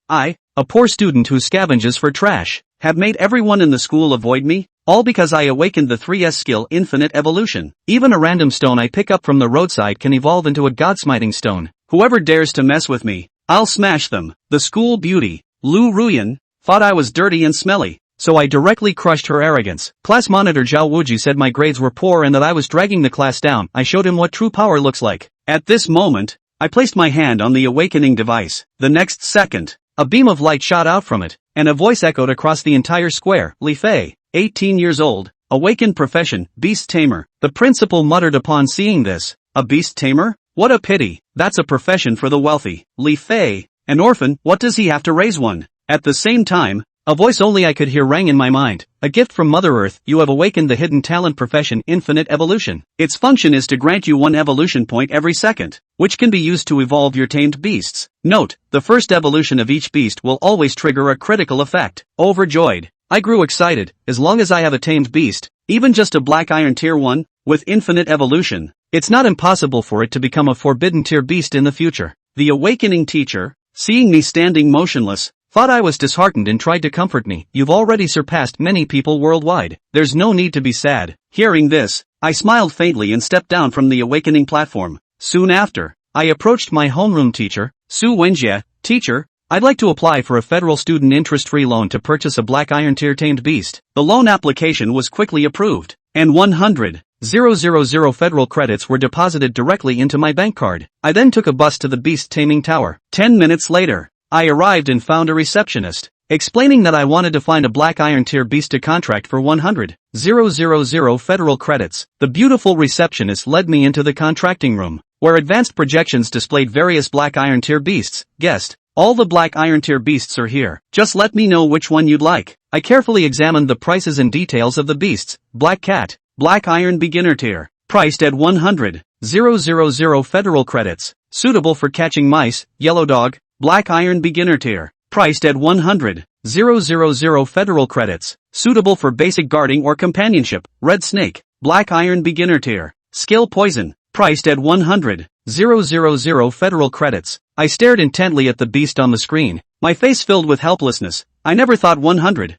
I, a poor student who scavenges for trash, have made everyone in the school avoid me, all because I awakened the 3S skill Infinite Evolution. Even a random stone I pick up from the roadside can evolve into a god-smiting stone. Whoever dares to mess with me, I'll smash them. The school beauty, Lu Ruyan, thought I was dirty and smelly, so I directly crushed her arrogance. Class monitor Zhao Wuji said my grades were poor and that I was dragging the class down. I showed him what true power looks like. At this moment, I placed my hand on the awakening device. The next second, a beam of light shot out from it, and a voice echoed across the entire square. Li Fei, 18 years old, awakened profession, beast tamer. The principal muttered upon seeing this. A beast tamer? What a pity, that's a profession for the wealthy. Li Fei, an orphan, what does he have to raise one? At the same time, a voice only I could hear rang in my mind. A gift from Mother Earth, you have awakened the hidden talent profession Infinite Evolution. Its function is to grant you 1 evolution point every second, which can be used to evolve your tamed beasts. Note, the first evolution of each beast will always trigger a critical effect. Overjoyed, I grew excited. As long as I have a tamed beast, even just a black iron tier 1, with Infinite Evolution, it's not impossible for it to become a forbidden tier beast in the future. The awakening teacher, seeing me standing motionless, thought I was disheartened and tried to comfort me. You've already surpassed many people worldwide. There's no need to be sad. Hearing this, I smiled faintly and stepped down from the awakening platform. Soon after, I approached my homeroom teacher, Su Wenjie. Teacher, I'd like to apply for a federal student interest-free loan to purchase a black iron tier tamed beast. The loan application was quickly approved, and 100,000 federal credits were deposited directly into my bank card. I then took a bus to the beast taming tower. 10 minutes later, I arrived and found a receptionist, explaining that I wanted to find a black iron tier beast to contract for 100,000 federal credits. The beautiful receptionist led me into the contracting room, where advanced projections displayed various black iron tier beasts. Guest, all the black iron tier beasts are here. Just let me know which one you'd like. I carefully examined the prices and details of the beasts. Black cat, black iron beginner tier, priced at 100,000 federal credits, suitable for catching mice. Yellow dog, black iron beginner tier, priced at 100,000 federal credits, suitable for basic guarding or companionship. Red snake, black iron beginner tier, skill poison, priced at 100,000 federal credits. I stared intently at the beast on the screen, my face filled with helplessness. I never thought 100,000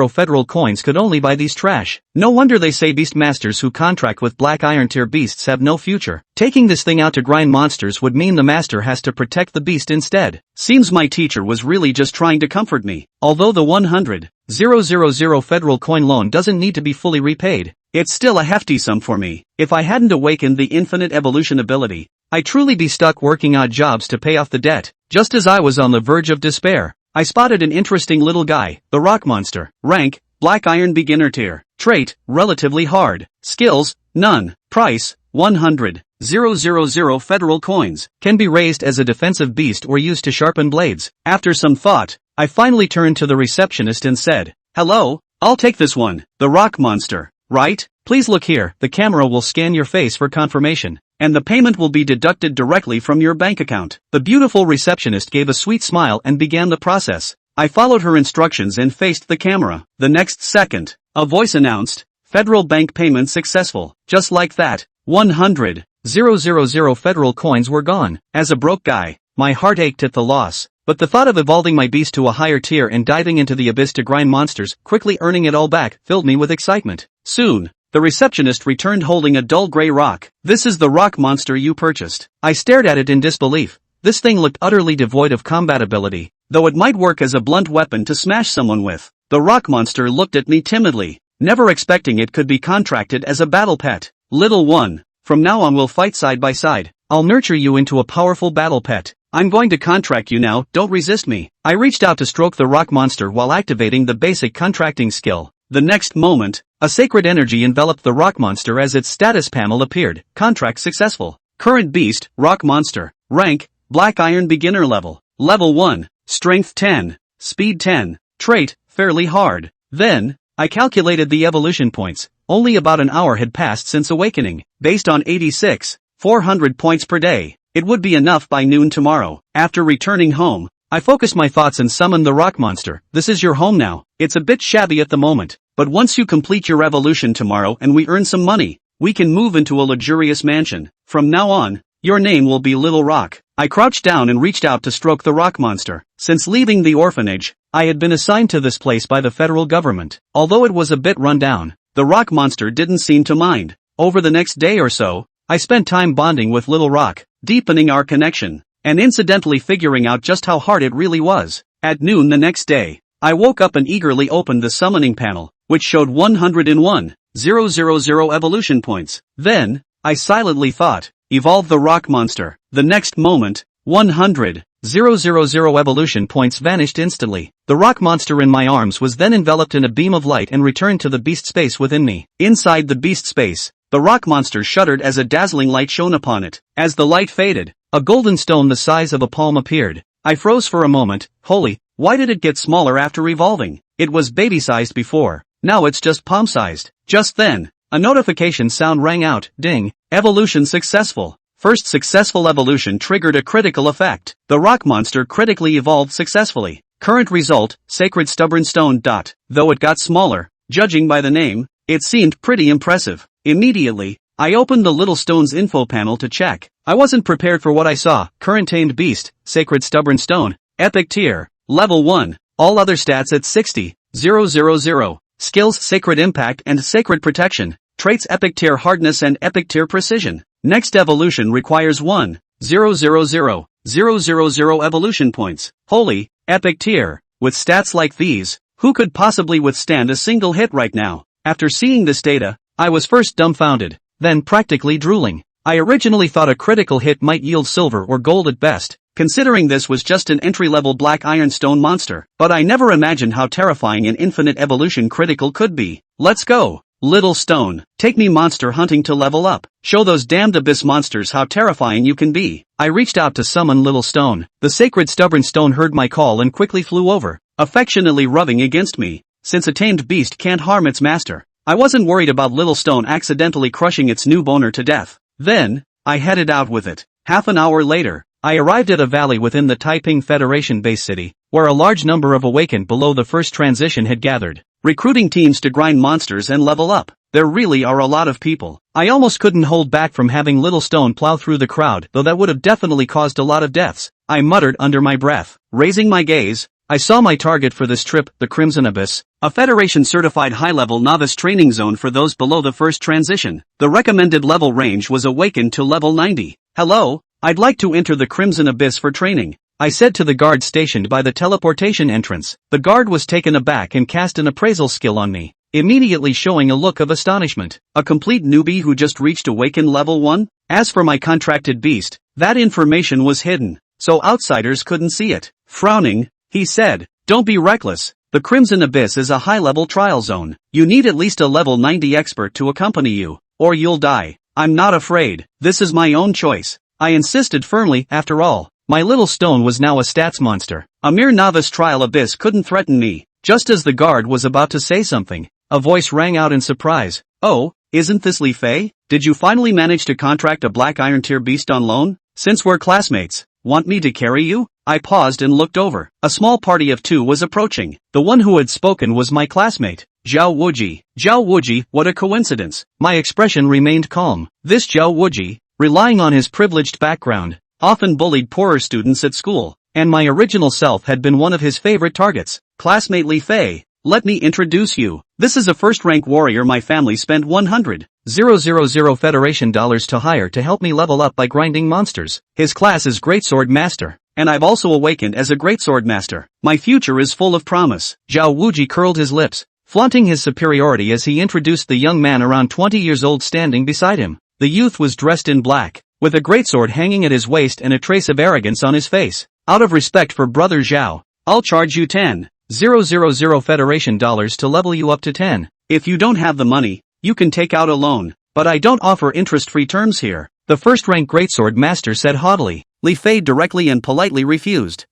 federal coins could only buy these trash. No wonder they say beast masters who contract with black iron tier beasts have no future. Taking this thing out to grind monsters would mean the master has to protect the beast instead. Seems my teacher was really just trying to comfort me. Although the 100,000 federal coin loan doesn't need to be fully repaid, it's still a hefty sum for me. If I hadn't awakened the Infinite Evolution ability, I'd truly be stuck working odd jobs to pay off the debt. Just as I was on the verge of despair, I spotted an interesting little guy, the rock monster. Rank, black iron beginner tier. Trait, relatively hard. Skills, none. Price, 100,000 federal coins. Can be raised as a defensive beast or used to sharpen blades. After some thought, I finally turned to the receptionist and said, "Hello, I'll take this one. The rock monster, right? Please look here. The camera will scan your face for confirmation, and the payment will be deducted directly from your bank account." The beautiful receptionist gave a sweet smile and began the process. I followed her instructions and faced the camera. The next second, a voice announced, "Federal bank payment successful." Just like that, 100,000 federal coins were gone. As a broke guy, my heart ached at the loss, but the thought of evolving my beast to a higher tier and diving into the abyss to grind monsters, quickly earning it all back, filled me with excitement. Soon, the receptionist returned holding a dull gray rock. "This is the rock monster you purchased." I stared at it in disbelief. This thing looked utterly devoid of combat ability, though it might work as a blunt weapon to smash someone with. The rock monster looked at me timidly, never expecting it could be contracted as a battle pet. "Little one, from now on we'll fight side by side. I'll nurture you into a powerful battle pet. I'm going to contract you now, don't resist me." I reached out to stroke the rock monster while activating the basic contracting skill. The next moment, a sacred energy enveloped the rock monster as its status panel appeared. Contract successful. Current beast, rock monster. Rank, black iron beginner level. Level 1, strength 10, speed 10, trait, fairly hard. Then, I calculated the evolution points. Only about an hour had passed since awakening. Based on 86,400 points per day, it would be enough by noon tomorrow. After returning home, I focused my thoughts and summoned the rock monster. "This is your home now. It's a bit shabby at the moment, but once you complete your evolution tomorrow and we earn some money, we can move into a luxurious mansion. From now on, your name will be Little Rock." I crouched down and reached out to stroke the rock monster. Since leaving the orphanage, I had been assigned to this place by the federal government. Although it was a bit run down, the rock monster didn't seem to mind. Over the next day or so, I spent time bonding with Little Rock, deepening our connection, and incidentally figuring out just how hard it really was. At noon the next day, I woke up and eagerly opened the summoning panel, which showed 101,000 evolution points. Then, I silently thought, evolve the rock monster. The next moment, 100,000 evolution points vanished instantly. The rock monster in my arms was then enveloped in a beam of light and returned to the beast space within me. Inside the beast space, the rock monster shuddered as a dazzling light shone upon it. As the light faded, a golden stone the size of a palm appeared. I froze for a moment. Holy, why did it get smaller after evolving? It was baby-sized before, now it's just palm-sized. Just then, a notification sound rang out. Ding, evolution successful. First successful evolution triggered a critical effect. The rock monster critically evolved successfully. Current result, Sacred Stubborn Stone. Though it got smaller, judging by the name, it seemed pretty impressive. Immediately, I opened the little stone's info panel to check. I wasn't prepared for what I saw. Current tamed beast, Sacred Stubborn Stone, epic tier, level 1, all other stats at 60,000. Skills Sacred Impact and Sacred Protection, traits epic tier hardness and epic tier precision. Next evolution requires 1,000,000 evolution points. Holy, epic tier. With stats like these, who could possibly withstand a single hit right now? After seeing this data, I was first dumbfounded, then practically drooling. I originally thought a critical hit might yield silver or gold at best, considering this was just an entry-level black ironstone monster. But I never imagined how terrifying an infinite evolution critical could be. Let's go, Little Stone. Take me monster hunting to level up. Show those damned abyss monsters how terrifying you can be. I reached out to summon Little Stone. The Sacred Stubborn Stone heard my call and quickly flew over, affectionately rubbing against me. Since a tamed beast can't harm its master, I wasn't worried about Little Stone accidentally crushing its new boner to death. Then, I headed out with it. Half an hour later, I arrived at a valley within the Taiping Federation base city, where a large number of awakened below the first transition had gathered, recruiting teams to grind monsters and level up. There really are a lot of people. I almost couldn't hold back from having Little Stone plow through the crowd, though that would have definitely caused a lot of deaths. I muttered under my breath. Raising my gaze, I saw my target for this trip, the Crimson Abyss, a Federation-certified high-level novice training zone for those below the first transition. The recommended level range was awakened to level 90. Hello, I'd like to enter the Crimson Abyss for training, I said to the guard stationed by the teleportation entrance. The guard was taken aback and cast an appraisal skill on me, immediately showing a look of astonishment. A complete newbie who just reached awakened level 1? As for my contracted beast, that information was hidden, so outsiders couldn't see it. Frowning, he said, don't be reckless. The Crimson Abyss is a high-level trial zone. You need at least a level 90 expert to accompany you, or you'll die. I'm not afraid. This is my own choice. I insisted firmly. After all, my Little Stone was now a stats monster. A mere novice trial abyss couldn't threaten me. Just as the guard was about to say something, a voice rang out in surprise. Oh, isn't this Li Fei? Did you finally manage to contract a black iron tier beast on loan? Since we're classmates, want me to carry you? I paused and looked over. A small party of 2 was approaching. The one who had spoken was my classmate, Zhao Wuji. Zhao Wuji, what a coincidence. My expression remained calm. This Zhao Wuji, relying on his privileged background, often bullied poorer students at school, and my original self had been one of his favorite targets. Classmate Li Fei, let me introduce you. This is a first-rank warrior my family spent 100,000 Federation dollars to hire to help me level up by grinding monsters. His class is Greatsword Master, and I've also awakened as a Greatsword Master. My future is full of promise. Zhao Wuji curled his lips, flaunting his superiority as he introduced the young man around 20 years old standing beside him. The youth was dressed in black, with a greatsword hanging at his waist and a trace of arrogance on his face. Out of respect for Brother Zhao, I'll charge you 10,000 Federation dollars to level you up to 10. If you don't have the money, you can take out a loan, but I don't offer interest-free terms here, the first-rank Greatsword Master said haughtily. Li Fei directly and politely refused.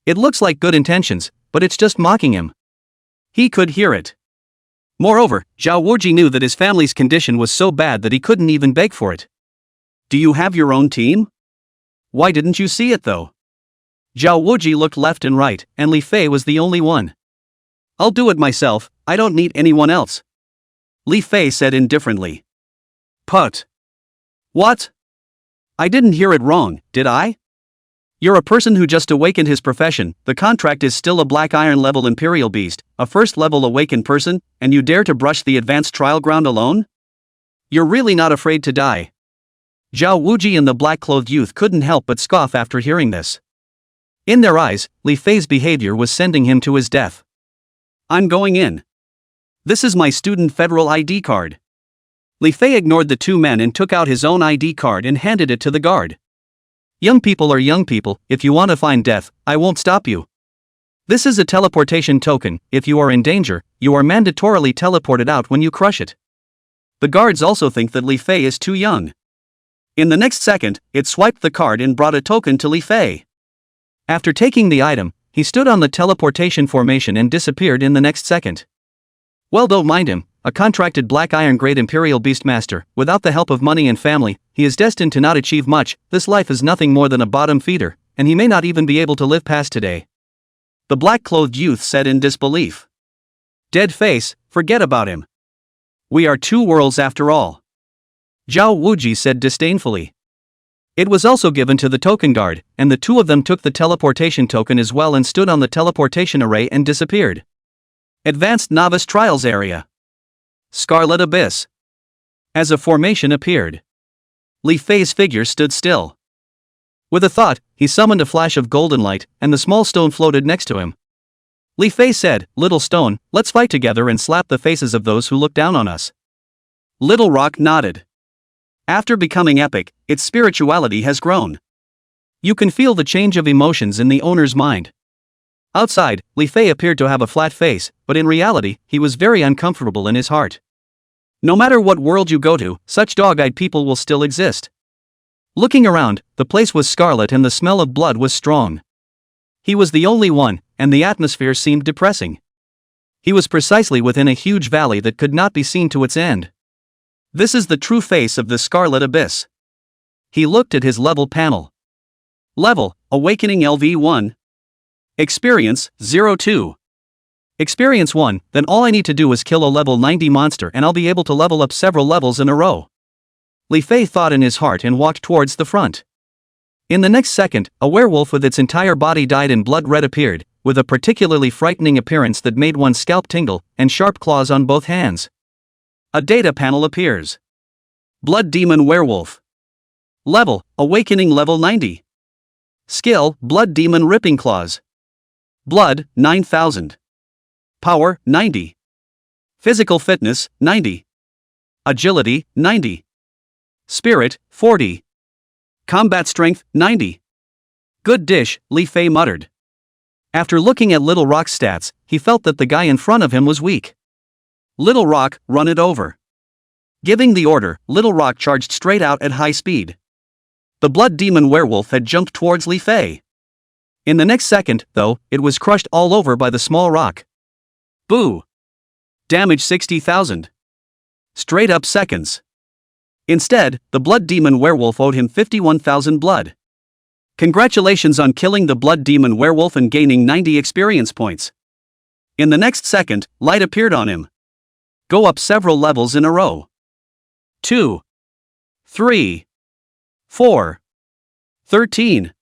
It looks like good intentions, but it's just mocking him. He could hear it. Moreover, Zhao Wuji knew that his family's condition was so bad that he couldn't even beg for it. Do you have your own team? Why didn't you see it though? Zhao Wuji looked left and right, and Li Fei was the only one. I'll do it myself, I don't need anyone else. Li Fei said indifferently. Put. What? I didn't hear it wrong, did I? You're a person who just awakened his profession, the contract is still a black iron level Imperial Beast, a first level awakened person, and you dare to brush the advanced trial ground alone? You're really not afraid to die. Zhao Wuji and the black-clothed youth couldn't help but scoff after hearing this. In their eyes, Li Fei's behavior was sending him to his death. I'm going in. This is my student federal ID card. Li Fei ignored the two men and took out his own ID card and handed it to the guard. Young people are young people, if you want to find death, I won't stop you. This is a teleportation token, if you are in danger, you are mandatorily teleported out when you crush it. The guards also think that Li Fei is too young. In the next second, it swiped the card and brought a token to Li Fei. After taking the item, he stood on the teleportation formation and disappeared in the next second. Well, don't mind him, a contracted black iron grade Imperial Beastmaster, without the help of money and family, he is destined to not achieve much, this life is nothing more than a bottom feeder, and he may not even be able to live past today. The black-clothed youth said in disbelief. Dead face, forget about him. We are two worlds after all. Zhao Wuji said disdainfully. It was also given to the token guard, and the two of them took the teleportation token as well and stood on the teleportation array and disappeared. Advanced Novice Trials Area. Scarlet Abyss. As a formation appeared. Li Fei's figure stood still. With a thought, he summoned a flash of golden light, and the small stone floated next to him. Li Fei said, Little stone, let's fight together and slap the faces of those who look down on us. Little rock nodded. After becoming epic, its spirituality has grown. You can feel the change of emotions in the owner's mind. Outside, Li Fei appeared to have a flat face, but in reality, he was very uncomfortable in his heart. No matter what world you go to, such dog-eyed people will still exist. Looking around, the place was scarlet and the smell of blood was strong. He was the only one, and the atmosphere seemed depressing. He was precisely within a huge valley that could not be seen to its end. This is the true face of the Scarlet Abyss. He looked at his level panel. Level, Awakening LV1. Experience, 02. Experience 1, then all I need to do is kill a level 90 monster and I'll be able to level up several levels in a row. Li Fei thought in his heart and walked towards the front. In the next second, a werewolf with its entire body dyed in blood red appeared, with a particularly frightening appearance that made one's scalp tingle, and sharp claws on both hands. A data panel appears. Blood Demon Werewolf. Level, Awakening level 90. Skill, Blood Demon Ripping Claws. Blood, 9000. Power, 90. Physical fitness, 90. Agility, 90. Spirit, 40. Combat strength, 90. Good dish, Li Fei muttered. After looking at Little Rock's stats, he felt that the guy in front of him was weak. Little Rock, run it over. Giving the order, Little Rock charged straight out at high speed. The Blood Demon Werewolf had jumped towards Li Fei. In the next second, though, it was crushed all over by the small rock. Boo! Damage 60,000. Straight up seconds. Instead, the Blood Demon Werewolf owed him 51,000 blood. Congratulations on killing the Blood Demon Werewolf and gaining 90 experience points. In the next second, light appeared on him. Go up several levels in a row. 2. 3. 4. 13.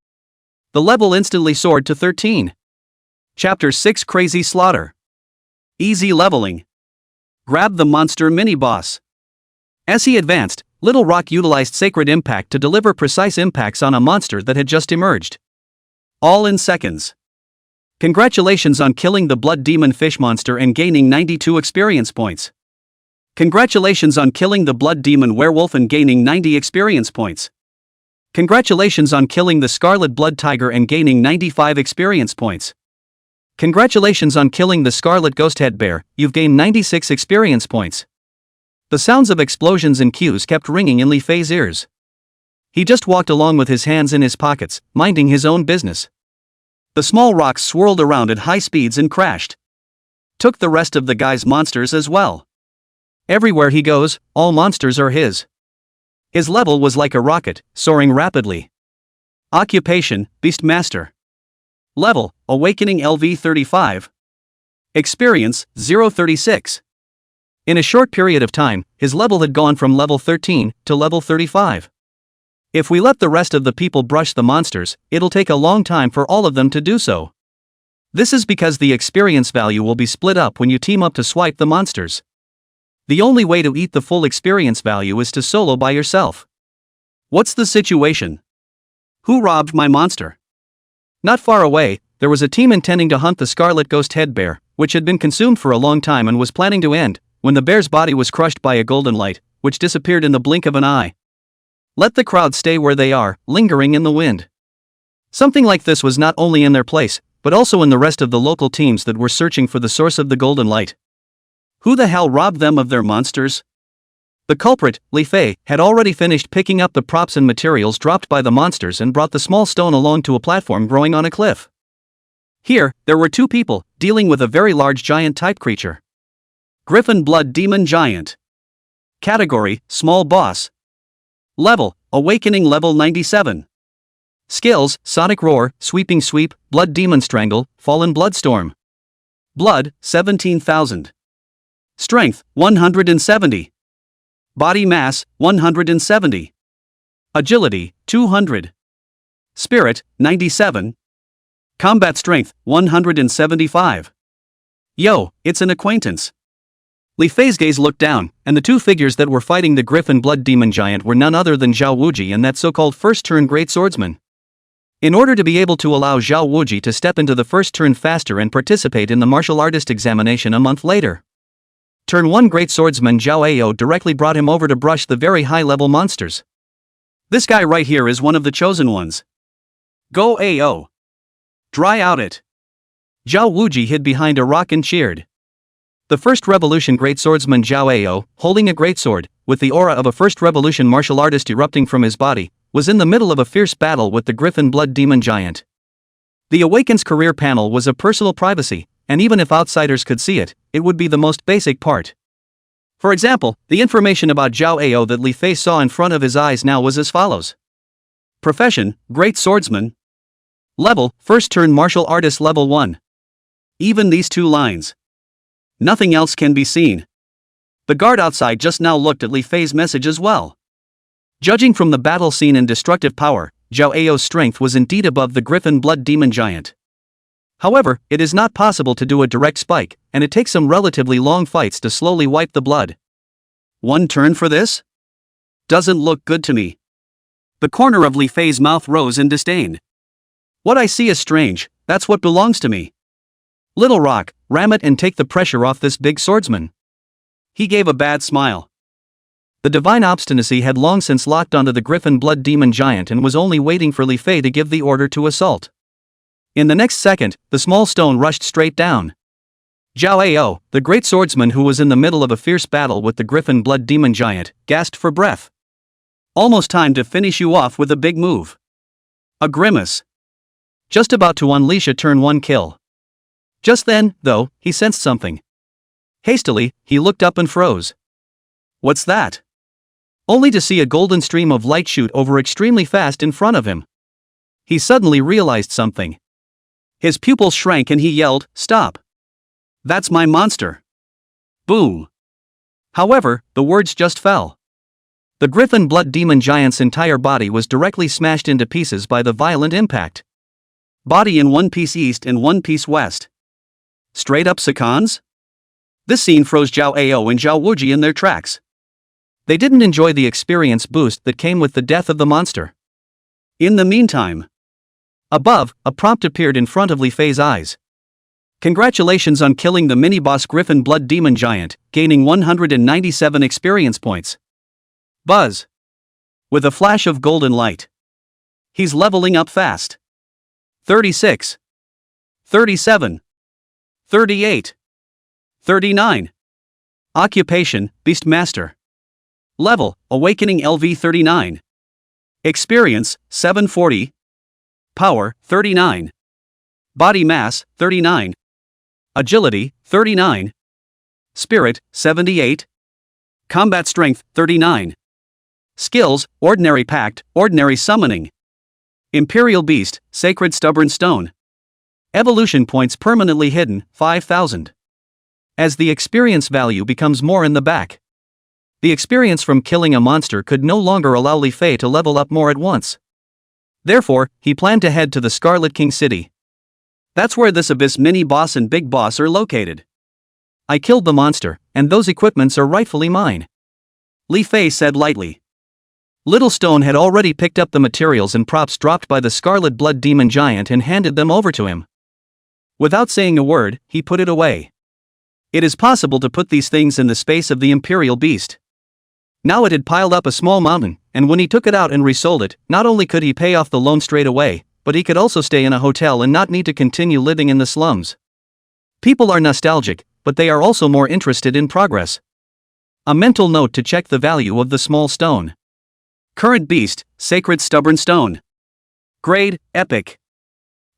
The level instantly soared to 13. Chapter 6 Crazy Slaughter. Easy leveling. Grab the monster mini-boss. As he advanced, Little Rock utilized Sacred Impact to deliver precise impacts on a monster that had just emerged. All in seconds. Congratulations on killing the Blood Demon Fish Monster and gaining 92 experience points. Congratulations on killing the Blood Demon Werewolf and gaining 90 experience points. Congratulations on killing the Scarlet Blood Tiger and gaining 95 experience points. Congratulations on killing the Scarlet Ghosthead Bear, you've gained 96 experience points. The sounds of explosions and cues kept ringing in Li Fei's ears. He just walked along with his hands in his pockets, minding his own business. The small rocks swirled around at high speeds and crashed. Took the rest of the guy's monsters as well. Everywhere he goes, all monsters are his. His level was like a rocket, soaring rapidly. Occupation, Beastmaster. Level, Awakening LV35. Experience, 036. In a short period of time, his level had gone from level 13 to level 35. If we let the rest of the people brush the monsters, it'll take a long time for all of them to do so. This is because the experience value will be split up when you team up to swipe the monsters. The only way to eat the full experience value is to solo by yourself. What's the situation? Who robbed my monster? Not far away, there was a team intending to hunt the Scarlet Ghost Head Bear, which had been consumed for a long time and was planning to end, when the bear's body was crushed by a golden light, which disappeared in the blink of an eye. Let the crowd stay where they are, lingering in the wind. Something like this was not only in their place, but also in the rest of the local teams that were searching for the source of the golden light. Who the hell robbed them of their monsters? The culprit, Li Fei, had already finished picking up the props and materials dropped by the monsters and brought the small stone along to a platform growing on a cliff. Here, there were two people, dealing with a very large giant-type creature. Griffin Blood Demon Giant. Category, Small Boss. Level, Awakening Level 97. Skills, Sonic Roar, Sweeping Sweep, Blood Demon Strangle, Fallen Bloodstorm. Blood, 17,000. Strength, 170. Body Mass, 170. Agility, 200. Spirit, 97. Combat Strength, 175. Yo, it's an acquaintance. Li Fei's gaze looked down, and the two figures that were fighting the Griffin Blood Demon Giant were none other than Zhao Wuji and that so-called first-turn Great Swordsman. In order to be able to allow Zhao Wuji to step into the first turn faster and participate in the martial artist examination a month later, Turn 1 Great Swordsman Zhao Ao directly brought him over to brush the very high-level monsters. This guy right here is one of the chosen ones. Go Ao. Dry out it. Zhao Wuji hid behind a rock and cheered. The First Revolution Great Swordsman Zhao Ao, holding a greatsword, with the aura of a First Revolution martial artist erupting from his body, was in the middle of a fierce battle with the Griffin Blood Demon Giant. The Awaken's career panel was a personal privacy, and even if outsiders could see it, it would be the most basic part. For example, the information about Zhao Ao that Li Fei saw in front of his eyes now was as follows. Profession, Great Swordsman. Level, First Turn Martial Artist Level 1. Even these two lines. Nothing else can be seen. The guard outside just now looked at Li Fei's message as well. Judging from the battle scene and destructive power, Zhao Ao's strength was indeed above the Griffin Blood Demon Giant. However, it is not possible to do a direct spike, and it takes some relatively long fights to slowly wipe the blood. One turn for this? Doesn't look good to me. The corner of Li Fei's mouth rose in disdain. What I see is strange, that's what belongs to me. Little Rock, ram it and take the pressure off this big swordsman. He gave a bad smile. The divine obstinacy had long since locked onto the Griffin Blood Demon Giant and was only waiting for Li Fei to give the order to assault. In the next second, the small stone rushed straight down. Zhao Ao, the great swordsman who was in the middle of a fierce battle with the Griffin Blood Demon Giant, gasped for breath. Almost time to finish you off with a big move. A grimace. Just about to unleash a turn 1 kill. Just then, though, he sensed something. Hastily, he looked up and froze. What's that? Only to see a golden stream of light shoot over extremely fast in front of him. He suddenly realized something. His pupils shrank and he yelled, "Stop! That's my monster!" Boom! However, the words just fell. The Griffin Blood Demon Giant's entire body was directly smashed into pieces by the violent impact. Body in one piece east and one piece west. Straight up seconds? This scene froze Zhao Ao and Zhao Wuji in their tracks. They didn't enjoy the experience boost that came with the death of the monster. In the meantime, above, a prompt appeared in front of Li Fei's eyes. Congratulations on killing the mini-boss Griffin Blood Demon Giant, gaining 197 experience points. Buzz. With a flash of golden light. He's leveling up fast. 36. 37. 38. 39. Occupation, Beastmaster. Level, Awakening LV 39. Experience, 740. Power, 39. Body Mass, 39. Agility, 39. Spirit, 78. Combat Strength, 39. Skills, Ordinary Pact, Ordinary Summoning. Imperial Beast, Sacred Stubborn Stone. Evolution points permanently hidden, 5,000. As the experience value becomes more in the back. The experience from killing a monster could no longer allow Li Fei to level up more at once. Therefore, he planned to head to the Scarlet King city. That's where this abyss mini-boss and big boss are located. I killed the monster, and those equipments are rightfully mine, Li Fei said lightly. Little Stone had already picked up the materials and props dropped by the Scarlet Blood Demon Giant and handed them over to him. Without saying a word, he put it away. It is possible to put these things in the space of the Imperial Beast. Now it had piled up a small mountain, and when he took it out and resold it, not only could he pay off the loan straight away, but he could also stay in a hotel and not need to continue living in the slums. People are nostalgic, but they are also more interested in progress. A mental note to check the value of the small stone. Current beast, Sacred Stubborn Stone. Grade, Epic.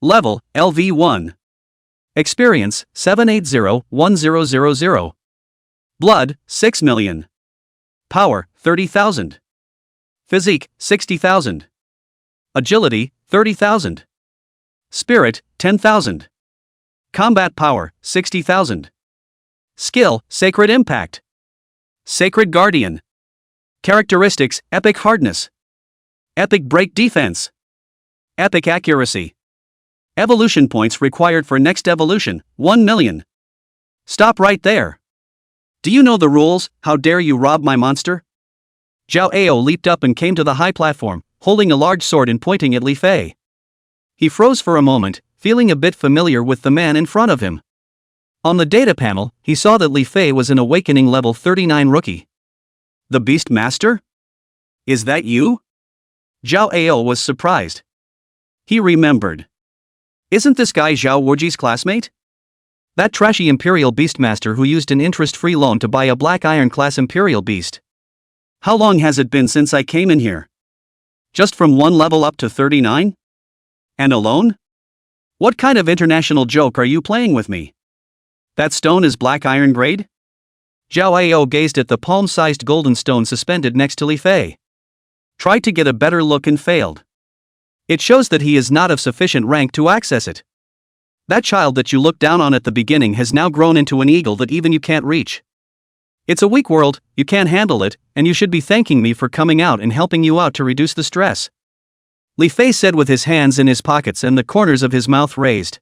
Level, LV1. Experience, 780-1000. Blood, 6 million. Power, 30,000. Physique, 60,000. Agility, 30,000. Spirit, 10,000. Combat power, 60,000. Skill, Sacred Impact. Sacred Guardian. Characteristics, Epic Hardness. Epic Break Defense. Epic Accuracy. Evolution points required for next evolution, 1 million. Stop right there. Do you know the rules? How dare you rob my monster? Zhao Ao leaped up and came to the high platform, holding a large sword and pointing at Li Fei. He froze for a moment, feeling a bit familiar with the man in front of him. On the data panel, he saw that Li Fei was an Awakening level 39 rookie. The Beast Master? Is that you? Zhao Ao was surprised. He remembered. Isn't this guy Zhao Wuji's classmate? That trashy Imperial Beastmaster who used an interest-free loan to buy a Black Iron class Imperial Beast. How long has it been since I came in here? Just from 1 level up to 39? And alone? What kind of international joke are you playing with me? That stone is Black Iron grade? Zhao Ao gazed at the palm-sized golden stone suspended next to Li Fei. Tried to get a better look and failed. It shows that he is not of sufficient rank to access it. That child that you looked down on at the beginning has now grown into an eagle that even you can't reach. It's a weak world, you can't handle it, and you should be thanking me for coming out and helping you out to reduce the stress. Li Fei said with his hands in his pockets and the corners of his mouth raised.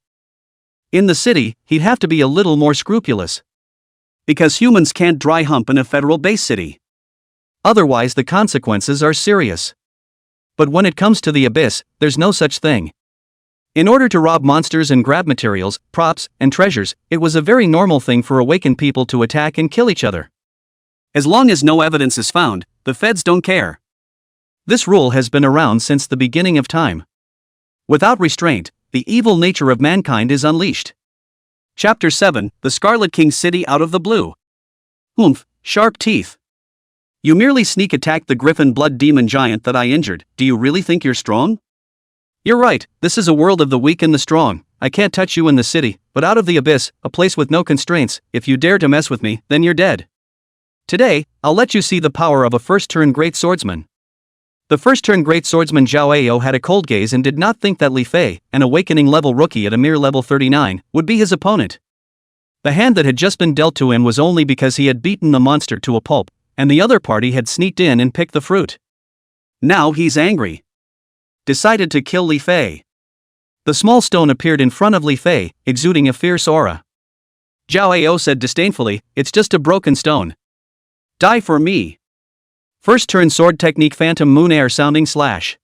In the city, he'd have to be a little more scrupulous. Because humans can't dry hump in a federal base city. Otherwise the consequences are serious. But when it comes to the abyss, there's no such thing. In order to rob monsters and grab materials, props, and treasures, it was a very normal thing for awakened people to attack and kill each other. As long as no evidence is found, the feds don't care. This rule has been around since the beginning of time. Without restraint, the evil nature of mankind is unleashed. Chapter 7, The Scarlet King City Out of the Blue. Oomph, sharp teeth. You merely sneak attacked the Griffin Blood Demon Giant that I injured. Do you really think you're strong? You're right, this is a world of the weak and the strong. I can't touch you in the city, but out of the abyss, a place with no constraints, if you dare to mess with me, then you're dead. Today, I'll let you see the power of a first-turn great swordsman. The first-turn great swordsman Zhao Ao had a cold gaze and did not think that Li Fei, an Awakening level rookie at a mere level 39, would be his opponent. The hand that had just been dealt to him was only because he had beaten the monster to a pulp, and the other party had sneaked in and picked the fruit. Now he's angry. Decided to kill Li Fei. The small stone appeared in front of Li Fei, exuding a fierce aura. Zhao Ao said disdainfully, "It's just a broken stone. Die for me." First turn sword technique Phantom Moon Air Sounding Slash.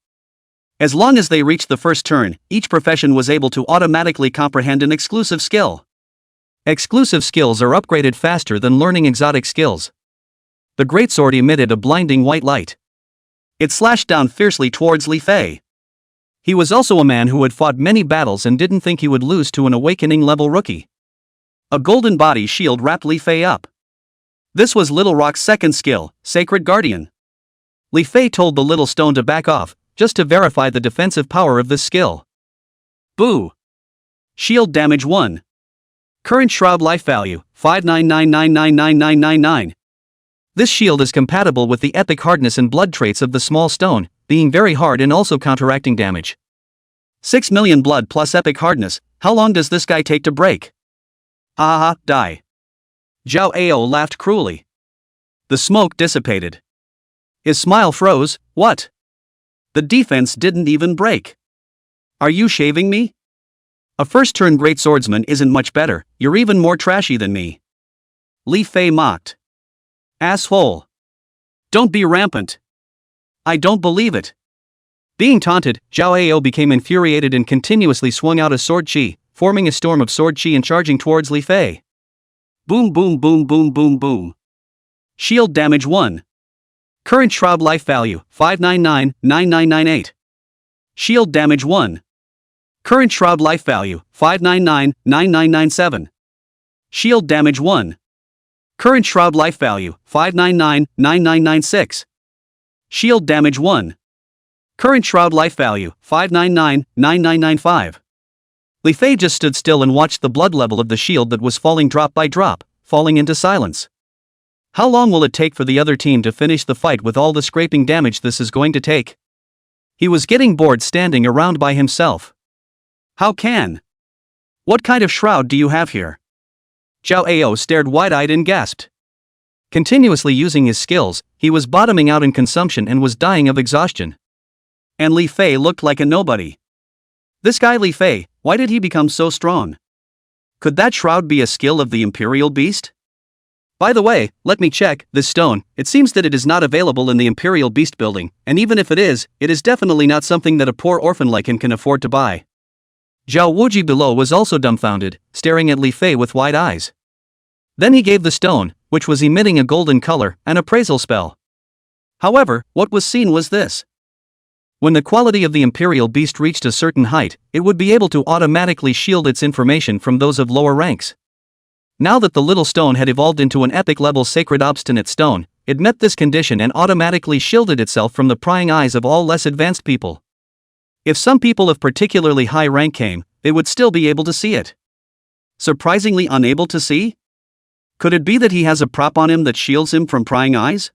As long as they reached the first turn, each profession was able to automatically comprehend an exclusive skill. Exclusive skills are upgraded faster than learning exotic skills. The greatsword emitted a blinding white light. It slashed down fiercely towards Li Fei. He was also a man who had fought many battles and didn't think he would lose to an Awakening level rookie. A golden body shield wrapped Li Fei up. This was Little Rock's second skill, Sacred Guardian. Li Fei told the little stone to back off, just to verify the defensive power of this skill. Boo! Shield damage 1. Current shroud life value, 599999999. This shield is compatible with the epic hardness and blood traits of the small stone, being very hard and also counteracting damage. 6 million blood plus epic hardness, how long does this guy take to break? Die. Zhao Ao laughed cruelly. The smoke dissipated. His smile froze. What? The defense didn't even break. Are you shaving me? A first-turn great swordsman isn't much better, you're even more trashy than me. Li Fei mocked. Asshole. Don't be rampant. I don't believe it. Being taunted, Zhao Ao became infuriated and continuously swung out a sword chi, forming a storm of sword chi and charging towards Li Fei. Boom boom boom boom boom boom. Shield damage 1. Current shroud life value, 599-9998. Shield damage 1. Current shroud life value, 599-9997. Shield damage 1. Current shroud life value, 599-9996. Shield damage 1. Current shroud life value, 599-9995. Li Fei just stood still and watched the blood level of the shield that was falling drop by drop, falling into silence. How long will it take for the other team to finish the fight with all the scraping damage this is going to take? He was getting bored standing around by himself. How can? What kind of shroud do you have here? Zhao Ao stared wide-eyed and gasped. Continuously using his skills, he was bottoming out in consumption and was dying of exhaustion. And Li Fei looked like a nobody. This guy Li Fei, why did he become so strong? Could that shroud be a skill of the Imperial Beast? By the way, let me check, this stone, it seems that it is not available in the Imperial Beast building, and even if it is definitely not something that a poor orphan like him can afford to buy. Zhao Wuji below was also dumbfounded, staring at Li Fei with wide eyes. Then he gave the stone, which was emitting a golden color, an appraisal spell. However, what was seen was this. When the quality of the Imperial Beast reached a certain height, it would be able to automatically shield its information from those of lower ranks. Now that the little stone had evolved into an epic-level sacred obstinate stone, it met this condition and automatically shielded itself from the prying eyes of all less advanced people. If some people of particularly high rank came, they would still be able to see it. Surprisingly unable to see? Could it be that he has a prop on him that shields him from prying eyes?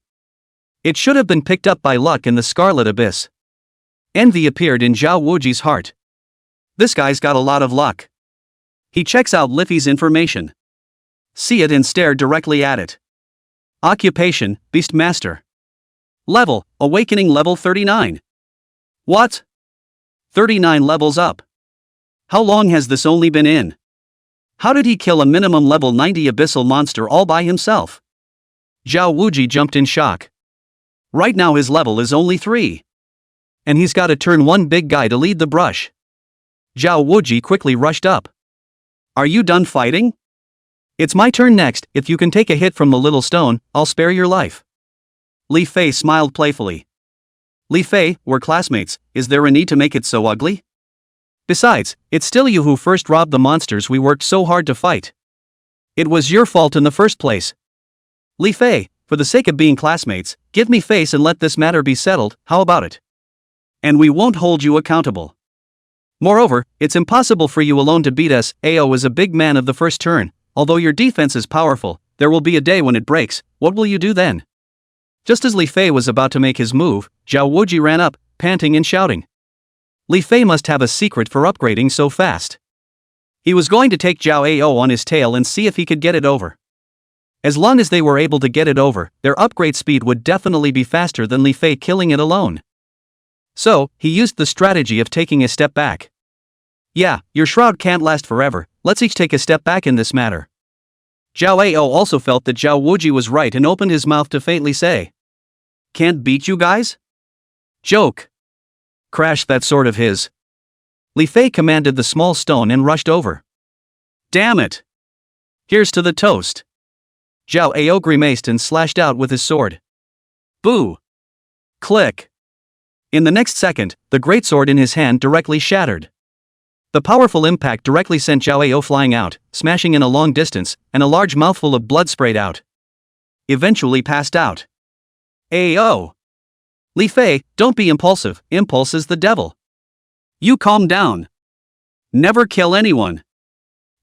It should have been picked up by luck in the Scarlet Abyss. Envy appeared in Zhao Wuji's heart. This guy's got a lot of luck. He checks out Li Fei's information. See it and stare directly at it. Occupation, Beastmaster. Level, Awakening level 39. What? 39 levels up. How long has this only been in? How did he kill a minimum level 90 abyssal monster all by himself? Zhao Wuji jumped in shock. Right now his level is only 3. And he's got to turn one big guy to lead the brush. Zhao Wuji quickly rushed up. Are you done fighting? It's my turn next, if you can take a hit from the little stone, I'll spare your life. Li Fei smiled playfully. Li Fei, we're classmates, is there a need to make it so ugly? Besides, it's still you who first robbed the monsters we worked so hard to fight. It was your fault in the first place. Li Fei, for the sake of being classmates, give me face and let this matter be settled, how about it? And we won't hold you accountable. Moreover, it's impossible for you alone to beat us. Ao is a big man of the first turn, although your defense is powerful, there will be a day when it breaks, what will you do then? Just as Li Fei was about to make his move, Zhao Wuji ran up, panting and shouting. Li Fei must have a secret for upgrading so fast. He was going to take Zhao Ao on his tail and see if he could get it over. As long as they were able to get it over, their upgrade speed would definitely be faster than Li Fei killing it alone. So, he used the strategy of taking a step back. Yeah, your shroud can't last forever, let's each take a step back in this matter. Zhao Ao also felt that Zhao Wuji was right and opened his mouth to faintly say. Can't beat you guys? Joke. Crash that sword of his. Li Fei commanded the small stone and rushed over. Damn it! Here's to the toast. Zhao Ao grimaced and slashed out with his sword. Boo! Click! In the next second, the greatsword in his hand directly shattered. The powerful impact directly sent Zhao Ao flying out, smashing in a long distance, and a large mouthful of blood sprayed out. Eventually passed out. Ao! Li Fei, don't be impulsive, impulse is the devil. You calm down. Never kill anyone.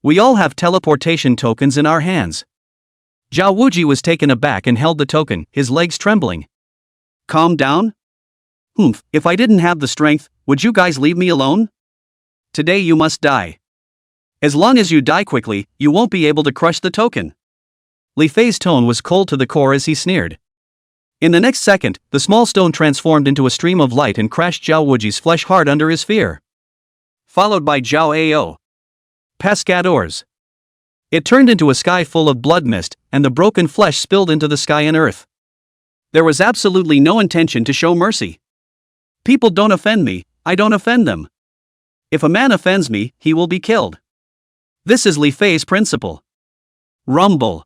We all have teleportation tokens in our hands. Zhao Wuji was taken aback and held the token, his legs trembling. Calm down? Humph, if I didn't have the strength, would you guys leave me alone? Today you must die. As long as you die quickly, you won't be able to crush the token. Li Fei's tone was cold to the core as he sneered. In the next second, the small stone transformed into a stream of light and crashed Zhao Wuji's flesh hard under his fear. Followed by Zhao Ao. Pescadores. It turned into a sky full of blood mist, and the broken flesh spilled into the sky and earth. There was absolutely no intention to show mercy. People don't offend me, I don't offend them. If a man offends me, he will be killed. This is Li Fei's principle. Rumble.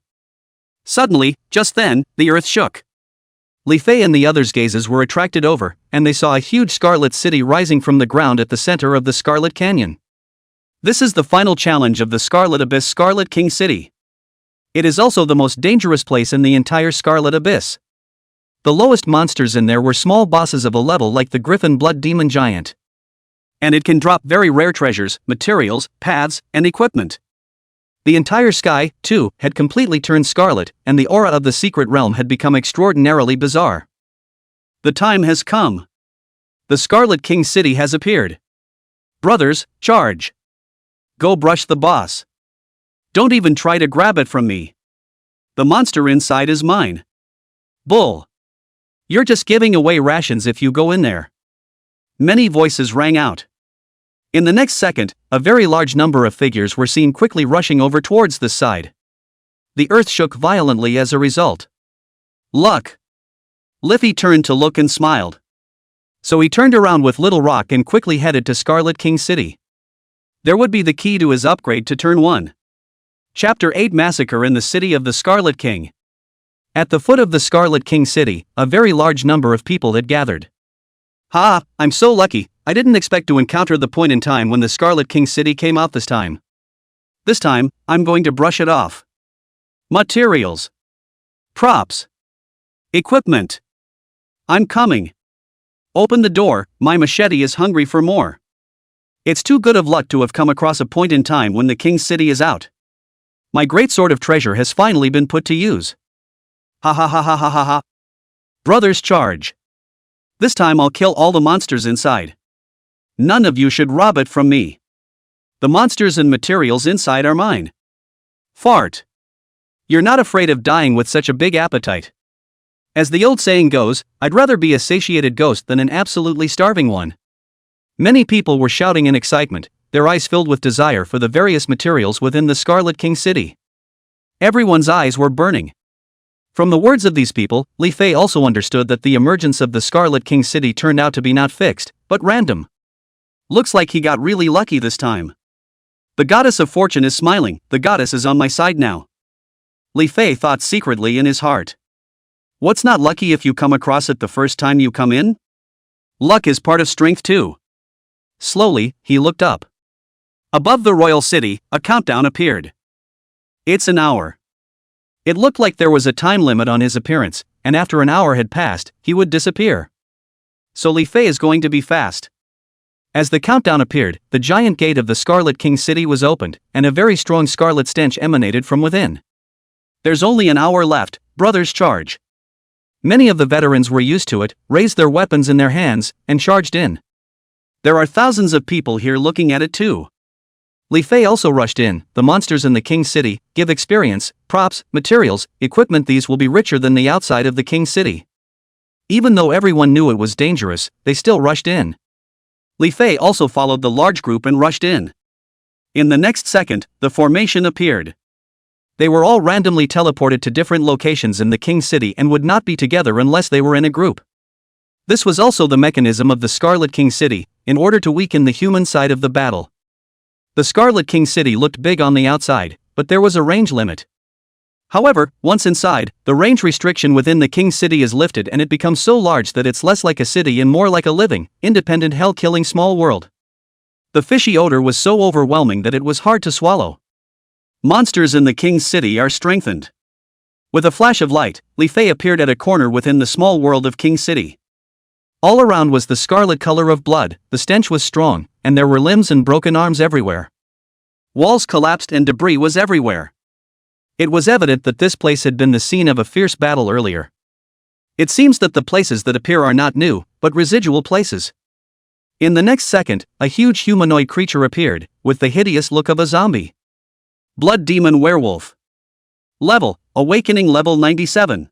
Suddenly, just then, the earth shook. Li Fei and the others' gazes were attracted over, and they saw a huge scarlet city rising from the ground at the center of the Scarlet Canyon. This is the final challenge of the Scarlet Abyss Scarlet King City. It is also the most dangerous place in the entire Scarlet Abyss. The lowest monsters in there were small bosses of a level like the Griffin Blood Demon Giant. And it can drop very rare treasures, materials, paths, and equipment. The entire sky, too, had completely turned scarlet, and the aura of the secret realm had become extraordinarily bizarre. The time has come. The Scarlet King City has appeared. Brothers, charge. Go brush the boss. Don't even try to grab it from me. The monster inside is mine. Bull. You're just giving away rations if you go in there. Many voices rang out. In the next second, a very large number of figures were seen quickly rushing over towards this side. The earth shook violently as a result. Luck. Liffey turned to look and smiled. So he turned around with Little Rock and quickly headed to Scarlet King City. There would be the key to his upgrade to turn 1. Chapter 8 Massacre in the City of the Scarlet King. At the foot of the Scarlet King City, a very large number of people had gathered. Ha! I'm so lucky, I didn't expect to encounter the point in time when the Scarlet King City came out this time. This time, I'm going to brush it off. Materials. Props. Equipment. I'm coming. Open the door, my machete is hungry for more. It's too good of luck to have come across a point in time when the King's City is out. My great sword of treasure has finally been put to use. Ha ha ha ha ha ha ha. Brothers, charge. This time I'll kill all the monsters inside. None of you should rob it from me. The monsters and materials inside are mine. Fart. You're not afraid of dying with such a big appetite. As the old saying goes, I'd rather be a satiated ghost than an absolutely starving one. Many people were shouting in excitement, their eyes filled with desire for the various materials within the Scarlet King City. Everyone's eyes were burning. From the words of these people, Li Fei also understood that the emergence of the Scarlet King City turned out to be not fixed, but random. Looks like he got really lucky this time. The goddess of fortune is smiling, the goddess is on my side now. Li Fei thought secretly in his heart. What's not lucky if you come across it the first time you come in? Luck is part of strength too. Slowly, he looked up. Above the royal city, a countdown appeared. It's an hour. It looked like there was a time limit on his appearance, and after an hour had passed, he would disappear. So Li Fei is going to be fast. As the countdown appeared, the giant gate of the Scarlet King City was opened, and a very strong scarlet stench emanated from within. There's only an hour left, brothers, charge. Many of the veterans were used to it, raised their weapons in their hands, and charged in. There are thousands of people here looking at it too. Li Fei also rushed in. The monsters in the King's City give experience, props, materials, equipment. These will be richer than the outside of the King's City. Even though everyone knew it was dangerous, they still rushed in. Li Fei also followed the large group and rushed in. In the next second, the formation appeared. They were all randomly teleported to different locations in the King's City and would not be together unless they were in a group. This was also the mechanism of the Scarlet King City, in order to weaken the human side of the battle. The Scarlet King City looked big on the outside, but there was a range limit. However, once inside, the range restriction within the King's City is lifted and it becomes so large that it's less like a city and more like a living, independent hell-killing small world. The fishy odor was so overwhelming that it was hard to swallow. Monsters in the King's City are strengthened. With a flash of light, Li Fei appeared at a corner within the small world of King's City. All around was the scarlet color of blood, the stench was strong, and there were limbs and broken arms everywhere. Walls collapsed and debris was everywhere. It was evident that this place had been the scene of a fierce battle earlier. It seems that the places that appear are not new, but residual places. In the next second, a huge humanoid creature appeared, with the hideous look of a zombie. Blood demon werewolf. Level, Awakening level 97.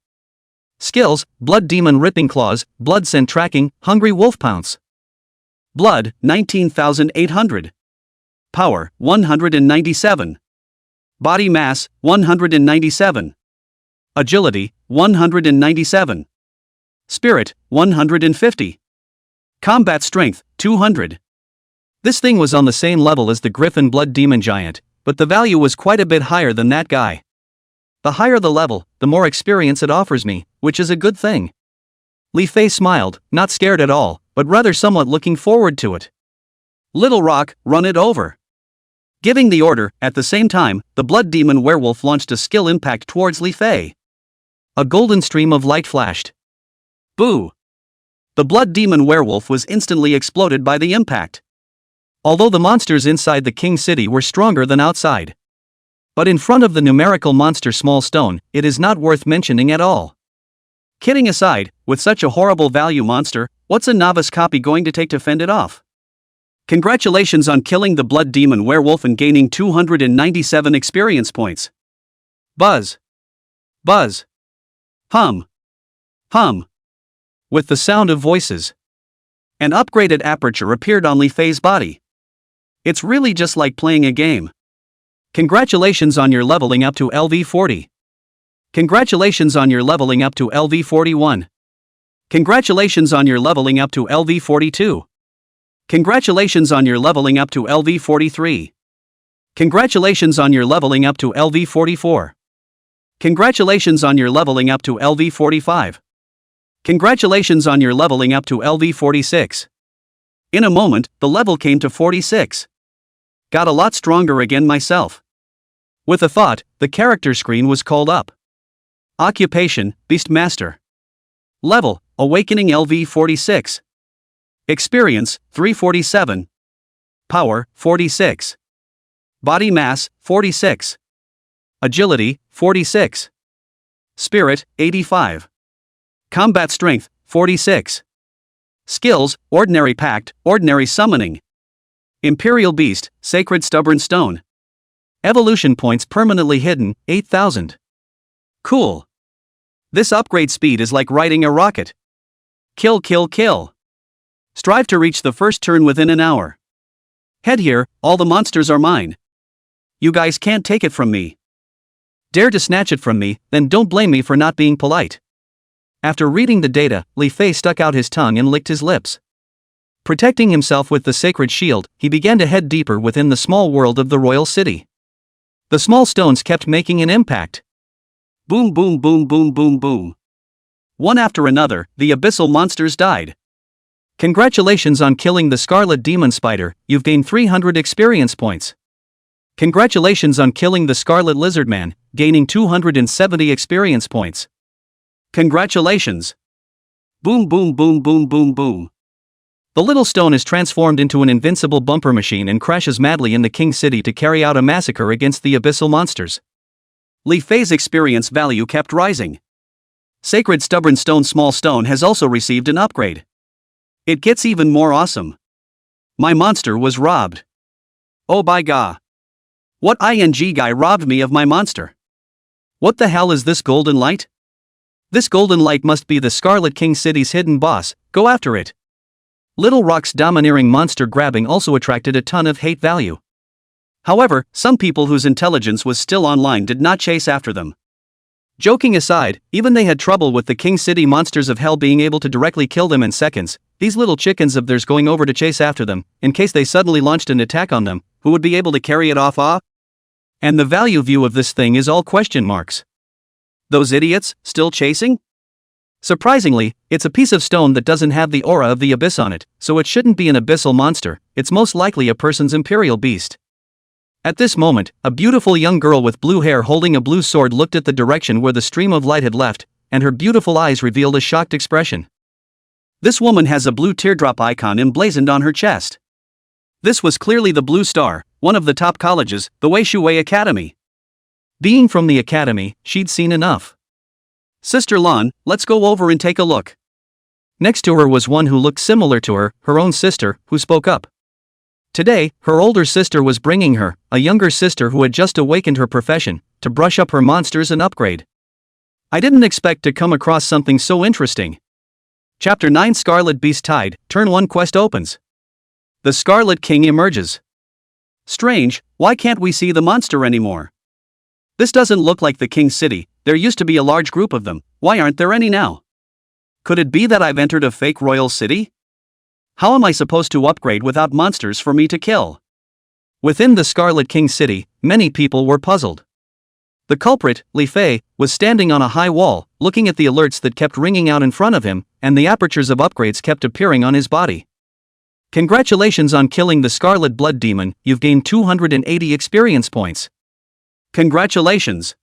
Skills, Blood Demon Ripping Claws, Blood Scent Tracking, Hungry Wolf Pounce. Blood, 19,800. Power, 197. Body Mass, 197. Agility, 197. Spirit, 150. Combat Strength, 200. This thing was on the same level as the Griffin Blood Demon Giant, but the value was quite a bit higher than that guy. The higher the level, the more experience it offers me, which is a good thing. Li Fei smiled, not scared at all, but rather somewhat looking forward to it. Little Rock, run it over. Giving the order, at the same time, the Blood Demon Werewolf launched a skill impact towards Li Fei. A golden stream of light flashed. Boo! The Blood Demon Werewolf was instantly exploded by the impact. Although the monsters inside the King City were stronger than outside. But in front of the numerical monster Small Stone, it is not worth mentioning at all. Kidding aside, with such a horrible value monster, what's a novice copy going to take to fend it off? Congratulations on killing the Blood Demon Werewolf and gaining 297 experience points. Buzz. Buzz. Hum. Hum. With the sound of voices. An upgraded aperture appeared on Li Fei's body. It's really just like playing a game. Congratulations on your leveling up to LV40. Congratulations on your leveling up to LV41. Congratulations on your leveling up to LV42. Congratulations on your leveling up to LV43. Congratulations on your leveling up to LV44. Congratulations on your leveling up to LV45. Congratulations on your leveling up to LV46. In a moment, the level came to 46. Got a lot stronger again myself. With a thought, the character screen was called up. Occupation, Beastmaster. Level, Awakening LV46. Experience, 347. Power, 46. Body Mass, 46. Agility, 46. Spirit, 85. Combat Strength, 46. Skills, Ordinary Pact, Ordinary Summoning. Imperial Beast, Sacred Stubborn Stone. Evolution points permanently hidden, 8,000. Cool. This upgrade speed is like riding a rocket. Kill, kill, kill. Strive to reach the first turn within an hour. Head here, all the monsters are mine. You guys can't take it from me. Dare to snatch it from me, then don't blame me for not being polite. After reading the data, Li Fei stuck out his tongue and licked his lips. Protecting himself with the sacred shield, he began to head deeper within the small world of the royal city. The small stones kept making an impact. Boom, boom, boom, boom, boom, boom. One after another, the abyssal monsters died. Congratulations on killing the Scarlet Demon Spider, you've gained 300 experience points. Congratulations on killing the Scarlet Lizard Man, gaining 270 experience points. Congratulations. Boom, boom, boom, boom, boom, boom. The little stone is transformed into an invincible bumper machine and crashes madly in the King City to carry out a massacre against the abyssal monsters. Li Fei's experience value kept rising. Sacred Stubborn Stone Small Stone has also received an upgrade. It gets even more awesome. My monster was robbed. Oh by God. What ing guy robbed me of my monster? What the hell is this golden light? This golden light must be the Scarlet King City's hidden boss, go after it. Little Rock's domineering monster grabbing also attracted a ton of hate value. However, some people whose intelligence was still online did not chase after them. Joking aside, even they had trouble with the King City monsters of hell being able to directly kill them in seconds, these little chickens of theirs going over to chase after them, in case they suddenly launched an attack on them, who would be able to carry it off? And the value view of this thing is all question marks. Those idiots, still chasing? Surprisingly, it's a piece of stone that doesn't have the aura of the abyss on it, so it shouldn't be an abyssal monster, it's most likely a person's imperial beast. At this moment, a beautiful young girl with blue hair holding a blue sword looked at the direction where the stream of light had left, and her beautiful eyes revealed a shocked expression. This woman has a blue teardrop icon emblazoned on her chest. This was clearly the Blue Star, one of the top colleges, the Wei Shui Academy. Being from the academy, she'd seen enough. Sister Lan, let's go over and take a look. Next to her was one who looked similar to her own sister, who spoke up. Today, her older sister was bringing her, a younger sister who had just awakened her profession, to brush up her monsters and upgrade. I didn't expect to come across something so interesting. Chapter 9 Scarlet Beast Tide, Turn 1 quest opens. The Scarlet King emerges. Strange, why can't we see the monster anymore? This doesn't look like the King's city, there used to be a large group of them, why aren't there any now? Could it be that I've entered a fake royal city? How am I supposed to upgrade without monsters for me to kill? Within the Scarlet King city, many people were puzzled. The culprit, Li Fei, was standing on a high wall, looking at the alerts that kept ringing out in front of him, and the apertures of upgrades kept appearing on his body. Congratulations on killing the Scarlet Blood Demon, you've gained 280 experience points. Congratulations!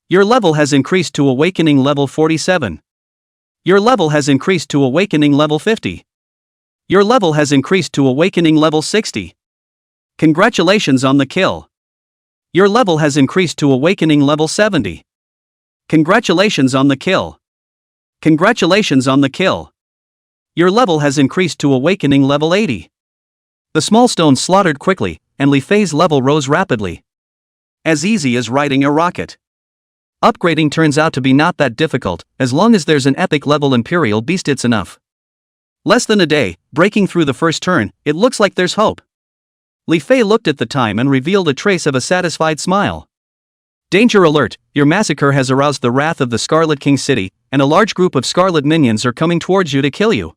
Your level has increased to Awakening level 47. Your level has increased to Awakening level 50. Your level has increased to Awakening level 60. Congratulations on the kill. Your level has increased to Awakening level 70. Congratulations on the kill. Congratulations on the kill. Your level has increased to Awakening level 80. The small stone slaughtered quickly, and Li Fei's level rose rapidly. As easy as riding a rocket. Upgrading turns out to be not that difficult, as long as there's an epic level Imperial Beast it's enough. Less than a day, breaking through the first turn, it looks like there's hope. Li Fei looked at the time and revealed a trace of a satisfied smile. Danger alert, your massacre has aroused the wrath of the Scarlet King city, and a large group of Scarlet minions are coming towards you to kill you.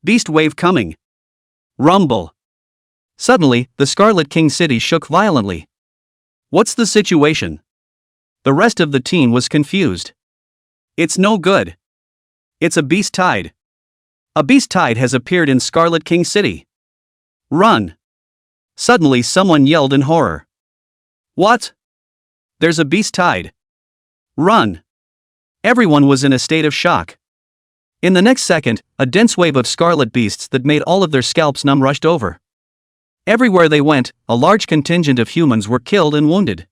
Beast wave coming. Rumble. Suddenly, the Scarlet King city shook violently. What's the situation? The rest of the team was confused. It's no good. It's a beast tide. A beast tide has appeared in Scarlet King city. Run. Suddenly someone yelled in horror. What? There's a beast tide. Run. Everyone was in a state of shock. In the next second, a dense wave of scarlet beasts that made all of their scalps numb rushed over. Everywhere they went, a large contingent of humans were killed and wounded.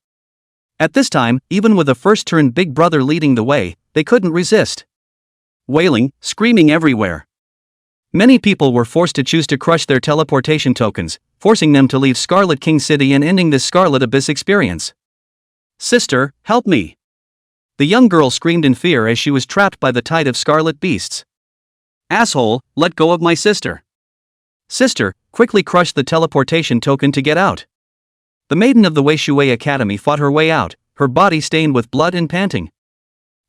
At this time, even with a first-turn Big Brother leading the way, they couldn't resist. Wailing, screaming everywhere. Many people were forced to choose to crush their teleportation tokens, forcing them to leave Scarlet King City and ending this Scarlet Abyss experience. Sister, help me! The young girl screamed in fear as she was trapped by the tide of scarlet beasts. Asshole, let go of my sister! Sister, quickly crush the teleportation token to get out. The maiden of the Wei Shui Academy fought her way out, her body stained with blood and panting.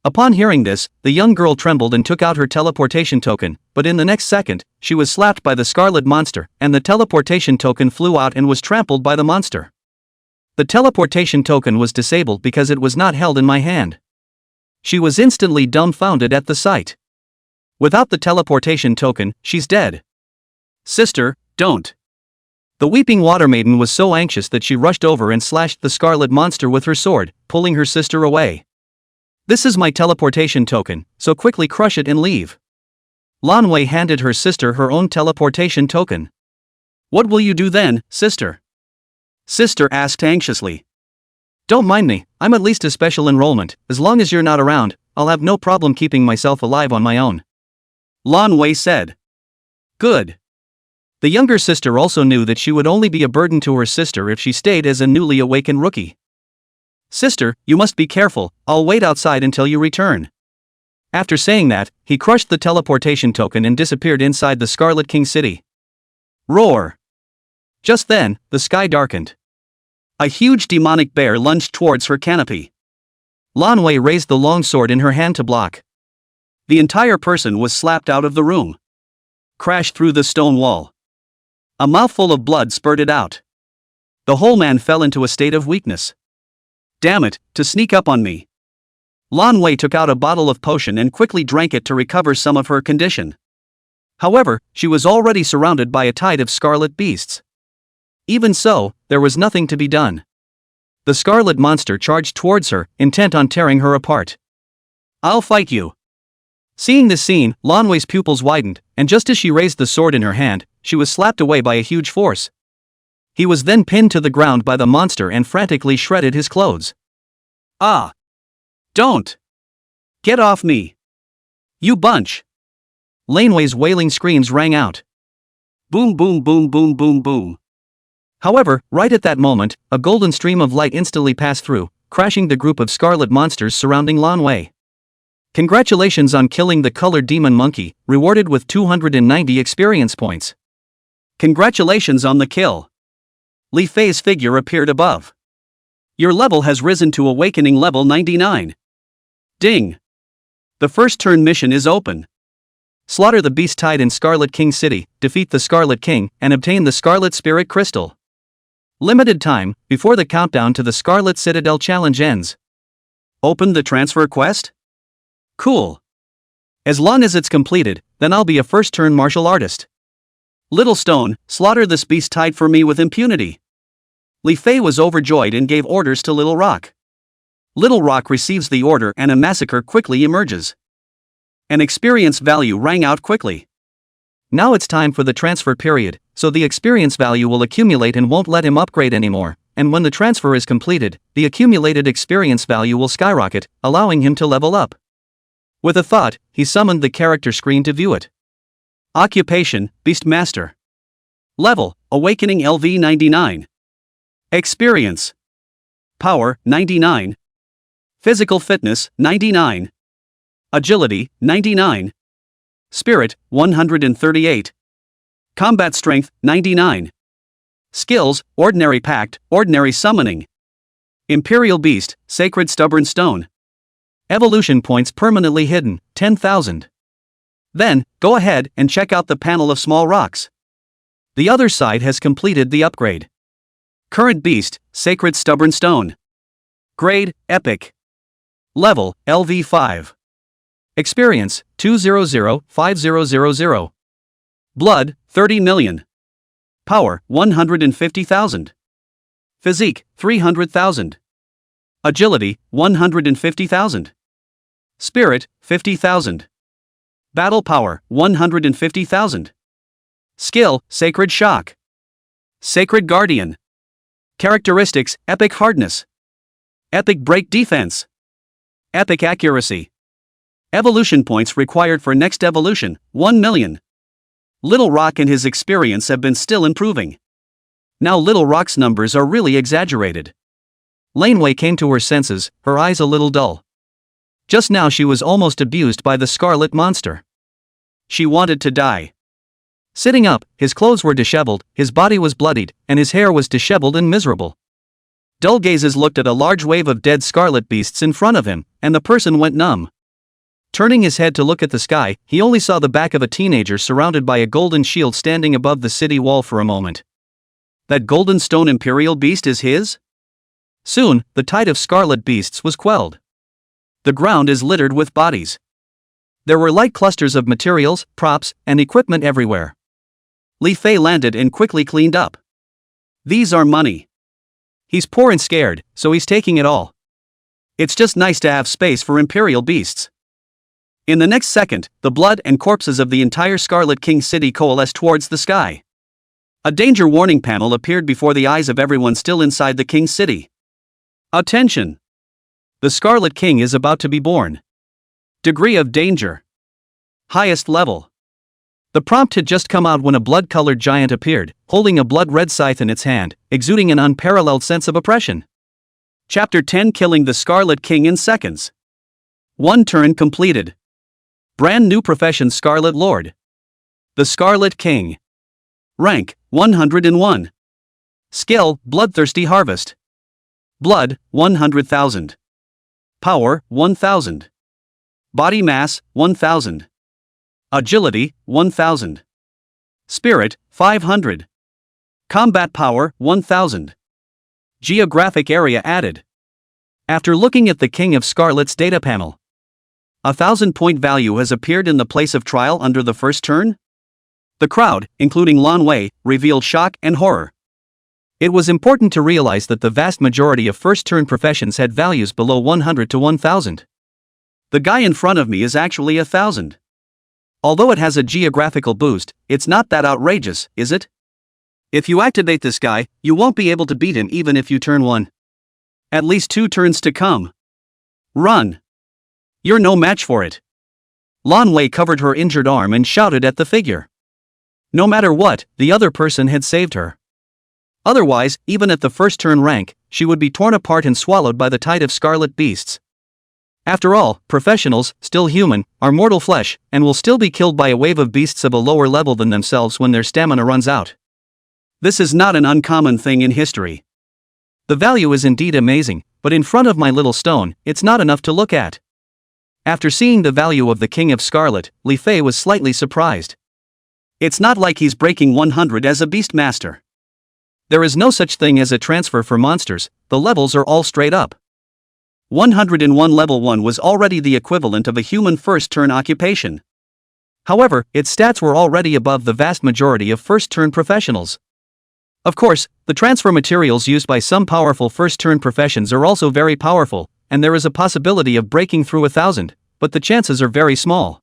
Upon hearing this, the young girl trembled and took out her teleportation token, but in the next second, she was slapped by the scarlet monster, and the teleportation token flew out and was trampled by the monster. The teleportation token was disabled because it was not held in my hand. She was instantly dumbfounded at the sight. Without the teleportation token, she's dead. Sister, don't. The weeping water maiden was so anxious that she rushed over and slashed the scarlet monster with her sword, pulling her sister away. This is my teleportation token, so quickly crush it and leave. Lan Wei handed her sister her own teleportation token. What will you do then, sister? Sister asked anxiously. Don't mind me, I'm at least a special enrollment, as long as you're not around, I'll have no problem keeping myself alive on my own. Lan Wei said. Good. The younger sister also knew that she would only be a burden to her sister if she stayed as a newly awakened rookie. Sister, you must be careful, I'll wait outside until you return. After saying that, he crushed the teleportation token and disappeared inside the Scarlet King city. Roar! Just then, the sky darkened. A huge demonic bear lunged towards her canopy. Lan Wei raised the long sword in her hand to block. The entire person was slapped out of the room. Crashed through the stone wall. A mouthful of blood spurted out. The whole man fell into a state of weakness. Damn it, to sneak up on me. Lan Wei took out a bottle of potion and quickly drank it to recover some of her condition. However, she was already surrounded by a tide of scarlet beasts. Even so, there was nothing to be done. The scarlet monster charged towards her, intent on tearing her apart. I'll fight you. Seeing this scene, Lan Wei's pupils widened, and just as she raised the sword in her hand, she was slapped away by a huge force. He was then pinned to the ground by the monster and frantically shredded his clothes. Ah! Don't! Get off me! You bunch! Lan Wei's wailing screams rang out. Boom boom boom boom boom boom. However, right at that moment, a golden stream of light instantly passed through, crashing the group of scarlet monsters surrounding Lan Wei. Congratulations on killing the colored demon monkey, rewarded with 290 experience points. Congratulations on the kill. Li Fei's figure appeared above. Your level has risen to Awakening level 99. Ding! The first turn mission is open. Slaughter the beast tied in Scarlet King City, defeat the Scarlet King, and obtain the Scarlet Spirit Crystal. Limited time, before the countdown to the Scarlet Citadel challenge ends. Open the transfer quest? Cool. As long as it's completed, then I'll be a first-turn martial artist. Little Stone, slaughter this beast tied for me with impunity. Li Fei was overjoyed and gave orders to Little Rock. Little Rock receives the order and a massacre quickly emerges. An experience value rang out quickly. Now it's time for the transfer period, so the experience value will accumulate and won't let him upgrade anymore, and when the transfer is completed, the accumulated experience value will skyrocket, allowing him to level up. With a thought, he summoned the character screen to view it. Occupation, Beastmaster. Level, Awakening LV 99. Experience. Power, 99. Physical fitness, 99. Agility, 99. Spirit, 138. Combat strength, 99. Skills, Ordinary Pact, Ordinary Summoning. Imperial Beast, Sacred Stubborn Stone. Evolution points permanently hidden, 10,000. Then, go ahead and check out the panel of small rocks. The other side has completed the upgrade. Current Beast, Sacred Stubborn Stone. Grade, Epic. Level, LV5. Experience, 200,5000. Blood, 30 million. Power, 150,000. Physique, 300,000. Agility, 150,000. Spirit, 50,000. Battle power, 150,000. Skill, Sacred Shock. Sacred Guardian. Characteristics, Epic Hardness. Epic Break Defense. Epic Accuracy. Evolution points required for next evolution, 1 million. Little Rock and his experience have been still improving. Now Little Rock's numbers are really exaggerated. Lan Wei came to her senses, her eyes a little dull. Just now she was almost abused by the scarlet monster. She wanted to die. Sitting up, his clothes were disheveled, his body was bloodied, and his hair was disheveled and miserable. Dull gazes looked at a large wave of dead scarlet beasts in front of him, and the person went numb. Turning his head to look at the sky, he only saw the back of a teenager surrounded by a golden shield standing above the city wall for a moment. That golden stone imperial beast is his? Soon, the tide of scarlet beasts was quelled. The ground is littered with bodies. There were light clusters of materials, props, and equipment everywhere. Li Fei landed and quickly cleaned up. These are money. He's poor and scared, so he's taking it all. It's just nice to have space for imperial beasts. In the next second, the blood and corpses of the entire Scarlet King city coalesced towards the sky. A danger warning panel appeared before the eyes of everyone still inside the King's city. Attention! The Scarlet King is about to be born. Degree of danger. Highest level. The prompt had just come out when a blood-colored giant appeared, holding a blood-red scythe in its hand, exuding an unparalleled sense of oppression. Chapter 10 Killing the Scarlet King in seconds. 1 turn completed. Brand new profession Scarlet Lord. The Scarlet King. Rank, 101. Skill, Bloodthirsty Harvest. Blood, 100,000. Power, 1,000. Body mass, 1,000. Agility, 1,000. Spirit, 500. Combat power, 1,000. Geographic area added. After looking at the King of Scarlet's data panel, a 1,000-point value has appeared in the place of trial under the first turn? The crowd, including Lan Wei, revealed shock and horror. It was important to realize that the vast majority of first-turn professions had values below 100 to 1,000. The guy in front of me is actually 1,000. Although it has a geographical boost, it's not that outrageous, is it? If you activate this guy, you won't be able to beat him even if you turn 1. At least 2 turns to come. Run! You're no match for it. Lan Wei covered her injured arm and shouted at the figure. No matter what, the other person had saved her. Otherwise, even at the first turn rank, she would be torn apart and swallowed by the tide of scarlet beasts. After all, professionals, still human, are mortal flesh, and will still be killed by a wave of beasts of a lower level than themselves when their stamina runs out. This is not an uncommon thing in history. The value is indeed amazing, but in front of my little stone, it's not enough to look at. After seeing the value of the King of Scarlet, Li Fei was slightly surprised. It's not like he's breaking 100 as a beast master. There is no such thing as a transfer for monsters, the levels are all straight up. 101 level 1 was already the equivalent of a human first-turn occupation. However, its stats were already above the vast majority of first-turn professionals. Of course, the transfer materials used by some powerful first-turn professions are also very powerful, and there is a possibility of breaking through 1,000, but the chances are very small.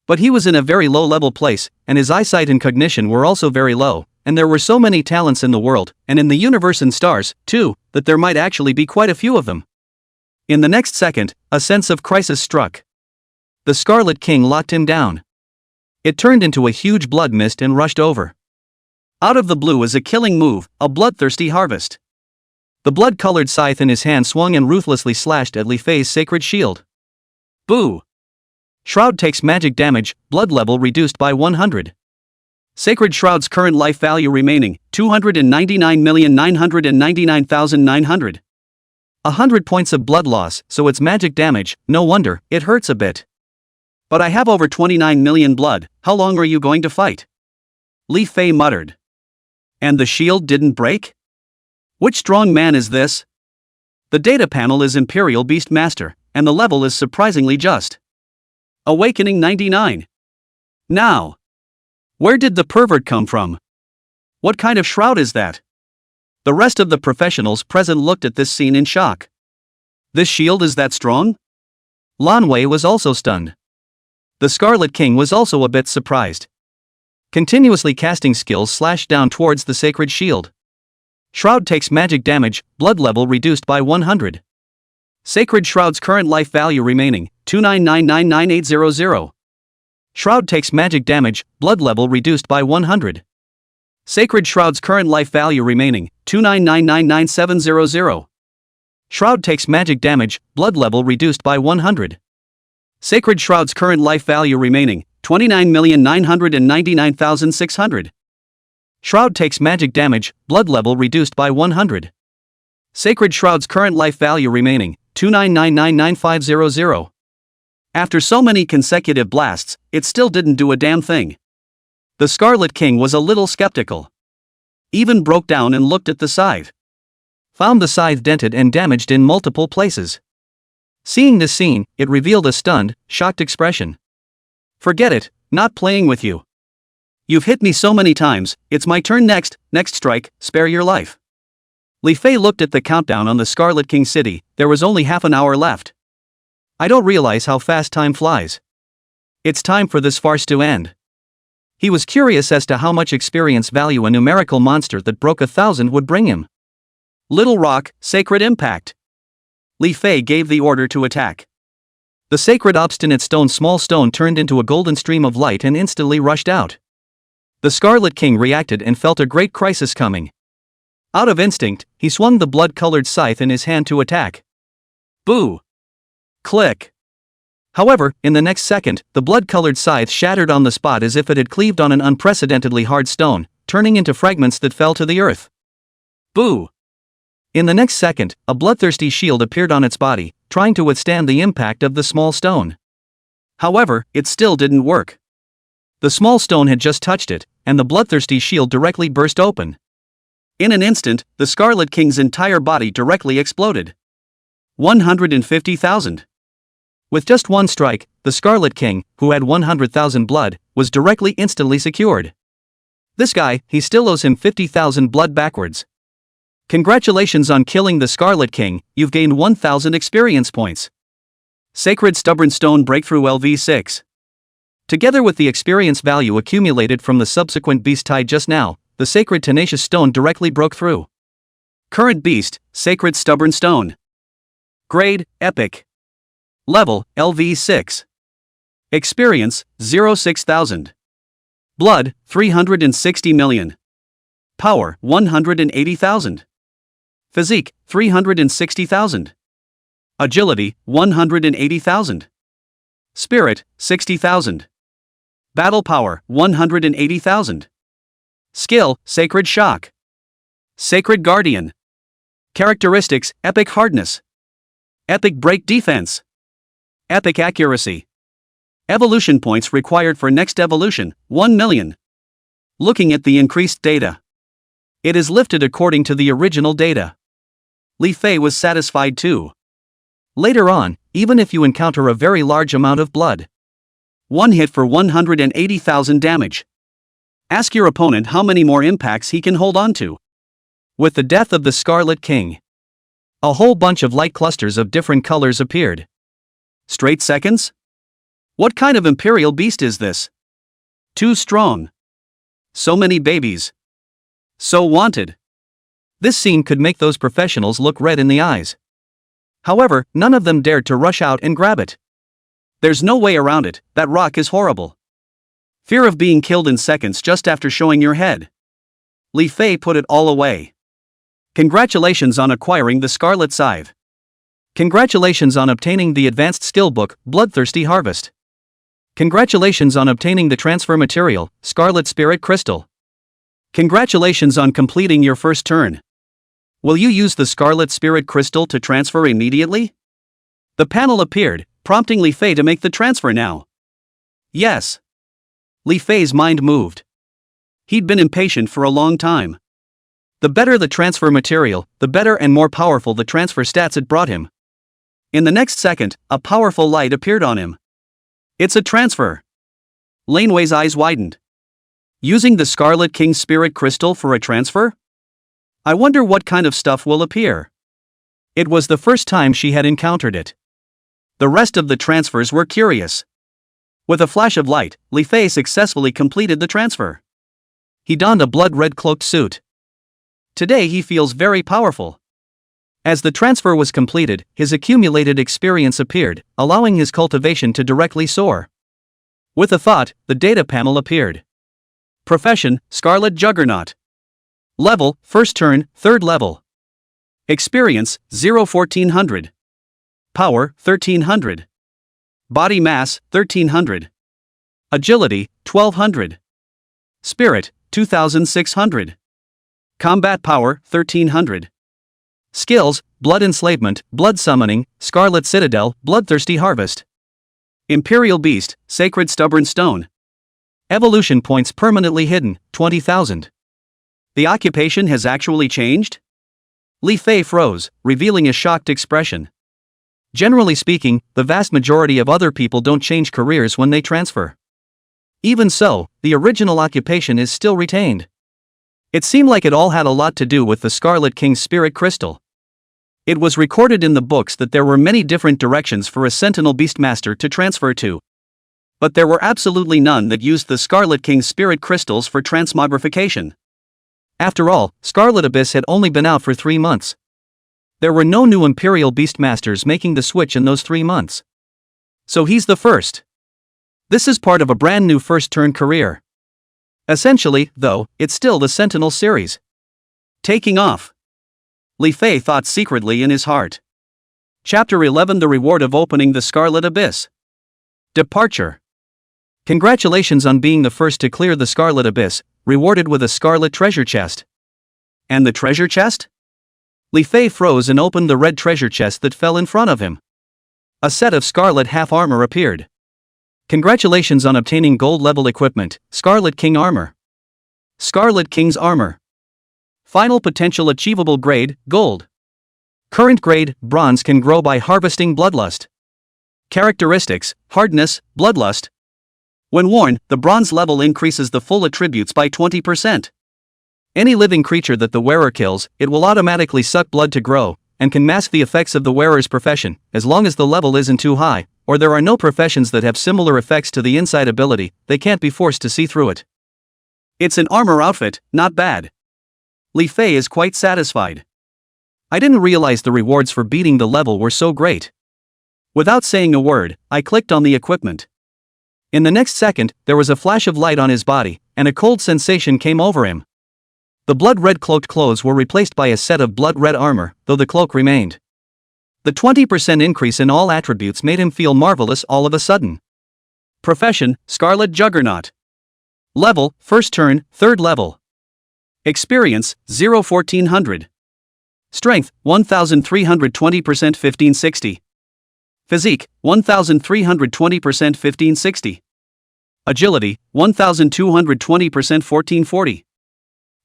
But he was in a very low-level place, and his eyesight and cognition were also very low, and there were so many talents in the world, and in the universe and stars, too, that there might actually be quite a few of them. In the next second, a sense of crisis struck. The Scarlet King locked him down. It turned into a huge blood mist and rushed over. Out of the blue is a killing move, a bloodthirsty harvest. The blood-colored scythe in his hand swung and ruthlessly slashed at Li Fei's sacred shield. Boo! Shroud takes magic damage, blood level reduced by 100. Sacred Shroud's current life value remaining, 299,999,900. 100 points of blood loss, so it's magic damage, no wonder, it hurts a bit. But I have over 29 million blood, how long are you going to fight? Li Fei muttered. And the shield didn't break? Which strong man is this? The data panel is Imperial Beast Master, and the level is surprisingly just. Awakening 99. Now. Where did the pervert come from? What kind of shroud is that? The rest of the professionals present looked at this scene in shock. This shield is that strong? Lan Wei was also stunned. The Scarlet King was also a bit surprised. Continuously casting skills slashed down towards the sacred shield. Shroud takes magic damage, blood level reduced by 100. Sacred Shroud's current life value remaining, 299,998,000. Shroud takes magic damage, blood level reduced by 100. Sacred Shroud's current life value remaining, 299,997,000. Shroud takes magic damage, blood level reduced by 100. Sacred Shroud's current life value remaining, 29,999,600. Shroud takes magic damage, blood level reduced by 100. Sacred Shroud's current life value remaining, 299,995,000. After so many consecutive blasts, it still didn't do a damn thing. The Scarlet King was a little skeptical. Even broke down and looked at the scythe. Found the scythe dented and damaged in multiple places. Seeing this scene, it revealed a stunned, shocked expression. Forget it, not playing with you. You've hit me so many times, it's my turn next strike, spare your life. Li Fei looked at the countdown on the Scarlet King city, there was only half an hour left. I don't realize how fast time flies. It's time for this farce to end. He was curious as to how much experience value a numerical monster that broke 1,000 would bring him. Little Rock, Sacred Impact. Li Fei gave the order to attack. The sacred obstinate small stone turned into a golden stream of light and instantly rushed out. The Scarlet King reacted and felt a great crisis coming. Out of instinct, he swung the blood-colored scythe in his hand to attack. Boo! Click! However, in the next second, the blood-colored scythe shattered on the spot as if it had cleaved on an unprecedentedly hard stone, turning into fragments that fell to the earth. Boo! In the next second, a bloodthirsty shield appeared on its body, trying to withstand the impact of the small stone. However, it still didn't work. The small stone had just touched it, and the bloodthirsty shield directly burst open. In an instant, the Scarlet King's entire body directly exploded. 150,000. With just one strike, the Scarlet King, who had 100,000 blood, was directly instantly secured. This guy, he still owes him 50,000 blood backwards. Congratulations on killing the Scarlet King, you've gained 1,000 experience points. Sacred Stubborn Stone Breakthrough LV6. Together with the experience value accumulated from the subsequent beast tied just now, the Sacred Tenacious Stone directly broke through. Current beast, Sacred Stubborn Stone. Grade, Epic. Level, LV6. Experience, 06,000. Blood, 360 million. Power, 180,000. Physique, 360,000. Agility, 180,000. Spirit, 60,000. Battle power, 180,000. Skill, Sacred Shock. Sacred Guardian. Characteristics, Epic Hardness. Epic Break Defense. Epic Accuracy. Evolution points required for next evolution, 1 million. Looking at the increased data. It is lifted according to the original data. Li Fei was satisfied too. Later on, even if you encounter a very large amount of blood. One hit for 180,000 damage. Ask your opponent how many more impacts he can hold on to. With the death of the Scarlet King, a whole bunch of light clusters of different colors appeared. Straight seconds? What kind of imperial beast is this? Too strong. So many babies. So wanted. This scene could make those professionals look red in the eyes. However, none of them dared to rush out and grab it. There's no way around it, that rock is horrible. Fear of being killed in seconds just after showing your head. Li Fei put it all away. Congratulations on acquiring the Scarlet Scythe. Congratulations on obtaining the advanced skill book, Bloodthirsty Harvest. Congratulations on obtaining the transfer material, Scarlet Spirit Crystal. Congratulations on completing your first turn. Will you use the Scarlet Spirit Crystal to transfer immediately? The panel appeared, prompting Li Fei to make the transfer now. Yes. Li Fei's mind moved. He'd been impatient for a long time. The better the transfer material, the better and more powerful the transfer stats it brought him. In the next second, a powerful light appeared on him. It's a transfer. Lan Wei's eyes widened. Using the Scarlet King Spirit Crystal for a transfer? I wonder what kind of stuff will appear. It was the first time she had encountered it. The rest of the transfers were curious. With a flash of light, Li Fei successfully completed the transfer. He donned a blood-red cloaked suit. Today he feels very powerful. As the transfer was completed, his accumulated experience appeared, allowing his cultivation to directly soar. With a thought, the data panel appeared. Profession, Scarlet Juggernaut. Level, first turn, 3rd level. Experience, 0-1400. Power, 1300. Body mass, 1300. Agility, 1200. Spirit, 2600. Combat power, 1300. Skills, Blood Enslavement, Blood Summoning, Scarlet Citadel, Bloodthirsty Harvest. Imperial Beast, Sacred Stubborn Stone. Evolution points permanently hidden, 20,000. The occupation has actually changed? Li Fei froze, revealing a shocked expression. Generally speaking, the vast majority of other people don't change careers when they transfer. Even so, the original occupation is still retained. It seemed like it all had a lot to do with the Scarlet King's Spirit Crystal. It was recorded in the books that there were many different directions for a Sentinel Beastmaster to transfer to. But there were absolutely none that used the Scarlet King's Spirit Crystals for transmogrification. After all, Scarlet Abyss had only been out for 3 months. There were no new Imperial Beastmasters making the switch in those 3 months. So he's the first. This is part of a brand new first-turn career. Essentially, though, it's still the Sentinel series. Taking off. Li Fei thought secretly in his heart. Chapter 11: The Reward of Opening the Scarlet Abyss. Departure. Congratulations on being the first to clear the Scarlet Abyss, rewarded with a Scarlet Treasure Chest. And the treasure chest? Li Fei froze and opened the red treasure chest that fell in front of him. A set of Scarlet half-armor appeared. Congratulations on obtaining gold-level equipment, Scarlet King Armor. Scarlet King's Armor. Final potential achievable grade, Gold. Current grade, Bronze, can grow by harvesting Bloodlust. Characteristics, Hardness, Bloodlust. When worn, the Bronze level increases the full attributes by 20%. Any living creature that the wearer kills, it will automatically suck blood to grow, and can mask the effects of the wearer's profession, as long as the level isn't too high, or there are no professions that have similar effects to the inside ability, they can't be forced to see through it. It's an armor outfit, not bad. Li Fei is quite satisfied. I didn't realize the rewards for beating the level were so great. Without saying a word, I clicked on the equipment. In the next second, there was a flash of light on his body, and a cold sensation came over him. The blood-red cloaked clothes were replaced by a set of blood-red armor, though the cloak remained. The 20% increase in all attributes made him feel marvelous all of a sudden. Profession, Scarlet Juggernaut. Level, first turn, 3rd level. Experience, 0-1400. Strength, 1320% 1560. Physique, 1320% 1560. Agility, 1220% 1440.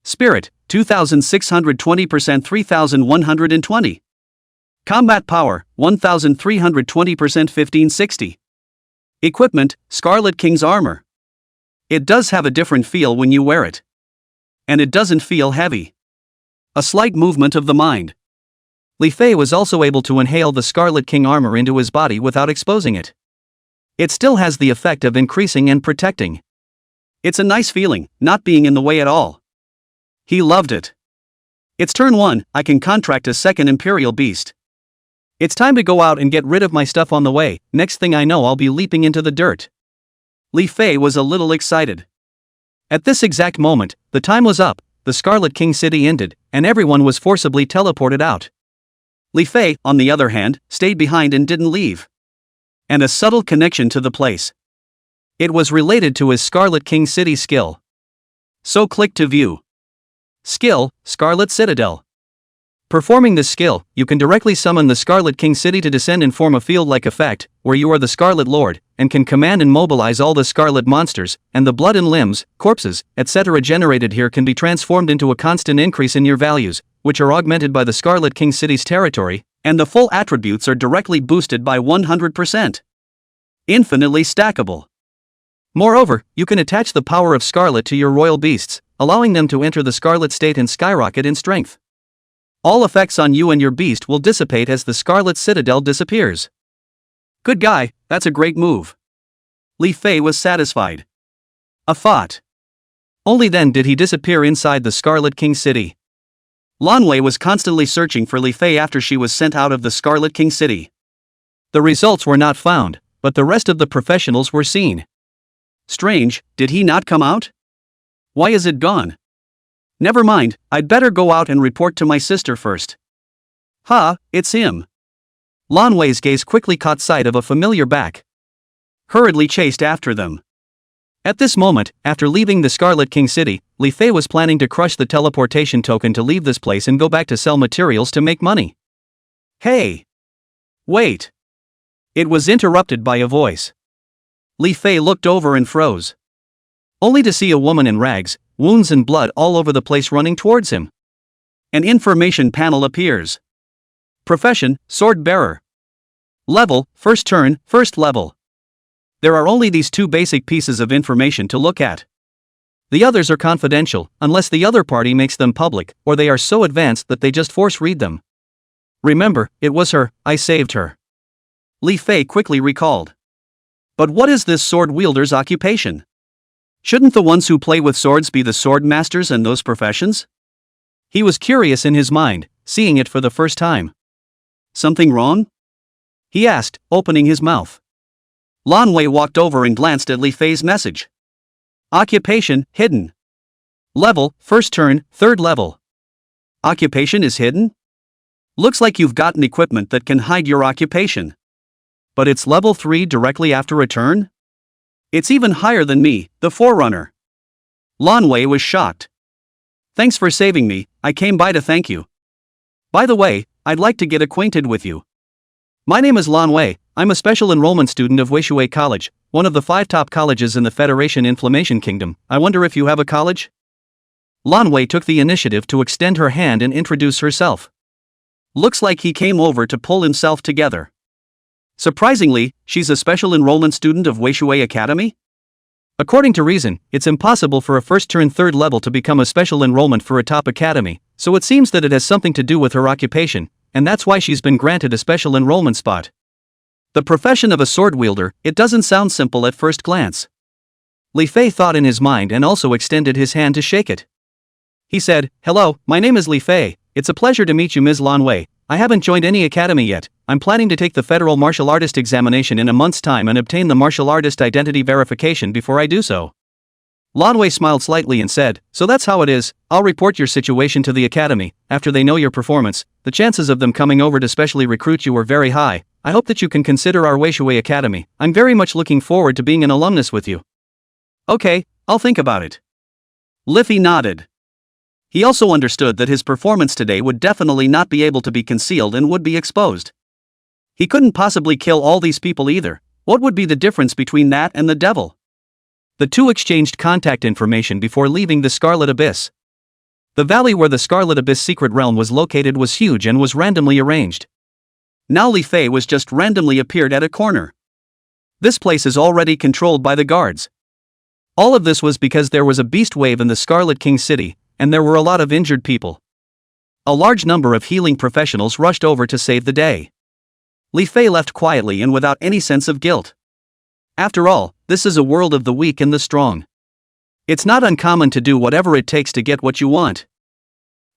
Spirit, 2620% 3120. Combat power, 1320% 1560. Equipment, Scarlet King's armor. It does have a different feel when you wear it. And it doesn't feel heavy. A slight movement of the mind. Li Fei was also able to inhale the Scarlet King armor into his body without exposing it. It still has the effect of increasing and protecting. It's a nice feeling, not being in the way at all. He loved it. It's turn 1, I can contract a second Imperial Beast. It's time to go out and get rid of my stuff on the way, next thing I know I'll be leaping into the dirt. Li Fei was a little excited. At this exact moment, the time was up, the Scarlet King city ended, and everyone was forcibly teleported out. Li Fei, on the other hand, stayed behind and didn't leave. And a subtle connection to the place. It was related to his Scarlet King city skill. So click to view. Skill, Scarlet Citadel. Performing this skill, you can directly summon the Scarlet King city to descend and form a field-like effect, where you are the Scarlet Lord, and can command and mobilize all the Scarlet monsters, and the blood and limbs, corpses, etc. generated here can be transformed into a constant increase in your values, which are augmented by the Scarlet King city's territory, and the full attributes are directly boosted by 100%. Infinitely stackable. Moreover, you can attach the power of Scarlet to your royal beasts, allowing them to enter the Scarlet state and skyrocket in strength. All effects on you and your beast will dissipate as the Scarlet Citadel disappears. Good guy, that's a great move. Li Fei was satisfied. A thought. Only then did he disappear inside the Scarlet King city. Lan Wei was constantly searching for Li Fei after she was sent out of the Scarlet King city. The results were not found, but the rest of the professionals were seen. Strange, did he not come out? Why is it gone? Never mind, I'd better go out and report to my sister first. Ha, it's him. Lan Wei's gaze quickly caught sight of a familiar back. Hurriedly chased after them. At this moment, after leaving the Scarlet King city, Li Fei was planning to crush the teleportation token to leave this place and go back to sell materials to make money. Hey! Wait! It was interrupted by a voice. Li Fei looked over and froze. Only to see a woman in rags, wounds and blood all over the place running towards him. An information panel appears. Profession, Sword Bearer. Level, first turn, 1st level. There are only these 2 basic pieces of information to look at. The others are confidential, unless the other party makes them public, or they are so advanced that they just force read them. Remember, it was her, I saved her. Li Fei quickly recalled. But what is this sword wielder's occupation? Shouldn't the ones who play with swords be the sword masters and those professions? He was curious in his mind, seeing it for the first time. Something wrong? He asked, opening his mouth. Lan Wei walked over and glanced at Li Fei's message. Occupation, hidden. Level, first turn, 3rd level. Occupation is hidden? Looks like you've gotten equipment that can hide your occupation. But it's level 3 directly after a turn? It's even higher than me, the Forerunner. Lan Wei was shocked. Thanks for saving me, I came by to thank you. By the way, I'd like to get acquainted with you. My name is Lan Wei, I'm a special enrollment student of Weishui College, one of the 5 top colleges in the Federation Inflammation Kingdom. I wonder if you have a college? Lan Wei took the initiative to extend her hand and introduce herself. Looks like he came over to pull himself together. Surprisingly, she's a special enrollment student of Weishui Academy? According to Reason, it's impossible for a first-turn 3rd level to become a special enrollment for a top academy, so it seems that it has something to do with her occupation, and that's why she's been granted a special enrollment spot. The profession of a sword wielder, it doesn't sound simple at first glance. Li Fei thought in his mind and also extended his hand to shake it. He said, "Hello, my name is Li Fei, it's a pleasure to meet you, Ms. Lan Wei. I haven't joined any academy yet. I'm planning to take the Federal Martial Artist examination in a month's time and obtain the Martial Artist identity verification before I do so." Lan Wei smiled slightly and said, "So that's how it is. I'll report your situation to the academy. After they know your performance, the chances of them coming over to specially recruit you are very high. I hope that you can consider our Weishui Academy. I'm very much looking forward to being an alumnus with you." "Okay, I'll think about it." Li Fei nodded. He also understood that his performance today would definitely not be able to be concealed and would be exposed. He couldn't possibly kill all these people either. What would be the difference between that and the devil? The two exchanged contact information before leaving the Scarlet Abyss. The valley where the Scarlet Abyss secret realm was located was huge and was randomly arranged. Now Li Fei was just randomly appeared at a corner. This place is already controlled by the guards. All of this was because there was a beast wave in the Scarlet King city, and there were a lot of injured people. A large number of healing professionals rushed over to save the day. Li Fei left quietly and without any sense of guilt. After all, this is a world of the weak and the strong. It's not uncommon to do whatever it takes to get what you want.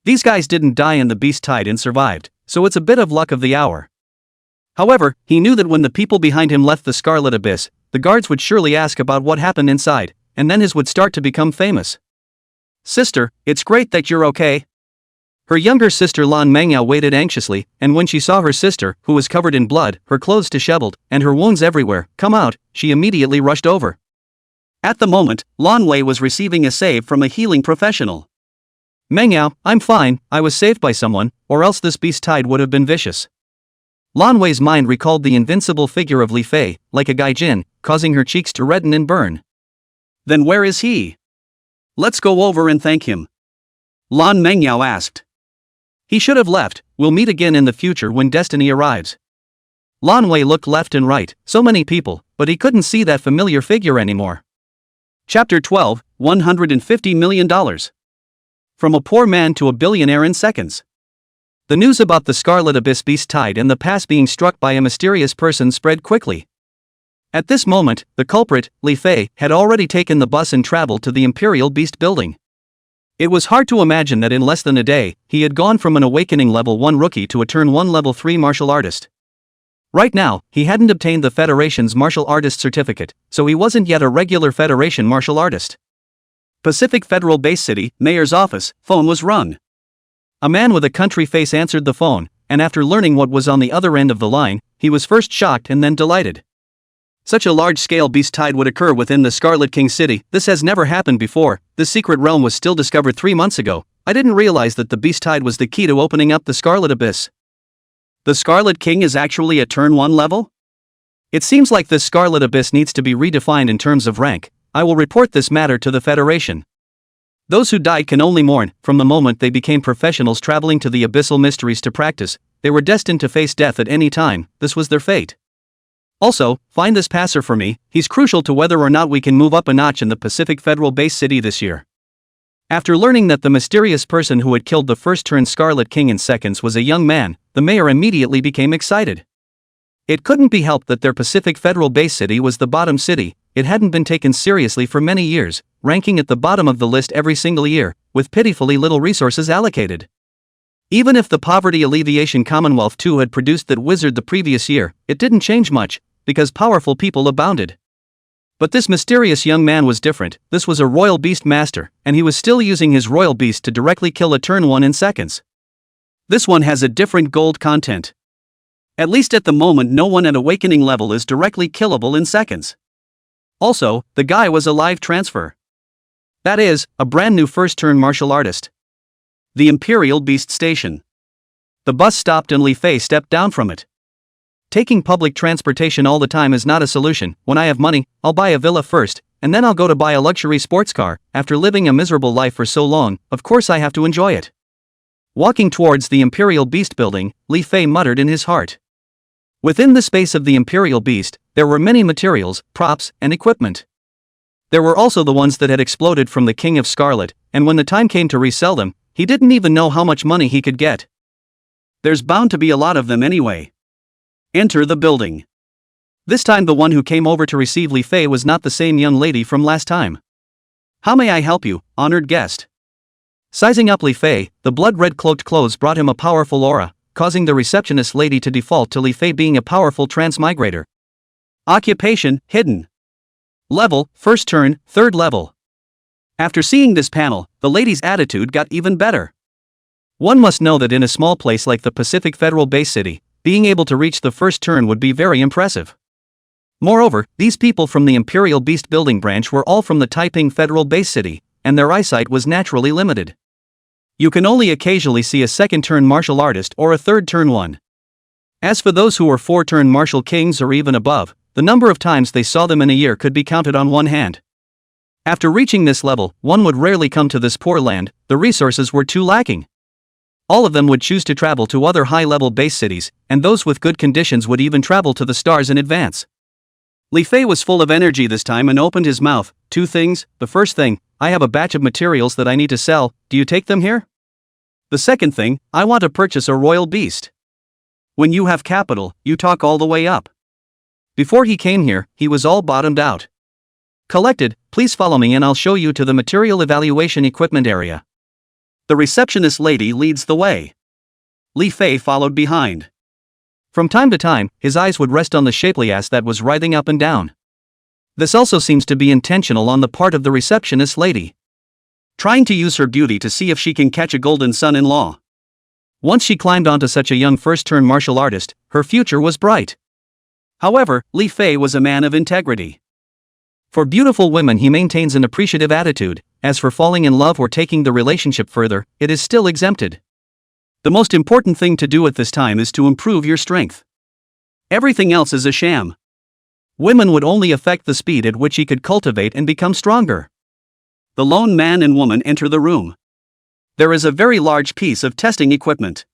These guys didn't die in the beast tide and survived, so it's a bit of luck of the hour. However, he knew that when the people behind him left the Scarlet Abyss, the guards would surely ask about what happened inside, and then his would start to become famous. "Sister, it's great that you're okay." Her younger sister Lan Wei waited anxiously, and when she saw her sister, who was covered in blood, her clothes disheveled, and her wounds everywhere, come out, she immediately rushed over. At the moment, Lan Wei was receiving a save from a healing professional. "Mengyao, I'm fine, I was saved by someone, or else this beast tide would have been vicious." Lan Wei's mind recalled the invincible figure of Li Fei, like a gaijin, causing her cheeks to redden and burn. "Then where is he? Let's go over and thank him." Lan Mengyao asked. "He should have left, we'll meet again in the future when destiny arrives." Lan Wei looked left and right, so many people, but he couldn't see that familiar figure anymore. Chapter 12, $150 million. From a poor man to a billionaire in seconds. The news about the Scarlet Abyss beast tide and the pass being struck by a mysterious person spread quickly. At this moment, the culprit, Li Fei, had already taken the bus and traveled to the Imperial Beast building. It was hard to imagine that in less than a day, he had gone from an awakening level 1 rookie to a turn 1 level 3 martial artist. Right now, he hadn't obtained the Federation's martial artist certificate, so he wasn't yet a regular Federation martial artist. Pacific Federal Base City, Mayor's office, phone was rung. A man with a country face answered the phone, and after learning what was on the other end of the line, he was first shocked and then delighted. Such a large-scale beast tide would occur within the Scarlet King city. This has never happened before. This secret realm was still discovered 3 months ago. I didn't realize that the beast tide was the key to opening up the Scarlet Abyss. The Scarlet King is actually a turn 1 level? It seems like this Scarlet Abyss needs to be redefined in terms of rank. I will report this matter to the Federation. Those who died can only mourn. From the moment they became professionals traveling to the abyssal mysteries to practice, they were destined to face death at any time. This was their fate. Also, find this passer for me. He's crucial to whether or not we can move up a notch in the Pacific Federal Base City this year. After learning that the mysterious person who had killed the first-turn Scarlet King in seconds was a young man, the mayor immediately became excited. It couldn't be helped that their Pacific Federal Base City was the bottom city. It hadn't been taken seriously for many years, ranking at the bottom of the list every single year, with pitifully little resources allocated. Even if the Poverty Alleviation Commonwealth II had produced that wizard the previous year, it didn't change much, because powerful people abounded. But this mysterious young man was different. This was a royal beast master, and he was still using his royal beast to directly kill a turn 1 in seconds. This one has a different gold content. At least at the moment, no one at awakening level is directly killable in seconds. Also, the guy was a live transfer. That is, a brand new first-turn martial artist. The Imperial Beast Station. The bus stopped and Li Fei stepped down from it. Taking public transportation all the time is not a solution. When I have money, I'll buy a villa first, and then I'll go to buy a luxury sports car. After living a miserable life for so long, of course I have to enjoy it. Walking towards the Imperial Beast building, Li Fei muttered in his heart. Within the space of the Imperial Beast, there were many materials, props, and equipment. There were also the ones that had exploded from the King of Scarlet, and when the time came to resell them, he didn't even know how much money he could get. There's bound to be a lot of them anyway. Enter the building. This time the one who came over to receive Li Fei was not the same young lady from last time. "How may I help you, honored guest?" Sizing up Li Fei, the blood-red cloaked clothes brought him a powerful aura, causing the receptionist lady to default to Li Fei being a powerful transmigrator. Occupation, hidden. Level, first turn, 3rd level. After seeing this panel, the lady's attitude got even better. One must know that in a small place like the Pacific Federal Base City, being able to reach the first turn would be very impressive. Moreover, these people from the Imperial Beast Building branch were all from the Taiping Federal Base City, and their eyesight was naturally limited. You can only occasionally see a second-turn martial artist or a third-turn one. As for those who were four-turn martial kings or even above, the number of times they saw them in a year could be counted on one hand. After reaching this level, one would rarely come to this poor land, the resources were too lacking. All of them would choose to travel to other high-level base cities, and those with good conditions would even travel to the stars in advance. Li Fei was full of energy this time and opened his mouth. Two things. The first thing, I have a batch of materials that I need to sell, do you take them here? The second thing, I want to purchase a royal beast. When you have capital, you talk all the way up. Before he came here, he was all bottomed out. Collected, please follow me and I'll show you to the material evaluation equipment area. The receptionist lady leads the way. Li Fei followed behind. From time to time, his eyes would rest on the shapely ass that was writhing up and down. This also seems to be intentional on the part of the receptionist lady, trying to use her beauty to see if she can catch a golden son-in-law. Once she climbed onto such a young first-turn martial artist, her future was bright. However, Li Fei was a man of integrity. For beautiful women he maintains an appreciative attitude. As for falling in love or taking the relationship further, it is still exempted. The most important thing to do at this time is to improve your strength. Everything else is a sham. Women would only affect the speed at which he could cultivate and become stronger. The lone man and woman enter the room. There is a very large piece of testing equipment.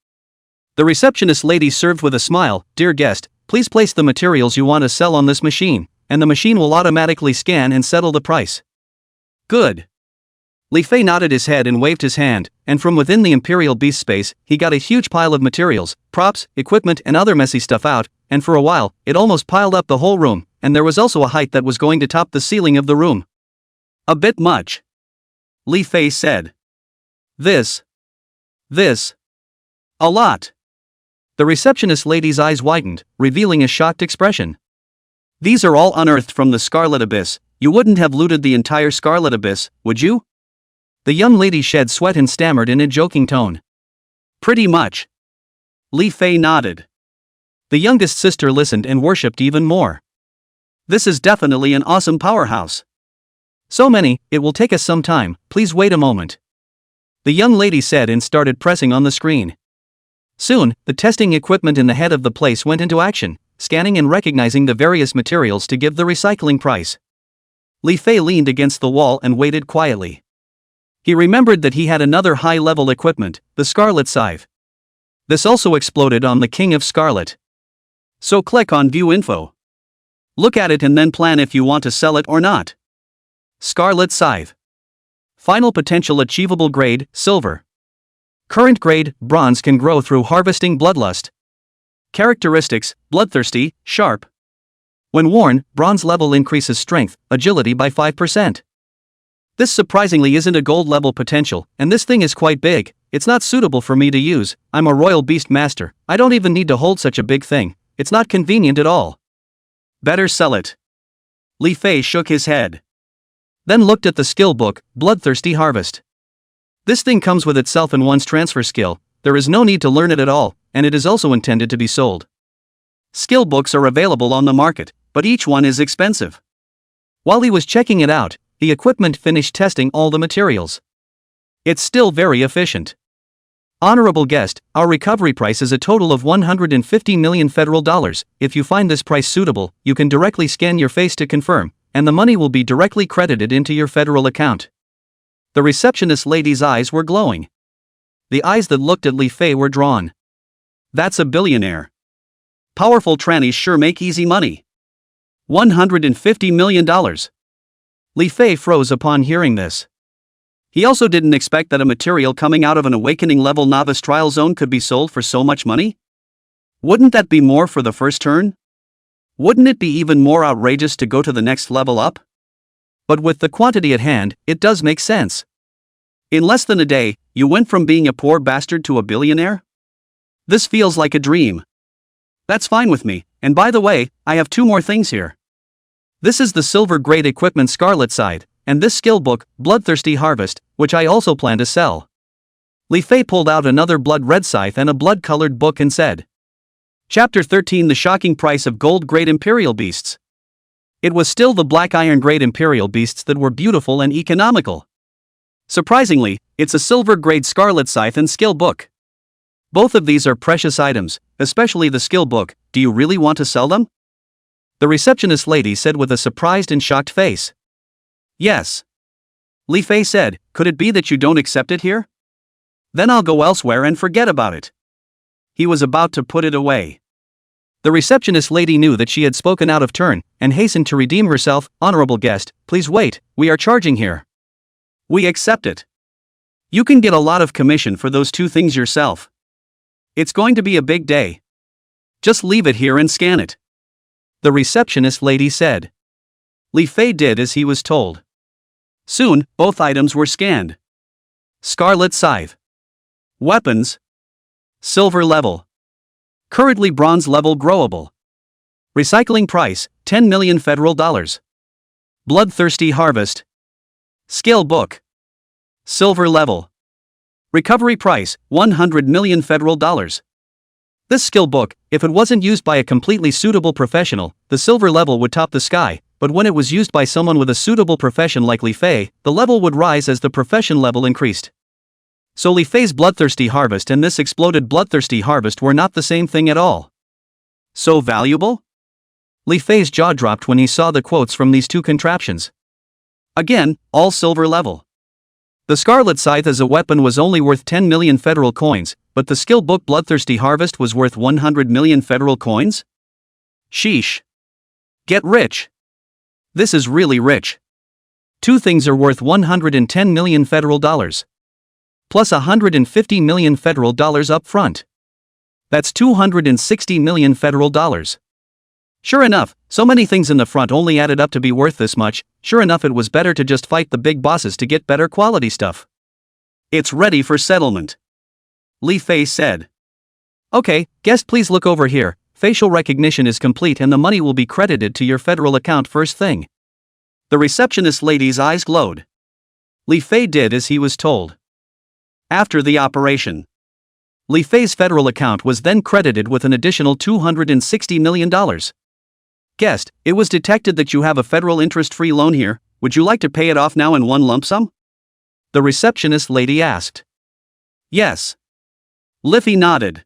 The receptionist lady served with a smile. Dear guest, please place the materials you want to sell on this machine, and the machine will automatically scan and settle the price. Good. Li Fei nodded his head and waved his hand, and from within the Imperial Beast space, he got a huge pile of materials, props, equipment and other messy stuff out, and for a while, it almost piled up the whole room, and there was also a height that was going to top the ceiling of the room. A bit much. Li Fei said. This. A lot. The receptionist lady's eyes widened, revealing a shocked expression. These are all unearthed from the Scarlet Abyss. You wouldn't have looted the entire Scarlet Abyss, would you? The young lady shed sweat and stammered in a joking tone. Pretty much. Li Fei nodded. The youngest sister listened and worshipped even more. This is definitely an awesome powerhouse. So many, it will take us some time, please wait a moment. The young lady said and started pressing on the screen. Soon, the testing equipment in the head of the place went into action, scanning and recognizing the various materials to give the recycling price. Li Fei leaned against the wall and waited quietly. He remembered that he had another high-level equipment, the Scarlet Scythe. This also exploded on the King of Scarlet. So click on View Info. Look at it and then plan if you want to sell it or not. Scarlet Scythe. Final potential achievable grade, Silver. Current grade, Bronze, can grow through harvesting bloodlust. Characteristics, bloodthirsty, sharp. When worn, Bronze level increases strength, agility by 5%. This surprisingly isn't a gold level potential, and this thing is quite big. It's not suitable for me to use. I'm a royal beast master. I don't even need to hold such a big thing. It's not convenient at all. Better sell it. Li Fei shook his head. Then looked at the skill book, Bloodthirsty Harvest. This thing comes with itself and one's transfer skill. There is no need to learn it at all, and it is also intended to be sold. Skill books are available on the market, but each one is expensive. While he was checking it out, the equipment finished testing all the materials. It's still very efficient. Honorable guest, our recovery price is a total of 150 million federal dollars. If you find this price suitable, you can directly scan your face to confirm, and the money will be directly credited into your federal account. The receptionist lady's eyes were glowing. The eyes that looked at Li Fei were drawn. That's a billionaire. Powerful trannies sure make easy money. $150 million. Li Fei froze upon hearing this. He also didn't expect that a material coming out of an awakening level novice trial zone could be sold for so much money. Wouldn't that be more for the first turn? Wouldn't it be even more outrageous to go to the next level up? But with the quantity at hand, it does make sense. In less than a day, you went from being a poor bastard to a billionaire? This feels like a dream. That's fine with me, and by the way, I have two more things here. This is the silver grade equipment Scarlet Scythe. and this skill book, Bloodthirsty Harvest, which I also plan to sell. Li Fei pulled out another blood red scythe and a blood-colored book and said. Chapter 13: The Shocking Price of Gold Grade Imperial Beasts. It was still the black iron grade Imperial Beasts that were beautiful and economical. Surprisingly, it's a silver grade Scarlet Scythe and skill book. Both of these are precious items, especially the skill book. Do you really want to sell them? The receptionist lady said with a surprised and shocked face. Yes. Li Fei said, could it be that you don't accept it here? Then I'll go elsewhere and forget about it. He was about to put it away. The receptionist lady knew that she had spoken out of turn, and hastened to redeem herself. Honorable guest, please wait, we are charging here. We accept it. You can get a lot of commission for those two things yourself. It's going to be a big day. Just leave it here and scan it. The receptionist lady said. Li Fei did as he was told. Soon, both items were scanned. Scarlet Scythe. Weapons. Silver level. Currently bronze level growable. Recycling price, 10 million federal dollars. Bloodthirsty Harvest. Skill book. Silver level. Recovery price, 100 million federal dollars. This skill book, if it wasn't used by a completely suitable professional, the silver level would top the sky, but when it was used by someone with a suitable profession like Li Fei, the level would rise as the profession level increased. So Li Fei's Bloodthirsty Harvest and this exploded Bloodthirsty Harvest were not the same thing at all. So valuable? Li Fei's jaw dropped when he saw the quotes from these two contraptions. Again, all silver level. The Scarlet Scythe as a weapon was only worth 10 million federal coins, but the skill book Bloodthirsty Harvest was worth 100 million federal coins? Sheesh. Get rich. This is really rich. Two things are worth 110 million federal dollars. Plus 150 million federal dollars up front. That's 260 million federal dollars. Sure enough, so many things in the front only added up to be worth this much. Sure enough, it was better to just fight the big bosses to get better quality stuff. It's ready for settlement. Li Fei said. Okay, guest, please look over here. Facial recognition is complete and the money will be credited to your federal account first thing. The receptionist lady's eyes glowed. Li Fei did as he was told. After the operation, Li Fei's federal account was then credited with an additional $260 million. Guest, it was detected that you have a federal interest-free loan here. Would you like to pay it off now in one lump sum? The receptionist lady asked. Yes. Li Fei nodded.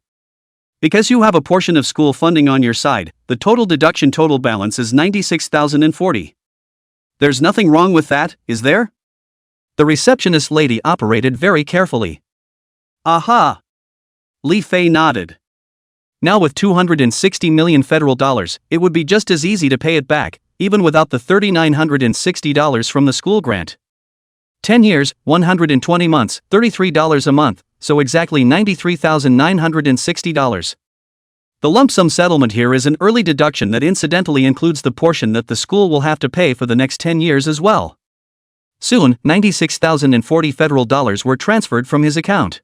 Because you have a portion of school funding on your side, the total deduction total balance is 96,040. There's nothing wrong with that, is there? The receptionist lady operated very carefully. Aha! Li Fei nodded. Now with 260 million federal dollars, it would be just as easy to pay it back, even without the $3,960 from the school grant. 10 years, 120 months, $33 a month, so exactly $93,960. The lump sum settlement here is an early deduction that incidentally includes the portion that the school will have to pay for the next 10 years as well. Soon, 96,040 federal dollars were transferred from his account.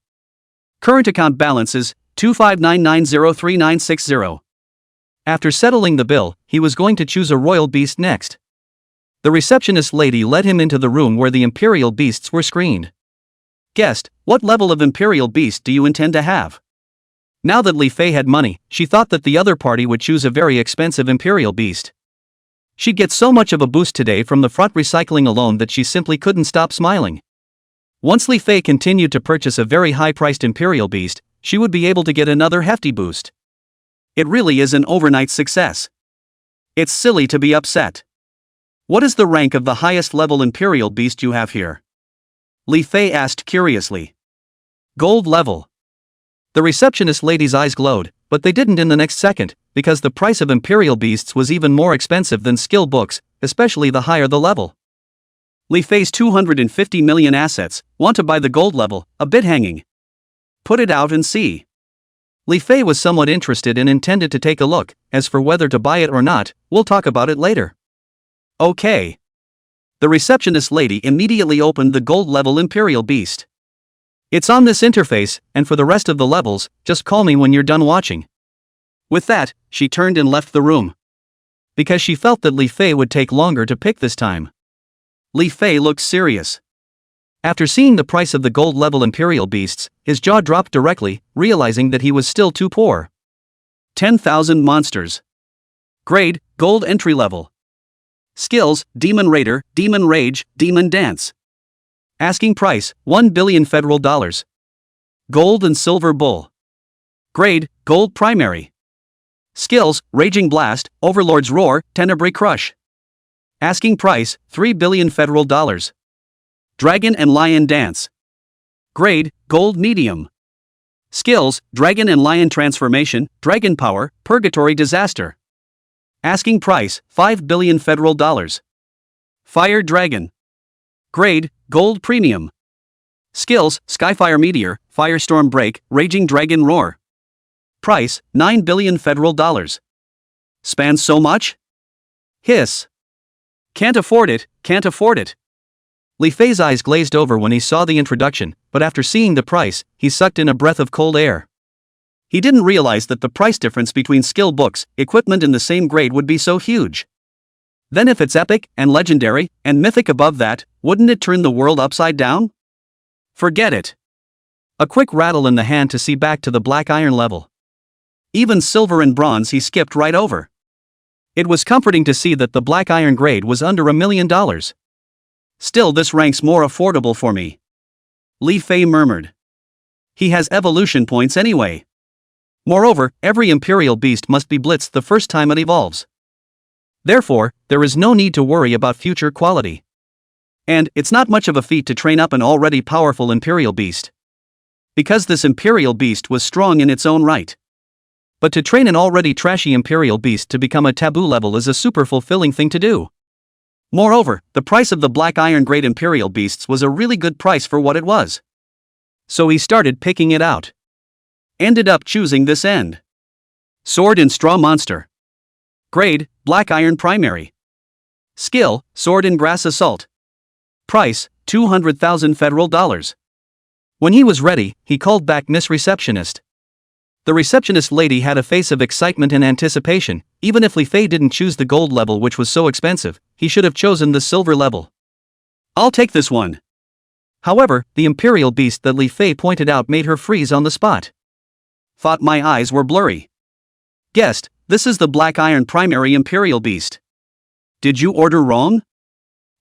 Current account balance is 259903960. After settling the bill, he was going to choose a royal beast next. The receptionist lady led him into the room where the imperial beasts were screened. Guest, what level of imperial beast do you intend to have? Now that Li Fei had money, she thought that the other party would choose a very expensive imperial beast. She'd get so much of a boost today from the front recycling alone that she simply couldn't stop smiling. Once Li Fei continued to purchase a very high-priced imperial beast, she would be able to get another hefty boost. It really is an overnight success. It's silly to be upset. What is the rank of the highest level imperial beast you have here? Li Fei asked curiously. Gold level. The receptionist lady's eyes glowed, but they didn't in the next second, because the price of imperial beasts was even more expensive than skill books, especially the higher the level. Li Fei's 250 million assets, want to buy the gold level, a bit hanging. Put it out and see. Li Fei was somewhat interested and intended to take a look. As for whether to buy it or not, we'll talk about it later. Okay. The receptionist lady immediately opened the gold level imperial beast. It's on this interface, and for the rest of the levels, just call me when you're done watching. With that, she turned and left the room. Because she felt that Li Fei would take longer to pick this time. Li Fei looked serious. After seeing the price of the gold-level Imperial Beasts, his jaw dropped directly, realizing that he was still too poor. 10,000 monsters. Grade, Gold entry level. Skills, Demon Raider, Demon Rage, Demon Dance. Asking price, 1 billion federal dollars. Gold and Silver Bull. Grade, Gold primary. Skills, Raging Blast, Overlord's Roar, Tenebrae Crush. Asking price, 3 billion federal dollars. Dragon and Lion Dance. Grade, Gold medium. Skills, Dragon and Lion Transformation, Dragon Power, Purgatory Disaster. Asking price, 5 billion federal dollars. Fire Dragon. Grade, Gold premium. Skills, Skyfire Meteor, Firestorm Break, Raging Dragon Roar. Price, 9 billion federal dollars. Spans so much? Hiss. Can't afford it, can't afford it. Li Fei's eyes glazed over when he saw the introduction, but after seeing the price, he sucked in a breath of cold air. He didn't realize that the price difference between skill books, equipment in the same grade would be so huge. Then if it's epic, and legendary, and mythic above that, wouldn't it turn the world upside down? Forget it. A quick rattle in the hand to see back to the black iron level. Even silver and bronze he skipped right over. It was comforting to see that the black iron grade was under $1 million. Still, this ranks more affordable for me. Li Fei murmured. He has evolution points anyway. Moreover, every Imperial Beast must be blitzed the first time it evolves. Therefore, there is no need to worry about future quality. And, it's not much of a feat to train up an already powerful Imperial Beast. Because this Imperial Beast was strong in its own right. But to train an already trashy Imperial Beast to become a taboo level is a super fulfilling thing to do. Moreover, the price of the black iron grade Imperial Beasts was a really good price for what it was. So he started picking it out. Ended up choosing this end. Sword and Straw Monster. Grade, Black Iron Primary. Skill, Sword and Grass Assault. Price, 200,000 federal dollars. When he was ready, he called back Miss Receptionist. The receptionist lady had a face of excitement and anticipation. Even if Li Fei didn't choose the gold level, which was so expensive, he should have chosen the silver level. I'll take this one. However, the Imperial Beast that Li Fei pointed out made her freeze on the spot. Thought my eyes were blurry. Guessed, this is the Black Iron Primary Imperial Beast. Did you order wrong?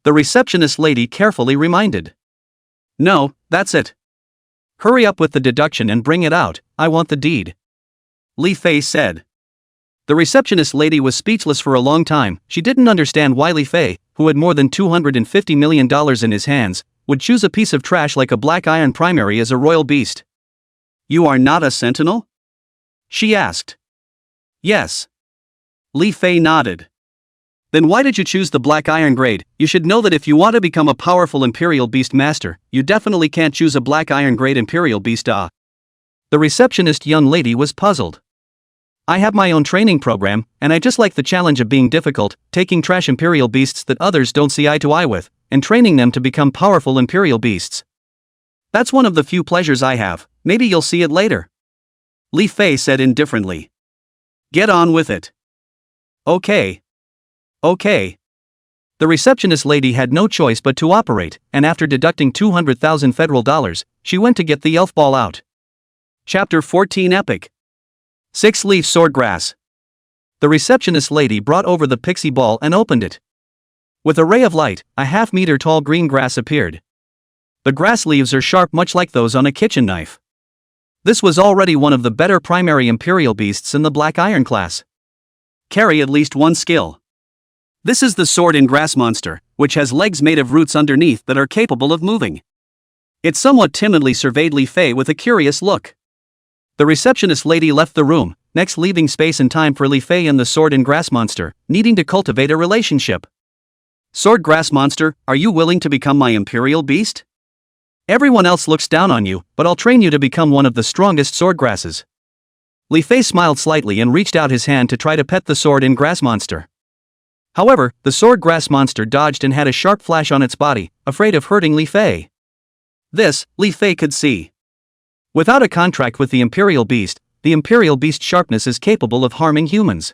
The receptionist lady carefully reminded. No, that's it. Hurry up with the deduction and bring it out, I want the deed. Li Fei said. The receptionist lady was speechless for a long time. She didn't understand why Li Fei, who had more than $250 million in his hands, would choose a piece of trash like a Black Iron Primary as a royal beast. You are not a sentinel? She asked. Yes. Li Fei nodded. Then why did you choose the Black Iron grade? You should know that if you want to become a powerful Imperial Beast Master, you definitely can't choose a Black Iron grade Imperial Beast. The receptionist young lady was puzzled. I have my own training program, and I just like the challenge of being difficult, taking trash Imperial Beasts that others don't see eye to eye with, and training them to become powerful Imperial Beasts. That's one of the few pleasures I have. Maybe you'll see it later. Li Fei said indifferently. Get on with it. Okay. Okay. The receptionist lady had no choice but to operate, and after deducting 200,000 federal dollars, she went to get the elf ball out. Chapter 14 Epic. 6-leaf swordgrass. The receptionist lady brought over the pixie ball and opened it. With a ray of light, a half-meter tall green grass appeared. The grass leaves are sharp, much like those on a kitchen knife. This was already one of the better primary Imperial Beasts in the Black Iron class. Carry at least one skill. This is the Sword and Grass Monster, which has legs made of roots underneath that are capable of moving. It somewhat timidly surveyed Li Fei with a curious look. The receptionist lady left the room, next leaving space and time for Li Fei and the Sword and Grass Monster, needing to cultivate a relationship. Sword Grass Monster, are you willing to become my Imperial Beast? Everyone else looks down on you, but I'll train you to become one of the strongest swordgrasses. Li Fei smiled slightly and reached out his hand to try to pet the Sword and Grass Monster. However, the Sword Grass Monster dodged and had a sharp flash on its body, afraid of hurting Li Fei. This, Li Fei could see. Without a contract with the Imperial Beast, the Imperial Beast sharpness is capable of harming humans.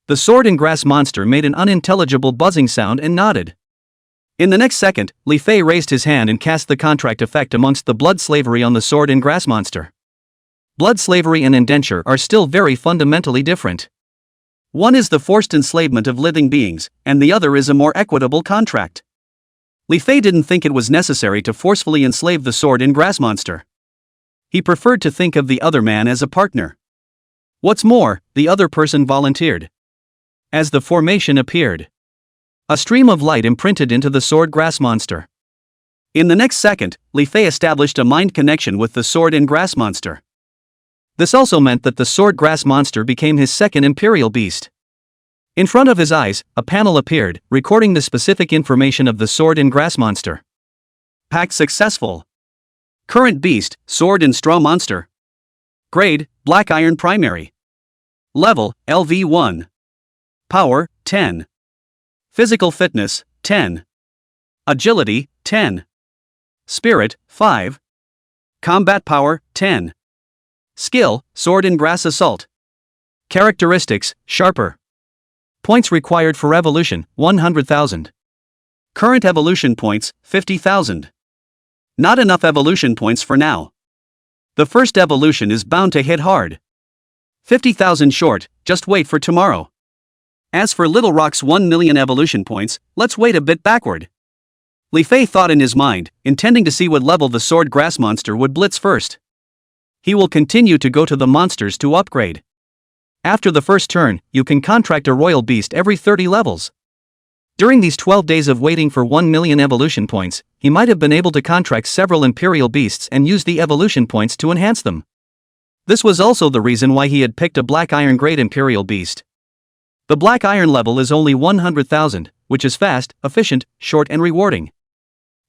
The Sword and Grass Monster made an unintelligible buzzing sound and nodded. In the next second, Li Fei raised his hand and cast the contract effect amongst the blood slavery on the sword and grass monster. Blood slavery and indenture are still very fundamentally different. One is the forced enslavement of living beings, and the other is a more equitable contract. Li Fei didn't think it was necessary to forcefully enslave the sword and grass monster. He preferred to think of the other man as a partner. What's more, the other person volunteered. As the formation appeared, a stream of light imprinted into the sword grass monster. In the next second, Li Fei established a mind connection with the sword and grass monster. This also meant that the sword grass monster became his second imperial beast. In front of his eyes, a panel appeared, recording the specific information of the sword and grass monster. Pact successful. Current beast, sword and straw monster. Grade, black iron primary. Level, LV1. Power, 10. Physical fitness, 10. Agility, 10. Spirit, 5. Combat power, 10. Skill, sword and grass assault. Characteristics, sharper. Points required for evolution, 100,000. Current evolution points, 50,000. Not enough evolution points for now. The first evolution is bound to hit hard. 50,000 short, just wait for tomorrow. As for Little Rock's 1 million evolution points, let's wait a bit backward. Li Fei thought in his mind, intending to see what level the sword grass monster would blitz first. He will continue to go to the monsters to upgrade. After the first turn, you can contract a royal beast every 30 levels. During these 12 days of waiting for 1 million evolution points, he might have been able to contract several imperial beasts and use the evolution points to enhance them. This was also the reason why he had picked a black iron grade imperial beast. The black iron level is only 100,000, which is fast, efficient, short and rewarding.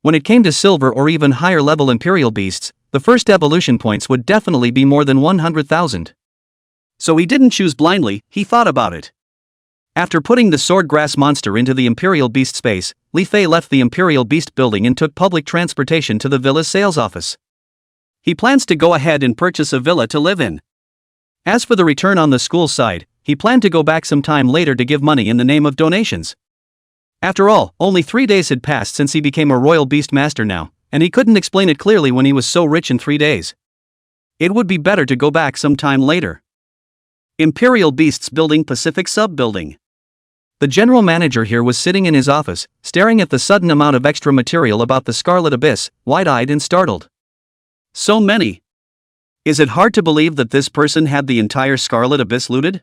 When it came to silver or even higher level imperial beasts, the first evolution points would definitely be more than 100,000. So he didn't choose blindly, he thought about it. After putting the sword grass monster into the imperial beast space, Li Fei left the imperial beast building and took public transportation to the villa's sales office. He plans to go ahead and purchase a villa to live in. As for the return on the school side, he planned to go back some time later to give money in the name of donations. After all, only 3 days had passed since he became a royal beast master now, and he couldn't explain it clearly when he was so rich in 3 days. It would be better to go back some time later. Imperial Beasts Building Pacific Sub-Building. The general manager here was sitting in his office, staring at the sudden amount of extra material about the Scarlet Abyss, wide-eyed and startled. So many. Is it hard to believe that this person had the entire Scarlet Abyss looted?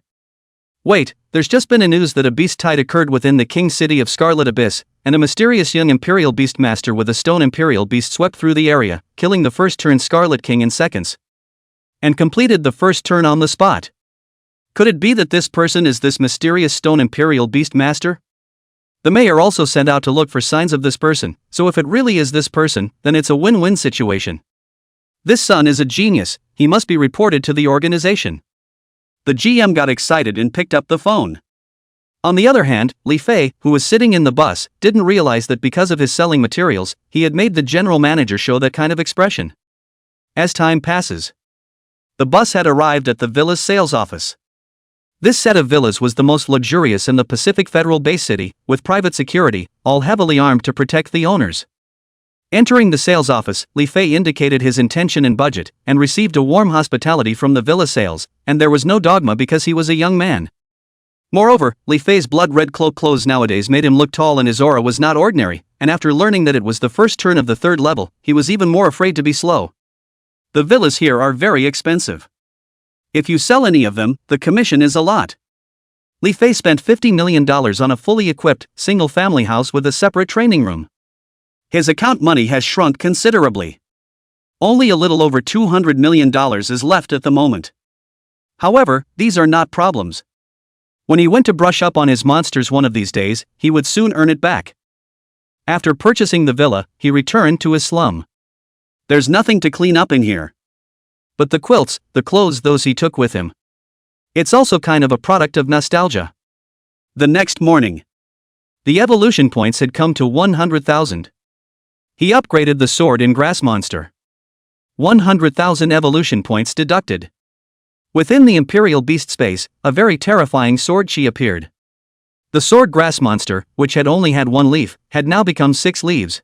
Wait, there's just been a news that a beast tide occurred within the king city of Scarlet Abyss, and a mysterious young imperial beast master with a stone imperial beast swept through the area, killing the first turn Scarlet King in seconds. And completed the first turn on the spot. Could it be that this person is this mysterious stone imperial beast master? The mayor also sent out to look for signs of this person, so if it really is this person, then it's a win-win situation. This son is a genius, he must be reported to the organization. The GM got excited and picked up the phone. On the other hand, Li Fei, who was sitting in the bus, didn't realize that because of his selling materials, he had made the general manager show that kind of expression. As time passes, the bus had arrived at the villa's sales office. This set of villas was the most luxurious in the Pacific Federal Base City, with private security, all heavily armed to protect the owners. Entering the sales office, Li Fei indicated his intention and budget, and received a warm hospitality from the villa sales, and there was no dogma because he was a young man. Moreover, Li Fei's blood-red cloak clothes nowadays made him look tall and his aura was not ordinary, and after learning that it was the first turn of the third level, he was even more afraid to be slow. The villas here are very expensive. If you sell any of them, the commission is a lot. Li Fei spent $50 million on a fully equipped, single-family house with a separate training room. His account money has shrunk considerably. Only a little over $200 million is left at the moment. However, these are not problems. When he went to brush up on his monsters one of these days, he would soon earn it back. After purchasing the villa, he returned to his slum. There's nothing to clean up in here. But the quilts, the clothes, those he took with him. It's also kind of a product of nostalgia. The next morning, the evolution points had come to 100,000. He upgraded the sword in grass monster. 100,000 evolution points deducted. Within the imperial beast space, a very terrifying sword chi appeared. The sword grass monster, which had only had one leaf, had now become 6 leaves.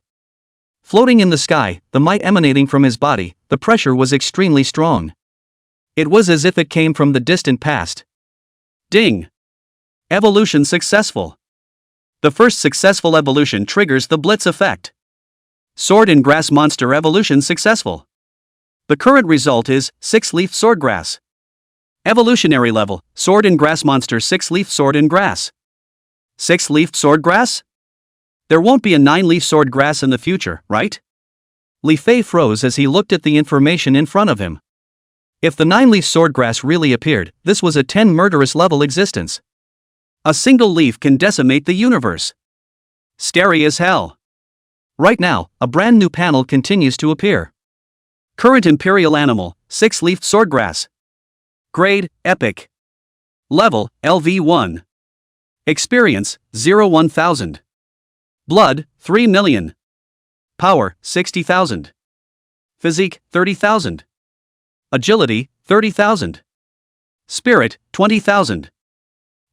Floating in the sky, the might emanating from his body, the pressure was extremely strong. It was as if it came from the distant past. Ding! Evolution successful. The first successful evolution triggers the Blitz effect. Sword and grass monster evolution successful. The current result is 6-leaf sword grass. Evolutionary level, sword and grass monster 6-leaf sword and grass. 6-leaf sword grass? There won't be a 9-leaf sword grass in the future, right? Li Fei froze as he looked at the information in front of him. If the 9-leaf sword grass really appeared, this was a 10 murderous level existence. A single leaf can decimate the universe. Scary as hell. Right now, a brand new panel continues to appear. Current imperial animal, 6-leaf swordgrass. Grade, epic. Level, LV1. Experience, 0-1000. Blood, 3 million. Power, 60,000. Physique, 30,000. Agility, 30,000. Spirit, 20,000.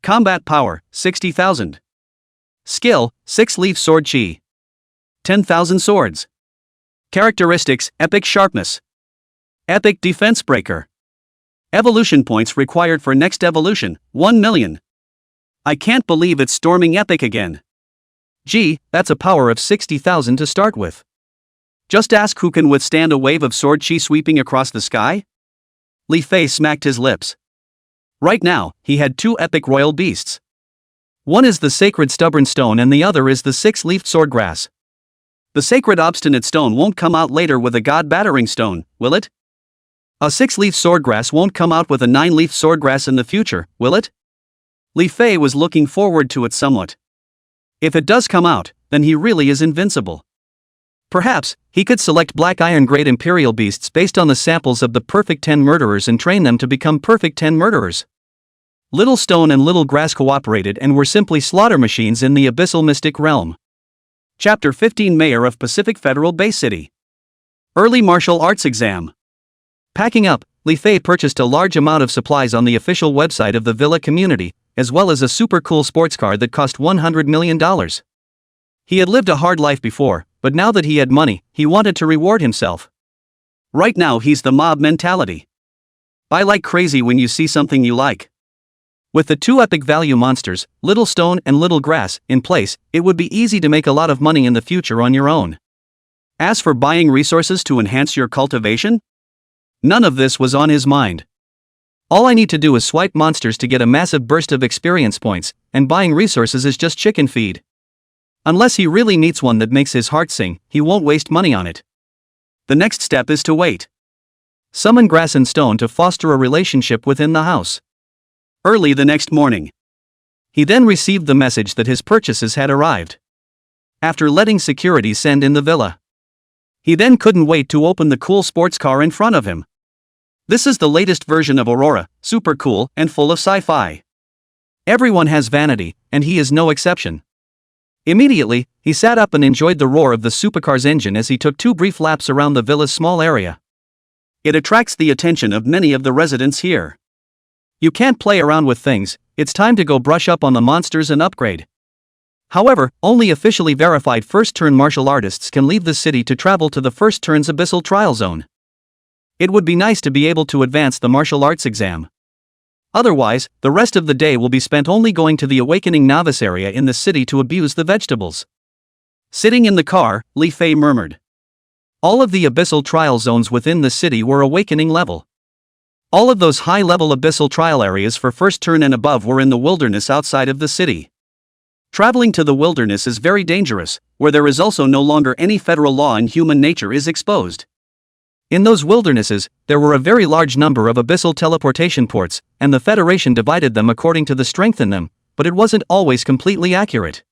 Combat power, 60,000. Skill, 6-leaf sword chi. 10,000 swords. Characteristics, epic sharpness. Epic defense breaker. Evolution points required for next evolution, 1 million. I can't believe it's storming epic again. Gee, that's a power of 60,000 to start with. Just ask who can withstand a wave of sword chi sweeping across the sky? Li Fei smacked his lips. Right now, he had 2 epic royal beasts. One is the sacred stubborn stone and the other is the 6-leafed swordgrass. The sacred obstinate stone won't come out later with a god battering stone, will it? A 6-leaf swordgrass won't come out with a 9-leaf swordgrass in the future, will it? Li Fei was looking forward to it somewhat. If it does come out, then he really is invincible. Perhaps, he could select Black Iron Grade Imperial Beasts based on the samples of the perfect 10 murderers and train them to become perfect 10 murderers. Little Stone and Little Grass cooperated and were simply slaughter machines in the abyssal mystic realm. Chapter 15 Mayor of Pacific Federal Base City. Early Martial Arts Exam. Packing up, Li Fei purchased a large amount of supplies on the official website of the Villa community, as well as a super cool sports car that cost $100 million. He had lived a hard life before, but now that he had money, he wanted to reward himself. Right now he's the mob mentality. Buy like crazy when you see something you like. With the 2 epic value monsters, Little Stone and Little Grass, in place, it would be easy to make a lot of money in the future on your own. As for buying resources to enhance your cultivation? None of this was on his mind. All I need to do is swipe monsters to get a massive burst of experience points, and buying resources is just chicken feed. Unless he really meets one that makes his heart sing, he won't waste money on it. The next step is to wait. Summon Grass and Stone to foster a relationship within the house. Early the next morning. He then received the message that his purchases had arrived. After letting security send in the villa, he then couldn't wait to open the cool sports car in front of him. This is the latest version of Aurora, super cool and full of sci-fi. Everyone has vanity, and he is no exception. Immediately, he sat up and enjoyed the roar of the supercar's engine as he took 2 brief laps around the villa's small area. It attracts the attention of many of the residents here. You can't play around with things, it's time to go brush up on the monsters and upgrade. However, only officially verified first-turn martial artists can leave the city to travel to the first turn's abyssal trial zone. It would be nice to be able to advance the martial arts exam. Otherwise, the rest of the day will be spent only going to the awakening novice area in the city to abuse the vegetables. Sitting in the car, Li Fei murmured. All of the abyssal trial zones within the city were awakening level. All of those high-level abyssal trial areas for first turn and above were in the wilderness outside of the city. Traveling to the wilderness is very dangerous, where there is also no longer any federal law and human nature is exposed. In those wildernesses, there were a very large number of abyssal teleportation ports, and the Federation divided them according to the strength in them, but it wasn't always completely accurate.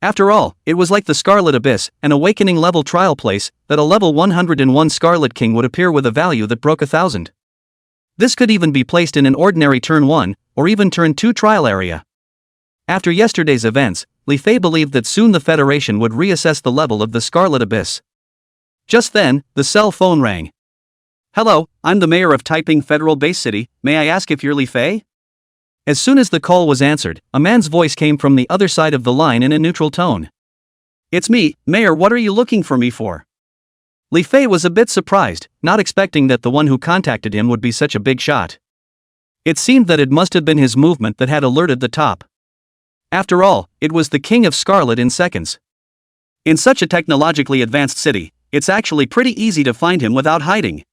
After all, it was like the Scarlet Abyss, an awakening level trial place, that a level 101 Scarlet King would appear with a value that broke 1,000. This could even be placed in an ordinary turn 1, or even turn 2 trial area. After yesterday's events, Li Fei believed that soon the Federation would reassess the level of the Scarlet Abyss. Just then, the cell phone rang. Hello, I'm the mayor of Taiping Federal Base City, may I ask if you're Li Fei? As soon as the call was answered, a man's voice came from the other side of the line in a neutral tone. "It's me, Mayor, what are you looking for me for?" Li Fei was a bit surprised, not expecting that the one who contacted him would be such a big shot. It seemed that it must have been his movement that had alerted the top. After all, it was the King of Scarlet in seconds. In such a technologically advanced city, it's actually pretty easy to find him without hiding.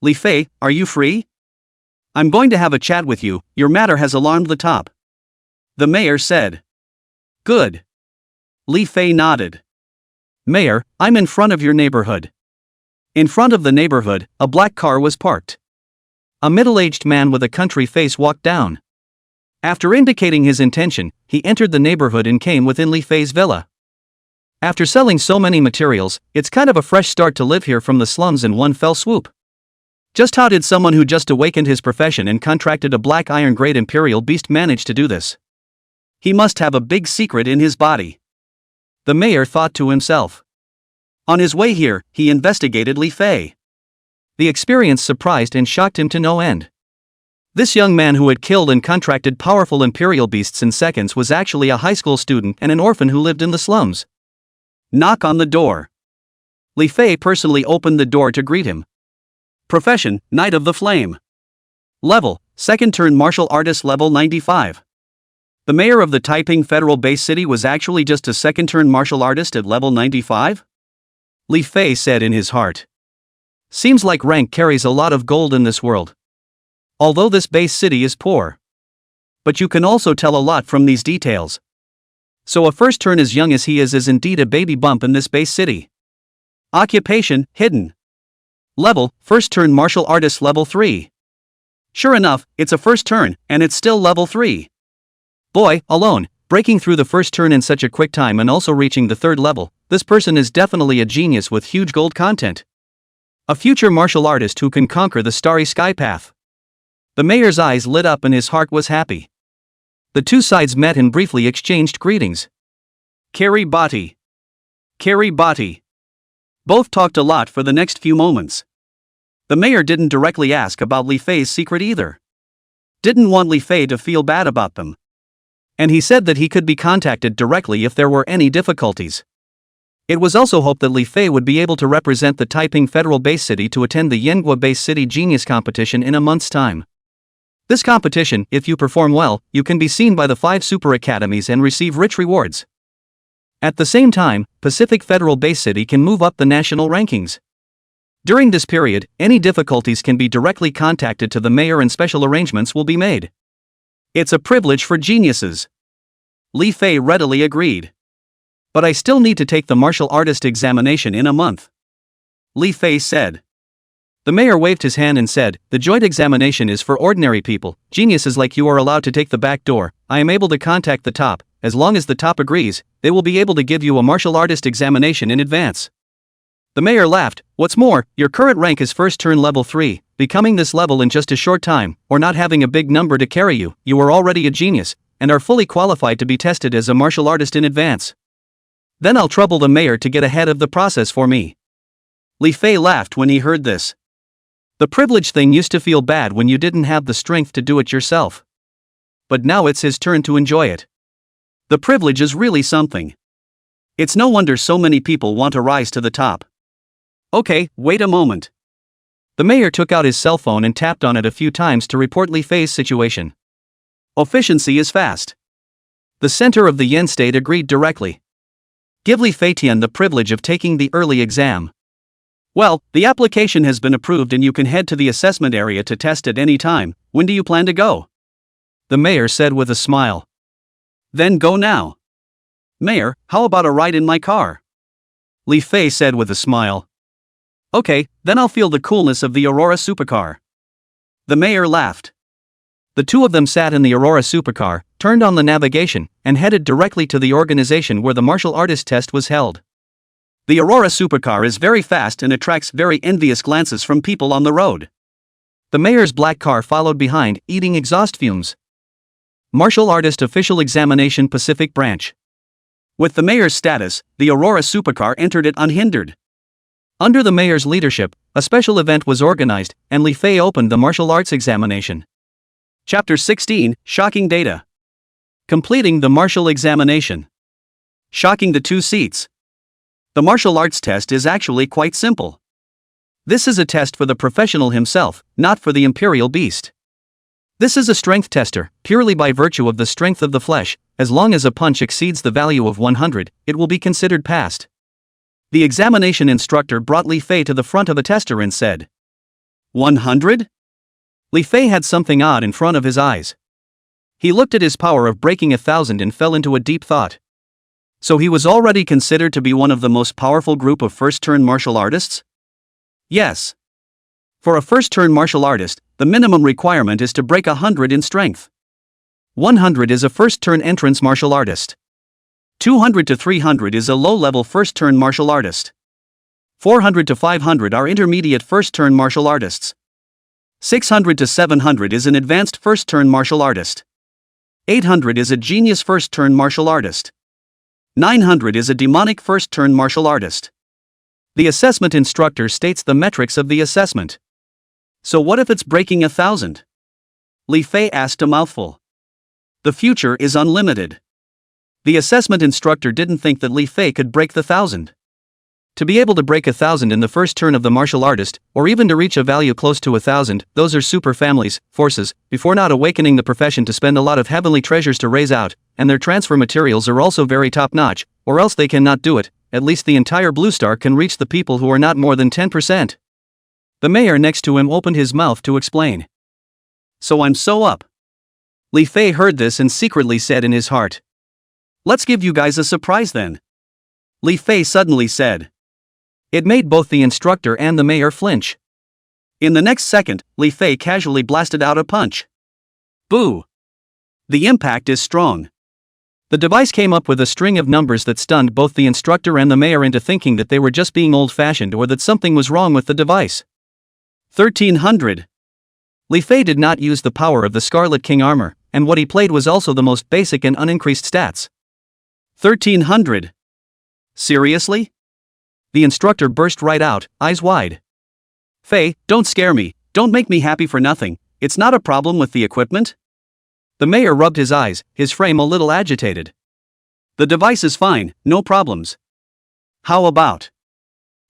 "Li Fei, are you free? I'm going to have a chat with you, your matter has alarmed the top," the mayor said. "Good." Li Fei nodded. "Mayor, I'm in front of your neighborhood." In front of the neighborhood, a black car was parked. A middle-aged man with a country face walked down. After indicating his intention, he entered the neighborhood and came within Li Fei's villa. After selling so many materials, it's kind of a fresh start to live here from the slums in one fell swoop. Just how did someone who just awakened his profession and contracted a black iron-grade imperial beast manage to do this? He must have a big secret in his body, the mayor thought to himself. On his way here, he investigated Li Fei. The experience surprised and shocked him to no end. This young man who had killed and contracted powerful imperial beasts in seconds was actually a high school student and an orphan who lived in the slums. Knock on the door. Li Fei personally opened the door to greet him. Profession, Knight of the Flame. Level, second turn martial artist level 95. The mayor of the Taiping Federal Base City was actually just a second turn martial artist at level 95? Li Fei said in his heart. Seems like rank carries a lot of gold in this world. Although this base city is poor. But you can also tell a lot from these details. So a first turn as young as he is indeed a baby bump in this base city. Occupation, hidden. Level, first turn martial artist level 3. Sure enough, it's a first turn, and it's still level 3. Boy, alone, breaking through the first turn in such a quick time and also reaching the third level, this person is definitely a genius with huge gold content. A future martial artist who can conquer the starry sky path. The mayor's eyes lit up and his heart was happy. The two sides met and briefly exchanged greetings. Kari Bati. Kari Bati. Both talked a lot for the next few moments. The mayor didn't directly ask about Li Fei's secret either. Didn't want Li Fei to feel bad about them. And he said that he could be contacted directly if there were any difficulties. It was also hoped that Li Fei would be able to represent the Taiping Federal Base City to attend the Yanghua Base City Genius Competition in a month's time. This competition, if you perform well, you can be seen by the 5 super academies and receive rich rewards. At the same time, Pacific Federal Base City can move up the national rankings. During this period, any difficulties can be directly contacted to the mayor and special arrangements will be made. It's a privilege for geniuses. Li Fei readily agreed. But I still need to take the martial artist examination in a month, Li Fei said. The mayor waved his hand and said, "The joint examination is for ordinary people. Geniuses like you are allowed to take the back door. I am able to contact the top. As long as the top agrees, they will be able to give you a martial artist examination in advance." The mayor laughed. "What's more, your current rank is first turn level 3, becoming this level in just a short time, or not having a big number to carry you, you are already a genius, and are fully qualified to be tested as a martial artist in advance. Then I'll trouble the mayor to get ahead of the process for me." Li Fei laughed when he heard this. The privilege thing used to feel bad when you didn't have the strength to do it yourself. But now it's his turn to enjoy it. The privilege is really something. It's no wonder so many people want to rise to the top. Okay, wait a moment. The mayor took out his cell phone and tapped on it a few times to report Li Fei's situation. Efficiency is fast. The center of the Yen state agreed directly. Give Li Feitian the privilege of taking the early exam. Well, the application has been approved and you can head to the assessment area to test at any time. When do you plan to go? The mayor said with a smile. Then go now. Mayor, how about a ride in my car? Li Fei said with a smile. Okay, then I'll feel the coolness of the Aurora supercar. The mayor laughed. The two of them sat in the Aurora supercar, turned on the navigation, and headed directly to the organization where the martial artist test was held. The Aurora supercar is very fast and attracts very envious glances from people on the road. The mayor's black car followed behind, eating exhaust fumes. Martial Artist Official Examination Pacific Branch. With the mayor's status, the Aurora supercar entered it unhindered. Under the mayor's leadership, a special event was organized, and Li Fei opened the martial arts examination. Chapter 16, Shocking Data. Completing the martial examination. Shocking the 2 seats. The martial arts test is actually quite simple. This is a test for the professional himself, not for the imperial beast. This is a strength tester, purely by virtue of the strength of the flesh. As long as a punch exceeds the value of 100, it will be considered passed. The examination instructor brought Li Fei to the front of a tester and said, 100? Li Fei had something odd in front of his eyes. He looked at his power of breaking 1,000 and fell into a deep thought. So he was already considered to be one of the most powerful group of first-turn martial artists? Yes. For a first-turn martial artist, the minimum requirement is to break 100 in strength. 100 is a first-turn entrance martial artist. 200 to 300 is a low-level first-turn martial artist. 400 to 500 are intermediate first-turn martial artists. 600 to 700 is an advanced first-turn martial artist. 800 is a genius first-turn martial artist. 900 is a demonic first-turn martial artist. The assessment instructor states the metrics of the assessment. So what if it's breaking 1,000? Li Fei asked a mouthful. The future is unlimited. The assessment instructor didn't think that Li Fei could break the 1,000. To be able to break 1,000 in the first turn of the martial artist, or even to reach a value close to 1,000, those are super families, forces, before not awakening the profession to spend a lot of heavenly treasures to raise out, and their transfer materials are also very top-notch, or else they cannot do it. At least the entire Blue Star can reach the people who are not more than 10%. The mayor next to him opened his mouth to explain. So I'm so up. Li Fei heard this and secretly said in his heart, let's give you guys a surprise then. Li Fei suddenly said. It made both the instructor and the mayor flinch. In the next second, Li Fei casually blasted out a punch. Boo! The impact is strong. The device came up with a string of numbers that stunned both the instructor and the mayor into thinking that they were just being old-fashioned or that something was wrong with the device. 1,300. Li Fei did not use the power of the Scarlet King armor, and what he played was also the most basic and unincreased stats. 1,300. Seriously? The instructor burst right out, eyes wide. Fei, don't scare me, don't make me happy for nothing, it's not a problem with the equipment? The mayor rubbed his eyes, his frame a little agitated. The device is fine, no problems. How about?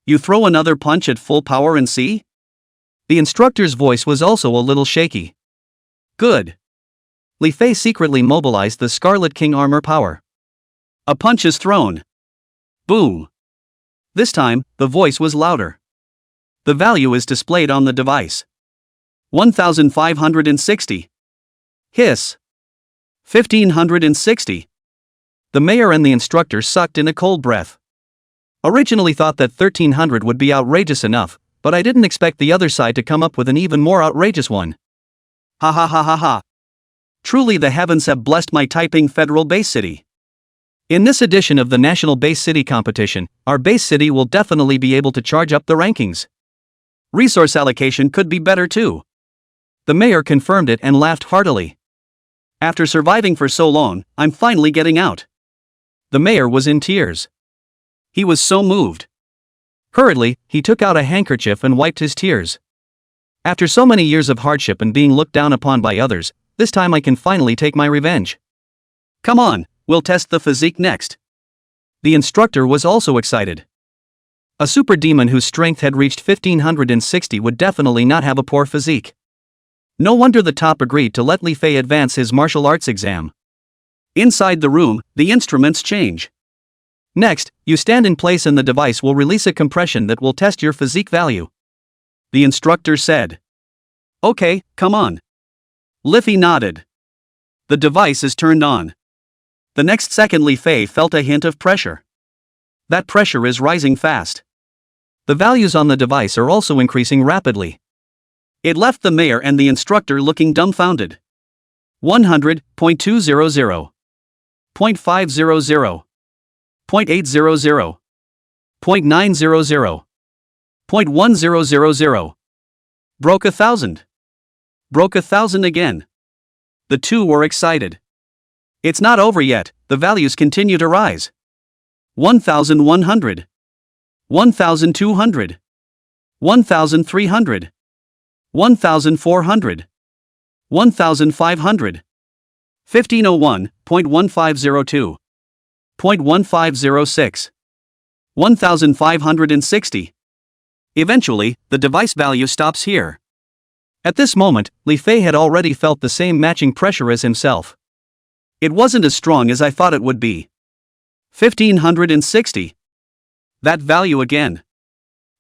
You throw another punch at full power and see? The instructor's voice was also a little shaky. Good. Li Fei secretly mobilized the Scarlet King armor power. A punch is thrown. Boom. This time, the voice was louder. The value is displayed on the device. 1,560. Hiss. 1,560. The mayor and the instructor sucked in a cold breath. Originally thought that 1,300 would be outrageous enough, but I didn't expect the other side to come up with an even more outrageous one. Ha ha ha ha ha. Truly the heavens have blessed my typing federal base city. In this edition of the National Base City competition, our base city will definitely be able to charge up the rankings. Resource allocation could be better too. The mayor confirmed it and laughed heartily. After surviving for so long, I'm finally getting out. The mayor was in tears. He was so moved. Hurriedly, he took out a handkerchief and wiped his tears. After so many years of hardship and being looked down upon by others, this time I can finally take my revenge. Come on. We'll test the physique next. The instructor was also excited. A super demon whose strength had reached 1,560 would definitely not have a poor physique. No wonder the top agreed to let Li Fei advance his martial arts exam. Inside the room, the instruments change. Next, you stand in place and the device will release a compression that will test your physique value. The instructor said. Okay, come on. Li Fei nodded. The device is turned on. The next second Li Fei felt a hint of pressure. That pressure is rising fast. The values on the device are also increasing rapidly. It left the mayor and the instructor looking dumbfounded. 100.200, 0.500, 0.800, 0.900, 0.1000. Broke 1,000. Broke 1,000 again. The two were excited. It's not over yet, the values continue to rise. 1,100. 1,200. 1,300. 1,400. 1500. 1501.1502. 0.1506. 1560. Eventually, the device value stops here. At this moment, Li Fei had already felt the same matching pressure as himself. It wasn't as strong as I thought it would be. 1560. That value again.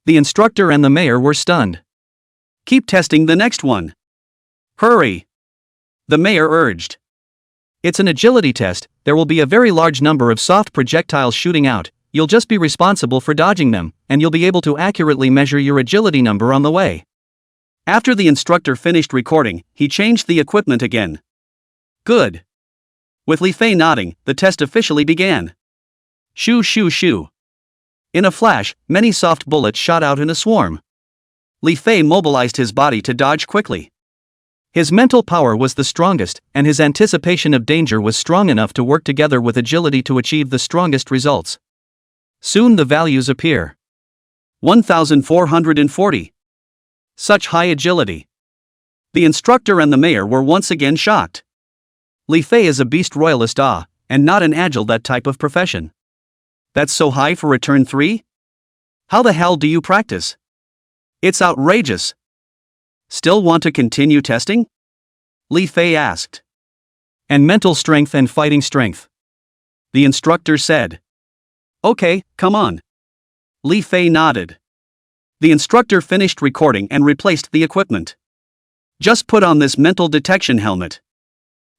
The instructor and the mayor were stunned. Keep testing the next one. Hurry! The mayor urged. It's an agility test, there will be a very large number of soft projectiles shooting out, you'll just be responsible for dodging them, and you'll be able to accurately measure your agility number on the way. After the instructor finished recording, he changed the equipment again. Good. With Li Fei nodding, the test officially began. Shoo shoo shoo. In a flash, many soft bullets shot out in a swarm. Li Fei mobilized his body to dodge quickly. His mental power was the strongest, and his anticipation of danger was strong enough to work together with agility to achieve the strongest results. Soon the values appear. 1440. Such high agility. The instructor and the mayor were once again shocked. Li Fei is a beast royalist and not an agile that type of profession. That's so high for return 3? How the hell do you practice? It's outrageous. Still want to continue testing? Li Fei asked. And mental strength and fighting strength. The instructor said. Okay, come on. Li Fei nodded. The instructor finished recording and replaced the equipment. Just put on this mental detection helmet.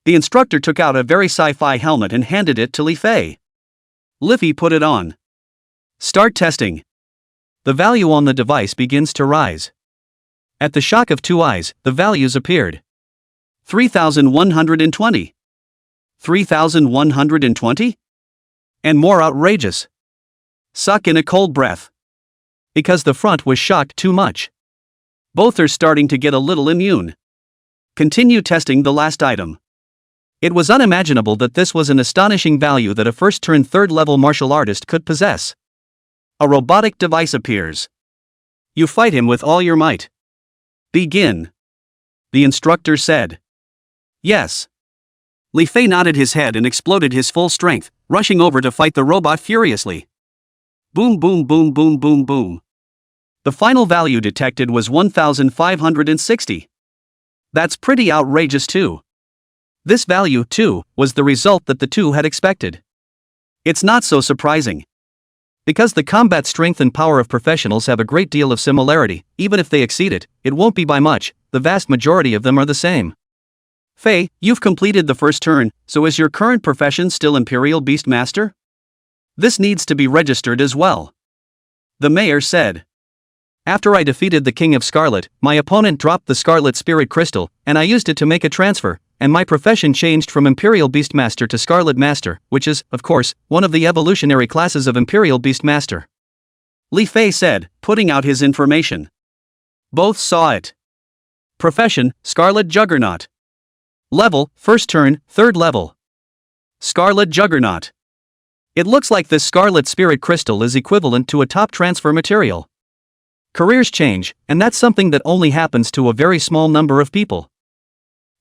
The instructor took out a very sci-fi helmet and handed it to Li Fei. Li Fei put it on. Start testing. The value on the device begins to rise. At the shock of two eyes, the values appeared. 3120. 3120? And more outrageous. Suck in a cold breath. Because the front was shocked too much. Both are starting to get a little immune. Continue testing the last item. It was unimaginable that this was an astonishing value that a first-turn third-level martial artist could possess. A robotic device appears. You fight him with all your might. Begin. The instructor said. Yes. Li Fei nodded his head and exploded his full strength, rushing over to fight the robot furiously. Boom boom boom boom boom boom. The final value detected was 1560. That's pretty outrageous too. This value, too, was the result that the two had expected. It's not so surprising. Because the combat strength and power of professionals have a great deal of similarity, even if they exceed it, it won't be by much, the vast majority of them are the same. Fei, you've completed the first turn, so is your current profession still Imperial Beast Master? This needs to be registered as well. The mayor said. After I defeated the King of Scarlet, my opponent dropped the Scarlet Spirit Crystal, and I used it to make a transfer, and my profession changed from Imperial Beastmaster to Scarlet Master, which is, of course, one of the evolutionary classes of Imperial Beastmaster. Li Fei said, putting out his information. Both saw it. Profession, Scarlet Juggernaut. Level, first turn, third level. Scarlet Juggernaut. It looks like this Scarlet Spirit Crystal is equivalent to a top transfer material. Careers change, and that's something that only happens to a very small number of people.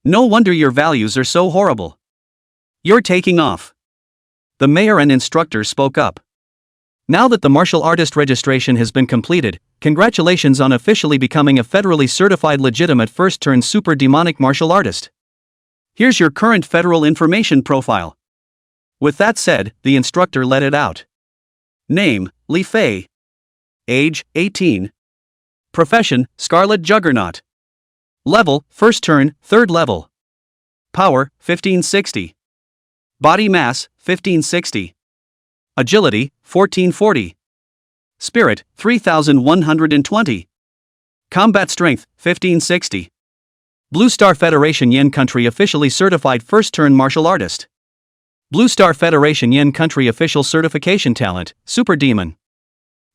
No wonder your values are so horrible. You're taking off. The mayor and instructor spoke up. Now that the martial artist registration has been completed, congratulations on officially becoming a federally certified legitimate first-turn super demonic martial artist. Here's your current federal information profile. With that said, the instructor let it out. Name, Li Fei. Age, 18. Profession, Scarlet Juggernaut. Level, first turn, third level. Power, 1560. Body mass, 1560. Agility, 1440. Spirit, 3120. Combat strength, 1560. Blue Star Federation Yen Country officially certified first-turn martial artist. Blue Star Federation Yen Country official certification talent, Super Demon.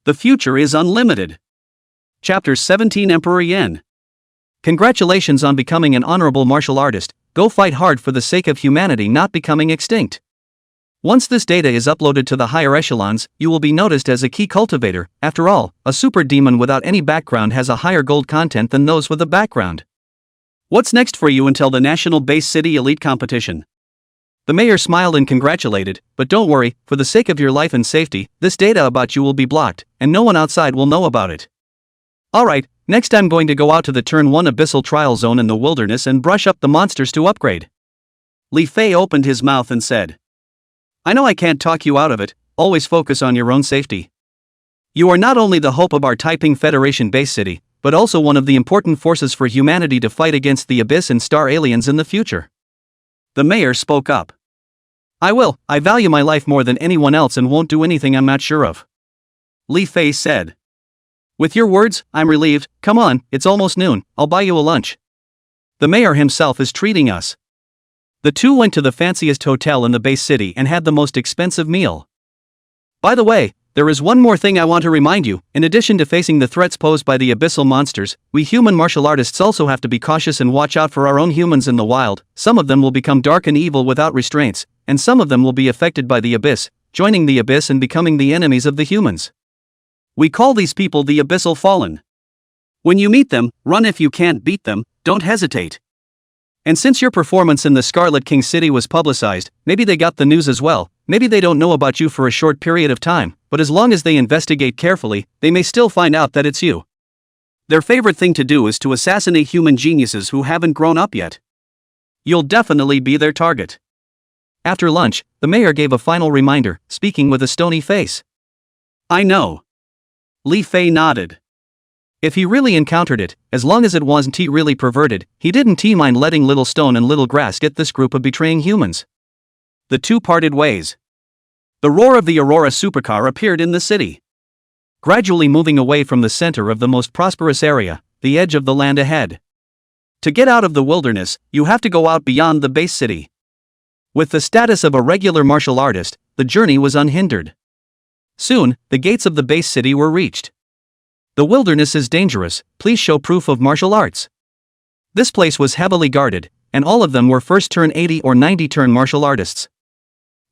The future is unlimited. Chapter 17 Emperor Yen. Congratulations on becoming an honorable martial artist, go fight hard for the sake of humanity not becoming extinct. Once this data is uploaded to the higher echelons, you will be noticed as a key cultivator. After all, a super demon without any background has a higher gold content than those with a background. What's next for you until the National Base City Elite Competition? The mayor smiled and congratulated, but don't worry, for the sake of your life and safety, this data about you will be blocked, and no one outside will know about it. Alright, next I'm going to go out to the Turn 1 Abyssal Trial Zone in the wilderness and brush up the monsters to upgrade. Li Fei opened his mouth and said. I know I can't talk you out of it, always focus on your own safety. You are not only the hope of our Taiping Federation base city, but also one of the important forces for humanity to fight against the Abyss and Star aliens in the future. The mayor spoke up. I will, I value my life more than anyone else and won't do anything I'm not sure of. Li Fei said. With your words, I'm relieved, come on, it's almost noon, I'll buy you a lunch. The mayor himself is treating us. The two went to the fanciest hotel in the base city and had the most expensive meal. By the way, there is one more thing I want to remind you, in addition to facing the threats posed by the abyssal monsters, we human martial artists also have to be cautious and watch out for our own humans in the wild. Some of them will become dark and evil without restraints, and some of them will be affected by the abyss, joining the abyss and becoming the enemies of the humans. We call these people the Abyssal Fallen. When you meet them, run if you can't beat them, don't hesitate. And since your performance in the Scarlet King city was publicized, maybe they got the news as well, maybe they don't know about you for a short period of time, but as long as they investigate carefully, they may still find out that it's you. Their favorite thing to do is to assassinate human geniuses who haven't grown up yet. You'll definitely be their target. After lunch, the mayor gave a final reminder, speaking with a stony face. I know. Li Fei nodded. If he really encountered it, as long as it wasn't really perverted, he didn't mind letting Little Stone and Little Grass get this group of betraying humans. The two parted ways. The roar of the Aurora supercar appeared in the city. Gradually moving away from the center of the most prosperous area, the edge of the land ahead. To get out of the wilderness, you have to go out beyond the base city. With the status of a regular martial artist, the journey was unhindered. Soon, the gates of the base city were reached. The wilderness is dangerous, please show proof of martial arts. This place was heavily guarded, and all of them were first turn 80 or 90 turn martial artists.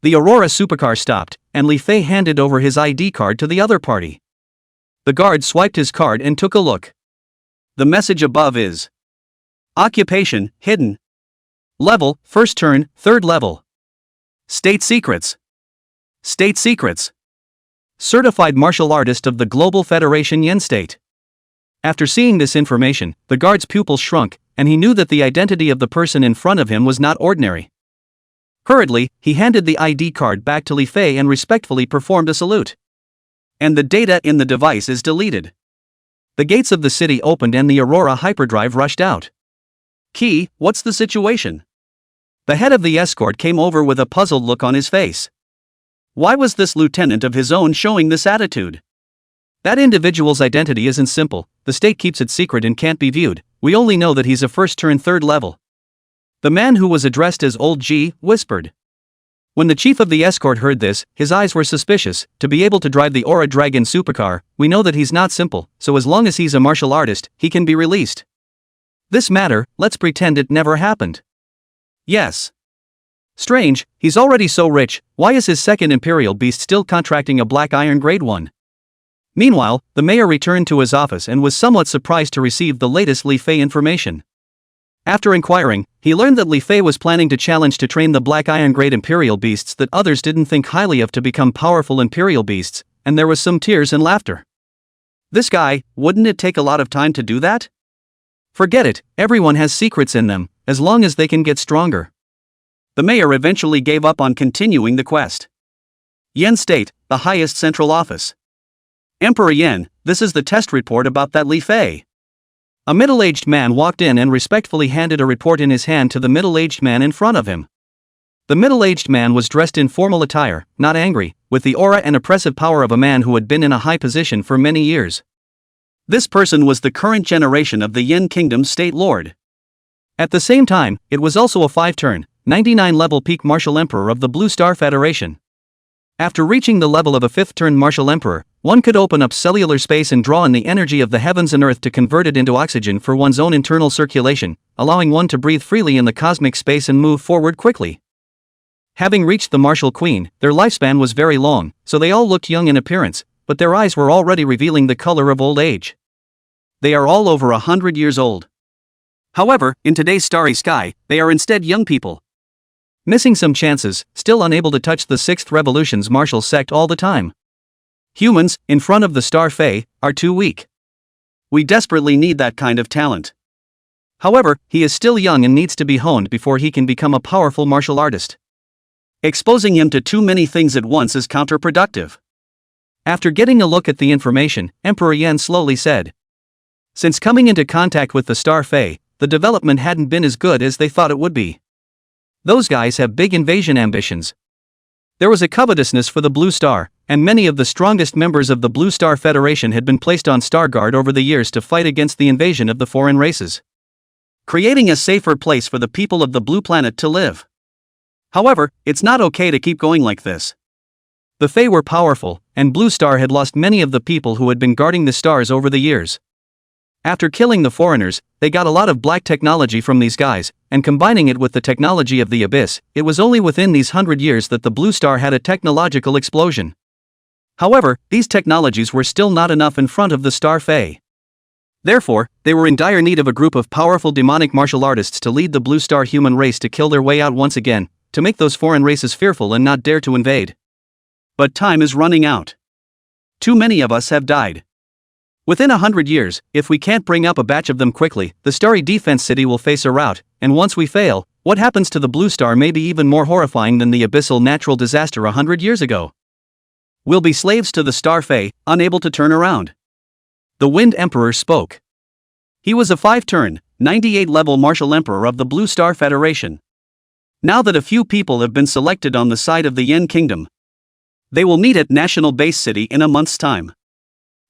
The Aurora supercar stopped, and Li Fei handed over his ID card to the other party. The guard swiped his card and took a look. The message above is Occupation, hidden. Level, first turn, third level. State secrets. State secrets. Certified martial artist of the Global Federation Yen State. After seeing this information, the guard's pupils shrunk, and he knew that the identity of the person in front of him was not ordinary. Hurriedly, he handed the ID card back to Li Fei and respectfully performed a salute. And the data in the device is deleted. The gates of the city opened and the Aurora hyperdrive rushed out. Key, what's the situation? The head of the escort came over with a puzzled look on his face. Why was this lieutenant of his own showing this attitude? That individual's identity isn't simple, the state keeps it secret and can't be viewed, we only know that he's a first turn third level. The man who was addressed as Old G whispered. When the chief of the escort heard this, his eyes were suspicious. To be able to drive the Aura Dragon supercar, we know that he's not simple, so as long as he's a martial artist, he can be released. This matter, let's pretend it never happened. Yes. Strange, he's already so rich, why is his second Imperial Beast still contracting a Black Iron Grade 1? Meanwhile, the mayor returned to his office and was somewhat surprised to receive the latest Li Fei information. After inquiring, he learned that Li Fei was planning to challenge to train the Black Iron Grade Imperial Beasts that others didn't think highly of to become powerful Imperial Beasts, and there was some tears and laughter. This guy, wouldn't it take a lot of time to do that? Forget it, everyone has secrets in them, as long as they can get stronger. The mayor eventually gave up on continuing the quest. Yen State, the highest central office. Emperor Yen, this is the test report about that Li Fei. A middle-aged man walked in and respectfully handed a report in his hand to the middle-aged man in front of him. The middle-aged man was dressed in formal attire, not angry, with the aura and oppressive power of a man who had been in a high position for many years. This person was the current generation of the Yen Kingdom's state lord. At the same time, it was also a 5-turn, 99-level peak martial emperor of the Blue Star Federation. After reaching the level of a 5th-turn martial emperor, one could open up cellular space and draw in the energy of the heavens and earth to convert it into oxygen for one's own internal circulation, allowing one to breathe freely in the cosmic space and move forward quickly. Having reached the martial queen, their lifespan was very long, so they all looked young in appearance, but their eyes were already revealing the color of old age. They are all over 100 years old. However, in today's starry sky, they are instead young people. Missing some chances, still unable to touch the 6th Revolution's martial sect all the time. Humans, in front of the Star Fae, are too weak. We desperately need that kind of talent. However, he is still young and needs to be honed before he can become a powerful martial artist. Exposing him to too many things at once is counterproductive. After getting a look at the information, Emperor Yan slowly said. Since coming into contact with the Star Fae, the development hadn't been as good as they thought it would be. Those guys have big invasion ambitions. There was a covetousness for the Blue Star, and many of the strongest members of the Blue Star Federation had been placed on Star Guard over the years to fight against the invasion of the foreign races, creating a safer place for the people of the Blue Planet to live. However, it's not okay to keep going like this. The Fae were powerful, and Blue Star had lost many of the people who had been guarding the stars over the years. After killing the foreigners, they got a lot of black technology from these guys, and combining it with the technology of the Abyss, it was only within these 100 years that the Blue Star had a technological explosion. However, these technologies were still not enough in front of the Star Fae. Therefore, they were in dire need of a group of powerful demonic martial artists to lead the Blue Star human race to kill their way out once again, to make those foreign races fearful and not dare to invade. But time is running out. Too many of us have died. Within 100 years, if we can't bring up a batch of them quickly, the Starry Defense City will face a rout, and once we fail, what happens to the Blue Star may be even more horrifying than the abyssal natural disaster 100 years ago. We'll be slaves to the Star Fae, unable to turn around. The Wind Emperor spoke. He was a 5-turn, 98-level martial emperor of the Blue Star Federation. Now that a few people have been selected on the side of the Yen Kingdom, they will meet at National Base City in a month's time.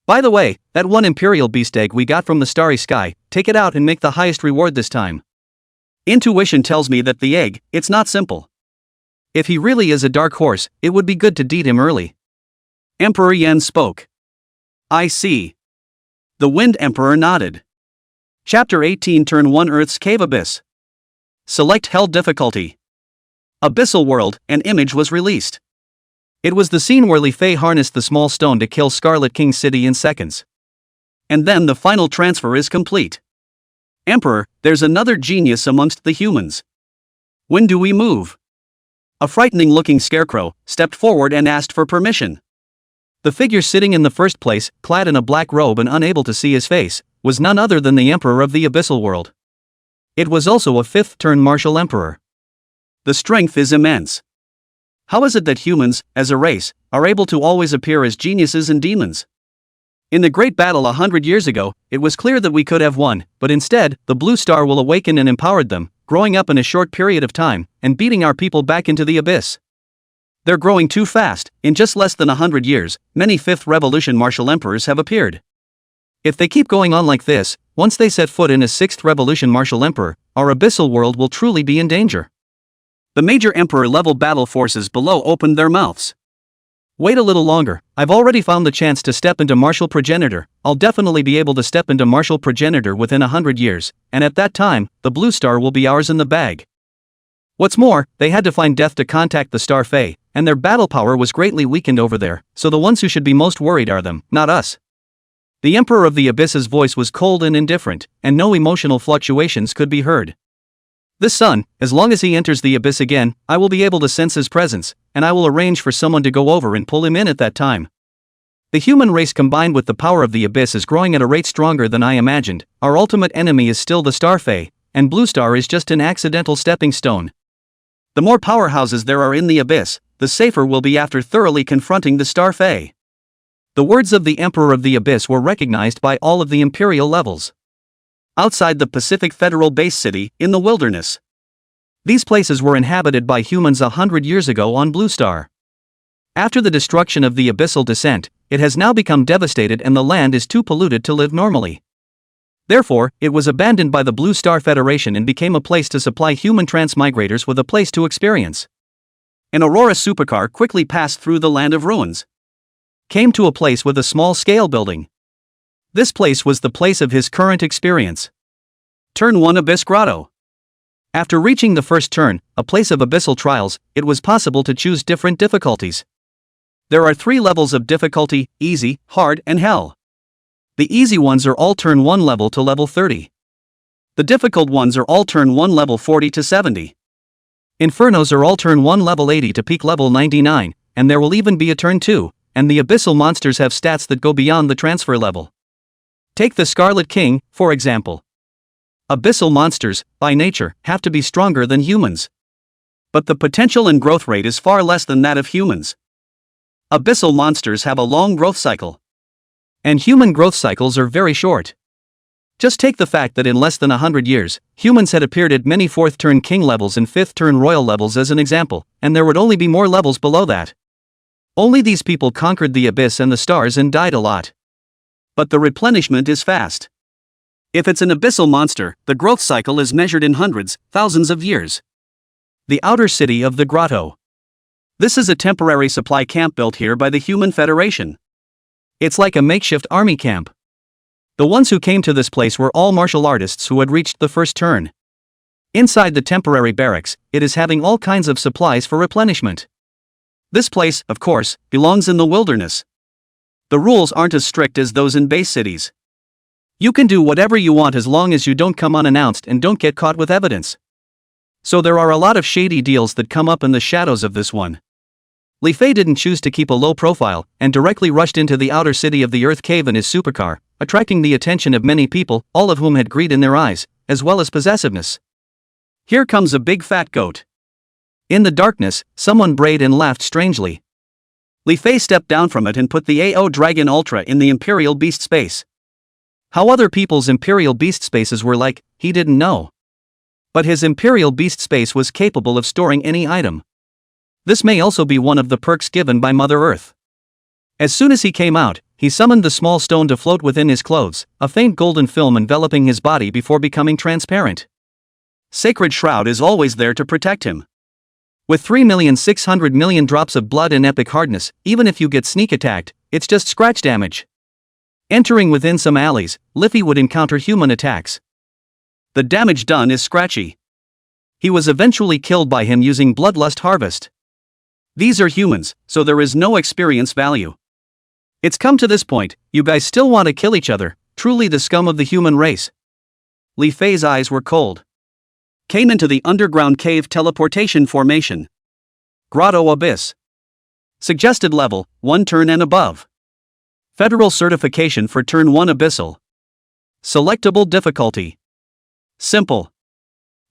By the way, that one Imperial Beast egg we got from the Starry Sky, take it out and make the highest reward this time. Intuition tells me that the egg, it's not simple. If he really is a dark horse, it would be good to deed him early. Emperor Yan spoke. I see. The Wind Emperor nodded. Chapter 18 Turn 1 Earth's Cave Abyss. Select Hell Difficulty. Abyssal World, an image was released. It was the scene where Li Fei harnessed the small stone to kill Scarlet King City in seconds. And then the final transfer is complete. Emperor, there's another genius amongst the humans. When do we move? A frightening-looking scarecrow stepped forward and asked for permission. The figure sitting in the first place, clad in a black robe and unable to see his face, was none other than the Emperor of the Abyssal World. It was also a 5th-turn martial emperor. The strength is immense. How is it that humans, as a race, are able to always appear as geniuses and demons? In the great battle 100 years ago, it was clear that we could have won, but instead, the Blue Star will awaken and empowered them, growing up in a short period of time, and beating our people back into the abyss. They're growing too fast. In just less than 100 years, many 5th Revolution martial emperors have appeared. If they keep going on like this, once they set foot in a 6th Revolution martial emperor, our abyssal world will truly be in danger. The major emperor-level battle forces below opened their mouths. Wait a little longer, I've already found the chance to step into martial progenitor. I'll definitely be able to step into martial progenitor within 100 years, and at that time, the Blue Star will be ours in the bag. What's more, they had to find death to contact the Star Fae, and their battle power was greatly weakened over there, so the ones who should be most worried are them, not us. The Emperor of the Abyss's voice was cold and indifferent, and no emotional fluctuations could be heard. This son, as long as he enters the abyss again, I will be able to sense his presence, and I will arrange for someone to go over and pull him in at that time. The human race combined with the power of the abyss is growing at a rate stronger than I imagined. Our ultimate enemy is still the Star Fae, and Blue Star is just an accidental stepping stone. The more powerhouses there are in the abyss, the safer we'll be after thoroughly confronting the Star Fae. The words of the Emperor of the Abyss were recognized by all of the Imperial levels. Outside the Pacific Federal Base City, in the wilderness. These places were inhabited by humans 100 years ago on Blue Star. After the destruction of the abyssal descent, it has now become devastated and the land is too polluted to live normally. Therefore, it was abandoned by the Blue Star Federation and became a place to supply human transmigrators with a place to experience. An Aurora supercar quickly passed through the land of ruins. Came to a place with a small scale building. This place was the place of his current experience. Turn 1 Abyss Grotto. After reaching the first turn, a place of abyssal trials, it was possible to choose different difficulties. There are 3 levels of difficulty: easy, hard, and hell. The easy ones are all turn 1 level to level 30. The difficult ones are all turn 1 level 40 to 70. Infernos are all turn 1 level 80 to peak level 99, and there will even be a turn 2, and the abyssal monsters have stats that go beyond the transfer level. Take the Scarlet King, for example. Abyssal monsters, by nature, have to be stronger than humans. But the potential and growth rate is far less than that of humans. Abyssal monsters have a long growth cycle. And human growth cycles are very short. Just take the fact that in less than 100 years, humans had appeared at many 4th turn king levels and 5th turn royal levels as an example, and there would only be more levels below that. Only these people conquered the abyss and the stars and died a lot. But the replenishment is fast. If it's an abyssal monster, the growth cycle is measured in hundreds, thousands of years. The outer city of the grotto. This is a temporary supply camp built here by the Human Federation. It's like a makeshift army camp. The ones who came to this place were all martial artists who had reached the first turn. Inside the temporary barracks, it is having all kinds of supplies for replenishment. This place, of course, belongs in the wilderness. The rules aren't as strict as those in base cities. You can do whatever you want as long as you don't come unannounced and don't get caught with evidence. So there are a lot of shady deals that come up in the shadows of this one. Li Fei didn't choose to keep a low profile, and directly rushed into the outer city of the Earth Cave in his supercar, attracting the attention of many people, all of whom had greed in their eyes, as well as possessiveness. Here comes a big fat goat. In the darkness, someone brayed and laughed strangely. Li Fei stepped down from it and put the AO Dragon Ultra in the Imperial Beast space. How other people's Imperial Beast spaces were like, he didn't know. But his Imperial Beast space was capable of storing any item. This may also be one of the perks given by Mother Earth. As soon as he came out, he summoned the small stone to float within his clothes, a faint golden film enveloping his body before becoming transparent. Sacred Shroud is always there to protect him. With 3,600,000,000 drops of blood and epic hardness, even if you get sneak attacked, it's just scratch damage. Entering within some alleys, Li Fei would encounter human attacks. The damage done is scratchy. He was eventually killed by him using Bloodlust Harvest. These are humans, so there is no experience value. It's come to this point, you guys still want to kill each other, truly the scum of the human race. Li Fei's eyes were cold. Came into the underground cave teleportation formation. Grotto Abyss. Suggested level, 1 turn and above. Federal certification for turn 1 abyssal. Selectable difficulty. Simple.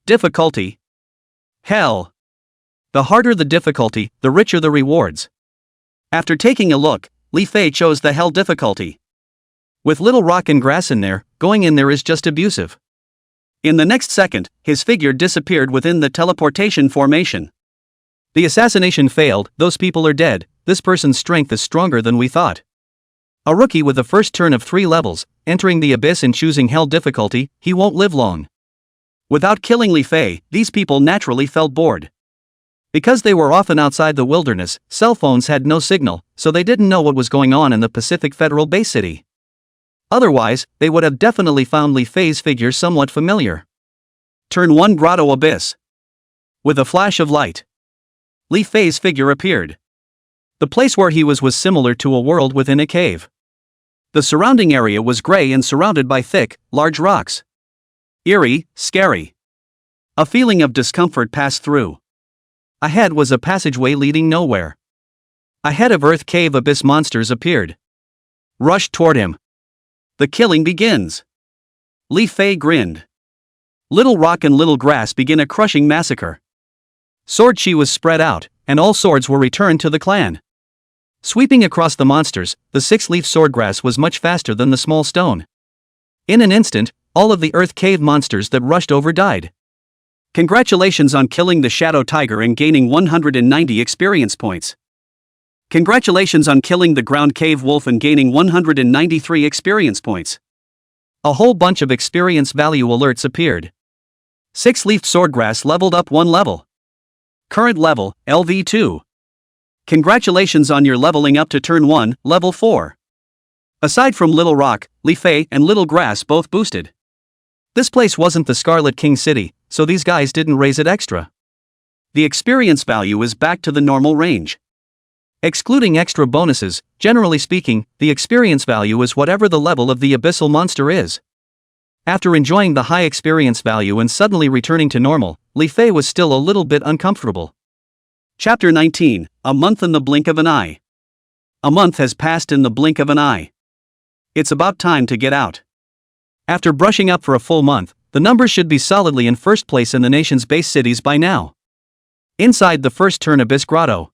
Difficulty. Hell. The harder the difficulty, the richer the rewards. After taking a look, Li Fei chose the Hell difficulty. With little rock and grass in there, going in there is just abusive. In the next second, his figure disappeared within the teleportation formation. The assassination failed, those people are dead, this person's strength is stronger than we thought. A rookie with a first turn of 3 levels, entering the abyss and choosing Hell difficulty, he won't live long. Without killing Li Fei, these people naturally felt bored. Because they were often outside the wilderness, cell phones had no signal, so they didn't know what was going on in the Pacific Federal Base City. Otherwise, they would have definitely found Li Fei's figure somewhat familiar. Turn 1 Grotto Abyss. With a flash of light, Li Fei's figure appeared. The place where he was similar to a world within a cave. The surrounding area was gray and surrounded by thick, large rocks. Eerie, scary. A feeling of discomfort passed through. Ahead was a passageway leading nowhere. A head of Earth Cave abyss monsters appeared. Rushed toward him. The killing begins. Li Fei grinned. Little rock and little grass begin a crushing massacre. Sword chi was spread out, and all swords were returned to the clan. Sweeping across the monsters, the 6-leaf swordgrass was much faster than the small stone. In an instant, all of the Earth Cave monsters that rushed over died. Congratulations on killing the Shadow Tiger and gaining 190 experience points. Congratulations on killing the Ground Cave Wolf and gaining 193 experience points. A whole bunch of experience value alerts appeared. 6-leafed swordgrass leveled up 1 level. Current level, LV2. Congratulations on your leveling up to turn 1, level 4. Aside from Little Rock, Li Fei and Little Grass both boosted. This place wasn't the Scarlet King city, so these guys didn't raise it extra. The experience value is back to the normal range. Excluding extra bonuses, generally speaking, the experience value is whatever the level of the abyssal monster is. After enjoying the high experience value and suddenly returning to normal, Li Fei was still a little bit uncomfortable. Chapter 19, A Month in the Blink of an Eye. A month has passed in the blink of an eye. It's about time to get out. After brushing up for a full month, the numbers should be solidly in first place in the nation's base cities by now. Inside the first turn Abyss Grotto,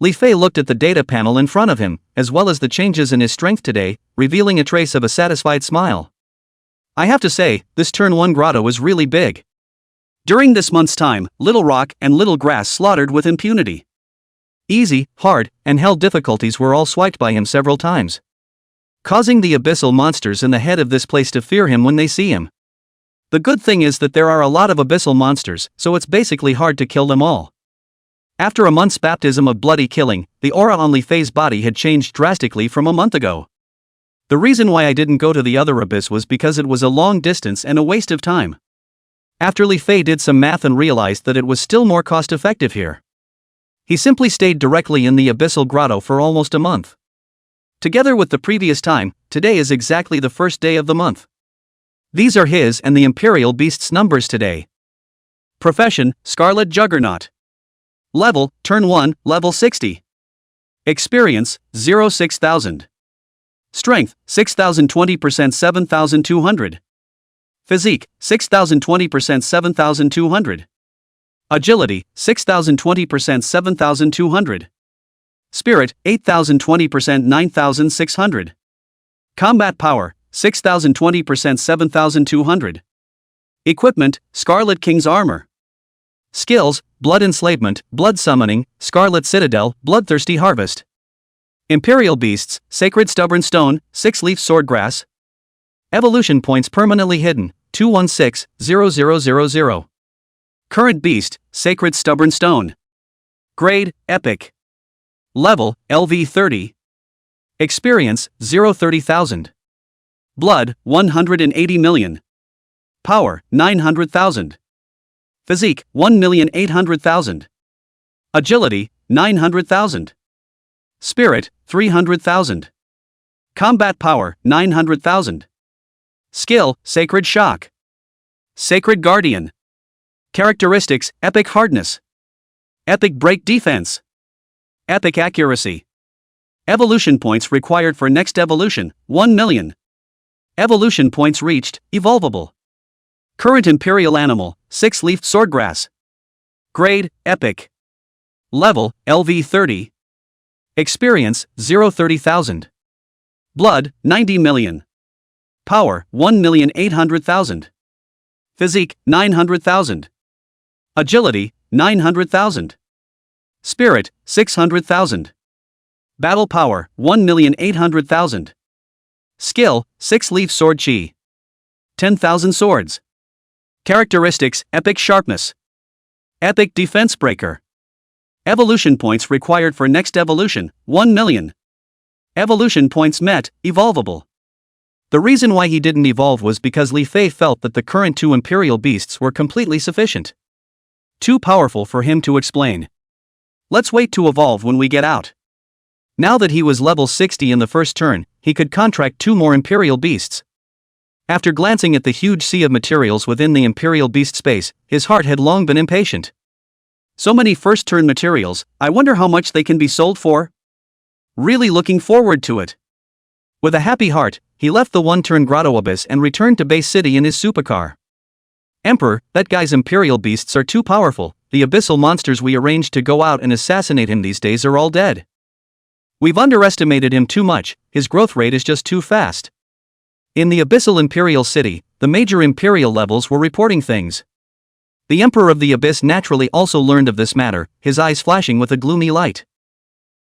Li Fei looked at the data panel in front of him, as well as the changes in his strength today, revealing a trace of a satisfied smile. I have to say, this turn 1 grotto is really big. During this month's time, Little Rock and Little Grass slaughtered with impunity. Easy, hard, and hell difficulties were all swiped by him several times, causing the abyssal monsters in the head of this place to fear him when they see him. The good thing is that there are a lot of abyssal monsters, so it's basically hard to kill them all. After a month's baptism of bloody killing, the aura on Li Fei's body had changed drastically from a month ago. The reason why I didn't go to the other abyss was because it was a long distance and a waste of time. After Li Fei did some math and realized that it was still more cost-effective here, he simply stayed directly in the abyssal grotto for almost a month. Together with the previous time, today is exactly the first day of the month. These are his and the Imperial Beast's numbers today. Profession, Scarlet Juggernaut. Level, Turn 1, Level 60. Experience, 0-6000. Strength, 6020% 7200. Physique, 6020% 7200. Agility, 6020% 7200. Spirit, 8020% 9600. Combat power, 6020% 7200. Equipment, Scarlet King's armor. Skills, Blood Enslavement, Blood Summoning, Scarlet Citadel, Bloodthirsty Harvest. Imperial Beasts, Sacred Stubborn Stone, 6-leaf Swordgrass. Evolution points permanently hidden, 216-0000. Current Beast, Sacred Stubborn Stone. Grade, Epic. Level, LV 30. Experience, 0-30,000. Blood, 180 million. Power, 900,000. Physique, 1,800,000. Agility, 900,000. Spirit, 300,000. Combat power, 900,000. Skill, Sacred Shock. Sacred Guardian. Characteristics, Epic Hardness. Epic Break Defense. Epic Accuracy. Evolution points required for next evolution, 1 million. Evolution points reached, Evolvable. Current Imperial Animal, 6-leafed Swordgrass. Grade, Epic. Level, LV 30. Experience, 0-30,000. Blood, 90 million. Power, 1,800,000. Physique, 900,000. Agility, 900,000. Spirit, 600,000. Battle power, 1,800,000. Skill, 6-leaf Sword Chi. 10,000 swords. Characteristics, Epic Sharpness. Epic Defense Breaker. Evolution points required for next evolution, 1 million. Evolution points met, Evolvable. The reason why he didn't evolve was because Li Fei felt that the current 2 Imperial Beasts were completely sufficient. Too powerful for him to explain. Let's wait to evolve when we get out. Now that he was level 60 in the first turn, he could contract 2 more Imperial Beasts. After glancing at the huge sea of materials within the Imperial Beast space, his heart had long been impatient. So many first-turn materials, I wonder how much they can be sold for? Really looking forward to it. With a happy heart, he left the one-turn Grotto Abyss and returned to Base City in his supercar. Emperor, that guy's Imperial Beasts are too powerful. The abyssal monsters we arranged to go out and assassinate him these days are all dead. We've underestimated him too much, his growth rate is just too fast. In the abyssal Imperial City, the major Imperial levels were reporting things. The Emperor of the Abyss naturally also learned of this matter, his eyes flashing with a gloomy light.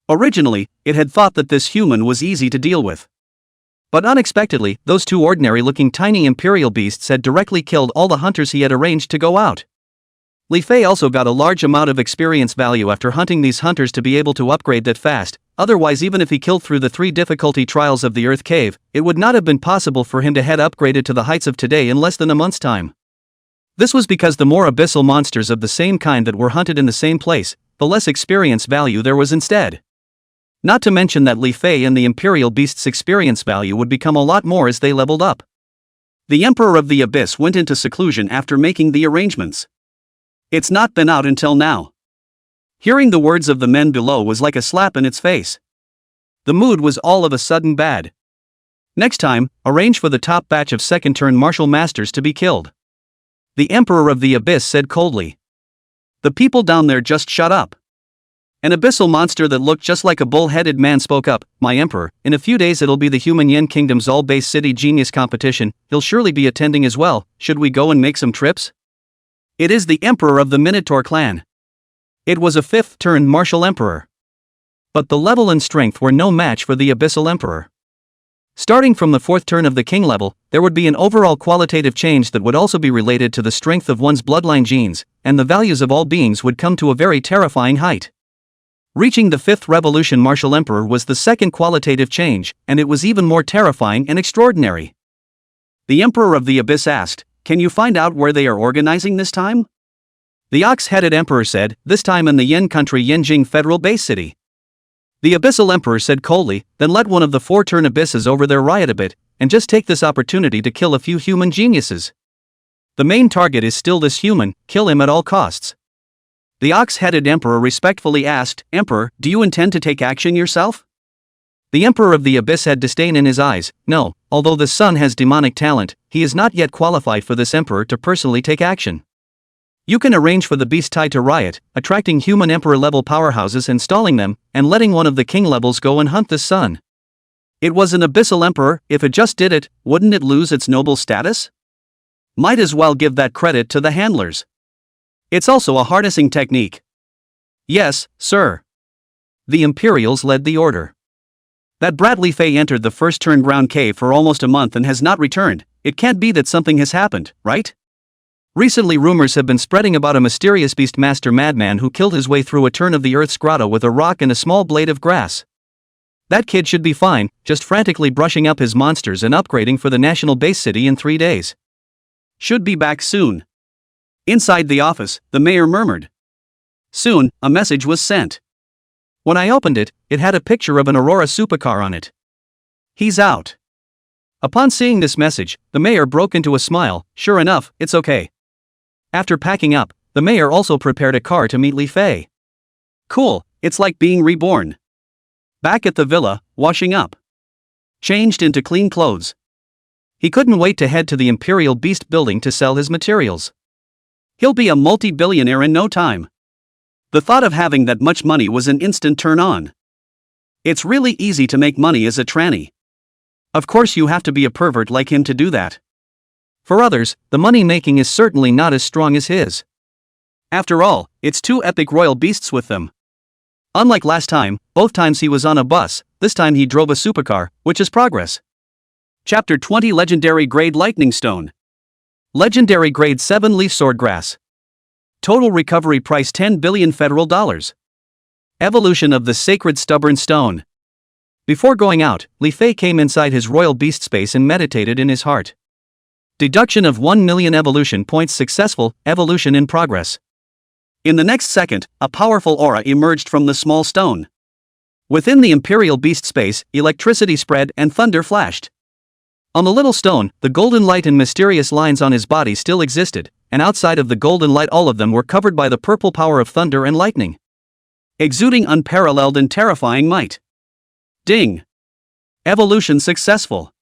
Originally, it had thought that this human was easy to deal with. But unexpectedly, those 2 ordinary-looking tiny Imperial Beasts had directly killed all the hunters he had arranged to go out. Li Fei also got a large amount of experience value after hunting these hunters to be able to upgrade that fast. Otherwise, even if he killed through the 3 difficulty trials of the Earth Cave, it would not have been possible for him to head upgraded to the heights of today in less than a month's time. This was because the more abyssal monsters of the same kind that were hunted in the same place, the less experience value there was instead. Not to mention that Li Fei and the Imperial Beast's experience value would become a lot more as they leveled up. The Emperor of the Abyss went into seclusion after making the arrangements. It's not been out until now. Hearing the words of the men below was like a slap in its face. The mood was all of a sudden bad. Next time, arrange for the top batch of second-turn martial masters to be killed. The Emperor of the Abyss said coldly. The people down there just shut up. An abyssal monster that looked just like a bull-headed man spoke up. My Emperor, in a few days it'll be the Human Yen Kingdom's all-base city genius competition. He'll surely be attending as well. Should we go and make some trips? It is the Emperor of the Minotaur clan. It was a fifth-turn martial emperor. But the level and strength were no match for the abyssal emperor. Starting from the fourth turn of the king level, there would be an overall qualitative change that would also be related to the strength of one's bloodline genes, and the values of all beings would come to a very terrifying height. Reaching the fifth revolution martial emperor was the second qualitative change, and it was even more terrifying and extraordinary. The Emperor of the Abyss asked, "Can you find out where they are organizing this time?" The ox-headed emperor said, "This time in the Yen country Yenjing federal base city." The abyssal emperor said coldly, "Then let one of the four-turn abysses over there riot a bit, and just take this opportunity to kill a few human geniuses. The main target is still this human, kill him at all costs." The ox-headed emperor respectfully asked, "Emperor, do you intend to take action yourself?" The Emperor of the Abyss had disdain in his eyes. "No, although the son has demonic talent, he is not yet qualified for this emperor to personally take action. You can arrange for the beast tied to riot, attracting human emperor-level powerhouses and stalling them, and letting one of the king levels go and hunt this son." It was an abyssal emperor. If it just did it, wouldn't it lose its noble status? Might as well give that credit to the handlers. It's also a harnessing technique. Yes, sir. The Imperials led the order. That Bradley Fay entered the first-turn ground cave for almost a month and has not returned. It can't be that something has happened, right? Recently rumors have been spreading about a mysterious beastmaster madman who killed his way through a turn of the Earth's grotto with a rock and a small blade of grass. That kid should be fine, just frantically brushing up his monsters and upgrading for the national base city in 3 days. Should be back soon. Inside the office, the mayor murmured. Soon, a message was sent. When I opened it, it had a picture of an Aurora supercar on it. He's out. Upon seeing this message, the mayor broke into a smile. Sure enough, it's okay. After packing up, the mayor also prepared a car to meet Li Fei. Cool, it's like being reborn. Back at the villa, washing up. Changed into clean clothes. He couldn't wait to head to the Imperial Beast building to sell his materials. He'll be a multi-billionaire in no time. The thought of having that much money was an instant turn on. It's really easy to make money as a tranny. Of course you have to be a pervert like him to do that. For others, the money making is certainly not as strong as his. After all, it's 2 epic royal beasts with them. Unlike last time, both times he was on a bus, this time he drove a supercar, which is progress. Chapter 20 Legendary Grade Lightning Stone. Legendary Grade 7 Leaf Swordgrass. Total recovery price 10 billion federal dollars. Evolution of the Sacred Stubborn Stone. Before going out, Li Fei came inside his royal beast space and meditated in his heart. Deduction of 1 million evolution points successful, evolution in progress. In the next second, a powerful aura emerged from the small stone. Within the Imperial Beast space, electricity spread and thunder flashed. On the little stone, the golden light and mysterious lines on his body still existed, and outside of the golden light all of them were covered by the purple power of thunder and lightning. Exuding unparalleled and terrifying might. Ding! Evolution successful.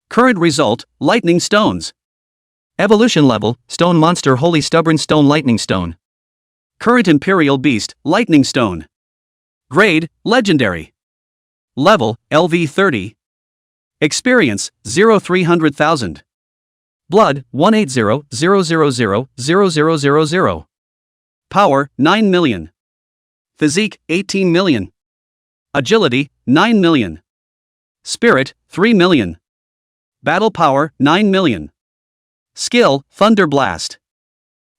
Current result, lightning stones. Evolution level, stone monster holy stubborn stone lightning stone. Current Imperial Beast, lightning stone. Grade, legendary. Level, LV 30. Experience, 0-300,000. Blood, 180,000,000. Power, 9 million. Physique, 18 million. Agility, 9 million. Spirit, 3 million. Battle power, 9 million. Skill, Thunder Blast.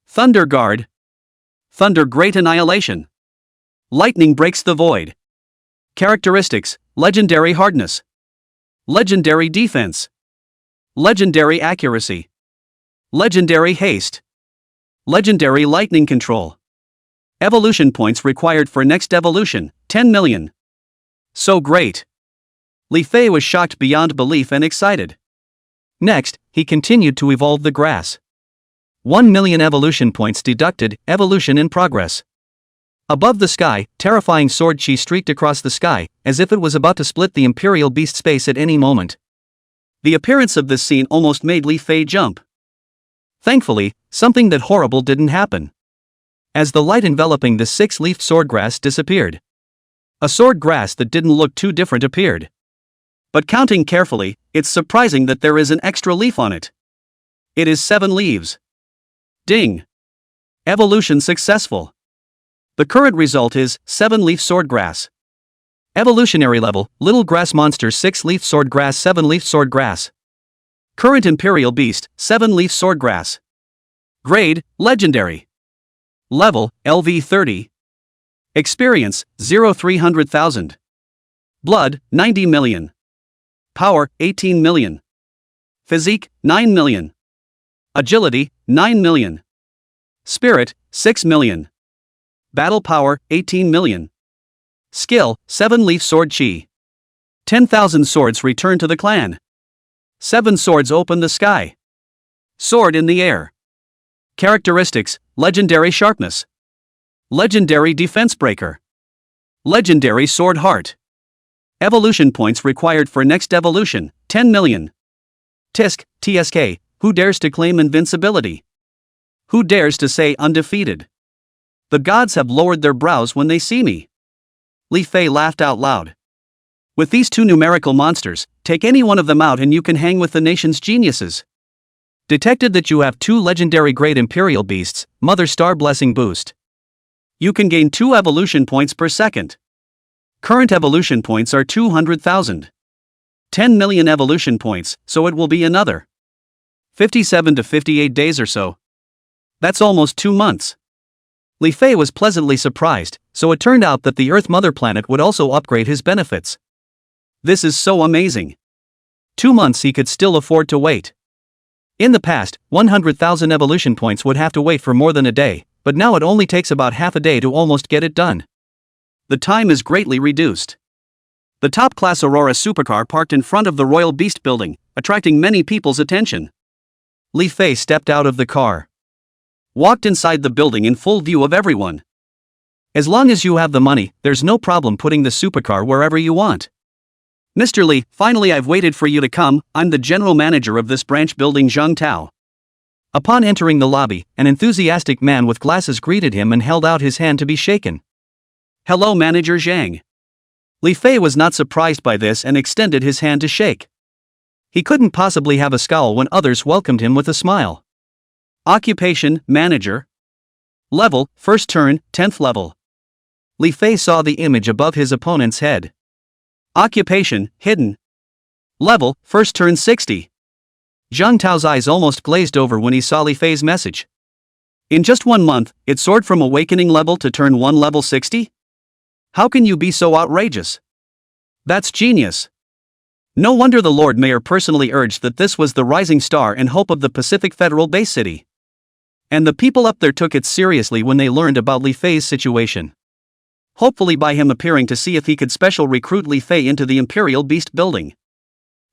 Thunder Guard. Thunder Great Annihilation. Lightning breaks the void. Characteristics, legendary hardness. Legendary defense. Legendary accuracy. Legendary haste. Legendary lightning control. Evolution points required for next evolution, 10 million. So great. Li Fei was shocked beyond belief and excited. Next, he continued to evolve the grass. 1 million evolution points deducted, evolution in progress. Above the sky, terrifying sword chi streaked across the sky, as if it was about to split the Imperial Beast space at any moment. The appearance of this scene almost made Li Fei jump. Thankfully, something that horrible didn't happen. As the light enveloping the 6-leaf swordgrass disappeared, a swordgrass that didn't look too different appeared. But counting carefully, it's surprising that there is an extra leaf on it. It is 7 leaves. Ding! Evolution successful. The current result is 7-leaf swordgrass. Evolutionary level, Little Grass Monster 6-leaf swordgrass 7-leaf swordgrass. Current Imperial Beast, 7-leaf swordgrass. Grade, Legendary. Level, LV 30. Experience, 0-300,000. Blood, 90 million. Power, 18 million. Physique, 9 million. Agility, 9 million. Spirit, 6 million. Battle power, 18 million. Skill, 7-leaf sword chi. 10,000 swords return to the clan. 7 swords open the sky. Sword in the air. Characteristics, Legendary Sharpness. Legendary Defense Breaker. Legendary Sword Heart. Evolution points required for next evolution, 10 million. Tisk, TSK, who dares to claim invincibility? Who dares to say undefeated? The gods have lowered their brows when they see me. Li Fei laughed out loud. With these 2 numerical monsters, take any one of them out and you can hang with the nation's geniuses. Detected that you have 2 legendary grade Imperial Beasts, Mother Star Blessing Boost. You can gain 2 evolution points per second. Current evolution points are 200,000. 10 million evolution points, so it will be another 57 to 58 days or so. That's almost 2 months. Li Fei was pleasantly surprised, so it turned out that the Earth Mother Planet would also upgrade his benefits. This is so amazing. 2 months he could still afford to wait. In the past, 100,000 evolution points would have to wait for more than a day, but now it only takes about half a day to almost get it done. The time is greatly reduced. The top-class Aurora supercar parked in front of the Royal Beast Building, attracting many people's attention. Li Fei stepped out of the car. Walked inside the building in full view of everyone. As long as you have the money, there's no problem putting the supercar wherever you want. Mr. Li, finally I've waited for you to come. I'm the general manager of this branch building, Zhang Tao. Upon entering the lobby, an enthusiastic man with glasses greeted him and held out his hand to be shaken. Hello, Manager Zhang. Li Fei was not surprised by this and extended his hand to shake. He couldn't possibly have a scowl when others welcomed him with a smile. Occupation, Manager. Level, first turn, 10th level. Li Fei saw the image above his opponent's head. Occupation, Hidden. Level, first turn 60. Zhang Tao's eyes almost glazed over when he saw Li Fei's message. In just 1 month, it soared from awakening level to turn 1 level 60? How can you be so outrageous? That's genius. No wonder the Lord Mayor personally urged that this was the rising star and hope of the Pacific Federal Base City. And the people up there took it seriously when they learned about Li Fei's situation. Hopefully by him appearing to see if he could special recruit Li Fei into the Imperial Beast Building.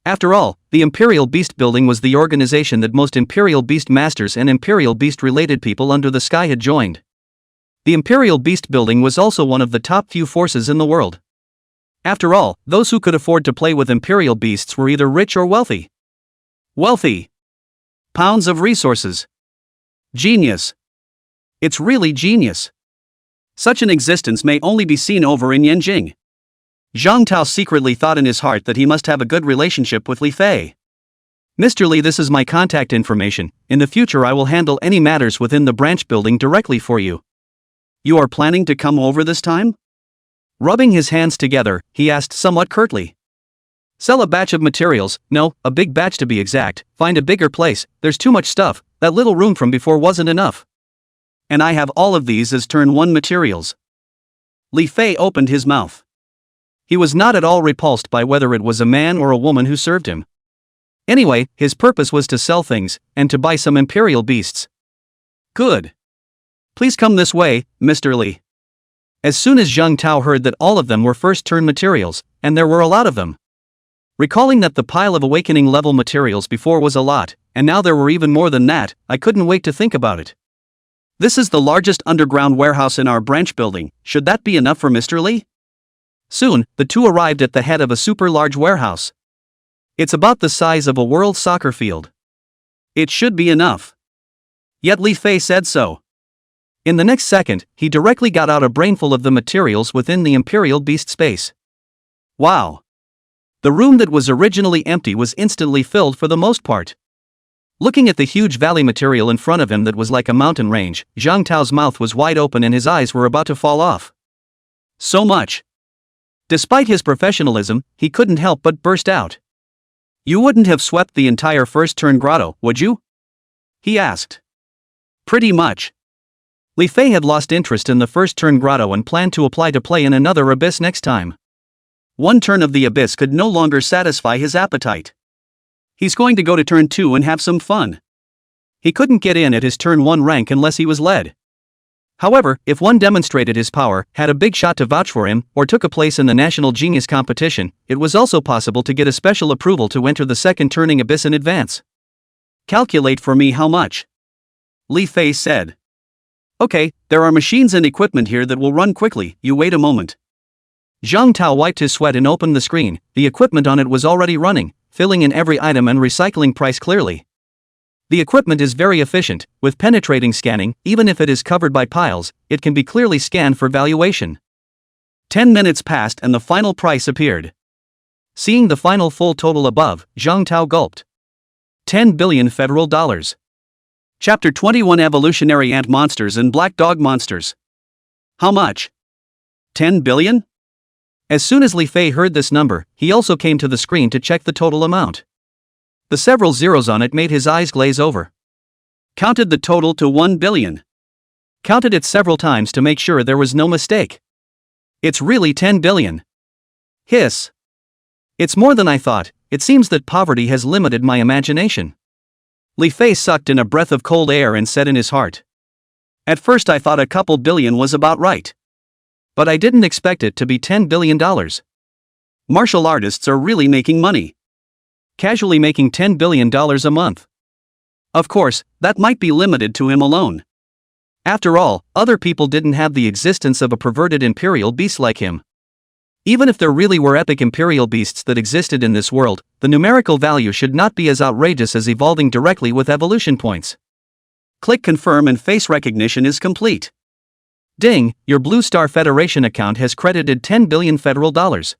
After all, the Imperial Beast Building was the organization that most Imperial Beast Masters and Imperial Beast-related people under the sky had joined. The Imperial Beast Building was also one of the top few forces in the world. After all, those who could afford to play with Imperial Beasts were either rich or wealthy. Wealthy. Pounds of resources. Genius. It's really genius. Such an existence may only be seen over in Yanjing. Zhang Tao secretly thought in his heart that he must have a good relationship with Li Fei. Mr. Li, this is my contact information. In the future I will handle any matters within the branch building directly for you. You are planning to come over this time? Rubbing his hands together, he asked somewhat curtly. Sell a batch of materials, no, a big batch to be exact, find a bigger place, there's too much stuff, that little room from before wasn't enough. And I have all of these as turn 1 materials. Li Fei opened his mouth. He was not at all repulsed by whether it was a man or a woman who served him. Anyway, his purpose was to sell things, and to buy some Imperial Beasts. Good. Please come this way, Mr. Li. As soon as Zhang Tao heard that all of them were first-turn materials, and there were a lot of them. Recalling that the pile of awakening level materials before was a lot, and now there were even more than that, I couldn't wait to think about it. This is the largest underground warehouse in our branch building, should that be enough for Mr. Li? Soon, the two arrived at the head of a super large warehouse. It's about the size of a world soccer field. It should be enough. Yet Li Fei said so. In the next second, he directly got out a brainful of the materials within the Imperial Beast space. Wow! The room that was originally empty was instantly filled for the most part. Looking at the huge valley material in front of him that was like a mountain range, Zhang Tao's mouth was wide open and his eyes were about to fall off. So much! Despite his professionalism, he couldn't help but burst out. You wouldn't have swept the entire first turn grotto, would you? He asked. Pretty much. Li Fei had lost interest in the first turn grotto and planned to apply to play in another abyss next time. One turn of the abyss could no longer satisfy his appetite. He's going to go to turn 2 and have some fun. He couldn't get in at his turn 1 rank unless he was led. However, if one demonstrated his power, had a big shot to vouch for him, or took a place in the National Genius competition, it was also possible to get a special approval to enter the second turning abyss in advance. Calculate for me how much. Li Fei said. Okay, there are machines and equipment here that will run quickly, you wait a moment. Zhang Tao wiped his sweat and opened the screen. The equipment on it was already running, filling in every item and recycling price clearly. The equipment is very efficient, with penetrating scanning. Even if it is covered by piles, it can be clearly scanned for valuation. 10 minutes passed and the final price appeared. Seeing the final full total above, Zhang Tao gulped. 10 billion federal dollars. Chapter 21 Evolutionary Ant Monsters and Black Dog Monsters. How much? 10 billion? As soon as Li Fei heard this number, he also came to the screen to check the total amount. The several zeros on it made his eyes glaze over. Counted the total to 1 billion. Counted it several times to make sure there was no mistake. It's really 10 billion. Hiss. It's more than I thought. It seems that poverty has limited my imagination. Li Fei sucked in a breath of cold air and said in his heart. At first I thought a couple billion was about right. But I didn't expect it to be $10 billion. Martial artists are really making money. Casually making $10 billion a month. Of course, that might be limited to him alone. After all, other people didn't have the existence of a perverted imperial beast like him. Even if there really were epic imperial beasts that existed in this world, the numerical value should not be as outrageous as evolving directly with evolution points. Click confirm and face recognition is complete. Ding, your Blue Star Federation account has credited 10 billion federal dollars.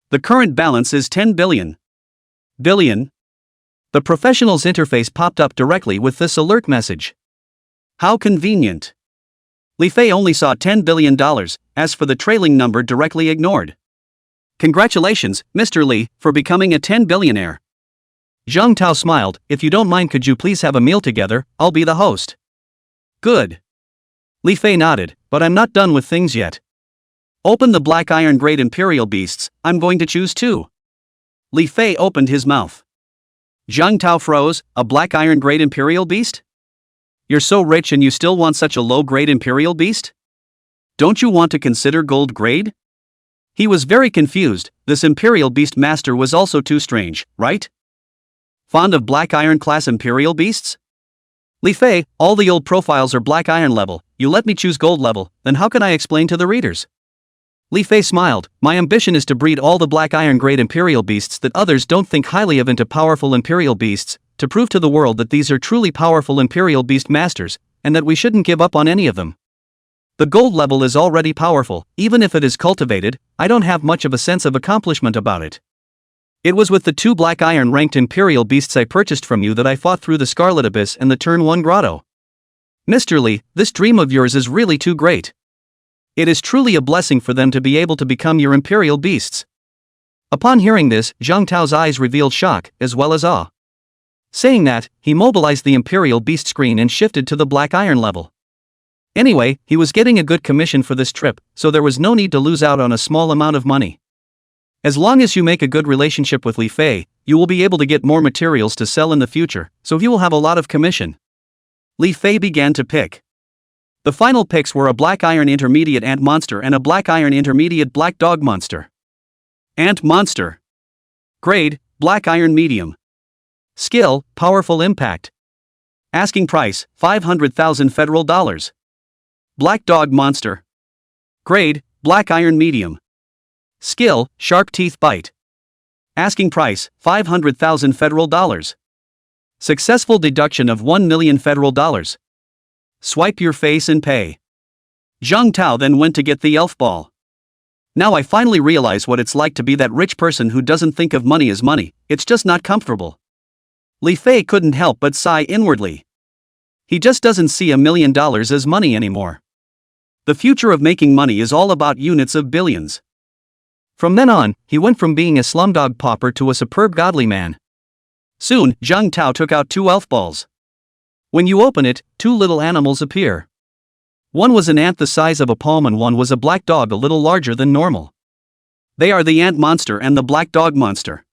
The current balance is 10 billion. Billion? The professional's interface popped up directly with this alert message. How convenient. Li Fei only saw $10 billion, as for the trailing number directly ignored. Congratulations, Mr. Li, for becoming a 10 billionaire. Zhang Tao smiled. If you don't mind, could you please have a meal together? I'll be the host. Good. Li Fei nodded, but I'm not done with things yet. Open the Black Iron Great Imperial Beasts, I'm going to choose 2. Li Fei opened his mouth. Zhang Tao froze. A Black Iron Great Imperial Beast? You're so rich and you still want such a low-grade Imperial Beast? Don't you want to consider gold grade? He was very confused. This Imperial Beast Master was also too strange, right? Fond of Black Iron class Imperial Beasts? Li Fei, all the old profiles are Black Iron level. You let me choose gold level, then how can I explain to the readers? Li Fei smiled. My ambition is to breed all the Black Iron Grade Imperial Beasts that others don't think highly of into powerful Imperial Beasts, to prove to the world that these are truly powerful Imperial Beast Masters, and that we shouldn't give up on any of them. The gold level is already powerful. Even if it is cultivated, I don't have much of a sense of accomplishment about it. It was with the 2 Black Iron ranked Imperial Beasts I purchased from you that I fought through the Scarlet Abyss and the Turn 1 Grotto. Mr. Li, this dream of yours is really too great. It is truly a blessing for them to be able to become your Imperial Beasts. Upon hearing this, Zhang Tao's eyes revealed shock, as well as awe. Saying that, he mobilized the Imperial Beast screen and shifted to the Black Iron level. Anyway, he was getting a good commission for this trip, so there was no need to lose out on a small amount of money. As long as you make a good relationship with Li Fei, you will be able to get more materials to sell in the future, so he will have a lot of commission. Li Fei began to pick. The final picks were a Black Iron Intermediate Ant Monster and a Black Iron Intermediate Black Dog Monster. Ant Monster. Grade, Black Iron Medium. Skill, Powerful Impact. Asking price, 500,000 federal dollars. Black Dog Monster. Grade, Black Iron Medium. Skill, Sharp Teeth Bite. Asking price, 500,000 federal dollars. Successful deduction of 1 million federal dollars. Swipe your face and pay. Zhang Tao then went to get the elf ball. Now I finally realize what it's like to be that rich person who doesn't think of money as money, it's just not comfortable. Li Fei couldn't help but sigh inwardly. He just doesn't see $1 million as money anymore. The future of making money is all about units of billions. From then on, he went from being a slumdog pauper to a superb godly man. Soon, Zhang Tao took out 2 elf balls. When you open it, 2 little animals appear. One was an ant the size of a palm and one was a black dog a little larger than normal. They are the ant monster and the black dog monster.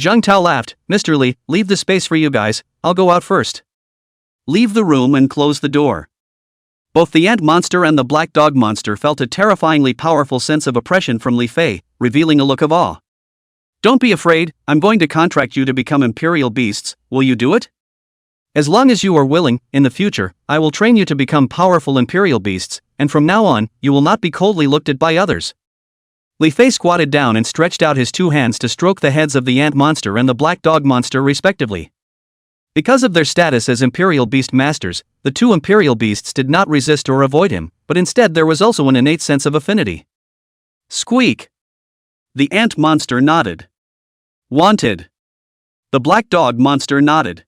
Zhang Tao laughed. Mr. Li, leave the space for you guys, I'll go out first. Leave the room and close the door. Both the ant monster and the black dog monster felt a terrifyingly powerful sense of oppression from Li Fei, revealing a look of awe. Don't be afraid, I'm going to contract you to become imperial beasts, will you do it? As long as you are willing, in the future, I will train you to become powerful imperial beasts, and from now on, you will not be coldly looked at by others. Li Fei squatted down and stretched out his 2 hands to stroke the heads of the ant monster and the black dog monster respectively. Because of their status as imperial beast masters, the 2 imperial beasts did not resist or avoid him, but instead there was also an innate sense of affinity. Squeak! The ant monster nodded. Wanted. The black dog monster nodded.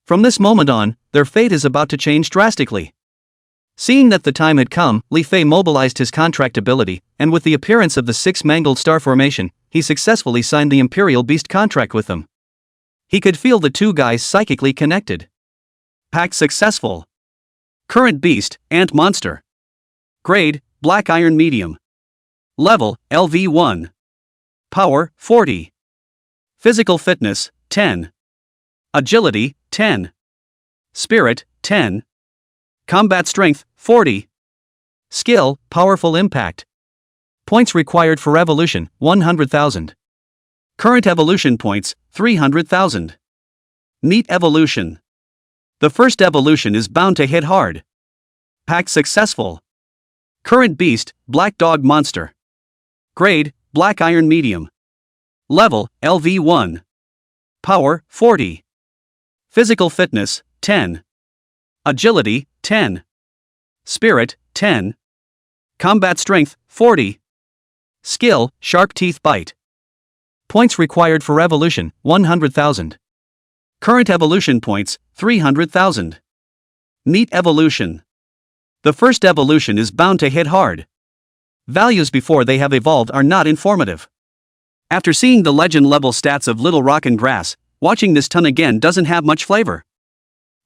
From this moment on, their fate is about to change drastically. Seeing that the time had come, Li Fei mobilized his contract ability, and with the appearance of the 6 mangled star formation, he successfully signed the Imperial Beast contract with them. He could feel the 2 guys psychically connected. Pact successful. Current beast, Ant Monster. Grade, Black Iron Medium. Level, LV1. Power, 40. Physical Fitness, 10. Agility, 10. Spirit, 10. Combat Strength, 40. Skill, Powerful Impact. Points required for evolution, 100,000. Current evolution points, 300,000. Meet evolution. The first evolution is bound to hit hard. Pact successful. Current beast, Black Dog Monster. Grade, Black Iron Medium. Level, LV1. Power, 40. Physical Fitness, 10. Agility, 10. Spirit, 10. Combat Strength, 40. Skill, Sharp Teeth Bite. Points required for evolution, 100,000. Current evolution points, 300,000. Meet evolution. The first evolution is bound to hit hard. Values before they have evolved are not informative. After seeing the legend level stats of Little Rock and Grass, watching this ton again doesn't have much flavor.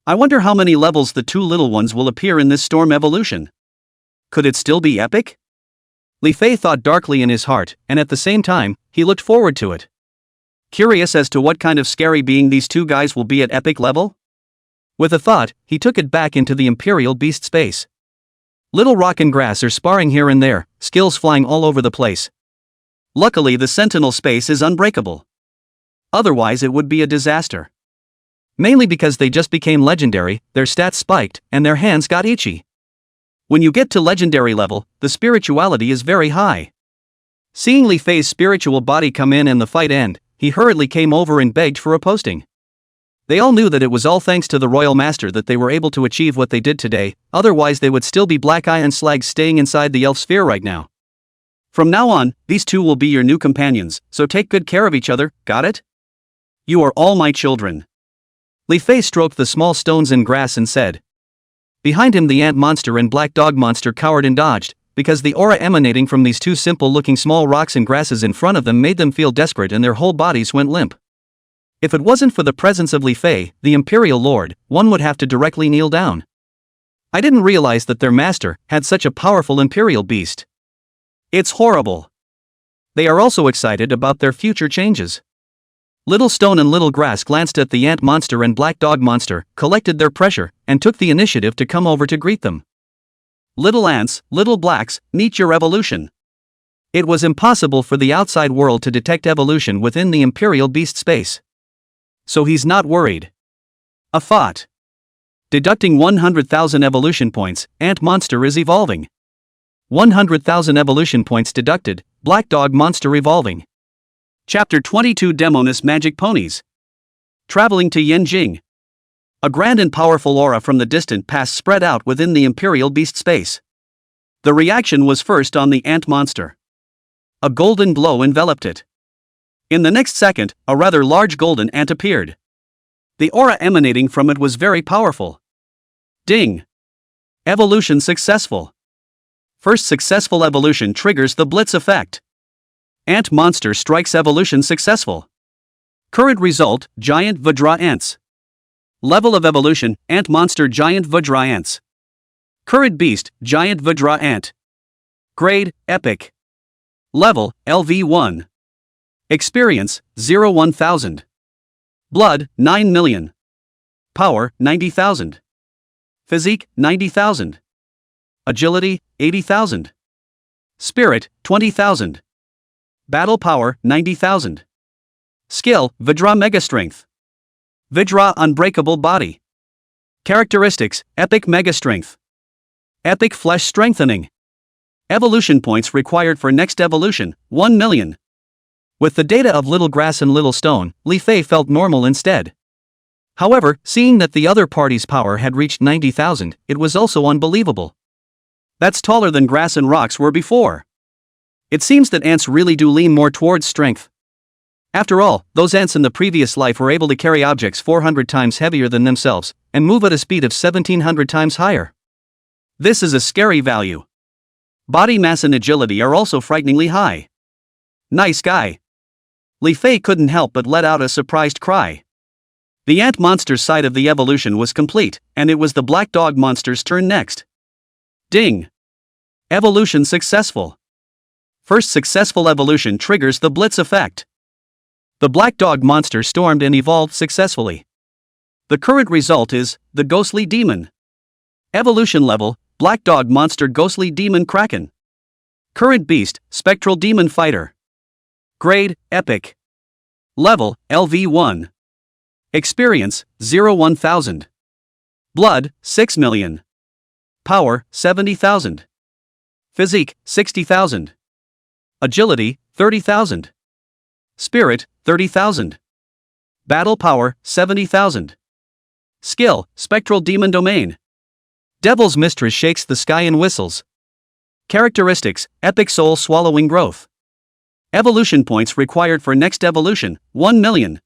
I wonder how many levels the 2 little ones will appear in this storm evolution. Could it still be epic? Li Fei thought darkly in his heart, and at the same time, he looked forward to it. Curious as to what kind of scary being these 2 guys will be at epic level? With a thought, he took it back into the Imperial Beast space. Little Rock and Grass are sparring here and there, skills flying all over the place. Luckily the Sentinel space is unbreakable. Otherwise it would be a disaster. Mainly because they just became legendary, their stats spiked, and their hands got itchy. When you get to legendary level, the spirituality is very high. Seeing Li Fei's spiritual body come in and the fight end, he hurriedly came over and begged for a posting. They all knew that it was all thanks to the Royal Master that they were able to achieve what they did today, otherwise they would still be black iron slags staying inside the elf sphere right now. From now on, these 2 will be your new companions, so take good care of each other, got it? You are all my children. Li Fei stroked the small stones and grass and said. Behind him the ant monster and black dog monster cowered and dodged, because the aura emanating from these 2 simple-looking small rocks and grasses in front of them made them feel desperate and their whole bodies went limp. If it wasn't for the presence of Li Fei, the Imperial Lord, one would have to directly kneel down. I didn't realize that their master had such a powerful Imperial beast. It's horrible. They are also excited about their future changes. Little Stone and Little Grass glanced at the ant monster and black dog monster, collected their pressure, and took the initiative to come over to greet them. Little ants, little blacks, meet your evolution. It was impossible for the outside world to detect evolution within the Imperial Beast space. So he's not worried. A thought. Deducting 100,000 evolution points, Ant Monster is evolving. 100,000 evolution points deducted, Black Dog Monster evolving. Chapter 22 Demoness Magic Ponies. Traveling to Yanjing. A grand and powerful aura from the distant past spread out within the Imperial Beast space. The reaction was first on the Ant Monster. A golden glow enveloped it. In the next second, a rather large golden ant appeared. The aura emanating from it was very powerful. Ding! Evolution successful. First successful evolution triggers the Blitz effect. Ant Monster strikes evolution successful. Current result, Giant Vajra Ants. Level of evolution, Ant Monster Giant Vajra Ants. Current beast, Giant Vajra Ant. Grade, Epic. Level, LV1. Experience, 0-1000. Blood, 9 million. Power, 90,000. Physique, 90,000. Agility, 80,000. Spirit, 20,000. Battle power, 90,000. Skill, Vajra Mega Strength. Vajra Unbreakable Body. Characteristics, Epic Mega Strength. Epic Flesh Strengthening. Evolution points required for next evolution, 1 million. With the data of Little Grass and Little Stone, Li Fei felt normal instead. However, seeing that the other party's power had reached 90,000, it was also unbelievable. That's taller than grass and rocks were before. It seems that ants really do lean more towards strength. After all, those ants in the previous life were able to carry objects 400 times heavier than themselves, and move at a speed of 1700 times higher. This is a scary value. Body mass and agility are also frighteningly high. Nice guy. Li Fei couldn't help but let out a surprised cry. The ant monster's side of the evolution was complete, and it was the black dog monster's turn next. Ding! Evolution successful. First successful evolution triggers the Blitz effect. The black dog monster stormed and evolved successfully. The current result is the Ghostly Demon. Evolution level, Black Dog Monster Ghostly Demon Kraken. Current beast, Spectral Demon Fighter. Grade, Epic. Level, LV1. Experience, 0-1000. Blood, 6 million. Power, 70,000. Physique, 60,000. Agility, 30,000. Spirit, 30,000. Battle power, 70,000. Skill, Spectral Demon Domain. Devil's Mistress shakes the sky and whistles. Characteristics, Epic Soul Swallowing Growth. Evolution points required for next evolution, 1 million.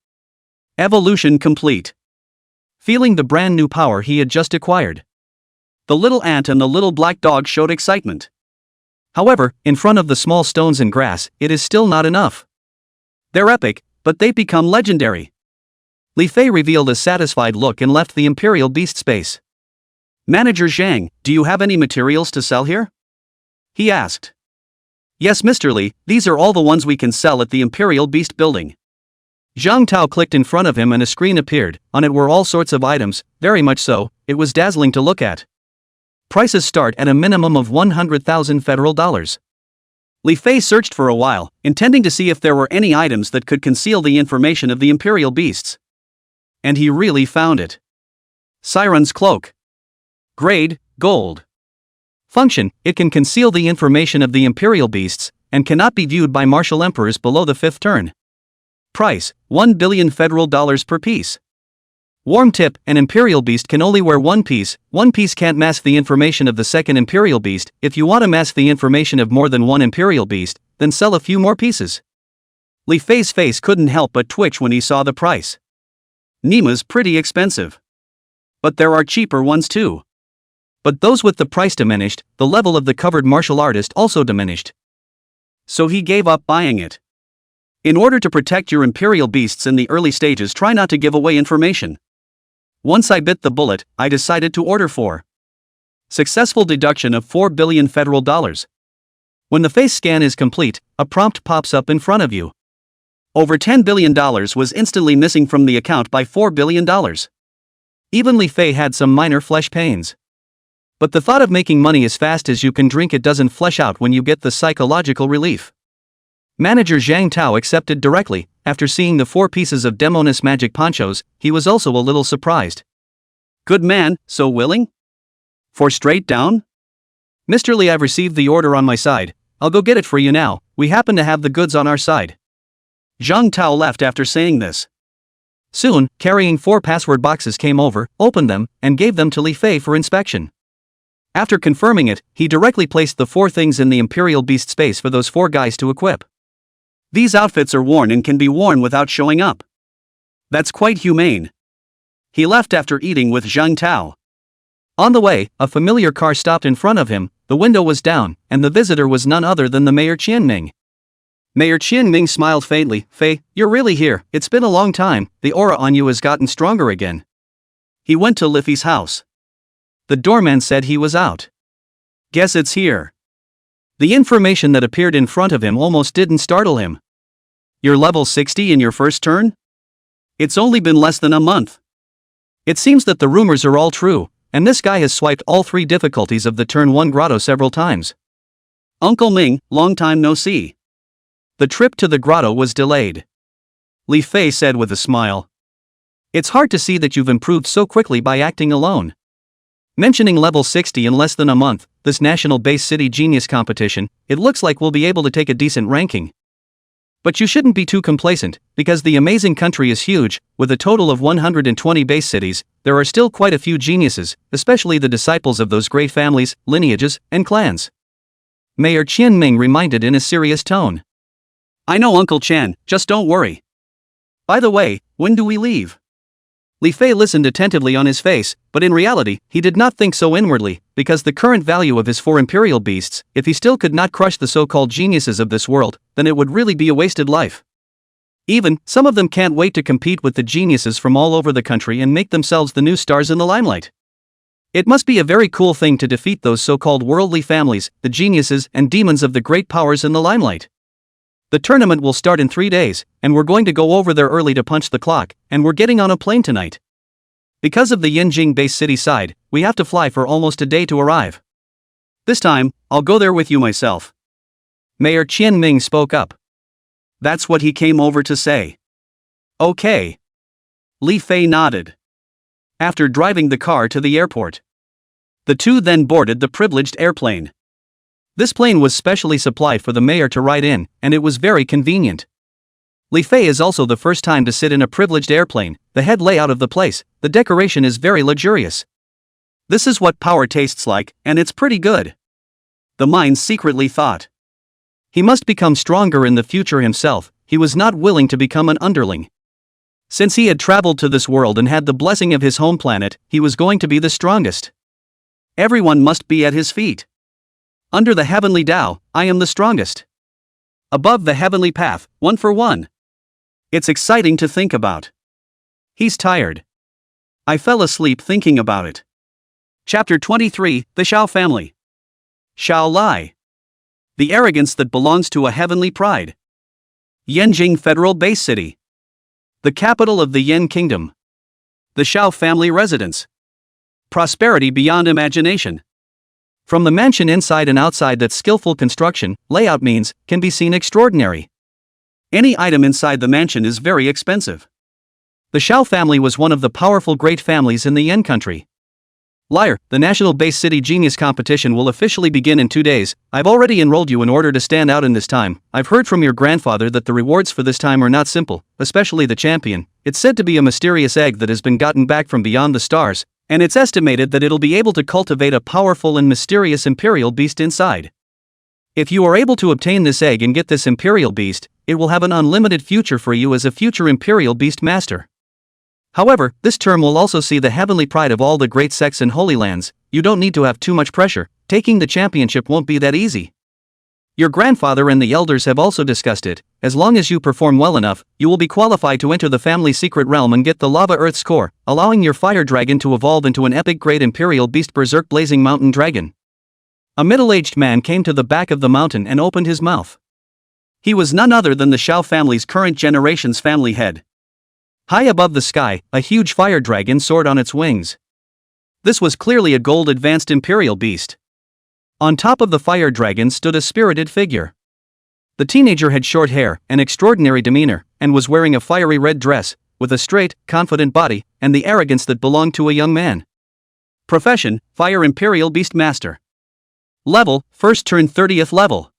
Evolution complete. Feeling the brand new power he had just acquired. The little ant and the little black dog showed excitement. However, in front of the small stones and grass, it is still not enough. They're epic, but they become legendary. Li Fei revealed a satisfied look and left the Imperial Beast space. Manager Zhang, do you have any materials to sell here? He asked. Yes, Mr. Li, these are all the ones we can sell at the Imperial Beast building. Zhang Tao clicked in front of him and a screen appeared. On it were all sorts of items, very much so, it was dazzling to look at. Prices start at a minimum of 100,000 federal dollars. Li Fei searched for a while, intending to see if there were any items that could conceal the information of the Imperial Beasts. And he really found it. Siren's Cloak. Grade, Gold. Function, it can conceal the information of the Imperial Beasts, and cannot be viewed by martial emperors below the 5th turn. Price, 1 billion federal dollars per piece. Warm tip, an Imperial Beast can only wear one piece can't mask the information of the second Imperial Beast. If you want to mask the information of more than one Imperial Beast, then sell a few more pieces. Li Fei's face couldn't help but twitch when he saw the price. Nima's pretty expensive. But there are cheaper ones too. But those with the price diminished, the level of the covered martial artist also diminished. So he gave up buying it. In order to protect your Imperial Beasts in the early stages, try not to give away information. Once I bit the bullet, I decided to order 4. Successful deduction of 4 billion federal dollars. When the face scan is complete, a prompt pops up in front of you. Over $10 billion was instantly missing from the account by $4 billion. Even Li Fei had some minor flesh pains. But the thought of making money as fast as you can drink it doesn't flesh out when you get the psychological relief. Manager Zhang Tao accepted directly. After seeing the 4 pieces of Demoness magic ponchos, he was also a little surprised. Good man, so willing? For straight down? Mr. Li, I've received the order on my side. I'll go get it for you now. We happen to have the goods on our side. Zhang Tao left after saying this. Soon, carrying 4 password boxes came over, opened them, and gave them to Li Fei for inspection. After confirming it, he directly placed the 4 things in the Imperial Beast space for those 4 guys to equip. These outfits are worn and can be worn without showing up. That's quite humane. He left after eating with Zhang Tao. On the way, a familiar car stopped in front of him, the window was down, and the visitor was none other than the Mayor Qianming. Mayor Qianming smiled faintly. Fei, you're really here, it's been a long time, the aura on you has gotten stronger again. He went to Li Fei's house. The doorman said he was out. Guess it's here. The information that appeared in front of him almost didn't startle him. You're level 60 in your first turn? It's only been less than a month. It seems that the rumors are all true, and this guy has swiped all 3 difficulties of the turn 1 grotto several times. Uncle Ming, long time no see. The trip to the grotto was delayed. Li Fei said with a smile. It's hard to see that you've improved so quickly by acting alone. Mentioning level 60 in less than a month, this national base city genius competition, it looks like we'll be able to take a decent ranking. But you shouldn't be too complacent, because the amazing country is huge. With a total of 120 base cities, there are still quite a few geniuses, especially the disciples of those great families, lineages, and clans. Mayor Qianming reminded in a serious tone. I know Uncle Chan, just don't worry. By the way, when do we leave? Li Fei listened attentively on his face, but in reality, he did not think so inwardly, because the current value of his 4 imperial beasts, if he still could not crush the so-called geniuses of this world, then it would really be a wasted life. Even, some of them can't wait to compete with the geniuses from all over the country and make themselves the new stars in the limelight. It must be a very cool thing to defeat those so-called worldly families, the geniuses and demons of the great powers in the limelight. The tournament will start in 3 days, and we're going to go over there early to punch the clock, and we're getting on a plane tonight. Because of the Yanjing base city side, we have to fly for almost a day to arrive. This time, I'll go there with you myself. Mayor Qianming spoke up. That's what he came over to say. Okay. Li Fei nodded. After driving the car to the airport, the 2 then boarded the privileged airplane. This plane was specially supplied for the mayor to ride in, and it was very convenient. Li Fei is also the first time to sit in a privileged airplane. The head layout of the place, the decoration is very luxurious. This is what power tastes like, and it's pretty good. The mind secretly thought. He must become stronger in the future himself. He was not willing to become an underling. Since he had traveled to this world and had the blessing of his home planet, he was going to be the strongest. Everyone must be at his feet. Under the heavenly Tao, I am the strongest. Above the heavenly path, 1 for 1. It's exciting to think about. He's tired. I fell asleep thinking about it. Chapter 23, The Shao Family. Shao Lai. The arrogance that belongs to a heavenly pride. Yanjing Federal Base City. The capital of the Yan Kingdom. The Shao family residence. Prosperity beyond imagination. From the mansion inside and outside, that skillful construction, layout means, can be seen extraordinary. Any item inside the mansion is very expensive. The Shao family was one of the powerful great families in the Yan country. Liar, the National Base City Genius Competition will officially begin in 2 days. I've already enrolled you in order to stand out in this time. I've heard from your grandfather that the rewards for this time are not simple, especially the champion. It's said to be a mysterious egg that has been gotten back from beyond the stars, and it's estimated that it'll be able to cultivate a powerful and mysterious imperial beast inside. If you are able to obtain this egg and get this imperial beast, it will have an unlimited future for you as a future imperial beast master. However, this term will also see the heavenly pride of all the great sects and holy lands. You don't need to have too much pressure. Taking the championship won't be that easy. Your grandfather and the elders have also discussed it. As long as you perform well enough, you will be qualified to enter the family secret realm and get the Lava Earth score, allowing your fire dragon to evolve into an epic great imperial beast berserk blazing mountain dragon. A middle-aged man came to the back of the mountain and opened his mouth. He was none other than the Shao family's current generation's family head. High above the sky, a huge fire dragon soared on its wings. This was clearly a gold advanced imperial beast. On top of the fire dragon stood a spirited figure. The teenager had short hair, an extraordinary demeanor, and was wearing a fiery red dress, with a straight, confident body, and the arrogance that belonged to a young man. Profession, Fire Imperial Beast Master. Level, first turn 30th level.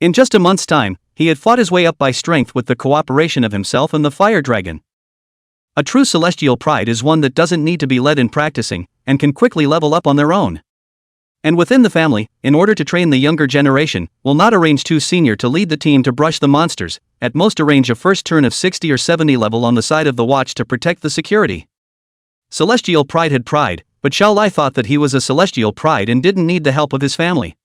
In just a month's time, he had fought his way up by strength with the cooperation of himself and the Fire Dragon. A true celestial pride is one that doesn't need to be led in practicing, and can quickly level up on their own. And within the family, in order to train the younger generation, will not arrange two senior to lead the team to brush the monsters, at most arrange a first turn of 60 or 70 level on the side of the watch to protect the security. Celestial pride had pride, but Zhao Ao thought that he was a celestial pride and didn't need the help of his family.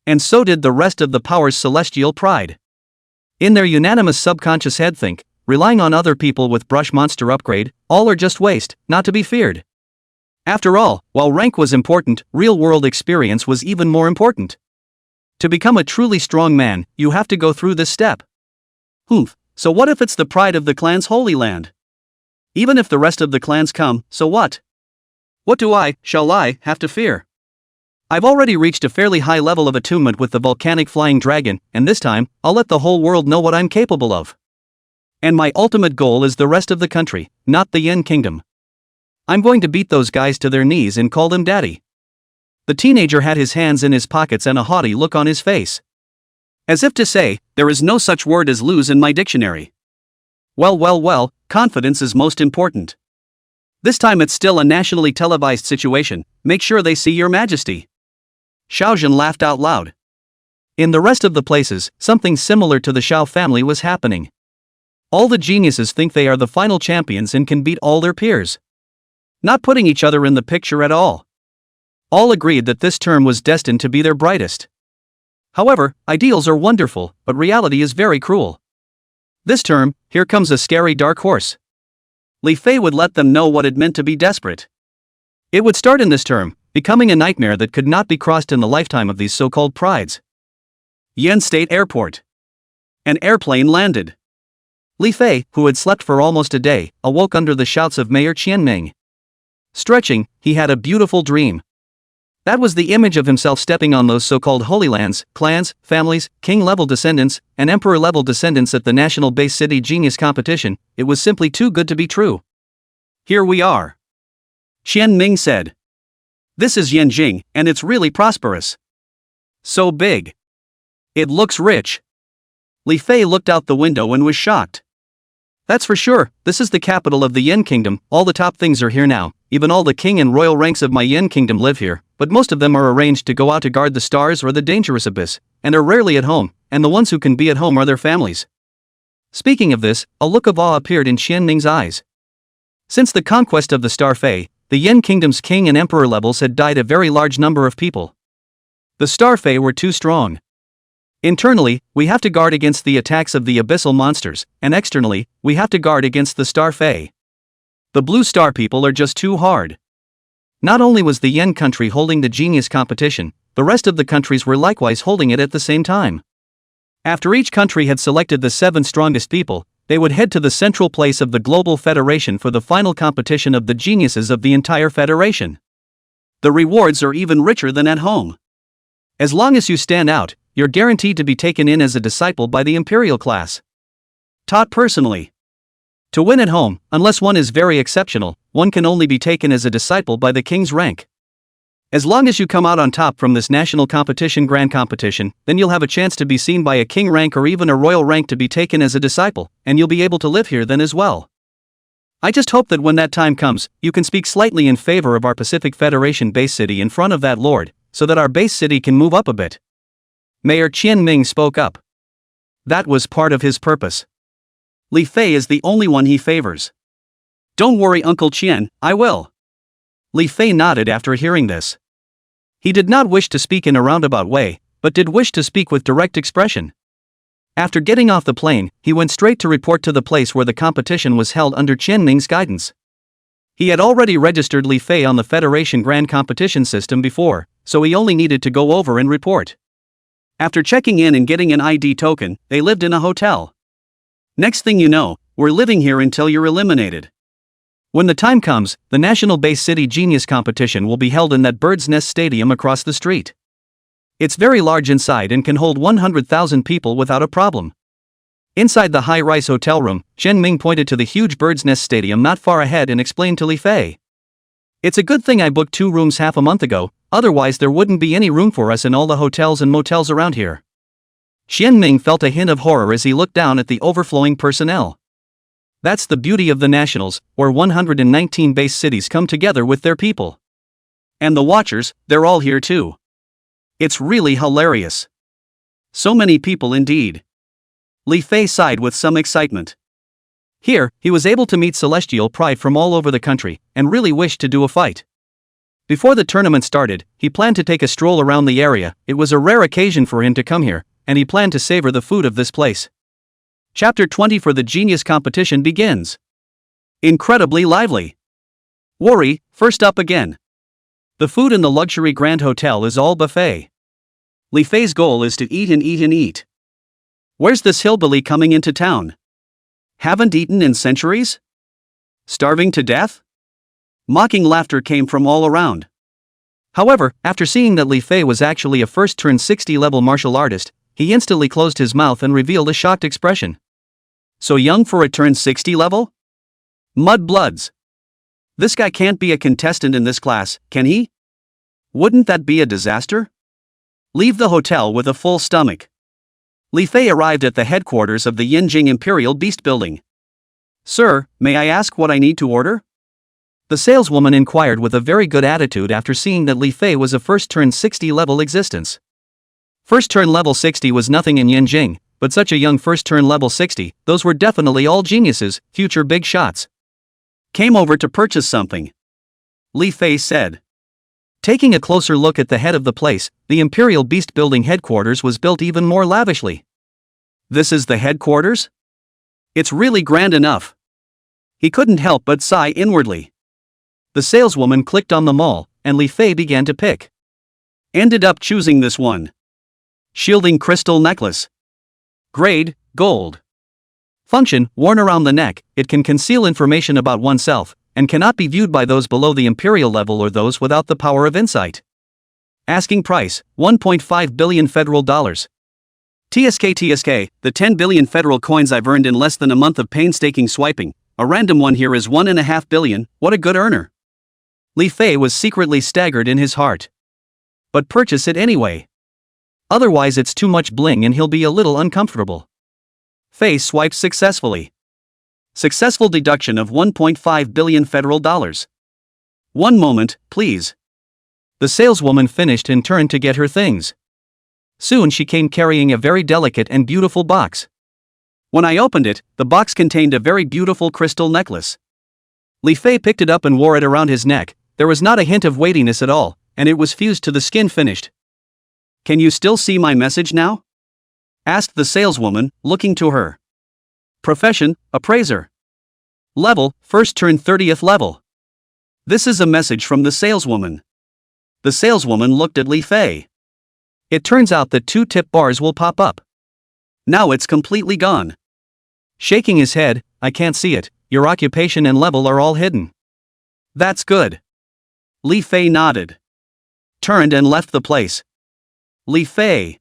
And so did the rest of the power's celestial pride. In their unanimous subconscious head think, relying on other people with brush monster upgrade, all are just waste, not to be feared. After all, while rank was important, real-world experience was even more important. To become a truly strong man, you have to go through this step. So what if it's the pride of the clan's Holy Land? Even if the rest of the clans come, so what? What do Zhao Ao, have to fear? I've already reached a fairly high level of attunement with the volcanic flying dragon, and this time, I'll let the whole world know what I'm capable of. And my ultimate goal is the rest of the country, not the Yen Kingdom. I'm going to beat those guys to their knees and call them daddy. The teenager had his hands in his pockets and a haughty look on his face. As if to say, there is no such word as lose in my dictionary. Well, confidence is most important. This time it's still a nationally televised situation, make sure they see your majesty. Xiaozhen laughed out loud. In the rest of the places, something similar to the Xiao family was happening. All the geniuses think they are the final champions and can beat all their peers. Not putting each other in the picture at all. All agreed that this term was destined to be their brightest. However, ideals are wonderful, but reality is very cruel. This term, here comes a scary dark horse. Li Fei would let them know what it meant to be desperate. It would start in this term, becoming a nightmare that could not be crossed in the lifetime of these so-called prides. Yen State Airport. An airplane landed. Li Fei, who had slept for almost a day, awoke under the shouts of Mayor Qianming. Stretching, he had a beautiful dream. That was the image of himself stepping on those so-called holy lands, clans, families, king-level descendants, and emperor-level descendants at the National Base City Genius Competition. It was simply too good to be true. Here we are. Qianming said. This is Yanjing, and it's really prosperous. So big. It looks rich. Li Fei looked out the window and was shocked. That's for sure, this is the capital of the Yen Kingdom, all the top things are here now, even all the king and royal ranks of my Yen Kingdom live here, but most of them are arranged to go out to guard the stars or the dangerous abyss, and are rarely at home, and the ones who can be at home are their families. Speaking of this, a look of awe appeared in Qianming's eyes. Since the conquest of the Star Fae, the Yen Kingdom's king and emperor levels had died a very large number of people. The Star Fae were too strong. Internally, we have to guard against the attacks of the abyssal monsters, and externally, we have to guard against the Star Fae. The Blue Star people are just too hard. Not only was the Yen country holding the genius competition, the rest of the countries were likewise holding it at the same time. After each country had selected the 7 strongest people, they would head to the central place of the Global Federation for the final competition of the geniuses of the entire federation. The rewards are even richer than at home. As long as you stand out, you're guaranteed to be taken in as a disciple by the imperial class. Taught personally. To win at home, unless one is very exceptional, one can only be taken as a disciple by the king's rank. As long as you come out on top from this national competition grand competition, then you'll have a chance to be seen by a king rank or even a royal rank to be taken as a disciple, and you'll be able to live here then as well. I just hope that when that time comes, you can speak slightly in favor of our Pacific Federation base city in front of that lord, so that our base city can move up a bit. Mayor Qianming spoke up. That was part of his purpose. Li Fei is the only one he favors. Don't worry, Uncle Qian, I will. Li Fei nodded after hearing this. He did not wish to speak in a roundabout way, but did wish to speak with direct expression. After getting off the plane, he went straight to report to the place where the competition was held under Qianming's guidance. He had already registered Li Fei on the Federation Grand Competition system before, so he only needed to go over and report. After checking in and getting an ID token, they lived in a hotel. Next thing you know, we're living here until you're eliminated. When the time comes, the National Base City Genius Competition will be held in that Bird's Nest Stadium across the street. It's very large inside and can hold 100,000 people without a problem. Inside the high-rise hotel room, Zheng Ming pointed to the huge bird's nest stadium not far ahead and explained to Li Fei. It's a good thing I booked 2 rooms half a month ago, otherwise there wouldn't be any room for us in all the hotels and motels around here. Zheng Ming felt a hint of horror as he looked down at the overflowing personnel. That's the beauty of the Nationals, where 119 base cities come together with their people. And the Watchers, they're all here too. It's really hilarious. So many people indeed. Li Fei sighed with some excitement. Here, he was able to meet celestial pride from all over the country, and really wished to do a fight. Before the tournament started, he planned to take a stroll around the area. It was a rare occasion for him to come here, and he planned to savor the food of this place. Chapter 20 for the Genius competition begins. Incredibly lively. Worry, first up again. The food in the luxury Grand Hotel is all buffet. Li Fei's goal is to eat and eat and eat. Where's this hillbilly coming into town? Haven't eaten in centuries? Starving to death? Mocking laughter came from all around. However, after seeing that Li Fei was actually a first-turn 60-level martial artist, he instantly closed his mouth and revealed a shocked expression. So young for a turn 60 level? Mudbloods. This guy can't be a contestant in this class, can he? Wouldn't that be a disaster? Leave the hotel with a full stomach. Li Fei arrived at the headquarters of the Yinjing Imperial Beast Building. Sir, may I ask what I need to order? The saleswoman inquired with a very good attitude after seeing that Li Fei was a first-turn 60-level existence. First-turn level 60 was nothing in Yinjing, but such a young first-turn level 60, those were definitely all geniuses, future big shots. Came over to purchase something. Li Fei said. Taking a closer look at the head of the place, the Imperial Beast Building headquarters was built even more lavishly. This is the headquarters? It's really grand enough. He couldn't help but sigh inwardly. The saleswoman clicked on the mall, and Li Fei began to pick. Ended up choosing this one. Shielding crystal necklace. Grade, gold. Function, worn around the neck, it can conceal information about oneself, and cannot be viewed by those below the imperial level or those without the power of insight. Asking price, 1.5 billion federal dollars. TSK, the 10 billion federal coins I've earned in less than a month of painstaking swiping. A random one here is 1.5 billion, what a good earner. Li Fei was secretly staggered in his heart. But purchase it anyway. Otherwise it's too much bling and he'll be a little uncomfortable. Fei swiped successfully. Successful deduction of 1.5 billion federal dollars. One moment, please. The saleswoman finished and turned to get her things. Soon she came carrying a very delicate and beautiful box. When I opened it, the box contained a very beautiful crystal necklace. Li Fei picked it up and wore it around his neck. There was not a hint of weightiness at all, and it was fused to the skin finished. Can you still see my message now? Asked the saleswoman, looking to her. Profession, appraiser. Level, first turn 30th level. This is a message from the saleswoman. The saleswoman looked at Li Fei. It turns out that 2 tip bars will pop up. Now it's completely gone. Shaking his head, I can't see it, your occupation and level are all hidden. That's good. Li Fei nodded. Turned and left the place. Li Fei.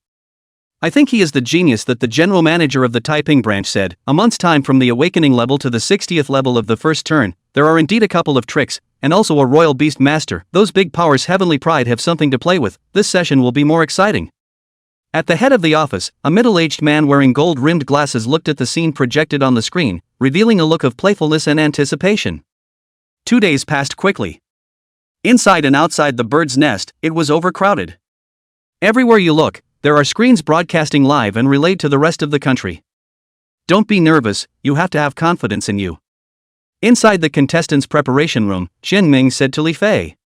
I think he is the genius that the general manager of the Taiping branch said. A month's time from the awakening level to the 60th level of the first turn, there are indeed a couple of tricks, and also a royal beast master. Those big powers heavenly pride have something to play with. This session will be more exciting. At the head of the office, a middle-aged man wearing gold-rimmed glasses looked at the scene projected on the screen, revealing a look of playfulness and anticipation. 2 days passed quickly. Inside and outside the bird's nest, it was overcrowded. Everywhere you look, there are screens broadcasting live and relayed to the rest of the country. Don't be nervous, you have to have confidence in you. Inside the contestants' preparation room, Zheng Ming said to Li Fei.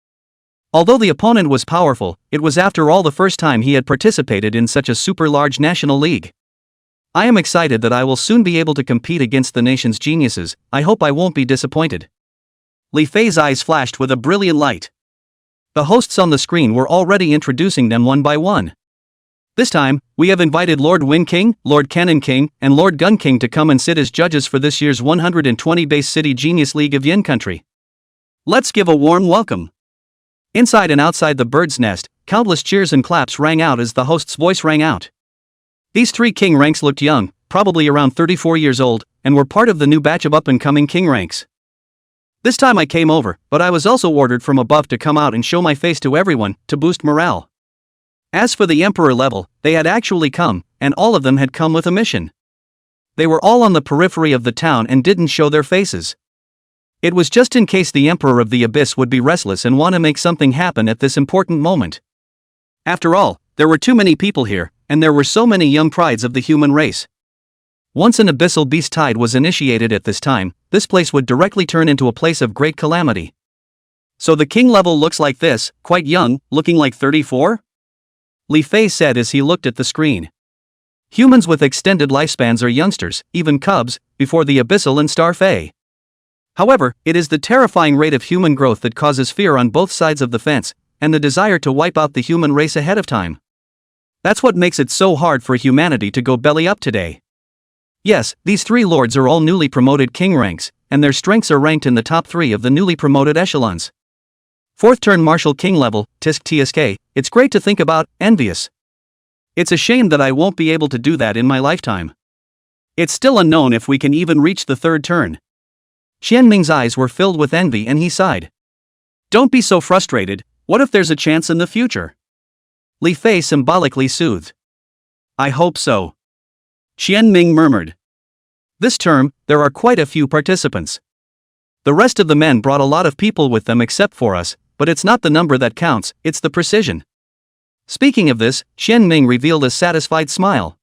Although the opponent was powerful, it was after all the first time he had participated in such a super large national league. I am excited that I will soon be able to compete against the nation's geniuses. I hope I won't be disappointed. Li Fei's eyes flashed with a brilliant light. The hosts on the screen were already introducing them one by one. This time, we have invited Lord Win King, Lord Cannon King, and Lord Gun King to come and sit as judges for this year's 120 Base City Genius League of Yin Country. Let's give a warm welcome. Inside and outside the bird's nest, countless cheers and claps rang out as the host's voice rang out. These 3 king ranks looked young, probably around 34 years old, and were part of the new batch of up-and-coming king ranks. This time I came over, but I was also ordered from above to come out and show my face to everyone, to boost morale. As for the emperor level, they had actually come, and all of them had come with a mission. They were all on the periphery of the town and didn't show their faces. It was just in case the Emperor of the Abyss would be restless and want to make something happen at this important moment. After all, there were too many people here, and there were so many young prides of the human race. Once an abyssal beast tide was initiated at this time, this place would directly turn into a place of great calamity. So the king level looks like this, quite young, looking like 34? Li Fei said as he looked at the screen. Humans with extended lifespans are youngsters, even cubs, before the abyssal and star Fei. However, it is the terrifying rate of human growth that causes fear on both sides of the fence, and the desire to wipe out the human race ahead of time. That's what makes it so hard for humanity to go belly up today. Yes, these 3 lords are all newly promoted king ranks, and their strengths are ranked in the top 3 of the newly promoted echelons. 4th turn martial king level, tisk tsk, it's great to think about, envious. It's a shame that I won't be able to do that in my lifetime. It's still unknown if we can even reach the 3rd turn. Xianming's eyes were filled with envy and he sighed. Don't be so frustrated, what if there's a chance in the future? Li Fei symbolically soothed. I hope so. Xianming murmured. This term, there are quite a few participants. The rest of the men brought a lot of people with them except for us, but it's not the number that counts, it's the precision. Speaking of this, Xianming revealed a satisfied smile.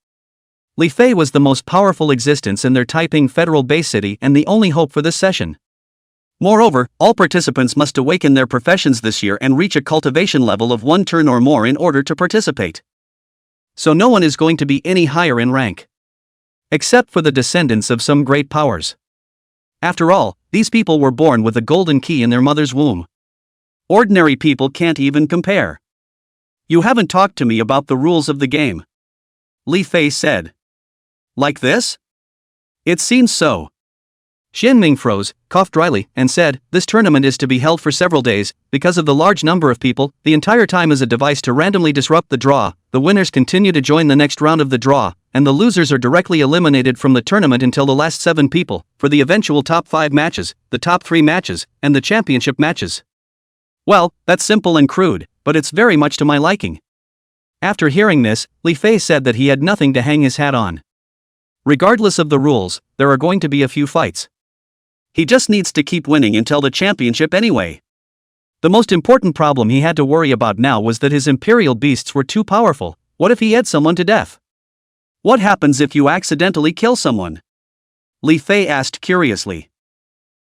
Li Fei was the most powerful existence in their Taiping federal base city and the only hope for this session. Moreover, all participants must awaken their professions this year and reach a cultivation level of 1 turn or more in order to participate. So no one is going to be any higher in rank. Except for the descendants of some great powers. After all, these people were born with a golden key in their mother's womb. Ordinary people can't even compare. You haven't talked to me about the rules of the game. Li Fei said. Like this? It seems so. Xianming froze, coughed dryly, and said, this tournament is to be held for several days. Because of the large number of people, the entire time is a device to randomly disrupt the draw. The winners continue to join the next round of the draw, and the losers are directly eliminated from the tournament until the last 7 people, for the eventual top 5 matches, the top 3 matches, and the championship matches. Well, that's simple and crude, but it's very much to my liking. After hearing this, Li Fei said that he had nothing to hang his hat on. Regardless of the rules, there are going to be a few fights. He just needs to keep winning until the championship anyway. The most important problem he had to worry about now was that his imperial beasts were too powerful. What if he had someone to death? What happens if you accidentally kill someone? Li Fei asked curiously.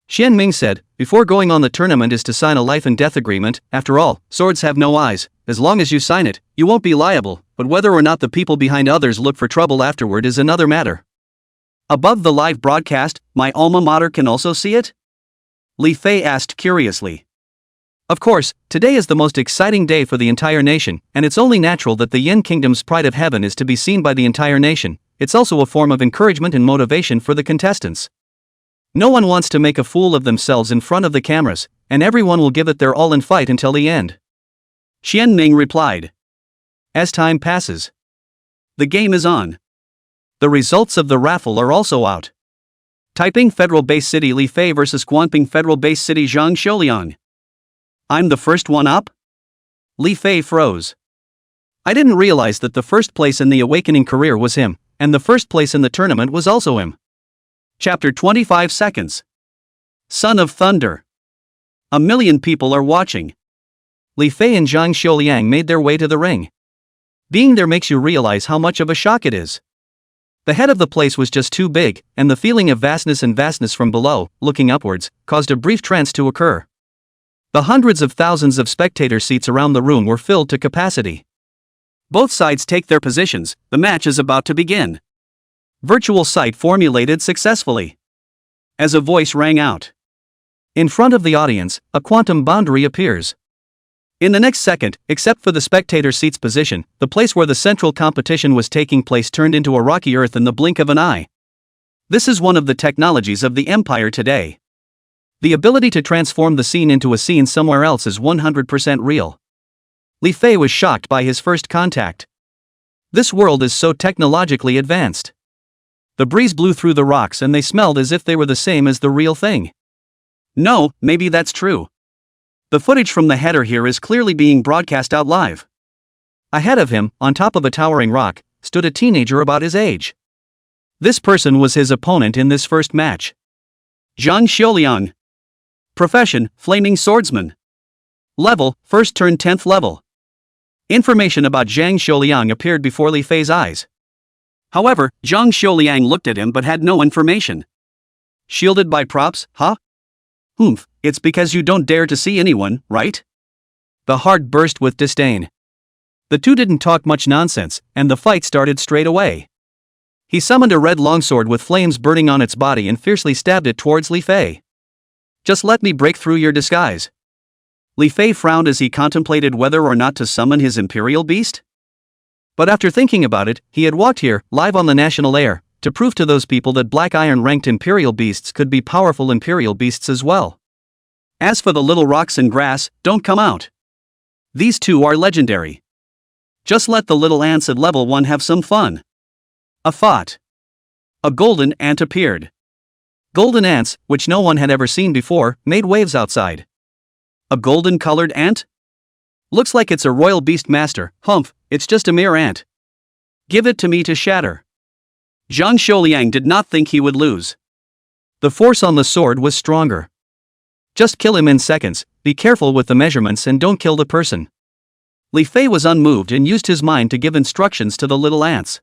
Xianming said, before going on the tournament is to sign a life and death agreement. After all, swords have no eyes. As long as you sign it, you won't be liable, but whether or not the people behind others look for trouble afterward is another matter. Above the live broadcast, my alma mater can also see it? Li Fei asked curiously. Of course, today is the most exciting day for the entire nation, and it's only natural that the Yin Kingdom's pride of heaven is to be seen by the entire nation. It's also a form of encouragement and motivation for the contestants. No one wants to make a fool of themselves in front of the cameras, and everyone will give it their all and fight until the end. Xianming replied. As time passes, the game is on. The results of the raffle are also out. Taiping Federal Base City Li Fei vs Guanping Federal Base City Zhang Xiuliang. I'm the first one up? Li Fei froze. I didn't realize that the first place in the awakening career was him, and the first place in the tournament was also him. Chapter 25 seconds. Son of Thunder. 1 million people are watching. Li Fei and Zhang Xiuliang made their way to the ring. Being there makes you realize how much of a shock it is. The head of the place was just too big, and the feeling of vastness from below, looking upwards, caused a brief trance to occur. The hundreds of thousands of spectator seats around the room were filled to capacity. Both sides take their positions, the match is about to begin. Virtual sight formulated successfully. As a voice rang out. In front of the audience, a quantum boundary appears. In the next second, except for the spectator seat's position, the place where the central competition was taking place turned into a rocky earth in the blink of an eye. This is one of the technologies of the Empire today. The ability to transform the scene into a scene somewhere else is 100% real. Li Fei was shocked by his first contact. This world is so technologically advanced. The breeze blew through the rocks and they smelled as if they were the same as the real thing. No, maybe that's true. The footage from the header here is clearly being broadcast out live. Ahead of him, on top of a towering rock, stood a teenager about his age. This person was his opponent in this first match. Zhang Xiuliang. Profession, Flaming Swordsman. Level, first turn 10th level. Information about Zhang Xiuliang appeared before Li Fei's eyes. However, Zhang Xiuliang looked at him but had no information. Shielded by props, huh? Humph, it's because you don't dare to see anyone, right? The heart burst with disdain. The two didn't talk much nonsense, and the fight started straight away. He summoned a red longsword with flames burning on its body and fiercely stabbed it towards Li Fei. Just let me break through your disguise. Li Fei frowned as he contemplated whether or not to summon his imperial beast. But after thinking about it, he had walked here, live on the national air, to prove to those people that Black Iron ranked imperial beasts could be powerful imperial beasts as well. As for the little rocks and grass, don't come out. These two are legendary. Just let the little ants at level 1 have some fun. A thought. A golden ant appeared. Golden ants, which no one had ever seen before, made waves outside. A golden-colored ant? Looks like it's a royal beast master. Humph, it's just a mere ant. Give it to me to shatter. Zhang Xiuliang did not think he would lose. The force on the sword was stronger. Just kill him in seconds, be careful with the measurements and don't kill the person. Li Fei was unmoved and used his mind to give instructions to the little ants.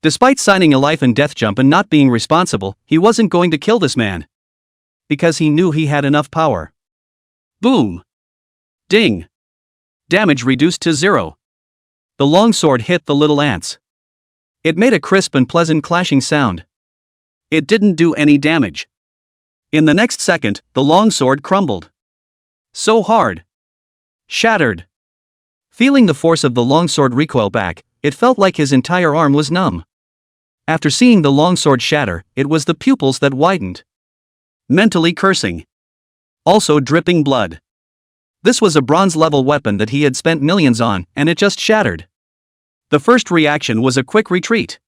Despite signing a life and death jump and not being responsible, he wasn't going to kill this man. Because he knew he had enough power. Boom! Ding! Damage reduced to 0. The longsword hit the little ants. It made a crisp and pleasant clashing sound. It didn't do any damage. In the next second, the longsword crumbled. So hard. Shattered. Feeling the force of the longsword recoil back, it felt like his entire arm was numb. After seeing the longsword shatter, it was the pupils that widened. Mentally cursing. Also dripping blood. This was a bronze-level weapon that he had spent millions on, and it just shattered. The first reaction was a quick retreat.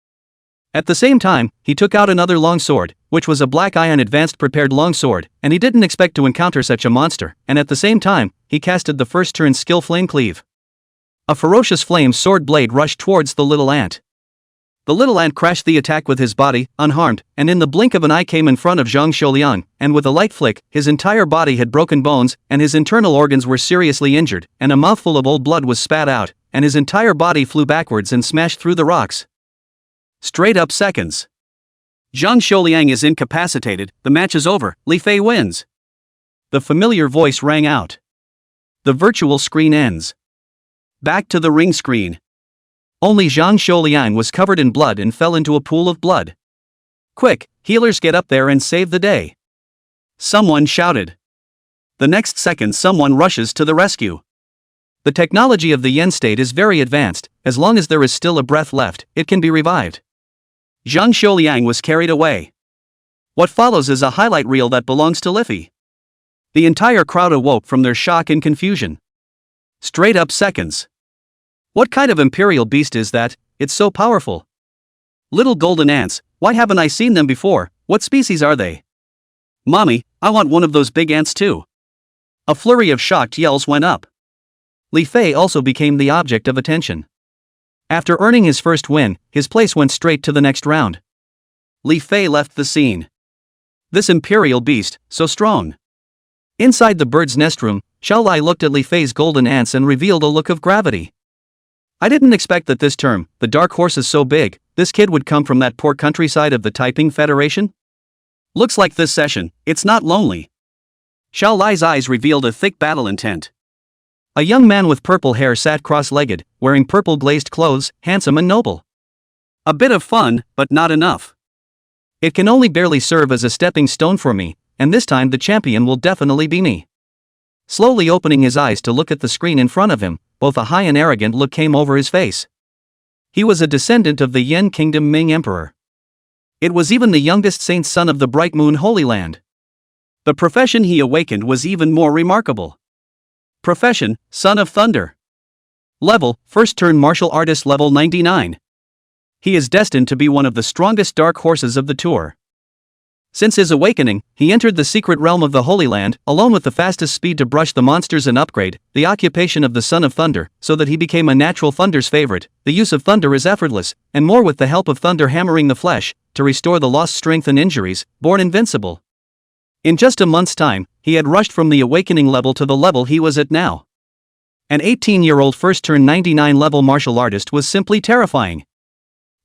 At the same time, he took out another longsword, which was a Black Iron Advanced Prepared Longsword, and he didn't expect to encounter such a monster, and at the same time, he casted the first turn skill Flame Cleave. A ferocious flame sword blade rushed towards the little ant. The little ant crashed the attack with his body, unharmed, and in the blink of an eye came in front of Zhang Xiuliang, and with a light flick, his entire body had broken bones, and his internal organs were seriously injured, and a mouthful of old blood was spat out, and his entire body flew backwards and smashed through the rocks. Straight up seconds. Zhang Xiuliang is incapacitated, the match is over, Li Fei wins. The familiar voice rang out. The virtual screen ends. Back to the ring screen. Only Zhang Xiuliang was covered in blood and fell into a pool of blood. Quick, healers get up there and save the day. Someone shouted. The next second someone rushes to the rescue. The technology of the Yen state is very advanced, as long as there is still a breath left, it can be revived. Zhang Xiuliang was carried away. What follows is a highlight reel that belongs to Li Fei. The entire crowd awoke from their shock and confusion. Straight up seconds. What kind of imperial beast is that? It's so powerful. Little golden ants, why haven't I seen them before? What species are they? Mommy, I want one of those big ants too. A flurry of shocked yells went up. Li Fei also became the object of attention. After earning his first win, his place went straight to the next round. Li Fei left the scene. This imperial beast, so strong. Inside the bird's nest room, Xiao Lai looked at Li Fei's golden ants and revealed a look of gravity. I didn't expect that this term, the dark horse is so big, this kid would come from that poor countryside of the Taiping Federation? Looks like this session, it's not lonely. Xiao Lai's eyes revealed a thick battle intent. A young man with purple hair sat cross-legged, wearing purple glazed clothes, handsome and noble. A bit of fun, but not enough. It can only barely serve as a stepping stone for me, and this time the champion will definitely be me. Slowly opening his eyes to look at the screen in front of him, both a high and arrogant look came over his face. He was a descendant of the Yen Kingdom Ming Emperor. It was even the youngest saint's son of the Bright Moon Holy Land. The profession he awakened was even more remarkable. Profession, Son of Thunder. Level, first turn martial artist level 99. He is destined to be one of the strongest dark horses of the tour. Since his awakening, he entered the secret realm of the Holy Land, alone with the fastest speed to brush the monsters and upgrade the occupation of the Son of Thunder, so that he became a natural Thunder's favorite. The use of Thunder is effortless, and more with the help of Thunder hammering the flesh, to restore the lost strength and injuries, born invincible. In just a month's time, he had rushed from the awakening level to the level he was at now. An 18-year-old first-turn 99 level martial artist was simply terrifying.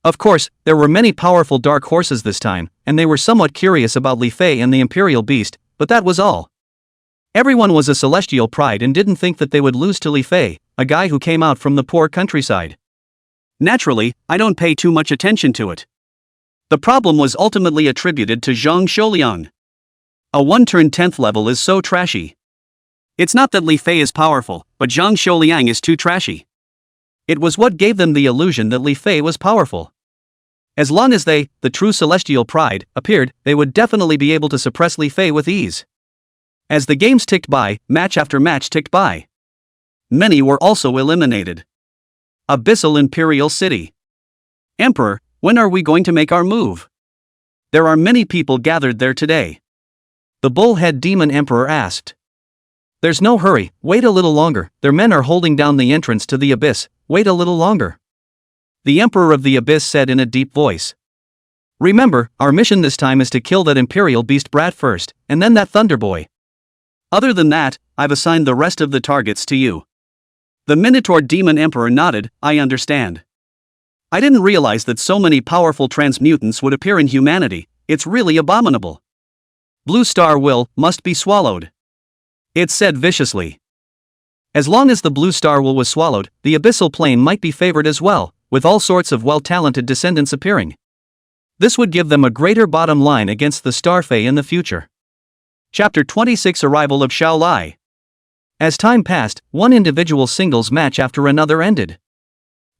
Of course, there were many powerful dark horses this time, and they were somewhat curious about Li Fei and the Imperial Beast, but that was all. Everyone was a celestial pride and didn't think that they would lose to Li Fei, a guy who came out from the poor countryside. Naturally, I don't pay too much attention to it. The problem was ultimately attributed to Zhang Shouliang. A one-turn 10th level is so trashy. It's not that Li Fei is powerful, but Zhang Shouliang is too trashy. It was what gave them the illusion that Li Fei was powerful. As long as they, the true celestial pride, appeared, they would definitely be able to suppress Li Fei with ease. As the games ticked by, match after match ticked by. Many were also eliminated. Abyssal Imperial City. Emperor, when are we going to make our move? There are many people gathered there today. The bullhead demon emperor asked. There's no hurry, wait a little longer, their men are holding down the entrance to the abyss, wait a little longer. The Emperor of the Abyss said in a deep voice. Remember, our mission this time is to kill that Imperial Beast brat first, and then that Thunder Boy. Other than that, I've assigned the rest of the targets to you. The Minotaur Demon Emperor nodded, I understand. I didn't realize that so many powerful transmutants would appear in humanity, it's really abominable. Blue Star must be swallowed. It said viciously. As long as the Blue Star was swallowed, the Abyssal Plane might be favored as well, with all sorts of well-talented descendants appearing. This would give them a greater bottom line against the Starfey in the future. Chapter 26 Arrival of Xiao Lai. As time passed, one individual singles match after another ended.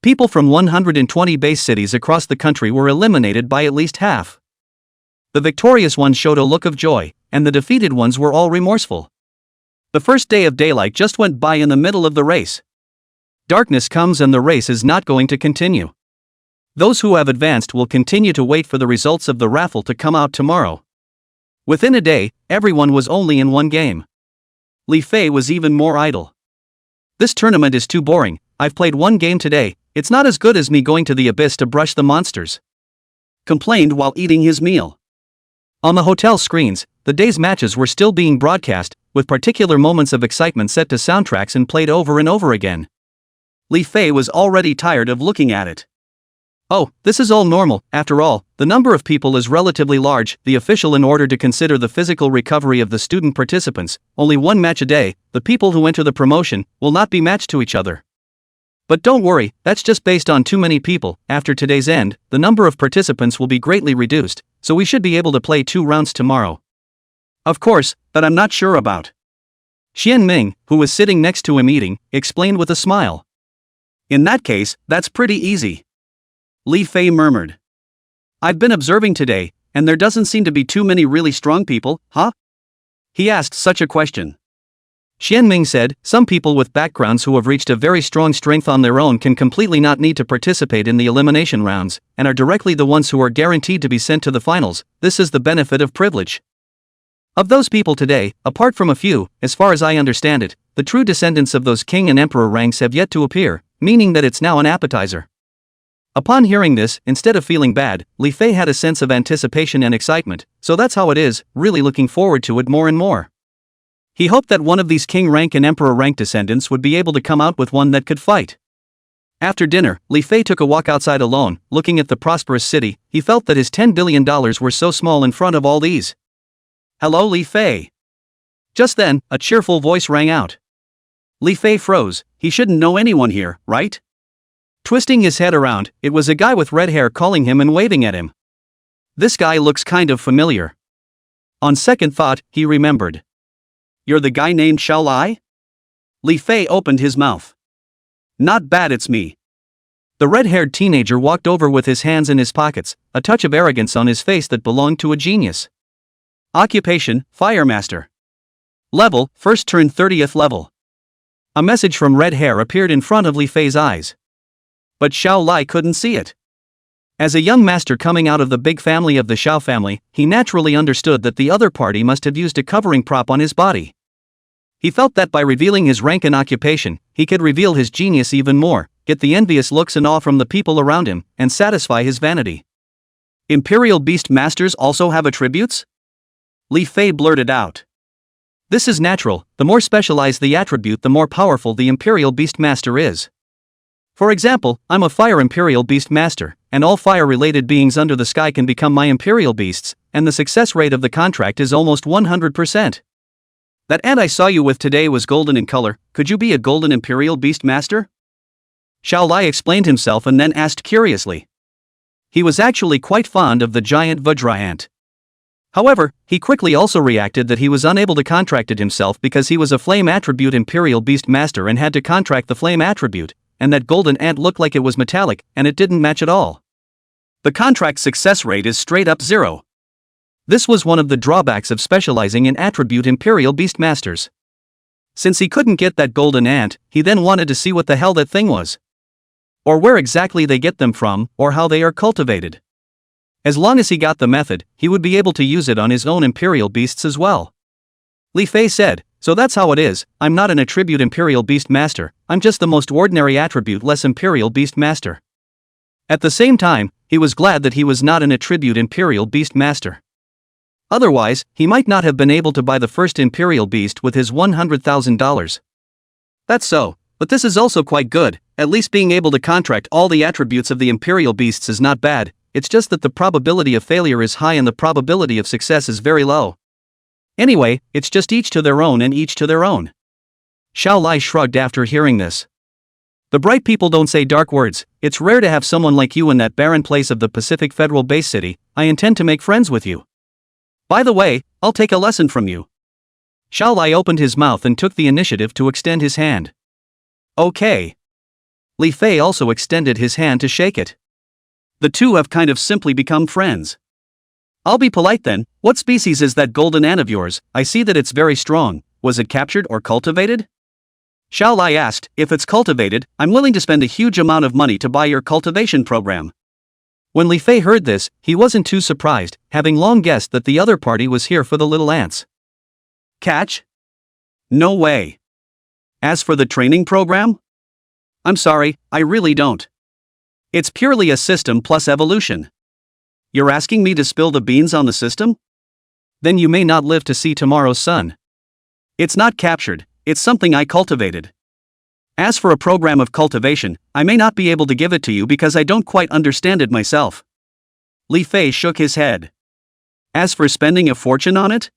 People from 120 base cities across the country were eliminated by at least half. The victorious ones showed a look of joy, and the defeated ones were all remorseful. The first day of daylight just went by in the middle of the race. Darkness comes and the race is not going to continue. Those who have advanced will continue to wait for the results of the raffle to come out tomorrow. Within a day, everyone was only in one game. Li Fei was even more idle. This tournament is too boring, I've played one game today, it's not as good as me going to the abyss to brush the monsters. Complained while eating his meal. On the hotel screens, the day's matches were still being broadcast, with particular moments of excitement set to soundtracks and played over and over again. Li Fei was already tired of looking at it. Oh, this is all normal, after all, the number of people is relatively large, the official in order to consider the physical recovery of the student participants, only one match a day, the people who enter the promotion, will not be matched to each other. But don't worry, that's just based on too many people, after today's end, the number of participants will be greatly reduced, so we should be able to play 2 rounds tomorrow. Of course, but I'm not sure about. Xian Ming, who was sitting next to him eating, explained with a smile. In that case, that's pretty easy. Li Fei murmured. I've been observing today, and there doesn't seem to be too many really strong people, huh? He asked such a question. Xian Ming said, some people with backgrounds who have reached a very strong strength on their own can completely not need to participate in the elimination rounds, and are directly the ones who are guaranteed to be sent to the finals. This is the benefit of privilege. Of those people today, apart from a few, as far as I understand it, the true descendants of those king and emperor ranks have yet to appear, meaning that it's now an appetizer. Upon hearing this, instead of feeling bad, Li Fei had a sense of anticipation and excitement, so that's how it is, really looking forward to it more and more. He hoped that one of these king rank and emperor rank descendants would be able to come out with one that could fight. After dinner, Li Fei took a walk outside alone, looking at the prosperous city. He felt that his $10 billion were so small in front of all these. Hello, Li Fei. Just then, a cheerful voice rang out. Li Fei froze, he shouldn't know anyone here, right? Twisting his head around, it was a guy with red hair calling him and waving at him. This guy looks kind of familiar. On second thought, he remembered. You're the guy named Xiao Lai? Li Fei opened his mouth. Not bad, it's me. The red-haired teenager walked over with his hands in his pockets, a touch of arrogance on his face that belonged to a genius. Occupation, Fire Master. Level, first turn 30th level. A message from red hair appeared in front of Li Fei's eyes. But Xiao Lai couldn't see it. As a young master coming out of the big family of the Xiao family, he naturally understood that the other party must have used a covering prop on his body. He felt that by revealing his rank and occupation, he could reveal his genius even more, get the envious looks and awe from the people around him, and satisfy his vanity. Imperial Beast Masters also have attributes? Li Fei blurted out. This is natural, the more specialized the attribute the more powerful the Imperial Beast Master is. For example, I'm a Fire Imperial Beast Master, and all fire-related beings under the sky can become my Imperial Beasts, and the success rate of the contract is almost 100%. That ant I saw you with today was golden in color, could you be a golden Imperial Beast Master? Xiao Lai explained himself and then asked curiously. He was actually quite fond of the giant Vajra ant. However, he quickly also reacted that he was unable to contract it himself because he was a Flame Attribute Imperial Beast Master and had to contract the Flame Attribute, and that golden ant looked like it was metallic, and it didn't match at all. The contract success rate is straight up 0. This was one of the drawbacks of specializing in attribute Imperial Beast Masters. Since he couldn't get that golden ant, he then wanted to see what the hell that thing was. Or where exactly they get them from, or how they are cultivated. As long as he got the method, he would be able to use it on his own Imperial Beasts as well. Li Fei said, so that's how it is, I'm not an attribute Imperial Beast Master, I'm just the most ordinary attribute-less Imperial Beast Master. At the same time, he was glad that he was not an attribute Imperial Beast Master. Otherwise, he might not have been able to buy the first Imperial Beast with his $100,000. That's so, but this is also quite good, at least being able to contract all the attributes of the Imperial Beasts is not bad, it's just that the probability of failure is high and the probability of success is very low. Anyway, it's just each to their own and each to their own. Xiao Lai shrugged after hearing this. The bright people don't say dark words, it's rare to have someone like you in that barren place of the Pacific Federal Base City, I intend to make friends with you. By the way, I'll take a lesson from you. Xiao Lai opened his mouth and took the initiative to extend his hand. Okay. Li Fei also extended his hand to shake it. The two have kind of simply become friends. I'll be polite then, what species is that golden ant of yours? I see that it's very strong, was it captured or cultivated? Xiao Lai asked, if it's cultivated, I'm willing to spend a huge amount of money to buy your cultivation program. When Li Fei heard this, he wasn't too surprised, having long guessed that the other party was here for the little ants. Catch? No way. As for the training program? I'm sorry, I really don't. It's purely a system plus evolution. You're asking me to spill the beans on the system? Then you may not live to see tomorrow's sun. It's not captured, it's something I cultivated. As for a program of cultivation, I may not be able to give it to you because I don't quite understand it myself. Li Fei shook his head. As for spending a fortune on it?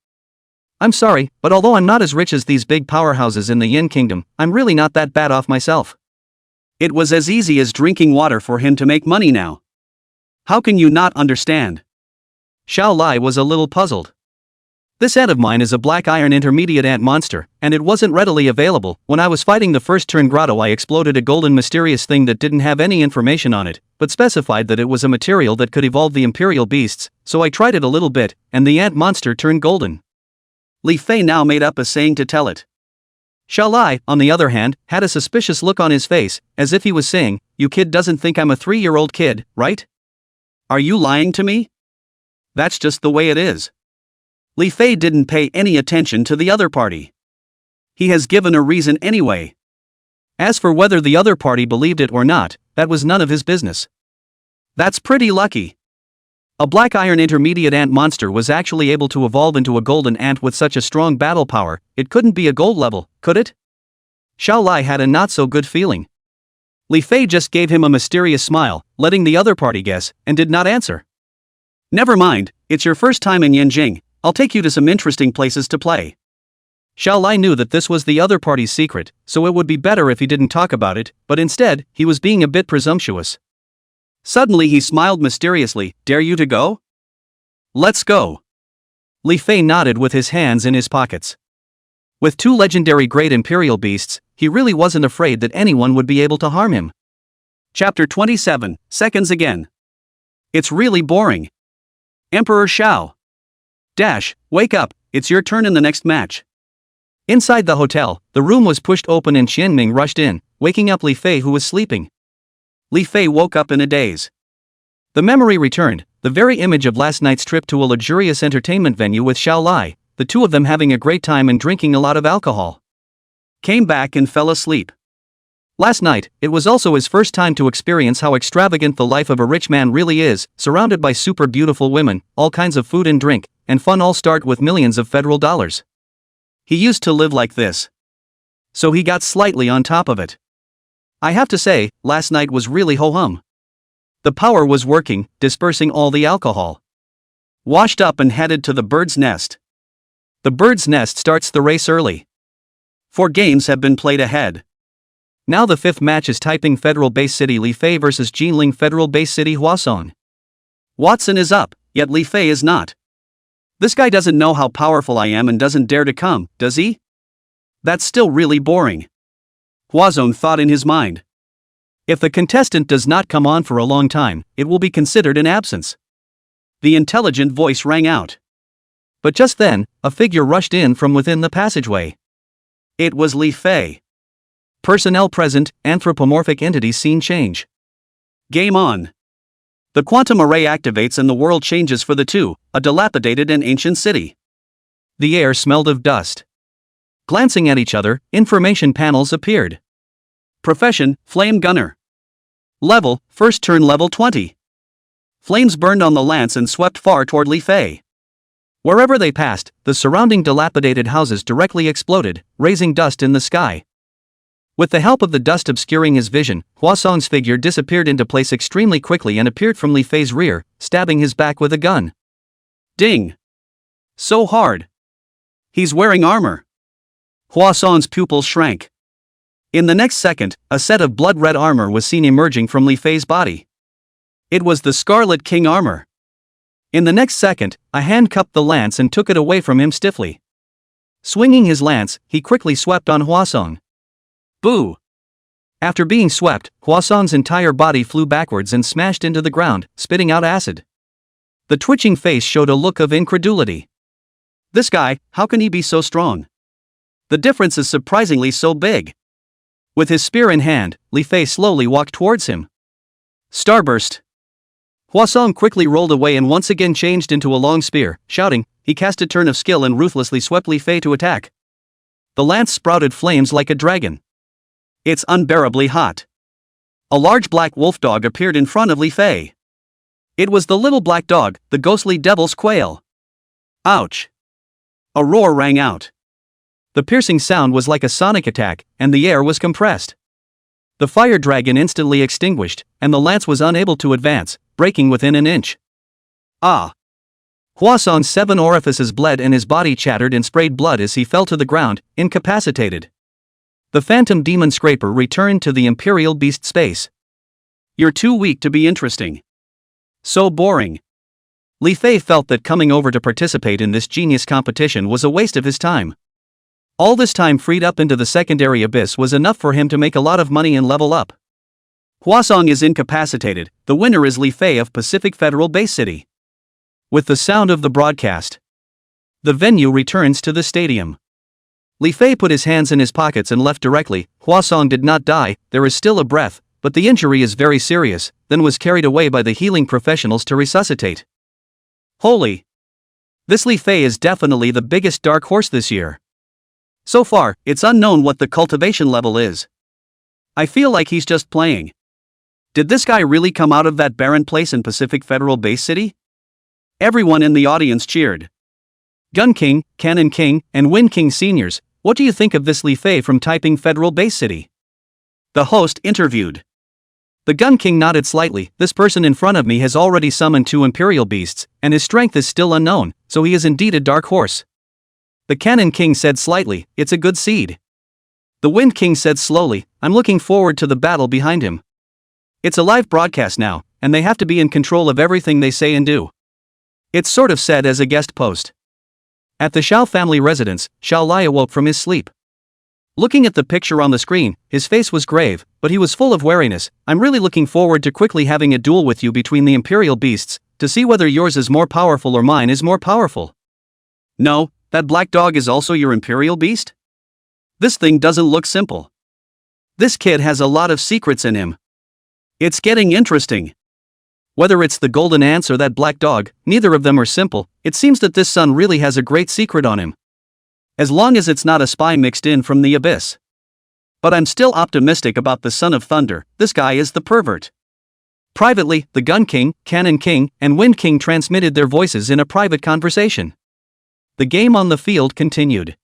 I'm sorry, but although I'm not as rich as these big powerhouses in the Yin Kingdom, I'm really not that bad off myself. It was as easy as drinking water for him to make money now. How can you not understand? Xiao Lai was a little puzzled. This ant of mine is a black iron intermediate ant monster, and it wasn't readily available. When I was fighting the first turn grotto, I exploded a golden mysterious thing that didn't have any information on it, but specified that it was a material that could evolve the Imperial Beasts, so I tried it a little bit, and the ant monster turned golden. Li Fei now made up a saying to tell it. Xiao Lai, on the other hand, had a suspicious look on his face, as if he was saying, you kid doesn't think I'm a 3-year-old kid, right? Are you lying to me? That's just the way it is. Li Fei didn't pay any attention to the other party. He has given a reason anyway. As for whether the other party believed it or not, that was none of his business. That's pretty lucky. A black iron intermediate ant monster was actually able to evolve into a golden ant with such a strong battle power, it couldn't be a gold level, could it? Xiao Lai had a not so good feeling. Li Fei just gave him a mysterious smile, letting the other party guess, and did not answer. Never mind, it's your first time in Yanjing, I'll take you to some interesting places to play. Xiao Lai knew that this was the other party's secret, so it would be better if he didn't talk about it, but instead, he was being a bit presumptuous. Suddenly he smiled mysteriously, dare you to go? Let's go. Li Fei nodded with his hands in his pockets. With 2 legendary great Imperial Beasts, he really wasn't afraid that anyone would be able to harm him. Chapter 27, Seconds Again. It's really boring. Emperor Xiao. Wake up, it's your turn in the next match. Inside the hotel, the room was pushed open and Qianming rushed in, waking up Li Fei who was sleeping. Li Fei woke up in a daze. The memory returned, the very image of last night's trip to a luxurious entertainment venue with Xiao Lai, the two of them having a great time and drinking a lot of alcohol. Came back and fell asleep. Last night, it was also his first time to experience how extravagant the life of a rich man really is, surrounded by super beautiful women, all kinds of food and drink, and fun all start with millions of federal dollars. He used to live like this. So he got slightly on top of it. I have to say, last night was really ho-hum. The power was working, dispersing all the alcohol. Washed up and headed to the bird's nest. The bird's nest starts the race early. 4 games have been played ahead. Now the 5th match is Taiping Federal Base City Li Fei vs Jinling Federal Base City Hwasong. Watson is up, yet Li Fei is not. This guy doesn't know how powerful I am and doesn't dare to come, does he? That's still really boring. Hwasong thought in his mind. If the contestant does not come on for a long time, it will be considered an absence. The intelligent voice rang out. But just then, a figure rushed in from within the passageway. It was Li Fei. Personnel present, anthropomorphic entities scene change. Game on. The quantum array activates and the world changes for the two, a dilapidated and ancient city. The air smelled of dust. Glancing at each other, information panels appeared. Profession, Flame Gunner. Level, first turn level 20. Flames burned on the lance and swept far toward Li Fei. Wherever they passed, the surrounding dilapidated houses directly exploded, raising dust in the sky. With the help of the dust obscuring his vision, Hwasong's figure disappeared into place extremely quickly and appeared from Li Fei's rear, stabbing his back with a gun. Ding! So hard. He's wearing armor. Hwasong's pupils shrank. In the next second, a set of blood-red armor was seen emerging from Li Fei's body. It was the Scarlet King armor. In the next second, a hand cupped the lance and took it away from him stiffly. Swinging his lance, he quickly swept on Hwasong. Boo! After being swept, Hwasong's entire body flew backwards and smashed into the ground, spitting out acid. The twitching face showed a look of incredulity. This guy, how can he be so strong? The difference is surprisingly so big. With his spear in hand, Li Fei slowly walked towards him. Starburst! Hwasong quickly rolled away and once again changed into a long spear, shouting. He cast a turn of skill and ruthlessly swept Li Fei to attack. The lance sprouted flames like a dragon. It's unbearably hot. A large black wolf dog appeared in front of Li Fei. It was the little black dog, the ghostly devil's quail. Ouch! A roar rang out. The piercing sound was like a sonic attack, and the air was compressed. The fire dragon instantly extinguished, and the lance was unable to advance, breaking within an inch. Ah! Hwasong's 7 orifices bled and his body chattered and sprayed blood as he fell to the ground, incapacitated. The phantom demon scraper returned to the Imperial Beast space. You're too weak to be interesting. So boring. Li Fei felt that coming over to participate in this genius competition was a waste of his time. All this time freed up into the secondary abyss was enough for him to make a lot of money and level up. Hwasong is incapacitated, the winner is Li Fei of Pacific Federal Base City. With the sound of the broadcast, the venue returns to the stadium. Li Fei put his hands in his pockets and left directly. Hwasong did not die, there is still a breath, but the injury is very serious, then was carried away by the healing professionals to resuscitate. Holy! This Li Fei is definitely the biggest dark horse this year. So far, it's unknown what the cultivation level is. I feel like he's just playing. Did this guy really come out of that barren place in Pacific Federal Base City? Everyone in the audience cheered. Gun King, Cannon King, and Wind King seniors, what do you think of this Li Fei from Taiping Federal Base City? The host interviewed. The Gun King nodded slightly. This person in front of me has already summoned 2 Imperial Beasts, and his strength is still unknown, so he is indeed a dark horse. The Cannon King said slightly, it's a good seed. The Wind King said slowly, I'm looking forward to the battle behind him. It's a live broadcast now, and they have to be in control of everything they say and do. It's sort of said as a guest post. At the Xiao family residence, Xiao Lai awoke from his sleep. Looking at the picture on the screen, his face was grave, but he was full of wariness. I'm really looking forward to quickly having a duel with you between the Imperial Beasts, to see whether yours is more powerful or mine is more powerful. No, that black dog is also your imperial beast? This thing doesn't look simple. This kid has a lot of secrets in him. It's getting interesting. Whether it's the golden ants or that black dog, neither of them are simple. It seems that this son really has a great secret on him. As long as it's not a spy mixed in from the abyss. But I'm still optimistic about the Son of Thunder. This guy is the pervert. Privately, the Gun King, Cannon King, and Wind King transmitted their voices in a private conversation. The game on the field continued.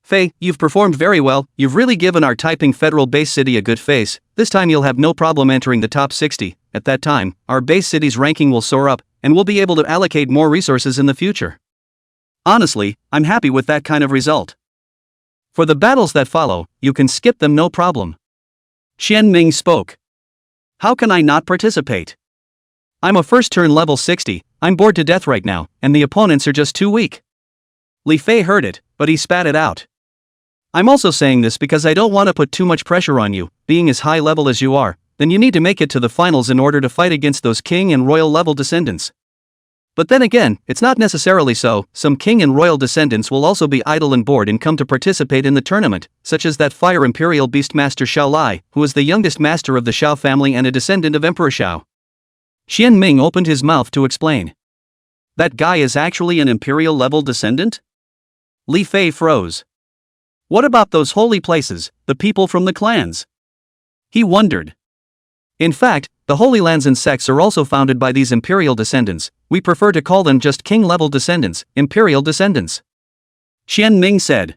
Faye, you've performed very well. You've really given our typing federal base city a good face. This time you'll have no problem entering the top 60. At that time, our base city's ranking will soar up, and we'll be able to allocate more resources in the future. Honestly, I'm happy with that kind of result. For the battles that follow, you can skip them no problem. Qian Ming spoke. How can I not participate? I'm a first turn level 60, I'm bored to death right now, and the opponents are just too weak. Li Fei heard it, but he spat it out. I'm also saying this because I don't want to put too much pressure on you. Being as high level as you are, then you need to make it to the finals in order to fight against those king and royal level descendants. But then again, it's not necessarily so. Some king and royal descendants will also be idle and bored and come to participate in the tournament, such as that fire imperial beast master Xiao Lai, who is the youngest master of the Xiao family and a descendant of Emperor Xiao. Qian Ming opened his mouth to explain. That guy is actually an imperial level descendant? Li Fei froze. What about those holy places, the people from the clans? He wondered. In fact, the Holy Lands and sects are also founded by these imperial descendants. We prefer to call them just king-level descendants, imperial descendants. Qian Ming said.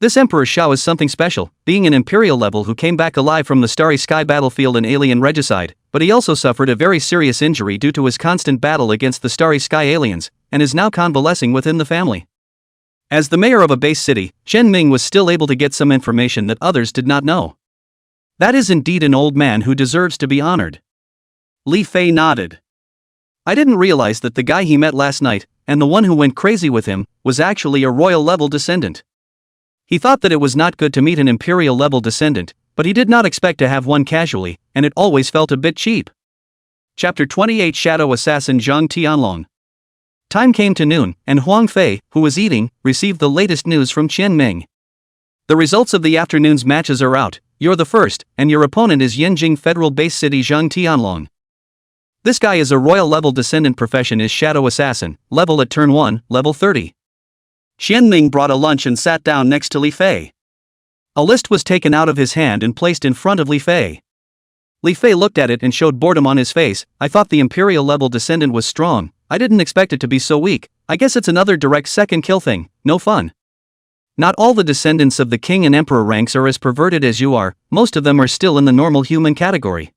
This Emperor Xiao is something special, being an imperial level who came back alive from the Starry Sky battlefield in alien regicide, but he also suffered a very serious injury due to his constant battle against the Starry Sky aliens, and is now convalescing within the family. As the mayor of a base city, Qian Ming was still able to get some information that others did not know. That is indeed an old man who deserves to be honored. Li Fei nodded. I didn't realize that the guy he met last night, and the one who went crazy with him, was actually a royal-level descendant. He thought that it was not good to meet an imperial-level descendant, but he did not expect to have one casually, and it always felt a bit cheap. Chapter 28 Shadow Assassin Zhang Tianlong. Time came to noon, and Huang Fei, who was eating, received the latest news from Qian Ming. The results of the afternoon's matches are out. You're the first, and your opponent is Yanjing Federal Base City Zhang Tianlong. This guy is a royal-level descendant, profession is Shadow Assassin, level at turn 1, level 30. Qian Ming brought a lunch and sat down next to Li Fei. A list was taken out of his hand and placed in front of Li Fei. Li Fei looked at it and showed boredom on his face. I thought the imperial-level descendant was strong. I didn't expect it to be so weak. I guess it's another direct second kill thing, no fun. Not all the descendants of the king and emperor ranks are as perverted as you are, most of them are still in the normal human category.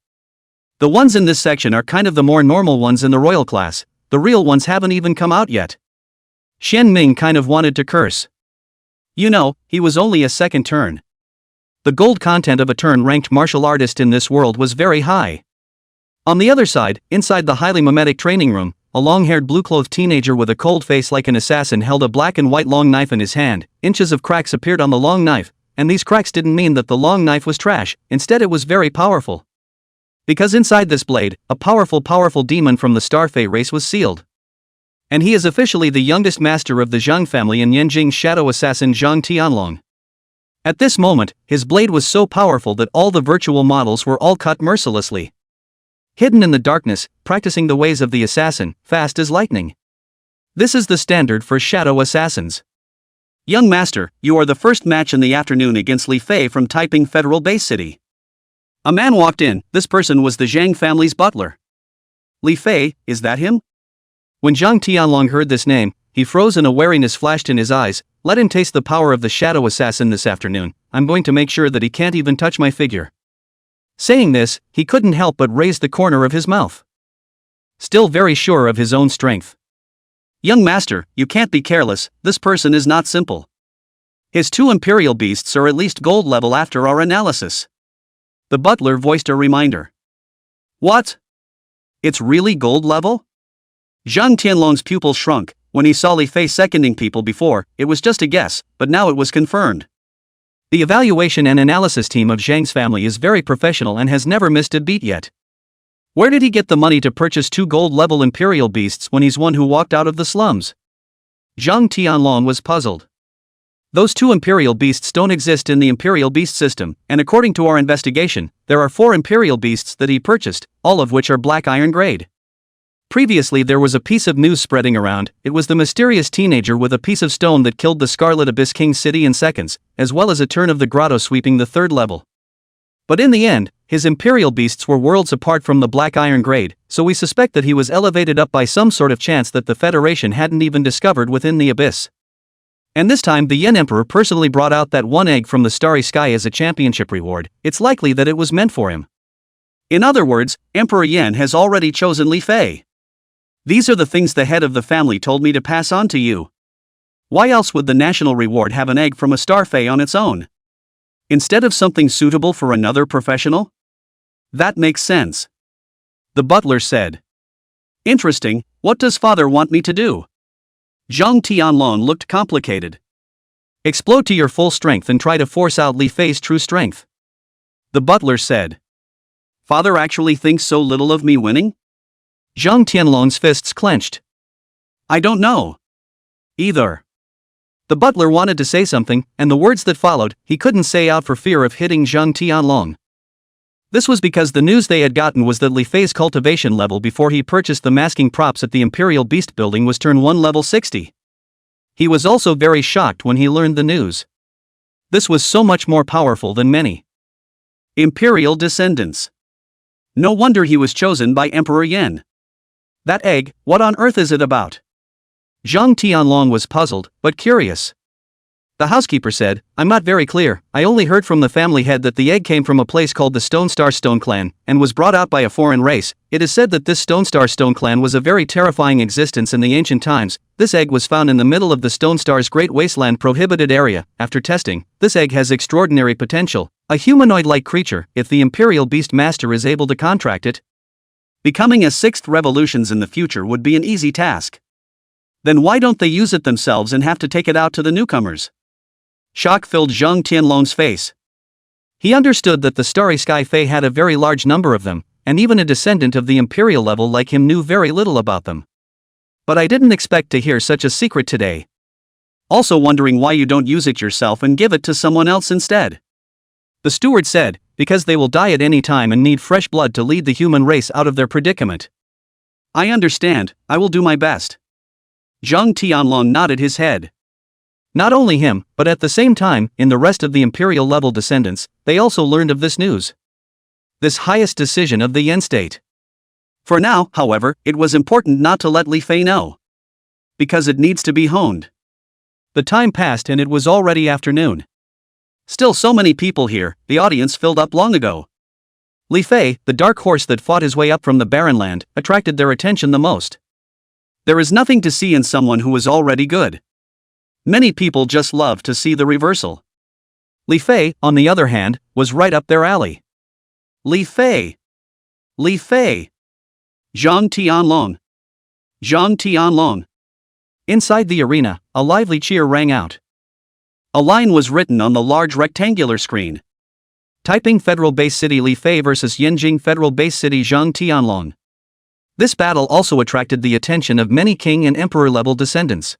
The ones in this section are kind of the more normal ones in the royal class, the real ones haven't even come out yet. Qian Ming kind of wanted to curse. You know, he was only a second turn. The gold content of a turn-ranked martial artist in this world was very high. On the other side, inside the highly mimetic training room, a long-haired blue-clothed teenager with a cold face like an assassin held a black and white long knife in his hand. Inches of cracks appeared on the long knife, and these cracks didn't mean that the long knife was trash, instead it was very powerful. Because inside this blade, a powerful demon from the Starfey race was sealed. And he is officially the youngest master of the Zhang family in Yanjing Shadow Assassin Zhang Tianlong. At this moment, his blade was so powerful that all the virtual models were all cut mercilessly. Hidden in the darkness, practicing the ways of the assassin, fast as lightning. This is the standard for shadow assassins. Young master, you are the first match in the afternoon against Li Fei from Taiping Federal Base City. A man walked in. This person was the Zhang family's butler. Li Fei, is that him? When Zhang Tianlong heard this name, he froze and a wariness flashed in his eyes. Let him taste the power of the shadow assassin this afternoon. I'm going to make sure that he can't even touch my figure. Saying this, he couldn't help but raise the corner of his mouth. Still very sure of his own strength. Young master, you can't be careless, this person is not simple. His two imperial beasts are at least gold level after our analysis. The butler voiced a reminder. What? It's really gold level? Zhang Tianlong's pupil shrunk. When he saw Li Fei seconding people before, it was just a guess, but now it was confirmed. The evaluation and analysis team of Zhang's family is very professional and has never missed a beat yet. Where did he get the money to purchase two gold-level imperial beasts when he's one who walked out of the slums? Zhang Tianlong was puzzled. Those two imperial beasts don't exist in the imperial beast system, and according to our investigation, there are 4 imperial beasts that he purchased, all of which are black iron grade. Previously there was a piece of news spreading around. It was the mysterious teenager with a piece of stone that killed the Scarlet Abyss King city in seconds, as well as a turn of the grotto sweeping the 3rd level. But in the end, his imperial beasts were worlds apart from the black iron grade, so we suspect that he was elevated up by some sort of chance that the Federation hadn't even discovered within the abyss. And this time the Yen Emperor personally brought out that one egg from the starry sky as a championship reward. It's likely that it was meant for him. In other words, Emperor Yen has already chosen Li Fei. These are the things the head of the family told me to pass on to you. Why else would the national reward have an egg from a star fei on its own? Instead of something suitable for another professional? That makes sense. The butler said. Interesting, what does father want me to do? Zhang Tianlong looked complicated. Explode to your full strength and try to force out Li Fei's true strength. The butler said. Father actually thinks so little of me winning? Zhang Tianlong's fists clenched. I don't know. Either. The butler wanted to say something, and the words that followed, he couldn't say out for fear of hitting Zhang Tianlong. This was because the news they had gotten was that Li Fei's cultivation level before he purchased the masking props at the Imperial Beast Building was turn 1 level 60. He was also very shocked when he learned the news. This was so much more powerful than many Imperial descendants. No wonder he was chosen by Emperor Yen. That egg, what on earth is it about? Zhang Tianlong was puzzled, but curious. The housekeeper said, I'm not very clear. I only heard from the family head that the egg came from a place called the Stone Star Stone Clan, and was brought out by a foreign race. It is said that this Stone Star Stone Clan was a very terrifying existence in the ancient times. This egg was found in the middle of the Stone Star's Great Wasteland prohibited area. After testing, this egg has extraordinary potential. A humanoid-like creature, if the Imperial Beast Master is able to contract it. Becoming a 6th revolutions in the future would be an easy task. Then why don't they use it themselves and have to take it out to the newcomers? Shock filled Zhang Tianlong's face. He understood that the Starry Sky Fae had a very large number of them, and even a descendant of the imperial level like him knew very little about them. But I didn't expect to hear such a secret today. Also wondering why you don't use it yourself and give it to someone else instead. The steward said, because they will die at any time and need fresh blood to lead the human race out of their predicament. I understand, I will do my best. Zhang Tianlong nodded his head. Not only him, but at the same time, in the rest of the imperial level descendants, they also learned of this news. This highest decision of the Yen state. For now, however, it was important not to let Li Fei know. Because it needs to be honed. The time passed and it was already afternoon. Still so many people here, the audience filled up long ago. Li Fei, the dark horse that fought his way up from the barren land, attracted their attention the most. There is nothing to see in someone who is already good. Many people just love to see the reversal. Li Fei, on the other hand, was right up their alley. Li Fei! Li Fei! Zhang Tianlong! Zhang Tianlong! Inside the arena, a lively cheer rang out. A line was written on the large rectangular screen. Typing Federal Base City Li Fei vs Yanjing Federal Base City Zhang Tianlong. This battle also attracted the attention of many king and emperor level descendants.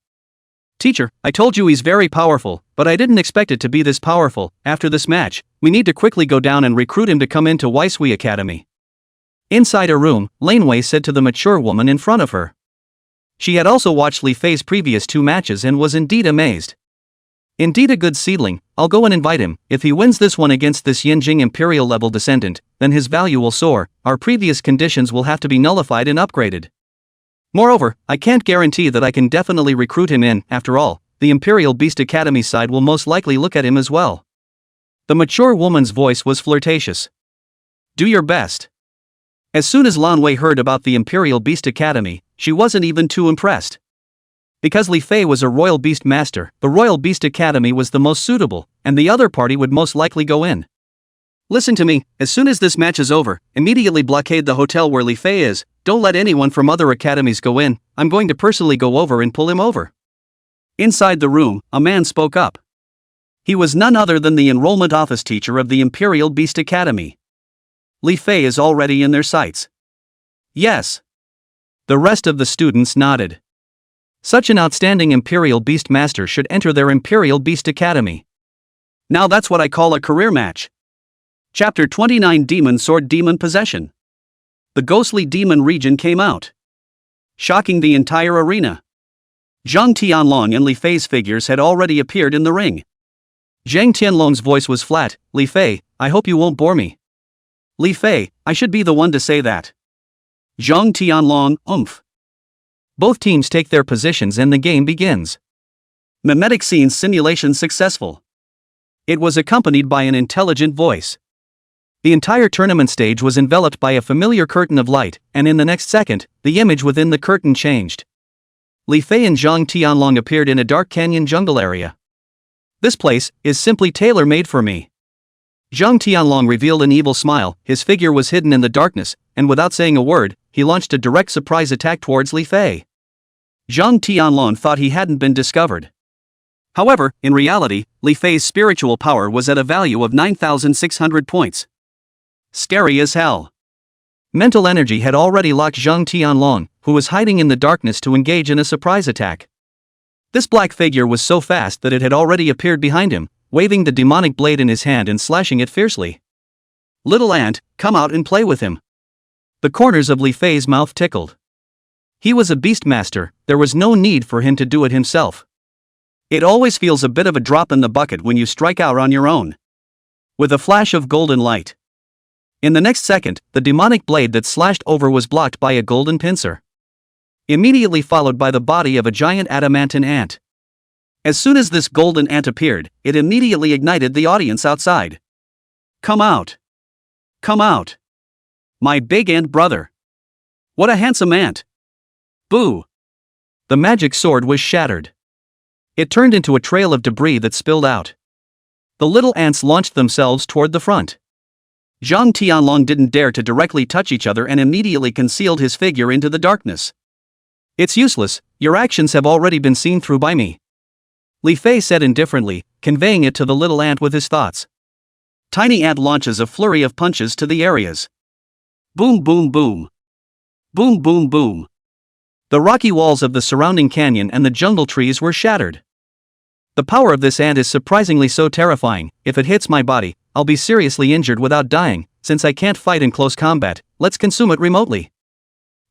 Teacher, I told you he's very powerful, but I didn't expect it to be this powerful. After this match, we need to quickly go down and recruit him to come into Weisui Academy. Inside a room, Lan Wei said to the mature woman in front of her. She had also watched Li Fei's previous 2 matches and was indeed amazed. Indeed a good seedling, I'll go and invite him. If he wins this one against this Yanjing Imperial level descendant, then his value will soar. Our previous conditions will have to be nullified and upgraded. Moreover, I can't guarantee that I can definitely recruit him in. After all, the Imperial Beast Academy side will most likely look at him as well. The mature woman's voice was flirtatious. Do your best. As soon as Lan Wei heard about the Imperial Beast Academy, she wasn't even too impressed. Because Li Fei was a royal beast master, the Royal Beast Academy was the most suitable, and the other party would most likely go in. Listen to me, as soon as this match is over, immediately blockade the hotel where Li Fei is. Don't let anyone from other academies go in. I'm going to personally go over and pull him over. Inside the room, a man spoke up. He was none other than the enrollment office teacher of the Imperial Beast Academy. Li Fei is already in their sights. Yes. The rest of the students nodded. Such an outstanding Imperial Beast Master should enter their Imperial Beast Academy. Now that's what I call a career match. Chapter 29 Demon Sword Demon Possession. The ghostly demon region came out, shocking the entire arena. Zhang Tianlong and Li Fei's figures had already appeared in the ring. Zhang Tianlong's voice was flat. Li Fei, I hope you won't bore me. Li Fei, I should be the one to say that. Zhang Tianlong, oomph. Both teams take their positions and the game begins. Mimetic scene simulation successful. It was accompanied by an intelligent voice. The entire tournament stage was enveloped by a familiar curtain of light, and in the next second, the image within the curtain changed. Li Fei and Zhang Tianlong appeared in a dark canyon jungle area. This place is simply tailor-made for me. Zhang Tianlong revealed an evil smile. His figure was hidden in the darkness, and without saying a word, he launched a direct surprise attack towards Li Fei. Zhang Tianlong thought he hadn't been discovered. However, in reality, Li Fei's spiritual power was at a value of 9,600 points. Scary as hell. Mental energy had already locked Zhang Tianlong, who was hiding in the darkness, to engage in a surprise attack. This black figure was so fast that it had already appeared behind him, waving the demonic blade in his hand and slashing it fiercely. Little ant, come out and play with him. The corners of Li Fei's mouth tickled. He was a beastmaster, there was no need for him to do it himself. It always feels a bit of a drop in the bucket when you strike out on your own. With a flash of golden light. In the next second, the demonic blade that slashed over was blocked by a golden pincer. Immediately followed by the body of a giant adamantine ant. As soon as this golden ant appeared, it immediately ignited the audience outside. Come out! Come out! My big ant brother! What a handsome ant! Boo! The magic sword was shattered. It turned into a trail of debris that spilled out. The little ants launched themselves toward the front. Zhang Tianlong didn't dare to directly touch each other and immediately concealed his figure into the darkness. It's useless, your actions have already been seen through by me. Li Fei said indifferently, conveying it to the little ant with his thoughts. Tiny ant launches a flurry of punches to the areas. Boom boom boom. Boom boom boom. The rocky walls of the surrounding canyon and the jungle trees were shattered. The power of this ant is surprisingly so terrifying. If it hits my body, I'll be seriously injured without dying. Since I can't fight in close combat, let's consume it remotely.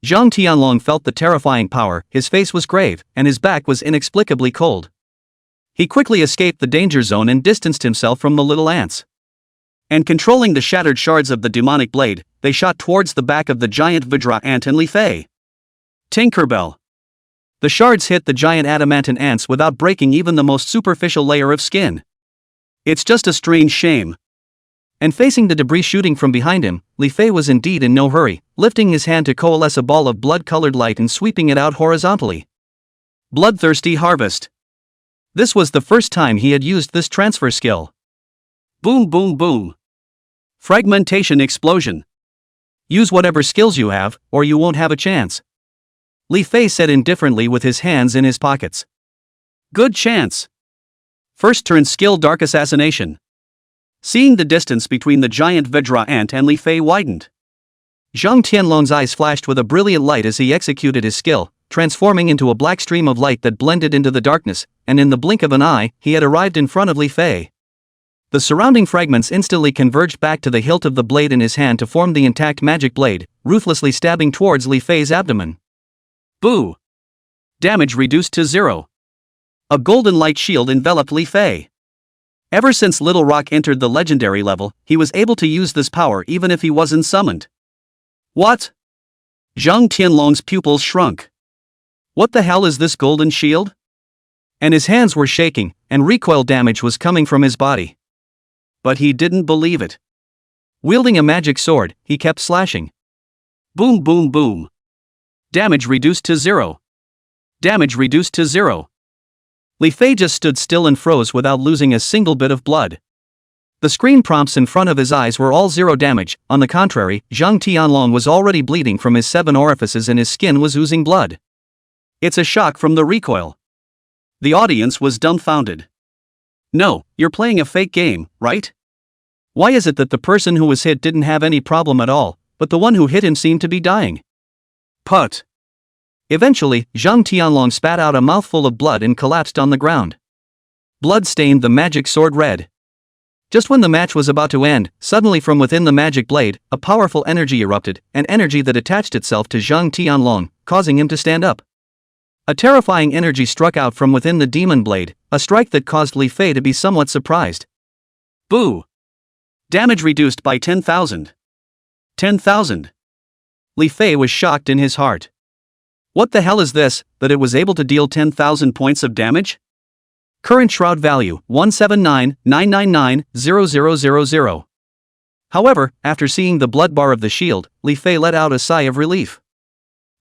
Zhang Tianlong felt the terrifying power. His face was grave, and his back was inexplicably cold. He quickly escaped the danger zone and distanced himself from the little ants. And controlling the shattered shards of the demonic blade, they shot towards the back of the giant Vidra ant and Li Fei. Tinkerbell. The shards hit the giant adamantine ants without breaking even the most superficial layer of skin. It's just a strange shame. And facing the debris shooting from behind him, Li Fei was indeed in no hurry, lifting his hand to coalesce a ball of blood-colored light and sweeping it out horizontally. Bloodthirsty harvest. This was the first time he had used this transfer skill. Boom boom boom. Fragmentation explosion. Use whatever skills you have, or you won't have a chance. Li Fei said indifferently with his hands in his pockets. Good chance. First turn skill Dark Assassination. Seeing the distance between the giant Vidra ant and Li Fei widened. Zhang Tianlong's eyes flashed with a brilliant light as he executed his skill, transforming into a black stream of light that blended into the darkness, and in the blink of an eye, he had arrived in front of Li Fei. The surrounding fragments instantly converged back to the hilt of the blade in his hand to form the intact magic blade, ruthlessly stabbing towards Li Fei's abdomen. Boo! Damage reduced to 0. A golden light shield enveloped Li Fei. Ever since Little Rock entered the legendary level, he was able to use this power even if he wasn't summoned. What? Zhang Tianlong's pupils shrunk. What the hell is this golden shield? And his hands were shaking, and recoil damage was coming from his body. But he didn't believe it. Wielding a magic sword, he kept slashing. Boom boom boom. Damage reduced to 0. Damage reduced to 0. Li Fei just stood still and froze without losing a single bit of blood. The screen prompts in front of his eyes were all 0 damage. On the contrary, Zhang Tianlong was already bleeding from his 7 orifices and his skin was oozing blood. It's a shock from the recoil. The audience was dumbfounded. No, you're playing a fake game, right? Why is it that the person who was hit didn't have any problem at all, but the one who hit him seemed to be dying? Put. Eventually, Zhang Tianlong spat out a mouthful of blood and collapsed on the ground. Blood stained the magic sword red. Just when the match was about to end, suddenly from within the magic blade, a powerful energy erupted, an energy that attached itself to Zhang Tianlong, causing him to stand up. A terrifying energy struck out from within the demon blade, a strike that caused Li Fei to be somewhat surprised. Boo! Damage reduced by 10,000. 10,000. Li Fei was shocked in his heart. What the hell is this, that it was able to deal 10,000 points of damage? Current shroud value, 179,999,0000. However, after seeing the blood bar of the shield, Li Fei let out a sigh of relief.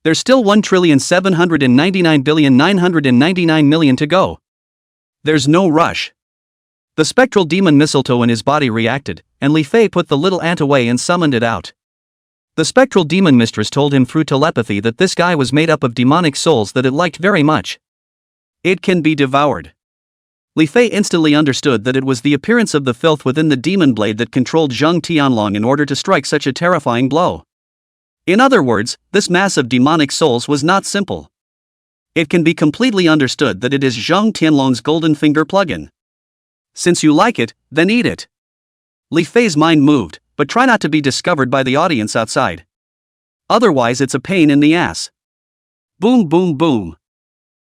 There's still 1,799,999,000,000 to go. There's no rush. The spectral demon mistletoe in his body reacted, and Li Fei put the little ant away and summoned it out. The spectral demon mistress told him through telepathy that this guy was made up of demonic souls that it liked very much. It can be devoured. Li Fei instantly understood that it was the appearance of the filth within the demon blade that controlled Zhang Tianlong in order to strike such a terrifying blow. In other words, this mass of demonic souls was not simple. It can be completely understood that it is Zhang Tianlong's golden finger plugin. Since you like it, then eat it. Li Fei's mind moved, but try not to be discovered by the audience outside. Otherwise it's a pain in the ass. Boom boom boom.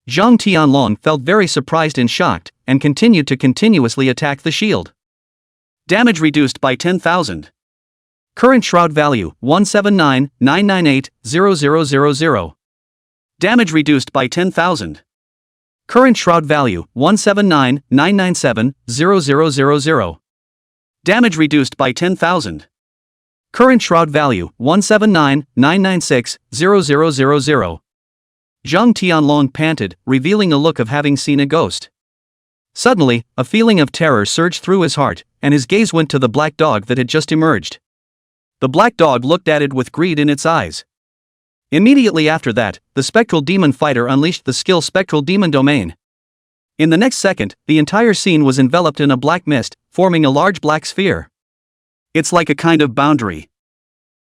Zhang Tianlong felt very surprised and shocked, and continued to continuously attack the shield. Damage reduced by 10,000. Current shroud value, 179,998,0000. Damage reduced by 10,000. Current shroud value, 179,997,0000. Damage reduced by 10,000. Current shroud value, 179,996,0000. Zhang Tianlong panted, revealing a look of having seen a ghost. Suddenly, a feeling of terror surged through his heart, and his gaze went to the black dog that had just emerged. The black dog looked at it with greed in its eyes. Immediately after that, the spectral demon fighter unleashed the skill Spectral Demon Domain. In the next second, the entire scene was enveloped in a black mist, forming a large black sphere. It's like a kind of boundary.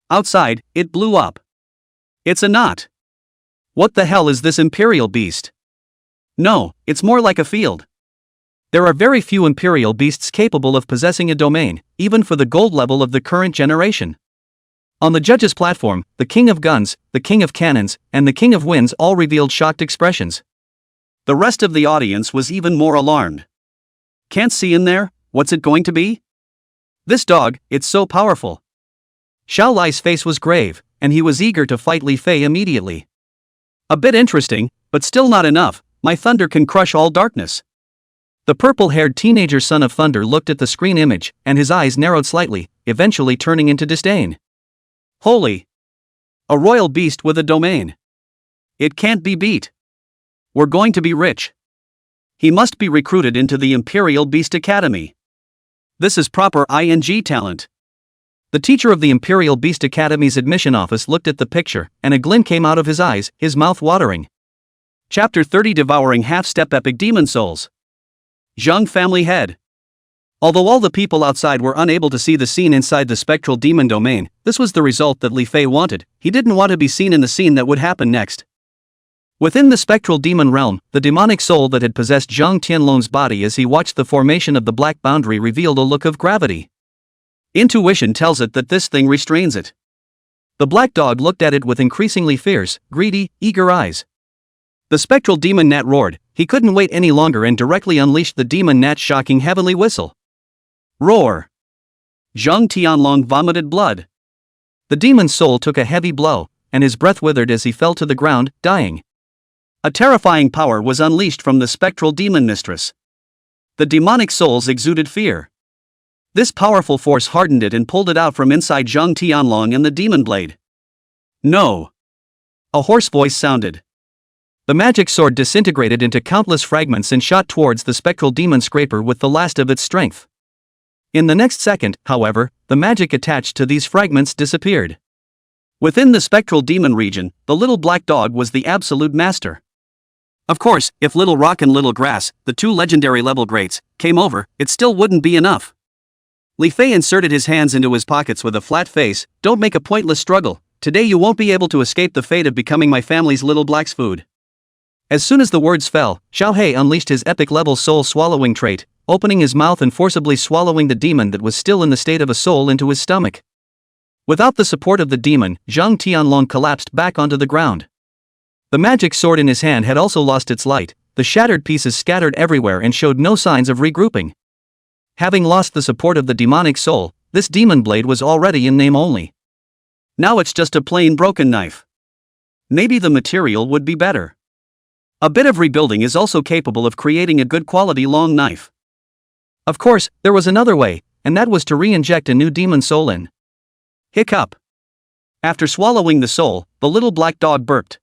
Outside, it blew up. It's a knot. What the hell is this imperial beast? No, it's more like a field. There are very few imperial beasts capable of possessing a domain, even for the gold level of the current generation. On the judges' platform, the King of Guns, the King of Cannons, and the King of Winds all revealed shocked expressions. The rest of the audience was even more alarmed. Can't see in there, what's it going to be? This dog, it's so powerful. Xiao Lai's face was grave, and he was eager to fight Li Fei immediately. A bit interesting, but still not enough. My thunder can crush all darkness. The purple-haired teenager son of thunder looked at the screen image, and his eyes narrowed slightly, eventually turning into disdain. Holy! A royal beast with a domain. It can't be beat. We're going to be rich. He must be recruited into the Imperial Beast Academy. This is proper ING talent. The teacher of the Imperial Beast Academy's admission office looked at the picture, and a glint came out of his eyes, his mouth watering. Chapter 30 Devouring Half-Step Epic Demon Souls. Zhang Family Head. Although all the people outside were unable to see the scene inside the spectral demon domain, this was the result that Li Fei wanted. He didn't want to be seen in the scene that would happen next. Within the spectral demon realm, the demonic soul that had possessed Zhang Tianlong's body as he watched the formation of the black boundary revealed a look of gravity. Intuition tells it that this thing restrains it. The black dog looked at it with increasingly fierce, greedy, eager eyes. The spectral demon gnat roared. He couldn't wait any longer and directly unleashed the demon gnat's shocking heavenly whistle. Roar! Zhang Tianlong vomited blood. The demon's soul took a heavy blow, and his breath withered as he fell to the ground, dying. A terrifying power was unleashed from the spectral demon mistress. The demonic souls exuded fear. This powerful force hardened it and pulled it out from inside Zhang Tianlong and the demon blade. No! A hoarse voice sounded. The magic sword disintegrated into countless fragments and shot towards the spectral demon scraper with the last of its strength. In the next second, however, the magic attached to these fragments disappeared. Within the spectral demon region, the little black dog was the absolute master. Of course, if Little Rock and Little Grass, the two legendary level greats, came over, it still wouldn't be enough. Li Fei inserted his hands into his pockets with a flat face. Don't make a pointless struggle, today you won't be able to escape the fate of becoming my family's little black's food." As soon as the words fell, Zhao Ao unleashed his epic-level soul-swallowing trait, opening his mouth and forcibly swallowing the demon that was still in the state of a soul into his stomach. Without the support of the demon, Zhang Tianlong collapsed back onto the ground. The magic sword in his hand had also lost its light, the shattered pieces scattered everywhere and showed no signs of regrouping. Having lost the support of the demonic soul, this demon blade was already in name only. Now it's just a plain broken knife. Maybe the material would be better. A bit of rebuilding is also capable of creating a good quality long knife. Of course, there was another way, and that was to re-inject a new demon soul in. Hiccup. After swallowing the soul, the little black dog burped.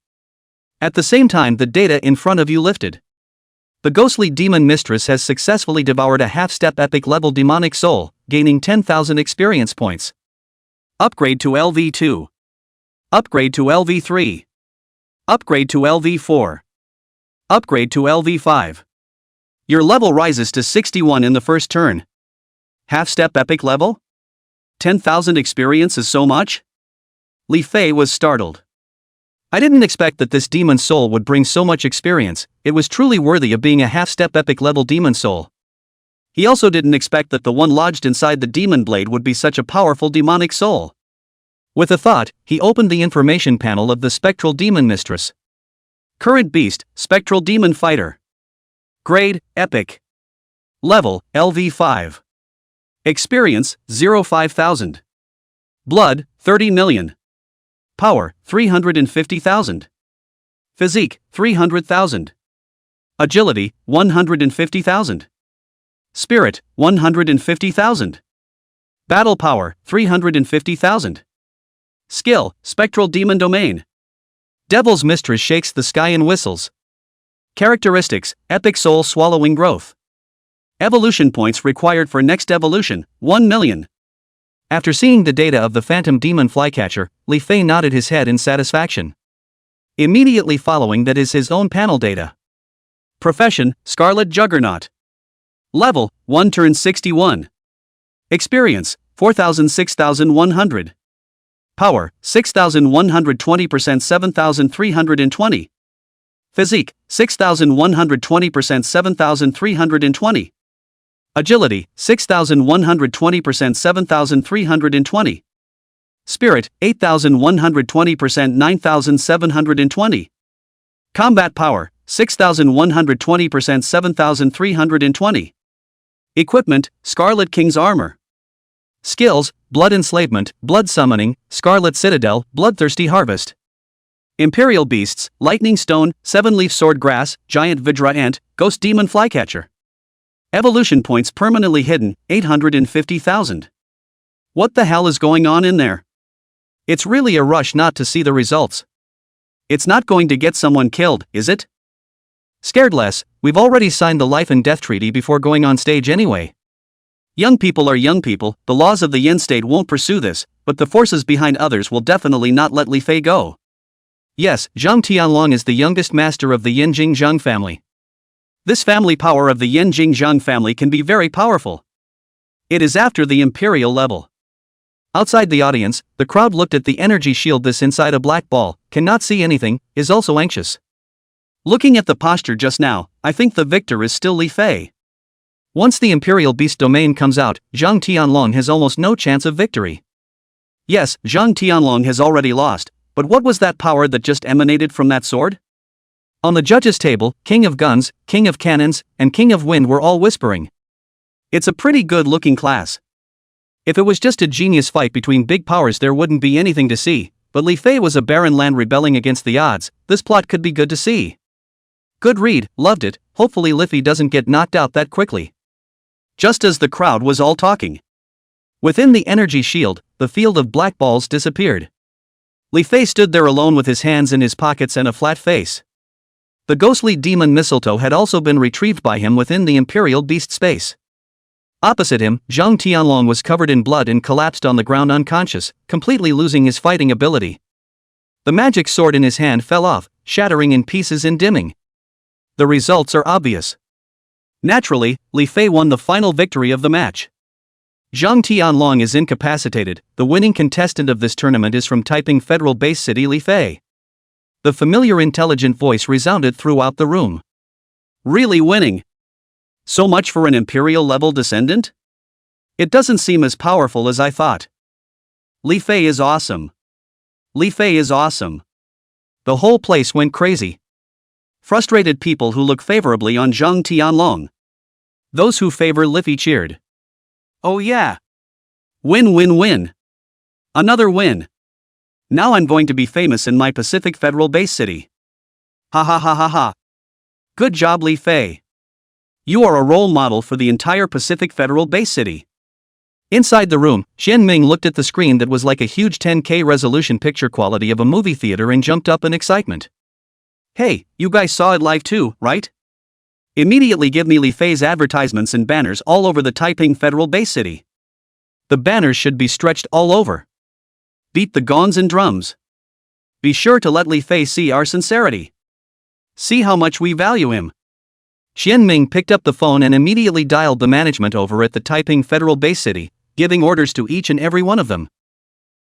At the same time, the data in front of you lifted. The ghostly demon mistress has successfully devoured a half-step epic level demonic soul, gaining 10,000 experience points. Upgrade to LV2. Upgrade to LV3. Upgrade to LV4. Upgrade to LV5. Your level rises to 61 in the first turn. Half-step epic level? 10,000 experience is so much? Li Fei was startled. I didn't expect that this demon soul would bring so much experience. It was truly worthy of being a half-step epic level demon soul. He also didn't expect that the one lodged inside the demon blade would be such a powerful demonic soul. With a thought, he opened the information panel of the Spectral Demon Mistress. Current Beast, Spectral Demon Fighter. Grade, Epic. Level, LV5. Experience, 05,000. Blood, 30 million. Power, 350,000. Physique, 300,000. Agility, 150,000. Spirit, 150,000. Battle power, 350,000. Skill, Spectral Demon Domain. Devil's Mistress shakes the sky and whistles. Characteristics, Epic Soul Swallowing Growth. Evolution points required for next evolution, 1 million. After seeing the data of the Phantom Demon Flycatcher, Li Fei nodded his head in satisfaction. Immediately following that is his own panel data. Profession, Scarlet Juggernaut. Level, 1 turn 61. Experience, 6,100. Power, 6,120% 7,320. Physique, 6,120% 7,320. Agility, 6,120% 7,320. Spirit, 8,120% 9,720. Combat power, 6,120% 7,320. Equipment, Scarlet King's armor. Skills, Blood Enslavement, Blood Summoning, Scarlet Citadel, Bloodthirsty Harvest. Imperial Beasts, Lightning Stone, Seven-Leaf Sword Grass, Giant Vidra Ant, Ghost Demon Flycatcher. Evolution points permanently hidden, 850,000. What the hell is going on in there? It's really a rush not to see the results. It's not going to get someone killed, is it? Scared less, we've already signed the life and death treaty before going on stage anyway. Young people are young people, the laws of the Yin state won't pursue this, but the forces behind others will definitely not let Li Fei go. Yes, Zhang Tianlong is the youngest master of the Yin Jingzhang family. This family power of the Yin Jingzhang family can be very powerful. It is after the imperial level. Outside the audience, the crowd looked at the energy shield. This inside a black ball, cannot see anything, is also anxious. Looking at the posture just now, I think the victor is still Li Fei. Once the Imperial Beast domain comes out, Zhang Tianlong has almost no chance of victory. Yes, Zhang Tianlong has already lost, but what was that power that just emanated from that sword? On the judges' table, King of Guns, King of Cannons, and King of Wind were all whispering. It's a pretty good-looking class. If it was just a genius fight between big powers there wouldn't be anything to see, but Li Fei was a barren land rebelling against the odds. This plot could be good to see. Good read, loved it, hopefully Li Fei doesn't get knocked out that quickly. Just as the crowd was all talking. Within the energy shield, the field of black balls disappeared. Li Fei stood there alone with his hands in his pockets and a flat face. The ghostly demon mistletoe had also been retrieved by him within the Imperial Beast space. Opposite him, Zhang Tianlong was covered in blood and collapsed on the ground unconscious, completely losing his fighting ability. The magic sword in his hand fell off, shattering in pieces and dimming. The results are obvious. Naturally, Li Fei won the final victory of the match. Zhang Tianlong is incapacitated. The winning contestant of this tournament is from Taiping Federal Base City Li Fei. The familiar intelligent voice resounded throughout the room. Really winning? So much for an imperial-level descendant? It doesn't seem as powerful as I thought. Li Fei is awesome. Li Fei is awesome. The whole place went crazy. Frustrated people who look favorably on Zhang Tianlong. Those who favor Li Fei cheered. Oh yeah. Win win win. Another win. Now I'm going to be famous in my Pacific Federal Base City. Ha ha ha ha ha. Good job, Li Fei. You are a role model for the entire Pacific Federal Base City. Inside the room, Xian Ming looked at the screen that was like a huge 10K resolution picture quality of a movie theater and jumped up in excitement. Hey, you guys saw it live too, right? Immediately give me Li Fei's advertisements and banners all over the Taiping Federal Base City. The banners should be stretched all over. Beat the gongs and drums. Be sure to let Li Fei see our sincerity. See how much we value him. Xian Ming picked up the phone and immediately dialed the management over at the Taiping Federal Base City, giving orders to each and every one of them.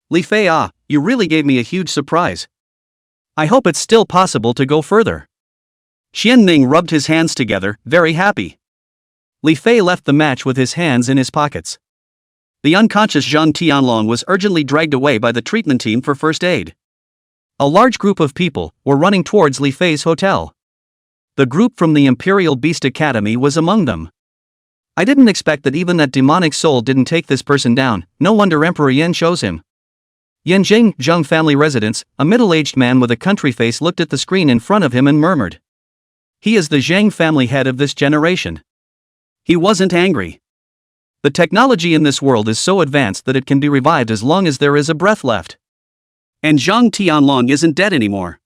Li Fei, you really gave me a huge surprise. I hope it's still possible to go further. Xian Ming rubbed his hands together, very happy. Li Fei left the match with his hands in his pockets. The unconscious Zhang Tianlong was urgently dragged away by the treatment team for first aid. A large group of people were running towards Li Fei's hotel. The group from the Imperial Beast Academy was among them. I didn't expect that even that demonic soul didn't take this person down. No wonder Emperor Yan chose him. Yanjing Zheng family residence, a middle-aged man with a country face looked at the screen in front of him and murmured. He is the Zhang family head of this generation. He wasn't angry. The technology in this world is so advanced that it can be revived as long as there is a breath left. And Zhang Tianlong isn't dead anymore.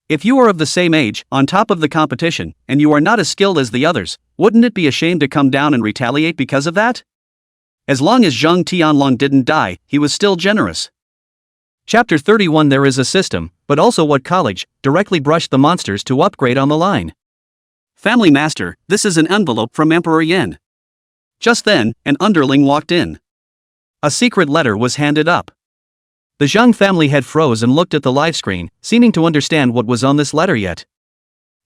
If you are of the same age, on top of the competition, and you are not as skilled as the others, wouldn't it be a shame to come down and retaliate because of that? As long as Zhang Tianlong didn't die, he was still generous. Chapter 31. There is a system, but also what college, directly brushed the monsters to upgrade on the line. Family Master, this is an envelope from Emperor Yan. Just then, an underling walked in. A secret letter was handed up. The Zhang family head froze and looked at the live screen, seeming to understand what was on this letter yet.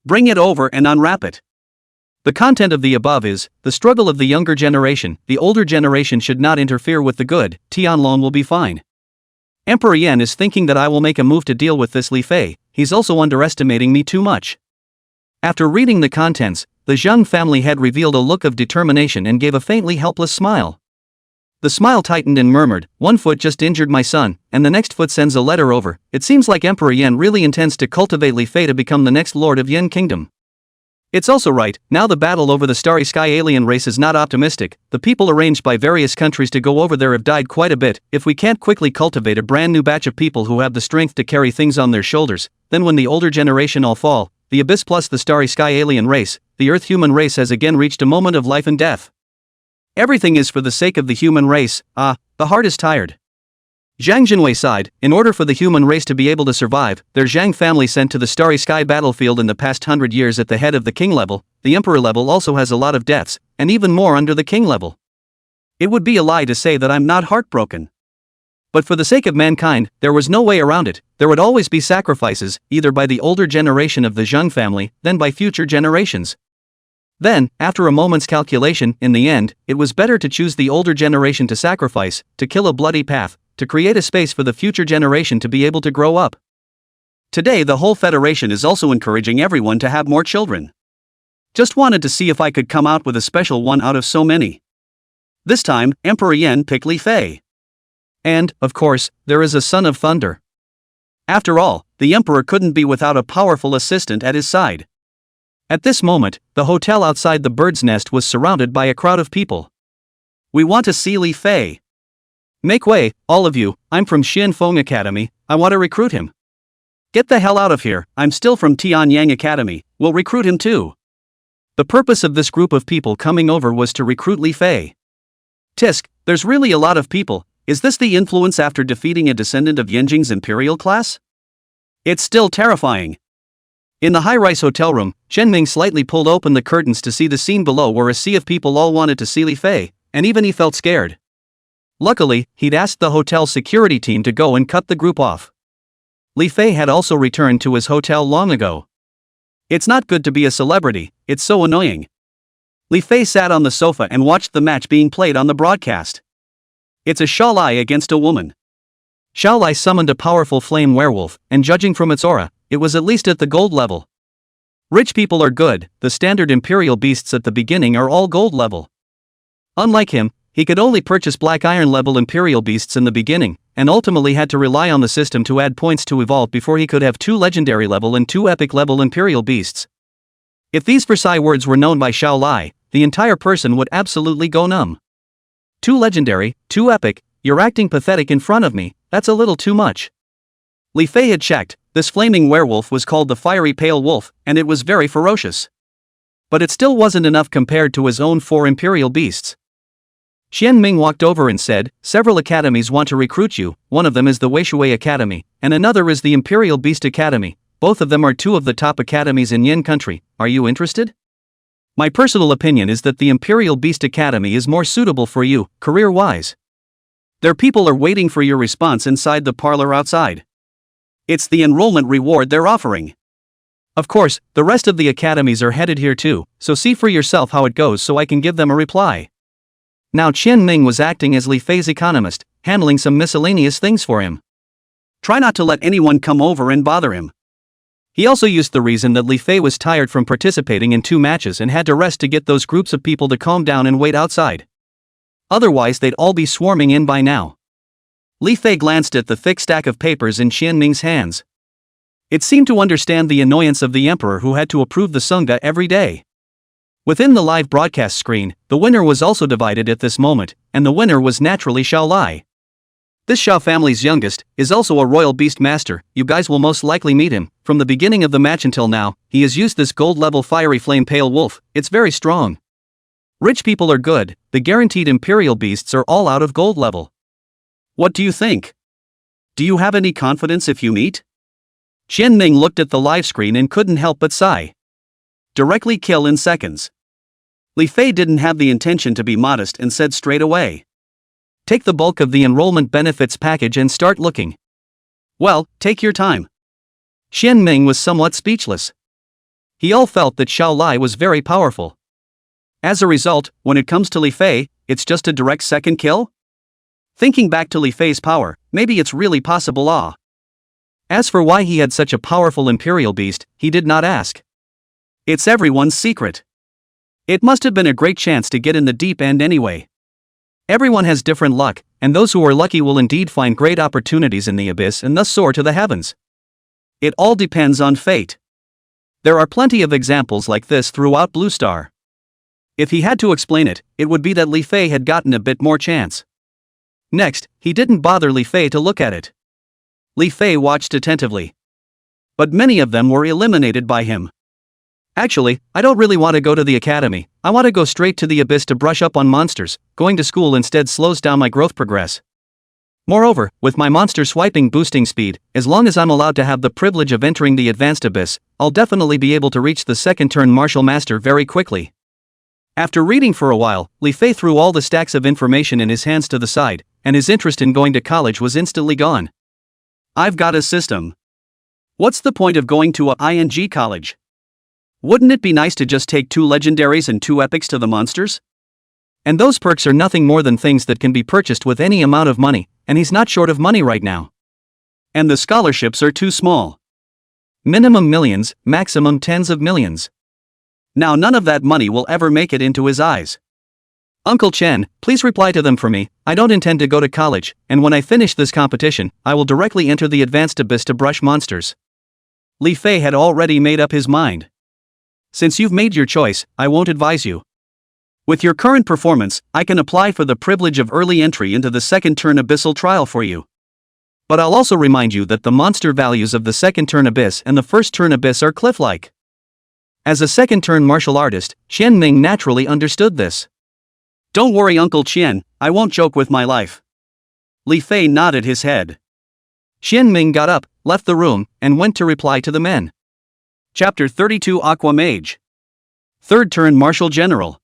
Bring it over and unwrap it. The content of the above is, the struggle of the younger generation, the older generation should not interfere with the good, Tianlong will be fine. Emperor Yan is thinking that I will make a move to deal with this Li Fei, he's also underestimating me too much. After reading the contents, the Zhang family head revealed a look of determination and gave a faintly helpless smile. The smile tightened and murmured, one foot just injured my son, and the next foot sends a letter over. It seems like Emperor Yan really intends to cultivate Li Fei to become the next lord of Yan Kingdom. It's also right, now the battle over the starry sky alien race is not optimistic, the people arranged by various countries to go over there have died quite a bit. If we can't quickly cultivate a brand new batch of people who have the strength to carry things on their shoulders, then when the older generation all fall, the abyss plus the starry sky alien race, the Earth human race has again reached a moment of life and death. Everything is for the sake of the human race. The heart is tired. Zhang Jinwei sighed. In order for the human race to be able to survive, their Zhang family sent to the starry sky battlefield in the past 100 years at the head of the king level. The emperor level also has a lot of deaths, and even more under the king level. It would be a lie to say that I'm not heartbroken. But for the sake of mankind, there was no way around it. There would always be sacrifices, either by the older generation of the Zhang family, then by future generations. Then, after a moment's calculation, in the end, it was better to choose the older generation to sacrifice, to kill a bloody path, to create a space for the future generation to be able to grow up. Today the whole federation is also encouraging everyone to have more children. Just wanted to see if I could come out with a special one out of so many. This time, Emperor Yan picked Li Fei. And, of course, there is a son of thunder. After all, the emperor couldn't be without a powerful assistant at his side. At this moment, the hotel outside the bird's nest was surrounded by a crowd of people. We want to see Li Fei. Make way, all of you, I'm from Xianfeng Academy, I want to recruit him. Get the hell out of here, I'm still from Tianyang Academy, we'll recruit him too. The purpose of this group of people coming over was to recruit Li Fei. Tisk, there's really a lot of people, is this the influence after defeating a descendant of Yanjing's imperial class? It's still terrifying. In the high-rise hotel room, Chen Ming slightly pulled open the curtains to see the scene below where a sea of people all wanted to see Li Fei, and even he felt scared. Luckily, he'd asked the hotel security team to go and cut the group off. Li Fei had also returned to his hotel long ago. It's not good to be a celebrity, it's so annoying. Li Fei sat on the sofa and watched the match being played on the broadcast. It's a Xiaolai against a woman. Xiaolai summoned a powerful flame werewolf, and judging from its aura, it was at least at the gold level. Rich people are good, the standard imperial beasts at the beginning are all gold level. Unlike him, he could only purchase black iron level imperial beasts in the beginning, and ultimately had to rely on the system to add points to evolve before he could have 2 legendary level and 2 epic level imperial beasts. If these precise words were known by Xiaolai, the entire person would absolutely go numb. 2 legendary, 2 epic, you're acting pathetic in front of me, that's a little too much. Li Fei had checked, this flaming werewolf was called the Fiery Pale Wolf, and it was very ferocious. But it still wasn't enough compared to his own 4 imperial beasts. Xian Ming walked over and said, several academies want to recruit you, one of them is the Weishui Academy, and another is the Imperial Beast Academy, both of them are 2 of the top academies in Yin country, are you interested? My personal opinion is that the Imperial Beast Academy is more suitable for you, career-wise. Their people are waiting for your response inside the parlor outside. It's the enrollment reward they're offering. Of course, the rest of the academies are headed here too, so see for yourself how it goes so I can give them a reply. Now Qian Ming was acting as Li Fei's economist, handling some miscellaneous things for him. Try not to let anyone come over and bother him. He also used the reason that Li Fei was tired from participating in 2 matches and had to rest to get those groups of people to calm down and wait outside. Otherwise they'd all be swarming in by now. Li Fei glanced at the thick stack of papers in Qian Ming's hands. It seemed to understand the annoyance of the emperor who had to approve the Sangha every day. Within the live broadcast screen, the winner was also divided at this moment, and the winner was naturally Xiaolai. This Xiao family's youngest is also a royal beast master, you guys will most likely meet him. From the beginning of the match until now, he has used this gold level fiery flame pale wolf, it's very strong. Rich people are good, the guaranteed imperial beasts are all out of gold level. What do you think? Do you have any confidence if you meet? Qian Ming looked at the live screen and couldn't help but sigh. Directly kill in seconds. Li Fei didn't have the intention to be modest and said straight away. Take the bulk of the enrollment benefits package and start looking. Well, take your time. Qian Ming was somewhat speechless. He all felt that Xiaolai was very powerful. As a result, when it comes to Li Fei, it's just a direct second kill? Thinking back to Li Fei's power, maybe it's really possible. As for why he had such a powerful imperial beast, he did not ask. It's everyone's secret. It must have been a great chance to get in the deep end anyway. Everyone has different luck, and those who are lucky will indeed find great opportunities in the abyss and thus soar to the heavens. It all depends on fate. There are plenty of examples like this throughout Blue Star. If he had to explain it, it would be that Li Fei had gotten a bit more chance. Next, he didn't bother Li Fei to look at it. Li Fei watched attentively. But many of them were eliminated by him. Actually, I don't really want to go to the academy, I want to go straight to the abyss to brush up on monsters, going to school instead slows down my growth progress. Moreover, with my monster swiping boosting speed, as long as I'm allowed to have the privilege of entering the advanced abyss, I'll definitely be able to reach the second turn martial master very quickly. After reading for a while, Li Fei threw all the stacks of information in his hands to the side, and his interest in going to college was instantly gone. I've got a system. What's the point of going to a ING college? Wouldn't it be nice to just take 2 legendaries and 2 epics to the monsters? And those perks are nothing more than things that can be purchased with any amount of money, and he's not short of money right now. And the scholarships are too small. Minimum millions, maximum tens of millions. Now none of that money will ever make it into his eyes. Uncle Chen, please reply to them for me, I don't intend to go to college, and when I finish this competition, I will directly enter the advanced abyss to brush monsters. Li Fei had already made up his mind. Since you've made your choice, I won't advise you. With your current performance, I can apply for the privilege of early entry into the second turn abyssal trial for you. But I'll also remind you that the monster values of the second turn abyss and the first turn abyss are cliff-like. As a second turn martial artist, Qian Ming naturally understood this. Don't worry Uncle Qian, I won't joke with my life. Li Fei nodded his head. Qian Ming got up, left the room, and went to reply to the men. Chapter 32 Aqua Mage. Third turn Martial General.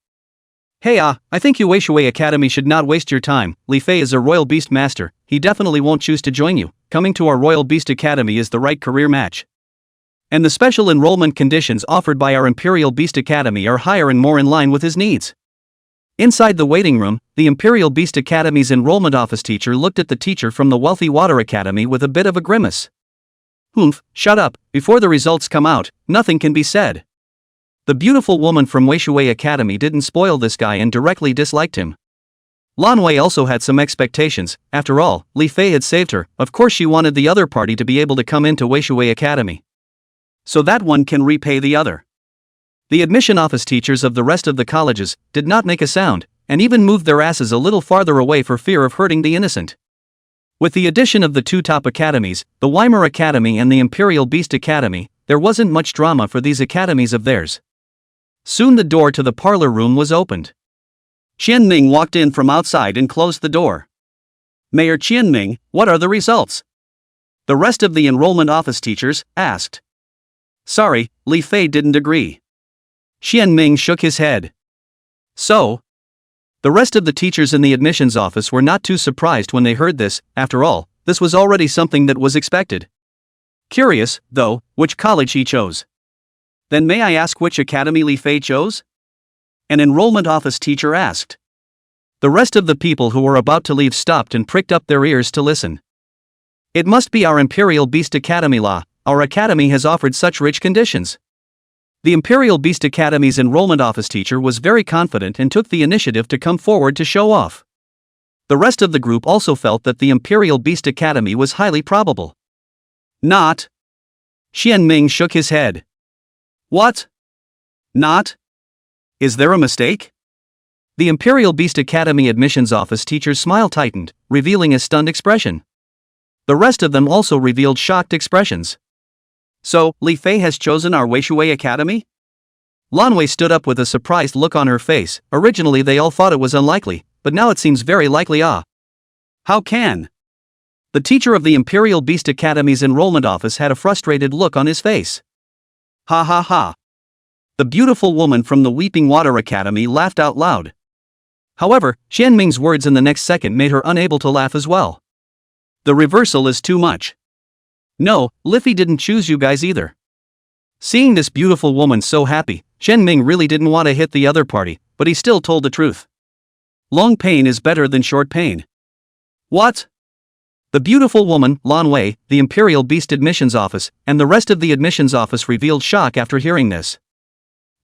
Hey I think Yueishui Academy should not waste your time. Li Fei is a royal beast master, he definitely won't choose to join you. Coming to our Royal Beast Academy is the right career match. And the special enrollment conditions offered by our Imperial Beast Academy are higher and more in line with his needs. Inside the waiting room, the Imperial Beast Academy's enrollment office teacher looked at the teacher from the Wealthy Water Academy with a bit of a grimace. Humph, shut up, before the results come out, nothing can be said. The beautiful woman from Weishui Academy didn't spoil this guy and directly disliked him. Lan Wei also had some expectations. After all, Li Fei had saved her. Of course she wanted the other party to be able to come into Weishui Academy, so that one can repay the other. The admission office teachers of the rest of the colleges did not make a sound, and even moved their asses a little farther away for fear of hurting the innocent. With the addition of the two top academies, the Weimar Academy and the Imperial Beast Academy, there wasn't much drama for these academies of theirs. Soon the door to the parlor room was opened. Qianming walked in from outside and closed the door. Mayor Qianming, what are the results? The rest of the enrollment office teachers asked. Sorry, Li Fei didn't agree. Qianming shook his head. So? The rest of the teachers in the admissions office were not too surprised when they heard this. After all, this was already something that was expected. Curious, though, which college he chose. Then may I ask which academy Li Fei chose? An enrollment office teacher asked. The rest of the people who were about to leave stopped and pricked up their ears to listen. It must be our Imperial Beast Academy law, our academy has offered such rich conditions. The Imperial Beast Academy's enrollment office teacher was very confident and took the initiative to come forward to show off. The rest of the group also felt that the Imperial Beast Academy was highly probable. Not. Qianming shook his head. What? Not? Is there a mistake? The Imperial Beast Academy admissions office teacher's smile tightened, revealing a stunned expression. The rest of them also revealed shocked expressions. So, Li Fei has chosen our Weishui Academy? Lan Wei stood up with a surprised look on her face. Originally they all thought it was unlikely, but now it seems very likely. How can? The teacher of the Imperial Beast Academy's enrollment office had a frustrated look on his face. Ha ha ha. The beautiful woman from the Weeping Water Academy laughed out loud. However, Qianming's words in the next second made her unable to laugh as well. The reversal is too much. No, Li Fei didn't choose you guys either. Seeing this beautiful woman so happy, Qianming really didn't want to hit the other party, but he still told the truth. Long pain is better than short pain. What? The beautiful woman, Lan Wei, the Imperial Beast admissions office, and the rest of the admissions office revealed shock after hearing this.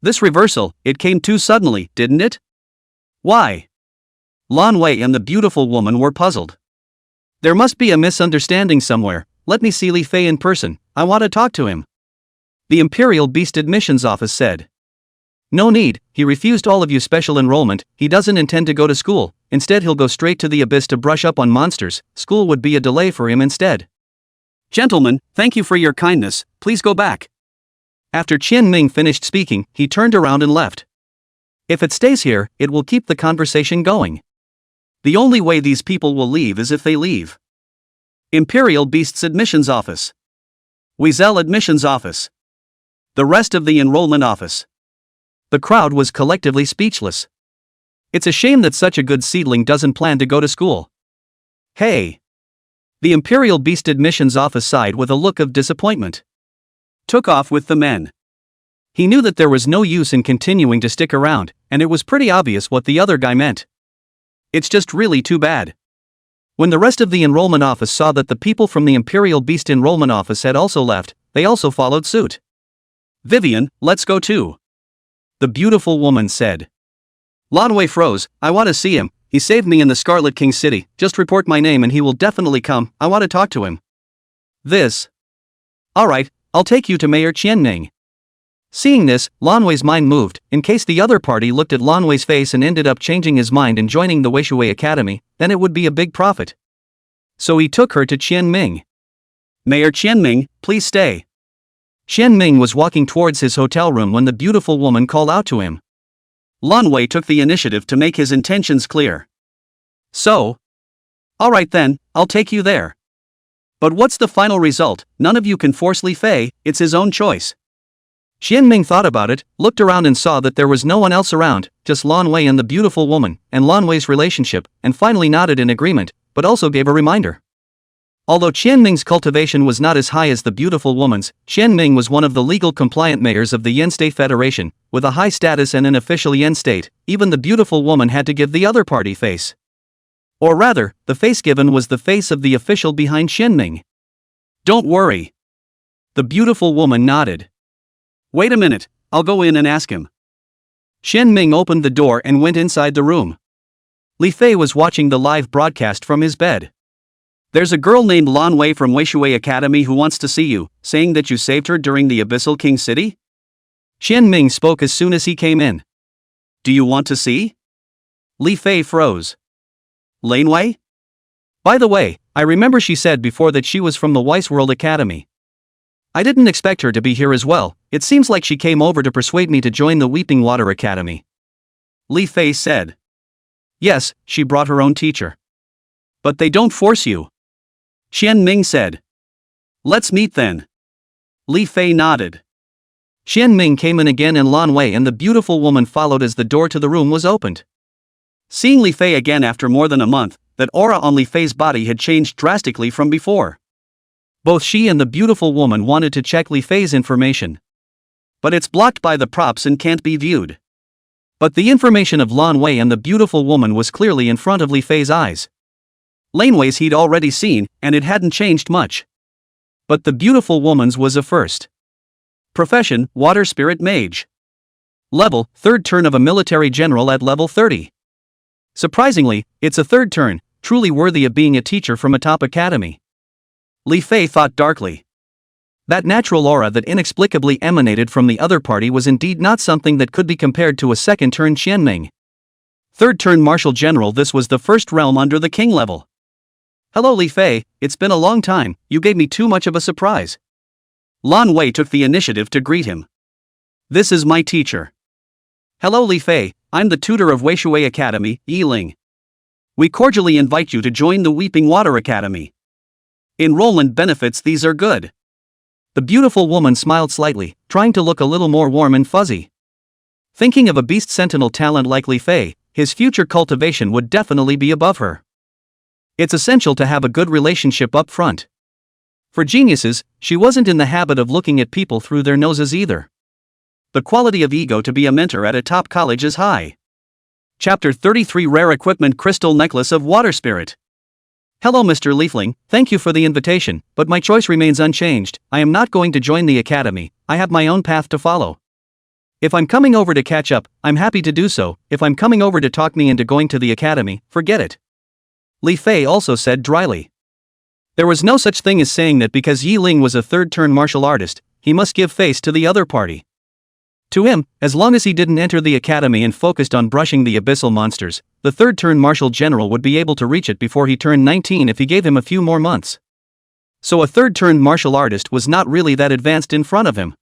This reversal, it came too suddenly, didn't it? Why? Lan Wei and the beautiful woman were puzzled. There must be a misunderstanding somewhere. Let me see Li Fei in person, I want to talk to him. The Imperial Beast admissions office said. No need, he refused all of you special enrollment, he doesn't intend to go to school, instead he'll go straight to the abyss to brush up on monsters, school would be a delay for him instead. Gentlemen, thank you for your kindness, please go back. After Qianming finished speaking, he turned around and left. If it stays here, it will keep the conversation going. The only way these people will leave is if they leave. Imperial Beast's admissions office. Weasel admissions office. The rest of the enrollment office. The crowd was collectively speechless. It's a shame that such a good seedling doesn't plan to go to school. Hey! The Imperial Beast admissions office sighed with a look of disappointment. Took off with the men. He knew that there was no use in continuing to stick around, and it was pretty obvious what the other guy meant. It's just really too bad. When the rest of the enrollment office saw that the people from the Imperial Beast enrollment office had also left, they also followed suit. Vivian, let's go too. The beautiful woman said. Lan Wei froze, I want to see him, he saved me in the Scarlet King city, just report my name and he will definitely come, I want to talk to him. This. Alright, I'll take you to Mayor Qianming. Seeing this, Lan Wei's mind moved, in case the other party looked at Lan Wei's face and ended up changing his mind and joining the Weishui Academy, then it would be a big profit. So he took her to Qianming. Mayor Qianming, please stay. Qianming was walking towards his hotel room when the beautiful woman called out to him. Lan Wei took the initiative to make his intentions clear. So? Alright then, I'll take you there. But what's the final result? None of you can force Li Fei, it's his own choice. Xianming thought about it, looked around and saw that there was no one else around, just Lan Wei and the beautiful woman, and Lan Wei's relationship, and finally nodded in agreement, but also gave a reminder. Although Qianming's cultivation was not as high as the beautiful woman's, Qianming was one of the legal compliant mayors of the Yen State Federation, with a high status and an official Yen state. Even the beautiful woman had to give the other party face. Or rather, the face given was the face of the official behind Qianming. Don't worry. The beautiful woman nodded. Wait a minute, I'll go in and ask him. Qianming opened the door and went inside the room. Li Fei was watching the live broadcast from his bed. There's a girl named Lan Wei from Weishui Academy who wants to see you, saying that you saved her during the Abyssal King City? Qianming spoke as soon as he came in. Do you want to see? Li Fei froze. Lan Wei? By the way, I remember she said before that she was from the Weisworld Academy. I didn't expect her to be here as well. It seems like she came over to persuade me to join the Weeping Water Academy. Li Fei said. Yes, she brought her own teacher. But they don't force you. Qianming said. Let's meet then. Li Fei nodded. Qianming came in again and Lan Wei and the beautiful woman followed as the door to the room was opened. Seeing Li Fei again after more than a month, that aura on Li Fei's body had changed drastically from before. Both she and the beautiful woman wanted to check Li Fei's information. But it's blocked by the props and can't be viewed. But the information of Lan Wei and the beautiful woman was clearly in front of Li Fei's eyes. Lan Wei's he'd already seen, and it hadn't changed much. But the beautiful woman's was a first. Profession, Water Spirit Mage. Level, third turn of a military general at level 30. Surprisingly, it's a third turn, truly worthy of being a teacher from a top academy. Li Fei thought darkly. That natural aura that inexplicably emanated from the other party was indeed not something that could be compared to a second turn Qianming. Third turn Martial General, this was the first realm under the king level. Hello Li Fei, it's been a long time, you gave me too much of a surprise. Lan Wei took the initiative to greet him. This is my teacher. Hello Li Fei, I'm the tutor of Weishui Academy, Yiling. We cordially invite you to join the Weeping Water Academy. Enrollment benefits, these are good. The beautiful woman smiled slightly, trying to look a little more warm and fuzzy. Thinking of a beast sentinel talent like Li Fei, his future cultivation would definitely be above her. It's essential to have a good relationship up front. For geniuses, she wasn't in the habit of looking at people through their noses either. The quality of ego to be a mentor at a top college is high. Chapter 33 Rare Equipment Crystal Necklace of Water Spirit. Hello Mr. Leafling, thank you for the invitation, but my choice remains unchanged. I am not going to join the academy, I have my own path to follow. If I'm coming over to catch up, I'm happy to do so. If I'm coming over to talk me into going to the academy, forget it. Li Fei also said dryly. There was no such thing as saying that because Yi Ling was a third-turn martial artist, he must give face to the other party. To him, as long as he didn't enter the academy and focused on brushing the abyssal monsters, the third-turn martial general would be able to reach it before he turned 19 if he gave him a few more months. So a third-turn martial artist was not really that advanced in front of him.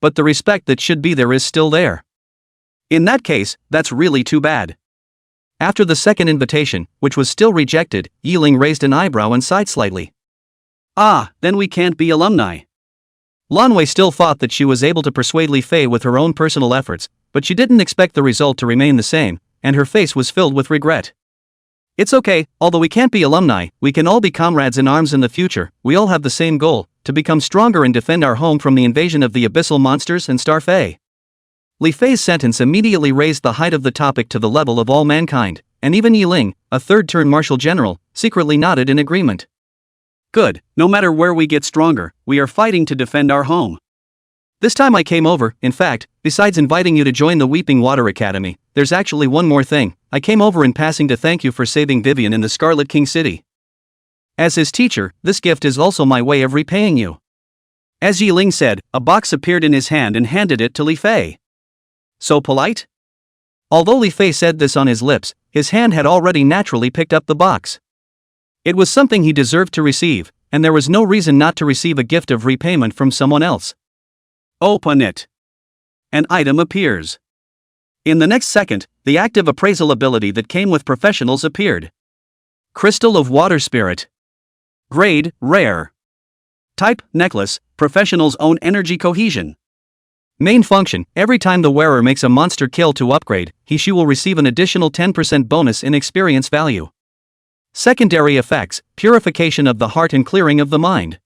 But the respect that should be there is still there. In that case, that's really too bad. After the second invitation, which was still rejected, Yiling raised an eyebrow and sighed slightly. Ah, then we can't be alumni. Lan Wei still thought that she was able to persuade Li Fei with her own personal efforts, but she didn't expect the result to remain the same, and her face was filled with regret. It's okay, although we can't be alumni, we can all be comrades in arms in the future. We all have the same goal, to become stronger and defend our home from the invasion of the abyssal monsters and Star Fei. Li Fei's sentence immediately raised the height of the topic to the level of all mankind, and even Yiling, a third-turn martial general, secretly nodded in agreement. Good, no matter where we get stronger, we are fighting to defend our home. This time I came over, in fact, besides inviting you to join the Weeping Water Academy, there's actually one more thing. I came over in passing to thank you for saving Vivian in the Scarlet King City. As his teacher, this gift is also my way of repaying you. As Yiling said, a box appeared in his hand and handed it to Li Fei. So polite? Although Li Fei said this on his lips, his hand had already naturally picked up the box. It was something he deserved to receive, and there was no reason not to receive a gift of repayment from someone else. Open it. An item appears. In the next second, the active appraisal ability that came with professionals appeared. Crystal of Water Spirit. Grade, Rare. Type, Necklace, Professional's Own Energy Cohesion. Main function: every time the wearer makes a monster kill to upgrade, she will receive an additional 10% bonus in experience value. Secondary effects: purification of the heart and clearing of the mind.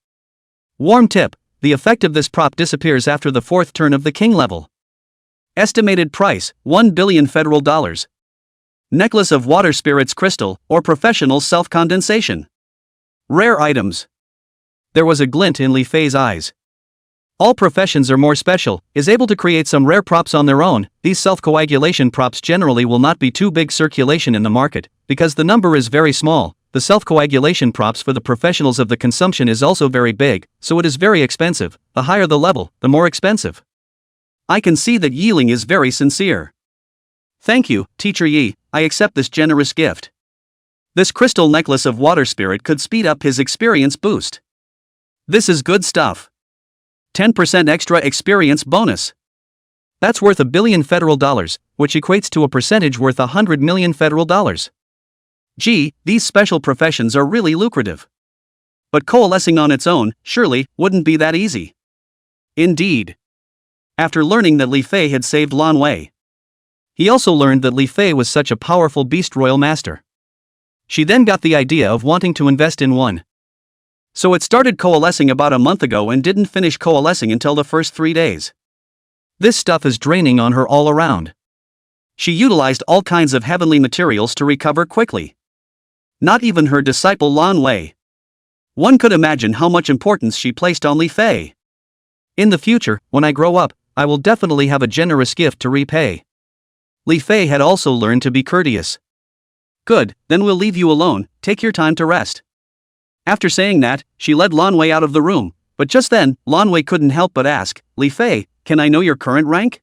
Warm tip: the effect of this prop disappears after the 4th turn of the king level. Estimated price: $1 billion federal dollars. Necklace of Water Spirits Crystal, or Professional Self-Condensation. Rare items. There was a glint in Li Fei's eyes. All professions are more special, is able to create some rare props on their own. These self-coagulation props generally will not be too big circulation in the market, because the number is very small. The self-coagulation props for the professionals of the consumption is also very big, so it is very expensive. The higher the level, the more expensive. I can see that Yiling is very sincere. Thank you, Teacher Yi, I accept this generous gift. This crystal necklace of water spirit could speed up his experience boost. This is good stuff. 10% extra experience bonus. That's worth $1 billion federal dollars, which equates to a percentage worth $100 million federal dollars. Gee, these special professions are really lucrative. But coalescing on its own, surely, wouldn't be that easy. Indeed. After learning that Li Fei had saved Lan Wei, he also learned that Li Fei was such a powerful beast royal master. She then got the idea of wanting to invest in one. So it started coalescing about a month ago and didn't finish coalescing until the first 3 days. This stuff is draining on her all around. She utilized all kinds of heavenly materials to recover quickly. Not even her disciple Lan Wei. One could imagine how much importance she placed on Li Fei. In the future, when I grow up, I will definitely have a generous gift to repay. Li Fei had also learned to be courteous. Good, then we'll leave you alone, take your time to rest. After saying that, she led Lan Wei out of the room, but just then, Lan Wei couldn't help but ask, Li Fei, can I know your current rank?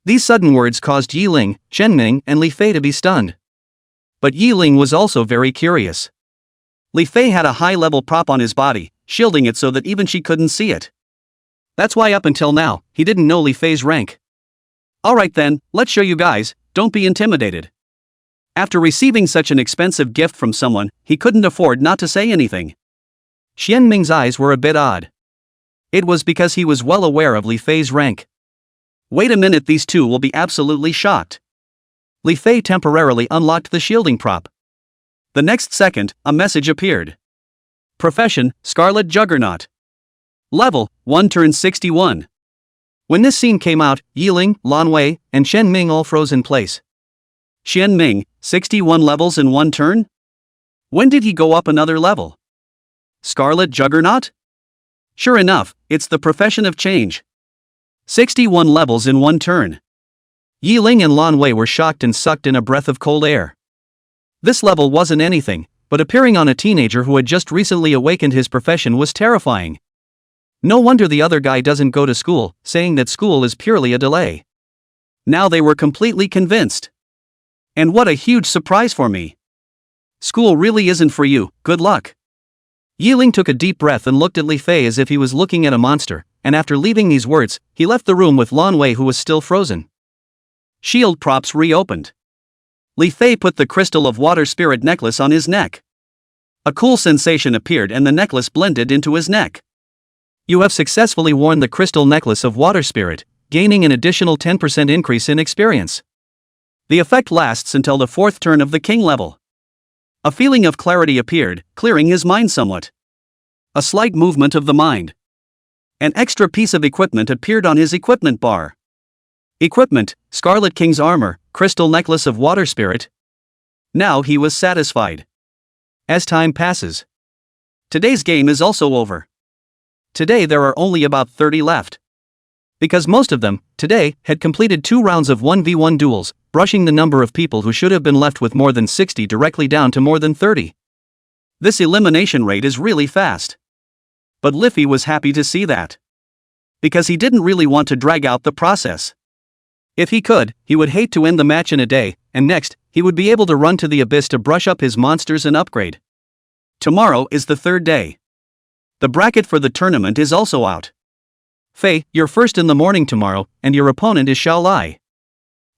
These sudden words caused Yiling, Shenming, and Li Fei to be stunned. But Yiling was also very curious. Li Fei had a high-level prop on his body, shielding it so that even she couldn't see it. That's why up until now, he didn't know Li Fei's rank. Alright then, let's show you guys, don't be intimidated. After receiving such an expensive gift from someone, he couldn't afford not to say anything. Xianming's eyes were a bit odd. It was because he was well aware of Li Fei's rank. Wait a minute, these two will be absolutely shocked. Li Fei temporarily unlocked the shielding prop. The next second, a message appeared. Profession, Scarlet Juggernaut. Level, 1 turn 61. When this scene came out, Yiling, Lan Wei, and Shen Ming all froze in place. Shen Ming, 61 levels in 1 turn? When did he go up another level? Scarlet Juggernaut? Sure enough, it's the profession of change. 61 levels in 1 turn. Yiling and Lan Wei were shocked and sucked in a breath of cold air. This level wasn't anything, but appearing on a teenager who had just recently awakened his profession was terrifying. No wonder the other guy doesn't go to school, saying that school is purely a delay. Now they were completely convinced. And what a huge surprise for me. School really isn't for you, good luck. Yiling took a deep breath and looked at Li Fei as if he was looking at a monster, and after leaving these words, he left the room with Lan Wei, who was still frozen. Shield props reopened. Li Fei put the crystal of water spirit necklace on his neck. A cool sensation appeared and the necklace blended into his neck. You have successfully worn the crystal necklace of water spirit, gaining an additional 10% increase in experience. The effect lasts until the 4th turn of the king level. A feeling of clarity appeared, clearing his mind somewhat. A slight movement of the mind. An extra piece of equipment appeared on his equipment bar. Equipment, Scarlet King's armor, crystal necklace of water spirit. Now he was satisfied. As time passes, today's game is also over. Today there are only about 30 left. Because most of them, today, had completed 2 rounds of 1v1 duels, brushing the number of people who should have been left with more than 60 directly down to more than 30. This elimination rate is really fast. But Liffey was happy to see that. Because he didn't really want to drag out the process. If he could, he would hate to end the match in a day, and next, he would be able to run to the abyss to brush up his monsters and upgrade. Tomorrow is the 3rd day. The bracket for the tournament is also out. Fei, you're first in the morning tomorrow, and your opponent is Xiao Lai.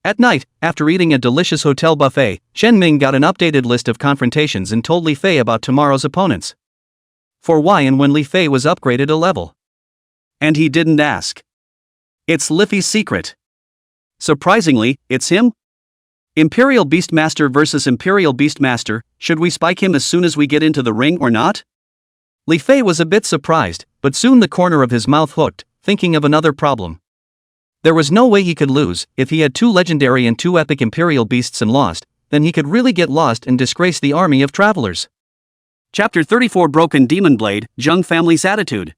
At night, after eating a delicious hotel buffet, Shen Ming got an updated list of confrontations and told Li Fei about tomorrow's opponents. For why and when Li Fei was upgraded a level. And he didn't ask. It's Li Fei's secret. Surprisingly, it's him? Imperial Beastmaster versus Imperial Beastmaster, should we spike him as soon as we get into the ring or not? Li Fei was a bit surprised, but soon the corner of his mouth hooked, thinking of another problem. There was no way he could lose. If he had 2 legendary and 2 epic Imperial Beasts and lost, then he could really get lost and disgrace the army of travelers. Chapter 34 Broken Demon Blade, Zheng Family's Attitude.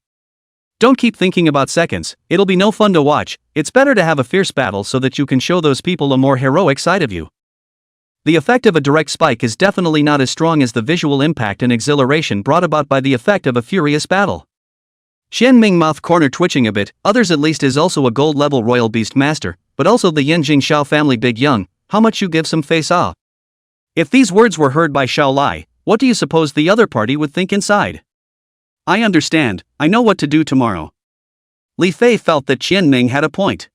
Don't keep thinking about seconds, it'll be no fun to watch. It's better to have a fierce battle so that you can show those people a more heroic side of you. The effect of a direct spike is definitely not as strong as the visual impact and exhilaration brought about by the effect of a furious battle. Xian Ming mouth corner twitching a bit. Others at least is also a gold level royal beast master, but also the Yanjing Shao family big young. How much you give some face off? If these words were heard by Xiao Lai, what do you suppose the other party would think inside? I understand, I know what to do tomorrow. Li Fei felt that Qian Ming had a point.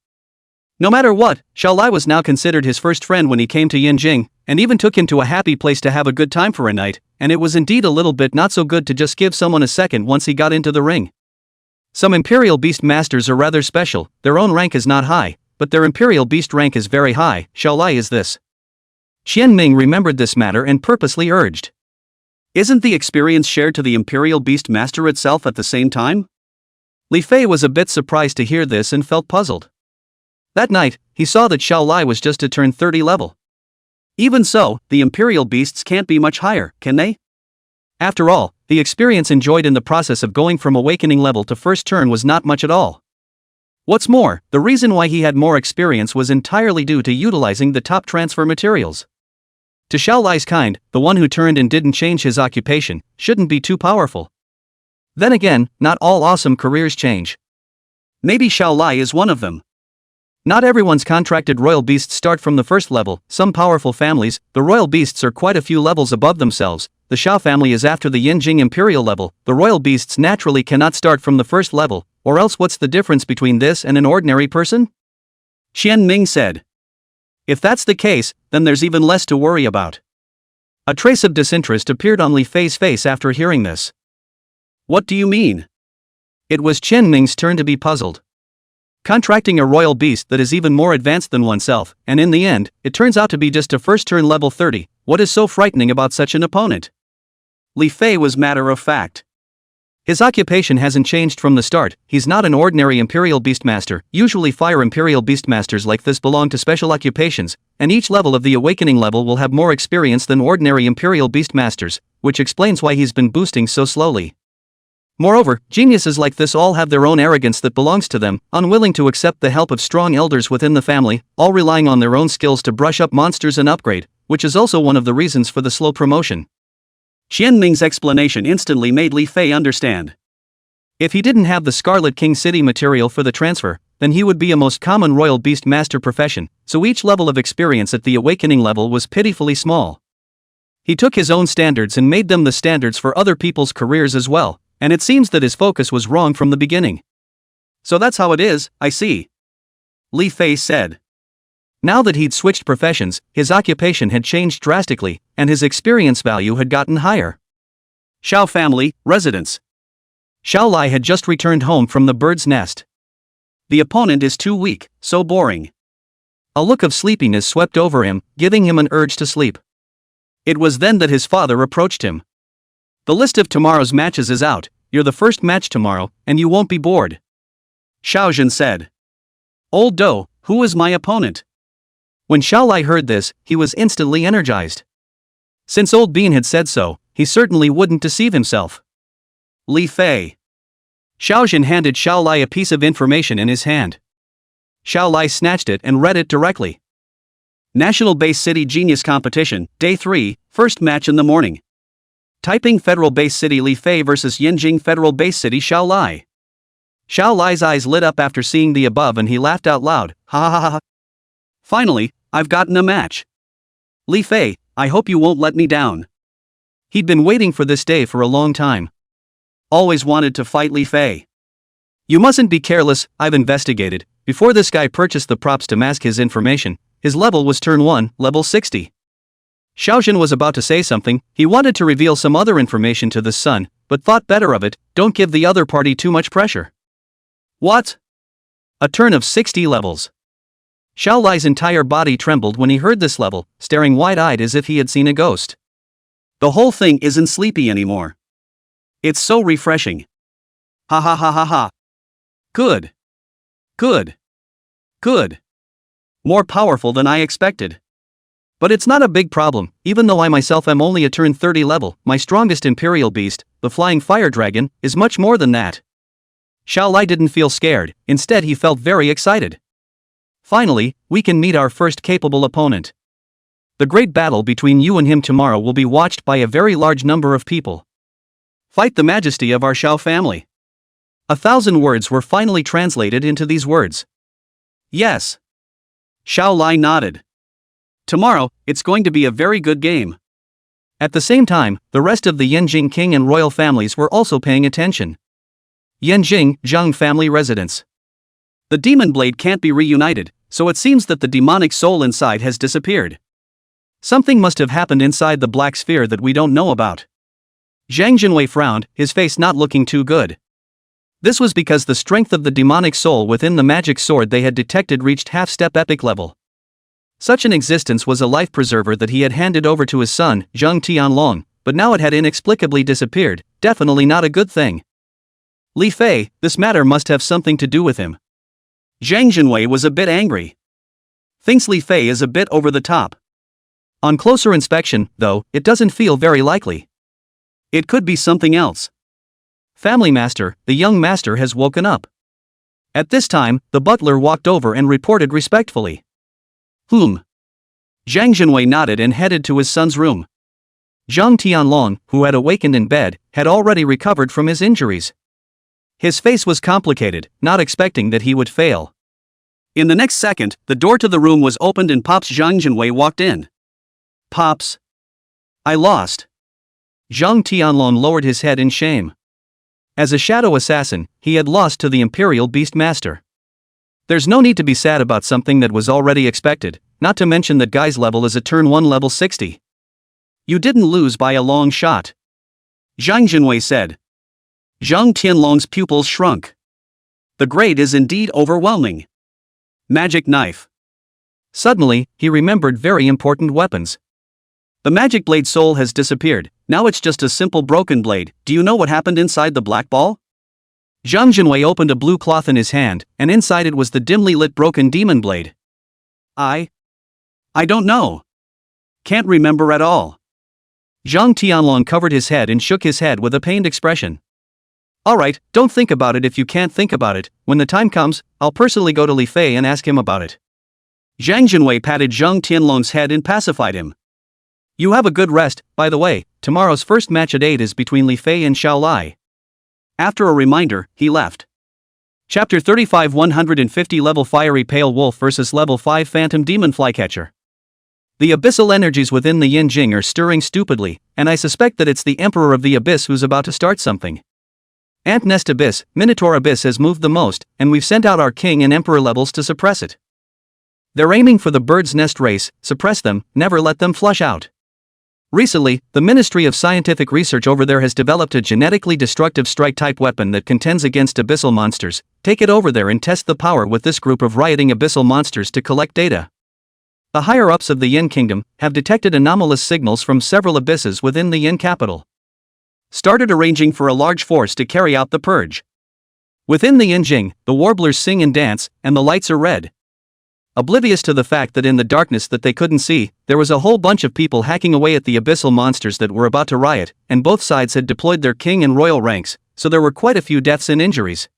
No matter what, Xiao Lai was now considered his first friend when he came to Yanjing, and even took him to a happy place to have a good time for a night, and it was indeed a little bit not so good to just give someone a second once he got into the ring. Some Imperial Beast Masters are rather special, their own rank is not high, but their Imperial Beast rank is very high. Xiao Lai is this. Qian Ming remembered this matter and purposely urged. Isn't the experience shared to the Imperial Beast Master itself at the same time? Li Fei was a bit surprised to hear this and felt puzzled. That night, he saw that Xiao Lai was just to turn 30 level. Even so, the Imperial Beasts can't be much higher, can they? After all, the experience enjoyed in the process of going from awakening level to first turn was not much at all. What's more, the reason why he had more experience was entirely due to utilizing the top transfer materials. To Xiao Lai's kind, the one who turned and didn't change his occupation, shouldn't be too powerful. Then again, not all awesome careers change. Maybe Xiao Lai is one of them. Not everyone's contracted royal beasts start from the first level. Some powerful families, the royal beasts are quite a few levels above themselves. The Shao family is after the Yanjing Imperial level. The royal beasts naturally cannot start from the first level, or else what's the difference between this and an ordinary person? Qian Ming said. If that's the case, then there's even less to worry about. A trace of disinterest appeared on Li Fei's face after hearing this. What do you mean? It was Qian Ming's turn to be puzzled. Contracting a royal beast that is even more advanced than oneself, and in the end, it turns out to be just a first turn level 30, what is so frightening about such an opponent? Li Fei was matter of fact. His occupation hasn't changed from the start. He's not an ordinary Imperial Beastmaster. Usually fire Imperial Beastmasters like this belong to special occupations, and each level of the awakening level will have more experience than ordinary Imperial Beastmasters, which explains why he's been boosting so slowly. Moreover, geniuses like this all have their own arrogance that belongs to them, unwilling to accept the help of strong elders within the family, all relying on their own skills to brush up monsters and upgrade, which is also one of the reasons for the slow promotion. Qian Ming's explanation instantly made Li Fei understand. If he didn't have the Scarlet King city material for the transfer, then he would be a most common royal beast master profession, so each level of experience at the awakening level was pitifully small. He took his own standards and made them the standards for other people's careers as well, and it seems that his focus was wrong from the beginning. So that's how it is, I see. Li Fei said. Now that he'd switched professions, his occupation had changed drastically, and his experience value had gotten higher. Shao family, residence. Xiao Lai had just returned home from the bird's nest. The opponent is too weak, so boring. A look of sleepiness swept over him, giving him an urge to sleep. It was then that his father approached him. The list of tomorrow's matches is out. You're the first match tomorrow, and you won't be bored. Xiaozhen said. Old Do, who is my opponent? When Xiao Lai heard this, he was instantly energized. Since Old Bean had said so, he certainly wouldn't deceive himself. Li Fei. Xiaozhen handed Xiao Lai a piece of information in his hand. Xiao Lai snatched it and read it directly. National Base City Genius Competition, Day 3, first match in the morning. Typing Federal Base City Li Fei vs Yanjing Federal Base City Xiao Lai. Xiao Lai's eyes lit up after seeing the above and he laughed out loud. Ha ha ha ha. Finally, I've gotten a match. Li Fei, I hope you won't let me down. He'd been waiting for this day for a long time. Always wanted to fight Li Fei. You mustn't be careless, I've investigated. Before this guy purchased the props to mask his information, his level was turn 1, level 60. Xiaozhen was about to say something. He wanted to reveal some other information to the son, but thought better of it. Don't give the other party too much pressure. What? A turn of 60 levels. Zhao Lai's entire body trembled when he heard this level, staring wide-eyed as if he had seen a ghost. The whole thing isn't sleepy anymore. It's so refreshing. Ha ha ha ha ha. Good. Good. Good. More powerful than I expected. But it's not a big problem, even though I myself am only a turn 30 level, my strongest imperial beast, the flying fire dragon, is much more than that. Zhao Lai didn't feel scared, instead he felt very excited. Finally, we can meet our first capable opponent. The great battle between you and him tomorrow will be watched by a very large number of people. Fight the majesty of our Zhao family. 1,000 words were finally translated into these words. Yes. Zhao Lai nodded. Tomorrow, it's going to be a very good game. At the same time, the rest of the Yanjing king and royal families were also paying attention. Yanjing, Zhang family residence. The demon blade can't be reunited, so it seems that the demonic soul inside has disappeared. Something must have happened inside the black sphere that we don't know about. Zhang Jinwei frowned, his face not looking too good. This was because the strength of the demonic soul within the magic sword they had detected reached half-step epic level. Such an existence was a life preserver that he had handed over to his son, Zhang Tianlong, but now it had inexplicably disappeared, definitely not a good thing. Li Fei, this matter must have something to do with him. Zhang Jinwei was a bit angry. Thinks Li Fei is a bit over the top. On closer inspection, though, it doesn't feel very likely. It could be something else. Family master, the young master has woken up. At this time, the butler walked over and reported respectfully. Zhang Jinwei nodded and headed to his son's room. Zhang Tianlong, who had awakened in bed, had already recovered from his injuries. His face was complicated, not expecting that he would fail. In the next second, the door to the room was opened and Pops Zhang Jinwei walked in. Pops. I lost. Zhang Tianlong lowered his head in shame. As a shadow assassin, he had lost to the Imperial Beast Master. There's no need to be sad about something that was already expected, not to mention that guy's level is a turn 1 level 60. You didn't lose by a long shot. Zhang Jinwei said. Zhang Tianlong's pupils shrunk. The grade is indeed overwhelming. Magic knife. Suddenly, he remembered very important weapons. The magic blade soul has disappeared, now it's just a simple broken blade. Do you know what happened inside the black ball? Zhang Jinwei opened a blue cloth in his hand, and inside it was the dimly lit broken demon blade. I don't know. Can't remember at all. Zhang Tianlong covered his head and shook his head with a pained expression. Alright, don't think about it if you can't think about it. When the time comes, I'll personally go to Li Fei and ask him about it. Zhang Jinwei patted Zhang Tianlong's head and pacified him. You have a good rest. By the way, tomorrow's first match at 8 is between Li Fei and Zhao Lai. After a reminder, he left. Chapter 35 150 Level Fiery Pale Wolf vs Level 5 Phantom Demon Flycatcher. The abyssal energies within the Yanjing are stirring stupidly, and I suspect that it's the Emperor of the Abyss who's about to start something. Ant Nest Abyss, Minotaur Abyss has moved the most, and we've sent out our King and Emperor levels to suppress it. They're aiming for the Bird's Nest race, suppress them, never let them flush out. Recently, the Ministry of Scientific Research over there has developed a genetically destructive strike-type weapon that contends against abyssal monsters. Take it over there and test the power with this group of rioting abyssal monsters to collect data. The higher-ups of the Yin Kingdom have detected anomalous signals from several abysses within the Yin capital. Started arranging for a large force to carry out the purge. Within the Yanjing, the warblers sing and dance, and the lights are red. Oblivious to the fact that in the darkness that they couldn't see, there was a whole bunch of people hacking away at the abyssal monsters that were about to riot, and both sides had deployed their king and royal ranks, so there were quite a few deaths and injuries.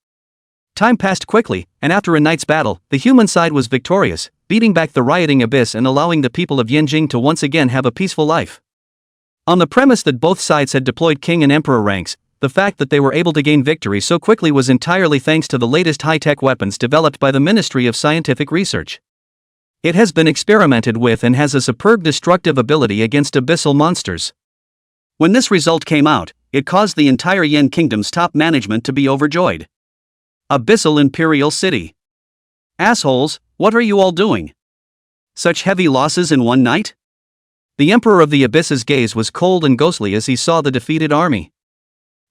Time passed quickly, and after a night's battle, the human side was victorious, beating back the rioting abyss and allowing the people of Yanjing to once again have a peaceful life. On the premise that both sides had deployed king and emperor ranks, the fact that they were able to gain victory so quickly was entirely thanks to the latest high-tech weapons developed by the Ministry of Scientific Research. It has been experimented with and has a superb destructive ability against abyssal monsters. When this result came out, it caused the entire Yin Kingdom's top management to be overjoyed. Abyssal Imperial City. Assholes, what are you all doing? Such heavy losses in one night? The Emperor of the Abyss's gaze was cold and ghostly as he saw the defeated army.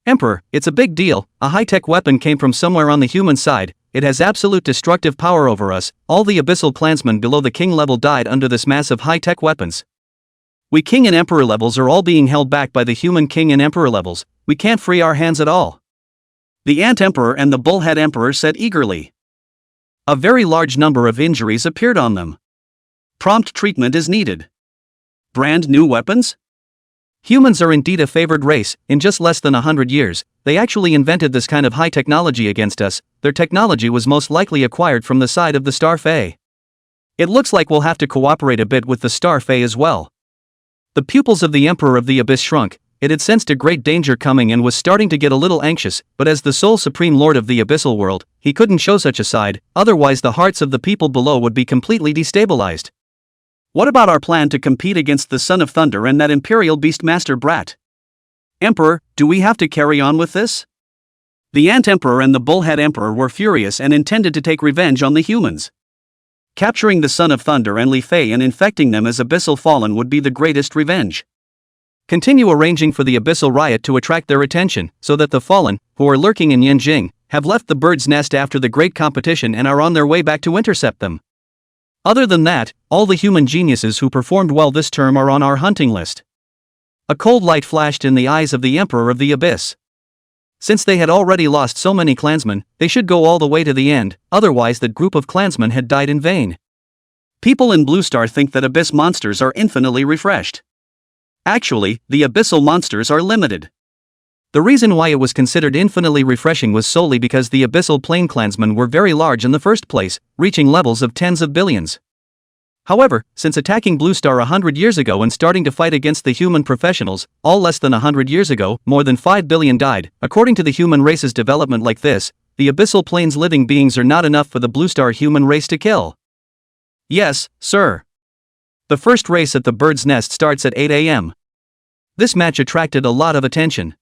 Emperor, it's a big deal, a high-tech weapon came from somewhere on the human side, it has absolute destructive power over us. All the abyssal clansmen below the king level died under this massive high-tech weapons. We king and emperor levels are all being held back by the human king and emperor levels. We can't free our hands at all. The ant emperor and the bullhead emperor said eagerly. A very large number of injuries appeared on them. Prompt treatment is needed. Brand new weapons? Humans are indeed a favored race. In just less than 100 years, they actually invented this kind of high technology against us. Their technology was most likely acquired from the side of the Star Fae. It looks like we'll have to cooperate a bit with the Star Fae as well. The pupils of the Emperor of the Abyss shrunk. It had sensed a great danger coming and was starting to get a little anxious, but as the sole supreme lord of the abyssal world, he couldn't show such a side, otherwise the hearts of the people below would be completely destabilized. What about our plan to compete against the Son of Thunder and that Imperial Beastmaster brat? Emperor, do we have to carry on with this? The Ant Emperor and the Bullhead Emperor were furious and intended to take revenge on the humans. Capturing the Son of Thunder and Li Fei and infecting them as Abyssal Fallen would be the greatest revenge. Continue arranging for the Abyssal Riot to attract their attention, so that the Fallen, who are lurking in Yanjing, have left the bird's nest after the great competition and are on their way back to intercept them. Other than that, all the human geniuses who performed well this term are on our hunting list. A cold light flashed in the eyes of the Emperor of the Abyss. Since they had already lost so many clansmen, they should go all the way to the end, otherwise that group of clansmen had died in vain. People in Blue Star think that Abyss monsters are infinitely refreshed. Actually, the Abyssal monsters are limited. The reason why it was considered infinitely refreshing was solely because the Abyssal Plane clansmen were very large in the first place, reaching levels of tens of billions. However, since attacking Blue Star 100 years ago and starting to fight against the human professionals, all less than 100 years ago, more than 5 billion died. According to the human race's development like this, the Abyssal Plane's living beings are not enough for the Blue Star human race to kill. Yes, sir. The first race at the bird's nest starts at 8 a.m. This match attracted a lot of attention.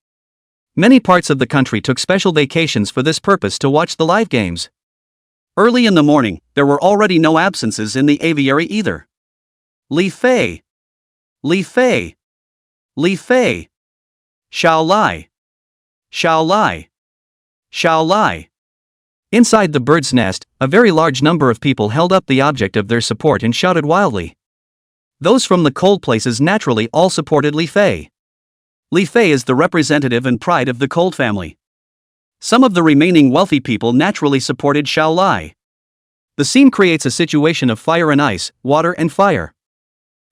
Many parts of the country took special vacations for this purpose to watch the live games. Early in the morning, there were already no absences in the aviary either. Li Fei. Li Fei. Li Fei. Xiao Lai. Xiao Lai. Xiao Lai. Inside the bird's nest, a very large number of people held up the object of their support and shouted wildly. Those from the cold places naturally all supported Li Fei. Li Fei is the representative and pride of the cold family. Some of the remaining wealthy people naturally supported Xiao Lai. The scene creates a situation of fire and ice, water and fire.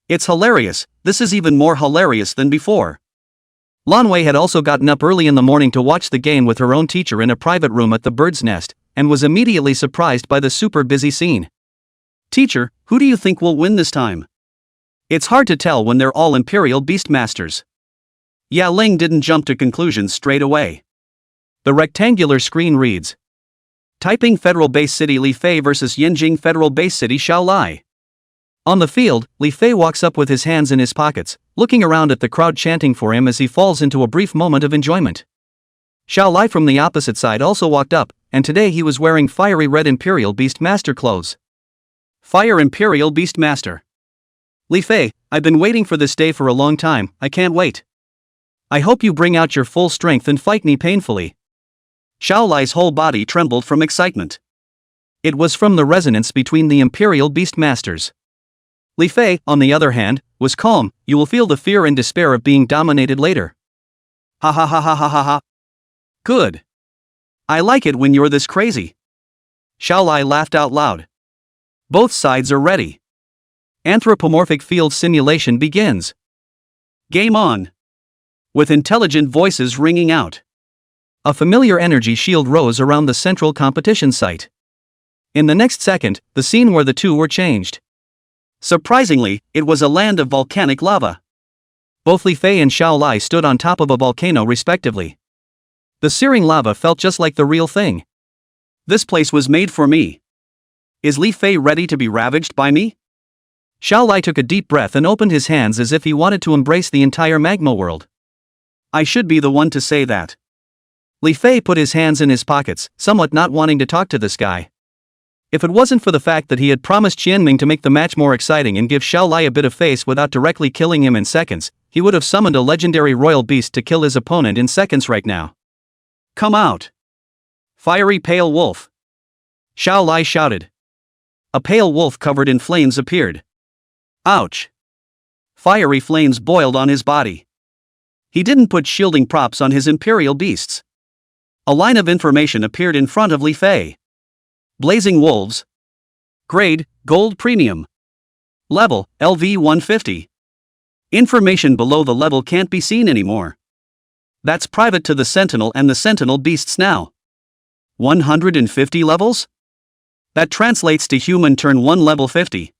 It's hilarious. This is even more hilarious than before. Lan Wei had also gotten up early in the morning to watch the game with her own teacher in a private room at the bird's nest, and was immediately surprised by the super busy scene. Teacher, who do you think will win this time? It's hard to tell when they're all Imperial Beastmasters. Ya Ling didn't jump to conclusions straight away. The rectangular screen reads: Typing Federal Base City Li Fei vs Yanjing Federal Base City Xiao Lai. On the field, Li Fei walks up with his hands in his pockets, looking around at the crowd chanting for him as he falls into a brief moment of enjoyment. Xiao Lai from the opposite side also walked up, and today he was wearing fiery red Imperial Beastmaster clothes. Fire Imperial Beastmaster. Li Fei, I've been waiting for this day for a long time, I can't wait. I hope you bring out your full strength and fight me painfully. Xiao Lai's whole body trembled from excitement. It was from the resonance between the Imperial Beastmasters. Li Fei, on the other hand, was calm. You will feel the fear and despair of being dominated later. Ha ha ha ha ha ha ha. Good. I like it when you're this crazy. Xiao Lai laughed out loud. Both sides are ready. Anthropomorphic field simulation begins. Game on. With intelligent voices ringing out. A familiar energy shield rose around the central competition site. In the next second, the scene where the two were changed. Surprisingly, it was a land of volcanic lava. Both Li Fei and Xiao Lai stood on top of a volcano respectively. The searing lava felt just like the real thing. This place was made for me. Is Li Fei ready to be ravaged by me? Xiao Lai took a deep breath and opened his hands as if he wanted to embrace the entire magma world. I should be the one to say that. Li Fei put his hands in his pockets, somewhat not wanting to talk to this guy. If it wasn't for the fact that he had promised Qianming to make the match more exciting and give Xiao Lai a bit of face without directly killing him in seconds, he would have summoned a legendary royal beast to kill his opponent in seconds right now. Come out. Fiery pale wolf. Xiao Lai shouted. A pale wolf covered in flames appeared. Ouch! Fiery flames boiled on his body. He didn't put shielding props on his imperial beasts. A line of information appeared in front of Li Fei. Blazing wolves. Grade, Gold Premium. Level, LV 150. Information below the level can't be seen anymore. That's private to the Sentinel and the Sentinel beasts now. 150 levels? That translates to human turn 1 level 50.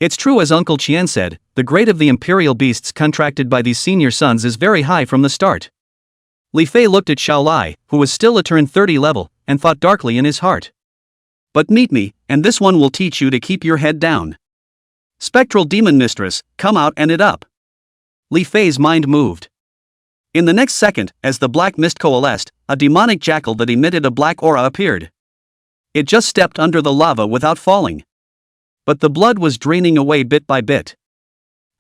It's true as Uncle Qian said, the grade of the imperial beasts contracted by these senior sons is very high from the start. Li Fei looked at Xiao Lai, who was still a turn 30 level, and thought darkly in his heart. But meet me, and this one will teach you to keep your head down. Spectral Demon Mistress, come out and it up. Li Fei's mind moved. In the next second, as the black mist coalesced, a demonic jackal that emitted a black aura appeared. It just stepped under the lava without falling. But the blood was draining away bit by bit.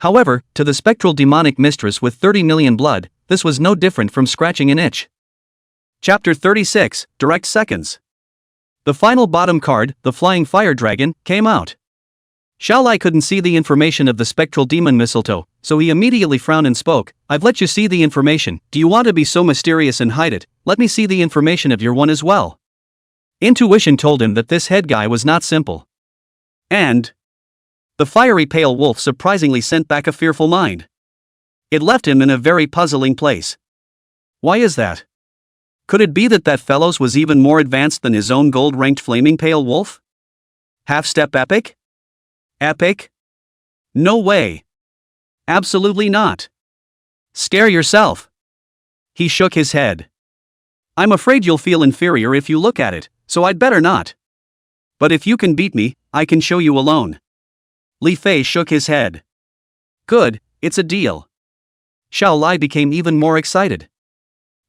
However, to the spectral demonic mistress with 30 million blood, this was no different from scratching an itch. Chapter 36, Direct Seconds. The final bottom card, the Flying Fire Dragon, came out. Xiao Lai couldn't see the information of the spectral demon mistletoe, so he immediately frowned and spoke, I've let you see the information, do you want to be so mysterious and hide it? Let me see the information of your one as well. Intuition told him that this head guy was not simple. And the fiery pale wolf surprisingly sent back a fearful mind. It left him in a very puzzling place. Why is that? Could it be that fellows was even more advanced than his own gold-ranked flaming pale wolf? Half-step epic? Epic? No way. Absolutely not. Scare yourself. He shook his head. I'm afraid you'll feel inferior if you look at it, so I'd better not. But if you can beat me, I can show you alone. Li Fei shook his head. Good, it's a deal. Xiao Lai became even more excited.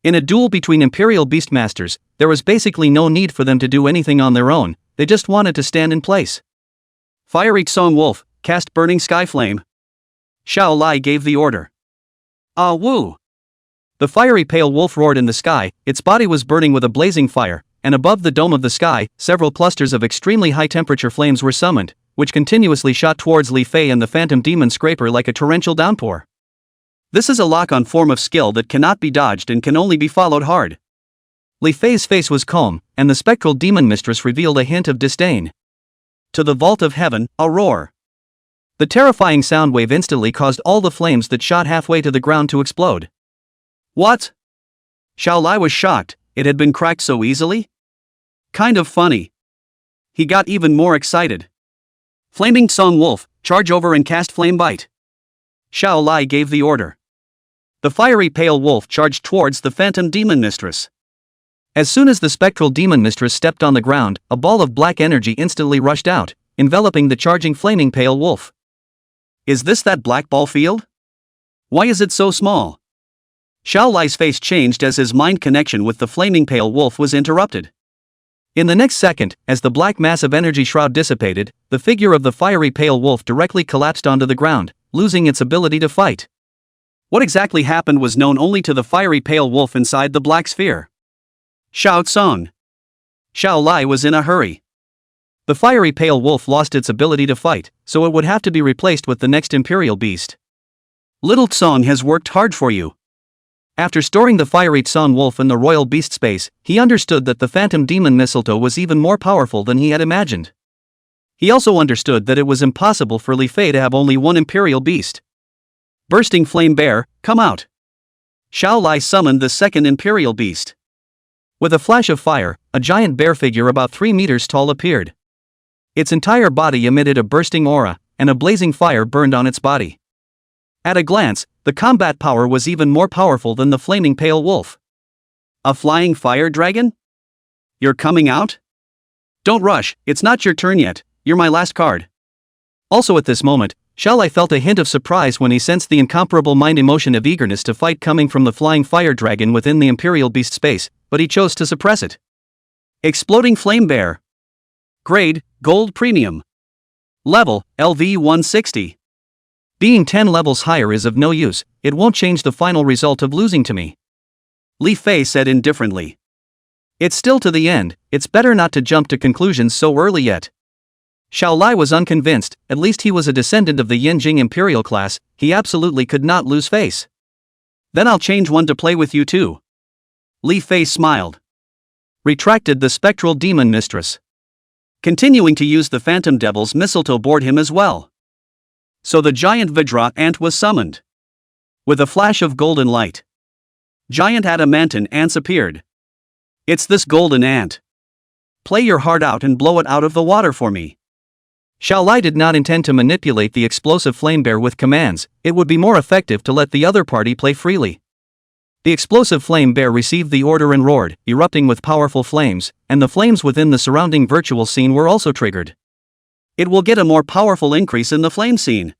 In a duel between Imperial Beastmasters, there was basically no need for them to do anything on their own, they just wanted to stand in place. Fiery Song Wolf, cast Burning Sky Flame. Xiao Lai gave the order. Ah woo! The fiery pale wolf roared in the sky, its body was burning with a blazing fire, and above the dome of the sky, several clusters of extremely high-temperature flames were summoned, which continuously shot towards Li Fei and the phantom demon scraper like a torrential downpour. This is a lock-on form of skill that cannot be dodged and can only be followed hard. Li Fei's face was calm, and the spectral demon mistress revealed a hint of disdain. To the vault of heaven, a roar. The terrifying sound wave instantly caused all the flames that shot halfway to the ground to explode. What? Xiao Lai was shocked, it had been cracked so easily? Kind of funny. He got even more excited. Flaming Song Wolf, charge over and cast Flame Bite. Xiao Lai gave the order. The fiery pale wolf charged towards the phantom demon mistress. As soon as the spectral demon mistress stepped on the ground, a ball of black energy instantly rushed out, enveloping the charging flaming pale wolf. Is this that black ball field? Why is it so small? Xiao Lai's face changed as his mind connection with the flaming pale wolf was interrupted. In the next second, as the black mass of energy shroud dissipated, the figure of the fiery pale wolf directly collapsed onto the ground, losing its ability to fight. What exactly happened was known only to the fiery pale wolf inside the black sphere. Xiao Tsong. Xiao Lai was in a hurry. The fiery pale wolf lost its ability to fight, so it would have to be replaced with the next imperial beast. Little Tsong has worked hard for you. After storing the fiery Tsong wolf in the royal beast space, he understood that the phantom demon mistletoe was even more powerful than he had imagined. He also understood that it was impossible for Li Fei to have only one imperial beast. Bursting Flame Bear, come out. Xiao Lai summoned the second imperial beast. With a flash of fire, a giant bear figure about 3 meters tall appeared. Its entire body emitted a bursting aura, and a blazing fire burned on its body. At a glance, the combat power was even more powerful than the flaming pale wolf. A flying fire dragon? You're coming out? Don't rush, it's not your turn yet, you're my last card. Also at this moment, Xiao Lai felt a hint of surprise when he sensed the incomparable mind emotion of eagerness to fight coming from the flying fire dragon within the imperial beast space, but he chose to suppress it. Exploding Flame Bear. Grade, Gold Premium. Level, LV 160. Being 10 levels higher is of no use, it won't change the final result of losing to me. Li Fei said indifferently. It's still to the end, it's better not to jump to conclusions so early yet. Xiao Lai was unconvinced, at least he was a descendant of the Yinjing imperial class, he absolutely could not lose face. Then I'll change one to play with you too. Li Fei smiled. Retracted the spectral demon mistress. Continuing to use the phantom devil's mistletoe bored him as well. So the giant Vajra ant was summoned. With a flash of golden light, giant adamantine ants appeared. It's this golden ant. Play your heart out and blow it out of the water for me. Xiao Lai did not intend to manipulate the explosive flame bear with commands, it would be more effective to let the other party play freely. The explosive flame bear received the order and roared, erupting with powerful flames, and the flames within the surrounding virtual scene were also triggered. It will get a more powerful increase in the flame scene.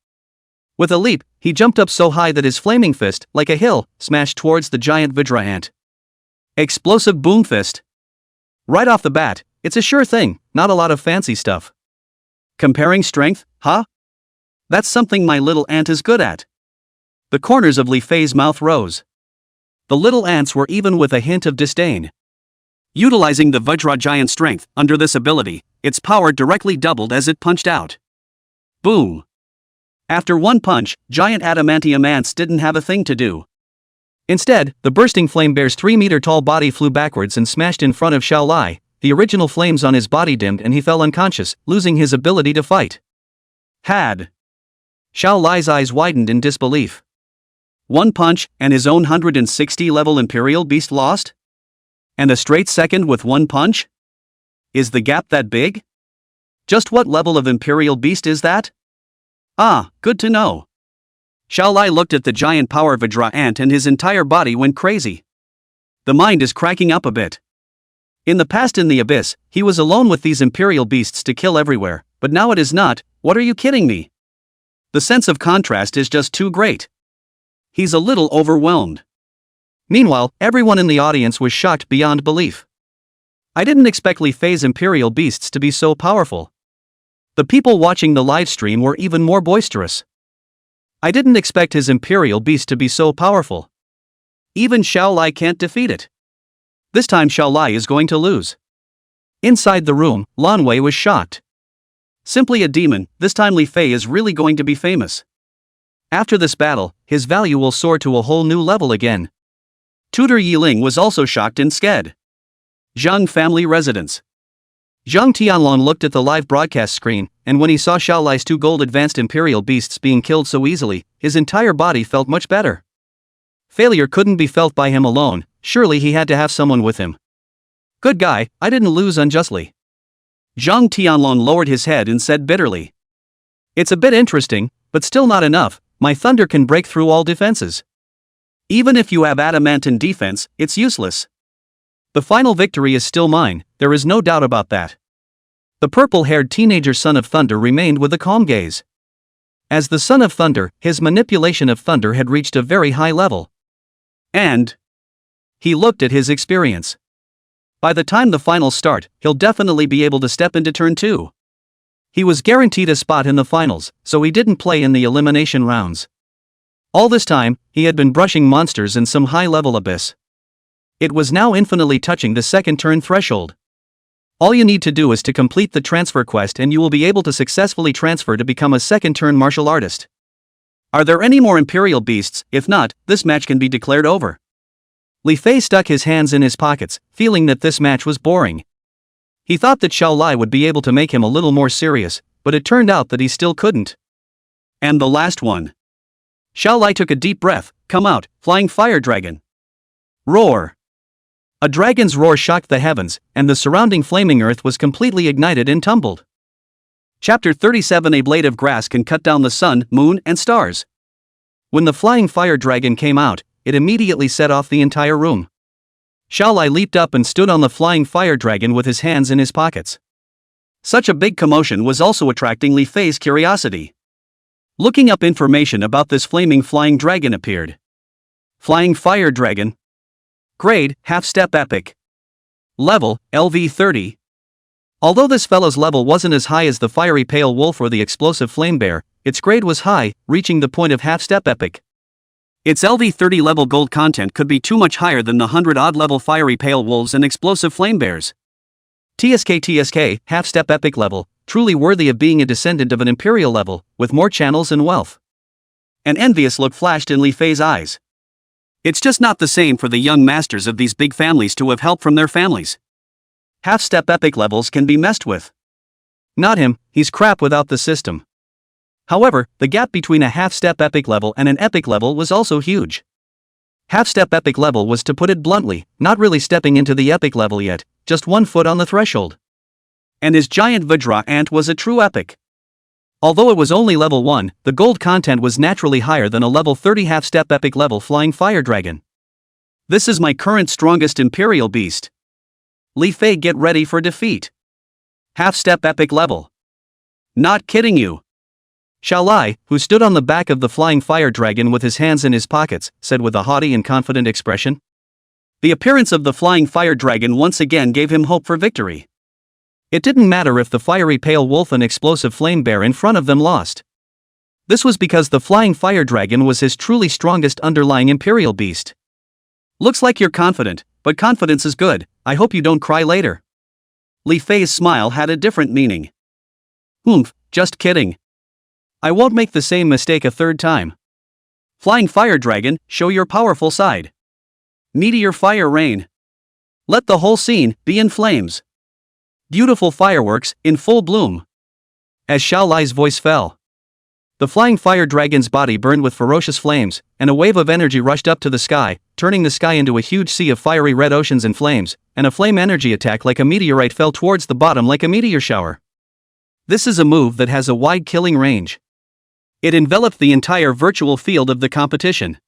With a leap, he jumped up so high that his flaming fist, like a hill, smashed towards the giant Vajra ant. Explosive boom fist. Right off the bat, it's a sure thing, not a lot of fancy stuff. Comparing strength, huh? That's something my little ant is good at. The corners of Li Fei's mouth rose. The little ants were even with a hint of disdain. Utilizing the Vajra giant strength, under this ability, its power directly doubled as it punched out. Boom! After one punch, giant adamantium ants didn't have a thing to do. Instead, the bursting flame bear's 3-meter-tall body flew backwards and smashed in front of Xiao Lai. The original flames on his body dimmed and he fell unconscious, losing his ability to fight. Had Xiao Lai's eyes widened in disbelief. One punch, and his own 160-level Imperial Beast lost? And a straight second with one punch? Is the gap that big? Just what level of Imperial Beast is that? Ah, good to know. Xiao Lai looked at the giant power Vajra ant and his entire body went crazy. The mind is cracking up a bit. In the past in the abyss, he was alone with these imperial beasts to kill everywhere, but now it is not. What are you kidding me? The sense of contrast is just too great. He's a little overwhelmed. Meanwhile, everyone in the audience was shocked beyond belief. I didn't expect Li Fei's imperial beasts to be so powerful. The people watching the live stream were even more boisterous. I didn't expect his imperial beast to be so powerful. Even Xiao Lai can't defeat it. This time Xiao Lai is going to lose. Inside the room, Lan Wei was shocked. Simply a demon, this time Li Fei is really going to be famous. After this battle, his value will soar to a whole new level again. Tutor Yiling was also shocked and scared. Zhang family residence. Zhang Tianlong looked at the live broadcast screen, and when he saw Xiao Lai's 2 gold advanced imperial beasts being killed so easily, his entire body felt much better. Failure couldn't be felt by him alone, surely he had to have someone with him. Good guy, I didn't lose unjustly. Zhang Tianlong lowered his head and said bitterly. It's a bit interesting, but still not enough. My thunder can break through all defenses. Even if you have adamantine defense, it's useless. The final victory is still mine, there is no doubt about that. The purple-haired teenager son of thunder remained with a calm gaze. As the son of thunder, his manipulation of thunder had reached a very high level. And he looked at his experience. By the time the finals start, he'll definitely be able to step into turn 2. He was guaranteed a spot in the finals, so he didn't play in the elimination rounds. All this time, he had been brushing monsters in some high-level abyss. It was now infinitely touching the second turn threshold. All you need to do is to complete the transfer quest and you will be able to successfully transfer to become a second turn martial artist. Are there any more imperial beasts? If not, this match can be declared over. Li Fei stuck his hands in his pockets, feeling that this match was boring. He thought that Xiao Lai would be able to make him a little more serious, but it turned out that he still couldn't. And the last one. Xiao Lai took a deep breath. Come out, flying fire dragon. Roar. A dragon's roar shocked the heavens, and the surrounding flaming earth was completely ignited and tumbled. Chapter 37. A blade of grass can cut down the sun, moon, and stars. When the flying fire dragon came out, it immediately set off the entire room. Xiao Lai leaped up and stood on the flying fire dragon with his hands in his pockets. Such a big commotion was also attracting Li Fei's curiosity. Looking up information about this flaming flying dragon appeared. Flying fire dragon. Grade, half-step epic. Level, LV 30. Although this fellow's level wasn't as high as the fiery pale wolf or the explosive flame bear, its grade was high, reaching the point of half-step epic. Its LV30 level gold content could be too much higher than the 100-odd level fiery pale wolves and explosive flame bears. TSK, half-step epic level, truly worthy of being a descendant of an imperial level, with more channels and wealth. An envious look flashed in Li Fei's eyes. It's just not the same for the young masters of these big families to have help from their families. Half-step epic levels can be messed with. Not him, he's crap without the system. However, the gap between a half-step epic level and an epic level was also huge. Half-step epic level was, to put it bluntly, not really stepping into the epic level yet, just 1 foot on the threshold. And his giant Vajra ant was a true epic. Although it was only level 1, the gold content was naturally higher than a level 30 half-step epic level flying fire dragon. This is my current strongest imperial beast. Li Fei, get ready for defeat. Half-step epic level. Not kidding you. Zhao Lai, who stood on the back of the flying fire dragon with his hands in his pockets, said with a haughty and confident expression. The appearance of the flying fire dragon once again gave him hope for victory. It didn't matter if the fiery pale wolf and explosive flame bear in front of them lost. This was because the flying fire dragon was his truly strongest underlying imperial beast. Looks like you're confident, but confidence is good, I hope you don't cry later. Li Fei's smile had a different meaning. Just kidding. I won't make the same mistake a third time. Flying fire dragon, show your powerful side. Meteor fire rain. Let the whole scene be in flames. Beautiful fireworks, in full bloom. As Zhao Lai's voice fell, the flying fire dragon's body burned with ferocious flames, and a wave of energy rushed up to the sky, turning the sky into a huge sea of fiery red oceans and flames, and a flame energy attack like a meteorite fell towards the bottom like a meteor shower. This is a move that has a wide killing range. It enveloped the entire virtual field of the competition.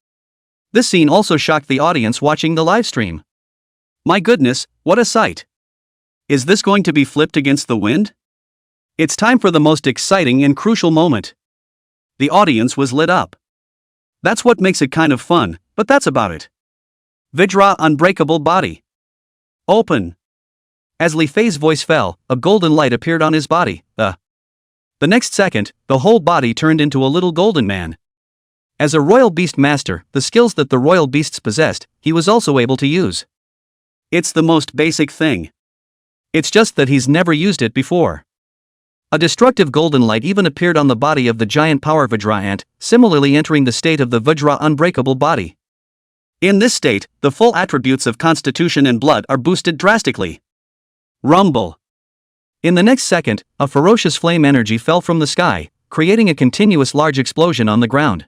This scene also shocked the audience watching the livestream. My goodness, what a sight! Is this going to be flipped against the wind? It's time for the most exciting and crucial moment. The audience was lit up. That's what makes it kind of fun, but that's about it. Vajra unbreakable body. Open. As Li Fei's voice fell, a golden light appeared on his body. The next second, the whole body turned into a little golden man. As a royal beast master, the skills that the royal beasts possessed, he was also able to use. It's the most basic thing. It's just that he's never used it before. A destructive golden light even appeared on the body of the giant power Vajra ant, similarly entering the state of the Vajra unbreakable body. In this state, the full attributes of constitution and blood are boosted drastically. Rumble. In the next second, a ferocious flame energy fell from the sky, creating a continuous large explosion on the ground.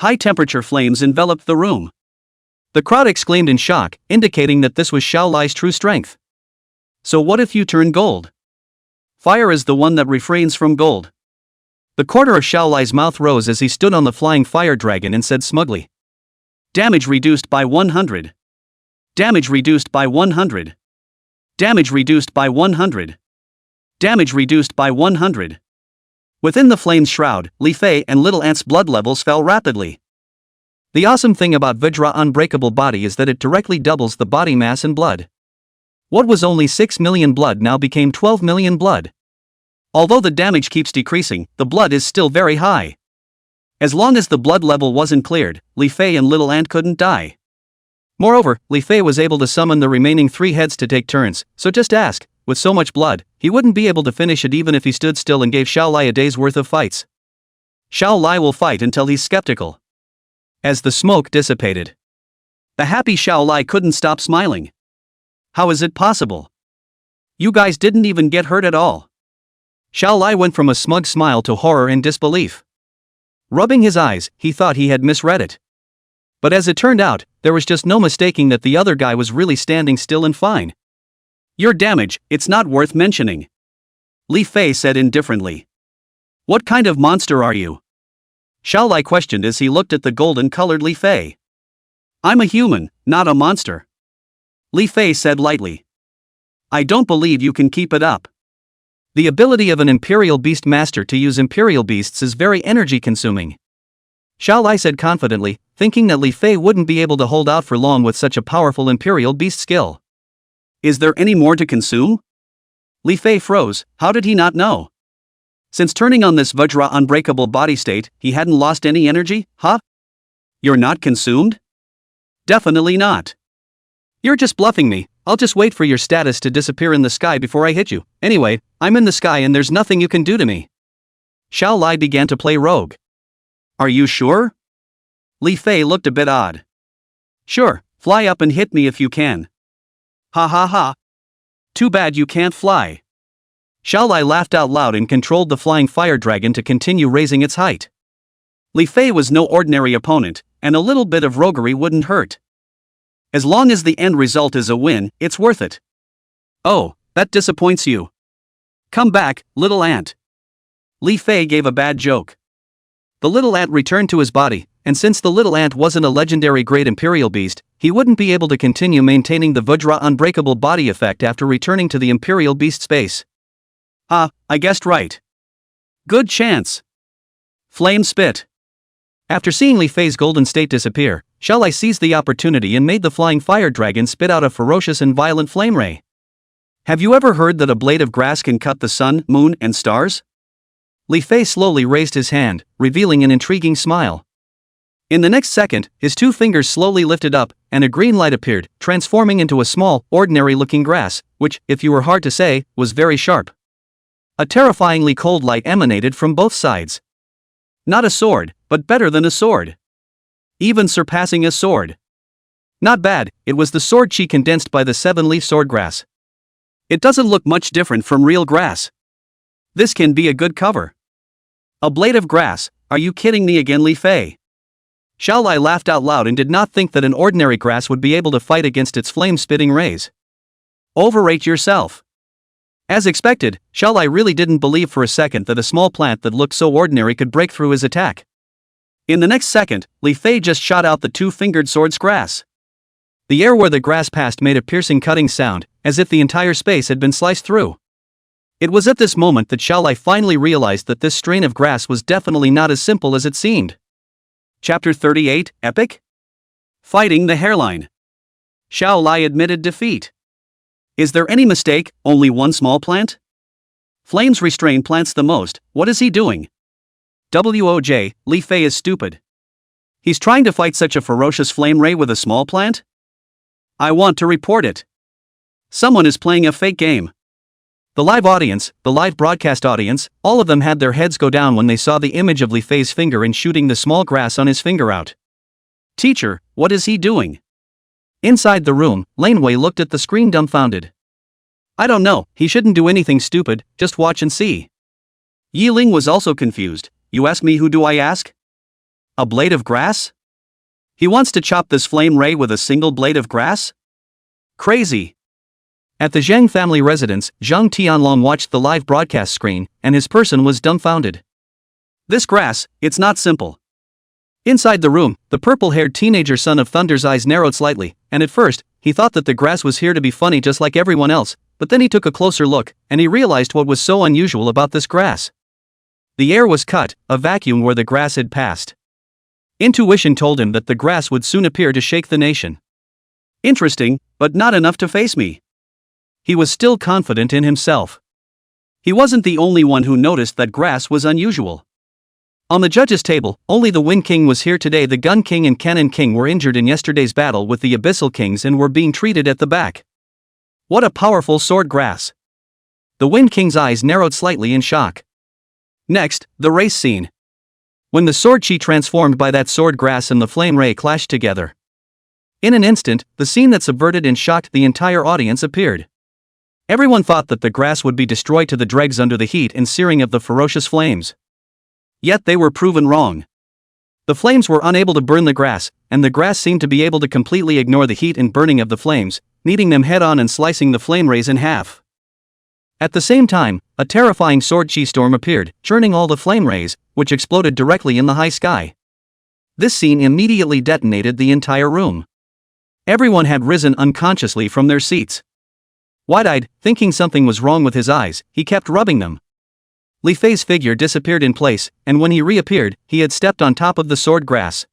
High-temperature flames enveloped the room. The crowd exclaimed in shock, indicating that this was Zhao Lai's true strength. So what if you turn gold? Fire is the one that refrains from gold. The corner of Zhao Lai's mouth rose as he stood on the flying fire dragon and said smugly. Damage reduced by 100. Damage reduced by 100. Damage reduced by 100. Damage reduced by 100. Within the flame's shroud, Li Fei and Little Ant's blood levels fell rapidly. The awesome thing about Vajra unbreakable body is that it directly doubles the body mass and blood. What was only 6 million blood now became 12 million blood. Although the damage keeps decreasing, the blood is still very high. As long as the blood level wasn't cleared, Li Fei and Little Ant couldn't die. Moreover, Li Fei was able to summon the remaining 3 heads to take turns, so just ask. With so much blood, he wouldn't be able to finish it even if he stood still and gave Zhao Lai a day's worth of fights. Zhao Lai will fight until he's skeptical. As the smoke dissipated, the happy Zhao Lai couldn't stop smiling. How is it possible? You guys didn't even get hurt at all. Zhao Lai went from a smug smile to horror and disbelief. Rubbing his eyes, he thought he had misread it. But as it turned out, there was just no mistaking that the other guy was really standing still and fine. Your damage, it's not worth mentioning. Li Fei said indifferently. What kind of monster are you? Zhao Lai questioned as he looked at the golden-colored Li Fei. I'm a human, not a monster. Li Fei said lightly. I don't believe you can keep it up. The ability of an Imperial Beast Master to use Imperial Beasts is very energy-consuming. Zhao Lai said confidently, thinking that Li Fei wouldn't be able to hold out for long with such a powerful Imperial Beast skill. Is there any more to consume? Li Fei froze, how did he not know? Since turning on this Vajra unbreakable body state, he hadn't lost any energy, huh? You're not consumed? Definitely not. You're just bluffing me. I'll just wait for your status to disappear in the sky before I hit you. Anyway, I'm in the sky and there's nothing you can do to me. Xiao Lai began to play rogue. Are you sure? Li Fei looked a bit odd. Sure, fly up and hit me if you can. Ha ha ha. Too bad you can't fly. Xiao Lai laughed out loud and controlled the flying fire dragon to continue raising its height. Li Fei was no ordinary opponent, and a little bit of roguery wouldn't hurt. As long as the end result is a win, it's worth it. Oh, that disappoints you. Come back, little ant. Li Fei gave a bad joke. The little ant returned to his body, and since the little ant wasn't a legendary great imperial beast, he wouldn't be able to continue maintaining the Vajra unbreakable body effect after returning to the imperial beast space. Ah, I guessed right. Good chance. Flame spit. After seeing Li Fei's golden state disappear, Xiao Lai seized the opportunity and made the flying fire dragon spit out a ferocious and violent flame ray. Have you ever heard that a blade of grass can cut the sun, moon, and stars? Li Fei slowly raised his hand, revealing an intriguing smile. In the next second, his two fingers slowly lifted up, and a green light appeared, transforming into a small, ordinary-looking grass, which, if you were hard to say, was very sharp. A terrifyingly cold light emanated from both sides. Not a sword, but better than a sword. Even surpassing a sword. Not bad, it was the sword chi condensed by the seven-leaf sword grass. It doesn't look much different from real grass. This can be a good cover. A blade of grass, are you kidding me again, Li Fei? Xiao Lai laughed out loud and did not think that an ordinary grass would be able to fight against its flame-spitting rays. Overrate yourself. As expected, Xiao Lai really didn't believe for a second that a small plant that looked so ordinary could break through his attack. In the next second, Li Fei just shot out the two-fingered sword's grass. The air where the grass passed made a piercing cutting sound, as if the entire space had been sliced through. It was at this moment that Xiao Lai finally realized that this strain of grass was definitely not as simple as it seemed. Chapter 38, Epic? Fighting the hairline. Xiao Lai admitted defeat. Is there any mistake, only one small plant? Flames restrain plants the most, what is he doing? Woj, Li Fei is stupid. He's trying to fight such a ferocious flame ray with a small plant? I want to report it. Someone is playing a fake game. The live audience, the live broadcast audience, all of them had their heads go down when they saw the image of Li Fei's finger and shooting the small grass on his finger out. Teacher, what is he doing? Inside the room, Lan Wei looked at the screen dumbfounded. I don't know, he shouldn't do anything stupid, just watch and see. Yi Ling was also confused. You ask me, who do I ask? A blade of grass? He wants to chop this flame ray with a single blade of grass? Crazy. At the Zhang family residence, Zhang Tianlong watched the live broadcast screen, and his person was dumbfounded. This grass, it's not simple. Inside the room, the purple-haired teenager son of Thunder's eyes narrowed slightly, and at first, he thought that the grass was here to be funny just like everyone else, but then he took a closer look, and he realized what was so unusual about this grass. The air was cut, a vacuum where the grass had passed. Intuition told him that the grass would soon appear to shake the nation. Interesting, but not enough to face me. He was still confident in himself. He wasn't the only one who noticed that grass was unusual. On the judges' table, only the Wind King was here today. The Gun King and Cannon King were injured in yesterday's battle with the Abyssal Kings and were being treated at the back. What a powerful sword grass! The Wind King's eyes narrowed slightly in shock. Next, the race scene. When the sword chi transformed by that sword grass and the flame ray clashed together. In an instant, the scene that subverted and shocked the entire audience appeared. Everyone thought that the grass would be destroyed to the dregs under the heat and searing of the ferocious flames. Yet they were proven wrong. The flames were unable to burn the grass, and the grass seemed to be able to completely ignore the heat and burning of the flames, meeting them head-on and slicing the flame rays in half. At the same time, a terrifying sword chi storm appeared, churning all the flame rays, which exploded directly in the high sky. This scene immediately detonated the entire room. Everyone had risen unconsciously from their seats. Wide-eyed, thinking something was wrong with his eyes, he kept rubbing them. Li Fei's figure disappeared in place, and when he reappeared, he had stepped on top of the sword grass.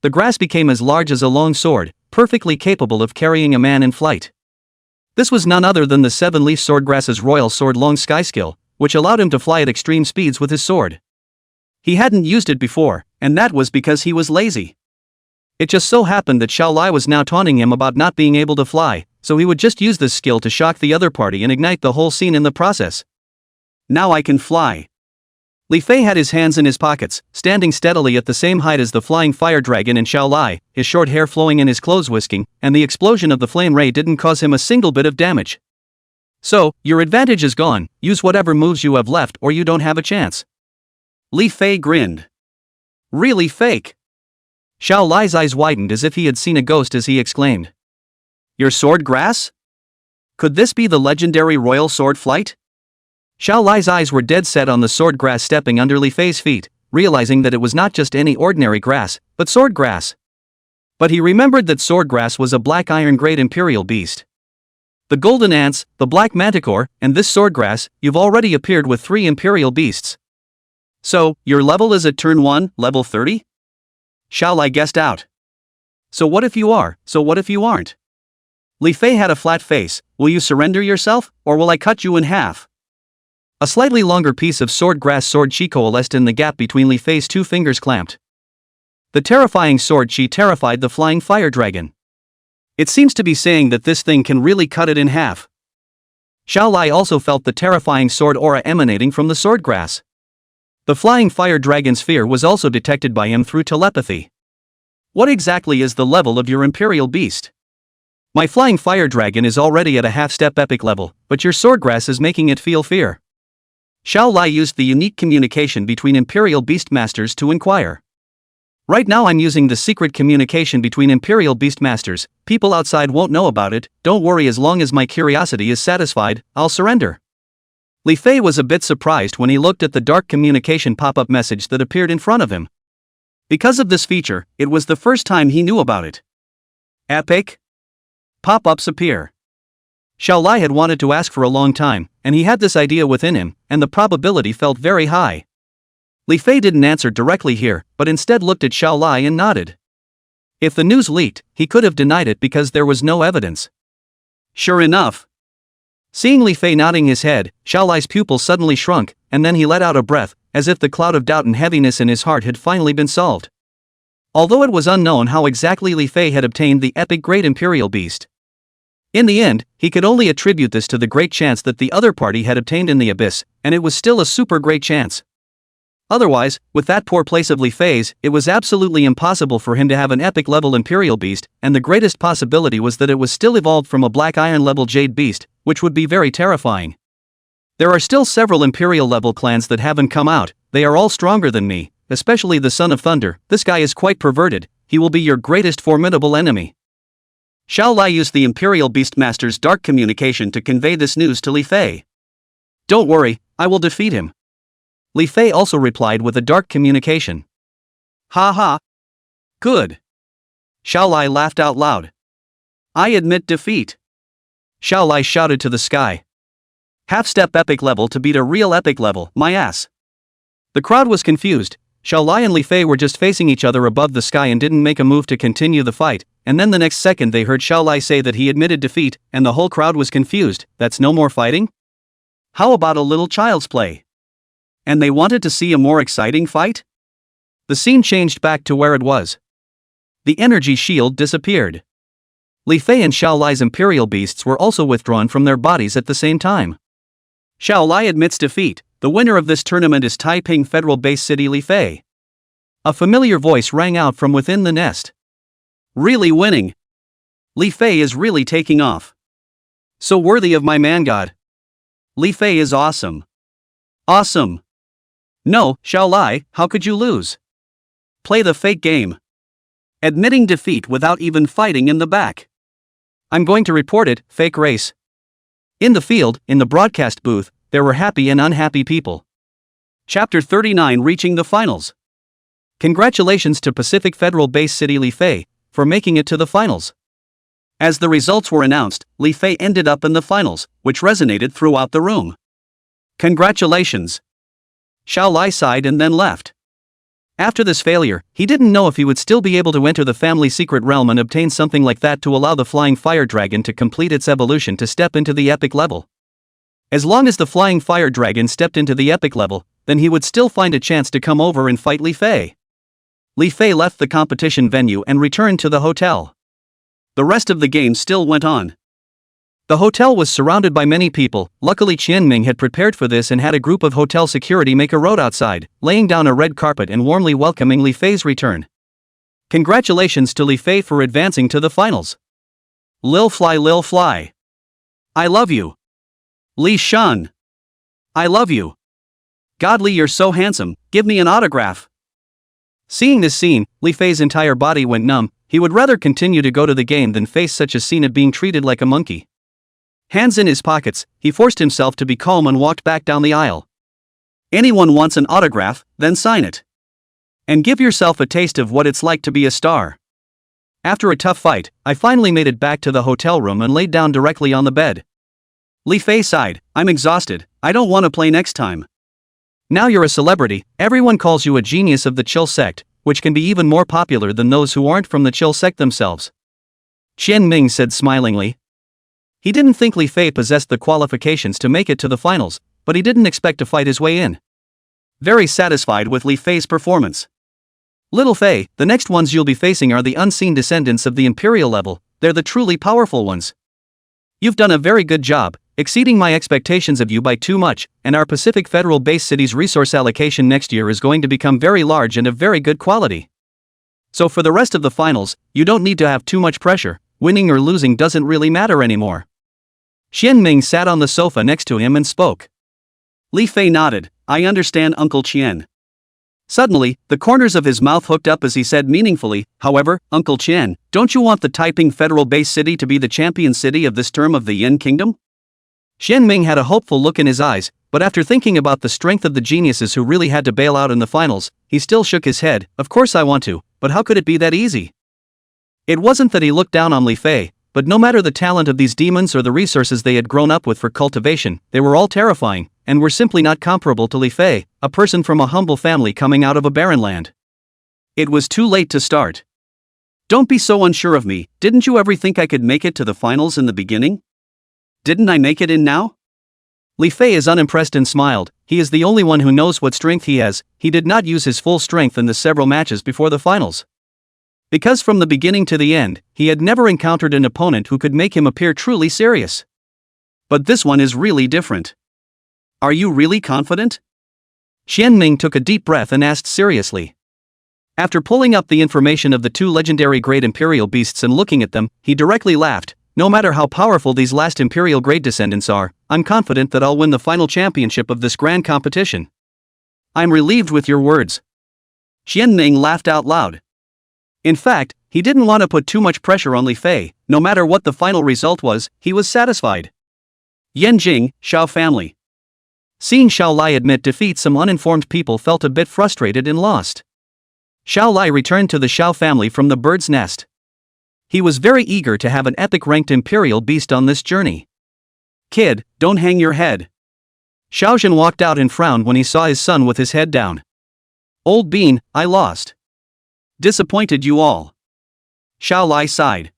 The grass became as large as a long sword, perfectly capable of carrying a man in flight. This was none other than the seven-leaf swordgrass's royal sword long sky skill, which allowed him to fly at extreme speeds with his sword. He hadn't used it before, and that was because he was lazy. It just so happened that Xiao Lai was now taunting him about not being able to fly, so he would just use this skill to shock the other party and ignite the whole scene in the process. Now I can fly. Li Fei had his hands in his pockets, standing steadily at the same height as the flying fire dragon and Xiao Lai, his short hair flowing and his clothes whisking, and the explosion of the flame ray didn't cause him a single bit of damage. So, your advantage is gone, use whatever moves you have left or you don't have a chance. Li Fei grinned. Really fake? Xiao Lai's eyes widened as if he had seen a ghost as he exclaimed. Your sword grass? Could this be the legendary royal sword flight? Xiao Lai's eyes were dead set on the sword grass stepping under Li Fei's feet, realizing that it was not just any ordinary grass, but sword grass. But he remembered that sword grass was a black iron great imperial beast. The golden ants, the black manticore, and this sword grass, you've already appeared with 3 imperial beasts. So, your level is at turn 1, level 30? Xiao Lai guessed out. So what if you are, so what if you aren't? Li Fei had a flat face. Will you surrender yourself, or will I cut you in half? A slightly longer piece of sword grass sword chi coalesced in the gap between Li Fei's 2 fingers clamped. The terrifying sword chi terrified the flying fire dragon. It seems to be saying that this thing can really cut it in half. Xiao Lai also felt the terrifying sword aura emanating from the sword grass. The flying fire dragon's fear was also detected by him through telepathy. What exactly is the level of your imperial beast? My flying fire dragon is already at a half-step epic level, but your swordgrass is making it feel fear. Xiao Lai used the unique communication between imperial beastmasters to inquire. Right now I'm using the secret communication between imperial beastmasters. People outside won't know about it. Don't worry, as long as my curiosity is satisfied, I'll surrender. Li Fei was a bit surprised when he looked at the dark communication pop-up message that appeared in front of him. Because of this feature, it was the first time he knew about it. Epic? Pop-ups appear. Xiao Lai had wanted to ask for a long time, and he had this idea within him, and the probability felt very high. Li Fei didn't answer directly here, but instead looked at Xiao Lai and nodded. If the news leaked, he could have denied it because there was no evidence. Sure enough. Seeing Li Fei nodding his head, Xiao Lai's pupil suddenly shrunk, and then he let out a breath, as if the cloud of doubt and heaviness in his heart had finally been solved. Although it was unknown how exactly Li Fei had obtained the epic great imperial beast. In the end, he could only attribute this to the great chance that the other party had obtained in the abyss, and it was still a super great chance. Otherwise, with that poor place of Li Fei's, it was absolutely impossible for him to have an epic level imperial beast, and the greatest possibility was that it was still evolved from a black iron level jade beast, which would be very terrifying. There are still several imperial level clans that haven't come out. They are all stronger than me, especially the Son of Thunder. This guy is quite perverted. He will be your greatest formidable enemy. Xiao Lai used the imperial beastmaster's dark communication to convey this news to Li Fei. Don't worry, I will defeat him. Li Fei also replied with a dark communication. Ha ha. Good. Xiao Lai laughed out loud. I admit defeat. Xiao Lai shouted to the sky. Half-step epic level to beat a real epic level, my ass. The crowd was confused. Xiao Lai and Li Fei were just facing each other above the sky and didn't make a move to continue the fight, and then the next second they heard Xiao Lai say that he admitted defeat, and the whole crowd was confused. That's no more fighting? How about a little child's play? And they wanted to see a more exciting fight? The scene changed back to where it was. The energy shield disappeared. Li Fei and Xiao Lai's imperial beasts were also withdrawn from their bodies at the same time. Xiao Lai admits defeat. The winner of this tournament is Taiping Federal Base City Li Fei. A familiar voice rang out from within the nest. Really winning. Li Fei is really taking off. So worthy of my man god. Li Fei is awesome. Awesome. No, Xiao Lai, how could you lose? Play the fake game. Admitting defeat without even fighting in the back. I'm going to report it, fake race. In the field, in the broadcast booth, there were happy and unhappy people. Chapter 39 reaching the finals. Congratulations to Pacific Federal Base City Li Fei for making it to the finals. As the results were announced, Li Fei ended up in the finals, which resonated throughout the room. Congratulations. Xiao Lai sighed and then left. After this failure, he didn't know if he would still be able to enter the family secret realm and obtain something like that to allow the flying fire dragon to complete its evolution to step into the epic level. As long as the flying fire dragon stepped into the epic level, then he would still find a chance to come over and fight Li Fei. Li Fei left the competition venue and returned to the hotel. The rest of the game still went on. The hotel was surrounded by many people. Luckily Qianming had prepared for this and had a group of hotel security make a road outside, laying down a red carpet and warmly welcoming Li Fei's return. Congratulations to Li Fei for advancing to the finals. Lil Fly. I love you. Li Shan. I love you. Godly, you're so handsome, give me an autograph. Seeing this scene, Li Fei's entire body went numb. He would rather continue to go to the game than face such a scene of being treated like a monkey. Hands in his pockets, he forced himself to be calm and walked back down the aisle. Anyone wants an autograph, then sign it. And give yourself a taste of what it's like to be a star. After a tough fight, I finally made it back to the hotel room and laid down directly on the bed. Li Fei sighed, I'm exhausted, I don't want to play next time. Now you're a celebrity, everyone calls you a genius of the chill sect, which can be even more popular than those who aren't from the chill sect themselves. Qianming said smilingly. He didn't think Li Fei possessed the qualifications to make it to the finals, but he didn't expect to fight his way in. Very satisfied with Li Fei's performance. Little Fei, the next ones you'll be facing are the unseen descendants of the imperial level, they're the truly powerful ones. You've done a very good job, exceeding my expectations of you by too much, and our Pacific Federal Base City's resource allocation next year is going to become very large and of very good quality. So for the rest of the finals, you don't need to have too much pressure, winning or losing doesn't really matter anymore. Qianming sat on the sofa next to him and spoke. Li Fei nodded, I understand Uncle Qian. Suddenly, the corners of his mouth hooked up as he said meaningfully, however, Uncle Qian, don't you want the Taiping Federal Base City to be the champion city of this term of the Yin Kingdom? Qianming had a hopeful look in his eyes, but after thinking about the strength of the geniuses who really had to bail out in the finals, he still shook his head. Of course I want to, but how could it be that easy? It wasn't that he looked down on Li Fei, but no matter the talent of these demons or the resources they had grown up with for cultivation, they were all terrifying, and were simply not comparable to Li Fei, a person from a humble family coming out of a barren land. It was too late to start. Don't be so unsure of me, didn't you ever think I could make it to the finals in the beginning? Didn't I make it in now? Li Fei is unimpressed and smiled, he is the only one who knows what strength he has, he did not use his full strength in the several matches before the finals. Because from the beginning to the end, he had never encountered an opponent who could make him appear truly serious. But this one is really different. Are you really confident? Qianming took a deep breath and asked seriously. After pulling up the information of the two legendary great imperial beasts and looking at them, he directly laughed. No matter how powerful these last imperial grade descendants are, I'm confident that I'll win the final championship of this grand competition. I'm relieved with your words. Qianming laughed out loud. In fact, he didn't want to put too much pressure on Li Fei, no matter what the final result was, he was satisfied. Yanjing, Shao family. Seeing Xiao Lai admit defeat, some uninformed people felt a bit frustrated and lost. Xiao Lai returned to the Shao family from the bird's nest. He was very eager to have an epic-ranked imperial beast on this journey. Kid, don't hang your head. Xiaozhen walked out and frowned when he saw his son with his head down. Old bean, I lost. Disappointed you all. Xiao Lai sighed.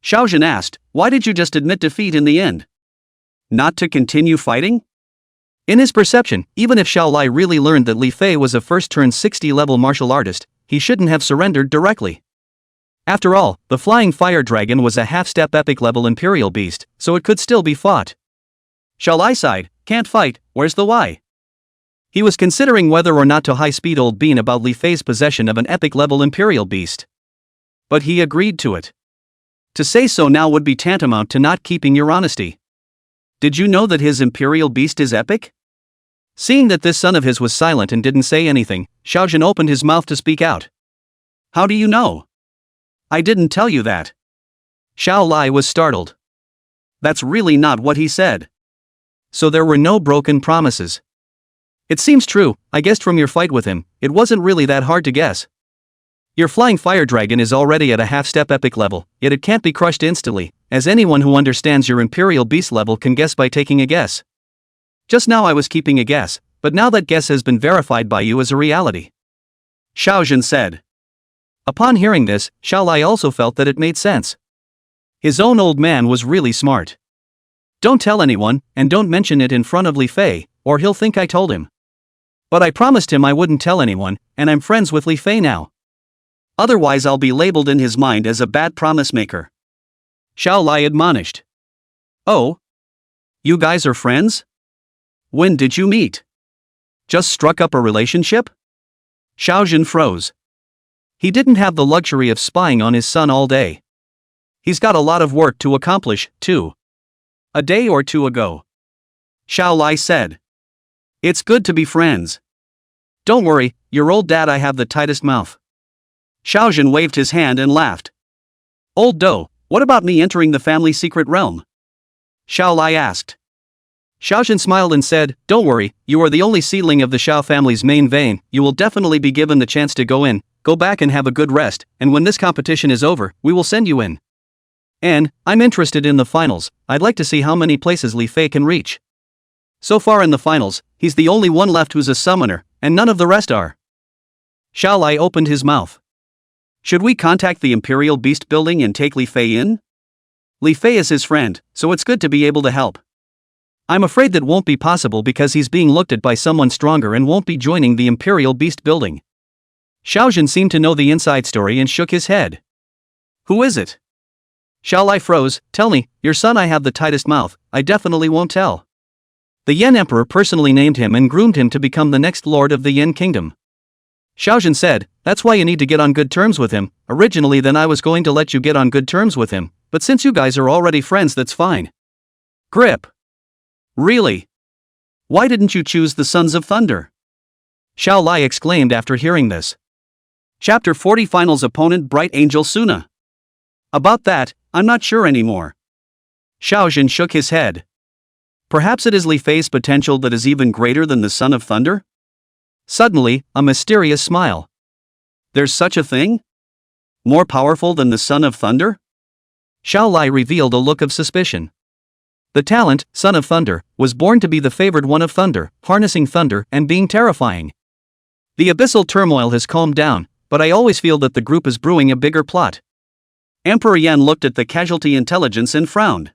Xiaozhen asked, why did you just admit defeat in the end? Not to continue fighting? In his perception, even if Xiao Lai really learned that Li Fei was a first-turn 60-level martial artist, he shouldn't have surrendered directly. After all, the flying fire dragon was a half-step epic-level imperial beast, so it could still be fought. Xiao Lai sighed, can't fight, where's the why? He was considering whether or not to high-speed old bean about Li Fei's possession of an epic-level imperial beast. But he agreed to it. To say so now would be tantamount to not keeping your honesty. Did you know that his imperial beast is epic? Seeing that this son of his was silent and didn't say anything, Xiaozhen opened his mouth to speak out. How do you know? I didn't tell you that. Xiao Lai was startled. That's really not what he said. So there were no broken promises. It seems true, I guessed from your fight with him, it wasn't really that hard to guess. Your flying fire dragon is already at a half-step epic level, yet it can't be crushed instantly, as anyone who understands your imperial beast level can guess by taking a guess. Just now I was keeping a guess, but now that guess has been verified by you as a reality. Xiaozhen said. Upon hearing this, Xiao Lai also felt that it made sense. His own old man was really smart. Don't tell anyone, and don't mention it in front of Li Fei, or he'll think I told him. But I promised him I wouldn't tell anyone, and I'm friends with Li Fei now. Otherwise I'll be labeled in his mind as a bad promise maker. Xiao Lai admonished. Oh? You guys are friends? When did you meet? Just struck up a relationship? Xiaojun froze. He didn't have the luxury of spying on his son all day. He's got a lot of work to accomplish, too. A day or two ago. Xiao Lai said. It's good to be friends. Don't worry, your old dad I have the tightest mouth. Xiaojun waved his hand and laughed. Old doe, what about me entering the family secret realm? Xiao Lai asked. Xiaojun smiled and said, don't worry, you are the only seedling of the Xiao family's main vein, you will definitely be given the chance to go in, go back and have a good rest, and when this competition is over, we will send you in. And, I'm interested in the finals, I'd like to see how many places Li Fei can reach. So far in the finals, he's the only one left who's a summoner, and none of the rest are. Xiao Lai opened his mouth. Should we contact the Imperial Beast Building and take Li Fei in? Li Fei is his friend, so it's good to be able to help. I'm afraid that won't be possible because he's being looked at by someone stronger and won't be joining the Imperial Beast Building. Xiaojun seemed to know the inside story and shook his head. Who is it? Xiao Lai froze. Tell me, your son I have the tightest mouth, I definitely won't tell. The Yan Emperor personally named him and groomed him to become the next lord of the Yan Kingdom. Xiaojun said, that's why you need to get on good terms with him. Originally then I was going to let you get on good terms with him, but since you guys are already friends that's fine. Grip. Really? Why didn't you choose the Sons of Thunder? Xiao Lai exclaimed after hearing this. Chapter 40 Finals Opponent Bright Angel Suna. About that, I'm not sure anymore. Xiaojun shook his head. Perhaps it is Li Fei's potential that is even greater than the Son of Thunder? Suddenly, a mysterious smile. There's such a thing? More powerful than the Son of Thunder? Xiao Lai revealed a look of suspicion. The talent, Son of Thunder, was born to be the favored one of thunder, harnessing thunder and being terrifying. The abyssal turmoil has calmed down, but I always feel that the group is brewing a bigger plot. Emperor Yan looked at the casualty intelligence and frowned.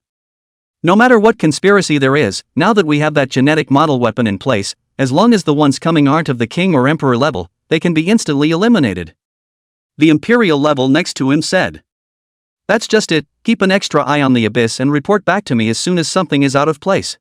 No matter what conspiracy there is, now that we have that genetic model weapon in place, as long as the ones coming aren't of the king or emperor level, they can be instantly eliminated. The imperial level next to him said. That's just it, keep an extra eye on the abyss and report back to me as soon as something is out of place.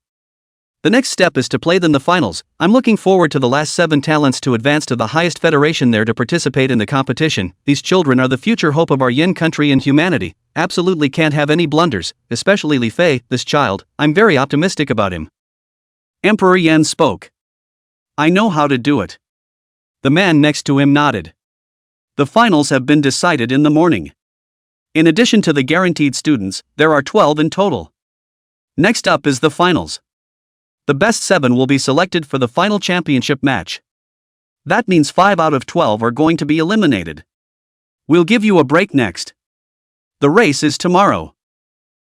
The next step is to play them the finals. I'm looking forward to the last 7 talents to advance to the highest federation there to participate in the competition. These children are the future hope of our Yin country and humanity, absolutely can't have any blunders, especially Li Fei, this child, I'm very optimistic about him. Emperor Yan spoke. I know how to do it. The man next to him nodded. The finals have been decided in the morning. In addition to the guaranteed students, there are 12 in total. Next up is the finals. The best 7 will be selected for the final championship match. That means 5 out of 12 are going to be eliminated. We'll give you a break next. The race is tomorrow.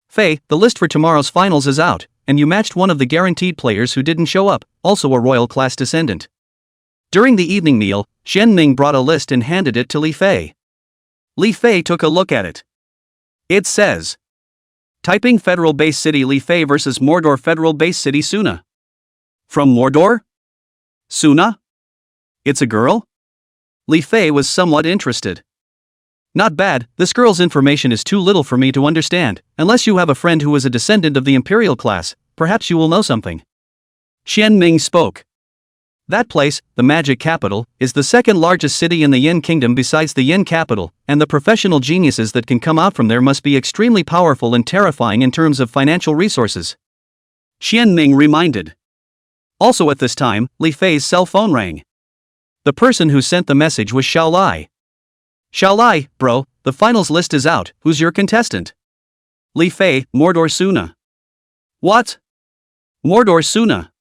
Fei, the list for tomorrow's finals is out, and you matched one of the guaranteed players who didn't show up, also a royal class descendant. During the evening meal, Shen Ming brought a list and handed it to Li Fei. Li Fei took a look at it. It says, Typing Federal Base City Li Fei vs Mordor Federal Base City Suna. From Mordor? Suna? It's a girl? Li Fei was somewhat interested. Not bad, this girl's information is too little for me to understand, unless you have a friend who is a descendant of the Imperial class, perhaps you will know something. Xian Ming spoke. That place, the magic capital, is the second largest city in the Yin Kingdom besides the Yin capital, and the professional geniuses that can come out from there must be extremely powerful and terrifying in terms of financial resources. Xian Ming reminded. Also at this time, Li Fei's cell phone rang. The person who sent the message was Xiao Lai. Xiao Lai, bro, the finals list is out, who's your contestant? Li Fei, Mordor Suna. What? Mordor Suna.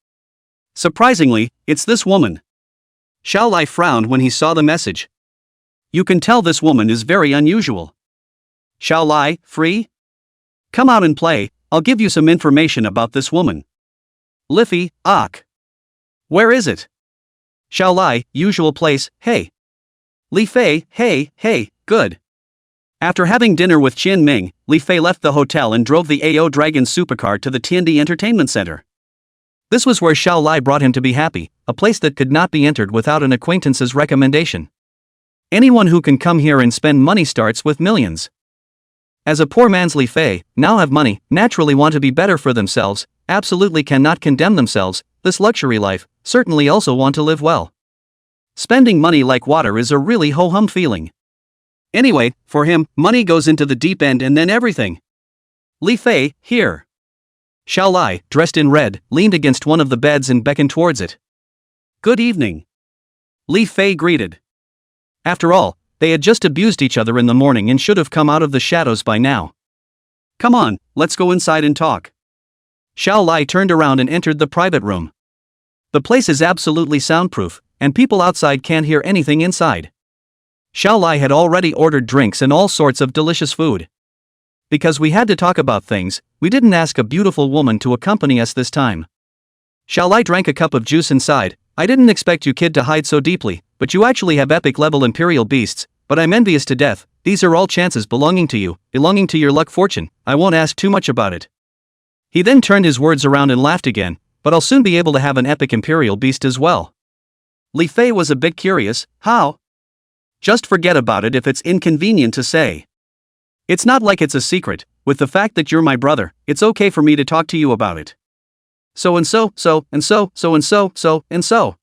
Surprisingly, it's this woman. Xiao Lai frowned when he saw the message. You can tell this woman is very unusual. Xiao Lai, free? Come out and play, I'll give you some information about this woman. Liffy, Ak. Where is it? Xiao Lai, usual place, hey. Li Fei, hey, good. After having dinner with Qian Ming, Li Fei left the hotel and drove the AO Dragon supercar to the Tiandi Entertainment Center. This was where Xiao Lai brought him to be happy, a place that could not be entered without an acquaintance's recommendation. Anyone who can come here and spend money starts with millions. As a poor man's Li Fei, now have money, naturally want to be better for themselves, absolutely cannot condemn themselves, this luxury life, certainly also want to live well. Spending money like water is a really ho-hum feeling. Anyway, for him, money goes into the deep end and then everything. Li Fei, here. Zhao Ao, dressed in red, leaned against one of the beds and beckoned towards it. Good evening. Li Fei greeted. After all, they had just abused each other in the morning and should have come out of the shadows by now. Come on, let's go inside and talk. Zhao Ao turned around and entered the private room. The place is absolutely soundproof, and people outside can't hear anything inside. Zhao Ao had already ordered drinks and all sorts of delicious food. Because we had to talk about things, we didn't ask a beautiful woman to accompany us this time. Zhao Ao drank a cup of juice and sighed. I didn't expect you kid to hide so deeply, but you actually have epic level imperial beasts, but I'm envious to death. These are all chances belonging to you, belonging to your luck fortune. I won't ask too much about it. He then turned his words around and laughed again, but I'll soon be able to have an epic imperial beast as well. Li Fei was a bit curious. How? Just forget about it if it's inconvenient to say. It's not like it's a secret. With the fact that you're my brother, it's okay for me to talk to you about it. So and so, so and so, so and so, so and so.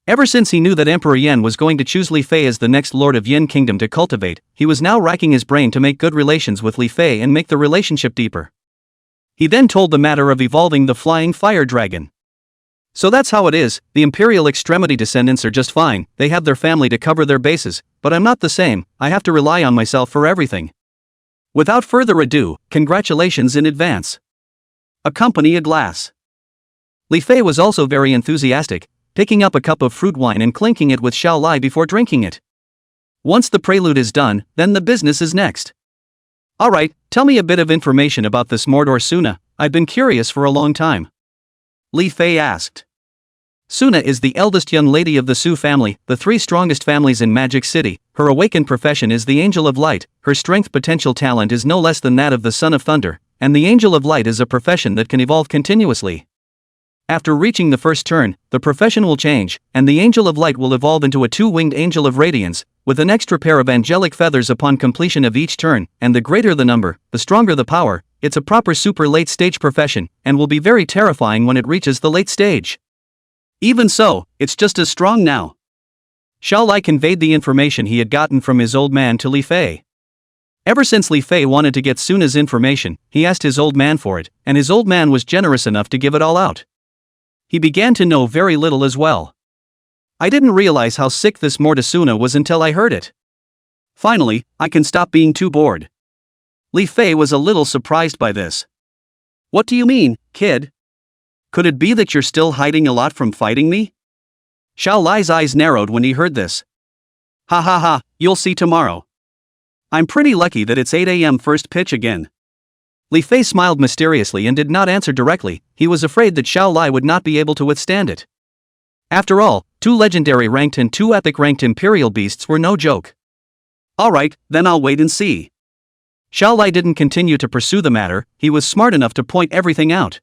Ever since he knew that Emperor Yan was going to choose Li Fei as the next lord of Yin Kingdom to cultivate, he was now racking his brain to make good relations with Li Fei and make the relationship deeper. He then told the matter of evolving the flying fire dragon. So that's how it is, the imperial extremity descendants are just fine, they have their family to cover their bases, but I'm not the same, I have to rely on myself for everything. Without further ado, congratulations in advance. Accompany a glass. Li Fei was also very enthusiastic, picking up a cup of fruit wine and clinking it with Zhao Ao before drinking it. Once the prelude is done, then the business is next. Alright, tell me a bit of information about this Mordor Suna, I've been curious for a long time. Li Fei asked. Suna is the eldest young lady of the Su family, the three strongest families in Magic City. Her awakened profession is the Angel of Light, her strength potential talent is no less than that of the Son of Thunder, and the Angel of Light is a profession that can evolve continuously. After reaching the first turn, the profession will change, and the Angel of Light will evolve into a two-winged Angel of Radiance, with an extra pair of angelic feathers upon completion of each turn, and the greater the number, the stronger the power. It's a proper super late-stage profession, and will be very terrifying when it reaches the late stage. Even so, it's just as strong now. Zhao Ao conveyed the information he had gotten from his old man to Li Fei. Ever since Li Fei wanted to get Suna's information, he asked his old man for it, and his old man was generous enough to give it all out. He began to know very little as well. I didn't realize how sick this Mordor Suna was until I heard it. Finally, I can stop being too bored. Li Fei was a little surprised by this. What do you mean, kid? Could it be that you're still hiding a lot from fighting me? Zhao Ao's eyes narrowed when he heard this. Ha ha ha, you'll see tomorrow. I'm pretty lucky that it's 8 a.m. first pitch again. Li Fei smiled mysteriously and did not answer directly. He was afraid that Zhao Ao would not be able to withstand it. After all, 2 legendary ranked and 2 epic ranked imperial beasts were no joke. Alright, then I'll wait and see. Zhao Ao didn't continue to pursue the matter, he was smart enough to point everything out.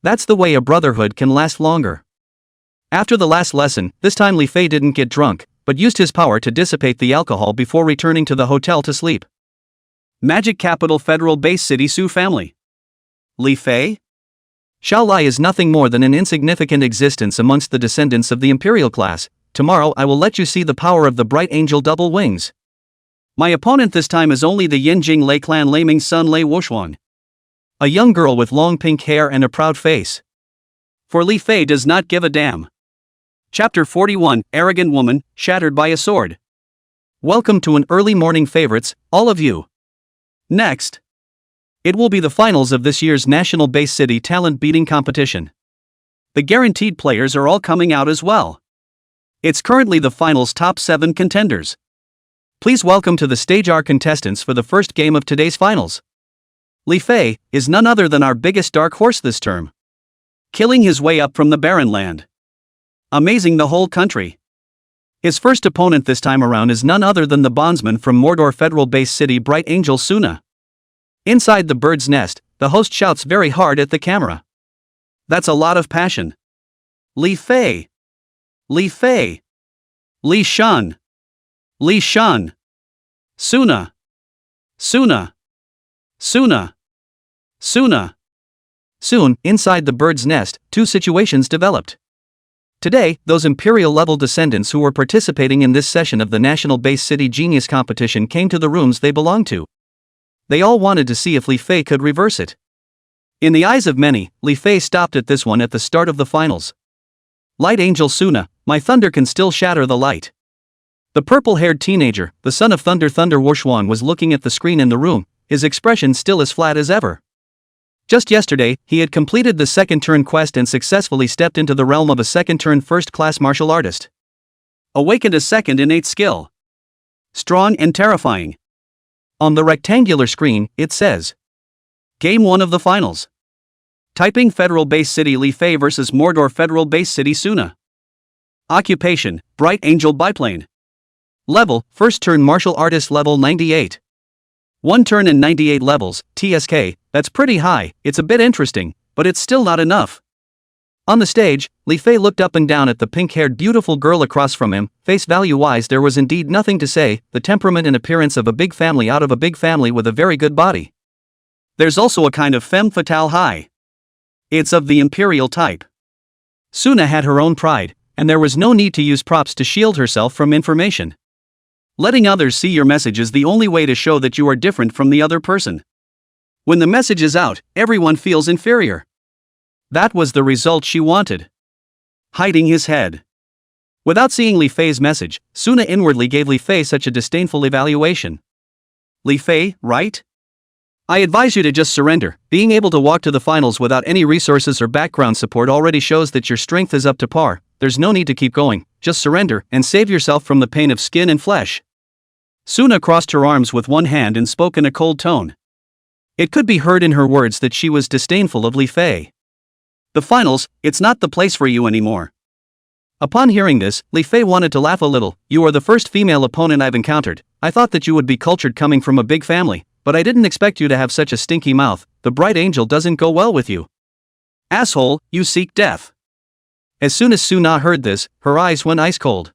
That's the way a brotherhood can last longer. After the last lesson, this time Li Fei didn't get drunk, but used his power to dissipate the alcohol before returning to the hotel to sleep. Magic Capital Federal Base City Su family. Li Fei? Zhao Ao is nothing more than an insignificant existence amongst the descendants of the imperial class. Tomorrow I will let you see the power of the bright angel double wings. My opponent this time is only the Yinjing Lei clan Lei Ming's son Lei Wushuang. A young girl with long pink hair and a proud face. For Li Fei does not give a damn. Chapter 41, Arrogant Woman, Shattered by a Sword. Welcome to an early morning favorites, all of you. Next. It will be the finals of this year's National Base City Talent Beating Competition. The guaranteed players are all coming out as well. It's currently the finals' top 7 contenders. Please welcome to the stage our contestants for the first game of today's finals. Li Fei is none other than our biggest dark horse this term. Killing his way up from the barren land. Amazing the whole country. His first opponent this time around is none other than the bondsman from Mordor Federal Base City Bright Angel Suna. Inside the bird's nest, the host shouts very hard at the camera. That's a lot of passion. Li Fei. Li Fei. Li Shun. Li Shan. Suna. Suna. Suna. Suna. Soon, inside the bird's nest, two situations developed. Today, those imperial-level descendants who were participating in this session of the National Base City Genius Competition came to the rooms they belonged to. They all wanted to see if Li Fei could reverse it. In the eyes of many, Li Fei stopped at this one at the start of the finals. Light Angel Suna, my thunder can still shatter the light. The purple-haired teenager, the son of Thunder Wurshuan, was looking at the screen in the room, his expression still as flat as ever. Just yesterday, he had completed the second-turn quest and successfully stepped into the realm of a second-turn first-class martial artist. Awakened a second innate skill. Strong and terrifying. On the rectangular screen, it says, Game 1 of the finals. Typing Federal Base City Li Fei vs Mordor Federal Base City Suna. Occupation, Bright Angel Biplane. Level, First Turn Martial Artist Level 98. 1 turn and 98 levels, TSK, that's pretty high, it's a bit interesting, but it's still not enough. On the stage, Li Fei looked up and down at the pink-haired beautiful girl across from him. Face value-wise there was indeed nothing to say, the temperament and appearance of a big family out of a big family with a very good body. There's also a kind of femme fatale high. It's of the imperial type. Suna had her own pride, and there was no need to use props to shield herself from information. Letting others see your message is the only way to show that you are different from the other person. When the message is out, everyone feels inferior. That was the result she wanted. Hiding his head. Without seeing Li Fei's message, Suna inwardly gave Li Fei such a disdainful evaluation. Li Fei, right? I advise you to just surrender. Being able to walk to the finals without any resources or background support already shows that your strength is up to par. There's no need to keep going, just surrender and save yourself from the pain of skin and flesh. Suna crossed her arms with one hand and spoke in a cold tone. It could be heard in her words that she was disdainful of Li Fei. The finals, it's not the place for you anymore. Upon hearing this, Li Fei wanted to laugh a little. You are the first female opponent I've encountered. I thought that you would be cultured coming from a big family, but I didn't expect you to have such a stinky mouth. The bright angel doesn't go well with you. Asshole, you seek death. As soon as Suna heard this, her eyes went ice cold.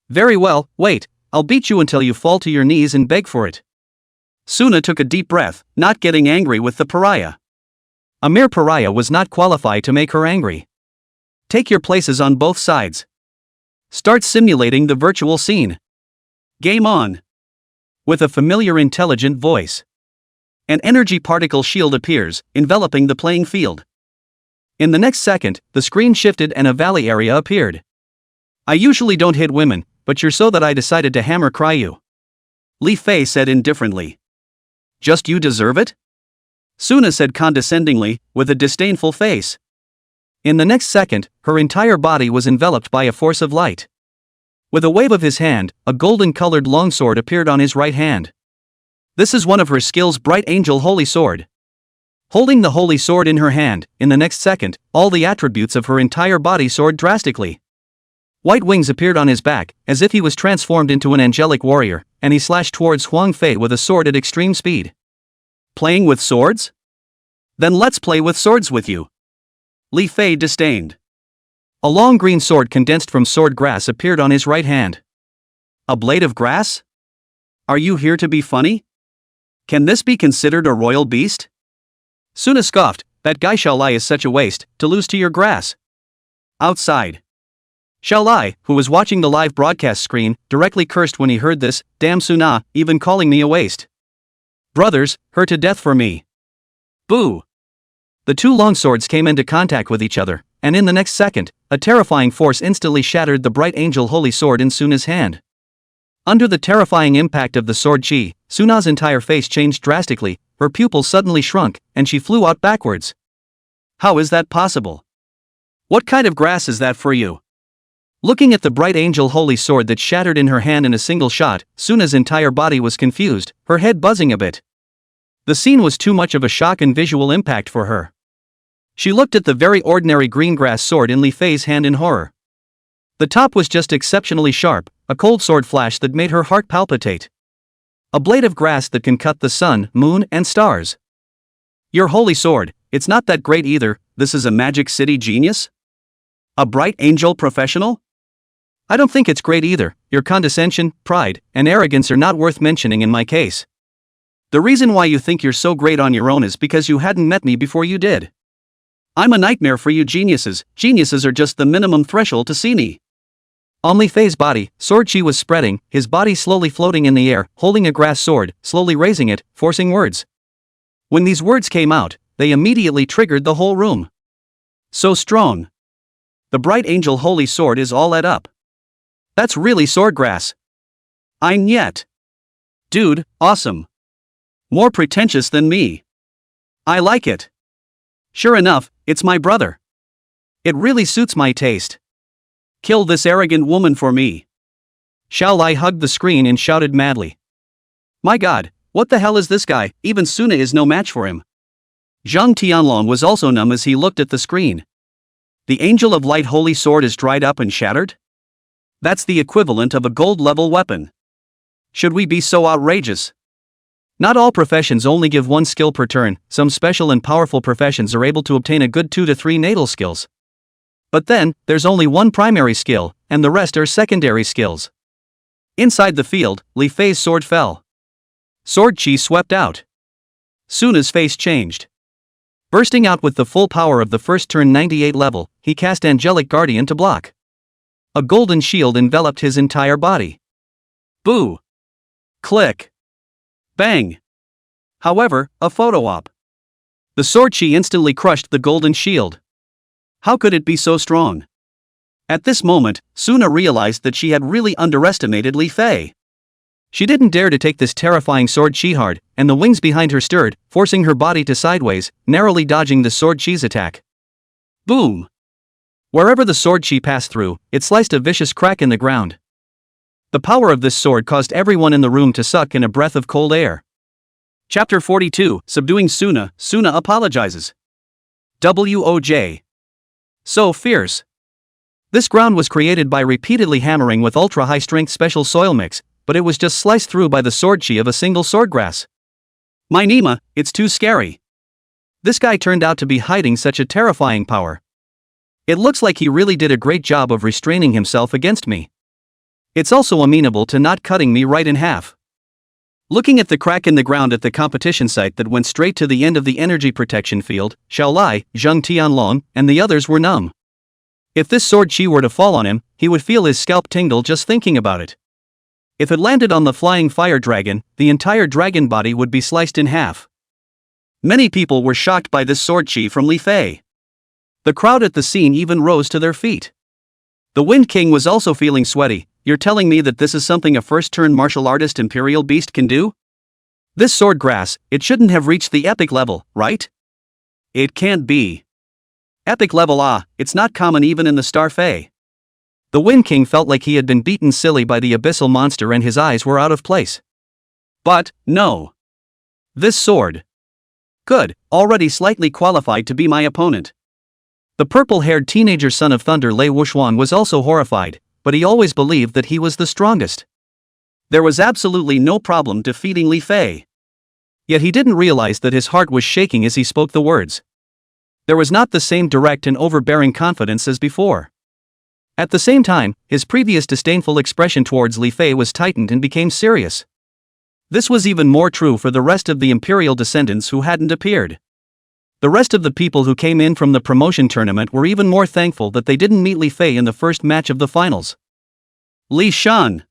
Very well, wait. I'll beat you until you fall to your knees and beg for it. Suna took a deep breath, not getting angry with the pariah. A mere pariah was not qualified to make her angry. Take your places on both sides. Start simulating the virtual scene. Game on. With a familiar intelligent voice. An energy particle shield appears, enveloping the playing field. In the next second, the screen shifted and a valley area appeared. I usually don't hit women, but you're so that I decided to hammer cry you. Li Fei said indifferently. Just you deserve it? Suna said condescendingly, with a disdainful face. In the next second, her entire body was enveloped by a force of light. With a wave of his hand, a golden-colored longsword appeared on his right hand. This is one of her skills, Bright Angel Holy Sword. Holding the holy sword in her hand, in the next second, all the attributes of her entire body soared drastically. White wings appeared on his back, as if he was transformed into an angelic warrior, and he slashed towards Huang Fei with a sword at extreme speed. Playing with swords? Then let's play with swords with you. Li Fei disdained. A long green sword condensed from sword grass appeared on his right hand. A blade of grass? Are you here to be funny? Can this be considered a royal beast? Suna scoffed, that guy Xiaolai is such a waste, to lose to your grass. Outside. Xiaolai, who was watching the live broadcast screen, directly cursed when he heard this, damn Suna, even calling me a waste. Brothers, her to death for me. Boo! The two longswords came into contact with each other, and in the next second, a terrifying force instantly shattered the Bright Angel Holy Sword in Suna's hand. Under the terrifying impact of the sword chi, Suna's entire face changed drastically, her pupils suddenly shrunk, and she flew out backwards. How is that possible? What kind of grass is that for you? Looking at the Bright Angel Holy Sword that shattered in her hand in a single shot, Suna's entire body was confused, her head buzzing a bit. The scene was too much of a shock and visual impact for her. She looked at the very ordinary green grass sword in Li Fei's hand in horror. The top was just exceptionally sharp, a cold sword flash that made her heart palpitate. A blade of grass that can cut the sun, moon, and stars. Your holy sword, it's not that great either. This is a Magic City genius? A Bright Angel professional? I don't think it's great either. Your condescension, pride, and arrogance are not worth mentioning in my case. The reason why you think you're so great on your own is because you hadn't met me before you did. I'm a nightmare for you geniuses. Geniuses are just the minimum threshold to see me. On Li Fei's body, sword chi was spreading, his body slowly floating in the air, holding a grass sword, slowly raising it, forcing words. When these words came out, they immediately triggered the whole room. So strong. The bright angel holy sword is all lit up. That's really swordgrass. I'm yet. Dude, awesome. More pretentious than me. I like it. Sure enough, it's my brother. It really suits my taste. Kill this arrogant woman for me. Xiao Lai hugged the screen and shouted madly. My god, what the hell is this guy? Even Suna is no match for him. Zhang Tianlong was also numb as he looked at the screen. The Angel of Light holy sword is dried up and shattered? That's the equivalent of a gold-level weapon. Should we be so outrageous? Not all professions only give one skill per turn, some special and powerful professions are able to obtain a good 2 to 3 natal skills. But then, there's only one primary skill, and the rest are secondary skills. Inside the field, Li Fei's sword fell. Sword chi swept out. Suna's face changed. Bursting out with the full power of the first turn 98 level, he cast Angelic Guardian to block. A golden shield enveloped his entire body. Boo! Click! Bang! However, a photo op. The sword chi instantly crushed the golden shield. How could it be so strong? At this moment, Suna realized that she had really underestimated Li Fei. She didn't dare to take this terrifying sword chi hard, and the wings behind her stirred, forcing her body to sideways, narrowly dodging the sword chi's attack. Boom! Wherever the sword chi passed through, it sliced a vicious crack in the ground. The power of this sword caused everyone in the room to suck in a breath of cold air. Chapter 42, Subduing Suna, Suna apologizes. WOJ. So fierce. This ground was created by repeatedly hammering with ultra-high-strength special soil mix, but it was just sliced through by the sword chi of a single swordgrass. My Nima, it's too scary. This guy turned out to be hiding such a terrifying power. It looks like he really did a great job of restraining himself against me. It's also amenable to not cutting me right in half. Looking at the crack in the ground at the competition site that went straight to the end of the energy protection field, Xiao Lai, Zhang Tianlong, and the others were numb. If this sword chi were to fall on him, he would feel his scalp tingle just thinking about it. If it landed on the flying fire dragon, the entire dragon body would be sliced in half. Many people were shocked by this sword chi from Li Fei. The crowd at the scene even rose to their feet. The Wind King was also feeling sweaty. You're telling me that this is something a first-turn martial artist Imperial Beast can do? This sword grass, it shouldn't have reached the epic level, right? It can't be. Epic level it's not common even in the Star Fae. The Wind King felt like he had been beaten silly by the abyssal monster and his eyes were out of place. But, no. This sword. Good, already slightly qualified to be my opponent. The purple-haired teenager son of thunder Lei Wuxuan was also horrified, but he always believed that he was the strongest. There was absolutely no problem defeating Li Fei. Yet he didn't realize that his heart was shaking as he spoke the words. There was not the same direct and overbearing confidence as before. At the same time, his previous disdainful expression towards Li Fei was tightened and became serious. This was even more true for the rest of the imperial descendants who hadn't appeared. The rest of the people who came in from the promotion tournament were even more thankful that they didn't meet Li Fei in the first match of the finals. Li Shan.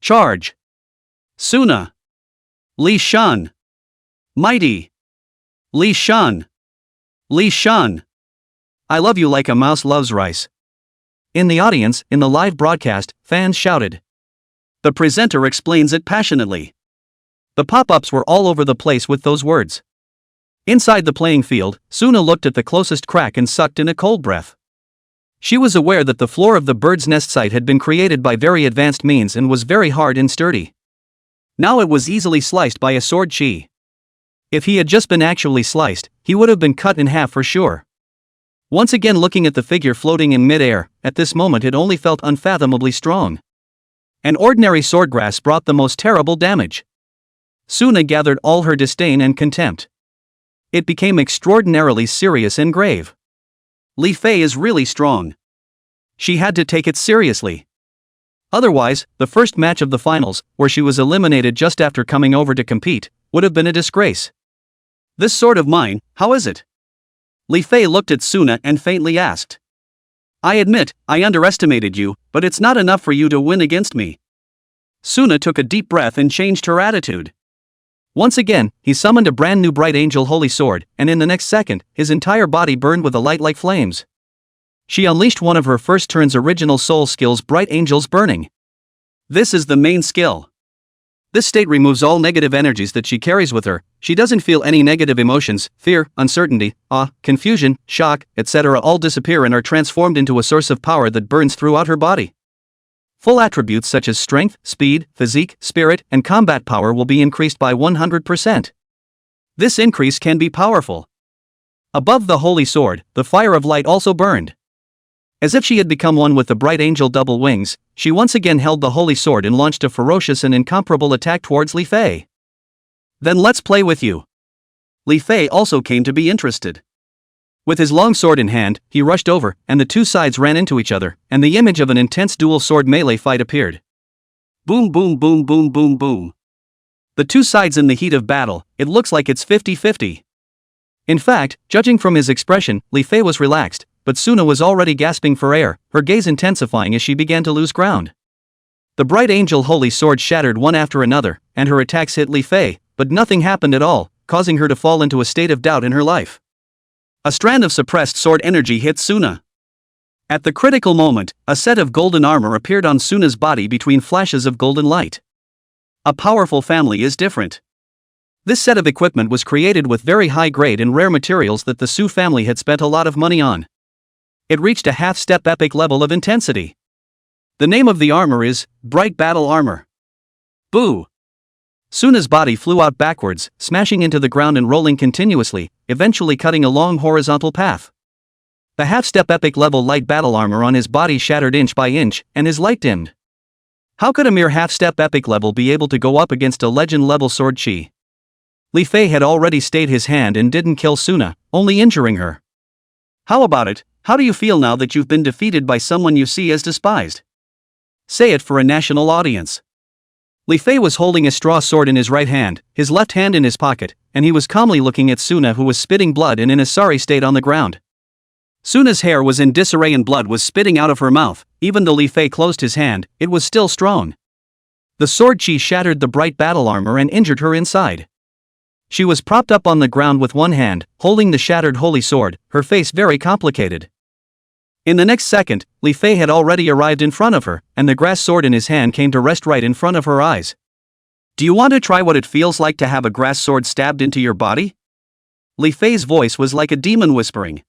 Charge. Suna. Li Shan. Mighty. Li Shan. Li Shan. I love you like a mouse loves rice. In the audience, in the live broadcast, fans shouted. The presenter explains it passionately. The pop-ups were all over the place with those words. Inside the playing field, Suna looked at the closest crack and sucked in a cold breath. She was aware that the floor of the bird's nest site had been created by very advanced means and was very hard and sturdy. Now it was easily sliced by a sword chi. If he had just been actually sliced, he would have been cut in half for sure. Once again looking at the figure floating in mid-air, at this moment it only felt unfathomably strong. An ordinary swordgrass brought the most terrible damage. Suna gathered all her disdain and contempt. It became extraordinarily serious and grave. Li Fei is really strong. She had to take it seriously. Otherwise, the first match of the finals, where she was eliminated just after coming over to compete, would have been a disgrace. This sword of mine, how is it? Li Fei looked at Suna and faintly asked. I admit, I underestimated you, but it's not enough for you to win against me. Suna took a deep breath and changed her attitude. Once again, he summoned a brand new bright angel holy sword, and in the next second, his entire body burned with a light like flames. She unleashed one of her first turn's original soul skills, Bright Angel's Burning. This is the main skill. This state removes all negative energies that she carries with her. She doesn't feel any negative emotions, fear, uncertainty, awe, confusion, shock, etc. all disappear and are transformed into a source of power that burns throughout her body. Full attributes such as strength, speed, physique, spirit, and combat power will be increased by 100%. This increase can be powerful. Above the holy sword, the fire of light also burned. As if she had become one with the bright angel double wings, she once again held the holy sword and launched a ferocious and incomparable attack towards Li Fei. Then let's play with you. Li Fei also came to be interested. With his long sword in hand, he rushed over, and the two sides ran into each other, and the image of an intense dual sword melee fight appeared. Boom boom boom boom boom boom. The two sides in the heat of battle, it looks like it's 50-50. In fact, judging from his expression, Li Fei was relaxed, but Suna was already gasping for air, her gaze intensifying as she began to lose ground. The bright angel holy sword shattered one after another, and her attacks hit Li Fei, but nothing happened at all, causing her to fall into a state of doubt in her life. A strand of suppressed sword energy hit Suna. At the critical moment, a set of golden armor appeared on Suna's body between flashes of golden light. A powerful family is different. This set of equipment was created with very high grade and rare materials that the Su family had spent a lot of money on. It reached a half-step epic level of intensity. The name of the armor is Bright Battle Armor. Boo! Suna's body flew out backwards, smashing into the ground and rolling continuously, eventually cutting a long horizontal path. The half-step epic level light battle armor on his body shattered inch by inch, and his light dimmed. How could a mere half-step epic level be able to go up against a legend-level sword chi? Li Fei had already stayed his hand and didn't kill Suna, only injuring her. How about it? How do you feel now that you've been defeated by someone you see as despised? Say it for a national audience. Li Fei was holding a straw sword in his right hand, his left hand in his pocket, and he was calmly looking at Suna, who was spitting blood and in a sorry state on the ground. Suna's hair was in disarray and blood was spitting out of her mouth. Even though Li Fei closed his hand, it was still strong. The sword chi shattered the bright battle armor and injured her inside. She was propped up on the ground with one hand, holding the shattered holy sword, her face very complicated. In the next second, Li Fei had already arrived in front of her, and the grass sword in his hand came to rest right in front of her eyes. Do you want to try what it feels like to have a grass sword stabbed into your body? Li Fei's voice was like a demon whispering.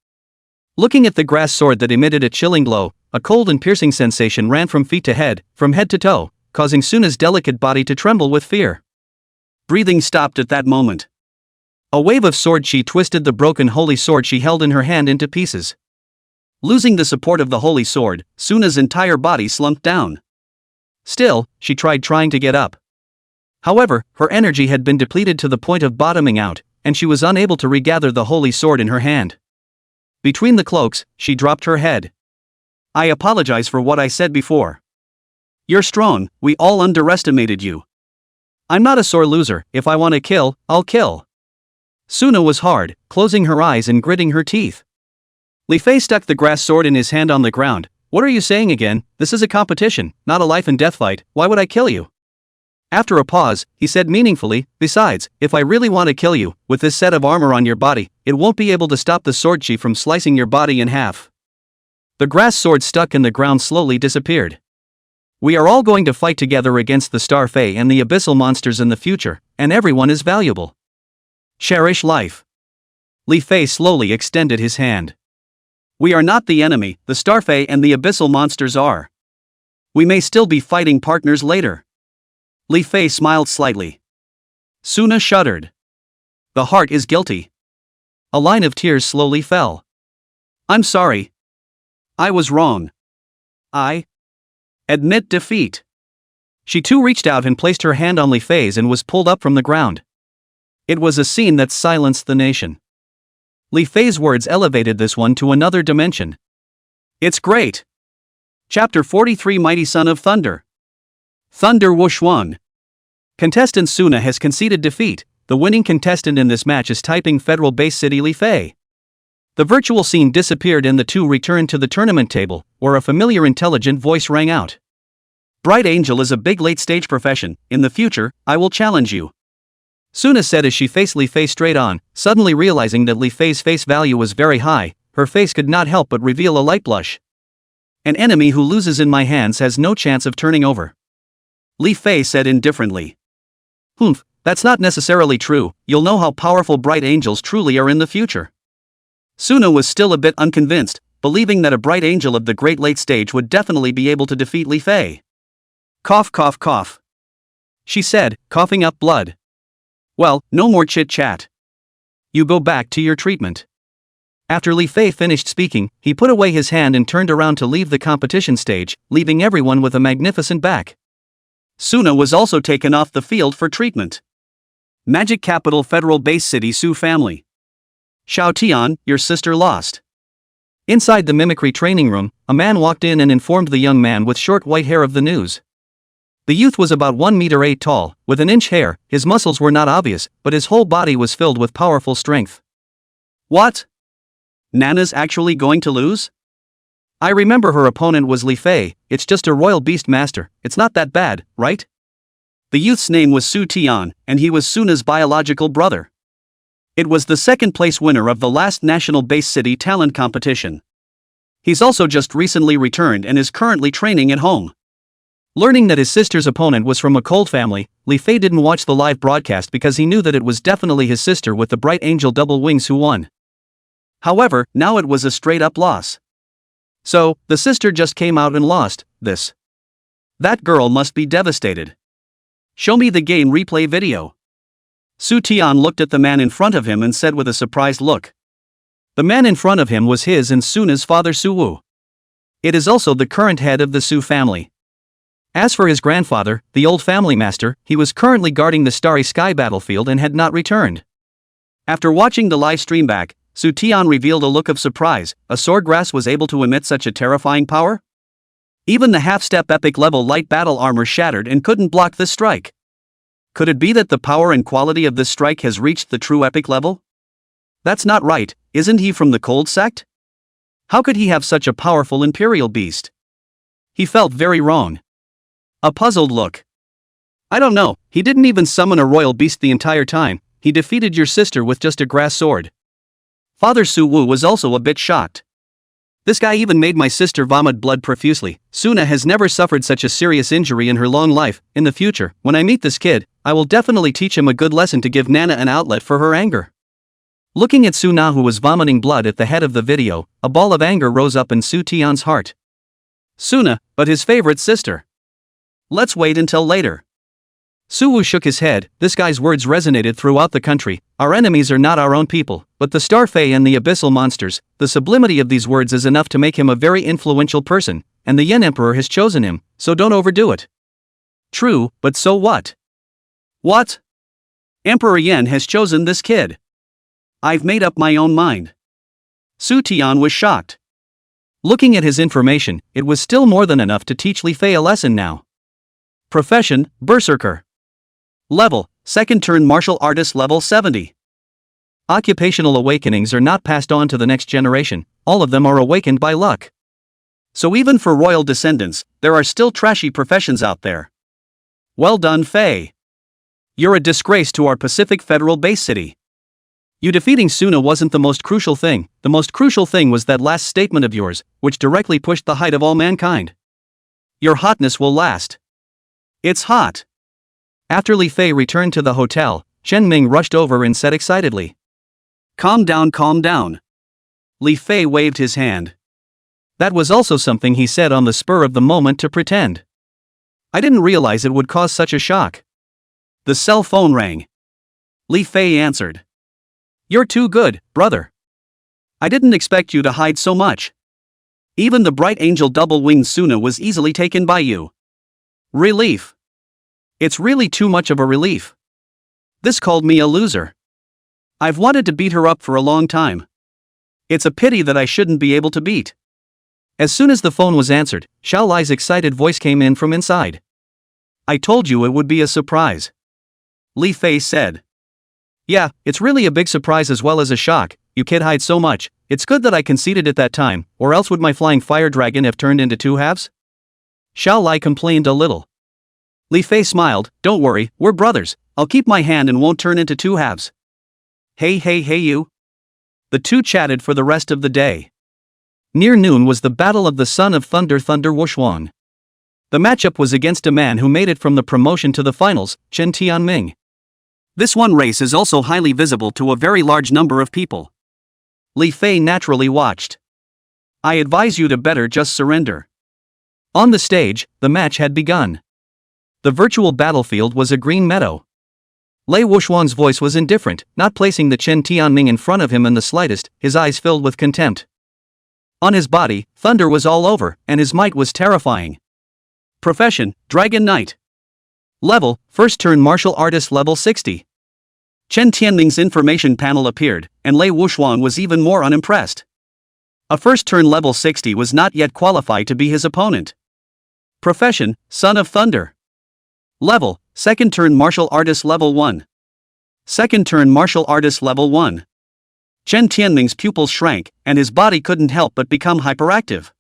Looking at the grass sword that emitted a chilling glow, a cold and piercing sensation ran from feet to head, from head to toe, causing Suna's delicate body to tremble with fear. Breathing stopped at that moment. A wave of sword chi twisted the broken holy sword she held in her hand into pieces. Losing the support of the holy sword, Suna's entire body slumped down. Still, she tried to get up. However, her energy had been depleted to the point of bottoming out, and she was unable to regather the holy sword in her hand. Between the cloaks, she dropped her head. I apologize for what I said before. You're strong, we all underestimated you. I'm not a sore loser. If I want to kill, I'll kill. Suna was hard, closing her eyes and gritting her teeth. Li Fei stuck the grass sword in his hand on the ground. What are you saying again? This is a competition, not a life and death fight. Why would I kill you? After a pause, he said meaningfully, besides, if I really want to kill you, with this set of armor on your body, it won't be able to stop the sword chi from slicing your body in half. The grass sword stuck in the ground slowly disappeared. We are all going to fight together against the Star Fae and the abyssal monsters in the future, and everyone is valuable. Cherish life. Li Fei slowly extended his hand. We are not the enemy, the Star Fae and the abyssal monsters are. We may still be fighting partners later. Li Fei smiled slightly. Suna shuddered. The heart is guilty. A line of tears slowly fell. I'm sorry. I was wrong. I admit defeat. She too reached out and placed her hand on Li Fei's and was pulled up from the ground. It was a scene that silenced the nation. Li Fei's words elevated this one to another dimension. It's great. Chapter 43 Mighty Son of Thunder. Thunder Whoosh 1. Contestant Suna has conceded defeat. The winning contestant in this match is typing Federal Base City Li Fei. The virtual scene disappeared and the two returned to the tournament table, where a familiar intelligent voice rang out. Bright Angel is a big late-stage profession. In the future, I will challenge you. Suna said as she faced Li Fei straight on, suddenly realizing that Li Fei's face value was very high. Her face could not help but reveal a light blush. An enemy who loses in my hands has no chance of turning over. Li Fei said indifferently. Humph, that's not necessarily true. You'll know how powerful Bright Angels truly are in the future. Suna was still a bit unconvinced, believing that a Bright Angel of the great late stage would definitely be able to defeat Li Fei. Cough cough cough. She said, coughing up blood. Well, no more chit-chat. You go back to your treatment. After Li Fei finished speaking, he put away his hand and turned around to leave the competition stage, leaving everyone with a magnificent back. Suna was also taken off the field for treatment. Magic Capital Federal Base City Su family. Xiao Tian, your sister lost. Inside the mimicry training room, a man walked in and informed the young man with short white hair of the news. The youth was about 1 meter 8 tall, with an inch hair. His muscles were not obvious, but his whole body was filled with powerful strength. What? Nana's actually going to lose? I remember her opponent was Li Fei. It's just a royal beast master. It's not that bad, right? The youth's name was Su Tian, and he was Suna's biological brother. It was the second-place winner of the last National Base City Talent Competition. He's also just recently returned and is currently training at home. Learning that his sister's opponent was from a cold family, Li Fei didn't watch the live broadcast because he knew that it was definitely his sister with the Bright Angel double wings who won. However, now it was a straight-up loss. So, the sister just came out and lost this. That girl must be devastated. Show me the game replay video. Su Tian looked at the man in front of him and said with a surprised look. The man in front of him was his and Suna's father Su Wu. It is also the current head of the Su family. As for his grandfather, the old family master, he was currently guarding the Starry Sky battlefield and had not returned. After watching the live stream back, Su Tian revealed a look of surprise. A swordgrass was able to emit such a terrifying power? Even the half-step epic level light battle armor shattered and couldn't block this strike. Could it be that the power and quality of this strike has reached the true epic level? That's not right. Isn't he from the cold sect? How could he have such a powerful imperial beast? He felt very wrong. A puzzled look. I don't know, he didn't even summon a royal beast the entire time. He defeated your sister with just a grass sword. Father Su Wu was also a bit shocked. This guy even made my sister vomit blood profusely. Suna has never suffered such a serious injury in her long life. In the future, when I meet this kid, I will definitely teach him a good lesson to give Nana an outlet for her anger. Looking at Suna, who was vomiting blood at the head of the video, a ball of anger rose up in Su Tian's heart. Suna, but his favorite sister. Let's wait until later. Su Wu shook his head. This guy's words resonated throughout the country. Our enemies are not our own people, but the Star Fae and the Abyssal monsters. The sublimity of these words is enough to make him a very influential person, and the Yen Emperor has chosen him, so don't overdo it. True, but so what? What? Emperor Yen has chosen this kid. I've made up my own mind. Su Tian was shocked. Looking at his information, it was still more than enough to teach Li Fei a lesson now. Profession, Berserker. Level, second turn martial artist level 70. Occupational awakenings are not passed on to the next generation, all of them are awakened by luck. So even for royal descendants, there are still trashy professions out there. Well done, Fei. You're a disgrace to our Pacific Federal Base City. You defeating Suna wasn't the most crucial thing. The most crucial thing was that last statement of yours, which directly pushed the height of all mankind. Your hotness will last. It's hot. After Li Fei returned to the hotel, Chen Ming rushed over and said excitedly. Calm down, calm down. Li Fei waved his hand. That was also something he said on the spur of the moment to pretend. I didn't realize it would cause such a shock. The cell phone rang. Li Fei answered. You're too good, brother. I didn't expect you to hide so much. Even the Bright Angel double-winged Suna was easily taken by you. Relief. It's really too much of a relief. This called me a loser. I've wanted to beat her up for a long time. It's a pity that I shouldn't be able to beat. As soon as the phone was answered, Xiao Lai's excited voice came in from inside. I told you it would be a surprise. Li Fei said. Yeah, it's really a big surprise as well as a shock. You kid hide so much. It's good that I conceded at that time, or else would my flying fire dragon have turned into two halves? Xiao Lai complained a little. Li Fei smiled. Don't worry, we're brothers. I'll keep my hand and won't turn into two halves. Hey you. The two chatted for the rest of the day. Near noon was the Battle of the Son of Thunder Wuxuan. The matchup was against a man who made it from the promotion to the finals, Chen Tianming. This one race is also highly visible to a very large number of people. Li Fei naturally watched. I advise you to better just surrender. On the stage, the match had begun. The virtual battlefield was a green meadow. Lei Wuxuan's voice was indifferent, not placing the Chen Tianming in front of him in the slightest, his eyes filled with contempt. On his body, thunder was all over, and his might was terrifying. Profession, Dragon Knight. Level, first turn martial artist level 60. Chen Tianming's information panel appeared, and Lei Wuxuan was even more unimpressed. A first turn level 60 was not yet qualified to be his opponent. Profession, Son of Thunder. Level, second turn martial artist level 1. Second turn martial artist level 1. Chen Tianming's pupils shrank, and his body couldn't help but become hyperactive.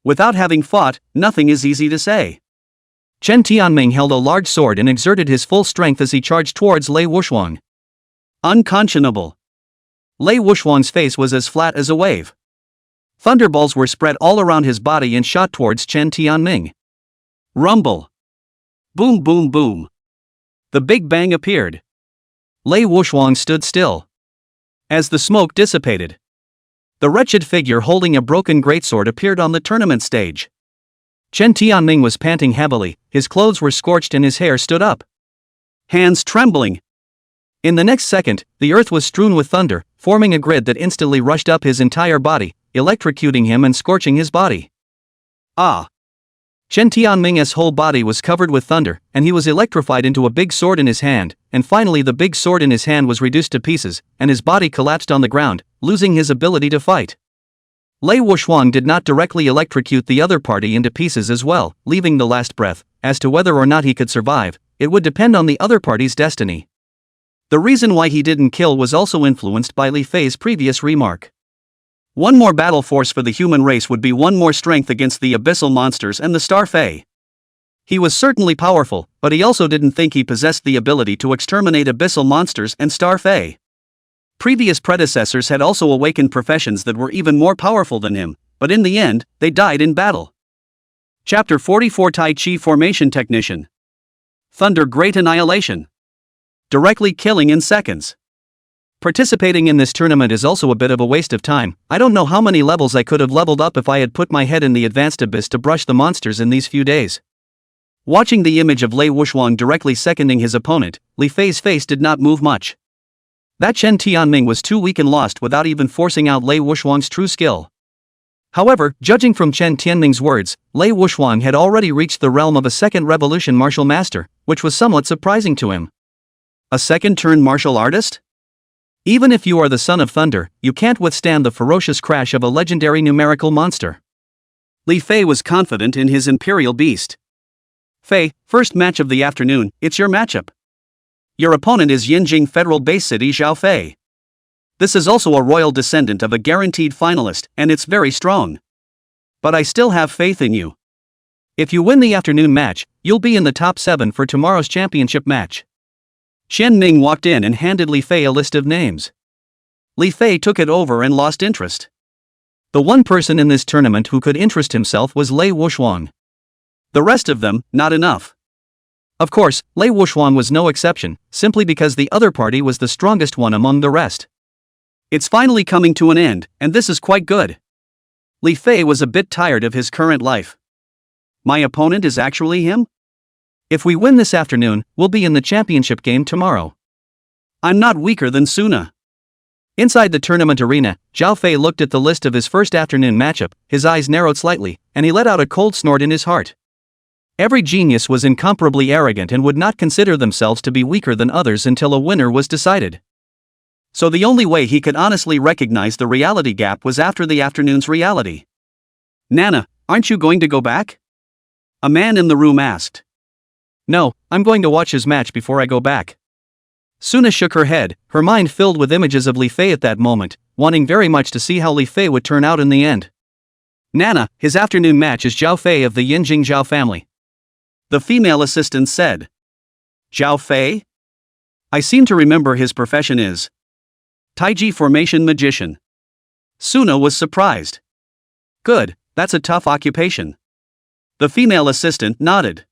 Without having fought, nothing is easy to say. Chen Tianming held a large sword and exerted his full strength as he charged towards Lei Wuxuan. Unconscionable. Lei Wuxuan's face was as flat as a wave. Thunderballs were spread all around his body and shot towards Chen Tianming. Rumble. Boom boom boom. The Big Bang appeared. Lei Wuxuan stood still. As the smoke dissipated, the wretched figure holding a broken greatsword appeared on the tournament stage. Chen Tianming was panting heavily, his clothes were scorched and his hair stood up. Hands trembling. In the next second, the earth was strewn with thunder, forming a grid that instantly rushed up his entire body, electrocuting him and scorching his body. Ah! Chen Tianming's whole body was covered with thunder, and he was electrified into a big sword in his hand, and finally the big sword in his hand was reduced to pieces, and his body collapsed on the ground, losing his ability to fight. Lei Wuxuan did not directly electrocute the other party into pieces as well, leaving the last breath. As to whether or not he could survive, it would depend on the other party's destiny. The reason why he didn't kill was also influenced by Li Fei's previous remark. One more battle force for the human race would be one more strength against the abyssal monsters and the Star Fae. He was certainly powerful, but he also didn't think he possessed the ability to exterminate abyssal monsters and Star Fae. Previous predecessors had also awakened professions that were even more powerful than him, but in the end, they died in battle. Chapter 44 Tai Chi Formation Technician. Thunder Great Annihilation. Directly killing in seconds. Participating in this tournament is also a bit of a waste of time. I don't know how many levels I could have leveled up if I had put my head in the advanced abyss to brush the monsters in these few days. Watching the image of Lei Wuxuan directly seconding his opponent, Li Fei's face did not move much. That Chen Tianming was too weak and lost without even forcing out Lei Wuxuan's true skill. However, judging from Chen Tianming's words, Lei Wuxuan had already reached the realm of a second revolution martial master, which was somewhat surprising to him. A second-turn martial artist? Even if you are the Son of Thunder, you can't withstand the ferocious crash of a legendary numerical monster. Li Fei was confident in his imperial beast. Fei, first match of the afternoon, it's your matchup. Your opponent is Yinjing Federal Base City Zhao Fei. This is also a royal descendant of a guaranteed finalist, and it's very strong. But I still have faith in you. If you win the afternoon match, you'll be in the top 7 for tomorrow's championship match. Xian Ming walked in and handed Li Fei a list of names. Li Fei took it over and lost interest. The one person in this tournament who could interest himself was Lei Wuxuan. The rest of them, not enough. Of course, Lei Wuxuan was no exception, simply because the other party was the strongest one among the rest. It's finally coming to an end, and this is quite good. Li Fei was a bit tired of his current life. My opponent is actually him? If we win this afternoon, we'll be in the championship game tomorrow. I'm not weaker than Suna. Inside the tournament arena, Zhao Fei looked at the list of his first afternoon matchup, his eyes narrowed slightly, and he let out a cold snort in his heart. Every genius was incomparably arrogant and would not consider themselves to be weaker than others until a winner was decided. So the only way he could honestly recognize the reality gap was after the afternoon's reality. Nana, aren't you going to go back? A man in the room asked. No, I'm going to watch his match before I go back. Suna shook her head, her mind filled with images of Li Fei at that moment, wanting very much to see how Li Fei would turn out in the end. Nana, his afternoon match is Zhao Fei of the Yinjing Zhao family. The female assistant said. Zhao Fei? I seem to remember his profession is Taiji formation magician. Suna was surprised. Good, that's a tough occupation. The female assistant nodded.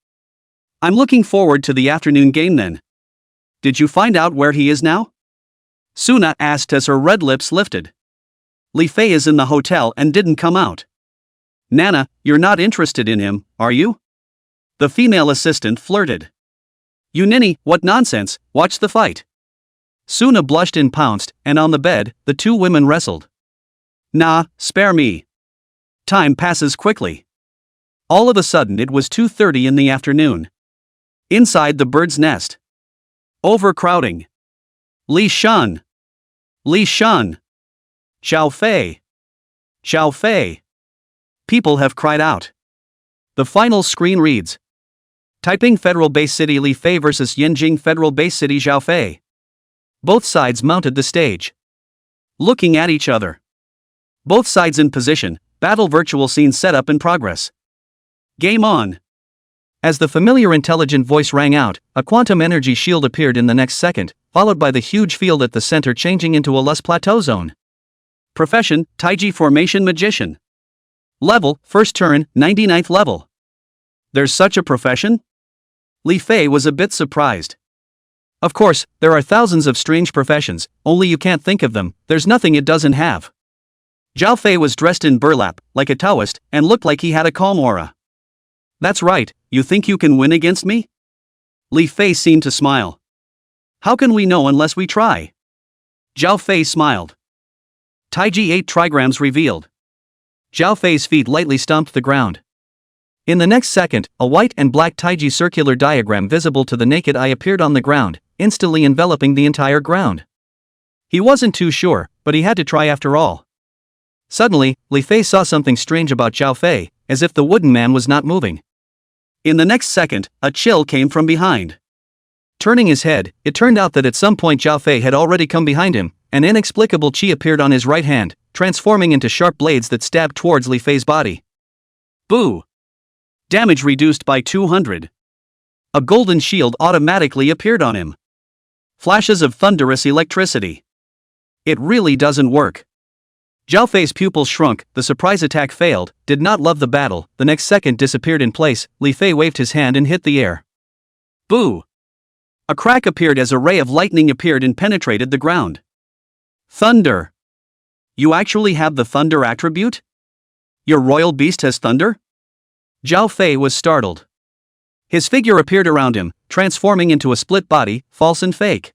I'm looking forward to the afternoon game then. Did you find out where he is now? Suna asked as her red lips lifted. Li Fei is in the hotel and didn't come out. Nana, you're not interested in him, are you? The female assistant flirted. You ninny, what nonsense, watch the fight. Suna blushed and pounced, and on the bed, the two women wrestled. Nah, spare me. Time passes quickly. All of a sudden it was 2:30 in the afternoon. Inside the bird's nest. Overcrowding. Li Shan. Li Shan. Zhao Fei. Zhao Fei. People have cried out. The final screen reads. Taiping Federal Base City Li Fei vs Yinjing Federal Base City Zhao Fei. Both sides mounted the stage. Looking at each other. Both sides in position, battle virtual scene setup in progress. Game on. As the familiar intelligent voice rang out, a quantum energy shield appeared in the next second, followed by the huge field at the center changing into a lush plateau zone. Profession, Taiji formation magician. Level, first turn, 99th level. There's such a profession? Li Fei was a bit surprised. Of course, there are thousands of strange professions, only you can't think of them, there's nothing it doesn't have. Zhao Fei was dressed in burlap, like a Taoist, and looked like he had a calm aura. That's right, you think you can win against me? Li Fei seemed to smile. How can we know unless we try? Zhao Fei smiled. Taiji 8 trigrams revealed. Zhao Fei's feet lightly stomped the ground. In the next second, a white and black Taiji circular diagram visible to the naked eye appeared on the ground, instantly enveloping the entire ground. He wasn't too sure, but he had to try after all. Suddenly, Li Fei saw something strange about Zhao Fei, as if the wooden man was not moving. In the next second, a chill came from behind. Turning his head, it turned out that at some point Zhao Fei had already come behind him. An inexplicable chi appeared on his right hand, transforming into sharp blades that stabbed towards Li Fei's body. Boo! Damage reduced by 200. A golden shield automatically appeared on him. Flashes of thunderous electricity. It really doesn't work. Zhao Fei's pupils shrunk, the surprise attack failed, did not love the battle, the next second disappeared in place. Li Fei waved his hand and hit the air. Boo! A crack appeared as a ray of lightning appeared and penetrated the ground. Thunder! You actually have the thunder attribute? Your royal beast has thunder? Zhao Fei was startled. His figure appeared around him, transforming into a split body, false and fake.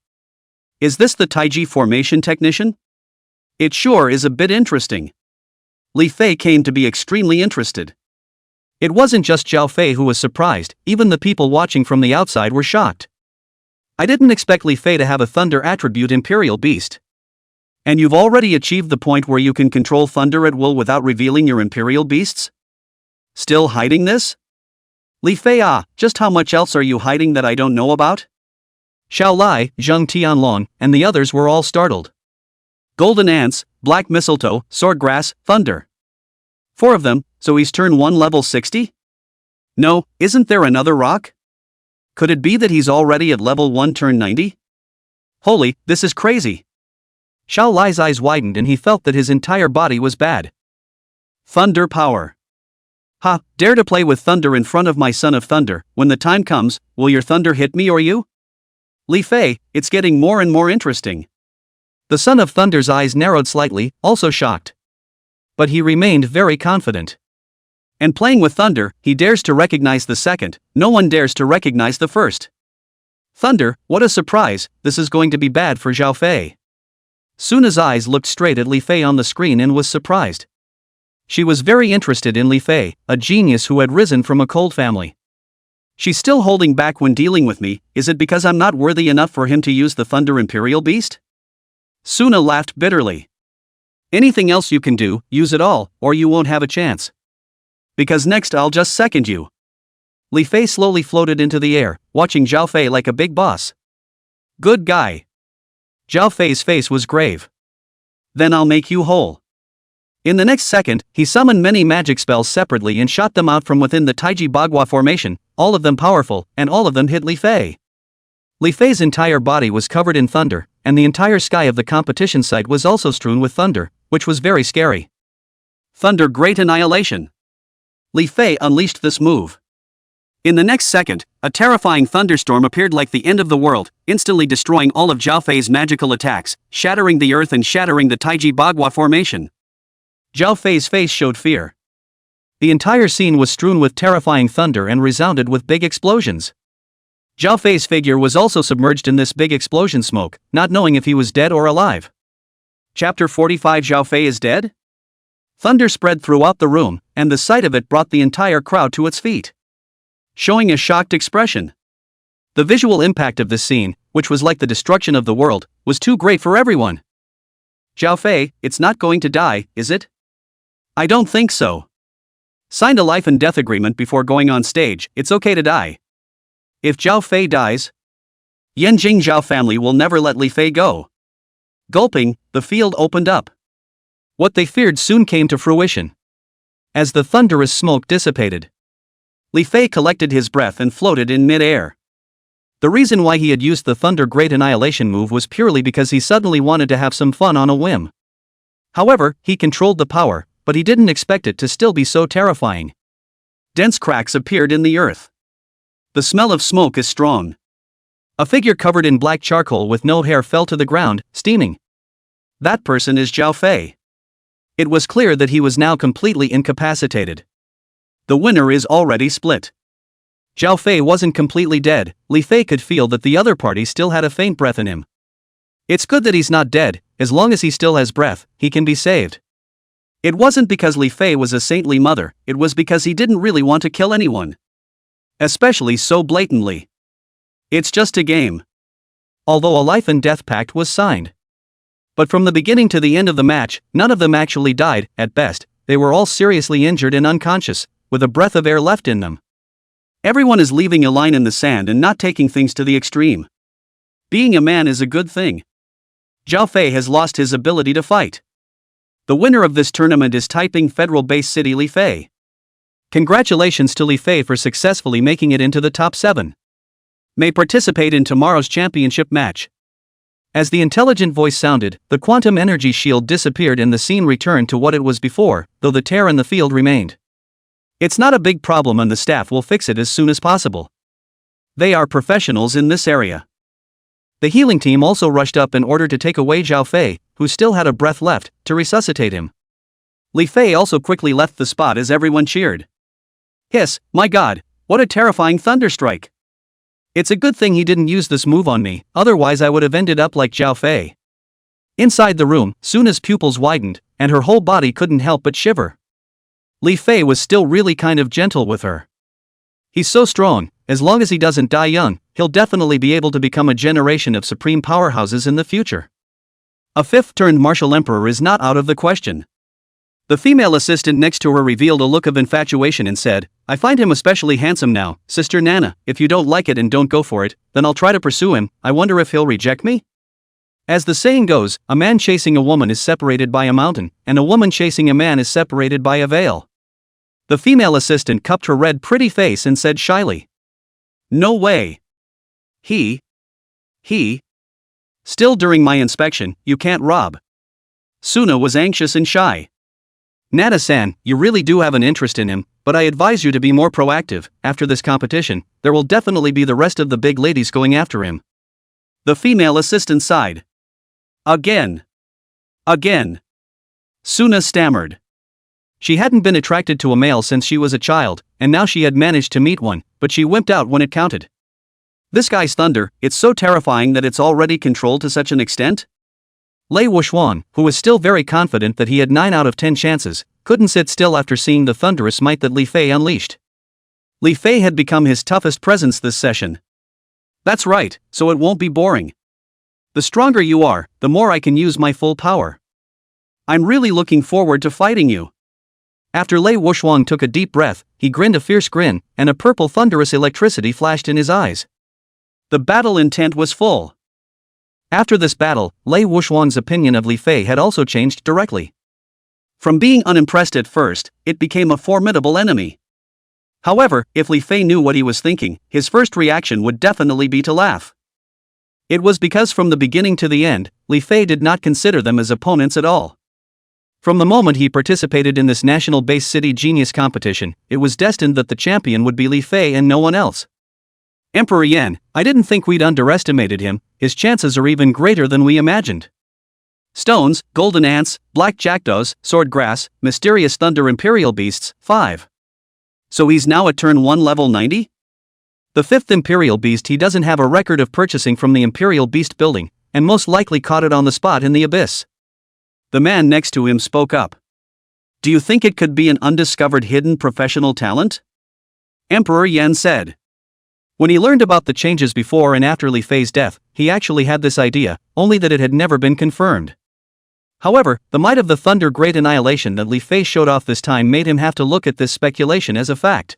Is this the Taiji formation technician? It sure is a bit interesting. Li Fei came to be extremely interested. It wasn't just Zhao Fei who was surprised, even the people watching from the outside were shocked. I didn't expect Li Fei to have a thunder attribute Imperial Beast. And you've already achieved the point where you can control thunder at will without revealing your Imperial Beasts? Still hiding this? Li Fei, just how much else are you hiding that I don't know about? Xiao Lai, Zheng Tianlong, and the others were all startled. Golden ants, black mistletoe, swordgrass, thunder. 4 of them, so he's turn 1 level 60? No, isn't there another rock? Could it be that he's already at level 1 turn 90? Holy, this is crazy. Xiao Lai's eyes widened and he felt that his entire body was bad. Thunder power. Ha, dare to play with thunder in front of my son of thunder, when the time comes, will your thunder hit me or you? Li Fei, it's getting more and more interesting. The son of thunder's eyes narrowed slightly, also shocked. But he remained very confident. And playing with thunder, he dares to recognize the second, no one dares to recognize the first. Thunder, what a surprise, this is going to be bad for Zhao Fei. Suna's eyes looked straight at Li Fei on the screen and was surprised. She was very interested in Li Fei, a genius who had risen from a cold family. She's still holding back when dealing with me, is it because I'm not worthy enough for him to use the Thunder Imperial Beast? Suna laughed bitterly. Anything else you can do, use it all, or you won't have a chance. Because next I'll just second you. Li Fei slowly floated into the air, watching Zhao Fei like a big boss. Good guy. Zhao Fei's face was grave. Then I'll make you whole. In the next second, he summoned many magic spells separately and shot them out from within the Taiji Bagua formation, all of them powerful, and all of them hit Li Fei. Li Fei's entire body was covered in thunder, and the entire sky of the competition site was also strewn with thunder, which was very scary. Thunder Great Annihilation. Li Fei unleashed this move. In the next second, a terrifying thunderstorm appeared like the end of the world, instantly destroying all of Zhao Fei's magical attacks, shattering the earth and shattering the Taiji Bagua formation. Zhao Fei's face showed fear. The entire scene was strewn with terrifying thunder and resounded with big explosions. Zhao Fei's figure was also submerged in this big explosion smoke, not knowing if he was dead or alive. Chapter 45 Zhao Fei is dead? Thunder spread throughout the room, and the sight of it brought the entire crowd to its feet, showing a shocked expression. The visual impact of this scene, which was like the destruction of the world, was too great for everyone. Zhao Fei, it's not going to die, is it? I don't think so. Signed a life and death agreement before going on stage, it's okay to die. If Zhao Fei dies, Yanjing Zhao family will never let Li Fei go. Gulping, the field opened up. What they feared soon came to fruition. As the thunderous smoke dissipated, Li Fei collected his breath and floated in mid-air. The reason why he had used the Thunder Great Annihilation move was purely because he suddenly wanted to have some fun on a whim. However, he controlled the power, but he didn't expect it to still be so terrifying. Dense cracks appeared in the earth. The smell of smoke is strong. A figure covered in black charcoal with no hair fell to the ground, steaming. That person is Zhao Fei. It was clear that he was now completely incapacitated. The winner is already split. Zhao Fei wasn't completely dead. Li Fei could feel that the other party still had a faint breath in him. It's good that he's not dead. As long as he still has breath, he can be saved. It wasn't because Li Fei was a saintly mother, it was because he didn't really want to kill anyone. Especially so blatantly. It's just a game. Although a life and death pact was signed. But from the beginning to the end of the match, none of them actually died. At best, they were all seriously injured and unconscious, with a breath of air left in them. Everyone is leaving a line in the sand and not taking things to the extreme. Being a man is a good thing. Zhao Fei has lost his ability to fight. The winner of this tournament is Taiping Federal Base City Li Fei. Congratulations to Li Fei for successfully making it into the top 7. May participate in tomorrow's championship match. As the intelligent voice sounded, the quantum energy shield disappeared and the scene returned to what it was before, though the tear in the field remained. It's not a big problem and the staff will fix it as soon as possible. They are professionals in this area. The healing team also rushed up in order to take away Zhao Fei, who still had a breath left, to resuscitate him. Li Fei also quickly left the spot as everyone cheered. Hiss, my god, what a terrifying thunderstrike. It's a good thing he didn't use this move on me, otherwise I would have ended up like Zhao Fei. Inside the room, Suna's pupils widened, and her whole body couldn't help but shiver. Li Fei was still really kind of gentle with her. He's so strong, as long as he doesn't die young, he'll definitely be able to become a generation of supreme powerhouses in the future. A fifth-turned martial emperor is not out of the question. The female assistant next to her revealed a look of infatuation and said, I find him especially handsome now, Sister Nana. If you don't like it and don't go for it, then I'll try to pursue him. I wonder if he'll reject me? As the saying goes, a man chasing a woman is separated by a mountain, and a woman chasing a man is separated by a veil. The female assistant cupped her red pretty face and said shyly, No way. He. Still during my inspection, you can't rob. Suna was anxious and shy. Nana-san, you really do have an interest in him, but I advise you to be more proactive. After this competition, there will definitely be the rest of the big ladies going after him. The female assistant sighed. Again. Suna stammered. She hadn't been attracted to a male since she was a child, and now she had managed to meet one, but she wimped out when it counted. This guy's thunder, it's so terrifying that it's already controlled to such an extent? Lei Wuxuan, who was still very confident that he had 9 out of 10 chances, couldn't sit still after seeing the thunderous might that Li Fei unleashed. Li Fei had become his toughest presence this session. That's right, so it won't be boring. The stronger you are, the more I can use my full power. I'm really looking forward to fighting you. After Lei Wuxuang took a deep breath, he grinned a fierce grin, and a purple thunderous electricity flashed in his eyes. The battle intent was full. After this battle, Lei Wuxuang's opinion of Li Fei had also changed directly. From being unimpressed at first, it became a formidable enemy. However, if Li Fei knew what he was thinking, his first reaction would definitely be to laugh. It was because from the beginning to the end, Li Fei did not consider them as opponents at all. From the moment he participated in this national-based city genius competition, it was destined that the champion would be Li Fei and no one else. Emperor Yan, I didn't think we'd underestimated him, his chances are even greater than we imagined. Stones, golden ants, black jackdaws, sword grass, mysterious thunder imperial beasts, 5. So he's now at turn 1 level 90? The 5th imperial beast he doesn't have a record of purchasing from the imperial beast building, and most likely caught it on the spot in the abyss. The man next to him spoke up. Do you think it could be an undiscovered hidden professional talent? Emperor Yan said. When he learned about the changes before and after Li Fei's death, he actually had this idea, only that it had never been confirmed. However, the might of the Thunder Great Annihilation that Li Fei showed off this time made him have to look at this speculation as a fact.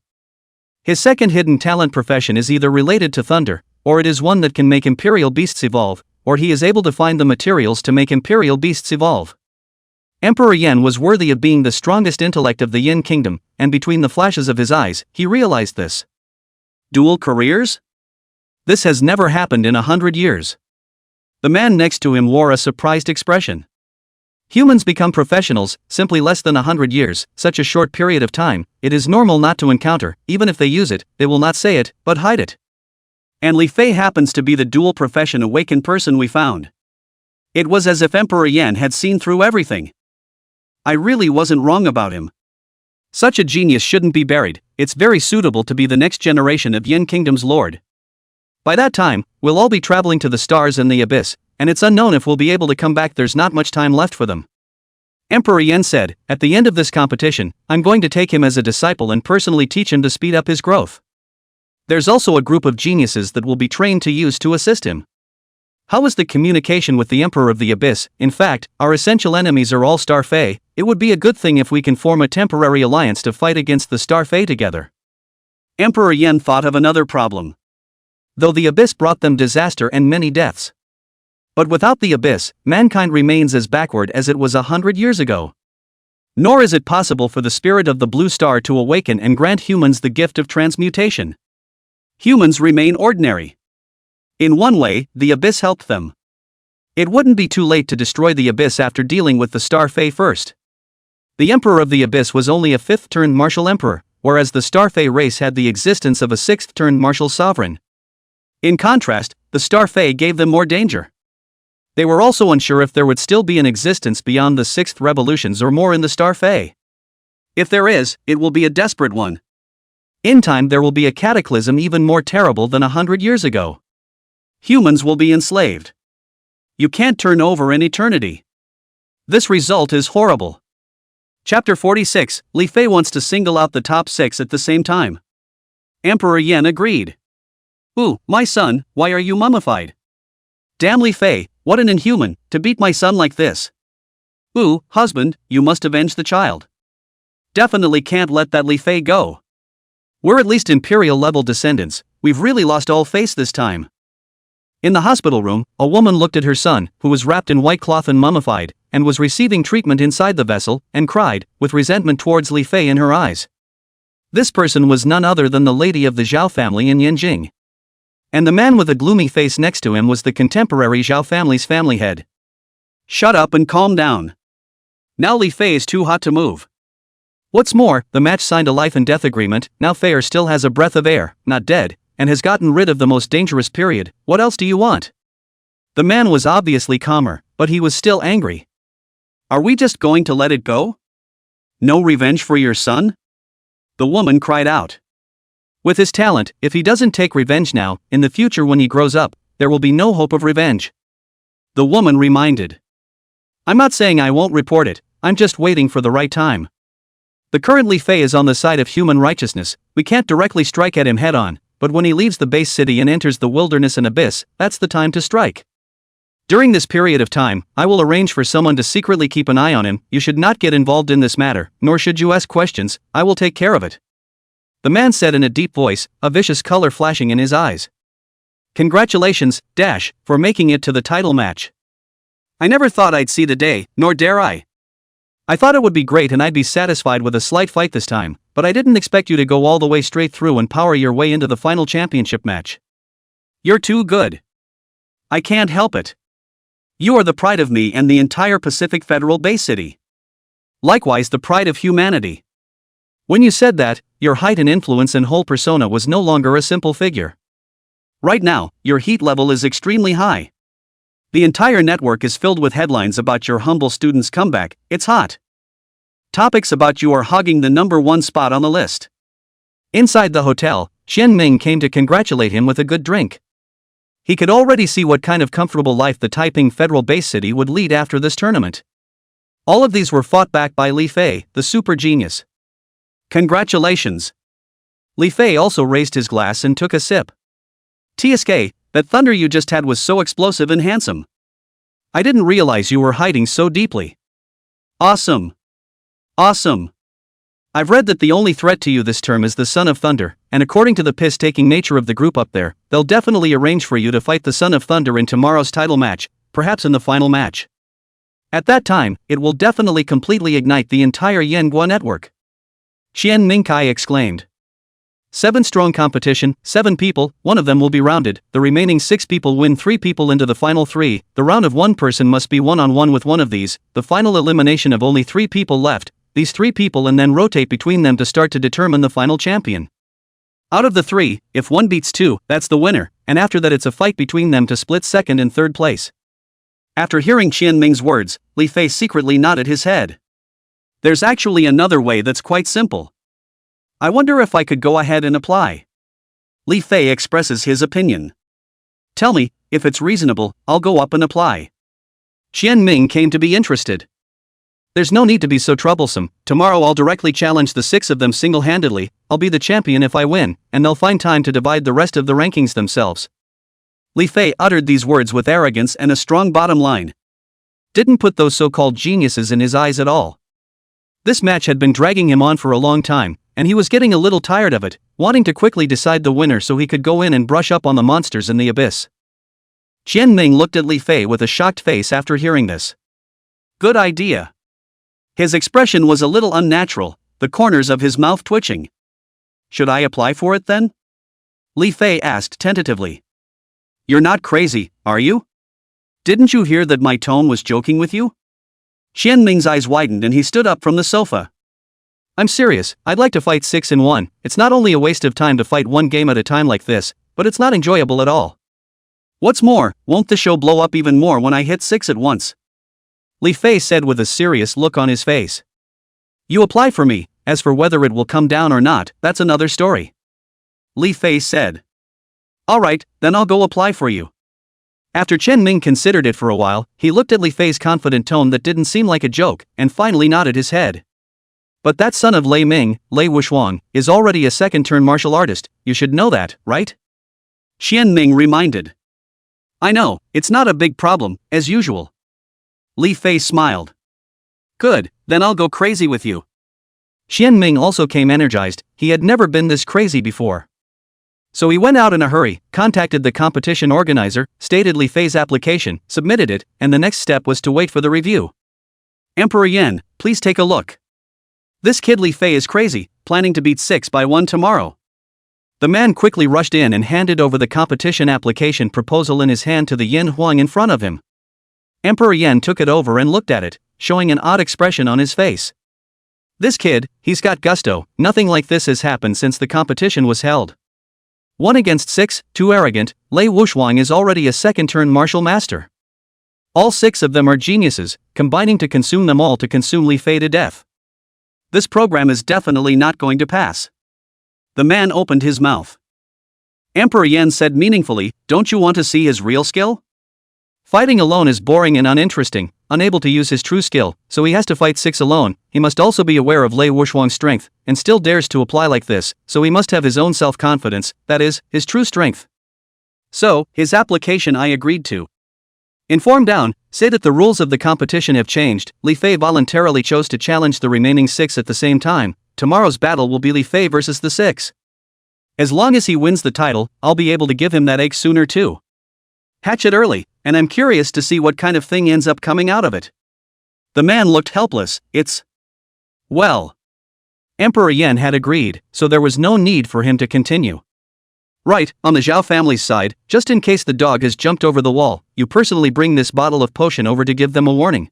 His second hidden talent profession is either related to thunder, or it is one that can make imperial beasts evolve, or he is able to find the materials to make imperial beasts evolve. Emperor Yan was worthy of being the strongest intellect of the Yin Kingdom, and between the flashes of his eyes, he realized this. Dual careers? This has never happened in 100 years. The man next to him wore a surprised expression. Humans become professionals, simply less than 100 years, such a short period of time, it is normal not to encounter, even if they use it, they will not say it, but hide it. And Li Fei happens to be the dual profession awakened person we found. It was as if Emperor Yan had seen through everything. I really wasn't wrong about him. Such a genius shouldn't be buried, it's very suitable to be the next generation of Yin Kingdom's lord. By that time, we'll all be traveling to the stars and the abyss, and it's unknown if we'll be able to come back, there's not much time left for them. Emperor Yan said, at the end of this competition, I'm going to take him as a disciple and personally teach him to speed up his growth. There's also a group of geniuses that will be trained to use to assist him. How is the communication with the Emperor of the Abyss? In fact, our essential enemies are all Star Fae, it would be a good thing if we can form a temporary alliance to fight against the Star Fae together. Emperor Yan thought of another problem. Though the Abyss brought them disaster and many deaths. But without the Abyss, mankind remains as backward as it was 100 years ago. Nor is it possible for the spirit of the Blue Star to awaken and grant humans the gift of transmutation. Humans remain ordinary. In one way, the Abyss helped them. It wouldn't be too late to destroy the Abyss after dealing with the Star Fae first. The Emperor of the Abyss was only a 5th-turned martial emperor, whereas the Star Fae race had the existence of a 6th-turned martial sovereign. In contrast, the Star Fae gave them more danger. They were also unsure if there would still be an existence beyond the 6th revolutions or more in the Star Fae. If there is, it will be a desperate one. In time there will be a cataclysm even more terrible than 100 years ago. Humans will be enslaved. You can't turn over an eternity. This result is horrible. Chapter 46, Li Fei wants to single out the top 6 at the same time. Emperor Yan agreed. Ooh, my son, why are you mummified? Damn Li Fei, what an inhuman, to beat my son like this. Ooh, husband, you must avenge the child. Definitely can't let that Li Fei go. We're at least imperial level descendants, we've really lost all face this time. In the hospital room, a woman looked at her son, who was wrapped in white cloth and mummified, and was receiving treatment inside the vessel, and cried, with resentment towards Li Fei in her eyes. This person was none other than the lady of the Zhao family in Yanjing. And the man with the gloomy face next to him was the contemporary Zhao family's family head. Shut up and calm down. Now Li Fei is too hot to move. What's more, the match signed a life and death agreement, now Fei still has a breath of air, not dead, and has gotten rid of the most dangerous period, what else do you want? The man was obviously calmer, but he was still angry. Are we just going to let it go? No revenge for your son? The woman cried out. With his talent, if he doesn't take revenge now, in the future when he grows up, there will be no hope of revenge. The woman reminded. I'm not saying I won't report it, I'm just waiting for the right time. The current Li Fei is on the side of human righteousness, we can't directly strike at him head on, but when he leaves the base city and enters the wilderness and abyss, that's the time to strike. During this period of time, I will arrange for someone to secretly keep an eye on him. You should not get involved in this matter, nor should you ask questions. I will take care of it. The man said in a deep voice, a vicious color flashing in his eyes. Congratulations, Dash, for making it to the title match. I never thought I'd see the day, nor dare I. I thought it would be great and I'd be satisfied with a slight fight this time, but I didn't expect you to go all the way straight through and power your way into the final championship match. You're too good. I can't help it. You are the pride of me and the entire Pacific Federal Bay City. Likewise the pride of humanity. When you said that, your height and influence and whole persona was no longer a simple figure. Right now, your heat level is extremely high. The entire network is filled with headlines about your humble student's comeback. It's hot. Topics about you are hogging the #1 spot on the list. Inside the hotel, Xian Ming came to congratulate him with a good drink. He could already see what kind of comfortable life the Taiping Federal Base City would lead after this tournament. All of these were fought back by Li Fei, the super genius. Congratulations. Li Fei also raised his glass and took a sip. TSK, that thunder you just had was so explosive and handsome. I didn't realize you were hiding so deeply. Awesome. Awesome. I've read that the only threat to you this term is the Son of Thunder, and according to the piss-taking nature of the group up there, they'll definitely arrange for you to fight the Son of Thunder in tomorrow's title match, perhaps in the final match. At that time, it will definitely completely ignite the entire Yanhua network. Qian Mingkai exclaimed. 7-strong competition, 7 people, 1 of them will be rounded, the remaining 6 people win 3 people into the final 3, the round of 1 person must be one-on-one with one of these, the final elimination of only 3 people left, these 3 people and then rotate between them to start to determine the final champion. Out of the 3, if one beats 2, that's the winner, and after that it's a fight between them to split 2nd and 3rd place. After hearing Qian Ming's words, Li Fei secretly nodded his head. There's actually another way that's quite simple. I wonder if I could go ahead and apply. Li Fei expresses his opinion. Tell me, if it's reasonable, I'll go up and apply. Qian Ming came to be interested. There's no need to be so troublesome, tomorrow I'll directly challenge the 6 of them single-handedly, I'll be the champion if I win, and they'll find time to divide the rest of the rankings themselves. Li Fei uttered these words with arrogance and a strong bottom line. Didn't put those so-called geniuses in his eyes at all. This match had been dragging him on for a long time, and he was getting a little tired of it, wanting to quickly decide the winner so he could go in and brush up on the monsters in the abyss. Qian Ming looked at Li Fei with a shocked face after hearing this. Good idea. His expression was a little unnatural, the corners of his mouth twitching. Should I apply for it then? Li Fei asked tentatively. You're not crazy, are you? Didn't you hear that my tone was joking with you? Qian Ming's eyes widened and he stood up from the sofa. I'm serious, I'd like to fight 6 in 1, it's not only a waste of time to fight 1 game at a time like this, but it's not enjoyable at all. What's more, won't the show blow up even more when I hit 6 at once? Li Fei said with a serious look on his face. You apply for me, as for whether it will come down or not, that's another story. Li Fei said. Alright, then I'll go apply for you. After Qian Ming considered it for a while, he looked at Li Fei's confident tone that didn't seem like a joke, and finally nodded his head. But that son of Lei Ming, Lei Wushuang, is already a second-turn martial artist, you should know that, right? Qian Ming reminded. I know, it's not a big problem, as usual. Li Fei smiled. Good, then I'll go crazy with you. Qian Ming also came energized, he had never been this crazy before. So he went out in a hurry, contacted the competition organizer, stated Li Fei's application, submitted it, and the next step was to wait for the review. Emperor Yan, please take a look. This kid Li Fei is crazy, planning to beat 6 by 1 tomorrow. The man quickly rushed in and handed over the competition application proposal in his hand to the Yin Huang in front of him. Emperor Yan took it over and looked at it, showing an odd expression on his face. This kid, he's got gusto, nothing like this has happened since the competition was held. 1 against 6, too arrogant, Lei Wushuang is already a second-turn martial master. All 6 of them are geniuses, combining to consume them all to consume Li Fei to death. This program is definitely not going to pass. The man opened his mouth. Emperor Yan said meaningfully, don't you want to see his real skill? Fighting alone is boring and uninteresting, unable to use his true skill, so he has to fight 6 alone. He must also be aware of Lei Wushuang's strength, and still dares to apply like this, so he must have his own self-confidence, that is, his true strength. So, his application I agreed to. Inform down, say that the rules of the competition have changed. Li Fei voluntarily chose to challenge the remaining 6 at the same time. Tomorrow's battle will be Li Fei versus the 6. As long as he wins the title, I'll be able to give him that egg sooner too. Hatch it early, and I'm curious to see what kind of thing ends up coming out of it. The man looked helpless. Well. Emperor Yan had agreed, so there was no need for him to continue. Right, on the Zhao family's side, just in case the dog has jumped over the wall, you personally bring this bottle of potion over to give them a warning.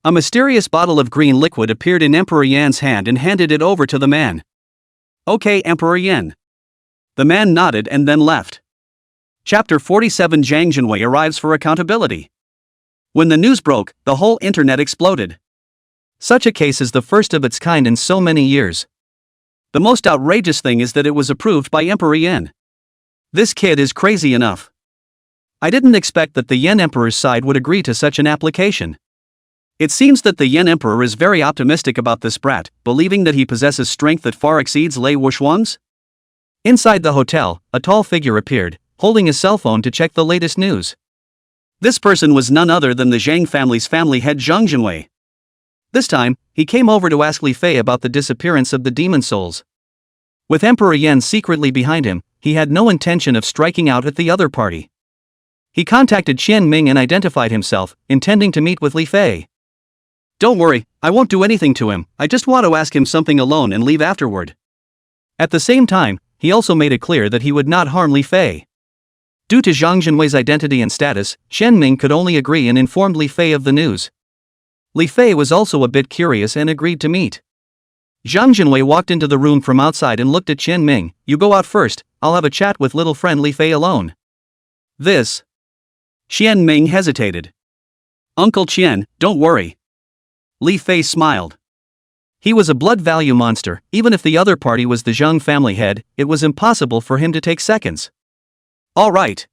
A mysterious bottle of green liquid appeared in Emperor Yan's hand and handed it over to the man. Okay, Emperor Yan. The man nodded and then left. Chapter 47. Zhang Jinwei arrives for accountability. When the news broke, the whole internet exploded. Such a case is the first of its kind in so many years. The most outrageous thing is that it was approved by Emperor Yan. This kid is crazy enough. I didn't expect that the Yan Emperor's side would agree to such an application. It seems that the Yan Emperor is very optimistic about this brat, believing that he possesses strength that far exceeds Lei Wuxuang's. Inside the hotel, a tall figure appeared, holding his cell phone to check the latest news. This person was none other than the Zhang family's family head Zhang Jinwei. This time, he came over to ask Li Fei about the disappearance of the demon souls. With Emperor Yan secretly behind him, he had no intention of striking out at the other party. He contacted Qian Ming and identified himself, intending to meet with Li Fei. Don't worry, I won't do anything to him, I just want to ask him something alone and leave afterward. At the same time, he also made it clear that he would not harm Li Fei. Due to Zhang Jinwei's identity and status, Qian Ming could only agree and informed Li Fei of the news. Li Fei was also a bit curious and agreed to meet. Zhang Jinwei walked into the room from outside and looked at Qian Ming. You go out first, I'll have a chat with little friend Li Fei alone. This. Qian Ming hesitated. Uncle Qian, don't worry. Li Fei smiled. He was a blood value monster. Even if the other party was the Zhang family head, it was impossible for him to take seconds. All right.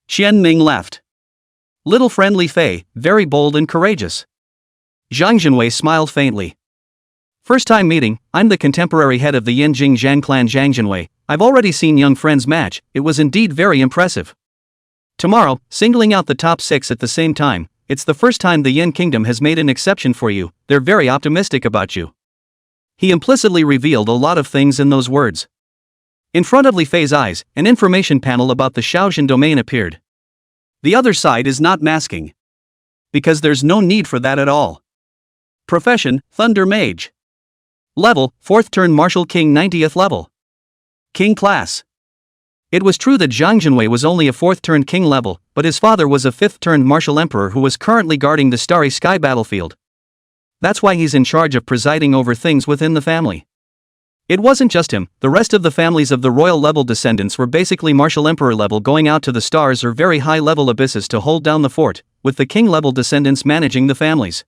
Qian Ming left. Little friend Li Fei, very bold and courageous. Zhang Jinwei smiled faintly. First time meeting, I'm the contemporary head of the Yanjing Zhang clan Zhang Jinwei. I've already seen young friends match, it was indeed very impressive. Tomorrow, singling out the top 6 at the same time, it's the first time the Yan Kingdom has made an exception for you, they're very optimistic about you. He implicitly revealed a lot of things in those words. In front of Li Fei's eyes, an information panel about the Shaoxin domain appeared. The other side is not masking. Because there's no need for that at all. Profession, Thunder Mage. Level, 4th turn Martial King 90th level. King class. It was true that Zhang Jinwei was only a 4th turn king level, but his father was a 5th turn martial emperor who was currently guarding the Starry Sky battlefield. That's why he's in charge of presiding over things within the family. It wasn't just him, the rest of the families of the royal level descendants were basically martial emperor level, going out to the stars or very high level abysses to hold down the fort, with the king level descendants managing the families.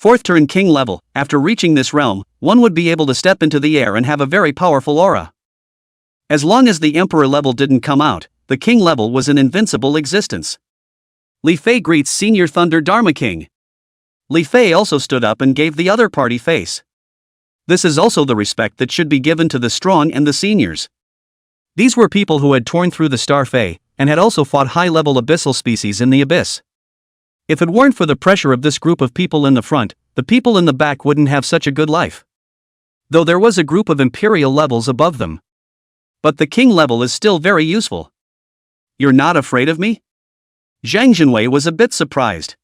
4th turn king level, after reaching this realm, one would be able to step into the air and have a very powerful aura. As long as the emperor level didn't come out, the king level was an invincible existence. Li Fei greets Senior Thunder Dharma King. Li Fei also stood up and gave the other party face. This is also the respect that should be given to the strong and the seniors. These were people who had torn through the Star Fei, and had also fought high-level abyssal species in the abyss. If it weren't for the pressure of this group of people in the front, the people in the back wouldn't have such a good life. Though there was a group of imperial levels above them. But the king level is still very useful. You're not afraid of me? Zhang Jinwei was a bit surprised.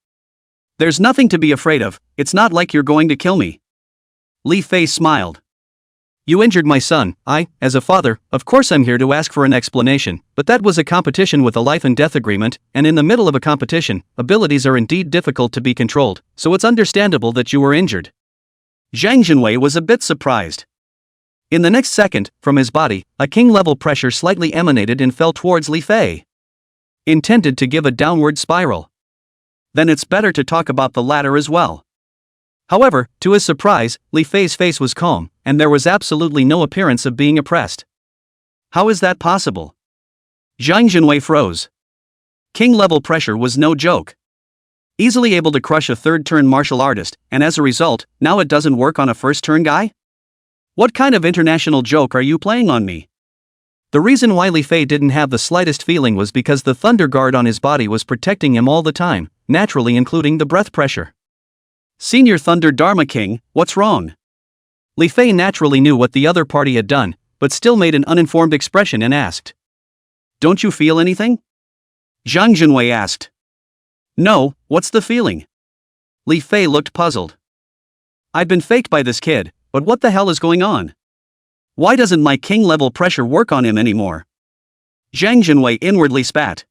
There's nothing to be afraid of, it's not like you're going to kill me. Li Fei smiled. You injured my son. As a father, of course I'm here to ask for an explanation, but that was a competition with a life and death agreement, and in the middle of a competition, abilities are indeed difficult to be controlled, so it's understandable that you were injured. Zhang Jinwei was a bit surprised. In the next second, from his body, a king-level pressure slightly emanated and fell towards Li Fei. Intended to give a downward spiral. Then it's better to talk about the latter as well. However, to his surprise, Li Fei's face was calm, and there was absolutely no appearance of being oppressed. How is that possible? Zhang Jinwei froze. King-level pressure was no joke. Easily able to crush a third-turn martial artist, and as a result, now it doesn't work on a first-turn guy? What kind of international joke are you playing on me? The reason why Li Fei didn't have the slightest feeling was because the thunder guard on his body was protecting him all the time, naturally including the breath pressure. Senior Thunder Dharma King, what's wrong? Li Fei naturally knew what the other party had done, but still made an uninformed expression and asked. Don't you feel anything? Zhang Junwei asked. No, what's the feeling? Li Fei looked puzzled. I've been faked by this kid, but what the hell is going on? Why doesn't my king-level pressure work on him anymore? Zhang Junwei inwardly spat.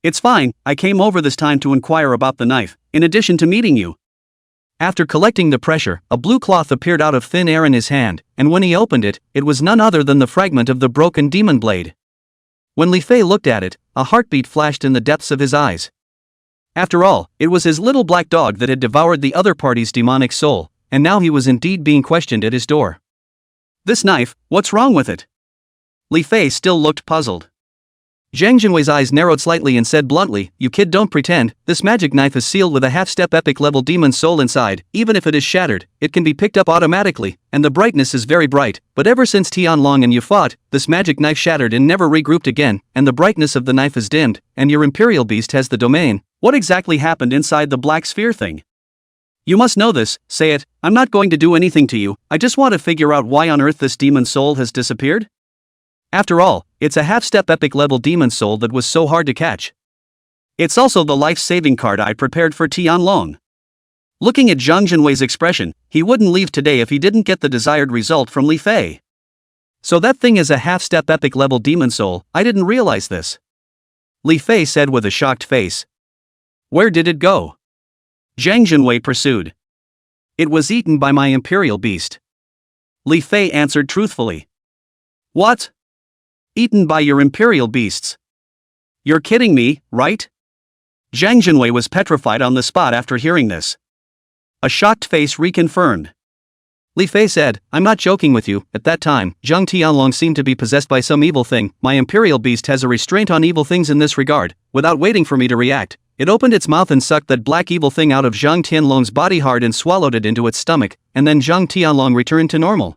It's fine, I came over this time to inquire about the knife, in addition to meeting you. After collecting the pressure, a blue cloth appeared out of thin air in his hand, and when he opened it, it was none other than the fragment of the broken demon blade. When Li Fei looked at it, a heartbeat flashed in the depths of his eyes. After all, it was his little black dog that had devoured the other party's demonic soul, and now he was indeed being questioned at his door. This knife, what's wrong with it? Li Fei still looked puzzled. Zhang Junwei's eyes narrowed slightly and said bluntly, you kid, don't pretend, this magic knife is sealed with a half-step epic level demon soul inside. Even if it is shattered, it can be picked up automatically, and the brightness is very bright, but ever since Tianlong and you fought, this magic knife shattered and never regrouped again, and the brightness of the knife is dimmed, and your Imperial Beast has the domain. What exactly happened inside the black sphere thing? You must know this, say it. I'm not going to do anything to you, I just want to figure out why on earth this demon soul has disappeared? After all, it's a half-step epic level demon soul that was so hard to catch. It's also the life-saving card I prepared for Tianlong. Looking at Zhang Junwei's expression, he wouldn't leave today if he didn't get the desired result from Li Fei. So that thing is a half-step epic level demon soul, I didn't realize this. Li Fei said with a shocked face. Where did it go? Zhang Junwei pursued. It was eaten by my Imperial Beast. Li Fei answered truthfully. What? Eaten by your Imperial Beasts? You're kidding me, right? Zhang Junwei was petrified on the spot after hearing this. A shocked face reconfirmed. Li Fei said, I'm not joking with you. At that time, Zhang Tianlong seemed to be possessed by some evil thing. My Imperial Beast has a restraint on evil things in this regard. Without waiting for me to react, it opened its mouth and sucked that black evil thing out of Zhang Tianlong's body hard and swallowed it into its stomach, and then Zhang Tianlong returned to normal.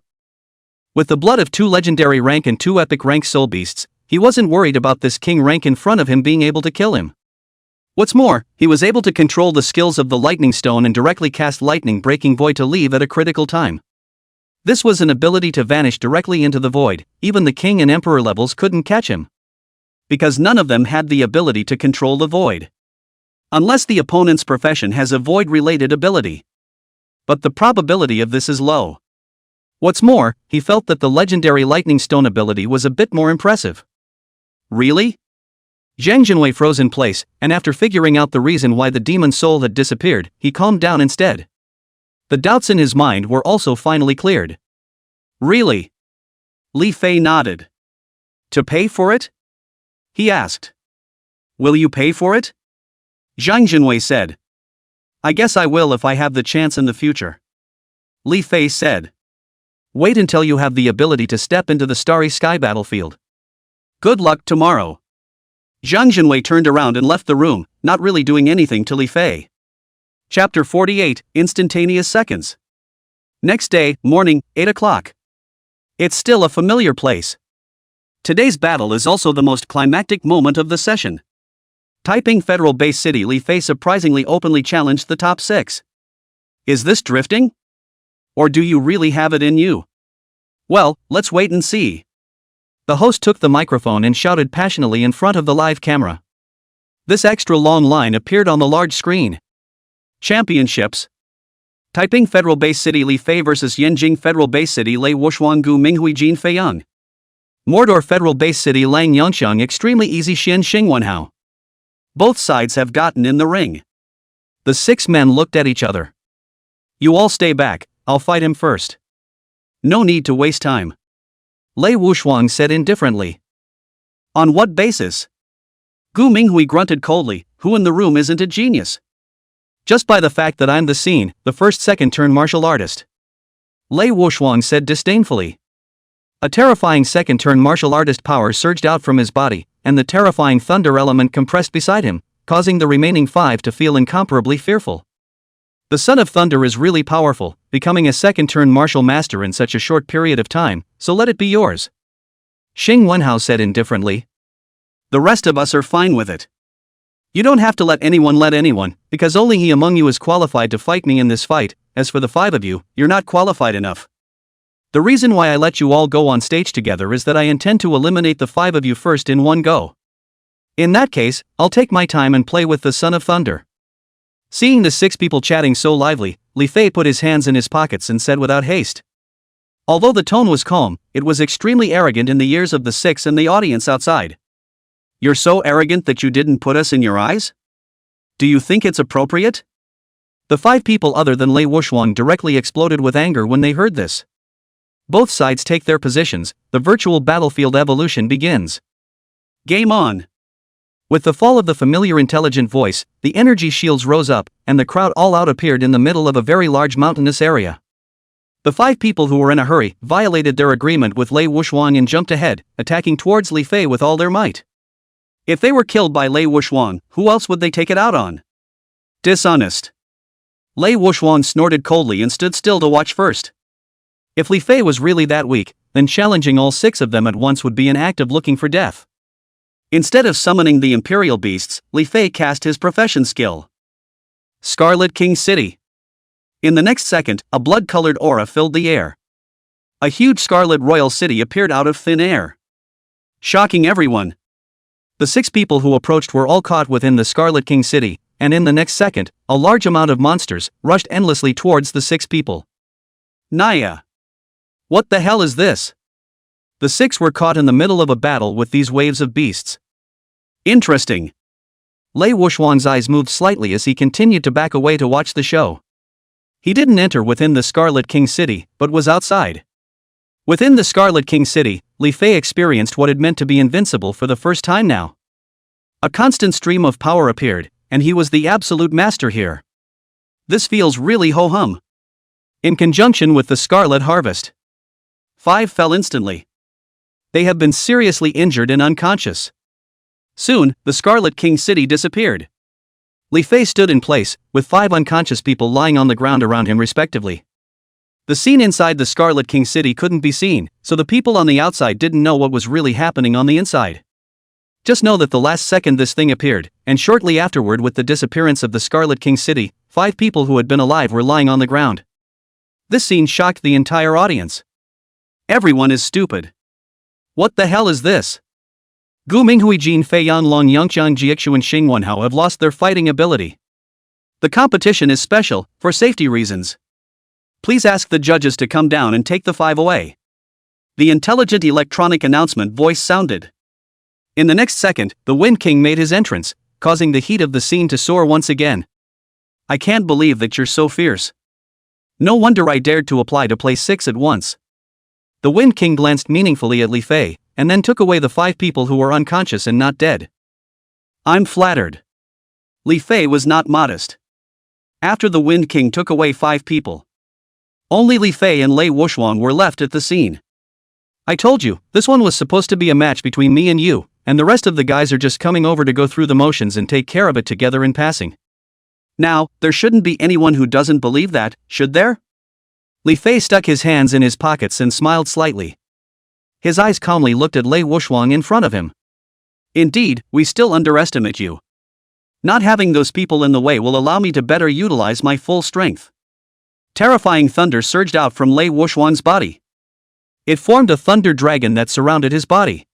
With the blood of 2 legendary rank and 2 epic rank soul beasts, he wasn't worried about this king rank in front of him being able to kill him. What's more, he was able to control the skills of the lightning stone and directly cast lightning breaking void to leave at a critical time. This was an ability to vanish directly into the void. Even the king and emperor levels couldn't catch him, because none of them had the ability to control the void. Unless the opponent's profession has a void-related ability. But the probability of this is low. What's more, he felt that the legendary lightning stone ability was a bit more impressive. Really? Zhang Junwei froze in place, and after figuring out the reason why the demon soul had disappeared, he calmed down instead. The doubts in his mind were also finally cleared. Really? Li Fei nodded. To pay for it? He asked. Will you pay for it? Zhang Junwei said. I guess I will if I have the chance in the future. Li Fei said. Wait until you have the ability to step into the starry sky battlefield. Good luck tomorrow. Zhang Junwei turned around and left the room, not really doing anything to Li Fei. Chapter 48, Instantaneous Seconds. Next day, morning, 8 o'clock. It's still a familiar place. Today's battle is also the most climactic moment of the session. Taiping Federal Base City, Li Fei surprisingly openly challenged the top 6. Is this drifting? Or do you really have it in you? Well, let's wait and see. The host took the microphone and shouted passionately in front of the live camera. This extra long line appeared on the large screen. Championships. Taiping Federal Base City Li Fei vs Yanjing Federal Base City Lei Wushuanggu Minghui Jin Feiyang. Mordor Federal Base City Lang Yongxiang Extremely Easy Xin Xingwenhao. Both sides have gotten in the ring. The 6 men looked at each other. You all stay back, I'll fight him first. No need to waste time. Lei Wushuang said indifferently. On what basis? Gu Minghui grunted coldly, who in the room isn't a genius? Just by the fact that I'm the scene, the first second-turn martial artist. Lei Wushuang said disdainfully. A terrifying second-turn martial artist power surged out from his body, and the terrifying thunder element compressed beside him, causing the remaining 5 to feel incomparably fearful. The Son of Thunder is really powerful, becoming a second-turn martial master in such a short period of time, so let it be yours. Xing Wenhao said indifferently. The rest of us are fine with it. You don't have to let anyone, because only he among you is qualified to fight me in this fight. As for the 5 of you, you're not qualified enough. The reason why I let you all go on stage together is that I intend to eliminate the 5 of you first in one go. In that case, I'll take my time and play with the Son of Thunder. Seeing the 6 people chatting so lively, Li Fei put his hands in his pockets and said without haste. Although the tone was calm, it was extremely arrogant in the ears of the 6 and the audience outside. You're so arrogant that you didn't put us in your eyes? Do you think it's appropriate? The 5 people other than Lei Wuxuan directly exploded with anger when they heard this. Both sides take their positions, the virtual battlefield evolution begins. Game on! With the fall of the familiar intelligent voice, the energy shields rose up, and the crowd all out appeared in the middle of a very large mountainous area. The 5 people who were in a hurry violated their agreement with Lei Wuxuan and jumped ahead, attacking towards Li Fei with all their might. If they were killed by Lei Wuxuan, who else would they take it out on? Dishonest. Lei Wuxuan snorted coldly and stood still to watch first. If Li Fei was really that weak, then challenging all 6 of them at once would be an act of looking for death. Instead of summoning the Imperial Beasts, Li Fei cast his profession skill. Scarlet King City. In the next second, a blood-colored aura filled the air. A huge scarlet royal city appeared out of thin air. Shocking everyone. The 6 people who approached were all caught within the Scarlet King City, and in the next second, a large amount of monsters rushed endlessly towards the 6 people. Naya! What the hell is this? The 6 were caught in the middle of a battle with these waves of beasts. Interesting. Lei Wuxuan's eyes moved slightly as he continued to back away to watch the show. He didn't enter within the Scarlet King City, but was outside. Within the Scarlet King City, Li Fei experienced what it meant to be invincible for the first time now. A constant stream of power appeared, and he was the absolute master here. This feels really ho-hum. In conjunction with the Scarlet Harvest. 5 fell instantly. They have been seriously injured and unconscious. Soon, the Scarlet King City disappeared. Li Fei stood in place, with 5 unconscious people lying on the ground around him respectively. The scene inside the Scarlet King City couldn't be seen, so the people on the outside didn't know what was really happening on the inside. Just know that the last second this thing appeared, and shortly afterward with the disappearance of the Scarlet King City, 5 people who had been alive were lying on the ground. This scene shocked the entire audience. Everyone is stupid. What the hell is this? Gu Minghui Jin Fei Yan Long Yangqiang Jiexu and Xing Wenhao have lost their fighting ability. The competition is special, for safety reasons. Please ask the judges to come down and take the 5 away. The intelligent electronic announcement voice sounded. In the next second, the Wind King made his entrance, causing the heat of the scene to soar once again. I can't believe that you're so fierce. No wonder I dared to apply to play 6 at once. The Wind King glanced meaningfully at Li Fei, and then took away the 5 people who were unconscious and not dead. I'm flattered. Li Fei was not modest. After the Wind King took away 5 people, only Li Fei and Lei Wuxuan were left at the scene. I told you, this one was supposed to be a match between me and you, and the rest of the guys are just coming over to go through the motions and take care of it together in passing. Now, there shouldn't be anyone who doesn't believe that, should there? Li Fei stuck his hands in his pockets and smiled slightly. His eyes calmly looked at Lei Wuxuan in front of him. Indeed, we still underestimate you. Not having those people in the way will allow me to better utilize my full strength. Terrifying thunder surged out from Lei Wuxuan's body. It formed a thunder dragon that surrounded his body.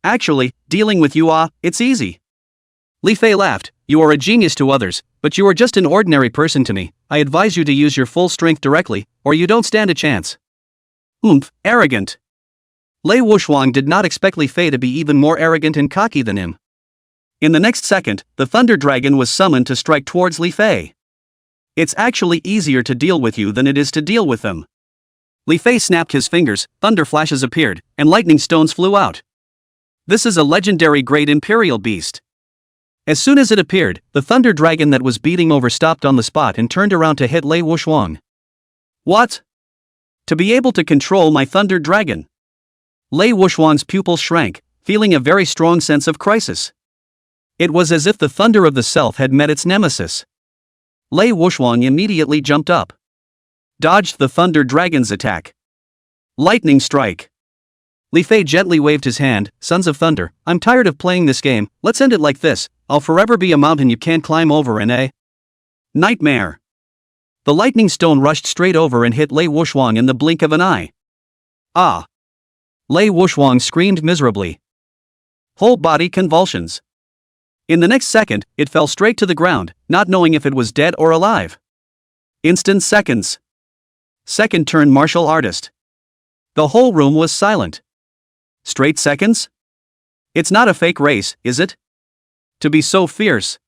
Actually, dealing with you, it's easy. Li Fei laughed. You are a genius to others, but you are just an ordinary person to me. I advise you to use your full strength directly, or you don't stand a chance. Arrogant. Lei Wuxuan did not expect Li Fei to be even more arrogant and cocky than him. In the next second, the thunder dragon was summoned to strike towards Li Fei. It's actually easier to deal with you than it is to deal with them. Li Fei snapped his fingers, thunder flashes appeared, and lightning stones flew out. This is a legendary great imperial beast. As soon as it appeared, the thunder dragon that was beating over stopped on the spot and turned around to hit Lei Wuxuan. What? To be able to control my thunder dragon? Lei Wuxuan's pupils shrank, feeling a very strong sense of crisis. It was as if the thunder of the self had met its nemesis. Lei Wuxuan immediately jumped up. Dodged the thunder dragon's attack. Lightning strike. Li Fei gently waved his hand. Sons of Thunder, I'm tired of playing this game, let's end it like this. I'll forever be a mountain you can't climb over and a nightmare. The lightning stone rushed straight over and hit Lei Wuxuang in the blink of an eye. Ah! Lei Wuxuang screamed miserably. Whole body convulsions. In the next second, it fell straight to the ground, not knowing if it was dead or alive. Instant seconds. Second turn martial artist. The whole room was silent. Straight seconds? It's not a fake race, is it? To be so fierce.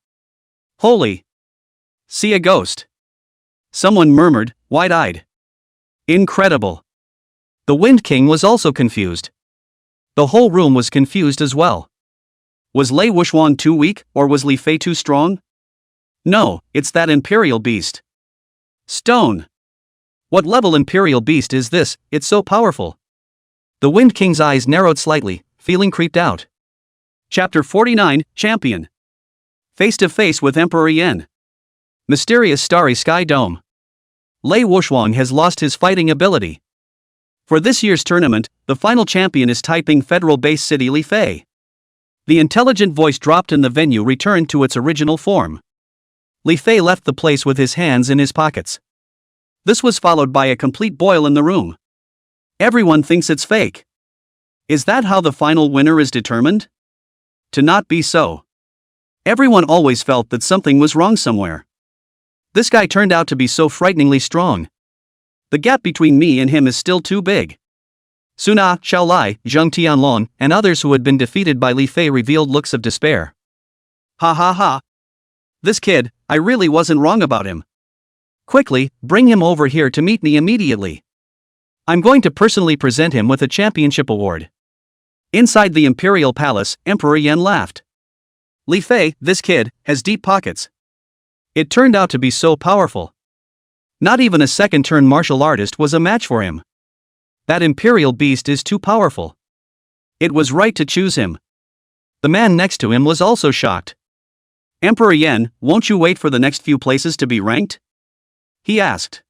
Holy. See a ghost. Someone murmured, wide-eyed. Incredible. The Wind King was also confused. The whole room was confused as well. Was Lei Wuxuang too weak, or was Li Fei too strong? No, it's that Imperial Beast. Stone. What level Imperial Beast is this? It's so powerful. The Wind King's eyes narrowed slightly, feeling creeped out. Chapter 49, Champion. Face to face with Emperor Yan. Mysterious starry sky dome. Lei Wuxuang has lost his fighting ability. For this year's tournament, the final champion is Taiping Federal Base City Li Fei. The intelligent voice dropped and the venue returned to its original form. Li Fei left the place with his hands in his pockets. This was followed by a complete boil in the room. Everyone thinks it's fake. Is that how the final winner is determined? To not be so. Everyone always felt that something was wrong somewhere. This guy turned out to be so frighteningly strong. The gap between me and him is still too big. Suna, Xiaolai, Zheng Tianlong, and others who had been defeated by Li Fei revealed looks of despair. Ha ha ha. This kid, I really wasn't wrong about him. Quickly, bring him over here to meet me immediately. I'm going to personally present him with a championship award. Inside the Imperial Palace, Emperor Yan laughed. Li Fei, this kid, has deep pockets. It turned out to be so powerful. Not even a second-turn martial artist was a match for him. That Imperial Beast is too powerful. It was right to choose him. The man next to him was also shocked. Emperor Yan, won't you wait for the next few places to be ranked? He asked.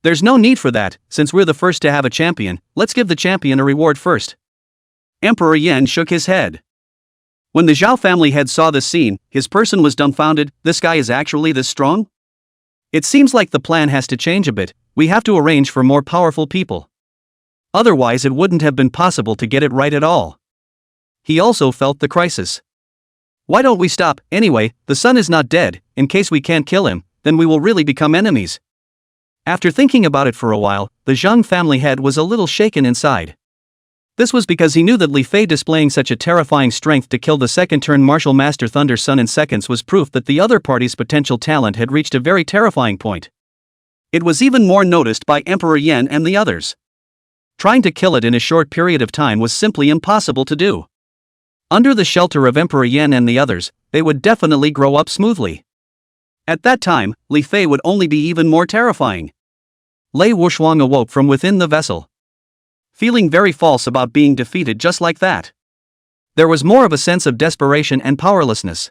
There's no need for that, since we're the first to have a champion, let's give the champion a reward first. Emperor Yan shook his head. When the Zhao family head saw this scene, his person was dumbfounded. This guy is actually this strong? It seems like the plan has to change a bit, we have to arrange for more powerful people. Otherwise it wouldn't have been possible to get it right at all. He also felt the crisis. Why don't we stop, anyway, the sun is not dead, in case we can't kill him, then we will really become enemies. After thinking about it for a while, the Zhang family head was a little shaken inside. This was because he knew that Li Fei displaying such a terrifying strength to kill the second-turn martial master Thunder Sun in seconds was proof that the other party's potential talent had reached a very terrifying point. It was even more noticed by Emperor Yan and the others. Trying to kill it in a short period of time was simply impossible to do. Under the shelter of Emperor Yan and the others, they would definitely grow up smoothly. At that time, Li Fei would only be even more terrifying. Lei Wuxuang awoke from within the vessel. Feeling very false about being defeated just like that. There was more of a sense of desperation and powerlessness.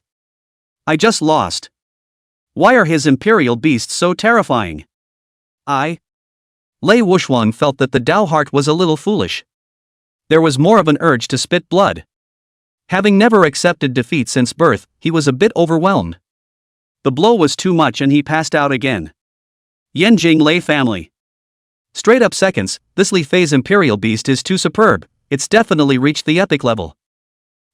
I just lost. Why are his imperial beasts so terrifying? Lei Wuxuang felt that the Dao heart was a little foolish. There was more of an urge to spit blood. Having never accepted defeat since birth, he was a bit overwhelmed. The blow was too much and he passed out again. Yanjing Lei family. Straight up seconds, this Li Fei's imperial beast is too superb, it's definitely reached the epic level.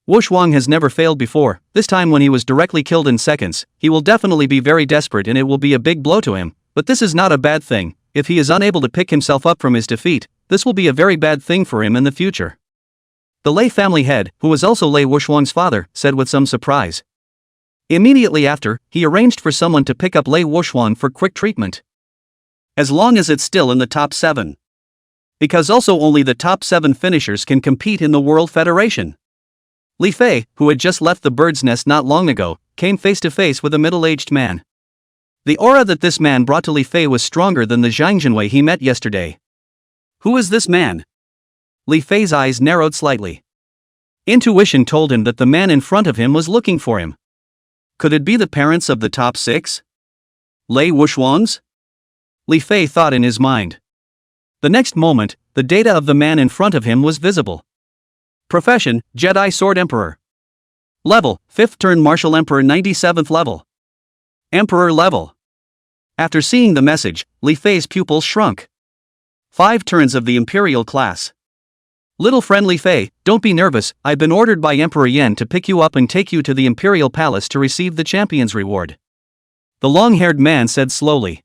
Wuxuang has never failed before, this time when he was directly killed in seconds, he will definitely be very desperate and it will be a big blow to him, but this is not a bad thing. If he is unable to pick himself up from his defeat, this will be a very bad thing for him in the future. The Lei family head, who was also Lei Wuxuang's father, said with some surprise. Immediately after, he arranged for someone to pick up Lei Wuxuang for quick treatment. As long as it's still in the top 7. Because also only the top 7 finishers can compete in the World Federation. Li Fei, who had just left the bird's nest not long ago, came face to face with a middle-aged man. The aura that this man brought to Li Fei was stronger than the Zhangjianwei he met yesterday. Who is this man? Li Fei's eyes narrowed slightly. Intuition told him that the man in front of him was looking for him. Could it be the parents of the top 6? Lei Wuxuang's? Li Fei thought in his mind. The next moment, the data of the man in front of him was visible. Profession, Jedi Sword Emperor. Level, 5th turn Martial Emperor 97th level. Emperor level. After seeing the message, Li Fei's pupils shrunk. 5 turns of the Imperial class. Little friend Li Fei, don't be nervous, I've been ordered by Emperor Yan to pick you up and take you to the Imperial Palace to receive the champion's reward. The long-haired man said slowly.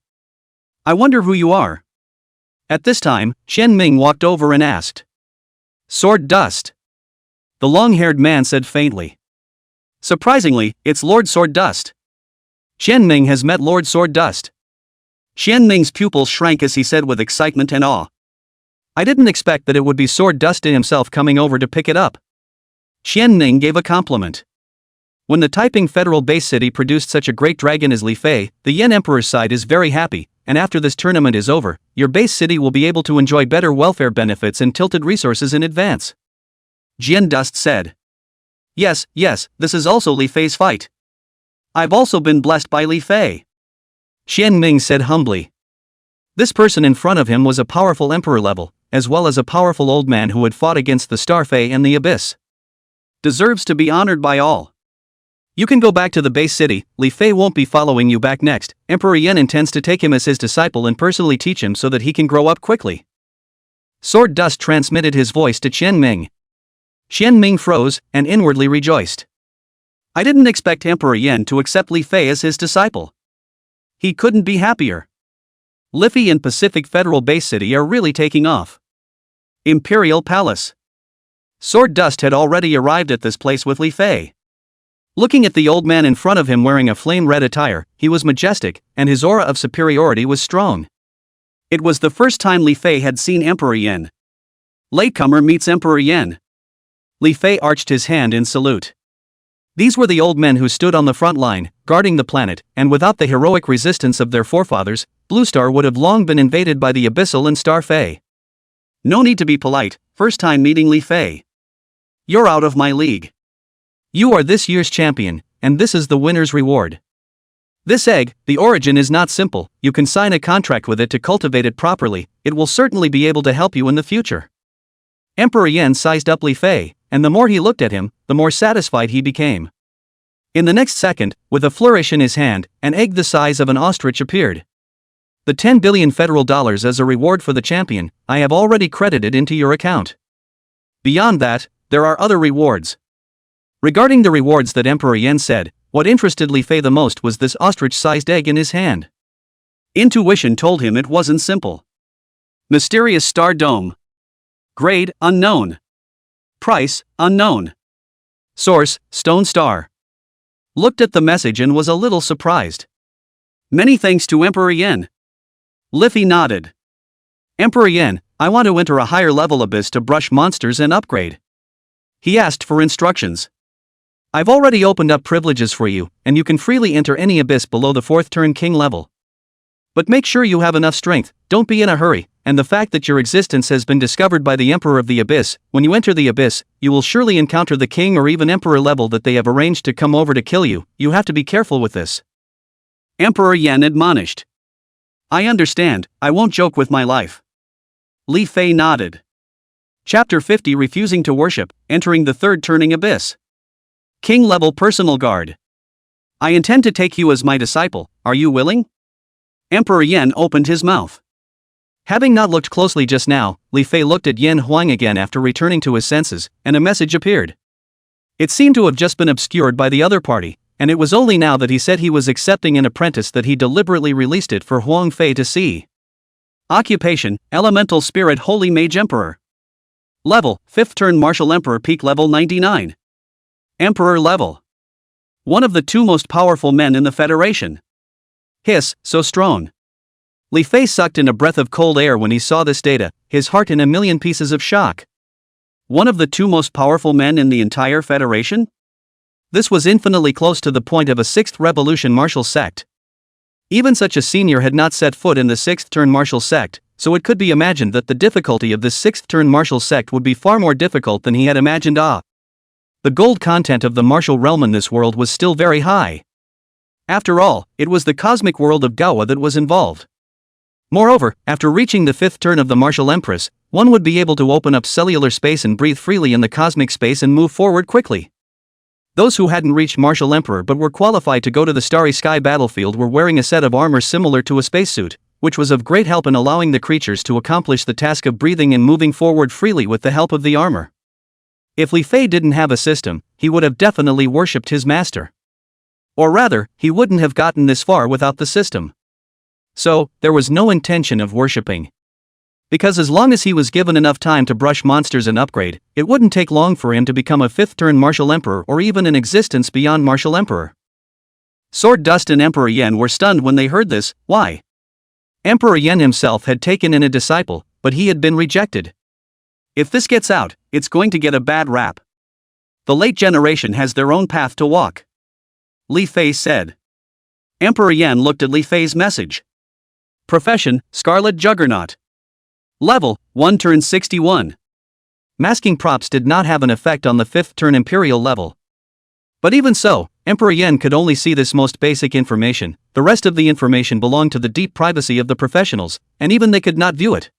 I wonder who you are. At this time, Chen Ming walked over and asked. Sword Dust. The long-haired man said faintly. Surprisingly, it's Lord Sword Dust. Chen Ming has met Lord Sword Dust. Chen Ming's pupils shrank as he said with excitement and awe. I didn't expect that it would be Sword Dust himself coming over to pick it up. Chen Ming gave a compliment. When the Taiping Federal Base City produced such a great dragon as Li Fei, the Yan Emperor's side is very happy, and after this tournament is over, your base city will be able to enjoy better welfare benefits and tilted resources in advance. Jian Dust said. Yes, this is also Li Fei's fight. I've also been blessed by Li Fei. Chen Ming said humbly. This person in front of him was a powerful emperor level, as well as a powerful old man who had fought against the Star Fae and the Abyss. Deserves to be honored by all. You can go back to the base city, Li Fei won't be following you back next. Emperor Yan intends to take him as his disciple and personally teach him so that he can grow up quickly. Sword Dust transmitted his voice to Chen Ming. Chen Ming froze, and inwardly rejoiced. I didn't expect Emperor Yan to accept Li Fei as his disciple. He couldn't be happier. Li Fei and Pacific Federal Base City are really taking off. Imperial Palace. Sword Dust had already arrived at this place with Li Fei. Looking at the old man in front of him wearing a flame-red attire, he was majestic, and his aura of superiority was strong. It was the first time Li Fei had seen Emperor Yan. Latecomer meets Emperor Yan. Li Fei arched his hand in salute. These were the old men who stood on the front line, guarding the planet, and without the heroic resistance of their forefathers, Blue Star would have long been invaded by the Abyssal and Star Fae. No need to be polite, first time meeting Li Fei. You're out of my league. You are this year's champion, and this is the winner's reward. This egg, the origin is not simple, you can sign a contract with it to cultivate it properly, it will certainly be able to help you in the future. Emperor Yan sized up Li Fei, and the more he looked at him, the more satisfied he became. In the next second, with a flourish in his hand, an egg the size of an ostrich appeared. The 10 billion federal dollars as a reward for the champion, I have already credited into your account. Beyond that, there are other rewards. Regarding the rewards that Emperor Yan said, what interested Li Fei the most was this ostrich-sized egg in his hand. Intuition told him it wasn't simple. Mysterious star dome. Grade, unknown. Price, unknown. Source, Stone Star. Looked at the message and was a little surprised. Many thanks to Emperor Yan. Li Fei nodded. Emperor Yan, I want to enter a higher level abyss to brush monsters and upgrade. He asked for instructions. I've already opened up privileges for you, and you can freely enter any abyss below the 4th turn king level. But make sure you have enough strength, don't be in a hurry, and the fact that your existence has been discovered by the Emperor of the Abyss, when you enter the abyss, you will surely encounter the king or even emperor level that they have arranged to come over to kill you, you have to be careful with this. Emperor Yan admonished. I understand, I won't joke with my life. Li Fei nodded. Chapter 50 Refusing to Worship, Entering the 3rd Turning Abyss. King level personal guard. I intend to take you as my disciple, are you willing? Emperor Yan opened his mouth. Having not looked closely just now, Li Fei looked at Yan Huang again after returning to his senses, and a message appeared. It seemed to have just been obscured by the other party, and it was only now that he said he was accepting an apprentice that he deliberately released it for Huang Fei to see. Occupation, Elemental Spirit Holy Mage Emperor. Level, 5th turn Martial Emperor peak level 99. Emperor level. One of the 2 most powerful men in the Federation. Hiss, so strong. Li Fei sucked in a breath of cold air when he saw this data, his heart in a million pieces of shock. One of the 2 most powerful men in the entire Federation? This was infinitely close to the point of a 6th revolution martial sect. Even such a senior had not set foot in the 6th turn martial sect, so it could be imagined that the difficulty of this 6th turn martial sect would be far more difficult than he had imagined. The gold content of the martial realm in this world was still very high. After all, it was the cosmic world of Gaoa that was involved. Moreover, after reaching the 5th turn of the Martial Empress, one would be able to open up cellular space and breathe freely in the cosmic space and move forward quickly. Those who hadn't reached Martial Emperor but were qualified to go to the Starry Sky battlefield were wearing a set of armor similar to a spacesuit, which was of great help in allowing the creatures to accomplish the task of breathing and moving forward freely with the help of the armor. If Li Fei didn't have a system, he would have definitely worshipped his master. Or rather, he wouldn't have gotten this far without the system. So, there was no intention of worshipping. Because as long as he was given enough time to brush monsters and upgrade, it wouldn't take long for him to become a 5th-turn Martial Emperor or even an existence beyond Martial Emperor. Sword Dust and Emperor Yen were stunned when they heard this. Why? Emperor Yen himself had taken in a disciple, but he had been rejected. If this gets out, it's going to get a bad rap. The late generation has their own path to walk. Li Fei said. Emperor Yen looked at Li Fei's message. Profession, Scarlet Juggernaut. Level, 1 turn 61. Masking props did not have an effect on the 5th turn Imperial level. But even so, Emperor Yen could only see this most basic information. The rest of the information belonged to the deep privacy of the professionals, and even they could not view it.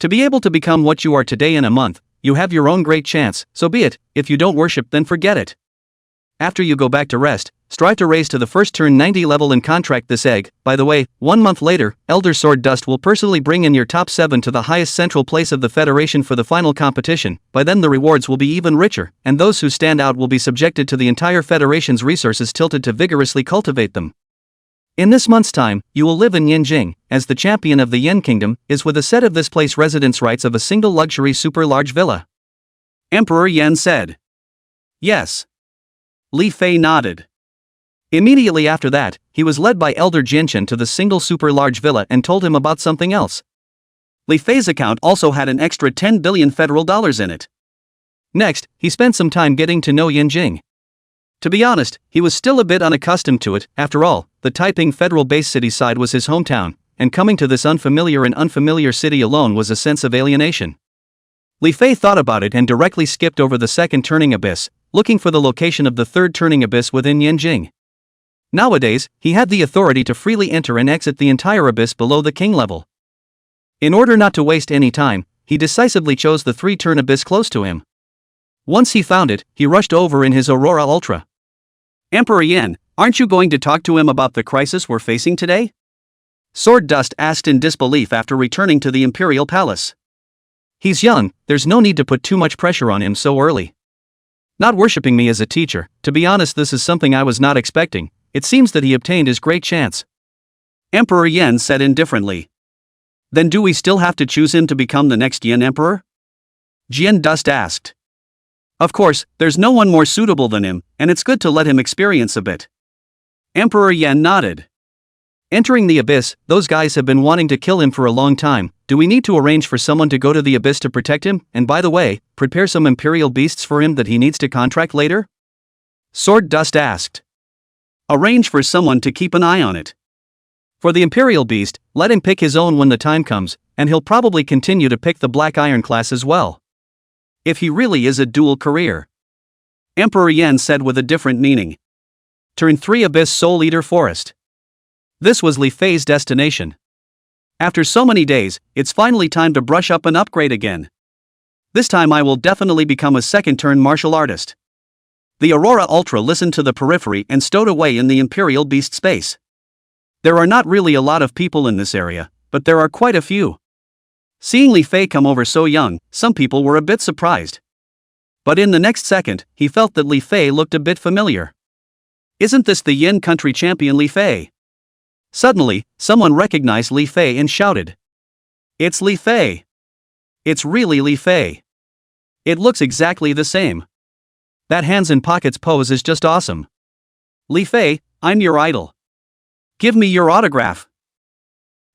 To be able to become what you are today in a month, you have your own great chance, so be it. If you don't worship, then forget it. After you go back to rest, strive to raise to the 1st turn 90 level and contract this egg. By the way, 1 month later, Elder Sword Dust will personally bring in your top 7 to the highest central place of the Federation for the final competition. By then the rewards will be even richer, and those who stand out will be subjected to the entire Federation's resources tilted to vigorously cultivate them. In this month's time, you will live in Yanjing, as the champion of the Yen Kingdom, is with a set of this place residence rights of a single luxury super large villa. Emperor Yen said. Yes. Li Fei nodded. Immediately after that, he was led by Elder Jinshan to the single super large villa and told him about something else. Li Fei's account also had an extra 10 billion federal dollars in it. Next, he spent some time getting to know Yanjing. To be honest, he was still a bit unaccustomed to it. After all, the Taiping Federal Base City side was his hometown, and coming to this unfamiliar city alone was a sense of alienation. Li Fei thought about it and directly skipped over the 2nd turning abyss, looking for the location of the 3rd turning abyss within Yanjing. Nowadays, he had the authority to freely enter and exit the entire abyss below the king level. In order not to waste any time, he decisively chose the 3-turn abyss close to him. Once he found it, he rushed over in his Aurora Ultra. Emperor Yen, aren't you going to talk to him about the crisis we're facing today? Sword Dust asked in disbelief after returning to the Imperial Palace. He's young, there's no need to put too much pressure on him so early. Not worshipping me as a teacher, to be honest, this is something I was not expecting. It seems that he obtained his great chance. Emperor Yen said indifferently. Then do we still have to choose him to become the next Yen Emperor? Jian Dust asked. Of course, there's no one more suitable than him, and it's good to let him experience a bit. Emperor Yen nodded. Entering the abyss, those guys have been wanting to kill him for a long time. Do we need to arrange for someone to go to the abyss to protect him, and by the way, prepare some imperial beasts for him that he needs to contract later? Sword Dust asked. Arrange for someone to keep an eye on it. For the imperial beast, let him pick his own when the time comes, and he'll probably continue to pick the Black Iron class as well. If he really is a dual career. Emperor Yen said with a different meaning. Turn 3 Abyss Soul Eater Forest. This was Li Fei's destination. After so many days, it's finally time to brush up and upgrade again. This time I will definitely become a 2nd-turn martial artist. The Aurora Ultra listened to the periphery and stowed away in the Imperial Beast space. There are not really a lot of people in this area, but there are quite a few. Seeing Li Fei come over so young, some people were a bit surprised. But in the next second, he felt that Li Fei looked a bit familiar. Isn't this the Yin country champion Li Fei? Suddenly, someone recognized Li Fei and shouted. It's Li Fei. It's really Li Fei. It looks exactly the same. That hands in pockets pose is just awesome. Li Fei, I'm your idol. Give me your autograph.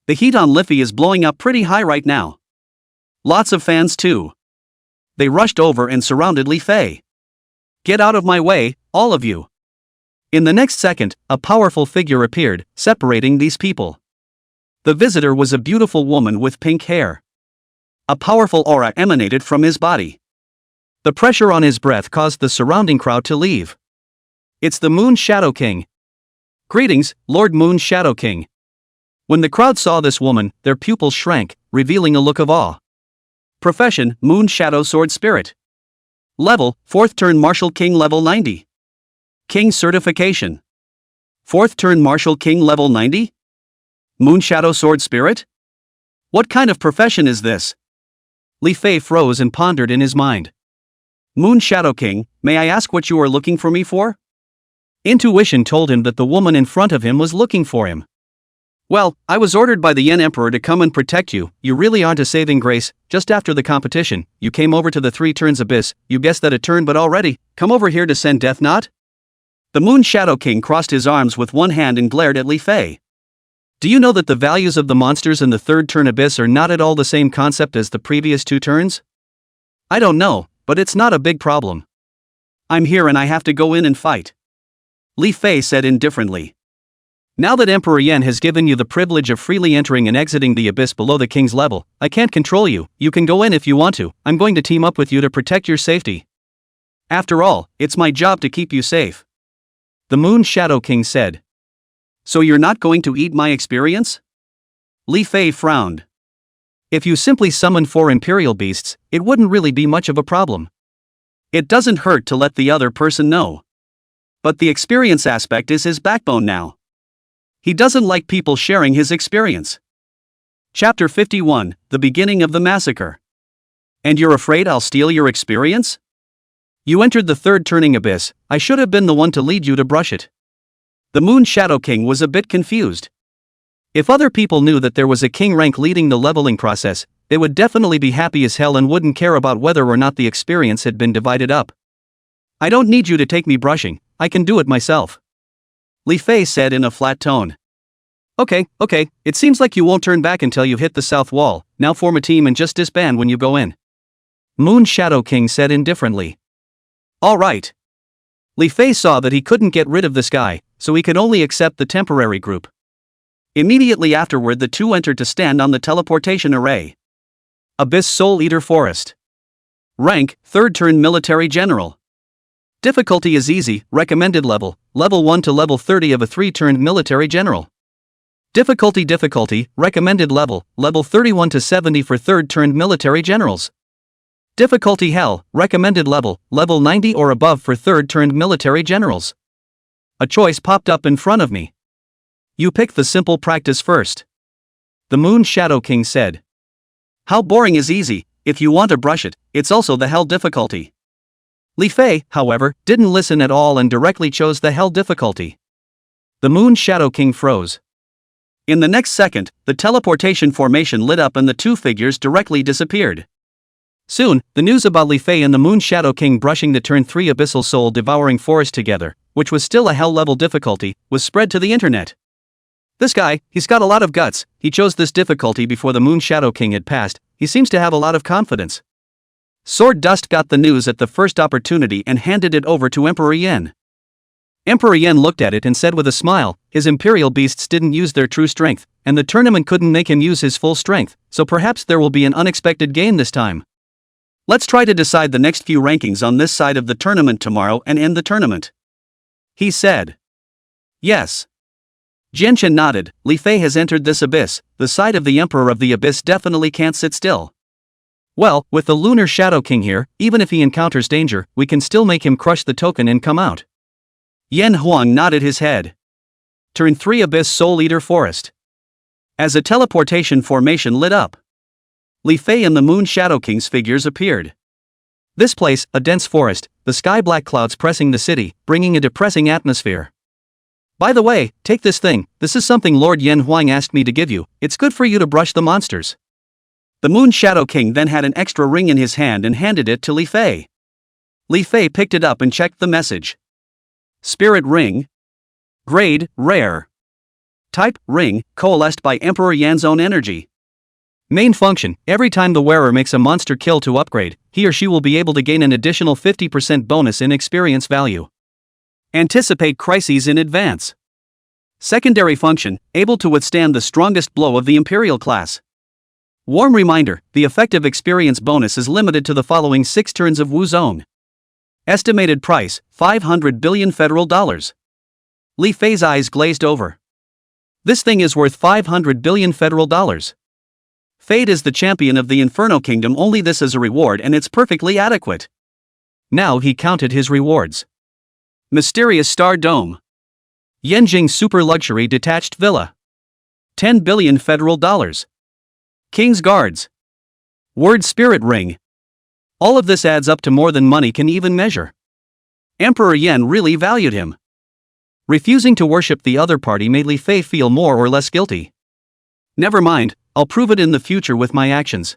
The heat on Li Fei is blowing up pretty high right now. Lots of fans too. They rushed over and surrounded Li Fei. Get out of my way, all of you. In the next second, a powerful figure appeared, separating these people. The visitor was a beautiful woman with pink hair. A powerful aura emanated from his body. The pressure on his breath caused the surrounding crowd to leave. It's the Moon Shadow King. Greetings, Lord Moon Shadow King. When the crowd saw this woman, their pupils shrank, revealing a look of awe. Profession, Moon Shadow Sword Spirit. Level, 4th turn Martial King level 90. King Certification. 4th turn Martial King level 90? Moon Shadow Sword Spirit? What kind of profession is this? Li Fei froze and pondered in his mind. Moon Shadow King, may I ask what you are looking for me for? Intuition told him that the woman in front of him was looking for him. Well, I was ordered by the Yen Emperor to come and protect you. You really aren't a saving grace. Just after the competition, you came over to the 3 turns abyss. You guessed that a turn, but already come over here to send death not? The Moon Shadow King crossed his arms with one hand and glared at Li Fei. Do you know that the values of the monsters in the 3rd turn abyss are not at all the same concept as the previous 2 turns? I don't know, but it's not a big problem. I'm here and I have to go in and fight. Li Fei said indifferently. Now that Emperor Yen has given you the privilege of freely entering and exiting the abyss below the king's level, I can't control you. You can go in if you want to. I'm going to team up with you to protect your safety. After all, it's my job to keep you safe. The Moon Shadow King said. So you're not going to eat my experience? Li Fei frowned. If you simply summon 4 imperial beasts, it wouldn't really be much of a problem. It doesn't hurt to let the other person know. But the experience aspect is his backbone now. He doesn't like people sharing his experience. Chapter 51, The Beginning of the Massacre. And you're afraid I'll steal your experience? You entered the 3rd turning abyss. I should have been the one to lead you to brush it. The Moon Shadow King was a bit confused. If other people knew that there was a king rank leading the leveling process, they would definitely be happy as hell and wouldn't care about whether or not the experience had been divided up. I don't need you to take me brushing, I can do it myself. Li Fei said in a flat tone. Okay, it seems like you won't turn back until you hit the south wall. Now form a team and just disband when you go in. Moon Shadow King said indifferently. Alright. Li Fei saw that he couldn't get rid of this guy, so he could only accept the temporary group. Immediately afterward the two entered to stand on the teleportation array. Abyss Soul Eater Forest. Rank, 3rd turn Military General. Difficulty is easy, recommended level 1 to level 30 of a 3-turn military general. Difficulty, recommended level 31 to 70 for 3rd turn military generals. Difficulty Hell, recommended level 90 or above for 3rd turn military generals. A choice popped up in front of me. You pick the simple practice first. The Moon Shadow King said. How boring is easy, if you want to brush it, it's also the Hell difficulty. Li Fei, however, didn't listen at all and directly chose the Hell difficulty. The Moon Shadow King froze. In the next second, the teleportation formation lit up and the 2 figures directly disappeared. Soon, the news about Li Fei and the Moon Shadow King brushing the turn 3 abyssal soul devouring forest together, which was still a Hell level difficulty, was spread to the internet. This guy, he's got a lot of guts. He chose this difficulty before the Moon Shadow King had passed. He seems to have a lot of confidence. Sword Dust got the news at the first opportunity and handed it over to Emperor Yen. Emperor Yen looked at it and said with a smile, his imperial beasts didn't use their true strength, and the tournament couldn't make him use his full strength, so perhaps there will be an unexpected gain this time. Let's try to decide the next few rankings on this side of the tournament tomorrow and end the tournament. He said. Yes. Jianchen nodded. Li Fei has entered this abyss. The side of the Emperor of the Abyss definitely can't sit still. Well, with the Lunar Shadow King here, even if he encounters danger, we can still make him crush the token and come out. Yen Huang nodded his head. Turn 3 Abyss Soul Eater Forest. As a teleportation formation lit up, Li Fei and the Moon Shadow King's figures appeared. This place, a dense forest, the sky-black clouds pressing the city, bringing a depressing atmosphere. By the way, take this thing, this is something Lord Yen Huang asked me to give you, it's good for you to brush the monsters. The Moon Shadow King then had an extra ring in his hand and handed it to Li Fei. Li Fei picked it up and checked the message. Spirit Ring. Grade, Rare. Type, Ring, coalesced by Emperor Yan's own energy. Main function, every time the wearer makes a monster kill to upgrade, he or she will be able to gain an additional 50% bonus in experience value. Anticipate crises in advance. Secondary function, able to withstand the strongest blow of the Imperial class. Warm reminder, the effective experience bonus is limited to the following 6 turns of Wu Zone. Estimated price, $500 billion federal dollars. Li Fei's eyes glazed over. This thing is worth $500 billion federal dollars. Fate is the champion of the Inferno Kingdom, only this is a reward and it's perfectly adequate. Now he counted his rewards. Mysterious Star Dome. Yanjing Super Luxury Detached Villa. 10 billion federal dollars. King's Guards. Word Spirit Ring. All of this adds up to more than money can even measure. Emperor Yan really valued him. Refusing to worship the other party made Li Fei feel more or less guilty. Never mind, I'll prove it in the future with my actions.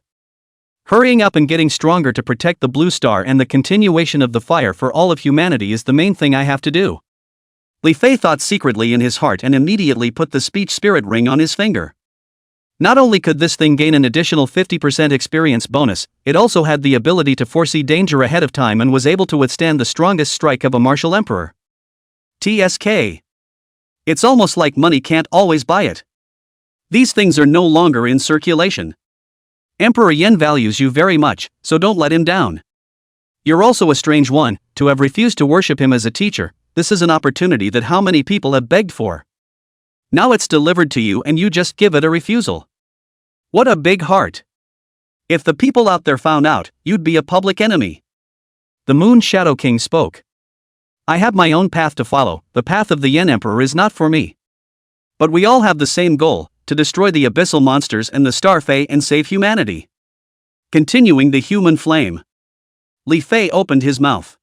Hurrying up and getting stronger to protect the Blue Star and the continuation of the fire for all of humanity is the main thing I have to do. Li Fei thought secretly in his heart and immediately put the speech spirit ring on his finger. Not only could this thing gain an additional 50% experience bonus, it also had the ability to foresee danger ahead of time and was able to withstand the strongest strike of a martial emperor. TSK. It's almost like money can't always buy it. These things are no longer in circulation. Emperor Yan values you very much, so don't let him down. You're also a strange one, to have refused to worship him as a teacher. This is an opportunity that how many people have begged for. Now it's delivered to you and you just give it a refusal. What a big heart. If the people out there found out, you'd be a public enemy. The Moon Shadow King spoke. I have my own path to follow, the path of the Yen Emperor is not for me. But we all have the same goal, to destroy the abyssal monsters and the Star Fae and save humanity. Continuing the human flame. Li Fei opened his mouth.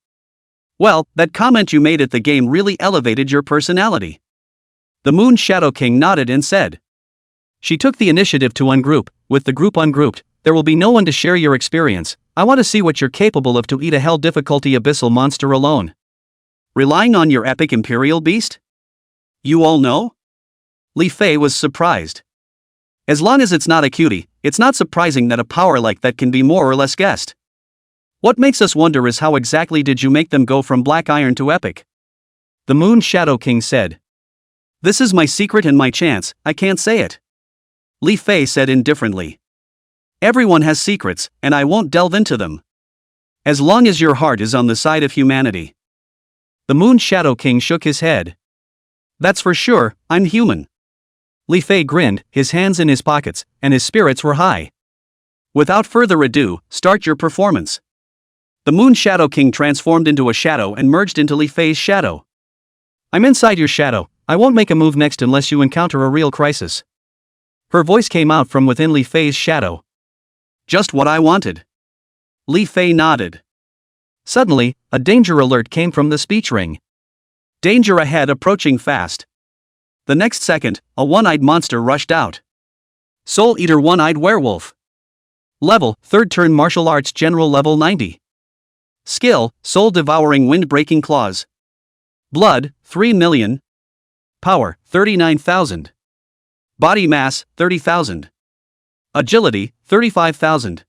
Well, that comment you made at the game really elevated your personality. The Moon Shadow King nodded and said. She took the initiative to ungroup. With the group ungrouped, there will be no one to share your experience. I want to see what you're capable of to eat a hell difficulty abyssal monster alone. Relying on your epic imperial beast? You all know? Li Fei was surprised. As long as it's not a cutie, it's not surprising that a power like that can be more or less guessed. What makes us wonder is how exactly did you make them go from black iron to epic? The Moon Shadow King said. This is my secret and my chance, I can't say it. Li Fei said indifferently. Everyone has secrets, and I won't delve into them. As long as your heart is on the side of humanity. The Moon Shadow King shook his head. That's for sure, I'm human. Li Fei grinned, his hands in his pockets, and his spirits were high. Without further ado, start your performance. The Moon Shadow King transformed into a shadow and merged into Li Fei's shadow. I'm inside your shadow, I won't make a move next unless you encounter a real crisis. Her voice came out from within Li Fei's shadow. Just what I wanted. Li Fei nodded. Suddenly, a danger alert came from the speech ring. Danger ahead approaching fast. The next second, a one-eyed monster rushed out. Soul Eater One-Eyed Werewolf. Level, 3rd turn martial arts general level 90. Skill, Soul Devouring Wind-Breaking Claws. Blood, 3 million. Power, 39,000. Body mass, 30,000. Agility, 35,000.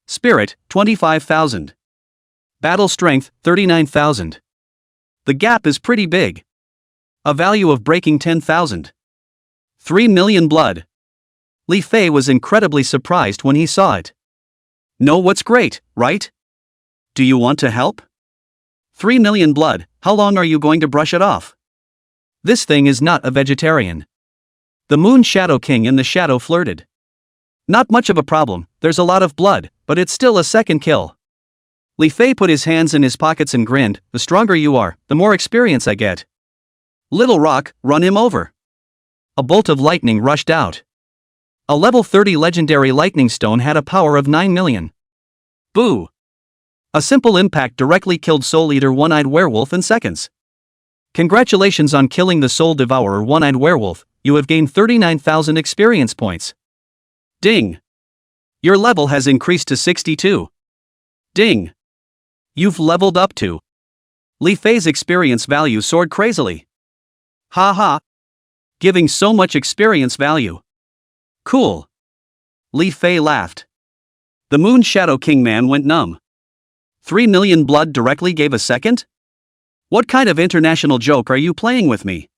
Spirit, 25,000. Battle strength, 39,000. The gap is pretty big. A value of breaking 10,000. 3 million blood. Li Fei was incredibly surprised when he saw it. Know what's great, right? Do you want to help? 3 million blood, how long are you going to brush it off? This thing is not a vegetarian. The Moon Shadow King in the shadow flirted. Not much of a problem, there's a lot of blood, but it's still a second kill. Li Fei put his hands in his pockets and grinned, the stronger you are, the more experience I get. Little Rock, run him over. A bolt of lightning rushed out. A level 30 legendary lightning stone had a power of 9 million. Boo! A simple impact directly killed Soul Eater One-Eyed Werewolf in seconds. Congratulations on killing the Soul Devourer One-Eyed Werewolf, you have gained 39,000 experience points. Ding! Your level has increased to 62. Ding! You've leveled up to. Li Fei's experience value soared crazily. Ha ha! Giving so much experience value. Cool. Li Fei laughed. The Moon Shadow King man went numb. 3 million blood directly gave a second? What kind of international joke are you playing with me?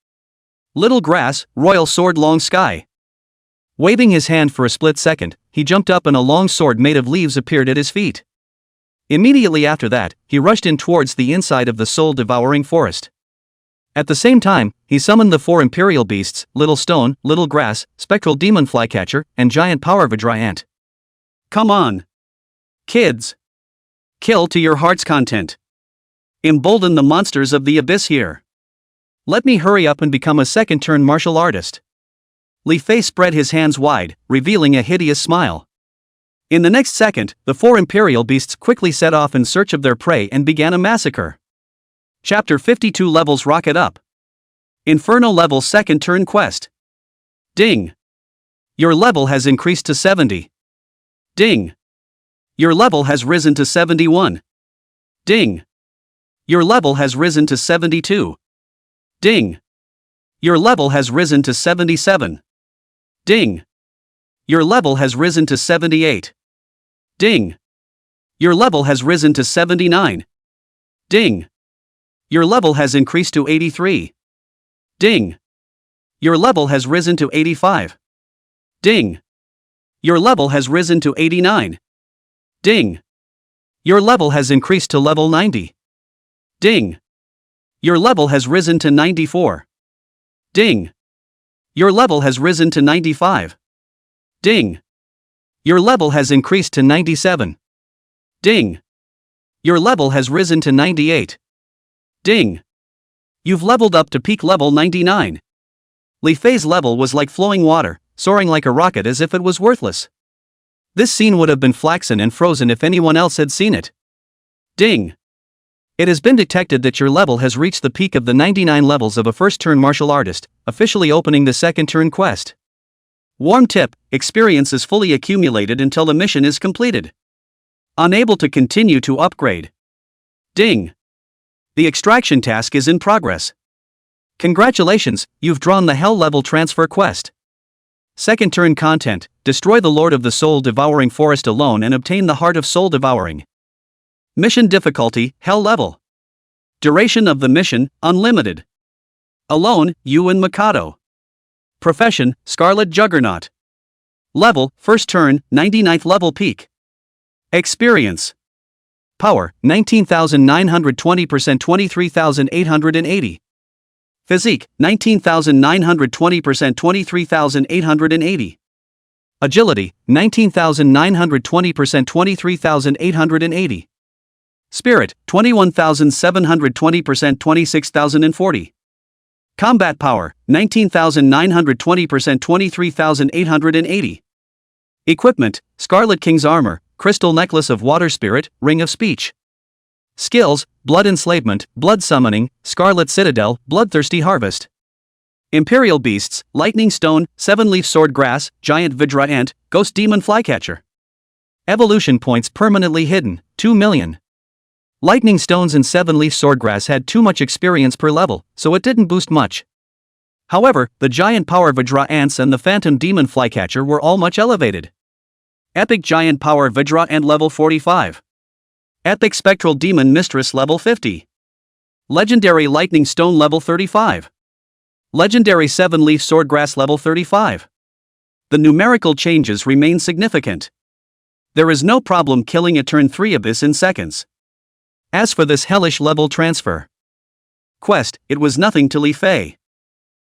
Little grass, royal sword long sky. Waving his hand for a split second, he jumped up and a long sword made of leaves appeared at his feet. Immediately after that, he rushed in towards the inside of the soul-devouring forest. At the same time, he summoned the 4 imperial beasts, Little Stone, Little Grass, Spectral Demon Flycatcher, and Giant Power Vajra Ant. Come on, kids! Kill to your heart's content. Embolden the monsters of the abyss here. Let me hurry up and become a second-turn martial artist. Li Fei spread his hands wide, revealing a hideous smile. In the next second, the 4 imperial beasts quickly set off in search of their prey and began a massacre. Chapter 52 Levels Rocket Up. Inferno Level Second Turn Quest. Ding! Your level has increased to 70. Ding! Your level has risen to 71. Ding! Your level has risen to 72. Ding! Your level has risen to 77. Ding! Your level has risen to 78. Ding! Your level has risen to 79. Ding! Your level has increased to 83. Ding! Your level has risen to 85. Ding! Your level has risen to 89. Ding! Your level has increased to level 90. Ding! Your level has risen to 94. Ding! Your level has risen to 95. Ding! Your level has increased to 97. Ding! Your level has risen to 98. Ding! You've leveled up to peak level 99. Li Fei's level was like flowing water, soaring like a rocket as if it was worthless. This scene would have been flaxen and frozen if anyone else had seen it. Ding! It has been detected that your level has reached the peak of the 99 levels of a first-turn martial artist, officially opening the second-turn quest. Warm tip: experience is fully accumulated until the mission is completed. Unable to continue to upgrade. Ding! The extraction task is in progress. Congratulations, you've drawn the Hell Level Transfer quest. Second turn content: destroy the Lord of the Soul Devouring Forest alone and obtain the Heart of Soul Devouring. Mission difficulty: Hell level. Duration of the mission: unlimited. Alone: you and Mikado. Profession: Scarlet Juggernaut. Level: first turn, 99th level peak. Experience: Power: 19,920%, 23,880. Physique: 19,920%, 23,880. Agility: 19,920%, 23,880. Spirit: 21,720%, 26,040. Combat power: 19,920%, 23,880. Equipment: Scarlet King's armor, crystal necklace of water spirit, ring of speech. Skills: blood enslavement, blood summoning, scarlet citadel, bloodthirsty harvest. Imperial beasts: lightning stone, 7-leaf sword grass, giant Vajra ant, ghost demon flycatcher. Evolution points permanently hidden, 2 million. Lightning stones and 7-leaf swordgrass had too much experience per level, so it didn't boost much. However, the giant power Vajra ants and the phantom demon flycatcher were all much elevated. Epic giant power Vajra ant level 45. Epic spectral demon mistress level 50. Legendary lightning stone level 35. Legendary 7-leaf swordgrass level 35. The numerical changes remain significant. There is no problem killing a turn 3 abyss in seconds. As for this hellish level transfer quest, it was nothing to Li Fei.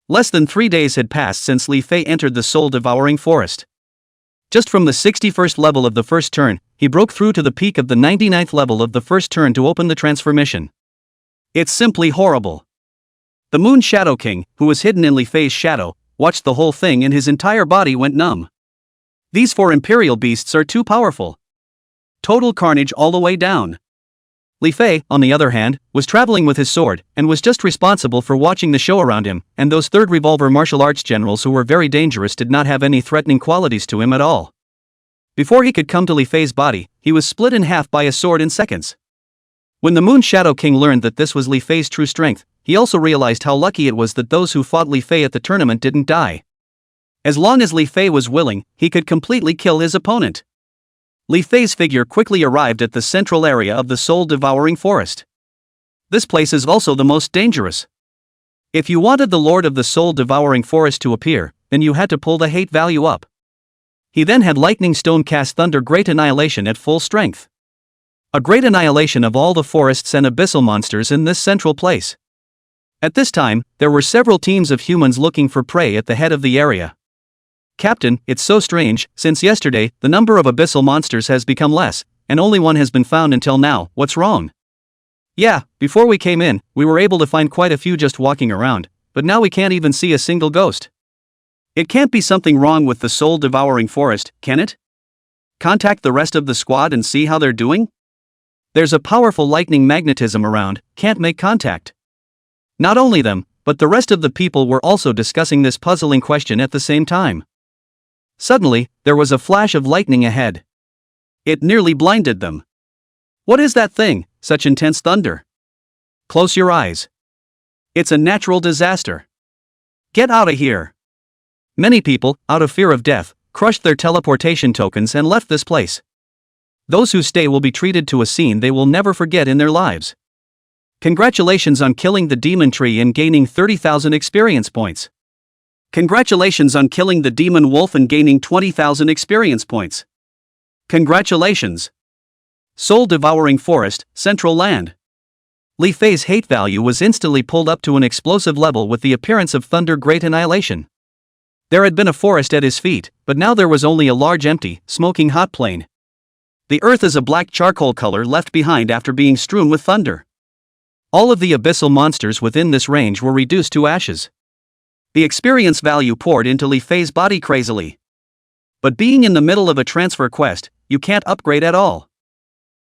Less than 3 days had passed since Li Fei entered the soul-devouring forest. Just from the 61st level of the first turn, he broke through to the peak of the 99th level of the first turn to open the transformation. It's simply horrible. The Moon Shadow King, who was hidden in Li Fei's shadow, watched the whole thing and his entire body went numb. These 4 imperial beasts are too powerful. Total carnage all the way down. Li Fei, on the other hand, was traveling with his sword, and was just responsible for watching the show around him, and those third revolver martial arts generals who were very dangerous did not have any threatening qualities to him at all. Before he could come to Li Fei's body, he was split in half by a sword in seconds. When the Moon Shadow King learned that this was Li Fei's true strength, he also realized how lucky it was that those who fought Li Fei at the tournament didn't die. As long as Li Fei was willing, he could completely kill his opponent. Li Fei's figure quickly arrived at the central area of the soul-devouring forest. This place is also the most dangerous. If you wanted the Lord of the Soul-devouring forest to appear, then you had to pull the hate value up. He then had Lightning Stone cast Thunder Great Annihilation at full strength. A great annihilation of all the forests and abyssal monsters in this central place. At this time, there were several teams of humans looking for prey at the head of the area. Captain, it's so strange, since yesterday, the number of abyssal monsters has become less, and only one has been found until now. What's wrong? Yeah, before we came in, we were able to find quite a few just walking around, but now we can't even see a single ghost. It can't be something wrong with the soul-devouring forest, can it? Contact the rest of the squad and see how they're doing? There's a powerful lightning magnetism around, can't make contact. Not only them, but the rest of the people were also discussing this puzzling question at the same time. Suddenly, there was a flash of lightning ahead. It nearly blinded them. What is that thing, such intense thunder? Close your eyes. It's a natural disaster. Get out of here. Many people, out of fear of death, crushed their teleportation tokens and left this place. Those who stay will be treated to a scene they will never forget in their lives. Congratulations on killing the demon tree and gaining 30,000 experience points. Congratulations on killing the demon wolf and gaining 20,000 experience points. Congratulations. Soul-devouring forest, central land. Li Fei's hate value was instantly pulled up to an explosive level with the appearance of thunder great annihilation. There had been a forest at his feet, but now there was only a large empty, smoking hot plain. The earth is a black charcoal color left behind after being strewn with thunder. All of the abyssal monsters within this range were reduced to ashes. The experience value poured into Li Fei's body crazily. But being in the middle of a transfer quest, you can't upgrade at all.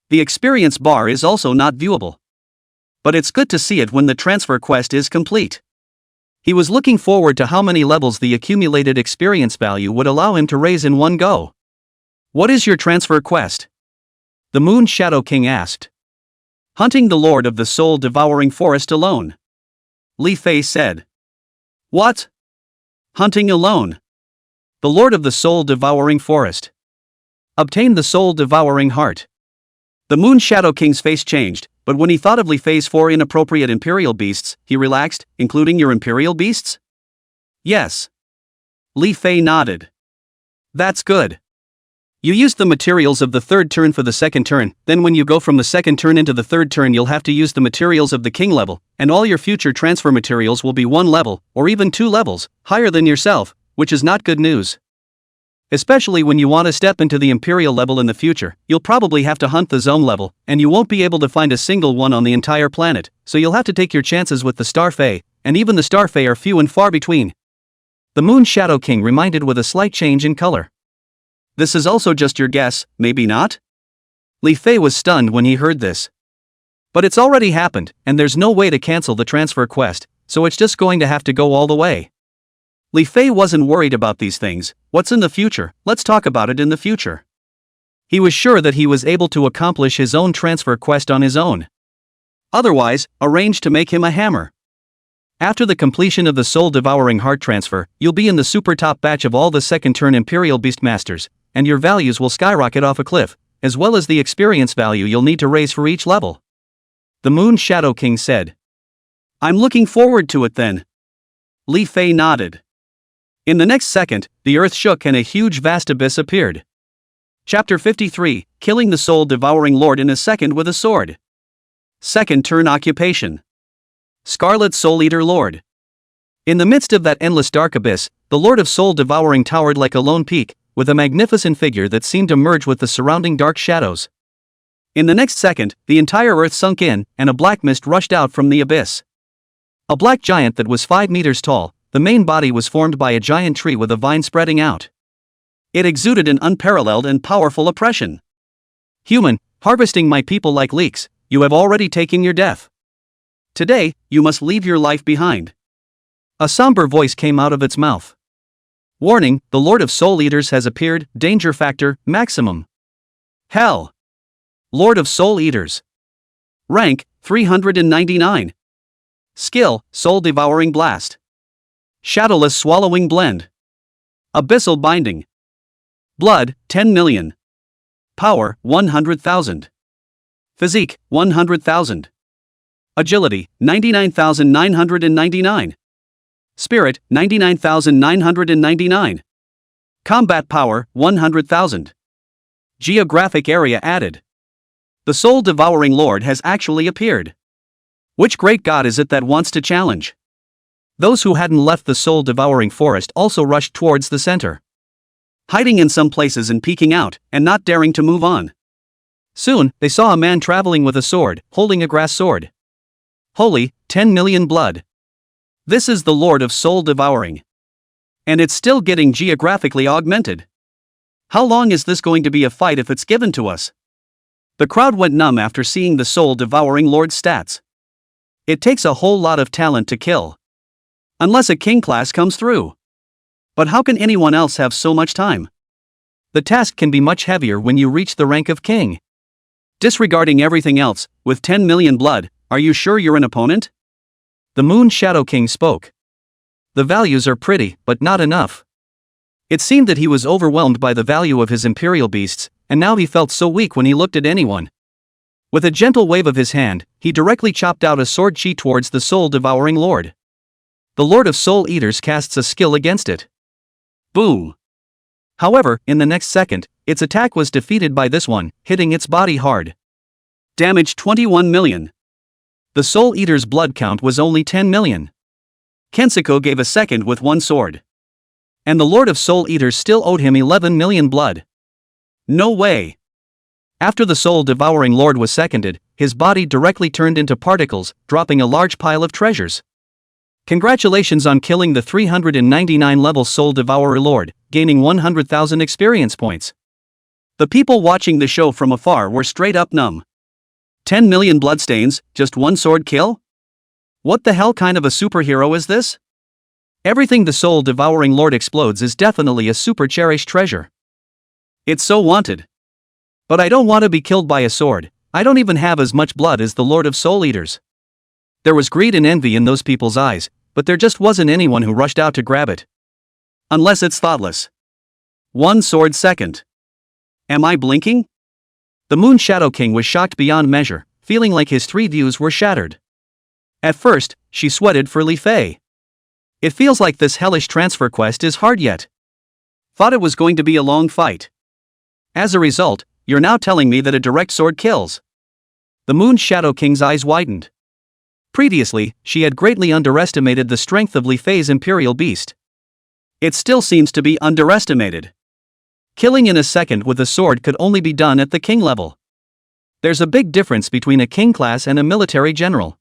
The experience bar is also not viewable. But it's good to see it when the transfer quest is complete. He was looking forward to how many levels the accumulated experience value would allow him to raise in one go. What is your transfer quest? The Moon Shadow King asked. Hunting the Lord of the Soul-devouring forest alone. Li Fei said. What? Hunting alone? The Lord of the Soul-devouring forest. Obtain the Soul-devouring heart. The Moon Shadow King's face changed, but when he thought of Li Fei's 4 inappropriate imperial beasts, he relaxed, including your imperial beasts? Yes. Li Fei nodded. That's good. You used the materials of the third turn for the second turn, then when you go from the second turn into the third turn you'll have to use the materials of the king level, and all your future transfer materials will be 1 level, or even 2 levels, higher than yourself, which is not good news. Especially when you want to step into the imperial level in the future, you'll probably have to hunt the zone level, and you won't be able to find a single one on the entire planet, so you'll have to take your chances with the Star Fae, and even the Star Fae are few and far between. The Moon Shadow King reminded with a slight change in color. This is also just your guess, maybe not? Li Fei was stunned when he heard this. But it's already happened, and there's no way to cancel the transfer quest, so it's just going to have to go all the way. Li Fei wasn't worried about these things. What's in the future? Let's talk about it in the future. He was sure that he was able to accomplish his own transfer quest on his own. Otherwise, arrange to make him a hammer. After the completion of the soul-devouring heart transfer, you'll be in the super top batch of all the second-turn Imperial Beastmasters, and your values will skyrocket off a cliff, as well as the experience value you'll need to raise for each level. The Moon Shadow King said. I'm looking forward to it then. Li Fei nodded. In the next second, the earth shook and a huge vast abyss appeared. Chapter 53, Killing the Soul-Devouring Lord in a Second with a Sword. Second turn occupation. Scarlet Soul Eater Lord. In the midst of that endless dark abyss, the Lord of Soul-Devouring towered like a lone peak, with a magnificent figure that seemed to merge with the surrounding dark shadows. In the next second, the entire earth sunk in, and a black mist rushed out from the abyss. A black giant that was 5 meters tall, the main body was formed by a giant tree with a vine spreading out. It exuded an unparalleled and powerful oppression. Human, harvesting my people like leeks, you have already taken your death. Today, you must leave your life behind. A somber voice came out of its mouth. Warning, the Lord of Soul Eaters has appeared, danger factor, maximum. Hell. Lord of Soul Eaters. Rank, 399. Skill, Soul Devouring Blast. Shadowless Swallowing Blend. Abyssal Binding. Blood, 10 million. Power, 100,000. Physique, 100,000. Agility, 99,999. Spirit, 99,999. Combat power, 100,000. Geographic area added. The Soul-Devouring Lord has actually appeared. Which great god is it that wants to challenge? Those who hadn't left the soul-devouring forest also rushed towards the center, hiding in some places and peeking out, and not daring to move on. Soon, they saw a man traveling with a sword, holding a grass sword. Holy, 10 million blood. This is the Lord of Soul Devouring. And it's still getting geographically augmented. How long is this going to be a fight if it's given to us? The crowd went numb after seeing the soul-devouring Lord's stats. It takes a whole lot of talent to kill. Unless a king class comes through. But how can anyone else have so much time? The task can be much heavier when you reach the rank of king. Disregarding everything else, with 10 million blood, are you sure you're an opponent? The Moon Shadow King spoke. The values are pretty, but not enough. It seemed that he was overwhelmed by the value of his imperial beasts, and now he felt so weak when he looked at anyone. With a gentle wave of his hand, he directly chopped out a sword chi towards the soul-devouring lord. The Lord of Soul Eaters casts a skill against it. Boom! However, in the next second, its attack was defeated by this one, hitting its body hard. Damage 21 million. The Soul Eater's blood count was only 10 million. Kensuko gave a second with one sword. And the Lord of Soul Eaters still owed him 11 million blood. No way! After the soul-devouring lord was seconded, his body directly turned into particles, dropping a large pile of treasures. Congratulations on killing the 399-level soul-devourer lord, gaining 100,000 experience points. The people watching the show from afar were straight up numb. 10 million bloodstains, just one sword kill? What the hell kind of a superhero is this? Everything the soul-devouring lord explodes is definitely a super cherished treasure. It's so wanted. But I don't want to be killed by a sword. I don't even have as much blood as the Lord of Soul Eaters. There was greed and envy in those people's eyes, but there just wasn't anyone who rushed out to grab it. Unless it's thoughtless. One sword second. Am I blinking? The Moon Shadow King was shocked beyond measure, feeling like his three views were shattered. At first, she sweated for Li Fei. It feels like this hellish transfer quest is hard yet. Thought it was going to be a long fight. As a result, you're now telling me that a direct sword kills. The Moon Shadow King's eyes widened. Previously, she had greatly underestimated the strength of Li Fei's imperial beast. It still seems to be underestimated. Killing in a second with a sword could only be done at the king level. There's a big difference between a king class and a military general.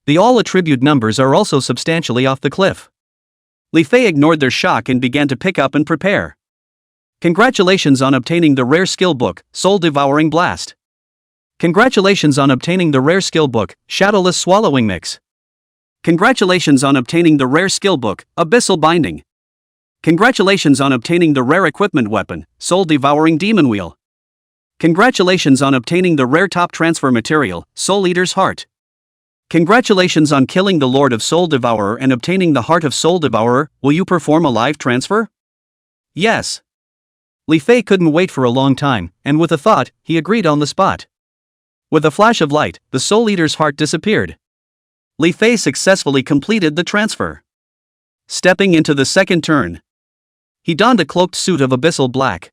The all-attribute numbers are also substantially off the cliff. Li Fei ignored their shock and began to pick up and prepare. Congratulations on obtaining the rare skill book, Soul-Devouring Blast. Congratulations on obtaining the rare skill book, Shadowless Swallowing Mix. Congratulations on obtaining the rare skill book, Abyssal Binding. Congratulations on obtaining the rare equipment weapon, Soul-Devouring Demon Wheel. Congratulations on obtaining the rare top transfer material, Soul Eater's Heart. Congratulations on killing the Lord of Soul Devourer and obtaining the Heart of Soul Devourer. Will you perform a live transfer? Yes. Li Fei couldn't wait for a long time, and with a thought, he agreed on the spot. With a flash of light, the Soul Eater's heart disappeared. Li Fei successfully completed the transfer. Stepping into the second turn. He donned a cloaked suit of abyssal black.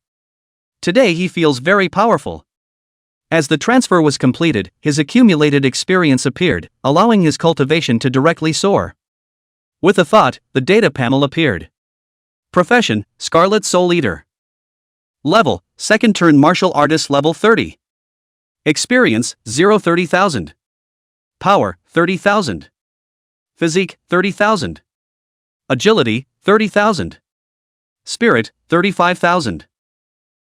Today he feels very powerful. As the transfer was completed, his accumulated experience appeared, allowing his cultivation to directly soar. With a thought, the data panel appeared. Profession, Scarlet Soul Eater. Level, second turn martial artist level 30. Experience, 30,000. Power, 30,000. Physique, 30,000. Agility, 30,000. Spirit, 35,000.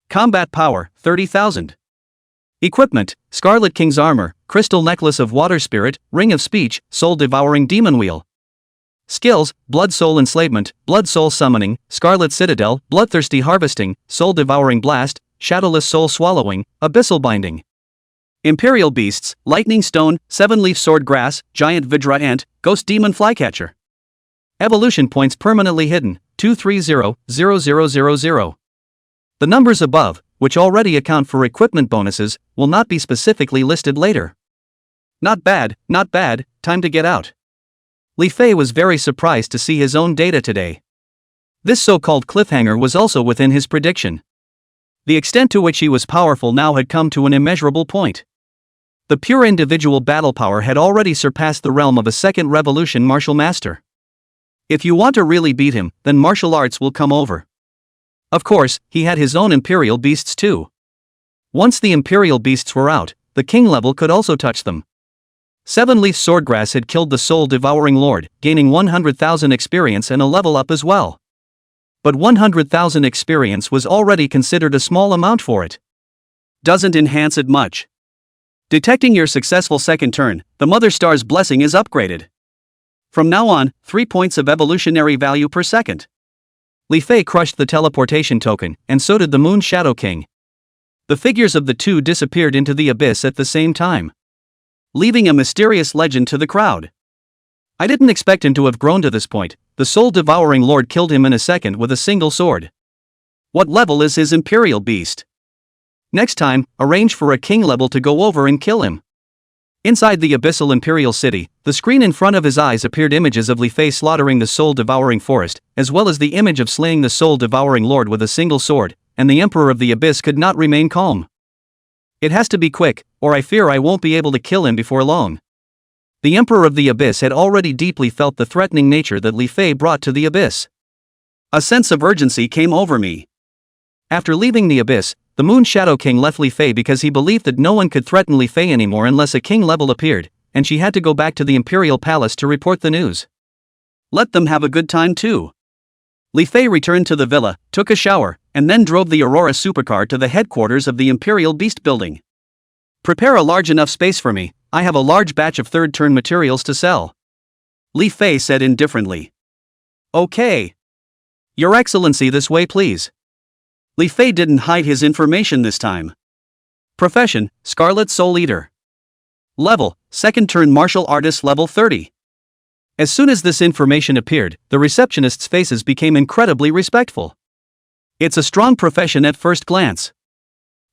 Combat power, 30,000. Equipment, Scarlet King's armor, crystal necklace of water spirit, ring of speech, soul-devouring demon wheel. Skills, Blood Soul Enslavement, Blood Soul Summoning, Scarlet Citadel, Bloodthirsty Harvesting, Soul-Devouring Blast, Shadowless Soul Swallowing, Abyssal Binding. Imperial Beasts, Lightning Stone, Seven-Leaf Sword Grass, Giant Vidra Ant, Ghost Demon Flycatcher. Evolution points permanently hidden, 230,000. The numbers above, which already account for equipment bonuses, will not be specifically listed later. Not bad, time to get out. Li Fei was very surprised to see his own data today. This so-called cliffhanger was also within his prediction. The extent to which he was powerful now had come to an immeasurable point. The pure individual battle power had already surpassed the realm of a second revolution martial master. If you want to really beat him, then martial arts will come over. Of course, he had his own imperial beasts too. Once the imperial beasts were out, the king level could also touch them. Seven-leaf swordgrass had killed the soul-devouring lord, gaining 100,000 experience and a level up as well. But 100,000 experience was already considered a small amount for it. Doesn't enhance it much. Detecting your successful second turn, the Mother Star's blessing is upgraded. From now on, 3 points of evolutionary value per second. Li Fei crushed the teleportation token, and so did the Moon Shadow King. The figures of the two disappeared into the abyss at the same time, leaving a mysterious legend to the crowd. I didn't expect him to have grown to this point. The soul-devouring lord killed him in a second with a single sword. What level is his imperial beast? Next time, arrange for a king level to go over and kill him. Inside the abyssal imperial city, the screen in front of his eyes appeared images of Li Fei slaughtering the soul-devouring forest, as well as the image of slaying the soul-devouring lord with a single sword, and the emperor of the abyss could not remain calm. It has to be quick, or I fear I won't be able to kill him before long. The emperor of the abyss had already deeply felt the threatening nature that Li Fei brought to the abyss. A sense of urgency came over me. After leaving the abyss, the Moon Shadow King left Li Fei because he believed that no one could threaten Li Fei anymore unless a king level appeared, and she had to go back to the imperial palace to report the news. Let them have a good time too. Li Fei returned to the villa, took a shower, and then drove the Aurora supercar to the headquarters of the Imperial Beast Building. Prepare a large enough space for me, I have a large batch of third-turn materials to sell. Li Fei said indifferently. Okay. Your Excellency, this way please. Li Fei didn't hide his information this time. Profession, Scarlet Soul Eater. Level, second turn martial artist level 30. As soon as this information appeared, the receptionists' faces became incredibly respectful. It's a strong profession at first glance.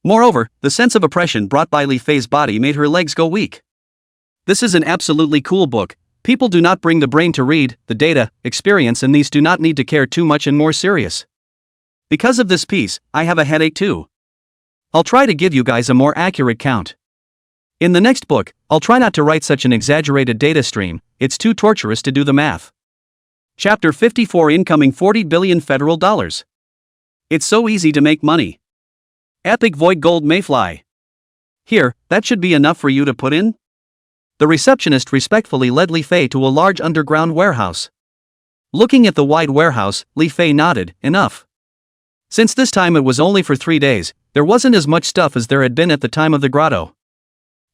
Moreover, the sense of oppression brought by Li Fei's body made her legs go weak. This is an absolutely cool book. People do not bring the brain to read, the data, experience, and these do not need to care too much and more serious. Because of this piece, I have a headache too. I'll try to give you guys a more accurate count. In the next book, I'll try not to write such an exaggerated data stream, it's too torturous to do the math. Chapter 54, Incoming 40 billion federal dollars. It's so easy to make money. Epic Void Gold Mayfly. Here, that should be enough for you to put in? The receptionist respectfully led Li Fei to a large underground warehouse. Looking at the wide warehouse, Li Fei nodded, enough. Since this time it was only for 3 days, there wasn't as much stuff as there had been at the time of the grotto.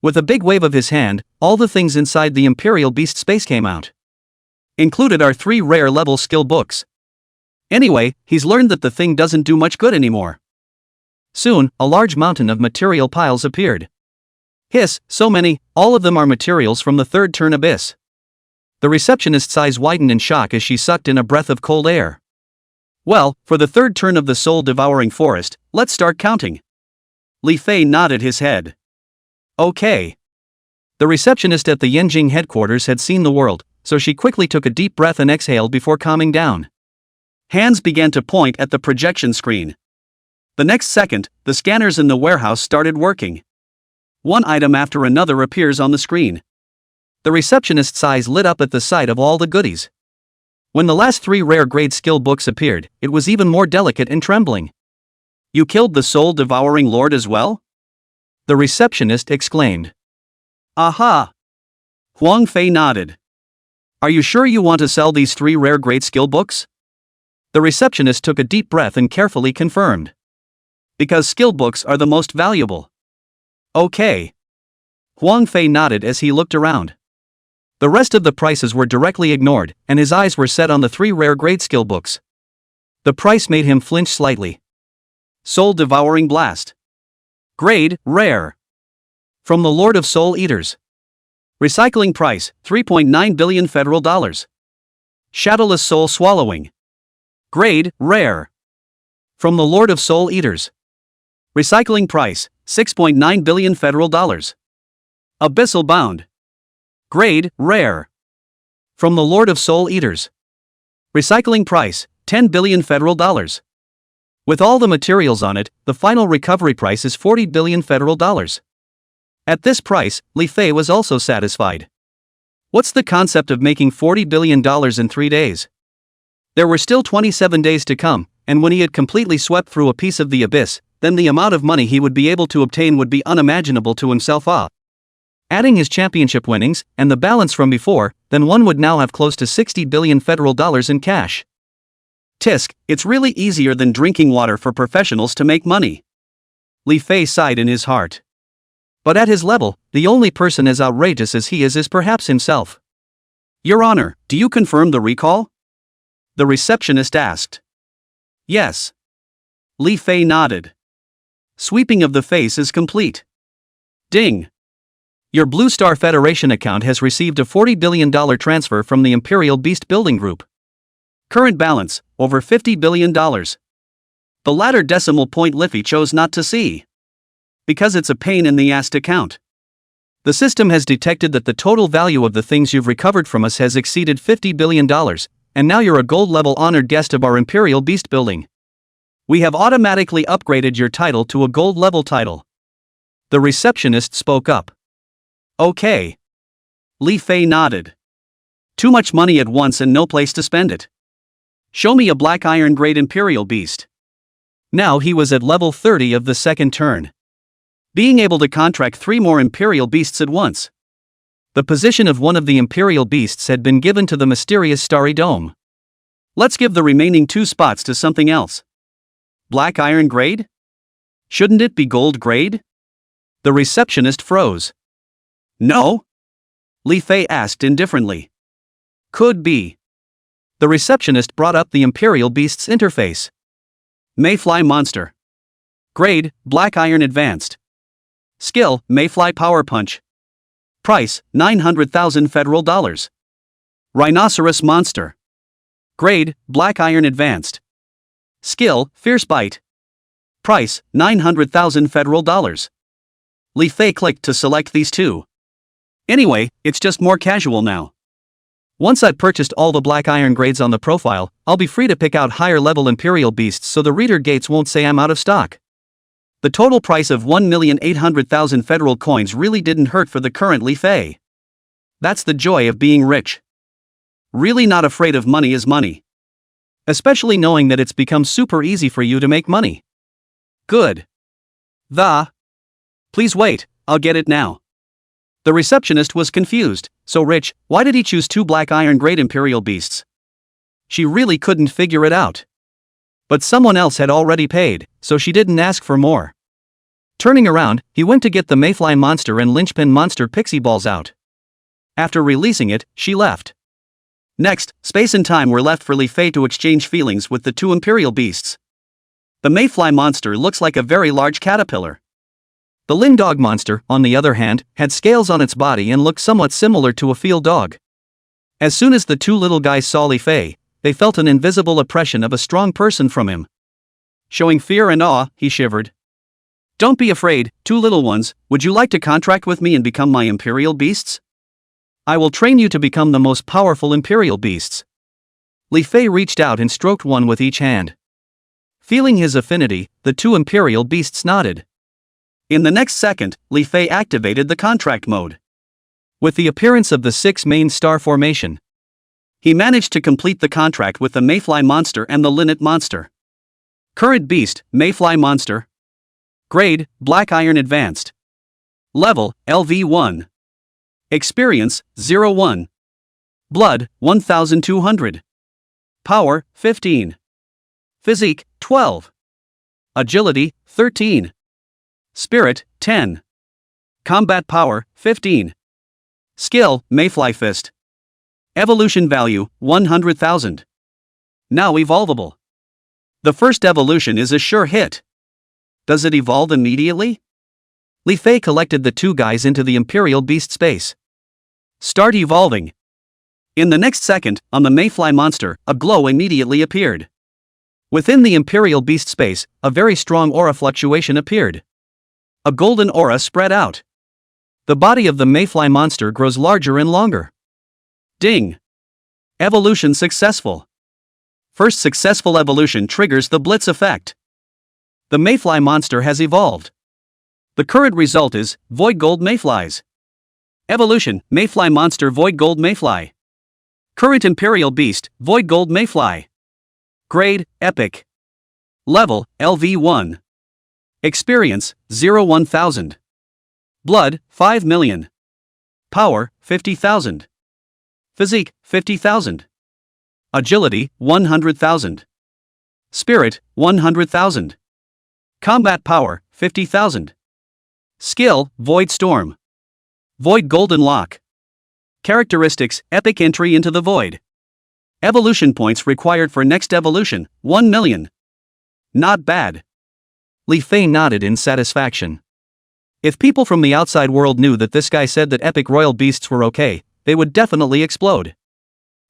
With a big wave of his hand, all the things inside the Imperial Beast space came out. Included are 3 rare level skill books. Anyway, he's learned that the thing doesn't do much good anymore. Soon, a large mountain of material piles appeared. Hiss, so many, all of them are materials from the third turn abyss. The receptionist's eyes widened in shock as she sucked in a breath of cold air. Well, for the third turn of the soul-devouring forest, let's start counting. Li Fei nodded his head. Okay. The receptionist at the Yanjing headquarters had seen the world, so she quickly took a deep breath and exhaled before calming down. Hands began to point at the projection screen. The next second, the scanners in the warehouse started working. One item after another appears on the screen. The receptionist's eyes lit up at the sight of all the goodies. When the last 3 rare grade skill books appeared, it was even more delicate and trembling. You killed the soul-devouring lord as well? The receptionist exclaimed. Aha! Huang Fei nodded. Are you sure you want to sell these 3 rare grade skill books? The receptionist took a deep breath and carefully confirmed. Because skill books are the most valuable. Okay. Huang Fei nodded as he looked around. The rest of the prices were directly ignored, and his eyes were set on the 3 rare grade skill books. The price made him flinch slightly. Soul-devouring blast. Grade, rare. From the Lord of Soul Eaters. Recycling price, 3.9 billion federal dollars. Shadowless soul swallowing. Grade, rare. From the Lord of Soul Eaters. Recycling price, 6.9 billion federal dollars. Abyssal bound. Grade, rare. From the Lord of Soul Eaters. Recycling price, 10 billion federal dollars. With all the materials on it, the final recovery price is 40 billion federal dollars. At this price, Li Fei was also satisfied. What's the concept of making $40 billion in 3 days? There were still 27 days to come, and when he had completely swept through a piece of the abyss, then the amount of money he would be able to obtain would be unimaginable to himself. Adding his championship winnings, and the balance from before, then one would now have close to $60 billion federal dollars in cash. Tisk, it's really easier than drinking water for professionals to make money. Li Fei sighed in his heart. But at his level, the only person as outrageous as he is perhaps himself. Your Honor, do you confirm the recall? The receptionist asked. Yes. Li Fei nodded. Sweeping of the face is complete. Ding. Your Blue Star Federation account has received a $40 billion transfer from the Imperial Beast Building Group. Current balance, over $50 billion. The latter decimal point Li Fei chose not to see. Because it's a pain in the ass to count. The system has detected that the total value of the things you've recovered from us has exceeded $50 billion, and now you're a gold-level honored guest of our Imperial Beast Building. We have automatically upgraded your title to a gold-level title. The receptionist spoke up. Okay. Li Fei nodded. Too much money at once and no place to spend it. Show me a black iron grade Imperial Beast. Now he was at level 30 of the second turn. Being able to contract 3 more Imperial Beasts at once. The position of one of the Imperial Beasts had been given to the mysterious Starry Dome. Let's give the remaining 2 spots to something else. Black iron grade? Shouldn't it be gold grade? The receptionist froze. No? Li Fei asked indifferently. Could be. The receptionist brought up the Imperial Beast's interface. Mayfly Monster. Grade, Black Iron Advanced. Skill, Mayfly Power Punch. Price, 900,000 federal dollars. Rhinoceros Monster. Grade, Black Iron Advanced. Skill, Fierce Bite. Price, 900,000 federal dollars. Li Fei clicked to select these 2. Anyway, it's just more casual now. Once I've purchased all the black iron grades on the profile, I'll be free to pick out higher level Imperial Beasts so the reader gates won't say I'm out of stock. The total price of 1,800,000 federal coins really didn't hurt for the current Li Fei. That's the joy of being rich. Really not afraid of money is money. Especially knowing that it's become super easy for you to make money. Good. Please wait, I'll get it now. The receptionist was confused. So rich, why did he choose 2 black iron grade Imperial Beasts? She really couldn't figure it out. But someone else had already paid, so she didn't ask for more. Turning around, he went to get the Mayfly Monster and Linchpin Monster Pixie Balls out. After releasing it, she left. Next, space and time were left for Li Fei to exchange feelings with the 2 Imperial Beasts. The Mayfly Monster looks like a very large caterpillar. The Lindog Monster, on the other hand, had scales on its body and looked somewhat similar to a field dog. As soon as the 2 little guys saw Li Fei, they felt an invisible oppression of a strong person from him. Showing fear and awe, he shivered. Don't be afraid, 2 little ones, would you like to contract with me and become my Imperial Beasts? I will train you to become the most powerful Imperial Beasts. Li Fei reached out and stroked one with each hand. Feeling his affinity, the 2 Imperial Beasts nodded. In the next second, Li Fei activated the contract mode. With the appearance of the 6 main star formation, he managed to complete the contract with the Mayfly Monster and the Linnet Monster. Current Beast, Mayfly Monster. Grade, Black Iron Advanced. Level, LV1. Experience, 01. Blood, 1200. Power, 15. Physique, 12. Agility, 13. Spirit, 10. Combat power, 15. Skill, Mayfly Fist. Evolution value, 100,000. Now evolvable. The first evolution is a sure hit. Does it evolve immediately? Li Fei collected the 2 guys into the Imperial Beast space. Start evolving. In the next second, on the Mayfly Monster, a glow immediately appeared. Within the Imperial Beast space, a very strong aura fluctuation appeared. A golden aura spread out. The body of the Mayfly Monster grows larger and longer. Ding! Evolution successful. First successful evolution triggers the Blitz effect. The Mayfly Monster has evolved. The current result is Void Gold Mayflies. Evolution, Mayfly Monster Void Gold Mayfly. Current Imperial Beast, Void Gold Mayfly. Grade, Epic. Level, LV1. Experience, 0-1000. Blood, 5 million. Power, 50,000. Physique, 50,000. Agility, 100,000. Spirit, 100,000. Combat power, 50,000. Skill, Void Storm. Void Golden Lock. Characteristics, Epic Entry into the Void. Evolution points required for next evolution, 1 million. Not bad. Li Fei nodded in satisfaction. If people from the outside world knew that this guy said that epic royal beasts were okay, they would definitely explode.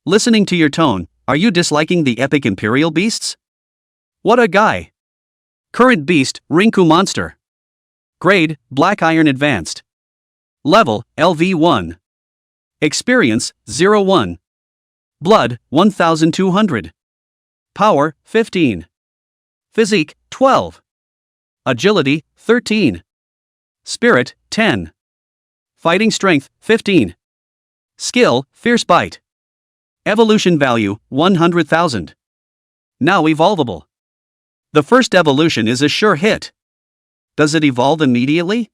Listening to your tone, are you disliking the epic imperial beasts? What a guy. Current beast, Rinku Monster. Grade, Black Iron Advanced. Level, LV1. Experience, 0-1. Blood, 1200. Power, 15. Physique, 12. Agility, 13. Spirit, 10. Fighting Strength, 15. Skill, Fierce Bite. Evolution value, 100,000. Now evolvable. The first evolution is a sure hit. Does it evolve immediately?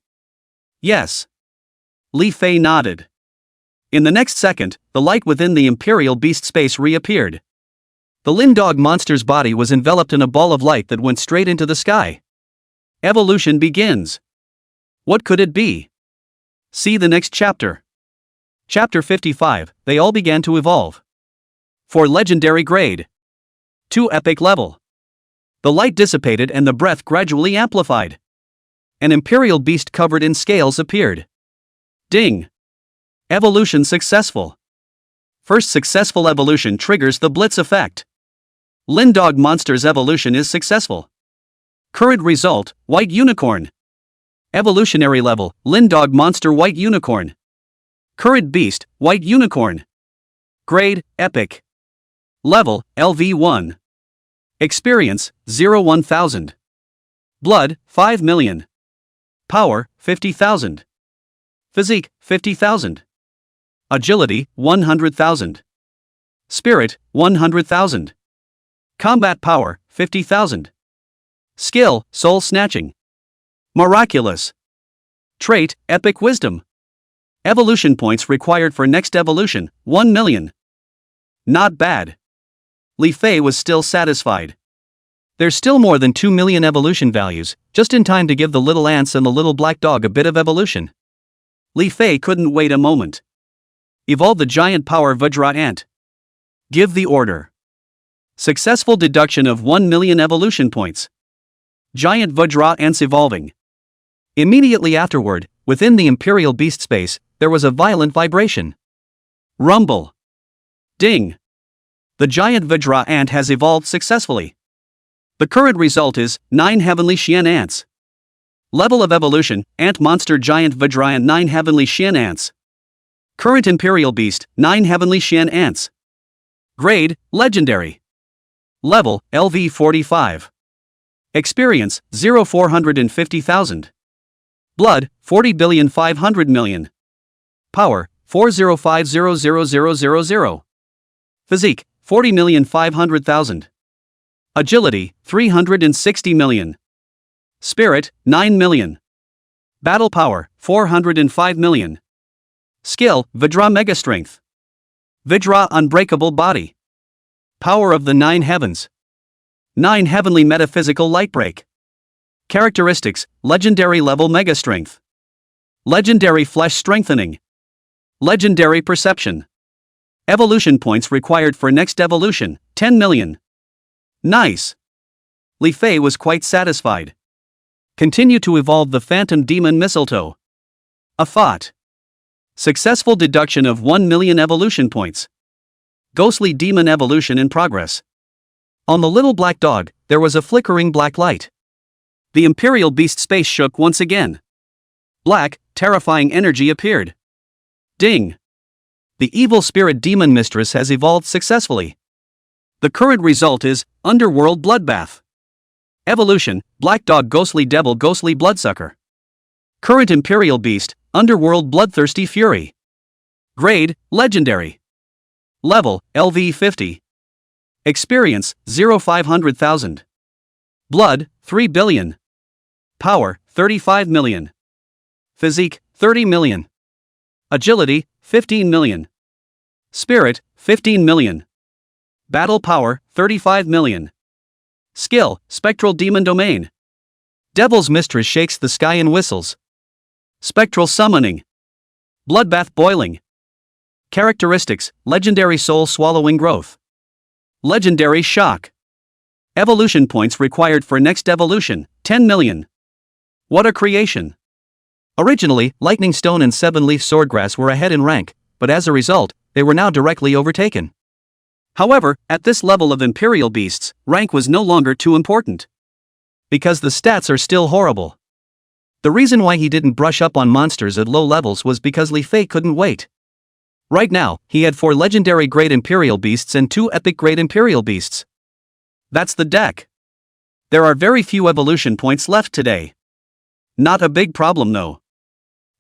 Yes. Li Fei nodded. In the next second, the light within the Imperial Beast space reappeared. The Lindog monster's body was enveloped in a ball of light that went straight into the sky. Evolution begins. What could it be? See the next chapter. Chapter 55, they all began to evolve. For legendary grade. 2 epic level. The light dissipated and the breath gradually amplified. An imperial beast covered in scales appeared. Ding. Evolution successful. First successful evolution triggers the Blitz effect. Lindog monster's evolution is successful. Current result, White Unicorn. Evolutionary level, Lindog monster White Unicorn. Current beast, White Unicorn. Grade, Epic. Level, LV1. Experience, 0-1000. Blood, 5 million. Power, 50,000. Physique, 50,000. Agility, 100,000. Spirit, 100,000. Combat power, 50,000. Skill, Soul Snatching. Miraculous. Trait, Epic Wisdom. Evolution points required for next evolution, 1 million. Not bad. Li Fei was still satisfied. There's still more than 2 million evolution values, just in time to give the little ants and the little black dog a bit of evolution. Li Fei couldn't wait a moment. Evolve the giant power Vajra ant. Give the order. Successful deduction of 1 million evolution points. Giant Vajra ants evolving. Immediately afterward, within the Imperial Beast space, there was a violent vibration. Rumble. Ding. The giant Vajra ant has evolved successfully. The current result is 9 Heavenly Xian ants. Level of evolution, Ant Monster Giant Vajra Ant 9 Heavenly Xian ants. Current Imperial Beast, 9 Heavenly Xian ants. Grade, Legendary. Level, LV45. Experience, 0-450,000. Blood, 40,500,000,000. Power, 405,000,000. Physique, 40,500,000. Agility, 360 million. Spirit, 9 million. Battle power, 405 million. Skill, Vajra Mega Strength. Vajra Unbreakable Body. Power of the 9 Heavens. 9 Heavenly Metaphysical Lightbreak. Characteristics, Legendary Level Mega Strength. Legendary Flesh Strengthening. Legendary Perception. Evolution points required for next evolution, 10 million. Nice. Li Fei was quite satisfied. Continue to evolve the Phantom Demon Mistletoe. A thought. Successful deduction of 1 million evolution points. Ghostly Demon Evolution in progress. On the little black dog, there was a flickering black light. The Imperial Beast space shook once again. Black, terrifying energy appeared. Ding. The evil spirit demon mistress has evolved successfully. The current result is Underworld Bloodbath. Evolution, Black Dog Ghostly Devil Ghostly Bloodsucker. Current Imperial Beast, Underworld Bloodthirsty Fury. Grade, Legendary. Level, LV 50. Experience, 500,000. Blood, 3 billion. Power, 35 million. Physique, 30 million. Agility, 15 million. Spirit, 15 million. Battle power, 35 million. Skill, Spectral Demon Domain. Devil's Mistress shakes the sky and whistles. Spectral Summoning. Bloodbath Boiling. Characteristics, Legendary Soul Swallowing Growth. Legendary Shock. Evolution points required for next evolution, 10 million. What a creation. Originally, Lightning Stone and Seven-Leaf Swordgrass were ahead in rank, but as a result, they were now directly overtaken. However, at this level of Imperial Beasts, rank was no longer too important. Because the stats are still horrible. The reason why he didn't brush up on monsters at low levels was because Li Fei couldn't wait. Right now, he had 4 legendary grade Imperial Beasts and 2 epic grade Imperial Beasts. That's the deck. There are very few evolution points left today. Not a big problem though.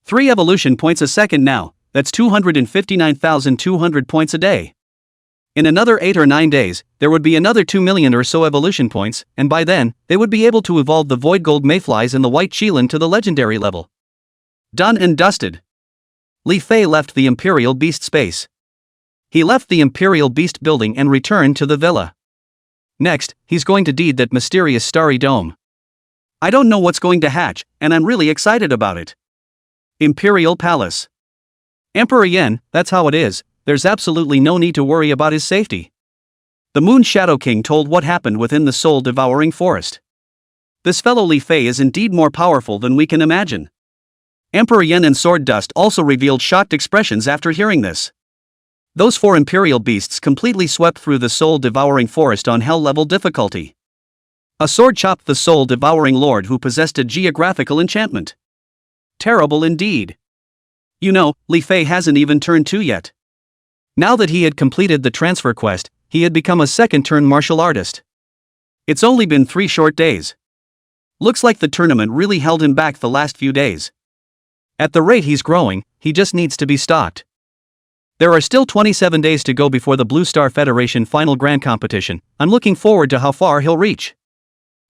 3 evolution points a second now, that's 259,200 points a day. In another 8 or 9 days, there would be another 2 million or so evolution points, and by then, they would be able to evolve the Void Gold Mayflies and the White Qilin to the legendary level. Done and dusted. Li Fei left the Imperial Beast space. He left the Imperial Beast building and returned to the villa. Next, he's going to deed that mysterious starry dome. I don't know what's going to hatch, and I'm really excited about it. Imperial Palace. Emperor Yan, that's how it is, there's absolutely no need to worry about his safety. The Moon Shadow King told what happened within the soul-devouring forest. This fellow Li Fei is indeed more powerful than we can imagine. Emperor Yan and Sword Dust also revealed shocked expressions after hearing this. Those 4 Imperial Beasts completely swept through the soul-devouring forest on hell-level difficulty. A sword chopped the soul-devouring lord who possessed a geographical enchantment. Terrible indeed. You know, Li Fei hasn't even turned 2 yet. Now that he had completed the transfer quest, he had become a second-turn martial artist. It's only been 3 short days. Looks like the tournament really held him back the last few days. At the rate he's growing, he just needs to be stocked. There are still 27 days to go before the Blue Star Federation final grand competition. I'm looking forward to how far he'll reach.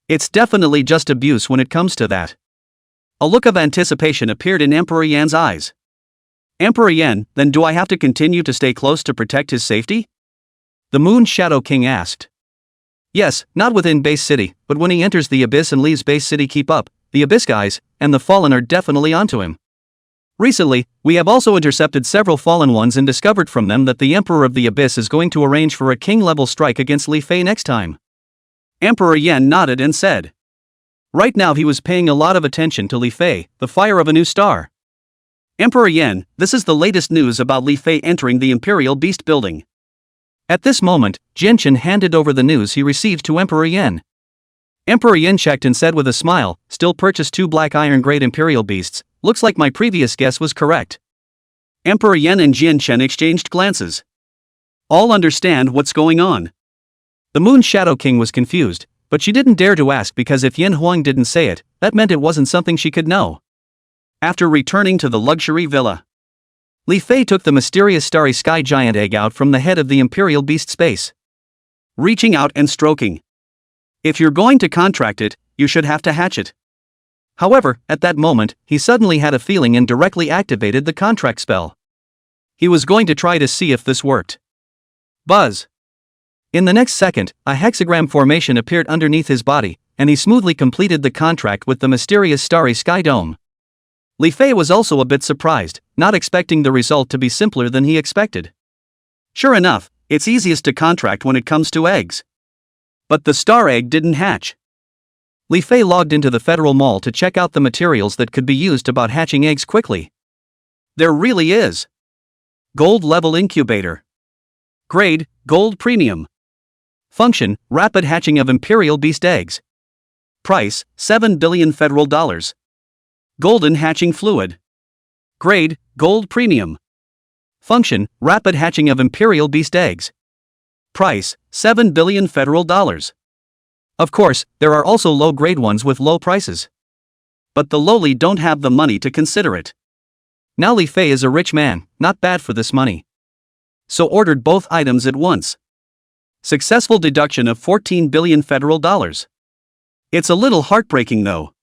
It's definitely just abuse when it comes to that. A look of anticipation appeared in Emperor Yan's eyes. Emperor Yan, then do I have to continue to stay close to protect his safety? The Moon Shadow King asked. Yes, not within Base City, but when he enters the Abyss and leaves Base City keep up, the Abyss guys, and the Fallen are definitely onto him. Recently, we have also intercepted several Fallen ones and discovered from them that the Emperor of the Abyss is going to arrange for a king-level strike against Li Fei next time. Emperor Yan nodded and said. Right now he was paying a lot of attention to Li Fei, the fire of a new star. Emperor Yan, this is the latest news about Li Fei entering the Imperial Beast building. At this moment, Jianchen handed over the news he received to Emperor Yan. Emperor Yan checked and said with a smile, still purchased 2 black iron grade Imperial Beasts, looks like my previous guess was correct. Emperor Yan and Jianchen exchanged glances. All understand what's going on. The Moon Shadow King was confused, but she didn't dare to ask because if Yan Huang didn't say it, that meant it wasn't something she could know. After returning to the luxury villa, Li Fei took the mysterious starry sky giant egg out from the head of the Imperial Beast space. Reaching out and stroking. If you're going to contract it, you should have to hatch it. However, at that moment, he suddenly had a feeling and directly activated the contract spell. He was going to try to see if this worked. Buzz. In the next second, a hexagram formation appeared underneath his body, and he smoothly completed the contract with the mysterious starry sky dome. Li Fei was also a bit surprised, not expecting the result to be simpler than he expected. Sure enough, it's easiest to contract when it comes to eggs. But the star egg didn't hatch. Li Fei logged into the Federal Mall to check out the materials that could be used about hatching eggs quickly. There really is. Gold level incubator. Grade, Gold Premium. Function, rapid hatching of Imperial Beast eggs. Price, 7 billion federal dollars. Golden hatching fluid. Grade, Gold Premium. Function, rapid hatching of Imperial Beast eggs. Price, 7 billion federal dollars. Of course, there are also low-grade ones with low prices. But the lowly don't have the money to consider it. Now Li Fei is a rich man, not bad for this money. So ordered both items at once. Successful deduction of 14 billion federal dollars. It's a little heartbreaking though.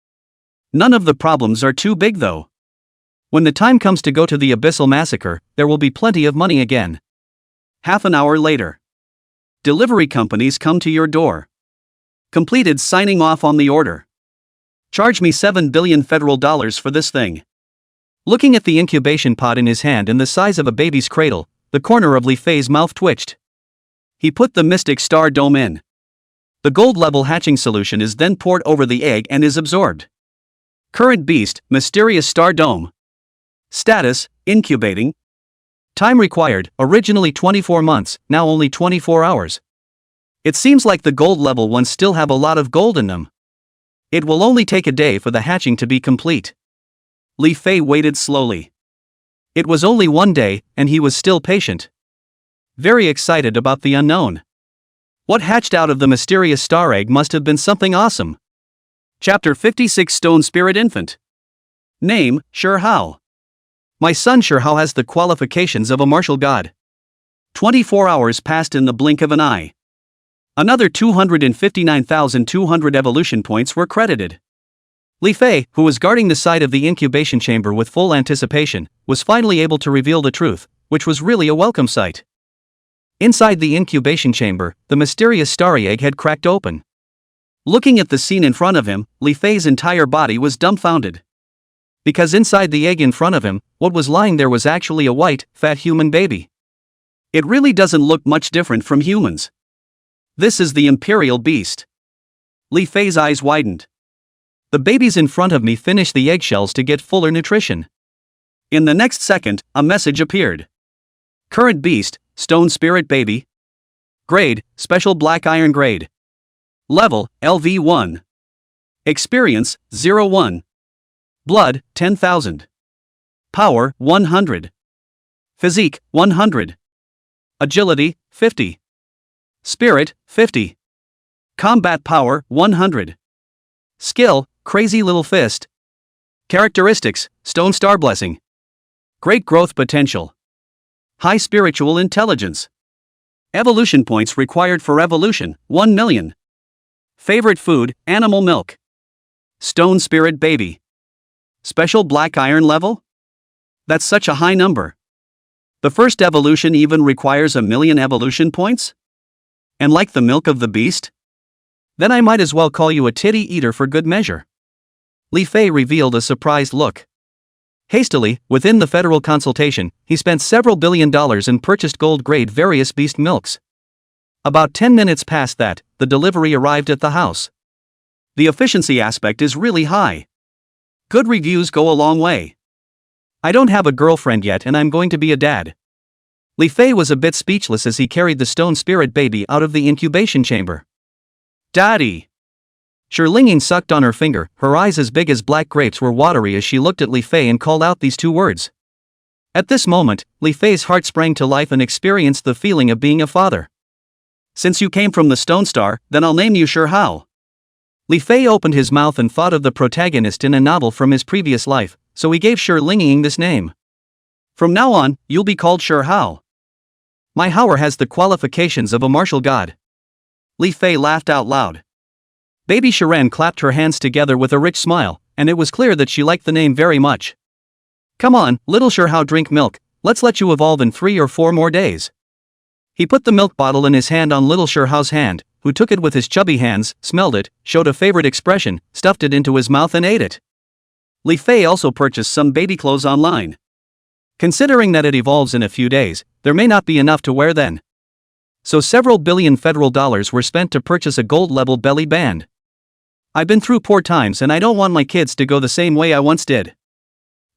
None of the problems are too big though. When the time comes to go to the Abyssal Massacre, there will be plenty of money again. Half an hour later. Delivery companies come to your door. Completed signing off on the order. Charge me 7 billion federal dollars for this thing. Looking at the incubation pod in his hand and the size of a baby's cradle, the corner of Li Fei's mouth twitched. He put the Mystic Star Dome in. The gold-level hatching solution is then poured over the egg and is absorbed. Current beast, Mysterious Star Dome. Status, incubating. Time required, originally 24 months, now only 24 hours. It seems like the gold-level ones still have a lot of gold in them. It will only take a day for the hatching to be complete. Li Fei waited slowly. It was only one day, and he was still patient. Very excited about the unknown. What hatched out of the mysterious star egg must have been something awesome. Chapter 56 Stone Spirit Infant. Name, Shao Ao. My son Shao Ao has the qualifications of a martial god. 24 hours passed in the blink of an eye. Another 259,200 evolution points were credited. Li Fei, who was guarding the side of the incubation chamber with full anticipation, was finally able to reveal the truth, which was really a welcome sight. Inside the incubation chamber, the mysterious starry egg had cracked open. Looking at the scene in front of him, Li Fei's entire body was dumbfounded. Because inside the egg in front of him, what was lying there was actually a white, fat human baby. It really doesn't look much different from humans. This is the Imperial Beast. Li Fei's eyes widened. The babies in front of me finished the eggshells to get fuller nutrition. In the next second, a message appeared. Current beast, Stone Spirit Baby. Grade, Special Black Iron Grade. Level, LV1. Experience, 01. Blood, 10,000. Power, 100. Physique, 100. Agility, 50. Spirit, 50. Combat power, 100. Skill, Crazy Little Fist. Characteristics, Stone Star Blessing. Great growth potential. High spiritual intelligence. Evolution points required for evolution, 1 million. Favorite food, animal milk. Stone Spirit Baby. Special Black Iron level? That's such a high number. The first evolution even requires 1 million evolution points? And like the milk of the beast? Then I might as well call you a titty eater for good measure. Li Fei revealed a surprised look. Hastily, within the federal consultation, he spent several $billion and purchased gold-grade various beast milks. About 10 minutes past that, the delivery arrived at the house. The efficiency aspect is really high. Good reviews go a long way. I don't have a girlfriend yet and I'm going to be a dad. Li Fei was a bit speechless as he carried the Stone Spirit Baby out of the incubation chamber. Daddy! Linging sucked on her finger, her eyes as big as black grapes were watery as she looked at Li Fei and called out these two words. At this moment, Li Fei's heart sprang to life and experienced the feeling of being a father. Since you came from the Stone Star, then I'll name you Shao Ao. Li Fei opened his mouth and thought of the protagonist in a novel from his previous life, so he gave Linging this name. From now on, you'll be called Shao Ao. My Hauer has the qualifications of a martial god. Li Fei laughed out loud. Baby Shiren clapped her hands together with a rich smile, and it was clear that she liked the name very much. Come on, little Shao Ao, drink milk, let's let you evolve in 3 or 4 more days. He put the milk bottle in his hand on little Shao Ao's hand, who took it with his chubby hands, smelled it, showed a favorite expression, stuffed it into his mouth and ate it. Li Fei also purchased some baby clothes online. Considering that it evolves in a few days, there may not be enough to wear then. So several billion federal dollars were spent to purchase a gold-level belly band. I've been through poor times and I don't want my kids to go the same way I once did.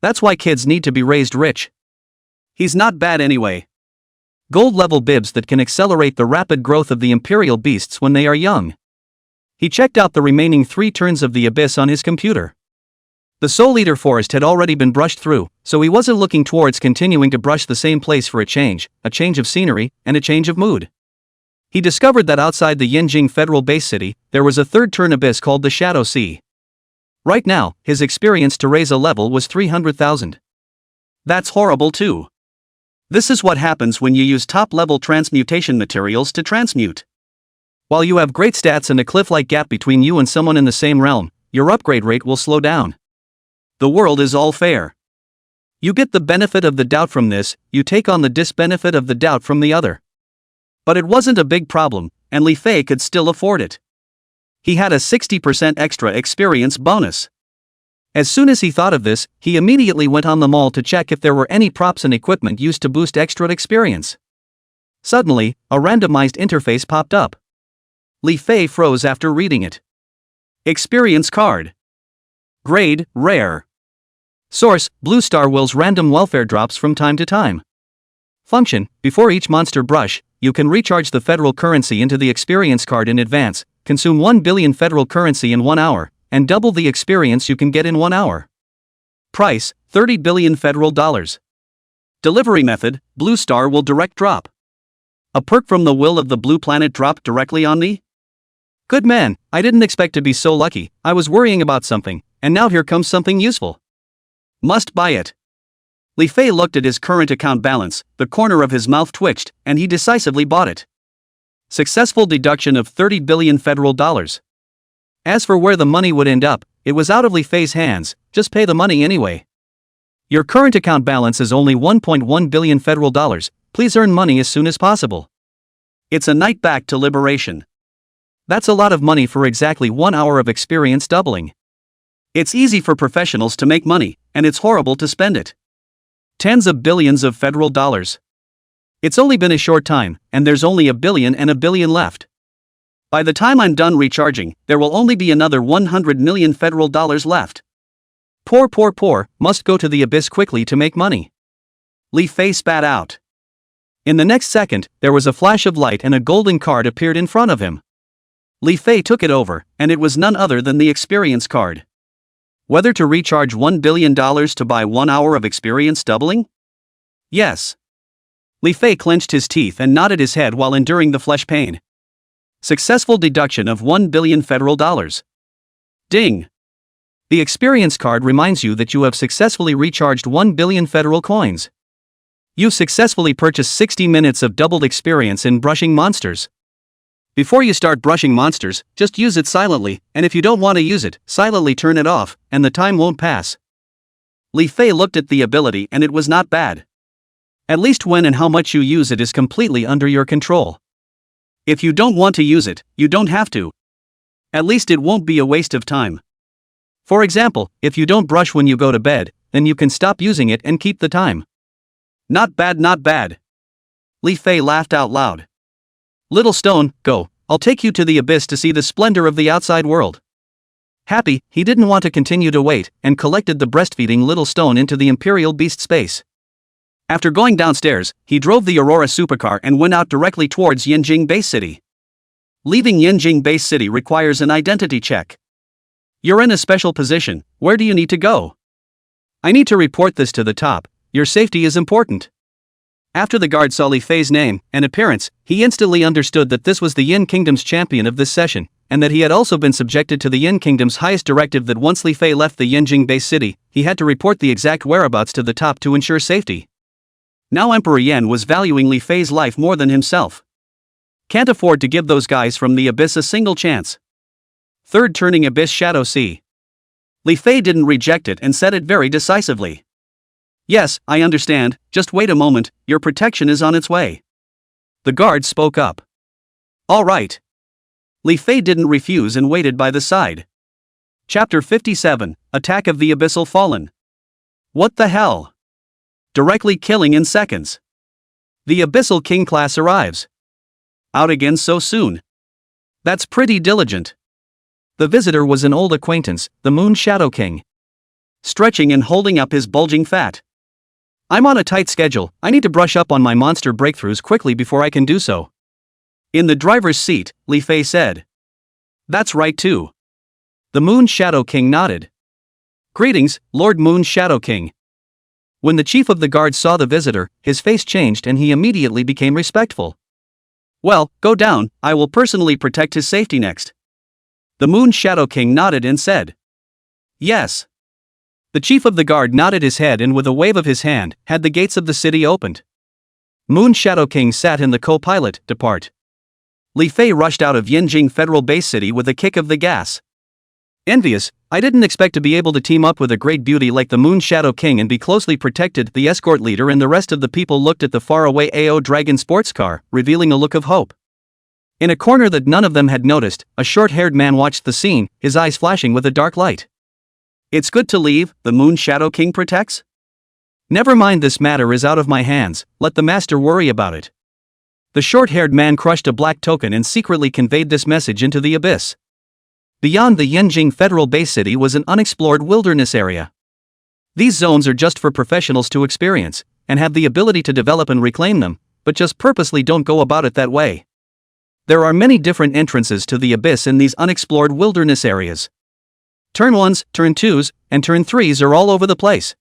That's why kids need to be raised rich. He's not bad anyway. Gold-level bibs that can accelerate the rapid growth of the Imperial beasts when they are young. He checked out the remaining 3 turns of the abyss on his computer. The Soul Eater forest had already been brushed through, so he wasn't looking towards continuing to brush the same place for a change of scenery, and a change of mood. He discovered that outside the Yinjing Federal Base City, there was a 3rd turn abyss called the Shadow Sea. Right now, his experience to raise a level was 300,000. That's horrible too. This is what happens when you use top-level transmutation materials to transmute. While you have great stats and a cliff-like gap between you and someone in the same realm, your upgrade rate will slow down. The world is all fair. You get the benefit of the doubt from this, you take on the disbenefit of the doubt from the other. But it wasn't a big problem, and Li Fei could still afford it. He had a 60% extra experience bonus. As soon as he thought of this, he immediately went on the mall to check if there were any props and equipment used to boost extra experience. Suddenly, a randomized interface popped up. Li Fei froze after reading it. Experience card. Grade, rare. Source, Blue Star wills random welfare drops from time to time. Function, before each monster brush, you can recharge the federal currency into the experience card in advance, consume 1 billion federal currency in 1 hour, and double the experience you can get in 1 hour. Price, 30 billion federal dollars. Delivery method, Blue Star will direct drop. A perk from the will of the blue planet dropped directly on me? Good man, I didn't expect to be so lucky, I was worrying about something, and now here comes something useful. Must buy it. Li Fei looked at his current account balance, the corner of his mouth twitched, and he decisively bought it. Successful deduction of 30 billion federal dollars. As for where the money would end up, it was out of Li Fei's hands, just pay the money anyway. Your current account balance is only 1.1 billion federal dollars, please earn money as soon as possible. It's a night back to liberation. That's a lot of money for exactly 1 hour of experience doubling. It's easy for professionals to make money, and it's horrible to spend it. Tens of billions of federal dollars. It's only been a short time, and there's only a billion and a billion left. By the time I'm done recharging, there will only be another 100 million federal dollars left. Poor, must go to the abyss quickly to make money. Li Fei spat out. In the next second, there was a flash of light and a golden card appeared in front of him. Li Fei took it over, and it was none other than the experience card. Whether to recharge $1 billion to buy 1 hour of experience doubling? Yes. Li Fei clenched his teeth and nodded his head while enduring the flesh pain. Successful deduction of 1 billion federal dollars. Ding! The experience card reminds you that you have successfully recharged 1 billion federal coins. You've successfully purchased 60 minutes of doubled experience in brushing monsters. Before you start brushing monsters, just use it silently, and if you don't want to use it, silently turn it off, and the time won't pass. Li Fei looked at the ability and it was not bad. At least when and how much you use it is completely under your control. If you don't want to use it, you don't have to. At least it won't be a waste of time. For example, if you don't brush when you go to bed, then you can stop using it and keep the time. Not bad, not bad. Li Fei laughed out loud. Little stone, go, I'll take you to the abyss to see the splendor of the outside world. Happy, he didn't want to continue to wait, and collected the breastfeeding little stone into the Imperial Beast space. After going downstairs, he drove the Aurora supercar and went out directly towards Yanjing Base City. Leaving Yanjing Base City requires an identity check. You're in a special position, where do you need to go? I need to report this to the top, your safety is important. After the guard saw Li Fei's name and appearance, he instantly understood that this was the Yin Kingdom's champion of this session, and that he had also been subjected to the Yin Kingdom's highest directive that once Li Fei left the Yanjing Base City, he had to report the exact whereabouts to the top to ensure safety. Now Emperor Yan was valuing Li Fei's life more than himself. Can't afford to give those guys from the abyss a single chance. Third turning abyss Shadow Sea. Li Fei didn't reject it and said it very decisively. Yes, I understand, just wait a moment, your protection is on its way. The guard spoke up. All right. Li Fei didn't refuse and waited by the side. Chapter 57, Attack of the Abyssal Fallen. What the hell? Directly killing in seconds. The Abyssal King class arrives. Out again so soon. That's pretty diligent. The visitor was an old acquaintance, the Moon Shadow King. Stretching and holding up his bulging fat. I'm on a tight schedule, I need to brush up on my monster breakthroughs quickly before I can do so. In the driver's seat, Li Fei said. That's right too. The Moon Shadow King nodded. Greetings, Lord Moon Shadow King. When the chief of the guard saw the visitor, his face changed and he immediately became respectful. Well, go down, I will personally protect his safety next. The Moon Shadow King nodded and said. Yes. The chief of the guard nodded his head and with a wave of his hand, had the gates of the city opened. Moon Shadow King sat in the co-pilot, depart. Li Fei rushed out of Yinjing Federal Base City with a kick of the gas. Envious, I didn't expect to be able to team up with a great beauty like the Moon Shadow King and be closely protected. The escort leader and the rest of the people looked at the faraway AO Dragon sports car, revealing a look of hope. In a corner that none of them had noticed, a short-haired man watched the scene, his eyes flashing with a dark light. It's good to leave, the Moon Shadow King protects? Never mind, this matter is out of my hands, let the master worry about it. The short-haired man crushed a black token and secretly conveyed this message into the abyss. Beyond the Yinjing Federal Base City was an unexplored wilderness area. These zones are just for professionals to experience, and have the ability to develop and reclaim them, but just purposely don't go about it that way. There are many different entrances to the abyss in these unexplored wilderness areas. Turn 1s, turn 2s, and turn 3s are all over the place.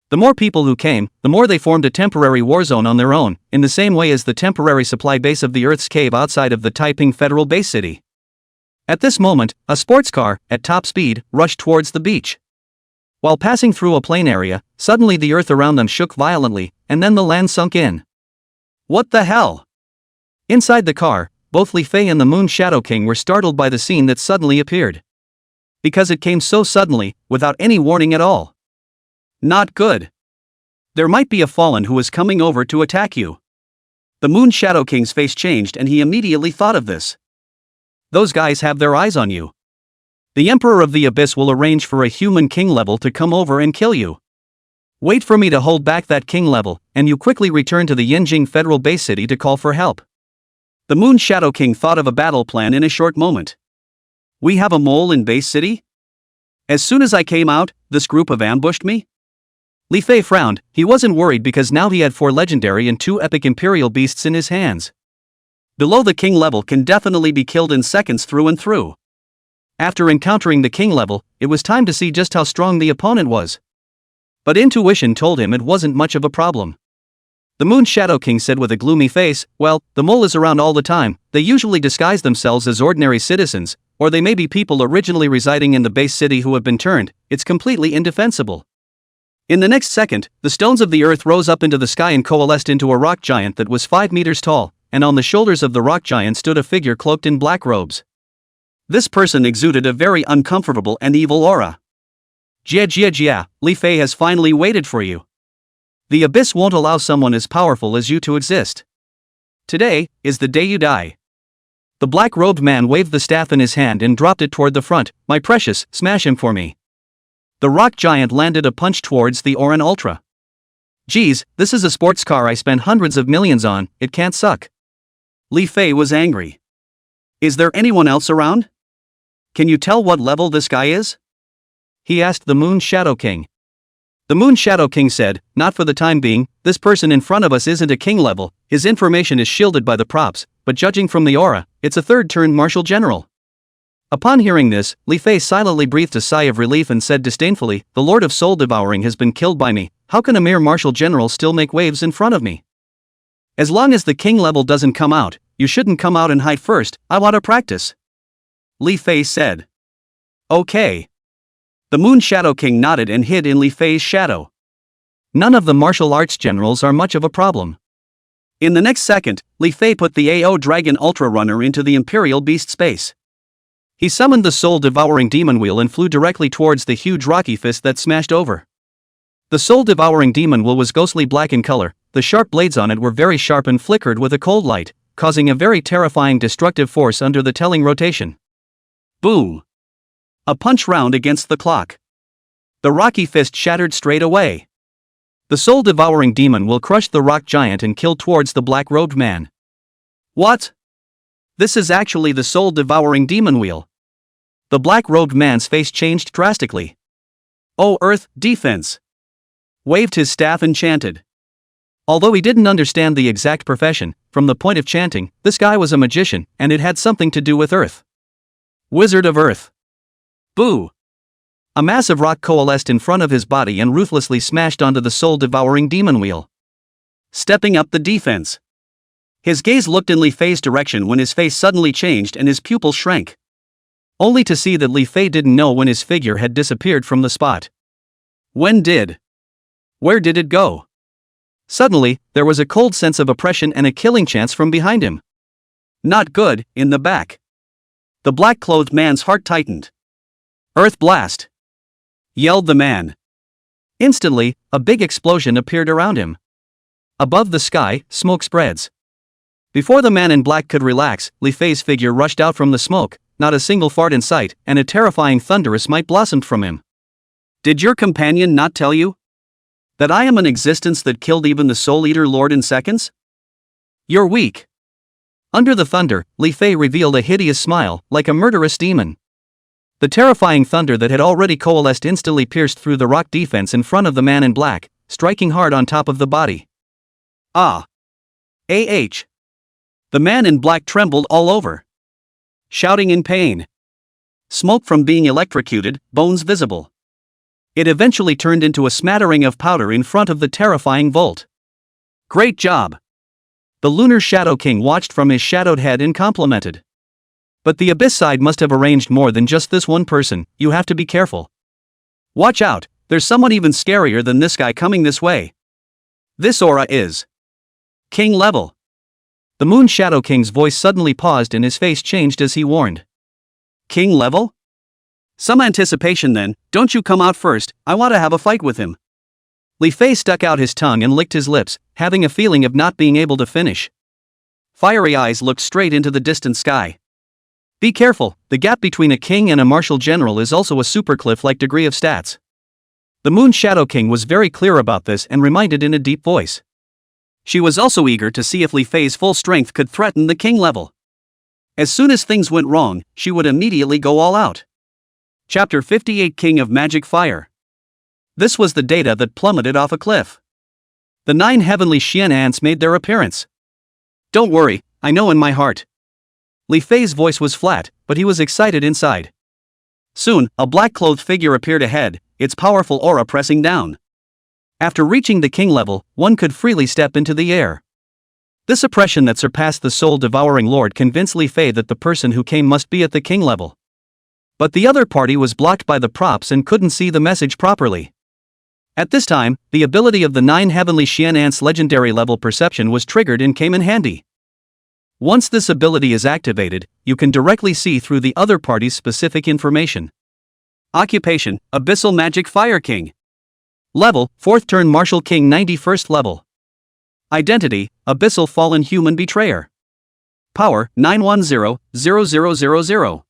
The more people who came, the more they formed a temporary war zone on their own, in the same way as the temporary supply base of the Earth's cave outside of the Taiping Federal Base City. At this moment, a sports car, at top speed, rushed towards the beach. While passing through a plain area, suddenly the earth around them shook violently, and then the land sunk in. What the hell? Inside the car, both Li Fei and the Moon Shadow King were startled by the scene that suddenly appeared. Because it came so suddenly, without any warning at all. Not good. There might be a fallen who is coming over to attack you. The Moon Shadow King's face changed and he immediately thought of this. Those guys have their eyes on you. The Emperor of the Abyss will arrange for a human king level to come over and kill you. Wait for me to hold back that king level, and you quickly return to the Yinjing Federal Base City to call for help. The Moon Shadow King thought of a battle plan in a short moment. We have a mole in Base City? As soon as I came out, this group have ambushed me? Li Fei frowned. He wasn't worried because now he had 4 legendary and 2 epic imperial beasts in his hands. Below the king level can definitely be killed in seconds through and through. After encountering the king level, it was time to see just how strong the opponent was. But intuition told him it wasn't much of a problem. The Moon Shadow King said with a gloomy face, well, the mole is around all the time, they usually disguise themselves as ordinary citizens, or they may be people originally residing in the base city who have been turned, it's completely indefensible. In the next second, the stones of the earth rose up into the sky and coalesced into a rock giant that was 5 meters tall, and on the shoulders of the rock giant stood a figure cloaked in black robes. This person exuded a very uncomfortable and evil aura. Jia, Li Fei has finally waited for you. The abyss won't allow someone as powerful as you to exist. Today is the day you die. The black-robed man waved the staff in his hand and dropped it toward the front. My precious, smash him for me. The rock giant landed a punch towards the Oran Ultra. Geez, this is a sports car I spent hundreds of millions on, it can't suck. Li Fei was angry. Is there anyone else around? Can you tell what level this guy is? He asked the Moon Shadow King. The Moon Shadow King said, not for the time being, this person in front of us isn't a king level, his information is shielded by the props, but judging from the aura, it's a third-turn martial general. Upon hearing this, Li Fei silently breathed a sigh of relief and said disdainfully, the Lord of Soul Devouring has been killed by me, how can a mere martial general still make waves in front of me? As long as the king level doesn't come out, you shouldn't come out and hide first, I want to practice. Li Fei said. Okay. The Moon Shadow King nodded and hid in Li Fei's shadow. None of the martial arts generals are much of a problem. In the next second, Li Fei put the AO Dragon Ultra Runner into the Imperial Beast space. He summoned the soul-devouring demon wheel and flew directly towards the huge rocky fist that smashed over. The soul-devouring demon wheel was ghostly black in color, the sharp blades on it were very sharp and flickered with a cold light, causing a very terrifying destructive force under the telling rotation. Boom! A punch round against the clock. The rocky fist shattered straight away. The soul-devouring demon will crush the rock giant and kill towards the black-robed man. What? This is actually the soul-devouring demon wheel. The black-robed man's face changed drastically. Oh Earth, defense! Waved his staff and chanted. Although he didn't understand the exact profession, from the point of chanting, this guy was a magician, and it had something to do with Earth. Wizard of Earth. Boo! A massive rock coalesced in front of his body and ruthlessly smashed onto the soul-devouring demon wheel. Stepping up the defense. His gaze looked in Li Fei's direction when his face suddenly changed and his pupils shrank. only to see that Li Fei didn't know when his figure had disappeared from the spot. When did? Where did it go? Suddenly, there was a cold sense of oppression and a killing chance from behind him. Not good, in the back. The black-clothed man's heart tightened. Earth blast! Yelled the man. Instantly, a big explosion appeared around him. Above the sky, smoke spreads. Before the man in black could relax, Li Fei's figure rushed out from the smoke, not a single fart in sight, and a terrifying thunderous might blossomed from him. Did your companion not tell you that I am an existence that killed even the Soul Eater Lord in seconds? You're weak. Under the thunder, Li Fei revealed a hideous smile, like a murderous demon. The terrifying thunder that had already coalesced instantly pierced through the rock defense in front of the man in black, striking hard on top of the body. Ah! The man in black trembled all over, shouting in pain. Smoke from being electrocuted, bones visible. It eventually turned into a smattering of powder in front of the terrifying Volt. Great job! The Lunar Shadow King watched from his shadowed head and complimented. But the Abyss side must have arranged more than just this one person. You have to be careful. Watch out, there's someone even scarier than this guy coming this way. This aura is King level. The Moon Shadow King's voice suddenly paused and his face changed as he warned. King level? Some anticipation then, don't you come out first, I want to have a fight with him. Li Fei stuck out his tongue and licked his lips, having a feeling of not being able to finish. Fiery eyes looked straight into the distant sky. Be careful, the gap between a king and a martial general is also a supercliff-like degree of stats. The Moon Shadow King was very clear about this and reminded in a deep voice. She was also eager to see if Li Fei's full strength could threaten the king level. As soon as things went wrong, she would immediately go all out. Chapter 58 King of Magic Fire. This was the data that plummeted off a cliff. The 9 heavenly Xian ants made their appearance. Don't worry, I know in my heart. Li Fei's voice was flat, but he was excited inside. Soon, a black-clothed figure appeared ahead, its powerful aura pressing down. After reaching the king level, one could freely step into the air. This oppression that surpassed the soul-devouring lord convinced Li Fei that the person who came must be at the king level. But the other party was blocked by the props and couldn't see the message properly. At this time, the ability of the 9 heavenly Xian ants' legendary level perception was triggered and came in handy. Once this ability is activated, you can directly see through the other party's specific information. Occupation, Abyssal Magic Fire King. Level, 4th turn Martial King 91st level. Identity, Abyssal Fallen Human Betrayer. Power, 910-0000.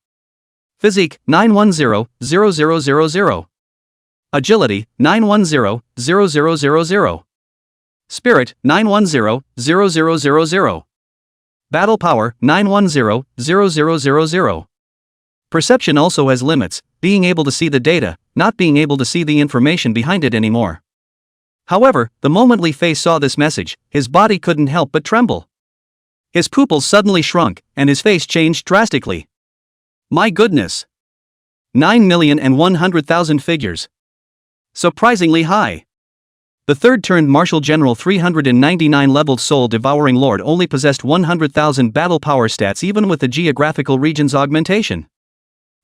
Physique, 910-0000. Agility, 910-0000. Spirit, 910-0000. Battle Power, 910-0000. Perception also has limits, being able to see the data, not being able to see the information behind it anymore. However, the moment Li Fei saw this message, his body couldn't help but tremble. His pupils suddenly shrunk, and his face changed drastically. My goodness! 9,100,000 figures. Surprisingly high. The 3rd turned Martial General 399 leveled Soul Devouring Lord only possessed 100,000 battle power stats even with the geographical region's augmentation.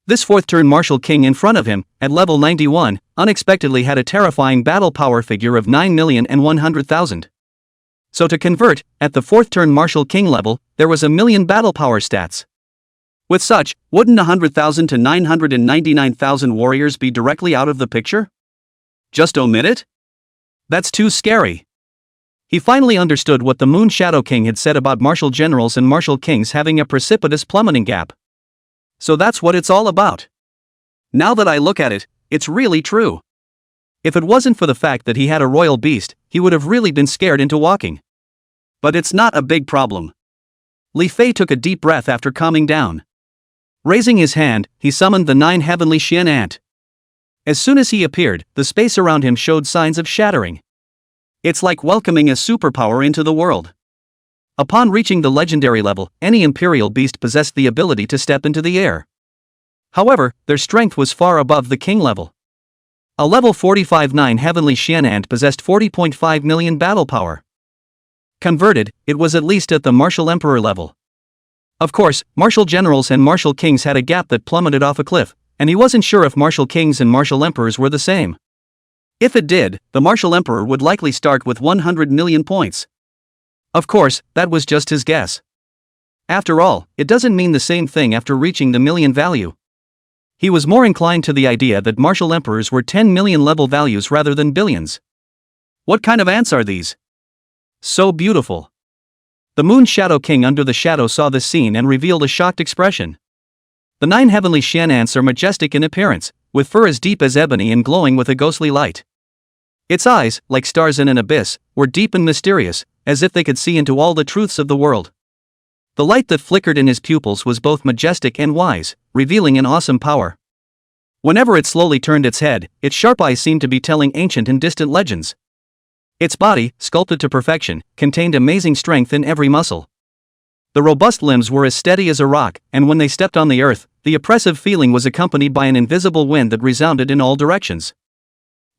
This 4th turn Martial King in front of him, at level 91, unexpectedly had a terrifying battle power figure of 9,100,000. So to convert, at the 4th turn Martial King level, there was 1,000,000 battle power stats. With such, wouldn't 100,000 to 999,000 warriors be directly out of the picture? Just omit it? That's too scary. He finally understood what the Moon Shadow King had said about martial generals and martial kings having a precipitous plummeting gap. So that's what it's all about. Now that I look at it, it's really true. If it wasn't for the fact that he had a royal beast, he would have really been scared into walking. But it's not a big problem. Li Fei took a deep breath after calming down. Raising his hand, he summoned the 9 heavenly Xian ant. As soon as he appeared, the space around him showed signs of shattering. It's like welcoming a superpower into the world. Upon reaching the legendary level, any imperial beast possessed the ability to step into the air. However, their strength was far above the king level. A level 45 9 heavenly Xian ant possessed 40.5 million battle power. Converted, it was at least at the Martial Emperor level. Of course, martial generals and martial kings had a gap that plummeted off a cliff, and he wasn't sure if martial kings and martial emperors were the same. If it did, the martial emperor would likely start with 100 million points. Of course, that was just his guess. After all, it doesn't mean the same thing after reaching the million value. He was more inclined to the idea that martial emperors were 10 million level values rather than billions. What kind of ants are these? So beautiful. The Moon Shadow King under the shadow saw this scene and revealed a shocked expression. The 9 heavenly Xian ants are majestic in appearance, with fur as deep as ebony and glowing with a ghostly light. Its eyes, like stars in an abyss, were deep and mysterious, as if they could see into all the truths of the world. The light that flickered in his pupils was both majestic and wise, revealing an awesome power. Whenever it slowly turned its head, its sharp eyes seemed to be telling ancient and distant legends. Its body, sculpted to perfection, contained amazing strength in every muscle. The robust limbs were as steady as a rock, and when they stepped on the earth, the oppressive feeling was accompanied by an invisible wind that resounded in all directions.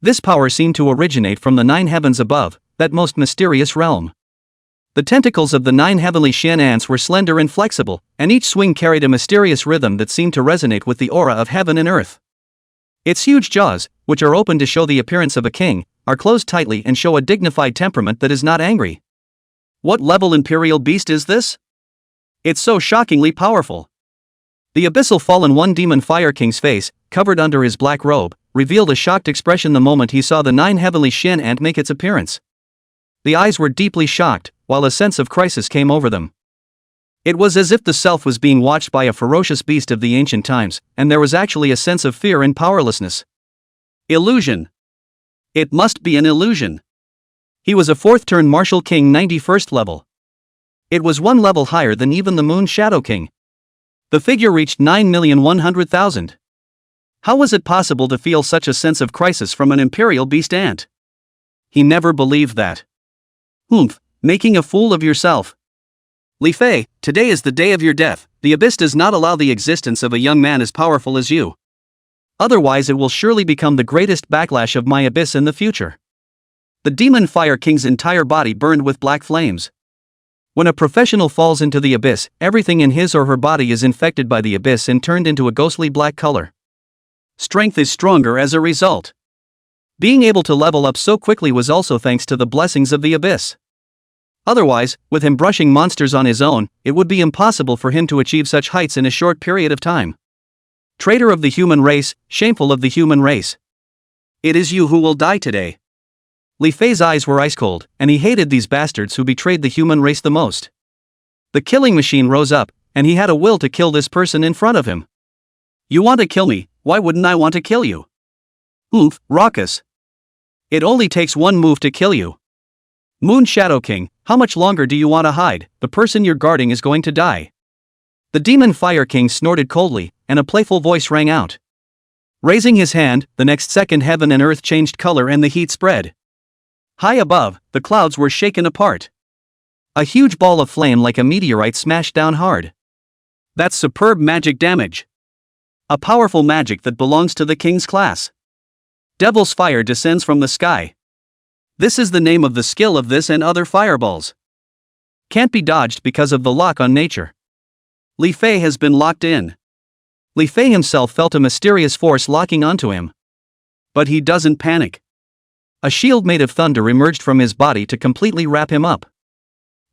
This power seemed to originate from the 9 heavens above, that most mysterious realm. The tentacles of the 9 heavenly Xian ants were slender and flexible, and each swing carried a mysterious rhythm that seemed to resonate with the aura of heaven and earth. Its huge jaws, which are open to show the appearance of a king, are closed tightly and show a dignified temperament that is not angry. What level imperial beast is this? It's so shockingly powerful. The abyssal fallen one demon fire king's face, covered under his black robe, revealed a shocked expression the moment he saw the 9 heavenly Xian ant make its appearance. The eyes were deeply shocked, while a sense of crisis came over them. It was as if the self was being watched by a ferocious beast of the ancient times, and there was actually a sense of fear and powerlessness. Illusion. It must be an illusion. He was a 4th turn martial king 91st level. It was 1 level higher than even the Moon Shadow King. The figure reached 9,100,000. How was it possible to feel such a sense of crisis from an imperial beast ant? He never believed that. Making a fool of yourself. Li Fei, today is the day of your death. The abyss does not allow the existence of a young man as powerful as you. Otherwise it will surely become the greatest backlash of my abyss in the future. The demon fire king's entire body burned with black flames. When a professional falls into the abyss, everything in his or her body is infected by the abyss and turned into a ghostly black color. Strength is stronger as a result. Being able to level up so quickly was also thanks to the blessings of the abyss. Otherwise, with him brushing monsters on his own, it would be impossible for him to achieve such heights in a short period of time. Traitor of the human race, shameful of the human race. It is you who will die today. Li Fei's eyes were ice cold, and he hated these bastards who betrayed the human race the most. The killing machine rose up, and he had a will to kill this person in front of him. You want to kill me, why wouldn't I want to kill you? Raucous. It only takes 1 move to kill you. Moon Shadow King, how much longer do you want to hide? The person you're guarding is going to die. The Demon Fire King snorted coldly, and a playful voice rang out. Raising his hand, the next second heaven and earth changed color and the heat spread. High above, the clouds were shaken apart. A huge ball of flame like a meteorite smashed down hard. That's superb magic damage. A powerful magic that belongs to the king's class. Devil's fire descends from the sky. This is the name of the skill of this and other fireballs. Can't be dodged because of the lock on nature. Li Fei has been locked in. Li Fei himself felt a mysterious force locking onto him. But he doesn't panic. A shield made of thunder emerged from his body to completely wrap him up.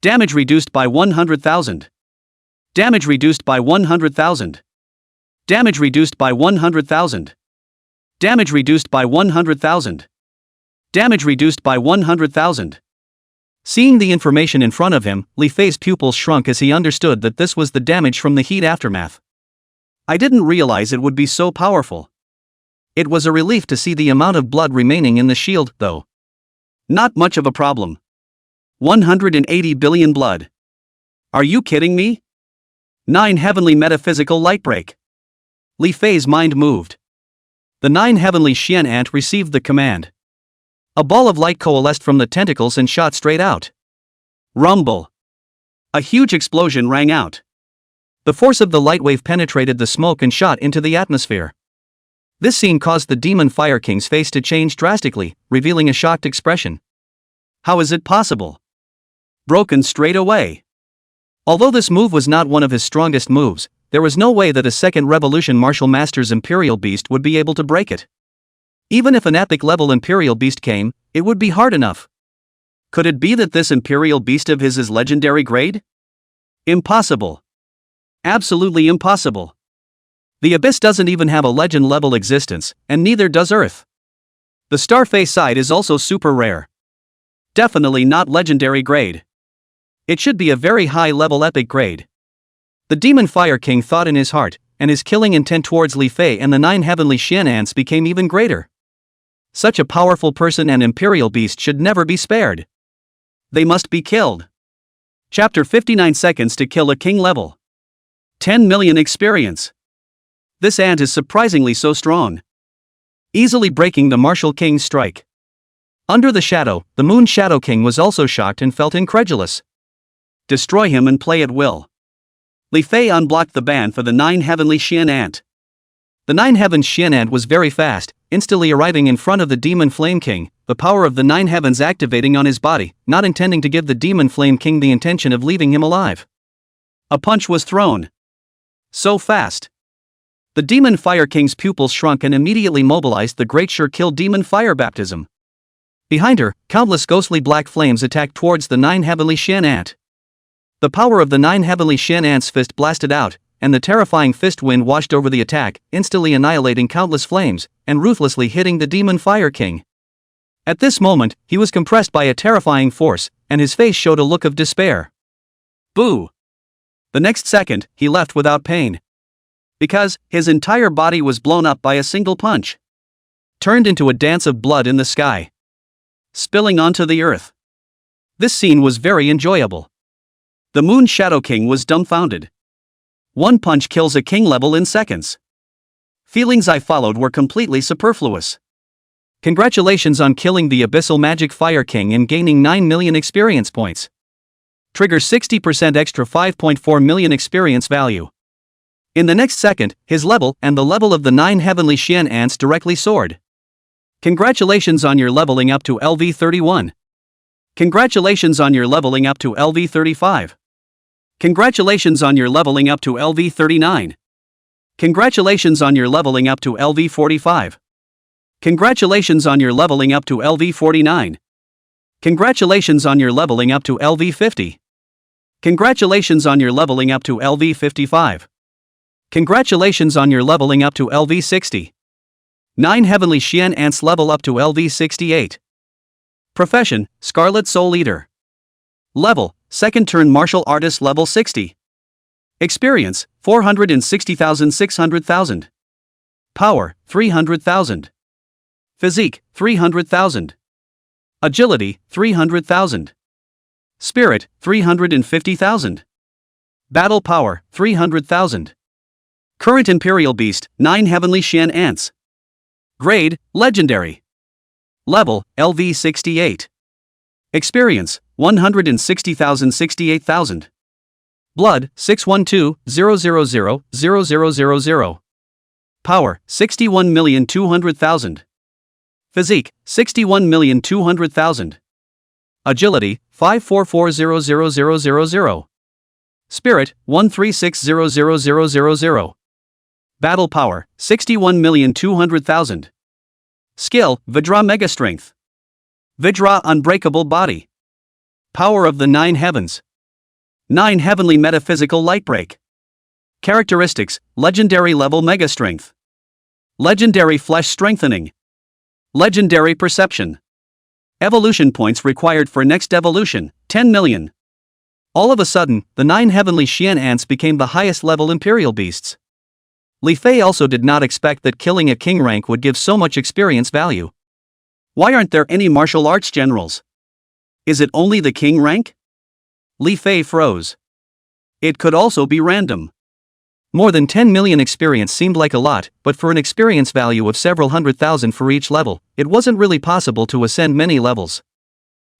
Damage reduced by 100,000. Damage reduced by 100,000. Damage reduced by 100,000. Damage reduced by 100,000. Damage reduced by 100,000. Seeing the information in front of him, Li Fei's pupils shrunk as he understood that this was the damage from the heat aftermath. I didn't realize it would be so powerful. It was a relief to see the amount of blood remaining in the shield, though. Not much of a problem. 180 billion blood. Are you kidding me? 9 heavenly metaphysical light break. Li Fei's mind moved. The 9 heavenly Xian ant received the command. A ball of light coalesced from the tentacles and shot straight out. Rumble. A huge explosion rang out. The force of the light wave penetrated the smoke and shot into the atmosphere. This scene caused the Demon Fire King's face to change drastically, revealing a shocked expression. How is it possible? Broken straight away. Although this move was not one of his strongest moves, there was no way that a second Revolution Martial Master's Imperial Beast would be able to break it. Even if an epic level Imperial Beast came, it would be hard enough. Could it be that this Imperial Beast of his is legendary grade? Impossible. Absolutely impossible. The Abyss doesn't even have a legend level existence, and neither does Earth. The Starface side is also super rare. Definitely not legendary grade. It should be a very high level epic grade. The Demon Fire King thought in his heart, and his killing intent towards Li Fei and the 9 heavenly Xian ants became even greater. Such a powerful person and Imperial Beast should never be spared. They must be killed. Chapter 59 Seconds to kill a king level. 10 million experience. This ant is surprisingly so strong. Easily breaking the Martial King's strike. Under the shadow, the Moon Shadow King was also shocked and felt incredulous. Destroy him and play at will. Li Fei unblocked the ban for the 9 heavenly Xian ant. The 9 heavens Xian ant was very fast, instantly arriving in front of the Demon Flame King, the power of the 9 heavens activating on his body, not intending to give the Demon Flame King the intention of leaving him alive. A punch was thrown. So fast. The Demon Fire King's pupils shrunk and immediately mobilized the Great Sure Kill Demon Fire Baptism. Behind her, countless ghostly black flames attacked towards the 9 heavenly Xian ant. The power of the 9 heavenly Xian ant's fist blasted out, and the terrifying fist wind washed over the attack, instantly annihilating countless flames, and ruthlessly hitting the Demon Fire King. At this moment, he was compressed by a terrifying force, and his face showed a look of despair. Boo! The next second, he left without pain. Because, his entire body was blown up by a single punch. Turned into a dance of blood in the sky. Spilling onto the earth. This scene was very enjoyable. The Moon Shadow King was dumbfounded. One punch kills a king level in seconds. Feelings I followed were completely superfluous. Congratulations on killing the Abyssal Magic Fire King and gaining 9 million experience points. Trigger 60% extra 5.4 million experience value. In the next second, his level and the level of the 9 heavenly Xian ants directly soared. Congratulations on your leveling up to LV 31. Congratulations on your leveling up to LV 35. Congratulations on your leveling up to LV 39. Congratulations on your leveling up to LV 45. Congratulations on your leveling up to LV 49. Congratulations on your leveling up to LV 50. Congratulations on your leveling up to LV 55. Congratulations on your leveling up to LV 60. 9 heavenly Xian ants level up to LV 68. Profession, Scarlet Soul Eater. Level, Second Turn Martial Artist level 60. Experience, 460,600,000. Power, 300,000. Physique, 300,000. Agility, 300,000. Spirit, 350,000. Battle Power, 300,000. Current Imperial Beast, 9 heavenly Xian ants. Grade, Legendary. Level, LV 68. Experience, 160,068,000. Blood, 612,000,000. Power, 61,200,000. Physique, 61,200,000. Agility, 544,000,000. Spirit, 136,000,000. Battle Power, 61,200,000. Skill, Vidra Mega Strength. Vidra Unbreakable Body. Power of the 9 Heavens. 9 Heavenly Metaphysical Lightbreak. Characteristics, Legendary Level Mega Strength. Legendary Flesh Strengthening. Legendary Perception. Evolution points required for next evolution, 10 million. All of a sudden, the 9 heavenly Xian ants became the highest level Imperial Beasts. Li Fei also did not expect that killing a king rank would give so much experience value. Why aren't there any martial arts generals? Is it only the king rank? Li Fei froze. It could also be random. More than 10 million experience seemed like a lot, but for an experience value of several 100,000 for each level, it wasn't really possible to ascend many levels.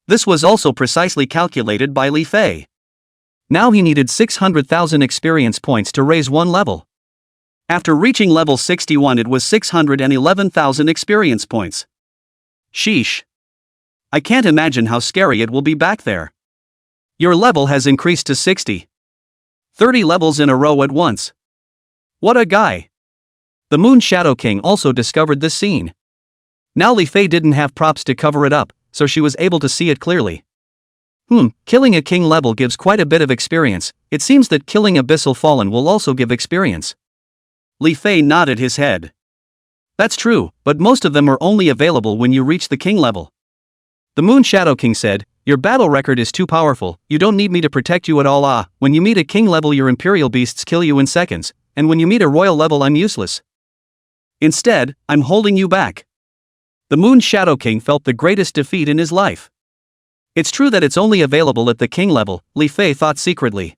This was also precisely calculated by Li Fei. Now he needed 600,000 experience points to raise one level. After reaching level 61, it was 611,000 experience points. Sheesh. I can't imagine how scary it will be back there. Your level has increased to 60. 30 levels in a row at once. What a guy. The Moon Shadow King also discovered this scene. Now Li Fei didn't have props to cover it up, so she was able to see it clearly. Killing a king level gives quite a bit of experience. It seems that killing Abyssal Fallen will also give experience. Li Fei nodded his head. That's true, but most of them are only available when you reach the king level. The Moon Shadow King said, your battle record is too powerful, you don't need me to protect you at all. When you meet a king level your imperial beasts kill you in seconds, and when you meet a royal level I'm useless. Instead, I'm holding you back. The Moon Shadow King felt the greatest defeat in his life. It's true that it's only available at the king level, Li Fei thought secretly.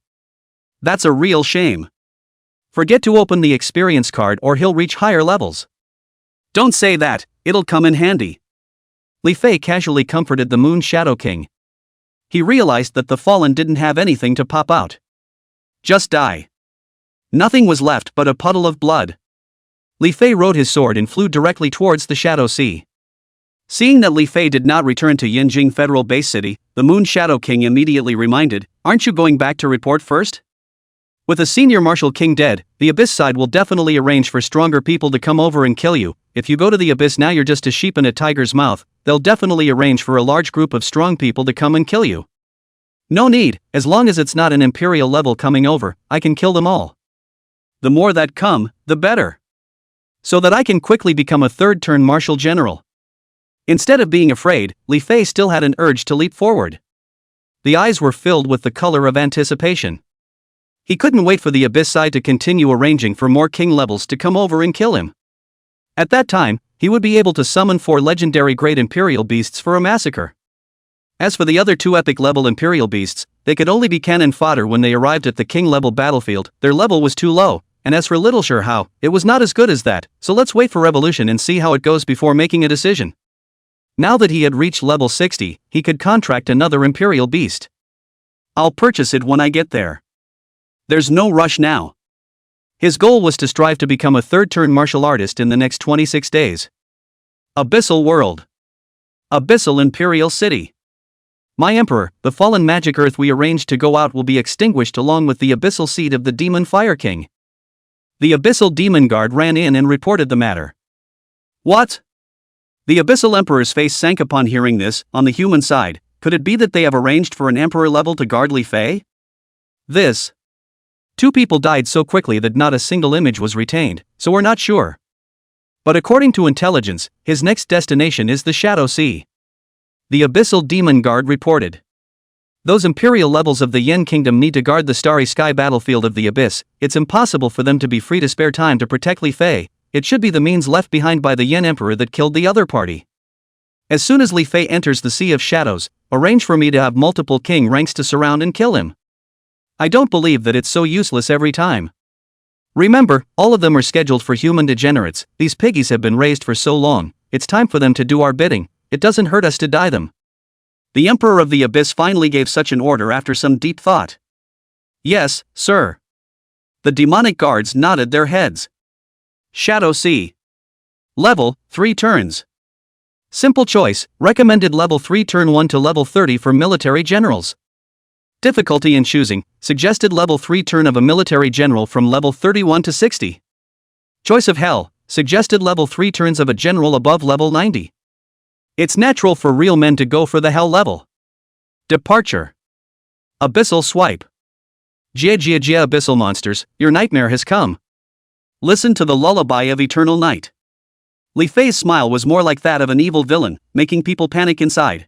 That's a real shame. Forget to open the experience card or he'll reach higher levels. Don't say that, it'll come in handy. Li Fei casually comforted the Moon Shadow King. He realized that the Fallen didn't have anything to pop out. Just die. Nothing was left but a puddle of blood. Li Fei rode his sword and flew directly towards the Shadow Sea. Seeing that Li Fei did not return to Yinjing Federal Base City, the Moon Shadow King immediately reminded, aren't you going back to report first? With a senior Marshal King dead, the Abyss side will definitely arrange for stronger people to come over and kill you. If you go to the Abyss now you're just a sheep in a tiger's mouth, they'll definitely arrange for a large group of strong people to come and kill you. No need, as long as it's not an Imperial level coming over, I can kill them all. The more that come, the better. So that I can quickly become a third-turn Marshal General. Instead of being afraid, Li Fei still had an urge to leap forward. The eyes were filled with the color of anticipation. He couldn't wait for the Abyss side to continue arranging for more king levels to come over and kill him. At that time, he would be able to summon 4 legendary great Imperial beasts for a massacre. As for the other 2 epic level Imperial beasts, they could only be cannon fodder when they arrived at the king level battlefield, their level was too low, and as for Little Sure How, it was not as good as that, so let's wait for Revolution and see how it goes before making a decision. Now that he had reached level 60, he could contract another Imperial beast. I'll purchase it when I get there. There's no rush now. His goal was to strive to become a third-turn martial artist in the next 26 days. Abyssal World. Abyssal Imperial City. My Emperor, the fallen magic earth we arranged to go out will be extinguished along with the abyssal seed of the Demon Fire King. The Abyssal Demon Guard ran in and reported the matter. What? The Abyssal Emperor's face sank upon hearing this. On the human side, could it be that they have arranged for an Emperor level to guard Li Fei? This. 2 people died so quickly that not a single image was retained, so we're not sure. But according to intelligence, his next destination is the Shadow Sea. The Abyssal Demon Guard reported. Those Imperial levels of the Yin Kingdom need to guard the starry sky battlefield of the Abyss. It's impossible for them to be free to spare time to protect Li Fei. It should be the means left behind by the Yin Emperor that killed the other party. As soon as Li Fei enters the Sea of Shadows, arrange for me to have multiple king ranks to surround and kill him. I don't believe that it's so useless every time. Remember, all of them are scheduled for human degenerates. These piggies have been raised for so long, it's time for them to do our bidding. It doesn't hurt us to die them. The Emperor of the Abyss finally gave such an order after some deep thought. Yes, sir. The demonic guards nodded their heads. Shadow Sea. Level, 3 turns. Simple choice, recommended level 3 turn 1 to level 30 for military generals. Difficulty in choosing, suggested level 3 turn of a military general from level 31 to 60. Choice of Hell, suggested level 3 turns of a general above level 90. It's natural for real men to go for the Hell level. Departure. Abyssal Swipe. Jia Abyssal Monsters, your nightmare has come. Listen to the lullaby of eternal night. Li Fei's smile was more like that of an evil villain, making people panic inside.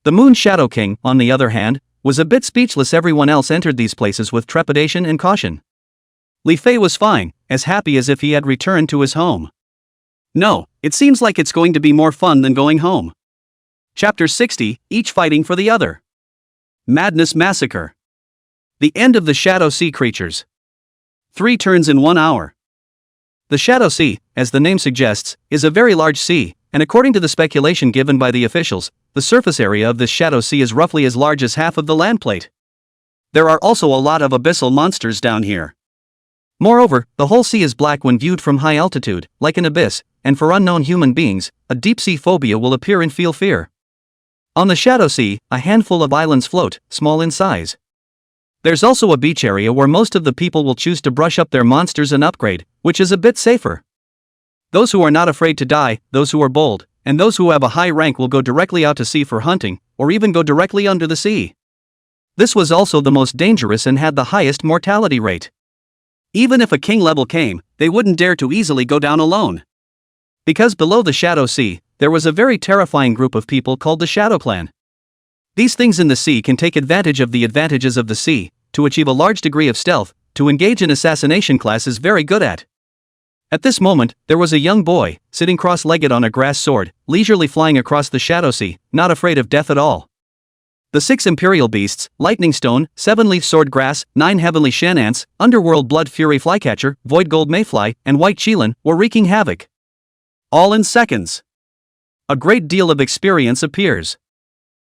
The Moon Shadow King, on the other hand, was a bit speechless. Everyone else entered these places with trepidation and caution. Li Fei was fine, as happy as if he had returned to his home. No, it seems like it's going to be more fun than going home. Chapter 60, each fighting for the other. Madness Massacre. The end of the Shadow Sea creatures. 3 turns in 1 hour. The Shadow Sea, as the name suggests, is a very large sea, and according to the speculation given by the officials, the surface area of this Shadow Sea is roughly as large as half of the land plate. There are also a lot of abyssal monsters down here. Moreover, the whole sea is black when viewed from high altitude, like an abyss, and for unknown human beings, a deep-sea phobia will appear and feel fear. On the Shadow Sea, a handful of islands float, small in size. There's also a beach area where most of the people will choose to brush up their monsters and upgrade, which is a bit safer. Those who are not afraid to die, those who are bold, and those who have a high rank will go directly out to sea for hunting, or even go directly under the sea. This was also the most dangerous and had the highest mortality rate. Even if a king level came, they wouldn't dare to easily go down alone. Because below the Shadow Sea, there was a very terrifying group of people called the Shadow Clan. These things in the sea can take advantage of the advantages of the sea, to achieve a large degree of stealth, to engage in assassination class is very good at. At this moment, there was a young boy, sitting cross-legged on a grass sword, leisurely flying across the Shadow Sea, not afraid of death at all. The 6 imperial beasts, Lightning Stone, 7-leaf sword grass, 9 heavenly shen ants, underworld blood fury flycatcher, void gold mayfly, and white qilin, were wreaking havoc. All in seconds. A great deal of experience appears.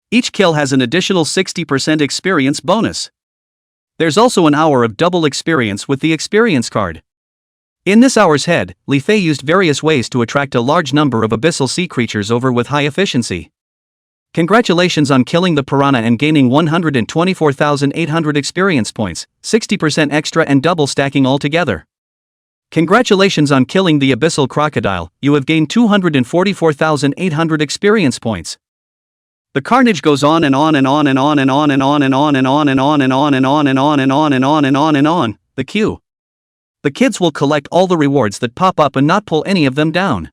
Each kill has an additional 60% experience bonus. There's also an hour of double experience with the experience card. In this hour's head, Li Fei used various ways to attract a large number of abyssal sea creatures over with high efficiency. Congratulations on killing the piranha and gaining 124,800 experience points, 60% extra and double stacking altogether. Congratulations on killing the abyssal crocodile, you have gained 244,800 experience points. The carnage goes on and on and on and on and on and on and on and on and on and on and on and on and on and on and on and on, the queue. The kids will collect all the rewards that pop up and not pull any of them down.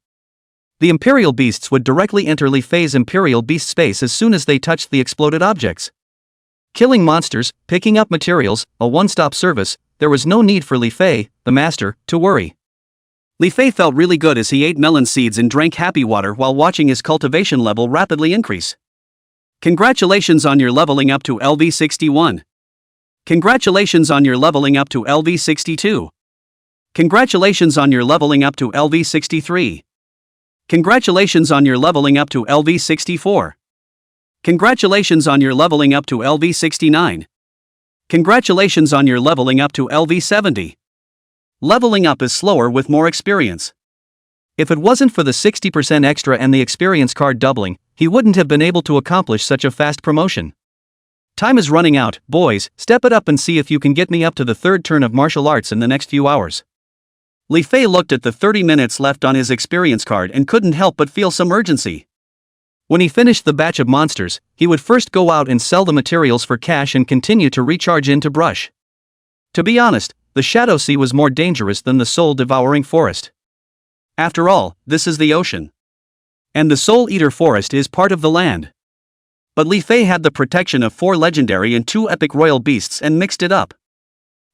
The Imperial Beasts would directly enter Li Fei's Imperial Beast space as soon as they touched the exploded objects. Killing monsters, picking up materials, a one-stop service, there was no need for Li Fei, the master, to worry. Li Fei felt really good as he ate melon seeds and drank happy water while watching his cultivation level rapidly increase. Congratulations on your leveling up to LV 61. Congratulations on your leveling up to LV 62. Congratulations on your leveling up to LV 63. Congratulations on your leveling up to LV 64. Congratulations on your leveling up to LV 69. Congratulations on your leveling up to LV 70. Leveling up is slower with more experience. If it wasn't for the 60% extra and the experience card doubling, he wouldn't have been able to accomplish such a fast promotion. Time is running out, boys, step it up and see if you can get me up to the 3rd turn of martial arts in the next few hours. Li Fei looked at the 30 minutes left on his experience card and couldn't help but feel some urgency. When he finished the batch of monsters, he would first go out and sell the materials for cash and continue to recharge into brush. To be honest, the Shadow Sea was more dangerous than the soul-devouring forest. After all, this is the ocean. And the Soul Eater Forest is part of the land. But Li Fei had the protection of 4 legendary and 2 epic royal beasts and mixed it up.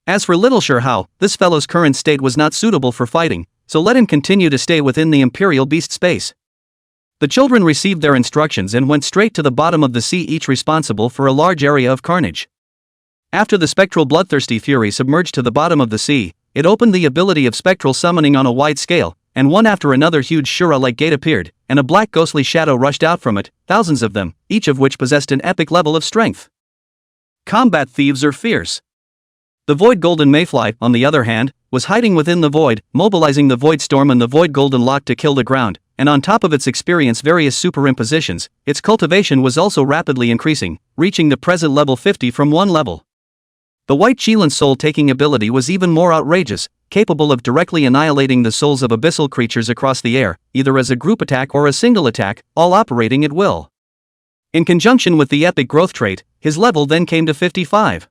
As for Little Sure Hao, this fellow's current state was not suitable for fighting, so let him continue to stay within the Imperial Beast space. The children received their instructions and went straight to the bottom of the sea, each responsible for a large area of carnage. After the spectral bloodthirsty fury submerged to the bottom of the sea, it opened the ability of spectral summoning on a wide scale, and one after another huge Shura-like gate appeared, and a black ghostly shadow rushed out from it, thousands of them, each of which possessed an epic level of strength. Combat thieves are fierce. The Void Golden Mayfly, on the other hand, was hiding within the void, mobilizing the Void Storm and the Void Golden Lock to kill the ground, and on top of its experience various superimpositions, its cultivation was also rapidly increasing, reaching the present level 50 from 1 level. The White Qilin soul-taking ability was even more outrageous, capable of directly annihilating the souls of abyssal creatures across the air, either as a group attack or a single attack, all operating at will. In conjunction with the epic growth trait, his level then came to 55.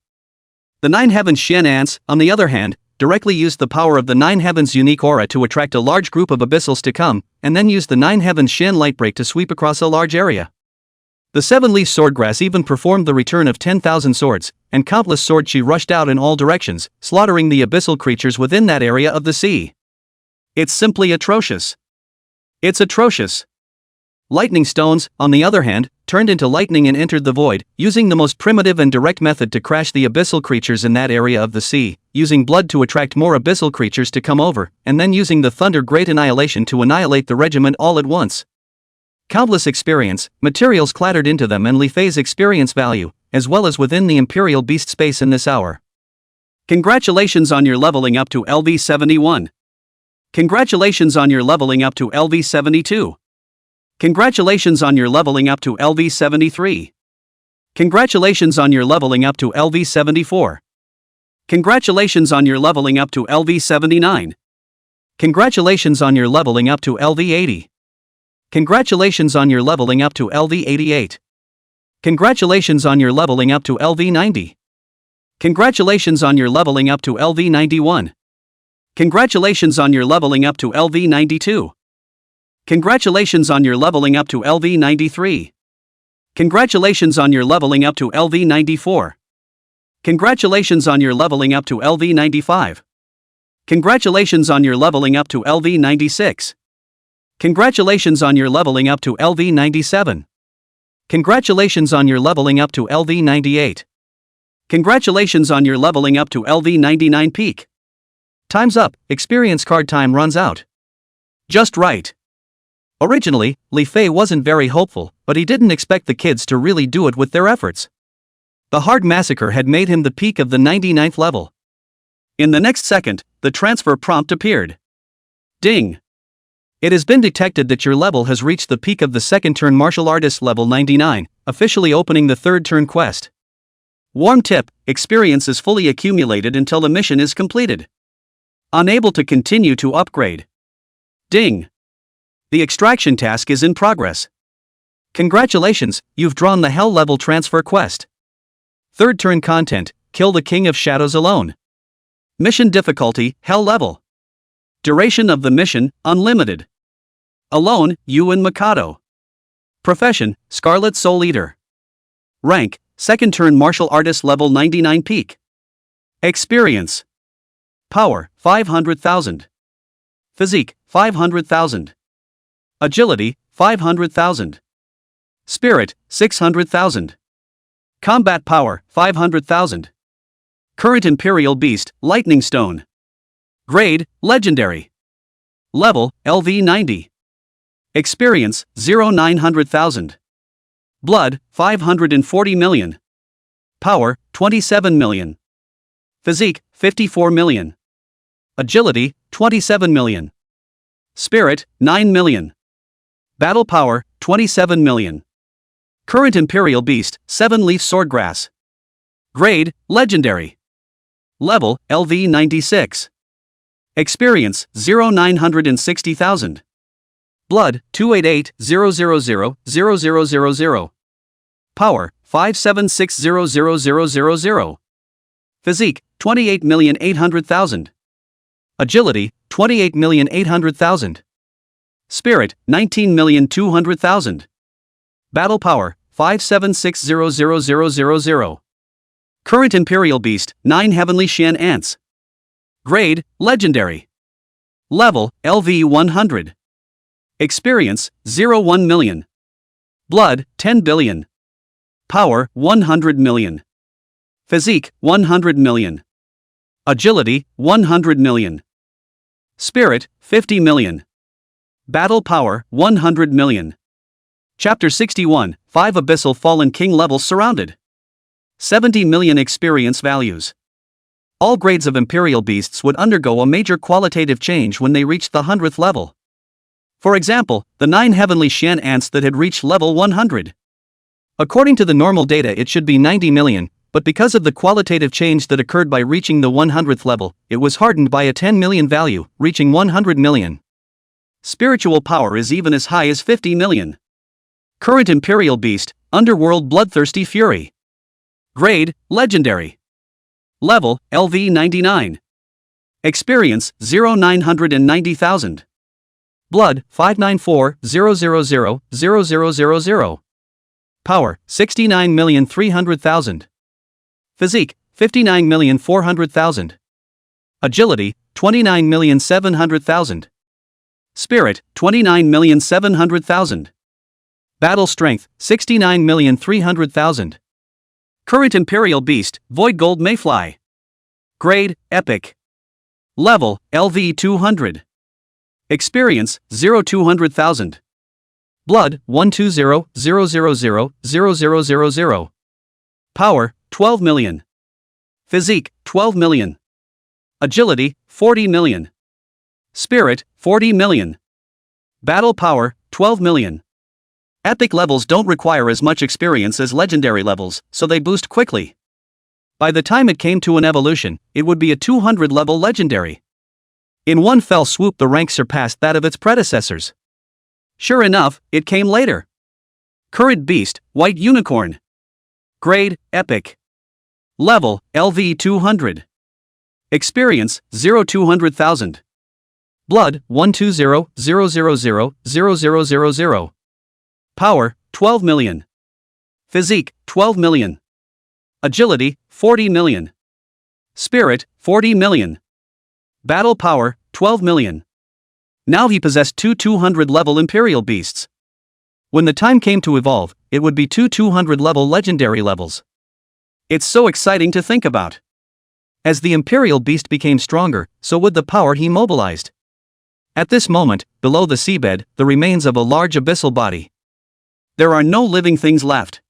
The 9 Heavens Shen Ants, on the other hand, directly used the power of the 9 Heavens unique aura to attract a large group of abyssals to come, and then used the 9 Heavens Shen Lightbreak to sweep across a large area. The 7-leaf swordgrass even performed the return of 10,000 swords, and countless sword chi rushed out in all directions, slaughtering the abyssal creatures within that area of the sea. It's simply atrocious. It's atrocious. Lightning stones, on the other hand, turned into lightning and entered the void, using the most primitive and direct method to crash the abyssal creatures in that area of the sea, using blood to attract more abyssal creatures to come over, and then using the thunder great annihilation to annihilate the regiment all at once. Countless experience, materials clattered into them and Li Fei's experience value, as well as within the Imperial Beast space in this hour. Congratulations on your leveling up to LV 71. Congratulations on your leveling up to LV 72. Congratulations on your leveling up to LV 73. Congratulations on your leveling up to LV 74. Congratulations on your leveling up to LV 79. Congratulations on your leveling up to LV 80. Congratulations on your leveling up to LV 88. Congratulations on your leveling up to LV 90. Congratulations on your leveling up to LV 91. Congratulations on your leveling up to LV 92. Congratulations on your leveling up to LV 93. Congratulations on your leveling up to LV 94. Congratulations on your leveling up to LV 95. Congratulations on your leveling up to LV 96. Congratulations on your leveling up to LV 97. Congratulations on your leveling up to LV 98. Congratulations on your leveling up to LV 99 peak. Time's up, experience card time runs out. Just right. Originally, Li Fei wasn't very hopeful, but he didn't expect the kids to really do it with their efforts. The hard massacre had made him the peak of the 99th level. In the next second, the transfer prompt appeared. Ding! It has been detected that your level has reached the peak of the second turn martial artist level 99, officially opening the third turn quest. Warm tip, experience is fully accumulated until the mission is completed. Unable to continue to upgrade. Ding! The extraction task is in progress. Congratulations, you've drawn the Hell level transfer quest. Third turn content, kill the King of Shadows alone. Mission difficulty, Hell level. Duration of the mission, unlimited. Alone, you and Mikado. Profession, Scarlet Soul Eater. Rank, second turn martial artist level 99 peak. Experience. Power, 500,000. Physique, 500,000. Agility, 500,000. Spirit, 600,000. Combat power, 500,000. Current Imperial Beast, Lightning Stone. Grade, Legendary. Level, LV 90. Experience, 900,000. Blood, 540 million. Power, 27 million. Physique, 54 million. Agility, 27 million. Spirit, 9 million. Battle power, 27 million. Current Imperial Beast, 7-leaf swordgrass. Grade, Legendary. Level, LV 96. Experience, 960,000. Blood, 288,000,000. Power, 576,000,000. Physique, 28,800,000. Agility, 28,800,000. Spirit, 19,200,000. Battle power, 576,000,000. Current Imperial Beast, 9 Heavenly Shan Ants. Grade, Legendary. Level, LV 100. Experience, 1 million. Blood, 10 billion. Power, 100 million. Physique, 100 million. Agility, 100 million. Spirit, 50 million. Battle power, 100 million. Chapter 61, 5 Abyssal Fallen King levels surrounded. 70 million experience values. All grades of Imperial Beasts would undergo a major qualitative change when they reached the 100th level. For example, the 9 Heavenly Shan Ants that had reached level 100. According to the normal data it should be 90 million, but because of the qualitative change that occurred by reaching the 100th level, it was hardened by a 10 million value, reaching 100 million. Spiritual power is even as high as 50 million. Current Imperial Beast, Underworld Bloodthirsty Fury. Grade, Legendary. Level, LV 99. Experience, 990,000. Blood, 594,000,000. Power, 69,300,000. Physique, 59,400,000. Agility, 29,700,000. Spirit, 29,700,000. Battle strength, 69,300,000. Current Imperial Beast, Void Gold Mayfly. Grade, Epic. Level, LV 200. Experience, 200,000. Blood, 120,000,000. Power, 12 million. Physique, 12 million. Agility, 40 million. Spirit, 40 million. Battle power, 12 million. Epic levels don't require as much experience as legendary levels, so they boost quickly. By the time it came to an evolution, it would be a 200-level legendary. In one fell swoop the rank surpassed that of its predecessors. Sure enough, it came later. Current Beast, White Unicorn. Grade, Epic. Level, LV 200. Experience, 0-200,000. Blood, 120,000,000. Power, 12 million. Physique, 12 million. Agility, 40 million. Spirit, 40 million. Battle power, 12 million. Now he possessed two 200-level Imperial Beasts. When the time came to evolve, it would be two 200-level legendary levels. It's so exciting to think about. As the Imperial Beast became stronger, so would the power he mobilized. At this moment, below the seabed, the remains of a large abyssal body. There are no living things left.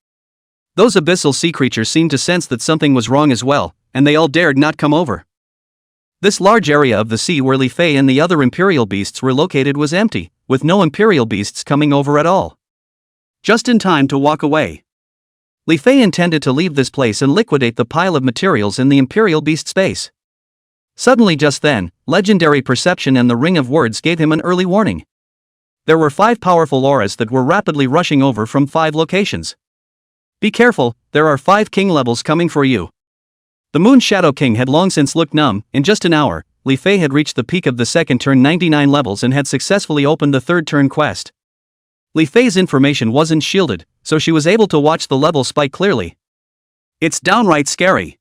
Those abyssal sea creatures seemed to sense that something was wrong as well, and they all dared not come over. This large area of the sea where Li Fei and the other Imperial Beasts were located was empty, with no Imperial Beasts coming over at all. Just in time to walk away. Li Fei intended to leave this place and liquidate the pile of materials in the Imperial Beast space. Suddenly just then, legendary perception and the ring of words gave him an early warning. There were 5 powerful auras that were rapidly rushing over from 5 locations. Be careful, there are 5 king levels coming for you. The Moon Shadow King had long since looked numb. In just an hour, Li Fei had reached the peak of the second turn 99 levels and had successfully opened the third turn quest. Li Fei's information wasn't shielded, so she was able to watch the level spike clearly. It's downright scary.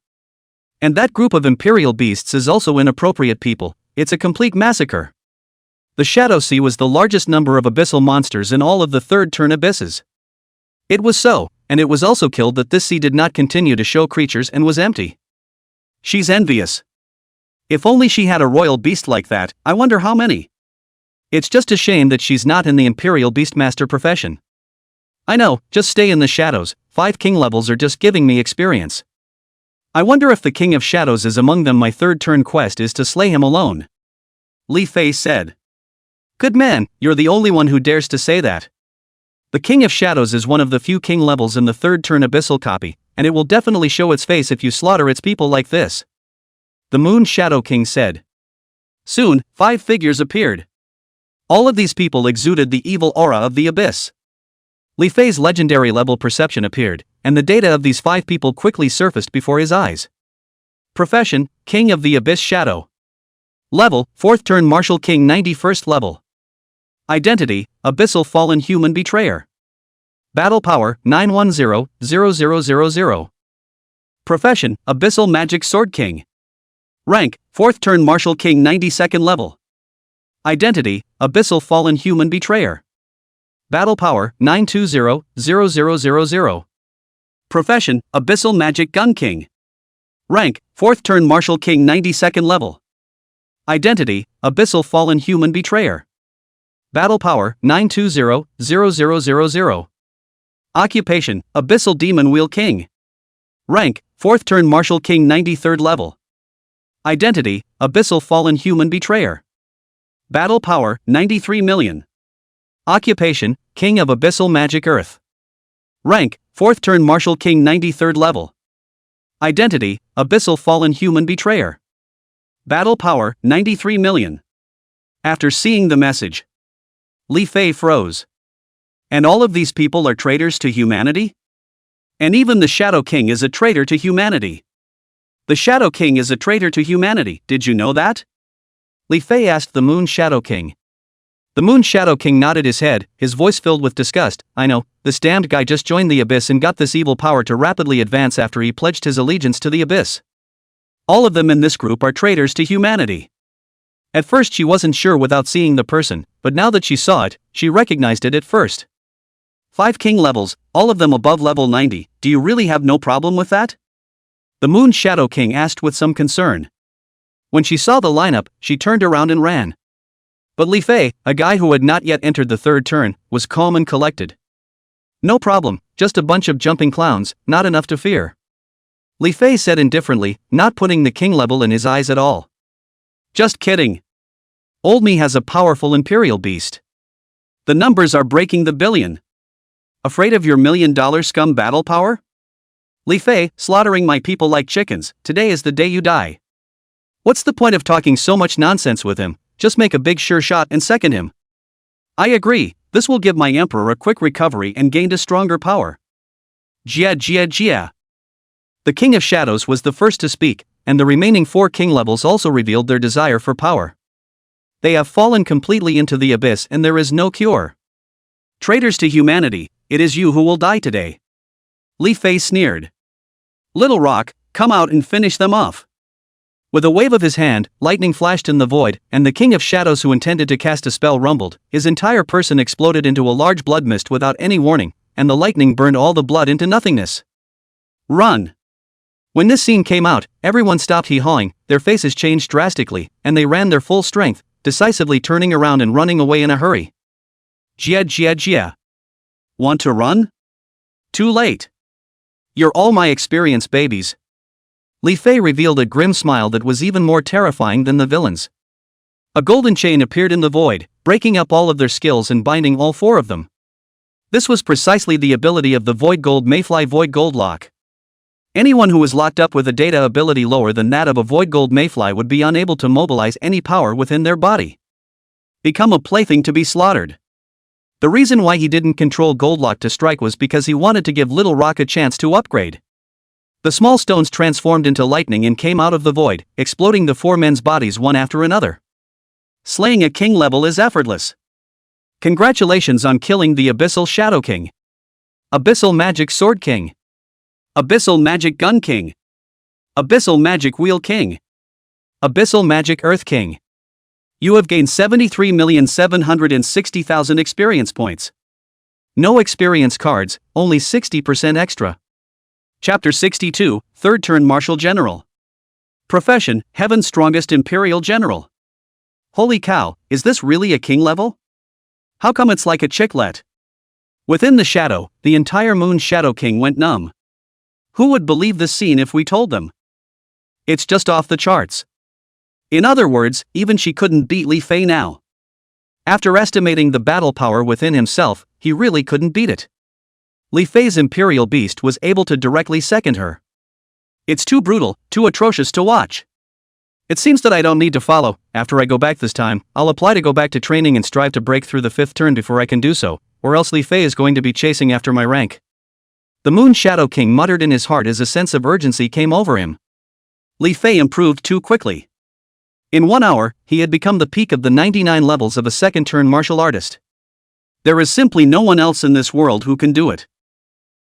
And that group of Imperial Beasts is also inappropriate people. It's a complete massacre. The Shadow Sea was the largest number of abyssal monsters in all of the third turn abysses. It was so, and it was also killed that this sea did not continue to show creatures and was empty. She's envious. If only she had a royal beast like that. I wonder how many. It's just a shame that she's not in the Imperial Beastmaster profession. I know, just stay in the shadows. 5 king levels are just giving me experience. I wonder if the King of Shadows is among them. My third turn quest is to slay him alone. Li Fei said. Good man, you're the only one who dares to say that. The King of Shadows is one of the few king levels in the third turn abyssal copy, and it will definitely show its face if you slaughter its people like this. The Moon Shadow King said. Soon, 5 figures appeared. All of these people exuded the evil aura of the abyss. Li Fei's legendary level perception appeared, and the data of these 5 people quickly surfaced before his eyes. Profession, King of the Abyss Shadow. Level, 4th turn Martial King 91st level. Identity, Abyssal Fallen Human Betrayer. Battle power, 910,000. Profession, Abyssal Magic Sword King. Rank, 4th turn Martial King 92nd level. Identity, Abyssal Fallen Human Betrayer. Battle power, 920,000. Profession, Abyssal Magic Gun King. Rank, 4th turn Martial King 92nd level. Identity, Abyssal Fallen Human Betrayer. Battle power, 920,000. Occupation, Abyssal Demon Wheel King. Rank, 4th turn Martial King 93rd level. Identity, Abyssal Fallen Human Betrayer. Battle power, 93 million. Occupation, King of Abyssal Magic Earth. Rank, 4th turn Martial King 93rd level. Identity, Abyssal Fallen Human Betrayer. Battle power, 93 million. After seeing the message, Li Fei froze. And all of these people are traitors to humanity? And even the Shadow King is a traitor to humanity. The Shadow King is a traitor to humanity, did you know that? Li Fei asked the Moon Shadow King. The Moon Shadow King nodded his head, his voice filled with disgust. I know, this damned guy just joined the Abyss and got this evil power to rapidly advance after he pledged his allegiance to the Abyss. All of them in this group are traitors to humanity. At first she wasn't sure without seeing the person, but now that she saw it, she recognized it at first. 5 king levels, all of them above level 90, do you really have no problem with that? The Moon Shadow King asked with some concern. When she saw the lineup, she turned around and ran. But Li Fei, a guy who had not yet entered the third turn, was calm and collected. No problem, just a bunch of jumping clowns, not enough to fear. Li Fei said indifferently, not putting the king level in his eyes at all. Just kidding. Old me has a powerful Imperial Beast. The numbers are breaking the billion. Afraid of your $1 million scum battle power? Li Fei, slaughtering my people like chickens, today is the day you die. What's the point of talking so much nonsense with him, just make a big sure shot and second him. I agree, this will give my emperor a quick recovery and gain a stronger power. Jia jia jia. The King of Shadows was the first to speak, and the remaining 4 king levels also revealed their desire for power. They have fallen completely into the abyss and there is no cure. Traitors to humanity, it is you who will die today. Li Fei sneered. Little Rock, come out and finish them off. With a wave of his hand, lightning flashed in the void, and the King of Shadows who intended to cast a spell rumbled, his entire person exploded into a large blood mist without any warning, and the lightning burned all the blood into nothingness. Run! When this scene came out, everyone stopped hee-hawing, their faces changed drastically, and they ran their full strength, decisively turning around and running away in a hurry. Jia jia jia. Want to run? Too late. You're all my experienced babies. Li Fei revealed a grim smile that was even more terrifying than the villain's. A golden chain appeared in the void, breaking up all of their skills and binding all 4 of them. This was precisely the ability of the Void Gold Mayfly Void Gold Lock. Anyone who was locked up with a data ability lower than that of a Void Gold Mayfly would be unable to mobilize any power within their body. Become a plaything to be slaughtered. The reason why he didn't control Goldlock to strike was because he wanted to give Little Rock a chance to upgrade. The small stones transformed into lightning and came out of the void, exploding the 4 men's bodies one after another. Slaying a king level is effortless. Congratulations on killing the Abyssal Shadow King. Abyssal Magic Sword King. Abyssal Magic Gun King. Abyssal Magic Wheel King. Abyssal Magic Earth King. You have gained 73,760,000 experience points. No experience cards, only 60% extra. Chapter 62, Third Turn Martial General. Profession, Heaven's Strongest Imperial General. Holy cow, is this really a king level? How come it's like a chicklet? Within the shadow, the entire Moon Shadow King went numb. Who would believe this scene if we told them? It's just off the charts. In other words, even she couldn't beat Li Fei now. After estimating the battle power within himself, he really couldn't beat it. Li Fei's Imperial Beast was able to directly second her. It's too brutal, too atrocious to watch. It seems that I don't need to follow. After I go back this time, I'll apply to go back to training and strive to break through the 5th turn before I can do so, or else Li Fei is going to be chasing after my rank. The Moon Shadow King muttered in his heart as a sense of urgency came over him. Li Fei improved too quickly. In 1 hour, he had become the peak of the 99 levels of a second-turn martial artist. There is simply no one else in this world who can do it.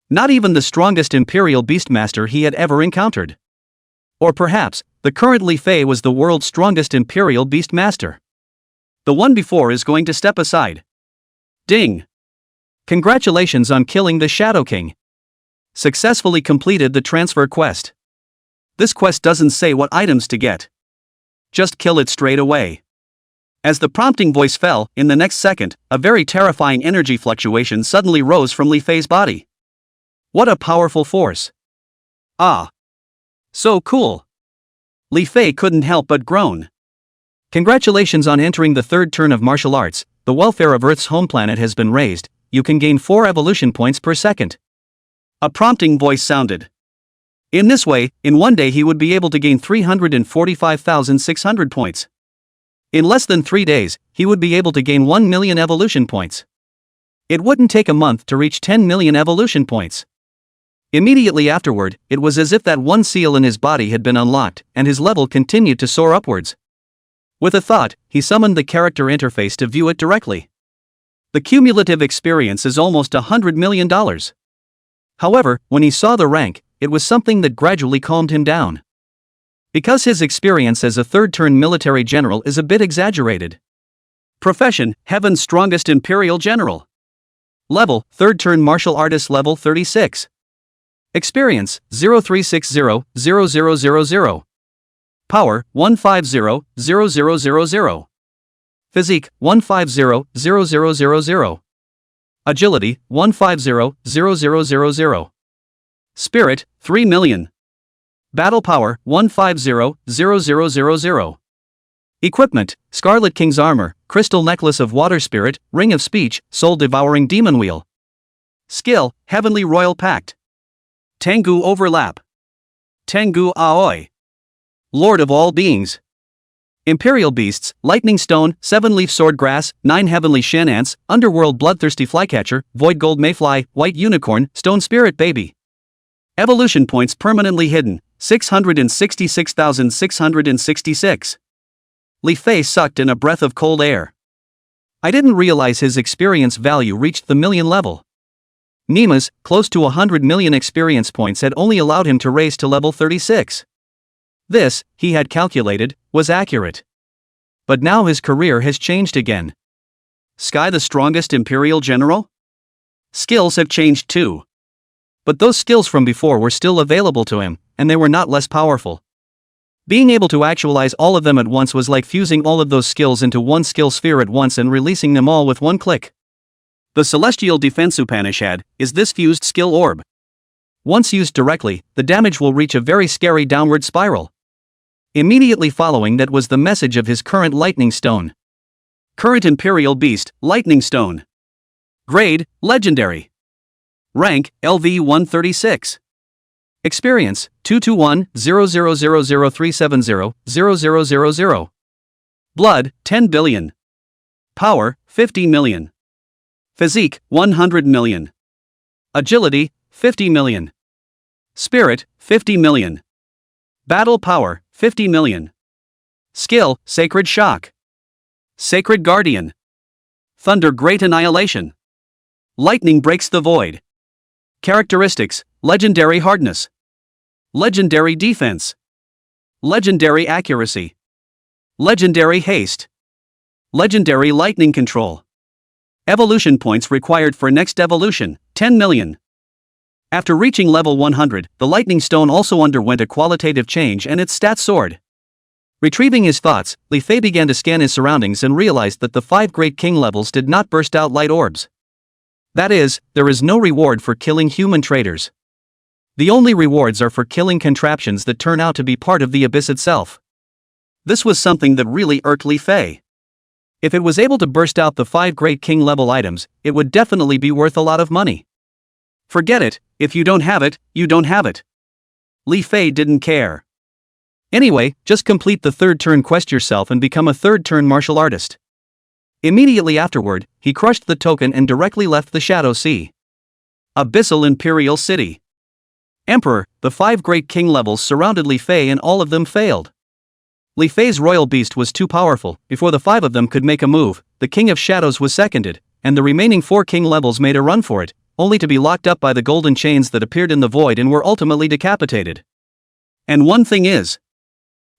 Not even the strongest Imperial Beastmaster he had ever encountered. Or perhaps, the current Li Fei was the world's strongest Imperial Beastmaster. The one before is going to step aside. Ding! Congratulations on killing the Shadow King. Successfully completed the transfer quest. This quest doesn't say what items to get. Just kill it straight away. As the prompting voice fell, in the next second, a very terrifying energy fluctuation suddenly rose from Li Fei's body. What a powerful force. Ah. So cool. Li Fei couldn't help but groan. Congratulations on entering the 3rd turn of martial arts, the welfare of Earth's home planet has been raised, you can gain 4 evolution points per second. A prompting voice sounded. In this way, in 1 day he would be able to gain 345,600 points. In less than 3 days, he would be able to gain 1 million evolution points. It wouldn't take a month to reach 10 million evolution points. Immediately afterward, it was as if that one seal in his body had been unlocked, and his level continued to soar upwards. With a thought, he summoned the character interface to view it directly. The cumulative experience is almost $100 million. However, when he saw the rank, it was something that gradually calmed him down. Because his experience as a 3rd-turn military general is a bit exaggerated. Profession, Heaven's Strongest Imperial General. Level, 3rd-turn martial artist level 36. Experience, 0360-0000. Power, 150-0000. Physique, 150-0000. Agility, 150-0000. Spirit, 3 million. Battle power, 150-0000. Equipment, Scarlet King's armor, crystal necklace of water spirit, ring of speech, soul-devouring demon wheel. Skill, Heavenly Royal Pact. Tengu overlap. Tengu Aoi. Lord of all beings. Imperial beasts, lightning stone, 7-leaf sword grass, 9 heavenly shen ants, underworld bloodthirsty flycatcher, void gold mayfly, white unicorn, stone spirit baby. Evolution points permanently hidden, 666,666. Li Fei sucked in a breath of cold air. I didn't realize his experience value reached the million level. Nima's, close to 100 million experience points had only allowed him to raise to level 36. This, he had calculated, was accurate. But now his career has changed again. Sky the strongest imperial general? Skills have changed too. But those skills from before were still available to him, and they were not less powerful. Being able to actualize all of them at once was like fusing all of those skills into one skill sphere at once and releasing them all with one click. The Celestial Defense Upanishad is this fused skill orb. Once used directly, the damage will reach a very scary downward spiral. Immediately following that was the message of his current Lightning Stone. Current Imperial Beast, Lightning Stone. Grade, Legendary. Rank, LV 136. Experience, 221-0000370-0000. Blood, 10 billion. Power, 50 million. Physique, 100 million. Agility, 50 million. Spirit, 50 million. Battle power, 50 million. Skill, Sacred Shock. Sacred Guardian. Thunder Great Annihilation. Lightning breaks the void. Characteristics, Legendary Hardness. Legendary Defense. Legendary Accuracy. Legendary Haste. Legendary Lightning Control. Evolution points required for next evolution, 10 million. After reaching level 100, the Lightning Stone also underwent a qualitative change and its stats soared. Retrieving his thoughts, Li Fei began to scan his surroundings and realized that the 5 Great King levels did not burst out light orbs. That is, there is no reward for killing human traitors. The only rewards are for killing contraptions that turn out to be part of the abyss itself. This was something that really irked Li Fei. If it was able to burst out the 5 Great King level items, it would definitely be worth a lot of money. Forget it, if you don't have it, you don't have it. Li Fei didn't care. Anyway, just complete the 3rd turn quest yourself and become a 3rd turn martial artist. Immediately afterward, he crushed the token and directly left the Shadow Sea. Abyssal Imperial City. Emperor, the 5 Great King levels surrounded Li Fei and all of them failed. Li Fei's royal beast was too powerful. Before the 5 of them could make a move, the King of Shadows was seconded, and the remaining 4 king levels made a run for it, only to be locked up by the golden chains that appeared in the void and were ultimately decapitated. And one thing is,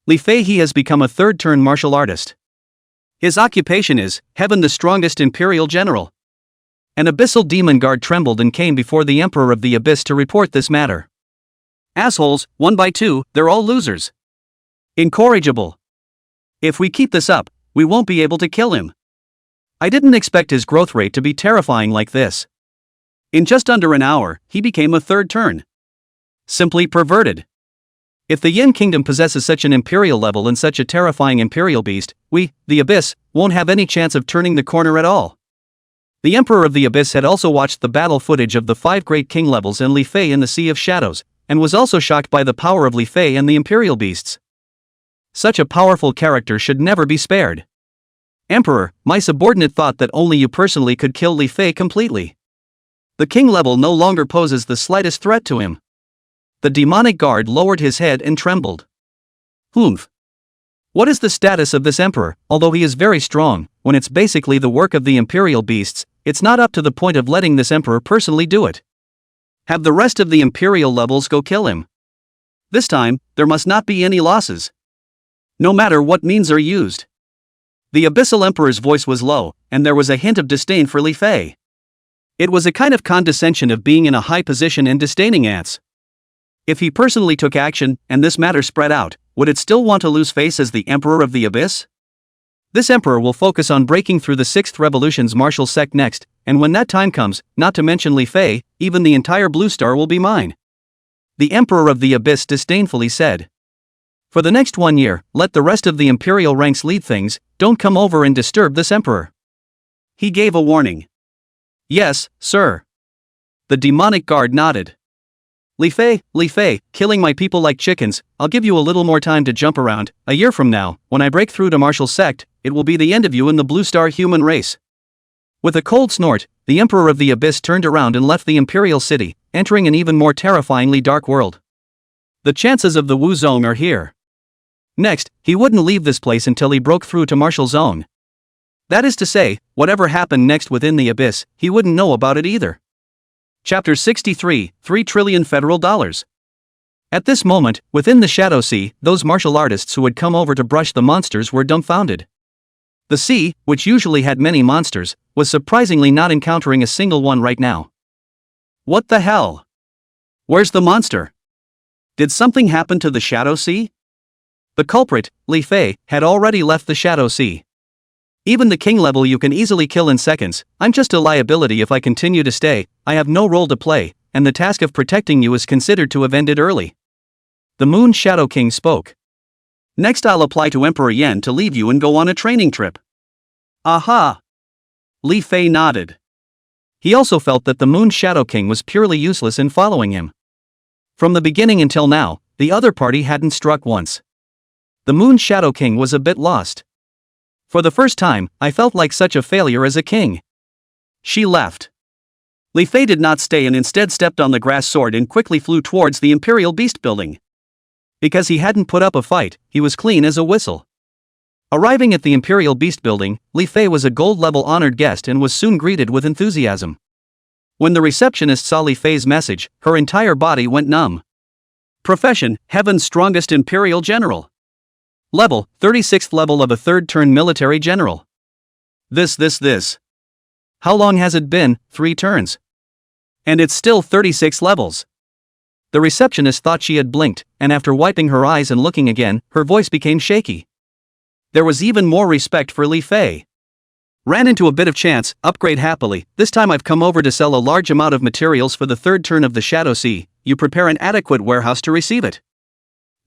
Li Fei he has become a 3rd turn martial artist. His occupation is, Heaven the strongest imperial general. An abyssal demon guard trembled and came before the Emperor of the Abyss to report this matter. Assholes, 1 by 2, they're all losers. Incorrigible. If we keep this up, we won't be able to kill him. I didn't expect his growth rate to be terrifying like this. In just under an hour, he became a 3rd turn. Simply perverted. If the Yin Kingdom possesses such an imperial level and such a terrifying imperial beast, we, the Abyss, won't have any chance of turning the corner at all. The Emperor of the Abyss had also watched the battle footage of the 5 Great King levels and Li Fei in the Sea of Shadows, and was also shocked by the power of Li Fei and the imperial beasts. Such a powerful character should never be spared. Emperor, my subordinate thought that only you personally could kill Li Fei completely. The king level no longer poses the slightest threat to him. The demonic guard lowered his head and trembled. Humph. What is the status of this emperor? Although he is very strong, when it's basically the work of the imperial beasts, it's not up to the point of letting this emperor personally do it. Have the rest of the imperial levels go kill him. This time, there must not be any losses. No matter what means are used. The Abyssal Emperor's voice was low, and there was a hint of disdain for Li Fei. It was a kind of condescension of being in a high position and disdaining ants. If he personally took action, and this matter spread out, would it still want to lose face as the Emperor of the Abyss? This Emperor will focus on breaking through the 6th Revolution's martial sect next, and when that time comes, not to mention Li Fei, even the entire Blue Star will be mine. The Emperor of the Abyss disdainfully said. For the next 1 year, let the rest of the imperial ranks lead things, don't come over and disturb this emperor. He gave a warning. Yes, sir. The demonic guard nodded. Li Fei, killing my people like chickens, I'll give you a little more time to jump around. A year from now, when I break through to Martial Sect, it will be the end of you in the Blue Star human race. With a cold snort, the Emperor of the Abyss turned around and left the Imperial City, entering an even more terrifyingly dark world. The chances of the Wu Zone are here. Next, he wouldn't leave this place until he broke through to Martial Zone. That is to say, whatever happened next within the Abyss, he wouldn't know about it either. Chapter 63, 3 trillion federal dollars. At this moment, within the Shadow Sea, those martial artists who had come over to brush the monsters were dumbfounded. The sea, which usually had many monsters, was surprisingly not encountering a single one right now. What the hell? Where's the monster? Did something happen to the Shadow Sea? The culprit, Li Fei, had already left the Shadow Sea. Even the king level you can easily kill in seconds. I'm just a liability if I continue to stay. I have no role to play, and the task of protecting you is considered to have ended early. The Moon Shadow King spoke. Next I'll apply to Emperor Yen to leave you and go on a training trip. Aha! Li Fei nodded. He also felt that the Moon Shadow King was purely useless in following him. From the beginning until now, the other party hadn't struck once. The Moon Shadow King was a bit lost. For the first time, I felt like such a failure as a king. She left. Li Fei did not stay and instead stepped on the grass sword and quickly flew towards the Imperial Beast Building. Because he hadn't put up a fight, he was clean as a whistle. Arriving at the Imperial Beast Building, Li Fei was a gold-level honored guest and was soon greeted with enthusiasm. When the receptionist saw Li Fei's message, her entire body went numb. Profession, Heaven's strongest Imperial General. Level, 36th level of a third-turn military general. This. How long has it been? 3 turns. And it's still 36 levels. The receptionist thought she had blinked, and after wiping her eyes and looking again, her voice became shaky. There was even more respect for Li Fei. Ran into a bit of chance, upgrade happily. This time I've come over to sell a large amount of materials for the third turn of the Shadow Sea. You prepare an adequate warehouse to receive it.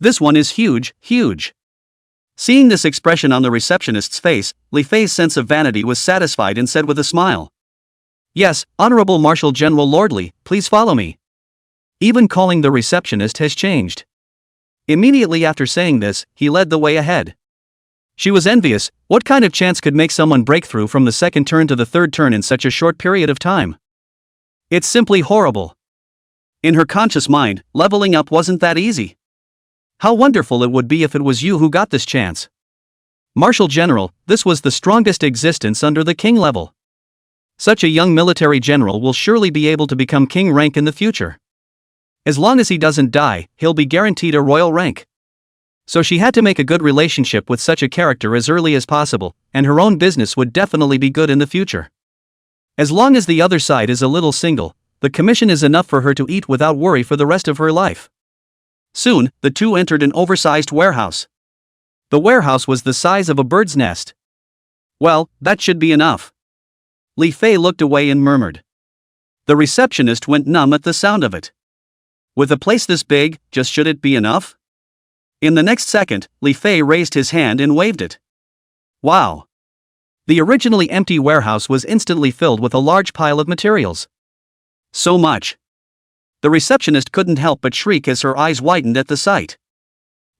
This one is huge. Seeing this expression on the receptionist's face, Li Fei's sense of vanity was satisfied and said with a smile. Yes, Honorable Marshal General Lordly, please follow me. Even calling the receptionist has changed. Immediately after saying this, he led the way ahead. She was envious. What kind of chance could make someone break through from the second turn to the third turn in such a short period of time? It's simply horrible. In her conscious mind, leveling up wasn't that easy. How wonderful it would be if it was you who got this chance. Marshal General, this was the strongest existence under the king level. Such a young military general will surely be able to become king rank in the future. As long as he doesn't die, he'll be guaranteed a royal rank. So she had to make a good relationship with such a character as early as possible, and her own business would definitely be good in the future. As long as the other side is a little single, the commission is enough for her to eat without worry for the rest of her life. Soon, the two entered an oversized warehouse. The warehouse was the size of a bird's nest. Well, that should be enough. Li Fei looked away and murmured. The receptionist went numb at the sound of it. With a place this big, just should it be enough? In the next second, Li Fei raised his hand and waved it. Wow! The originally empty warehouse was instantly filled with a large pile of materials. So much. The receptionist couldn't help but shriek as her eyes widened at the sight.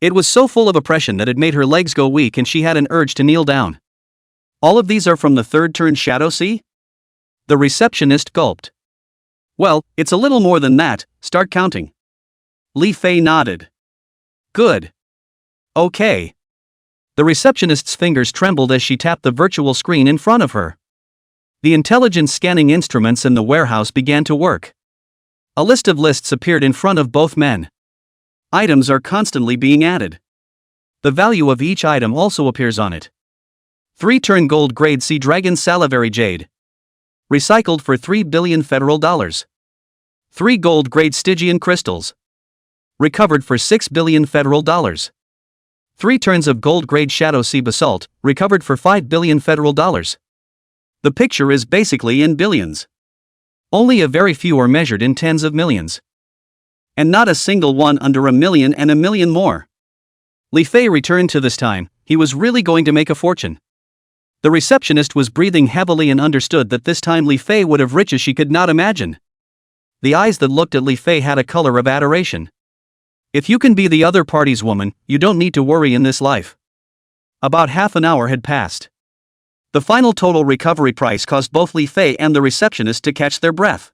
It was so full of oppression that it made her legs go weak and she had an urge to kneel down. All of these are from the third turn Shadow Sea? The receptionist gulped. Well, it's a little more than that, start counting. Li Fei nodded. Good. Okay. The receptionist's fingers trembled as she tapped the virtual screen in front of her. The intelligence scanning instruments in the warehouse began to work. A list of lists appeared in front of both men. Items are constantly being added. The value of each item also appears on it. 3-turn gold grade Sea Dragon Salivary Jade. Recycled for 3 billion federal dollars. 3 gold grade Stygian crystals. Recovered for 6 billion federal dollars. 3 turns of gold grade Shadow Sea basalt, recovered for 5 billion federal dollars. The picture is basically in billions. Only a very few are measured in tens of millions. And not a single one under a million and a million more. Li Fei returned to this time, he was really going to make a fortune. The receptionist was breathing heavily and understood that this time Li Fei would have riches she could not imagine. The eyes that looked at Li Fei had a color of adoration. If you can be the other party's woman, you don't need to worry in this life. About half an hour had passed. The final total recovery price caused both Li Fei and the receptionist to catch their breath.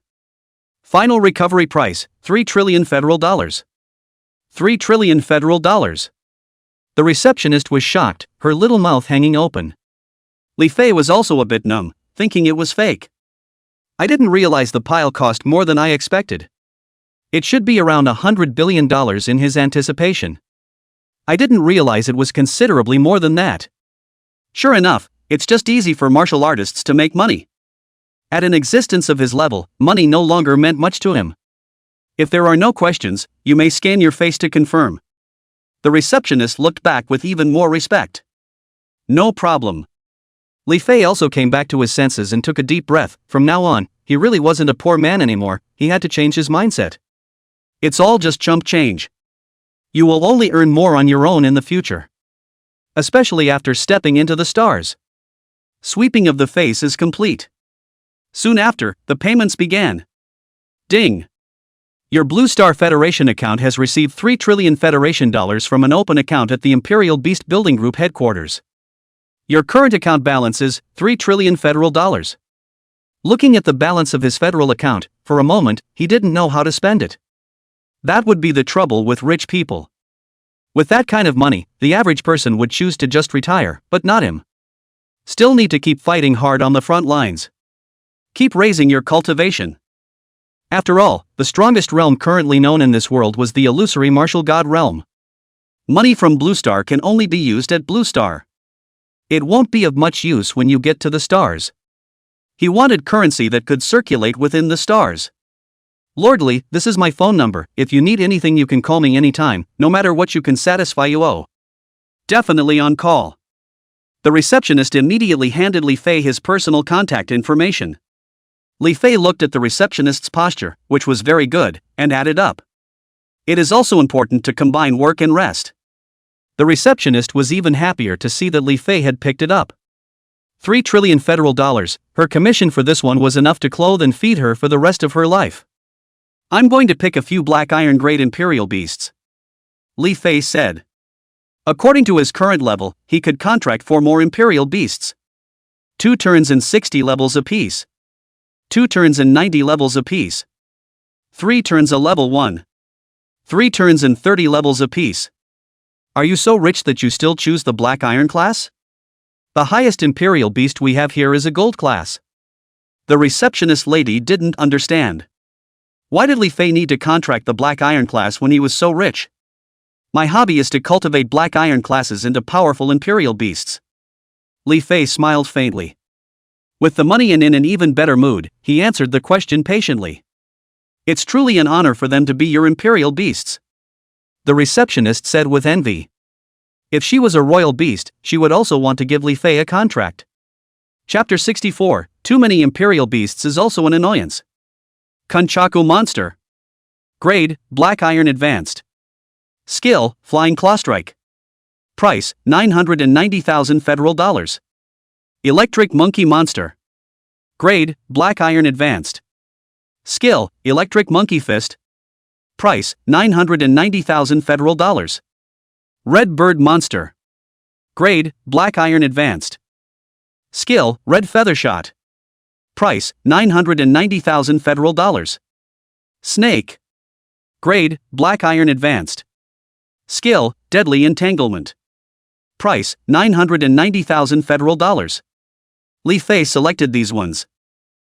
Final recovery price, $3 trillion federal dollars. $3 trillion federal dollars. The receptionist was shocked, her little mouth hanging open. Li Fei was also a bit numb, thinking it was fake. I didn't realize the pile cost more than I expected. It should be around $100 billion in his anticipation. I didn't realize it was considerably more than that. Sure enough, it's just easy for martial artists to make money. At an existence of his level, money no longer meant much to him. If there are no questions, you may scan your face to confirm. The receptionist looked back with even more respect. No problem. Li Fei also came back to his senses and took a deep breath. From now on, he really wasn't a poor man anymore, he had to change his mindset. It's all just chump change. You will only earn more on your own in the future. Especially after stepping into the stars. Sweeping of the face is complete. Soon after, the payments began. Ding! Your Blue Star Federation account has received $3 trillion Federation dollars from an open account at the Imperial Beast Building Group headquarters. Your current account balance is $3 trillion federal dollars. Looking at the balance of his federal account, for a moment, he didn't know how to spend it. That would be the trouble with rich people. With that kind of money, the average person would choose to just retire, but not him. Still need to keep fighting hard on the front lines. Keep raising your cultivation. After all, the strongest realm currently known in this world was the illusory martial god realm. Money from Blue Star can only be used at Blue Star. It won't be of much use when you get to the stars. He wanted currency that could circulate within the stars. Lordly, this is my phone number. If you need anything you can call me anytime, no matter what you can satisfy you owe. Definitely on call. The receptionist immediately handed Li Fei his personal contact information. Li Fei looked at the receptionist's posture, which was very good, and added up. It is also important to combine work and rest. The receptionist was even happier to see that Li Fei had picked it up. $3 trillion federal dollars, her commission for this one was enough to clothe and feed her for the rest of her life. I'm going to pick a few black iron grade imperial beasts. Li Fei said. According to his current level, he could contract 4 more imperial beasts. 2 turns and 60 levels apiece. 2 turns and 90 levels apiece. 3 turns a level 1. 3 turns and 30 levels apiece. Are you so rich that you still choose the black iron class? The highest imperial beast we have here is a gold class. The receptionist lady didn't understand. Why did Li Fei need to contract the black iron class when he was so rich? My hobby is to cultivate black iron classes into powerful imperial beasts. Li Fei smiled faintly. With the money and in an even better mood, he answered the question patiently. It's truly an honor for them to be your imperial beasts. The receptionist said with envy. If she was a royal beast, she would also want to give Li Fei a contract. Chapter 64, Too many imperial beasts is also an annoyance. Kunchaku monster. Grade, Black Iron Advanced. Skill, Flying Claw Strike. Price, 990,000 federal dollars. Electric Monkey Monster. Grade, Black Iron Advanced. Skill, Electric Monkey Fist. Price, 990,000 federal dollars. Red Bird Monster. Grade, Black Iron Advanced. Skill, Red Feather Shot. Price, 990,000 federal dollars. Snake. Grade, Black Iron Advanced. Skill, Deadly Entanglement. Price, 990,000 federal dollars. Li Fei selected these ones.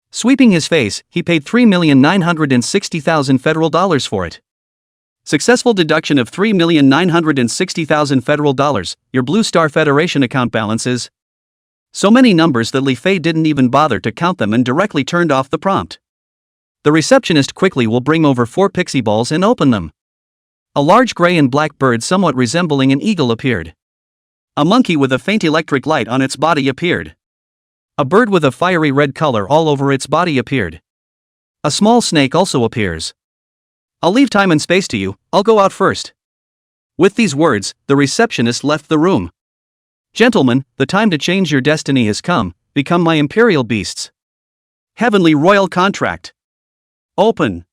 Sweeping his face, he paid 3,960,000 federal dollars for it. Successful deduction of 3,960,000 federal dollars, your Blue Star Federation account balance is. So many numbers that Li Fei didn't even bother to count them and directly turned off the prompt. The receptionist quickly will bring over 4 pixie balls and open them. A large gray and black bird somewhat resembling an eagle appeared. A monkey with a faint electric light on its body appeared. A bird with a fiery red color all over its body appeared. A small snake also appears. I'll leave time and space to you, I'll go out first. With these words, the receptionist left the room. Gentlemen, the time to change your destiny has come, become my imperial beasts. Heavenly Royal Contract. Open.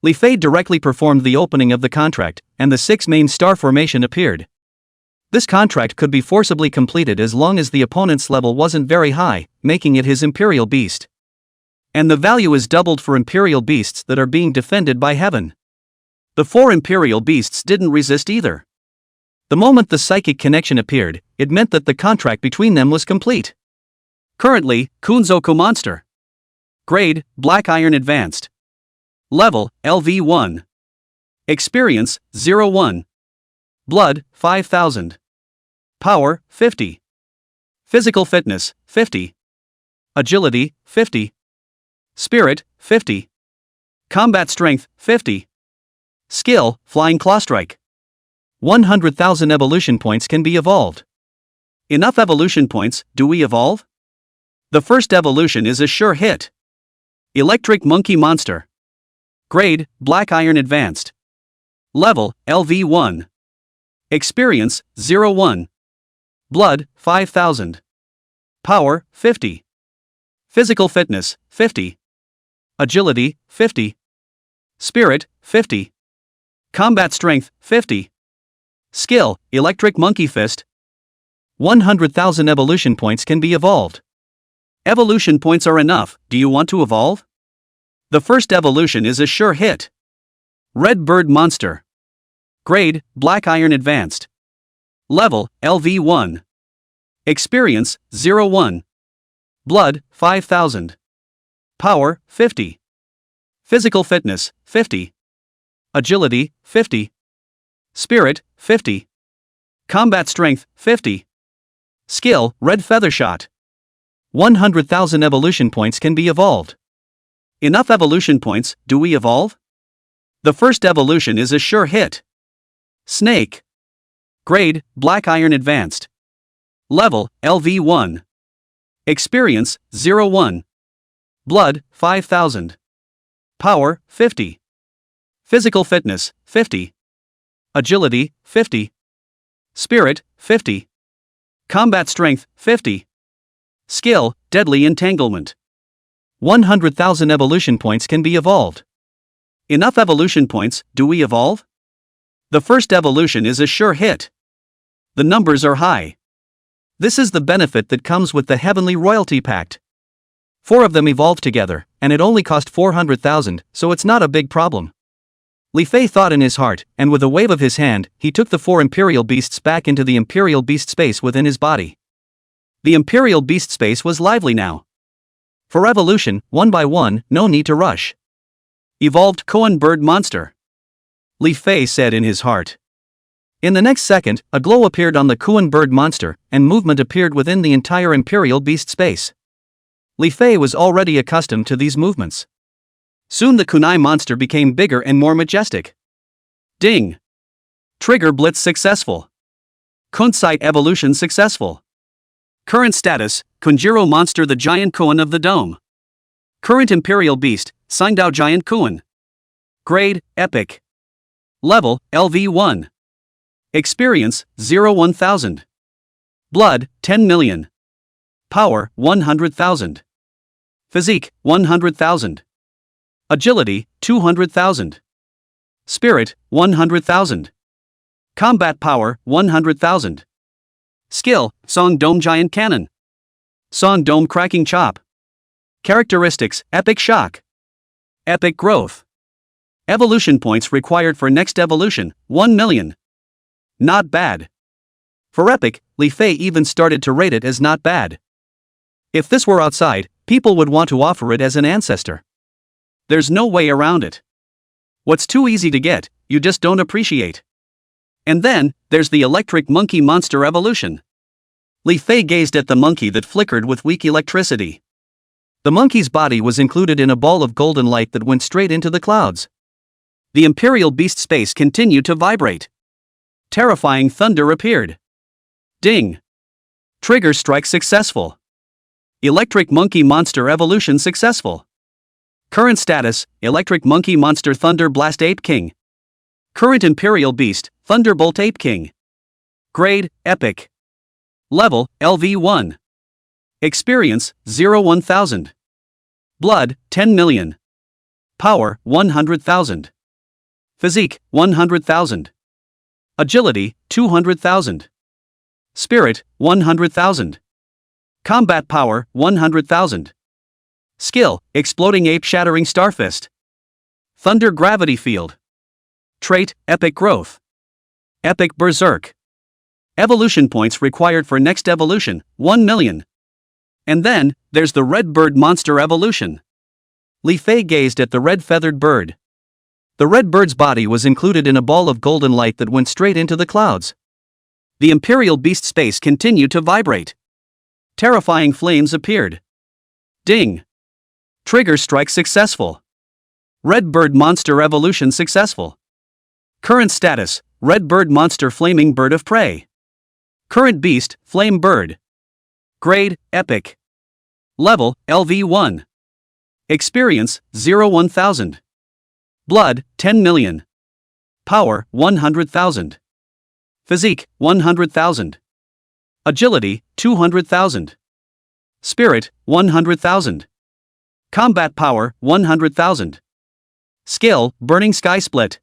Li Fei directly performed the opening of the contract, and the 6 main star formation appeared. This contract could be forcibly completed as long as the opponent's level wasn't very high, making it his Imperial Beast. And the value is doubled for Imperial Beasts that are being defended by heaven. The 4 Imperial Beasts didn't resist either. The moment the psychic connection appeared, it meant that the contract between them was complete. Currently, Kunzoku Monster. Grade, Black Iron Advanced. Level, LV1. Experience, 01. Blood, 5000. Power, 50. Physical Fitness, 50. Agility, 50. Spirit, 50. Combat Strength, 50. Skill, Flying Claw Strike. 100,000 evolution points can be evolved. Enough evolution points, do we evolve? The first evolution is a sure hit. Electric Monkey Monster. Grade, Black Iron Advanced. Level, LV1. Experience, 01. Blood, 5000. Power, 50. Physical Fitness, 50. Agility, 50. Spirit, 50. Combat Strength, 50. Skill, Electric Monkey Fist. 100,000 evolution points can be evolved. Evolution points are enough, do you want to evolve? The first evolution is a sure hit. Red Bird Monster. Grade, Black Iron Advanced. Level, LV1. Experience, 01. Blood, 5000. Power, 50. Physical Fitness, 50. Agility, 50. Spirit, 50. Combat Strength, 50. Skill, Red Feather Shot. 100,000 evolution points can be evolved. Enough evolution points, do we evolve? The first evolution is a sure hit. Snake. Grade, Black Iron Advanced. Level, LV1. Experience, 01. Blood, 5000. Power, 50. Physical Fitness, 50. Agility, 50. Spirit, 50. Combat Strength, 50. Skill, Deadly Entanglement. 100,000 evolution points can be evolved. Enough evolution points, do we evolve? The first evolution is a sure hit. The numbers are high. This is the benefit that comes with the Heavenly Royalty Pact. 4 of them evolved together, and it only cost 400,000, so it's not a big problem. Li Fei thought in his heart, and with a wave of his hand, he took the 4 Imperial Beasts back into the Imperial Beast space within his body. The Imperial Beast space was lively now. For evolution, one by one, no need to rush. Evolved Koan Bird Monster. Li Fei said in his heart. In the next second, a glow appeared on the Koan Bird Monster, and movement appeared within the entire Imperial Beast space. Li Fei was already accustomed to these movements. Soon the kunai monster became bigger and more majestic. Ding! Trigger Blitz successful. Kunsite evolution successful. Current status, Kunjiro Monster the Giant Koan of the Dome. Current Imperial Beast, Sindao Giant Koan. Grade, Epic. Level, LV1. Experience, 1000. Blood, 10 million. Power, 100,000. Physique, 100,000. Agility, 200,000. Spirit, 100,000. Combat power, 100,000. Skill, Song Dome Giant Cannon. Song Dome Cracking Chop. Characteristics, Epic Shock. Epic Growth. Evolution points required for next evolution, 1 million. Not bad. For Epic, Li Fei even started to rate it as not bad. If this were outside, people would want to offer it as an ancestor. There's no way around it. What's too easy to get, you just don't appreciate. And then, there's the Electric Monkey Monster evolution. Li Fei gazed at the monkey that flickered with weak electricity. The monkey's body was included in a ball of golden light that went straight into the clouds. The Imperial Beast space continued to vibrate. Terrifying thunder appeared. Ding! Trigger strike successful. Electric Monkey Monster evolution successful. Current status, Electric Monkey Monster Thunder Blast Ape King. Current Imperial Beast, Thunderbolt Ape King. Grade, Epic. Level, LV1. Experience, 1000. Blood, 10 million. Power 100,000. Physique 100,000. Agility 200,000. Spirit 100,000. Combat power 100,000. Skill exploding ape shattering starfist. Thunder gravity field. Trait epic growth. Epic berserk. Evolution points required for next evolution 1 million. And then, there's the red bird monster evolution. Li Fei gazed at the red-feathered bird. The red bird's body was included in a ball of golden light that went straight into the clouds. The imperial beast space continued to vibrate. Terrifying flames appeared. Ding! Trigger strike successful. Red bird monster evolution successful. Current status, red bird monster flaming bird of prey. Current beast, flame bird. Grade, epic. Level, LV1. Experience, 0-1000. Blood, 10 million. Power, 100,000. Physique, 100,000. Agility, 200,000. Spirit, 100,000. Combat power, 100,000. Skill, burning sky split.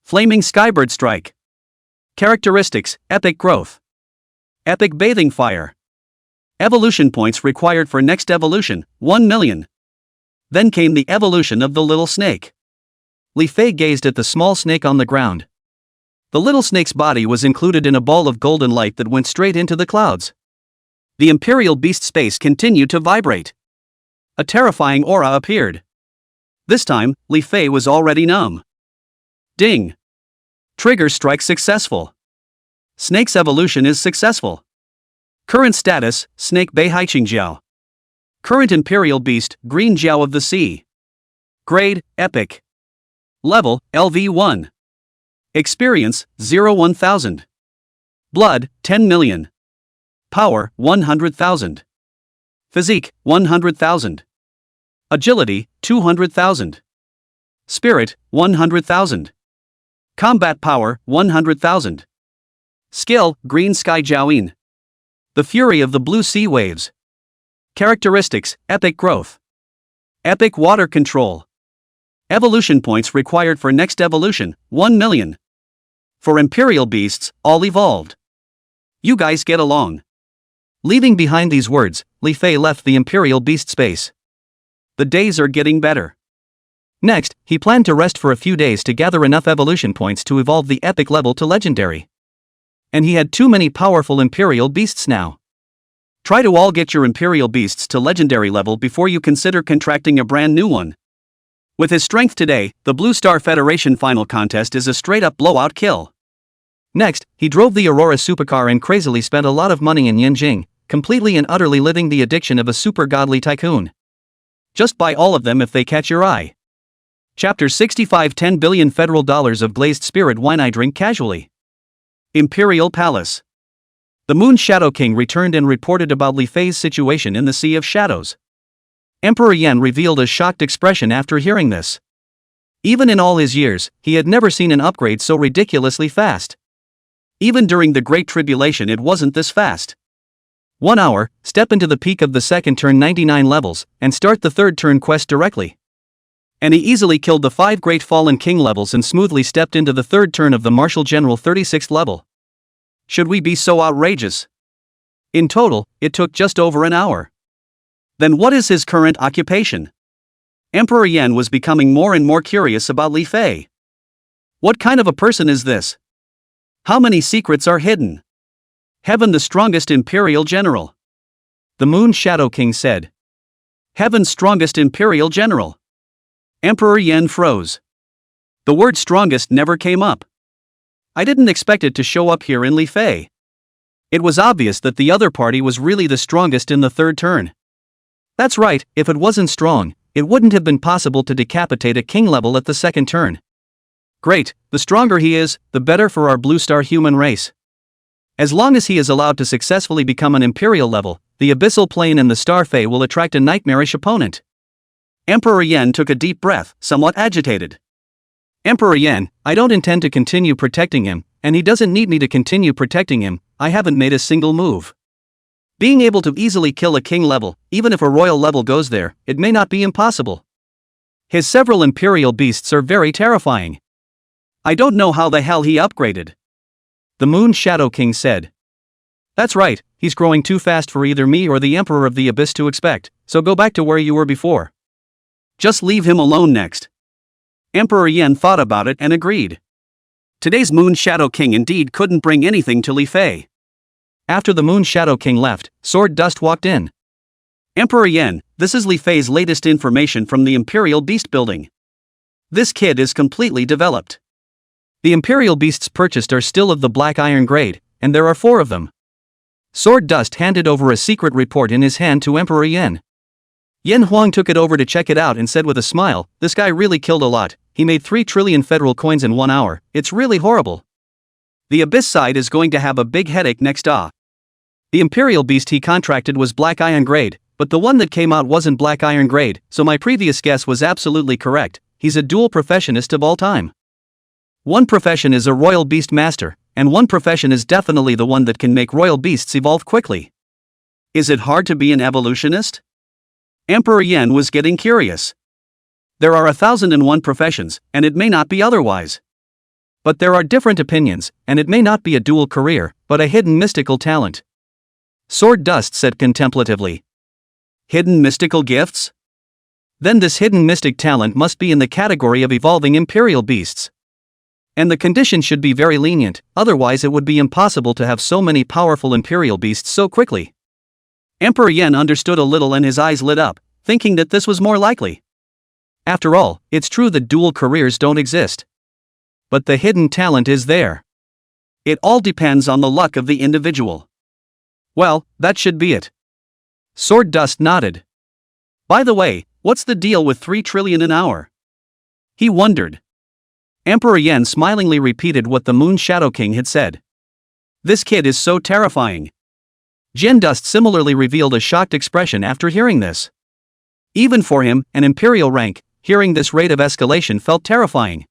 Flaming skybird strike. Characteristics, epic growth. Epic bathing fire. Evolution points required for next evolution, 1 million. Then came the evolution of the little snake. Li Fei gazed at the small snake on the ground. The little snake's body was included in a ball of golden light that went straight into the clouds. The imperial beast space continued to vibrate. A terrifying aura appeared. This time, Li Fei was already numb. Ding! Trigger strike successful. Snake's evolution is successful. Current status, Snake Bei Haiqing Jiao. Current imperial beast, Green Jiao of the Sea. Grade, epic. Level, LV1. Experience, 0-1000. Blood, 10 million. Power, 100,000. Physique, 100,000. Agility, 200,000. Spirit, 100,000. Combat power, 100,000. Skill, Green Sky Jiaoyin. The Fury of the Blue Sea Waves. Characteristics, epic growth. Epic water control. Evolution points required for next evolution, 1 million. For imperial beasts, all evolved. You guys get along. Leaving behind these words, Li Fei left the imperial beast space. The days are getting better. Next, he planned to rest for a few days to gather enough evolution points to evolve the epic level to legendary. And he had too many powerful imperial beasts now. Try to all get your imperial beasts to legendary level before you consider contracting a brand new one. With his strength today, the Blue Star Federation final contest is a straight-up blowout kill. Next, he drove the Aurora supercar and crazily spent a lot of money in Yinjing, completely and utterly living the addiction of a super godly tycoon. Just buy all of them if they catch your eye. Chapter 65 $10 billion federal dollars of glazed spirit wine I drink casually. Imperial Palace. The Moon Shadow King returned and reported about Li Fei's situation in the Sea of Shadows. Emperor Yan revealed a shocked expression after hearing this. Even in all his years, he had never seen an upgrade so ridiculously fast. Even during the Great Tribulation it wasn't this fast. 1 hour, step into the peak of the second turn 99 levels, and start the third turn quest directly. And he easily killed the 5 Great Fallen King levels and smoothly stepped into the third turn of the Martial General 36th level. Should we be so outrageous? In total, it took just over an hour. Then what is his current occupation? Emperor Yan was becoming more and more curious about Li Fei. What kind of a person is this? How many secrets are hidden? Heaven, the strongest imperial general. The Moon Shadow King said. Heaven's strongest imperial general. Emperor Yan froze. The word strongest never came up. I didn't expect it to show up here in Li Fei. It was obvious that the other party was really the strongest in the third turn. That's right, if it wasn't strong, it wouldn't have been possible to decapitate a king level at the second turn. Great, the stronger he is, the better for our Blue Star human race. As long as he is allowed to successfully become an imperial level, the Abyssal Plane and the Star Fae will attract a nightmarish opponent. Emperor Yan took a deep breath, somewhat agitated. Emperor Yan, I don't intend to continue protecting him, and he doesn't need me to continue protecting him. I haven't made a single move. Being able to easily kill a king level, even if a royal level goes there, it may not be impossible. His several imperial beasts are very terrifying. I don't know how the hell he upgraded. The Moon Shadow King said. That's right, he's growing too fast for either me or the Emperor of the Abyss to expect, so go back to where you were before. Just leave him alone next. Emperor Yen thought about it and agreed. Today's Moon Shadow King indeed couldn't bring anything to Li Fei. After the Moon Shadow King left, Sword Dust walked in. Emperor Yen, this is Li Fei's latest information from the Imperial Beast Building. This kid is completely developed. The Imperial Beasts purchased are still of the Black Iron grade, and there are 4 of them. Sword Dust handed over a secret report in his hand to Emperor Yen. Yen Huang took it over to check it out and said with a smile, this guy really killed a lot, he made 3 trillion federal coins in 1 hour, it's really horrible. The Abyss side is going to have a big headache next. The Imperial Beast he contracted was Black Iron grade, but the one that came out wasn't Black Iron grade, so my previous guess was absolutely correct, he's a dual professionist of all time. One profession is a royal beast master, and one profession is definitely the one that can make royal beasts evolve quickly. Is it hard to be an evolutionist? Emperor Yen was getting curious. There are 1001 professions, and it may not be otherwise. But there are different opinions, and it may not be a dual career, but a hidden mystical talent. Sword Dust said contemplatively. Hidden mystical gifts? Then this hidden mystic talent must be in the category of evolving imperial beasts. And the condition should be very lenient, otherwise it would be impossible to have so many powerful imperial beasts so quickly. Emperor Yen understood a little and his eyes lit up, thinking that this was more likely. After all, it's true that dual careers don't exist. But the hidden talent is there. It all depends on the luck of the individual. Well, that should be it. Sword Dust nodded. By the way, what's the deal with 3 trillion an hour? He wondered. Emperor Yen smilingly repeated what the Moon Shadow King had said. This kid is so terrifying. Jin Dust similarly revealed a shocked expression after hearing this. Even for him, an imperial rank, hearing this rate of escalation felt terrifying.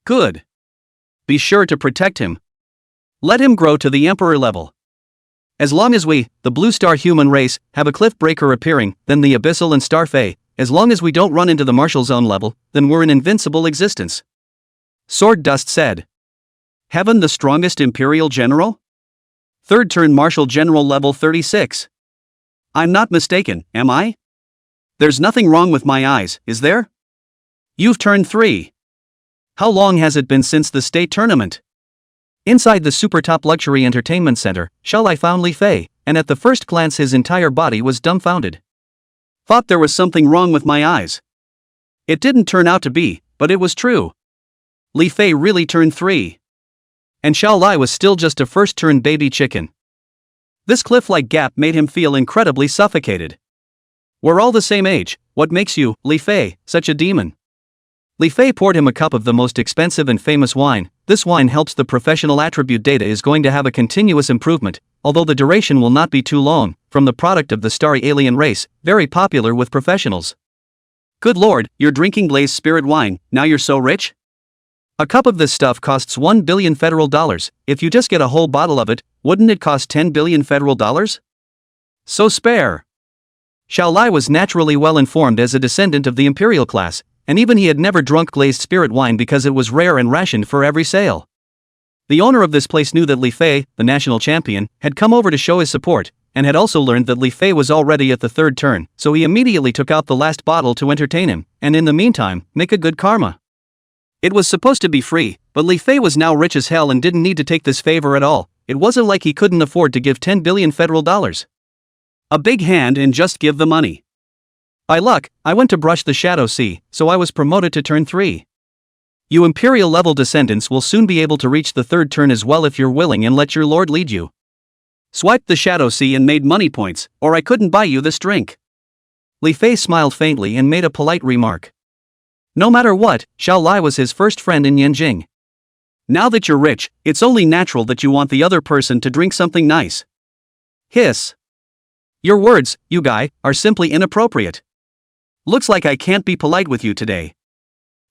Good. Be sure to protect him. Let him grow to the Emperor level. As long as we, the Blue Star human race, have a cliff breaker appearing, then the Abyssal and Star Fae, as long as we don't run into the Martial Zone level, then we're an invincible existence. Sword Dust said. Heaven the strongest Imperial General? 3rd turn Martial General level 36. I'm not mistaken, am I? There's nothing wrong with my eyes, is there? You've turned 3. How long has it been since the state tournament? Inside the super top luxury entertainment center, Shao Ai found Li Fei, and at the first glance his entire body was dumbfounded. Thought there was something wrong with my eyes. It didn't turn out to be, but it was true. Li Fei really turned 3. And Shao Ai was still just a first-turn baby chicken. This cliff-like gap made him feel incredibly suffocated. We're all the same age, what makes you, Li Fei, such a demon? Li Fei poured him a cup of the most expensive and famous wine. This wine helps the professional attribute data is going to have a continuous improvement, although the duration will not be too long, from the product of the starry alien race, very popular with professionals. Good lord, you're drinking Blaze Spirit wine, now you're so rich? A cup of this stuff costs $1 billion federal dollars. If you just get a whole bottle of it, wouldn't it cost $10 billion federal dollars? So spare. Shao Ai was naturally well informed as a descendant of the imperial class, and even he had never drunk glazed spirit wine because it was rare and rationed for every sale. The owner of this place knew that Li Fei, the national champion, had come over to show his support, and had also learned that Li Fei was already at the 3rd turn, so he immediately took out the last bottle to entertain him, and in the meantime, make a good karma. It was supposed to be free, but Li Fei was now rich as hell and didn't need to take this favor at all. It wasn't like he couldn't afford to give $10 billion federal dollars. A big hand and just give the money. By luck, I went to brush the Shadow Sea, so I was promoted to turn 3. You imperial level descendants will soon be able to reach the 3rd turn as well if you're willing and let your lord lead you. Swiped the Shadow Sea and made money points, or I couldn't buy you this drink. Li Fei smiled faintly and made a polite remark. No matter what, Shao Ai was his first friend in Yanjing. Now that you're rich, it's only natural that you want the other person to drink something nice. Hiss. Your words, you guy, are simply inappropriate. Looks like I can't be polite with you today.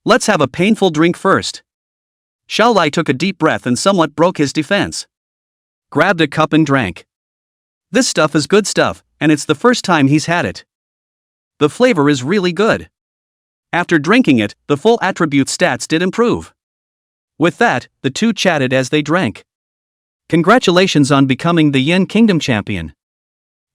Let's have a painful drink first. Shao Ai took a deep breath and somewhat broke his defense. Grabbed a cup and drank. This stuff is good stuff, and it's the first time he's had it. The flavor is really good. After drinking it, the full attribute stats did improve. With that, the two chatted as they drank. Congratulations on becoming the Yen Kingdom champion.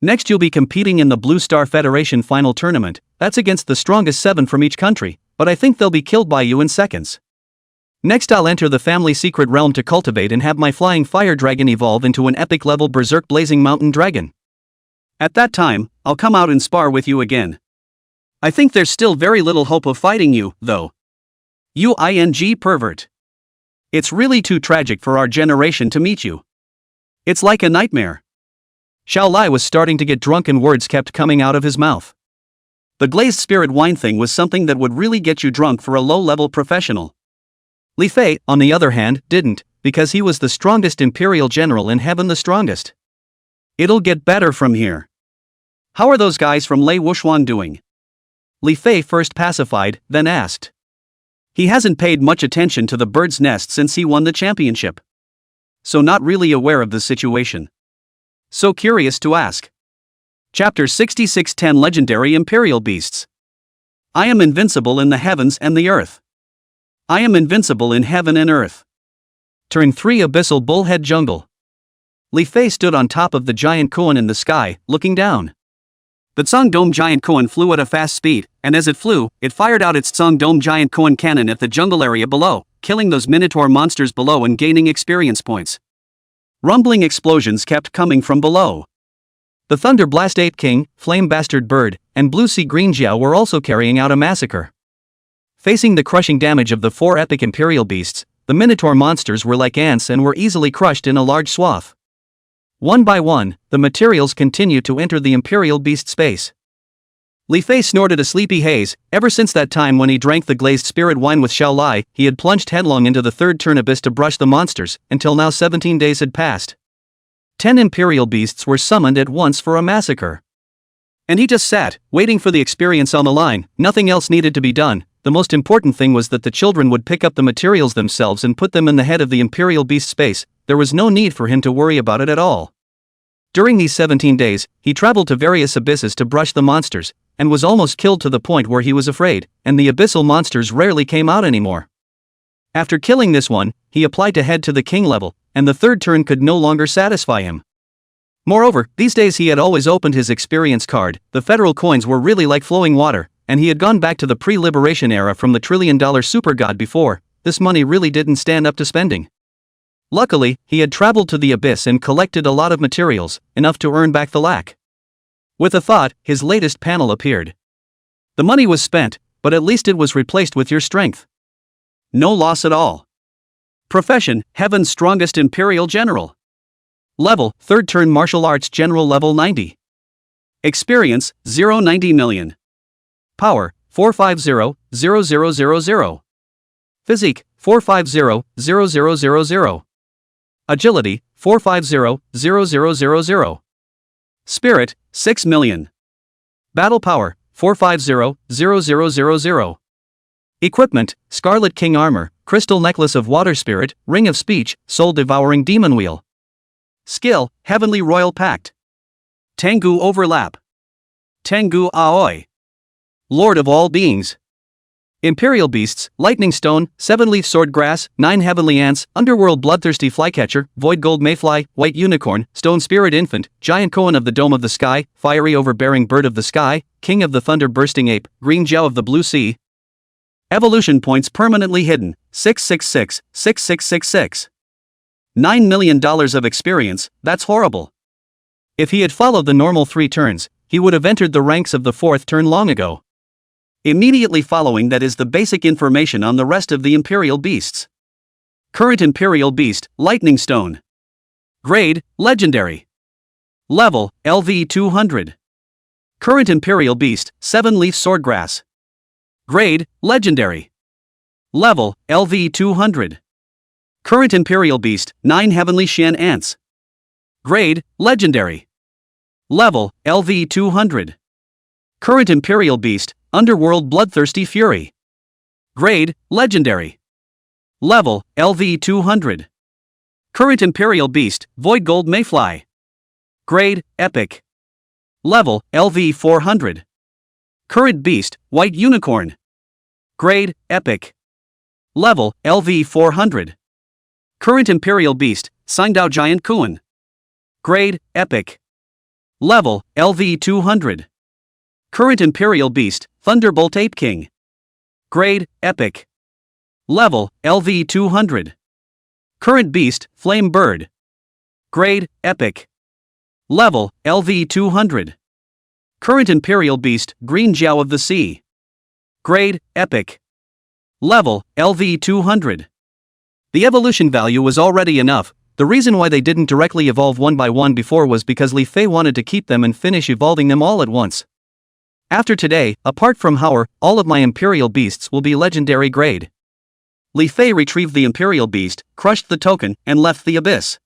Next you'll be competing in the Blue Star Federation final tournament. That's against the strongest 7 from each country, but I think they'll be killed by you in seconds. Next I'll enter the family secret realm to cultivate and have my flying fire dragon evolve into an epic level berserk blazing mountain dragon. At that time, I'll come out and spar with you again. I think there's still very little hope of fighting you, though. You pervert. It's really too tragic for our generation to meet you. It's like a nightmare. Zhao Ao was starting to get drunk and words kept coming out of his mouth. The glazed spirit wine thing was something that would really get you drunk for a low-level professional. Li Fei, on the other hand, didn't, because he was the strongest imperial general in heaven, the strongest. It'll get better from here. How are those guys from Lei Wuxuan doing? Li Fei first pacified, then asked. He hasn't paid much attention to the bird's nest since he won the championship. So not really aware of the situation. So curious to ask. Chapter 6610 Legendary Imperial Beasts. I am invincible in the heavens and the earth. I am invincible in heaven and earth. Turn 3 Abyssal Bullhead Jungle. Li Fei stood on top of the giant koan in the sky, looking down. The Tsang Dome giant koan flew at a fast speed, and as it flew, it fired out its Tsang Dome giant koan cannon at the jungle area below, killing those minotaur monsters below and gaining experience points. Rumbling explosions kept coming from below. The Thunder Blast Ape King, Flame Bastard Bird, and Blue Sea Green Jiao were also carrying out a massacre. Facing the crushing damage of the 4 epic imperial beasts, the minotaur monsters were like ants and were easily crushed in a large swath. One by one, the materials continued to enter the imperial beast space. Li Fei snorted a sleepy haze. Ever since that time when he drank the glazed spirit wine with Zhao Ao, he had plunged headlong into the third turn abyss to brush the monsters, until now 17 days had passed. 10 imperial beasts were summoned at once for a massacre. And he just sat, waiting for the experience on the line. Nothing else needed to be done. The most important thing was that the children would pick up the materials themselves and put them in the head of the imperial beast space. There was no need for him to worry about it at all. During these 17 days, he traveled to various abysses to brush the monsters, and was almost killed to the point where he was afraid, and the abyssal monsters rarely came out anymore. After killing this one, he applied to head to the king level, and the third turn could no longer satisfy him. Moreover, these days he had always opened his experience card. The federal coins were really like flowing water, and he had gone back to the pre-liberation era from the $1 trillion super god before. This money really didn't stand up to spending. Luckily, he had traveled to the abyss and collected a lot of materials, enough to earn back the lack. With a thought, his latest panel appeared. The money was spent, but at least it was replaced with your strength. No loss at all. Profession, Heaven's Strongest Imperial General. Level, 3rd Turn Martial Arts General Level 90. Experience, 090 million. Power, 450,0000. Physique, 450,0000. Agility, 450,0000. Spirit, 6 million. Battle Power, 450,0000. Equipment, Scarlet King Armor, Crystal Necklace of Water Spirit, Ring of Speech, Soul Devouring Demon Wheel. Skill, Heavenly Royal Pact. Tengu Overlap. Tengu Aoi. Lord of All Beings. Imperial Beasts, Lightning Stone, 7-leaf Swordgrass, 9 Heavenly Ants, Underworld Bloodthirsty Flycatcher, Void Gold Mayfly, White Unicorn, Stone Spirit Infant, Giant Koan of the Dome of the Sky, Fiery Overbearing Bird of the Sky, King of the Thunder Bursting Ape, Green Jiao of the Blue Sea. Evolution points permanently hidden, 666, 6666. $9 million of experience, that's horrible. If he had followed the normal 3 turns, he would have entered the ranks of the 4th turn long ago. Immediately following that is the basic information on the rest of the Imperial Beasts. Current Imperial Beast, Lightning Stone. Grade, Legendary. Level, LV 200. Current Imperial Beast, 7-leaf Swordgrass. Grade, Legendary. Level, LV 200. Current Imperial Beast, 9 Heavenly Shen Ants. Grade, Legendary. Level, LV 200. Current Imperial Beast, Underworld Bloodthirsty Fury. Grade, Legendary. Level, LV 200. Current Imperial Beast, Void Gold Mayfly. Grade, Epic. Level, LV 400. Current Beast, White Unicorn. Grade, Epic. Level, LV 400. Current Imperial Beast, Sangdao Giant Kuan. Grade, Epic. Level, LV 200. Current Imperial Beast, Thunderbolt Ape King. Grade, Epic. Level, LV 200. Current Beast, Flame Bird. Grade, Epic. Level, LV 200. Current Imperial Beast, Green Jiao of the Sea. Grade, Epic. Level, LV 200. The evolution value was already enough. The reason why they didn't directly evolve one by one before was because Li Fei wanted to keep them and finish evolving them all at once. After today, apart from Howler, all of my Imperial Beasts will be legendary grade. Li Fei retrieved the Imperial Beast, crushed the token, and left the abyss.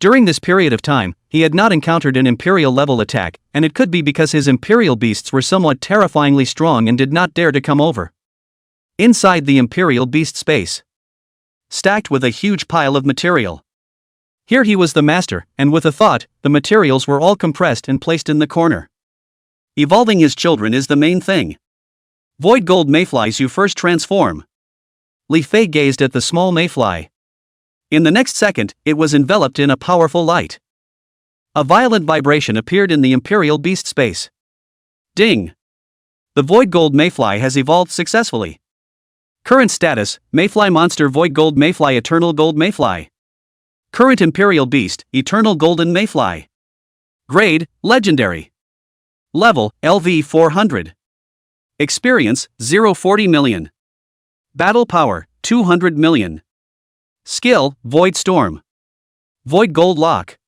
During this period of time, he had not encountered an Imperial level attack, and it could be because his Imperial Beasts were somewhat terrifyingly strong and did not dare to come over. Inside the Imperial Beast space, stacked with a huge pile of material. Here he was the master, and with a thought, the materials were all compressed and placed in the corner. Evolving his children is the main thing. Void gold mayflies you first transform. Li Fei gazed at the small mayfly. In the next second, it was enveloped in a powerful light. A violent vibration appeared in the Imperial Beast space. Ding! The Void Gold Mayfly has evolved successfully. Current status, Mayfly Monster Void Gold Mayfly Eternal Gold Mayfly. Current Imperial Beast, Eternal Golden Mayfly. Grade, Legendary. Level, LV 400. Experience, 040 million. Battle Power, 200 million. Skill, Void Storm. Void Gold Lock.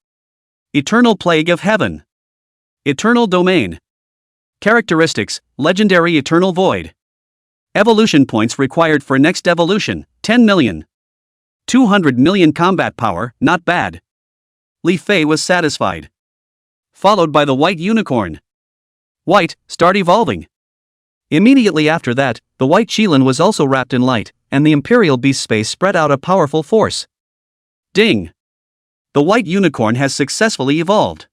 Eternal Plague of Heaven. Eternal Domain. Characteristics, Legendary Eternal Void. Evolution points required for next evolution, 10 million. 200 million combat power, not bad. Li Fei was satisfied. Followed by the White Unicorn. White, start evolving. Immediately after that, the White Qilin was also wrapped in light, and the Imperial Beast space spread out a powerful force. Ding! The White Unicorn has successfully evolved.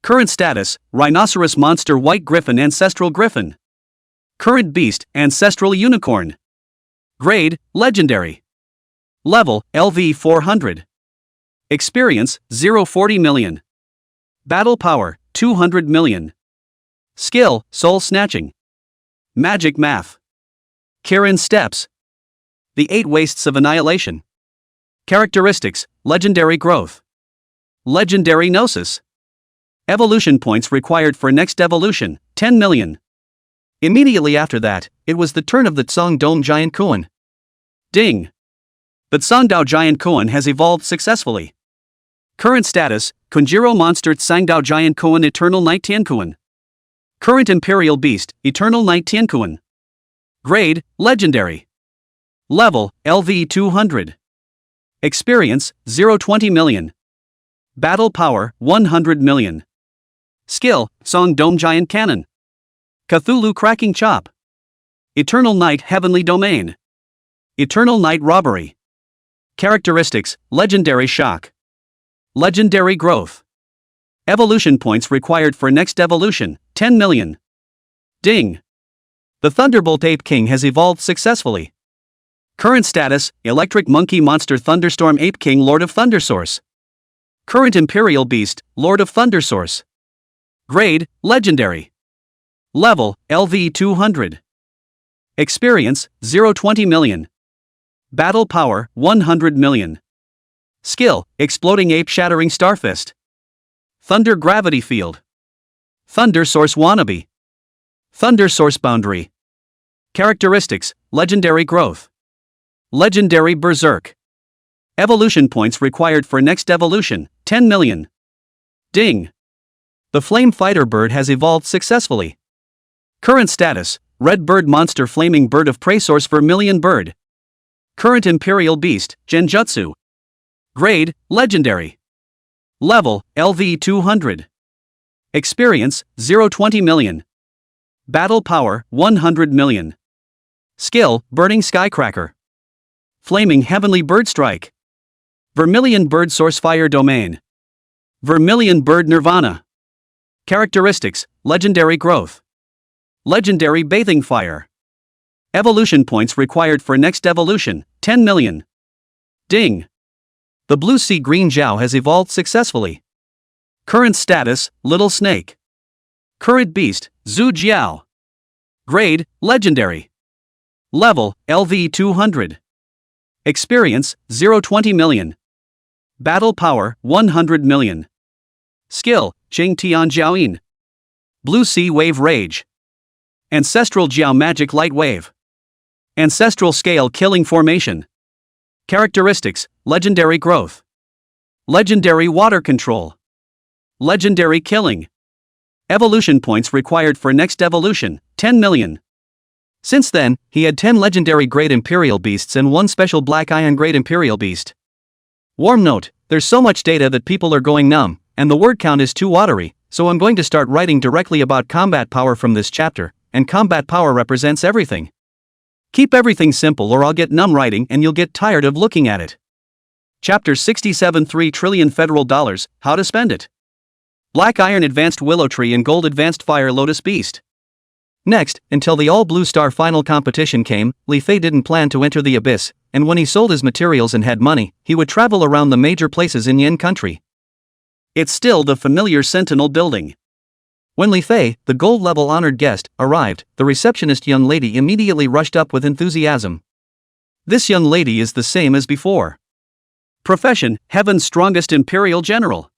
Current status, Rhinoceros Monster White Griffin Ancestral Griffin. Current Beast, Ancestral Unicorn. Grade, Legendary. Level, LV 400. Experience, 040 million. Battle Power, 200 million. Skill, Soul Snatching. Magic Math. Kirin Steps. The 8 Wastes of Annihilation. Characteristics, Legendary Growth. Legendary Gnosis. Evolution points required for next evolution, 10 million. Immediately after that, it was the turn of the Tsang Dome Giant Kuan. Ding! The Sangdao Giant Kuan has evolved successfully. Current status, Kunjiro Monster Sangdao Giant Kuan Eternal Night Tiankuan. Current Imperial Beast, Eternal Night Tiankuan. Grade, Legendary. Level, LV 200. Experience, 020 million. Battle Power, 100 million. Skill, Song Dome Giant Cannon. Cthulhu Cracking Chop. Eternal Night Heavenly Domain. Eternal Night Robbery. Characteristics, Legendary Shock. Legendary Growth. Evolution points required for next evolution, 10 million. Ding! The Thunderbolt Ape King has evolved successfully. Current status, Electric Monkey Monster Thunderstorm Ape King Lord of Thundersource. Current Imperial Beast, Lord of Thundersource. Grade, Legendary. Level, LV 200. Experience, 020 million. Battle Power, 100 million. Skill, Exploding Ape Shattering Starfist. Thunder Gravity Field. Thunder Source Wannabe. Thunder Source Boundary. Characteristics, Legendary Growth. Legendary Berserk. Evolution points required for next evolution, 10 million. Ding! The Flame Fighter Bird has evolved successfully. Current status, Red Bird Monster Flaming Bird of Prey Source Vermilion Bird. Current Imperial Beast, Genjutsu. Grade, Legendary. Level, LV 200. Experience, 020 million. Battle Power, 100 million. Skill, Burning Skycracker. Flaming Heavenly Bird Strike. Vermilion Bird Source Fire Domain. Vermilion Bird Nirvana. Characteristics, Legendary Growth. Legendary Bathing Fire. Evolution points required for next evolution, 10 million. Ding! The blue sea green Zhao has evolved successfully. Current status, Little Snake. Current beast, Zhu Jiao. Grade, Legendary. Level, LV 200. Experience, 020 million. Battle power, 100 million. Skill, Jing Tian Jiaoyin. Blue Sea Wave Rage. Ancestral Jiao Magic Light Wave. Ancestral Scale Killing Formation. Characteristics, Legendary Growth. Legendary Water Control. Legendary Killing. Evolution points required for next evolution, 10 million. Since then, he had 10 legendary Great Imperial Beasts and 1 special Black Iron Great Imperial Beast. Warm note, there's so much data that people are going numb, and the word count is too watery, so I'm going to start writing directly about combat power from this chapter, and combat power represents everything. Keep everything simple or I'll get numb writing and you'll get tired of looking at it. Chapter 67 $3 trillion federal dollars, how to spend it. Black Iron Advanced Willow Tree and Gold Advanced Fire Lotus Beast. Next, until the All-Blue Star final competition came, Li Fei didn't plan to enter the abyss, and when he sold his materials and had money, he would travel around the major places in Yin country. It's still the familiar Sentinel building. When Li Fei, the gold-level honored guest, arrived, the receptionist young lady immediately rushed up with enthusiasm. This young lady is the same as before. Profession, Heaven's Strongest Imperial General.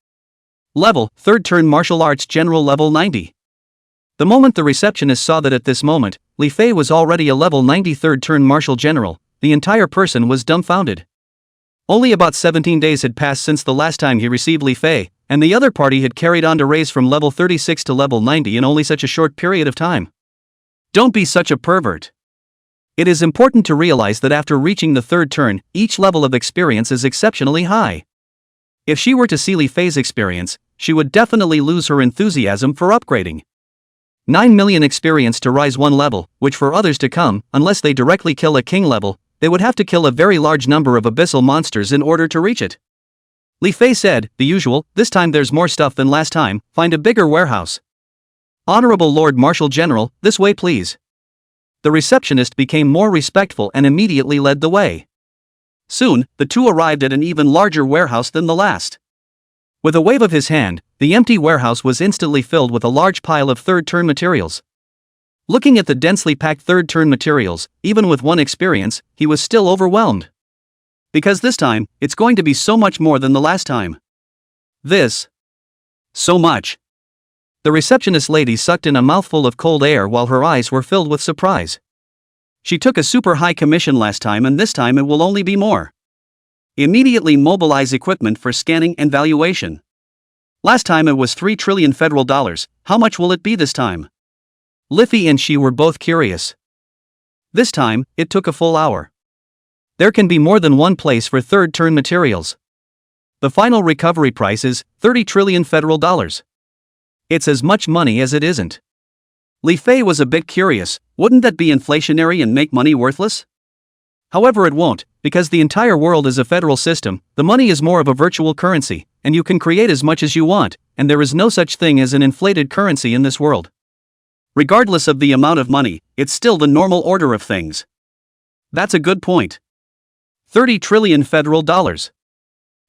Level, 3rd Turn Martial Arts General Level 90. The moment the receptionist saw that at this moment, Li Fei was already a level 90 3rd Turn Martial General, the entire person was dumbfounded. Only about 17 days had passed since the last time he received Li Fei, and the other party had carried on to raise from level 36 to level 90 in only such a short period of time. Don't be such a pervert. It is important to realize that after reaching the 3rd turn, each level of experience is exceptionally high. If she were to see Li Fei's experience, she would definitely lose her enthusiasm for upgrading. 9 million experience to rise 1 level, which for others to come, unless they directly kill a king level, they would have to kill a very large number of abyssal monsters in order to reach it. Li Fei said, the usual, this time there's more stuff than last time, find a bigger warehouse. Honorable Lord Marshal General, this way please. The receptionist became more respectful and immediately led the way. Soon, the two arrived at an even larger warehouse than the last. With a wave of his hand, the empty warehouse was instantly filled with a large pile of 3rd turn materials. Looking at the densely packed 3rd turn materials, even with 1 experience, he was still overwhelmed. Because this time, it's going to be so much more than the last time. So much. The receptionist lady sucked in a mouthful of cold air while her eyes were filled with surprise. She took a super high commission last time and this time it will only be more. Immediately mobilize equipment for scanning and valuation. Last time it was 3 trillion federal dollars, how much will it be this time? Li Fei and she were both curious. This time, it took a full hour. There can be more than one place for 3rd turn materials. The final recovery price is 30 trillion federal dollars. It's as much money as it isn't. Li Fei was a bit curious, wouldn't that be inflationary and make money worthless? However, it won't, because the entire world is a federal system, the money is more of a virtual currency, and you can create as much as you want, and there is no such thing as an inflated currency in this world. Regardless of the amount of money, it's still the normal order of things. That's a good point. 30 trillion federal dollars.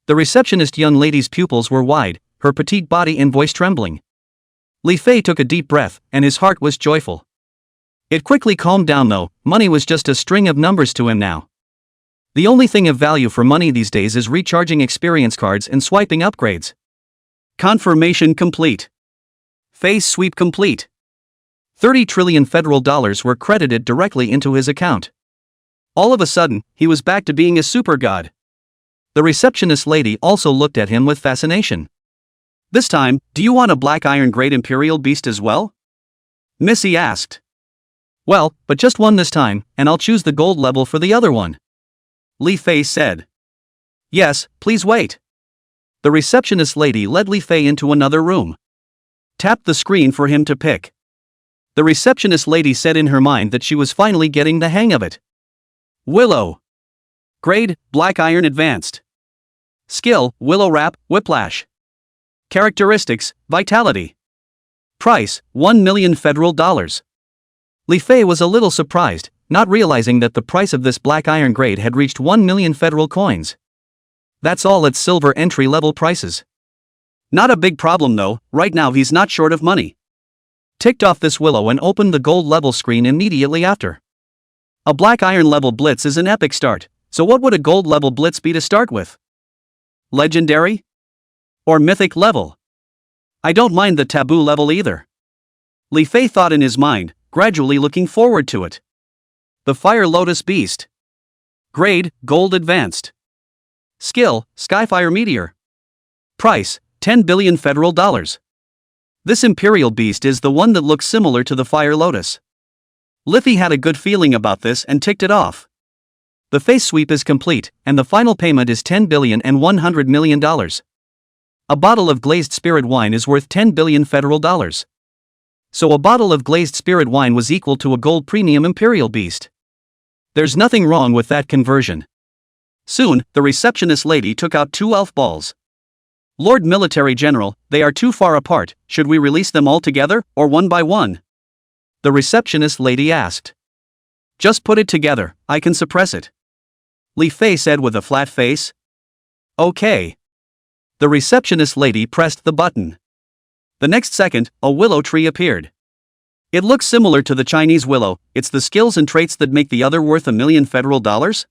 The receptionist young lady's pupils were wide, her petite body and voice trembling. Li Fei took a deep breath, and his heart was joyful. It quickly calmed down though, money was just a string of numbers to him now. The only thing of value for money these days is recharging experience cards and swiping upgrades. Confirmation complete. Phase sweep complete. 30 trillion federal dollars were credited directly into his account. All of a sudden, he was back to being a super god. The receptionist lady also looked at him with fascination. This time, do you want a Black Iron Great Imperial Beast as well? Missy asked. Well, but just one this time, and I'll choose the gold level for the other one. Li Fei said. Yes, please wait. The receptionist lady led Li Fei into another room. Tapped the screen for him to pick. The receptionist lady said in her mind that she was finally getting the hang of it. Willow. Grade, Black Iron Advanced. Skill, Willow Wrap, Whiplash. Characteristics, Vitality. Price, 1 million federal dollars. Li Fei was a little surprised, not realizing that the price of this black iron grade had reached 1 million federal coins. That's all at silver entry-level prices. Not a big problem though, right now he's not short of money. Ticked off this Willow and opened the gold level screen immediately after. A black iron level blitz is an epic start, so what would a gold level blitz be to start with? Legendary? Or mythic level? I don't mind the taboo level either. Li Fei thought in his mind, gradually looking forward to it. The Fire Lotus Beast. Grade, Gold Advanced. Skill, Skyfire Meteor. Price, 10 billion federal dollars. This Imperial Beast is the one that looks similar to the Fire Lotus. Liffey had a good feeling about this and ticked it off. The face sweep is complete, and the final payment is $10 billion and $100 million. A bottle of glazed spirit wine is worth 10 billion federal dollars. So a bottle of glazed spirit wine was equal to a gold premium Imperial Beast. There's nothing wrong with that conversion. Soon, the receptionist lady took out 2 elf balls. Lord Military General, they are too far apart, should we release them all together, or one by one? The receptionist lady asked. Just put it together, I can suppress it. Li Fei said with a flat face. Okay. The receptionist lady pressed the button. The next second, a willow tree appeared. It looks similar to the Chinese willow, it's the skills and traits that make the other worth $1 million federal dollars?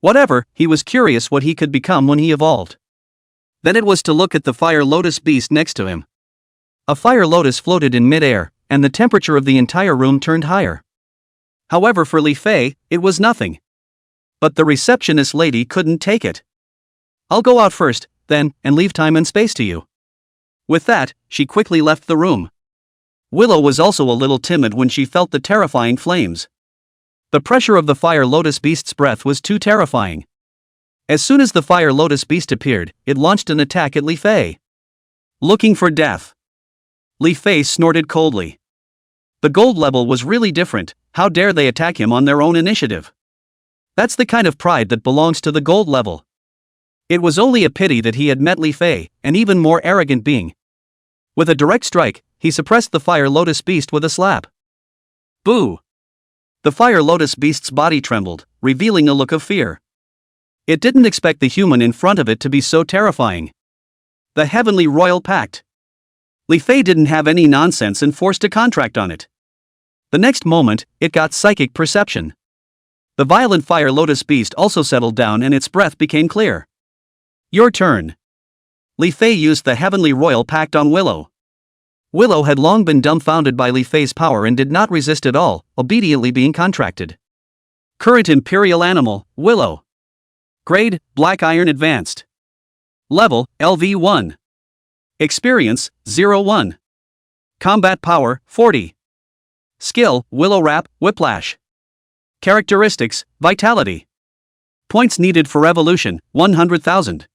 Whatever, he was curious what he could become when he evolved. Then it was to look at the Fire Lotus Beast next to him. A Fire Lotus floated in mid-air, and the temperature of the entire room turned higher. However, for Li Fei, it was nothing. But the receptionist lady couldn't take it. I'll go out first, then, and leave time and space to you. With that, she quickly left the room. Willow was also a little timid when she felt the terrifying flames. The pressure of the Fire Lotus Beast's breath was too terrifying. As soon as the Fire Lotus Beast appeared, it launched an attack at Li Fei. Looking for death. Li Fei snorted coldly. The gold level was really different, how dare they attack him on their own initiative? That's the kind of pride that belongs to the gold level. It was only a pity that he had met Li Fei, an even more arrogant being. With a direct strike, he suppressed the Fire Lotus Beast with a slap. Boo! The Fire Lotus Beast's body trembled, revealing a look of fear. It didn't expect the human in front of it to be so terrifying. The Heavenly Royal Pact. Li Fei didn't have any nonsense and forced a contract on it. The next moment, it got psychic perception. The violent Fire Lotus Beast also settled down and its breath became clear. Your turn. Li Fei used the Heavenly Royal Pact on Willow. Willow had long been dumbfounded by Li Fei's power and did not resist at all, obediently being contracted. Current Imperial Animal, Willow. Grade, Black Iron Advanced. Level, LV1. Experience, 0-1. Combat Power, 40. Skill, Willow Wrap, Whiplash. Characteristics, Vitality. Points needed for evolution, 100,000.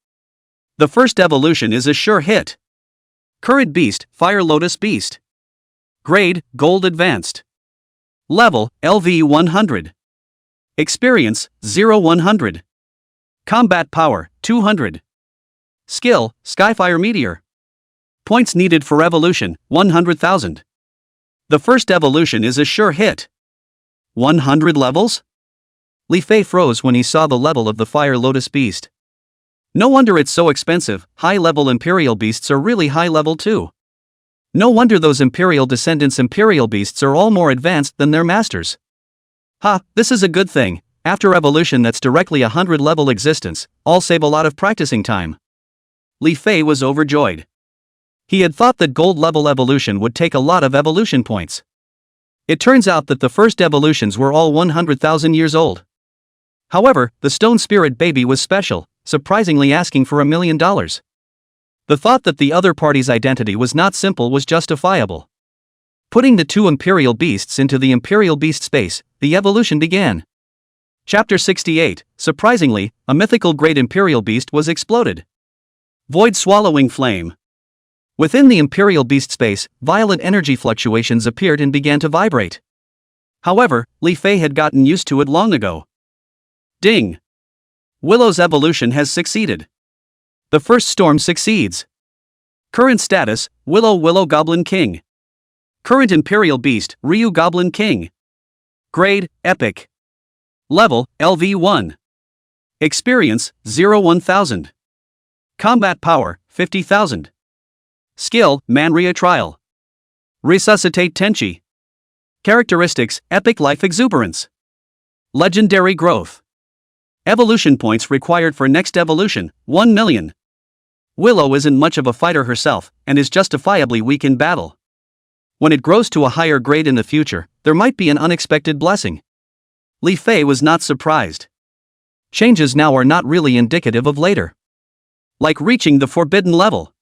The first evolution is a sure hit. Current Beast, Fire Lotus Beast. Grade, Gold Advanced. Level, LV100. Experience, 0-100. Combat Power, 200. Skill, Skyfire Meteor. Points needed for evolution, 100,000. The first evolution is a sure hit. 100 levels? Li Fei froze when he saw the level of the Fire Lotus Beast. No wonder it's so expensive, high-level Imperial Beasts are really high-level too. No wonder those Imperial Descendants Imperial Beasts are all more advanced than their masters. Ha, this is a good thing, after evolution that's directly a 100-level existence, I'll save a lot of practicing time. Li Fei was overjoyed. He had thought that gold-level evolution would take a lot of evolution points. It turns out that the first evolutions were all 100,000 years old. However, the Stone Spirit Baby was special, surprisingly asking for $1 million. The thought that the other party's identity was not simple was justifiable. Putting the 2 Imperial Beasts into the Imperial Beast space, the evolution began. Chapter 68, surprisingly, a mythical great Imperial Beast was exploded. Void Swallowing Flame. Within the Imperial Beast space, violent energy fluctuations appeared and began to vibrate. However, Li Fei had gotten used to it long ago. Ding! Willow's evolution has succeeded. The first storm succeeds. Current status, Willow Goblin King. Current Imperial Beast, Ryu Goblin King. Grade, Epic. Level, LV1. Experience, 0-1000. Combat Power, 50,000. Skill, Manhwa Trial. Resuscitate Tenchi. Characteristics, Epic Life Exuberance. Legendary Growth. Evolution points required for next evolution, 1 million. Willow isn't much of a fighter herself, and is justifiably weak in battle. When it grows to a higher grade in the future, there might be an unexpected blessing. Li Fei was not surprised. Changes now are not really indicative of later. Like reaching the forbidden level.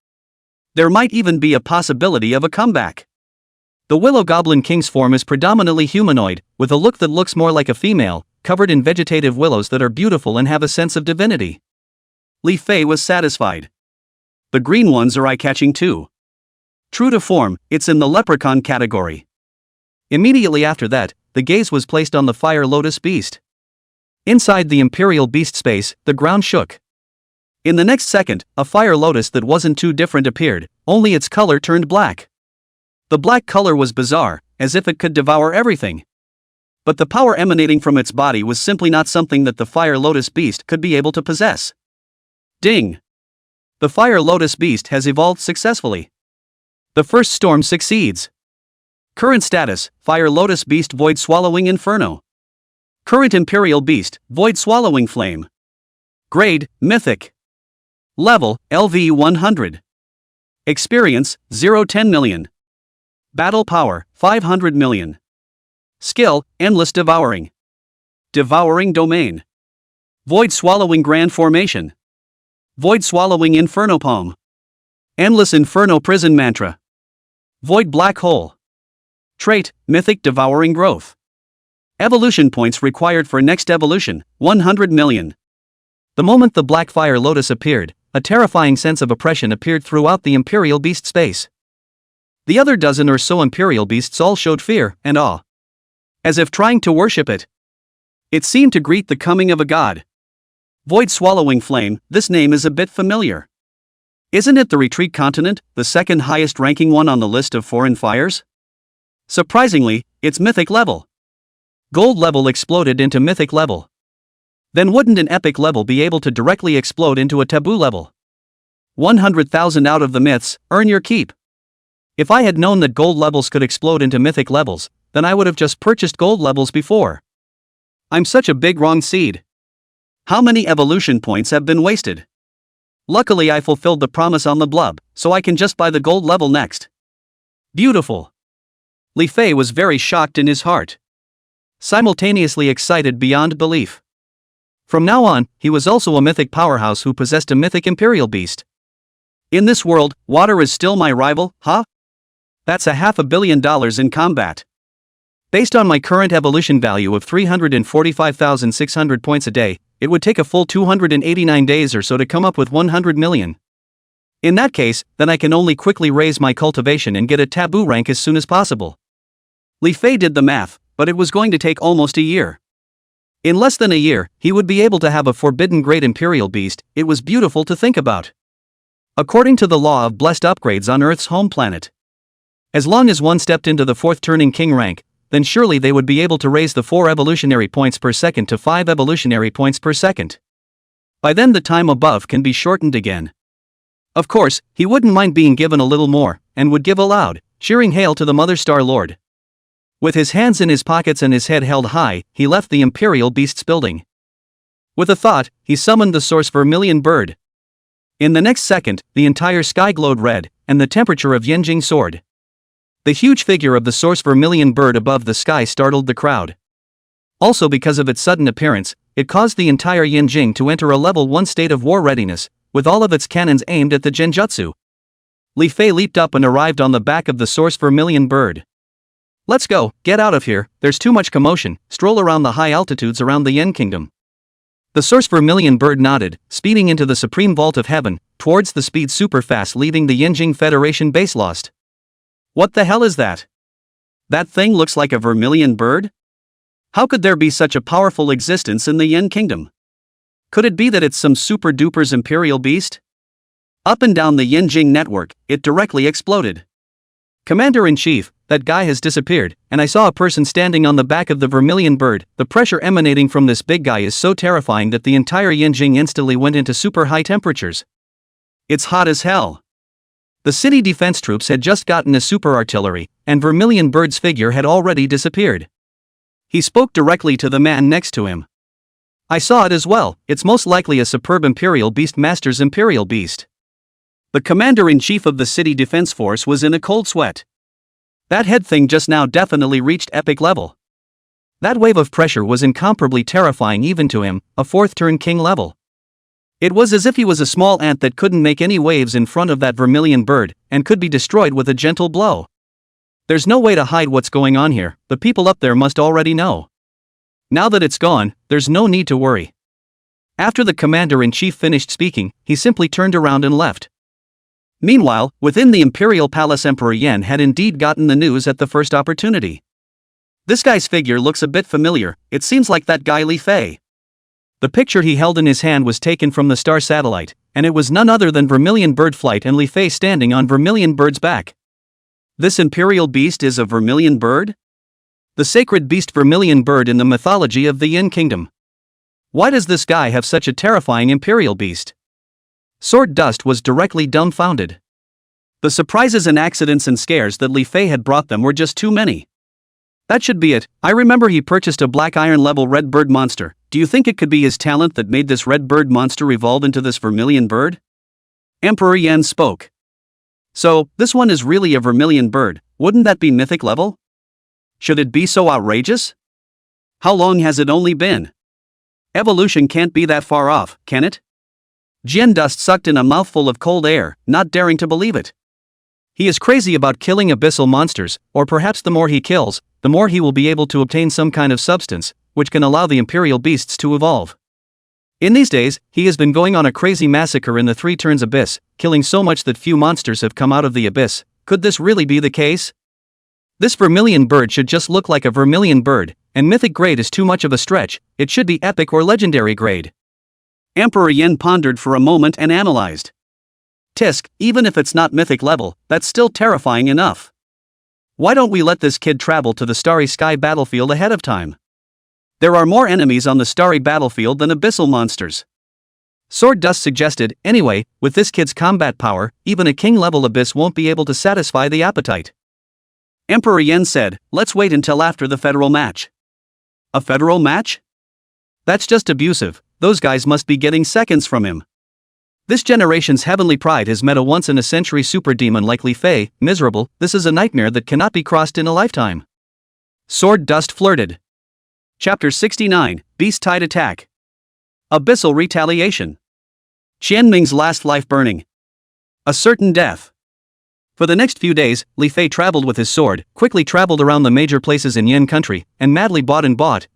There might even be a possibility of a comeback. The Willow Goblin King's form is predominantly humanoid, with a look that looks more like a female, covered in vegetative willows that are beautiful and have a sense of divinity. Li Fei was satisfied. The green ones are eye-catching too. True to form, it's in the leprechaun category. Immediately after that, the gaze was placed on the Fire Lotus Beast. Inside the Imperial Beast space, the ground shook. In the next second, a Fire Lotus that wasn't too different appeared, only its color turned black. The black color was bizarre, as if it could devour everything. But the power emanating from its body was simply not something that the Fire Lotus Beast could be able to possess. Ding! The Fire Lotus Beast has evolved successfully. The first storm succeeds. Current status, Fire Lotus Beast Void Swallowing Inferno. Current Imperial Beast, Void Swallowing Flame. Grade, Mythic. Level, LV 100. Experience, 0-10 million. Battle Power, 500 million. Skill, Endless Devouring. Devouring Domain. Void Swallowing Grand Formation. Void Swallowing Inferno Palm. Endless Inferno Prison Mantra. Void Black Hole. Trait, Mythic Devouring Growth. Evolution points required for next evolution, 100 million. The moment the Black Fire Lotus appeared, a terrifying sense of oppression appeared throughout the Imperial Beast space. The other dozen or so Imperial Beasts all showed fear and awe. As if trying to worship it. It seemed to greet the coming of a god. Void Swallowing Flame, this name is a bit familiar. Isn't it the Retreat Continent, the second highest ranking one on the list of foreign fires? Surprisingly, it's Mythic level. Gold level exploded into Mythic level. Then wouldn't an Epic level be able to directly explode into a Taboo level? 100,000 out of the myths, earn your keep. If I had known that gold levels could explode into Mythic levels, then I would have just purchased gold levels before. I'm such a big wrong seed. How many evolution points have been wasted? Luckily I fulfilled the promise on the blub, so I can just buy the gold level next. Beautiful. Li Fei was very shocked in his heart. Simultaneously excited beyond belief. From now on, he was also a mythic powerhouse who possessed a mythic imperial beast. In this world, water is still my rival, huh? That's $500 million in combat. Based on my current evolution value of 345,600 points a day, it would take a full 289 days or so to come up with 100 million. In that case, then I can only quickly raise my cultivation and get a taboo rank as soon as possible. Li Fei did the math, but it was going to take almost a year. In less than a year, he would be able to have a forbidden great imperial beast. It was beautiful to think about. According to the law of blessed upgrades on Earth's home planet. As long as one stepped into the 4th turning king rank, then surely they would be able to raise the 4 evolutionary points per second to 5 evolutionary points per second. By then the time above can be shortened again. Of course, he wouldn't mind being given a little more, and would give a loud, cheering hail to the Mother Star Lord. With his hands in his pockets and his head held high, he left the Imperial Beasts building. With a thought, he summoned the Source Vermilion Bird. In the next second, the entire sky glowed red, and the temperature of Yenjing soared. The huge figure of the Source Vermilion Bird above the sky startled the crowd. Also because of its sudden appearance, it caused the entire Yenjing to enter a level 1 state of war readiness, with all of its cannons aimed at the genjutsu. Li Fei leaped up and arrived on the back of the Source Vermilion Bird. Let's go, get out of here, there's too much commotion, stroll around the high altitudes around the Yen Kingdom. The Source Vermilion Bird nodded, speeding into the supreme vault of heaven, towards the speed super fast leaving the Yenjing Federation base lost. What the hell is that? That thing looks like a vermilion bird? How could there be such a powerful existence in the Yen Kingdom? Could it be that it's some super duper's imperial beast? Up and down the Yenjing network, it directly exploded. Commander-in-Chief, that guy has disappeared, and I saw a person standing on the back of the vermilion bird. The pressure emanating from this big guy is so terrifying that the entire Yinjing instantly went into super high temperatures. It's hot as hell. The city defense troops had just gotten a super artillery, and vermilion bird's figure had already disappeared. He spoke directly to the man next to him. I saw it as well, it's most likely a superb Imperial Beast Master's Imperial Beast. The commander-in-chief of the city defense force was in a cold sweat. That head thing just now definitely reached epic level. That wave of pressure was incomparably terrifying even to him, a 4th turn king level. It was as if he was a small ant that couldn't make any waves in front of that vermilion bird, and could be destroyed with a gentle blow. There's no way to hide what's going on here, the people up there must already know. Now that it's gone, there's no need to worry. After the commander-in-chief finished speaking, he simply turned around and left. Meanwhile, within the Imperial Palace, Emperor Yan had indeed gotten the news at the first opportunity. This guy's figure looks a bit familiar, it seems like that guy Li Fei. The picture he held in his hand was taken from the star satellite, and it was none other than Vermilion Bird Flight and Li Fei standing on Vermilion Bird's back. This Imperial Beast is a Vermilion Bird? The sacred beast Vermilion Bird in the mythology of the Yin Kingdom. Why does this guy have such a terrifying Imperial Beast? Sword Dust was directly dumbfounded. The surprises and accidents and scares that Li Fei had brought them were just too many. That should be it. I remember he purchased a black iron level red bird monster. Do you think it could be his talent that made this red bird monster evolve into this vermilion bird? Emperor Yan spoke. So, this one is really a vermilion bird, wouldn't that be mythic level? Should it be so outrageous? How long has it only been? Evolution can't be that far off, can it? Jian Dust sucked in a mouthful of cold air, not daring to believe it. He is crazy about killing abyssal monsters, or perhaps the more he kills, the more he will be able to obtain some kind of substance, which can allow the Imperial Beasts to evolve. In these days, he has been going on a crazy massacre in the 3 Turns Abyss, killing so much that few monsters have come out of the abyss. Could this really be the case? This vermilion bird should just look like a vermilion bird, and mythic grade is too much of a stretch, it should be epic or legendary grade. Emperor Yin pondered for a moment and analyzed. Tisk, even if it's not mythic level, that's still terrifying enough. Why don't we let this kid travel to the starry sky battlefield ahead of time? There are more enemies on the starry battlefield than abyssal monsters. Sword Dust suggested, anyway, with this kid's combat power, even a king-level abyss won't be able to satisfy the appetite. Emperor Yen said, let's wait until after the federal match. A federal match? That's just abusive, those guys must be getting seconds from him. This generation's heavenly pride has met a once-in-a-century super demon like Li Fei, miserable, this is a nightmare that cannot be crossed in a lifetime. Sword Dust flirted. Chapter 69, Beast Tide Attack. Abyssal Retaliation. Qianming's last life burning. A certain death. For the next few days, Li Fei traveled with his sword, quickly traveled around the major places in Yin country, and madly bought,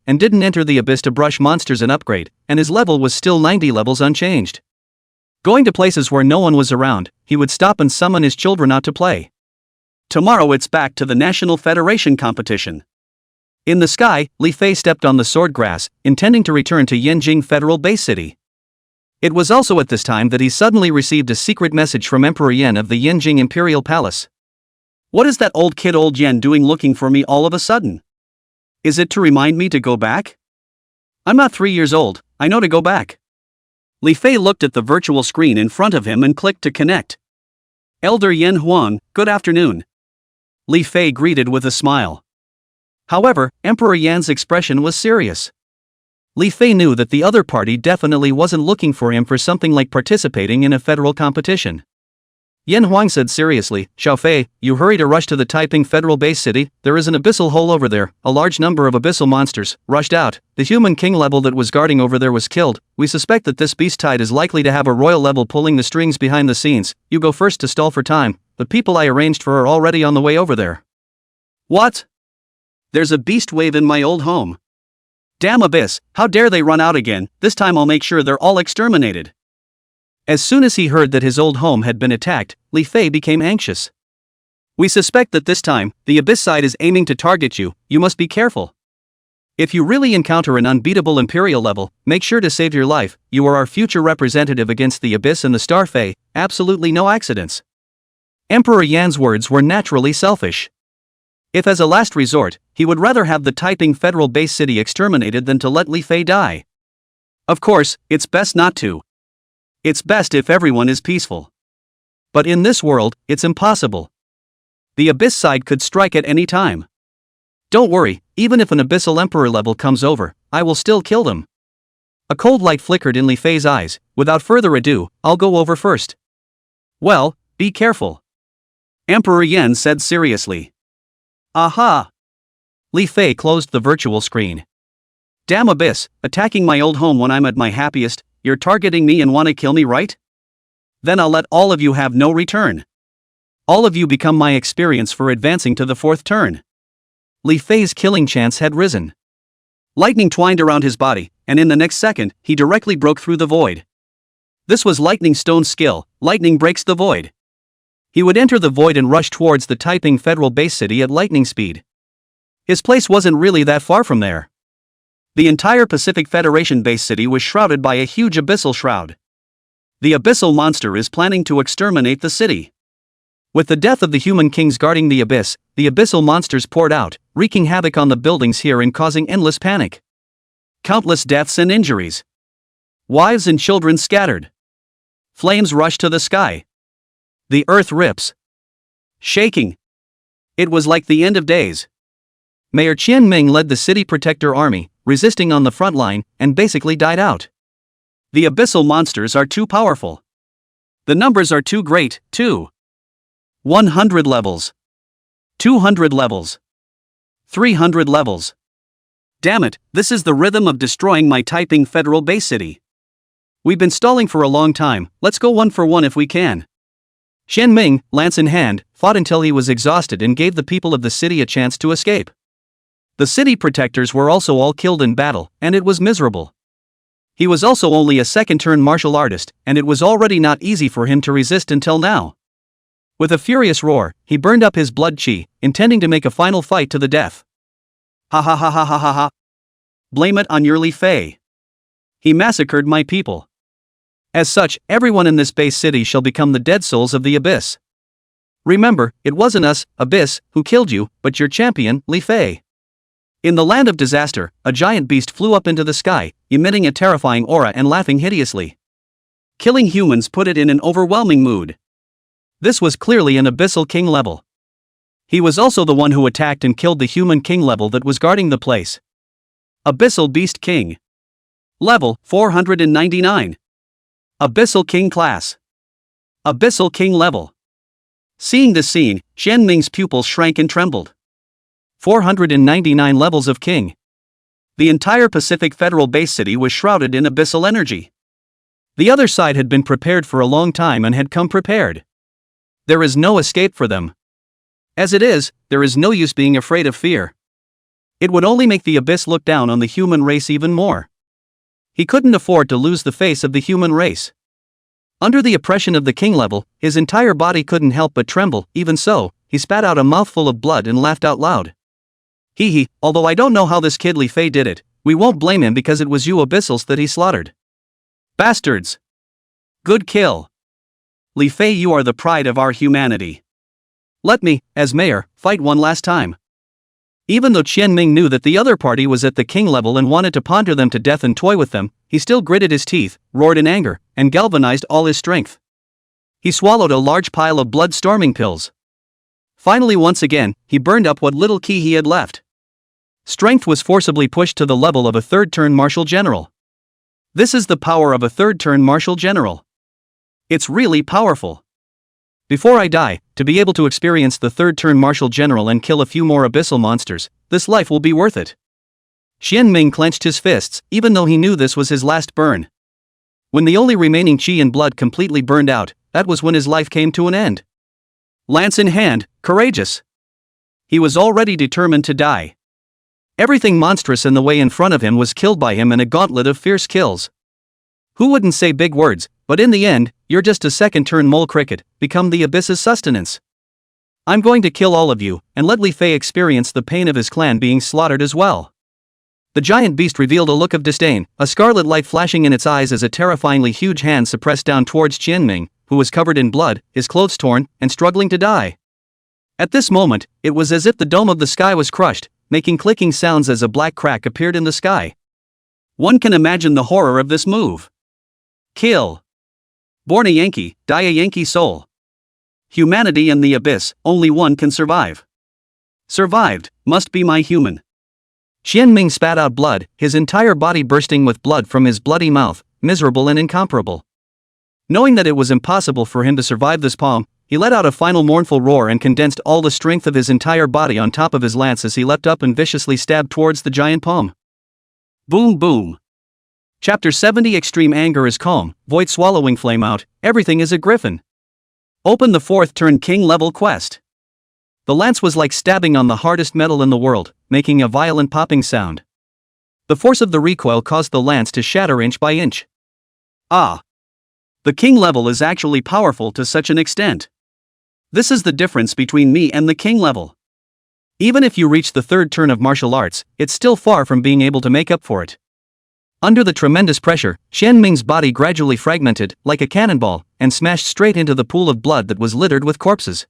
and didn't enter the abyss to brush monsters and upgrade, and his level was still 90 levels unchanged. Going to places where no one was around, he would stop and summon his children out to play. Tomorrow it's back to the National Federation competition. In the sky, Li Fei stepped on the sword grass, intending to return to Yanjing Federal Base City. It was also at this time that he suddenly received a secret message from Emperor Yan of the Yanjing Imperial Palace. What is that old kid old Yan doing looking for me all of a sudden? Is it to remind me to go back? I'm not 3 years old, I know to go back. Li Fei looked at the virtual screen in front of him and clicked to connect. Elder Yen Huang, good afternoon. Li Fei greeted with a smile. However, Emperor Yan's expression was serious. Li Fei knew that the other party definitely wasn't looking for him for something like participating in a federal competition. Yen Huang said seriously, Xiao Fei, you hurry to rush to the Taiping Federal Base City, there is an abyssal hole over there, a large number of abyssal monsters, rushed out, the human king level that was guarding over there was killed, we suspect that this beast tide is likely to have a royal level pulling the strings behind the scenes, you go first to stall for time, the people I arranged for are already on the way over there. What? There's a beast wave in my old home. Damn abyss, how dare they run out again, this time I'll make sure they're all exterminated. As soon as he heard that his old home had been attacked, Li Fei became anxious. We suspect that this time, the abyss side is aiming to target you, you must be careful. If you really encounter an unbeatable imperial level, make sure to save your life, you are our future representative against the abyss and the Star Fei, absolutely no accidents. Emperor Yan's words were naturally selfish. If as a last resort, he would rather have the Taiping Federal Base City exterminated than to let Li Fei die. Of course, it's best not to. It's best if everyone is peaceful. But in this world, it's impossible. The Abyss side could strike at any time. Don't worry, even if an Abyssal Emperor level comes over, I will still kill them. A cold light flickered in Li Fei's eyes. Without further ado, I'll go over first. Well, be careful. Emperor Yan said seriously. Aha! Li Fei closed the virtual screen. Damn Abyss, attacking my old home when I'm at my happiest. You're targeting me and want to kill me, right? Then I'll let all of you have no return. All of you become my experience for advancing to the 4th turn. Li Fei's killing chance had risen. Lightning twined around his body, and in the next second, he directly broke through the void. This was Lightning Stone's skill. Lightning breaks the void. He would enter the void and rush towards the Taiping Federal Base City at lightning speed. His place wasn't really that far from there. The entire Pacific Federation Base City was shrouded by a huge abyssal shroud. The abyssal monster is planning to exterminate the city. With the death of the human kings guarding the abyss, the abyssal monsters poured out, wreaking havoc on the buildings here and causing endless panic. Countless deaths and injuries. Wives and children scattered. Flames rush to the sky. The earth rips. Shaking. It was like the end of days. Mayor Qian Ming led the City Protector Army, resisting on the front line, and basically died out. The abyssal monsters are too powerful. The numbers are too great, too. 100 levels. 200 levels. 300 levels. Damn it, this is the rhythm of destroying my Taiping Federal Base City. We've been stalling for a long time, let's go one for one if we can. Qian Ming, lance in hand, fought until he was exhausted and gave the people of the city a chance to escape. The city protectors were also all killed in battle, and it was miserable. He was also only a second-turn martial artist, and it was already not easy for him to resist until now. With a furious roar, he burned up his blood chi, intending to make a final fight to the death. Ha ha ha ha ha ha ha. Blame it on your Li Fei. He massacred my people. As such, everyone in this base city shall become the dead souls of the Abyss. Remember, it wasn't us, Abyss, who killed you, but your champion, Li Fei. In the land of disaster, a giant beast flew up into the sky, emitting a terrifying aura and laughing hideously. Killing humans put it in an overwhelming mood. This was clearly an Abyssal King level. He was also the one who attacked and killed the human king level that was guarding the place. Abyssal Beast King. Level 499. Abyssal King class. Abyssal King level. Seeing this scene, Qian Ming's pupils shrank and trembled. 499 levels of king. The entire Pacific Federal Base City was shrouded in abyssal energy. The other side had been prepared for a long time and had come prepared. There is no escape for them. As it is, there is no use being afraid of fear. It would only make the Abyss look down on the human race even more. He couldn't afford to lose the face of the human race. Under the oppression of the king level, his entire body couldn't help but tremble. Even so, he spat out a mouthful of blood and laughed out loud. Hee hee, although I don't know how this kid Li Fei did it, we won't blame him because it was you abyssals that he slaughtered. Bastards! Good kill. Li Fei, you are the pride of our humanity. Let me, as mayor, fight one last time. Even though Qian Ming knew that the other party was at the king level and wanted to ponder them to death and toy with them, he still gritted his teeth, roared in anger, and galvanized all his strength. He swallowed a large pile of blood-storming pills. Finally, once again, he burned up what little ki he had left. Strength was forcibly pushed to the level of a third-turn martial general. This is the power of a third-turn martial general. It's really powerful. Before I die, to be able to experience the third-turn martial general and kill a few more abyssal monsters, this life will be worth it. Qian Ming clenched his fists, even though he knew this was his last burn. When the only remaining chi and blood completely burned out, that was when his life came to an end. Lance in hand, courageous. He was already determined to die. Everything monstrous in the way in front of him was killed by him in a gauntlet of fierce kills. Who wouldn't say big words, but in the end, you're just a second-turn mole cricket, become the Abyss's sustenance. I'm going to kill all of you, and let Li Fei experience the pain of his clan being slaughtered as well. The giant beast revealed a look of disdain, a scarlet light flashing in its eyes as a terrifyingly huge hand suppressed down towards Qian Ming, who was covered in blood, his clothes torn, and struggling to die. At this moment, it was as if the dome of the sky was crushed, making clicking sounds as a black crack appeared in the sky. One can imagine the horror of this move. Kill. Born a Yankee, die a Yankee soul. Humanity and the abyss, only one can survive. Survived, must be my human. Qian Ming spat out blood, his entire body bursting with blood from his bloody mouth, miserable and incomparable. Knowing that it was impossible for him to survive this palm, he let out a final mournful roar and condensed all the strength of his entire body on top of his lance as he leapt up and viciously stabbed towards the giant palm. Boom boom. Chapter 70 Extreme anger is calm, void swallowing flame out, everything is a griffin. Open the 4th turn king level quest. The lance was like stabbing on the hardest metal in the world, making a violent popping sound. The force of the recoil caused the lance to shatter inch by inch. Ah! The king level is actually powerful to such an extent. This is the difference between me and the king level. Even if you reach the 3rd turn of martial arts, it's still far from being able to make up for it. Under the tremendous pressure, Qian Ming's body gradually fragmented, like a cannonball, and smashed straight into the pool of blood that was littered with corpses.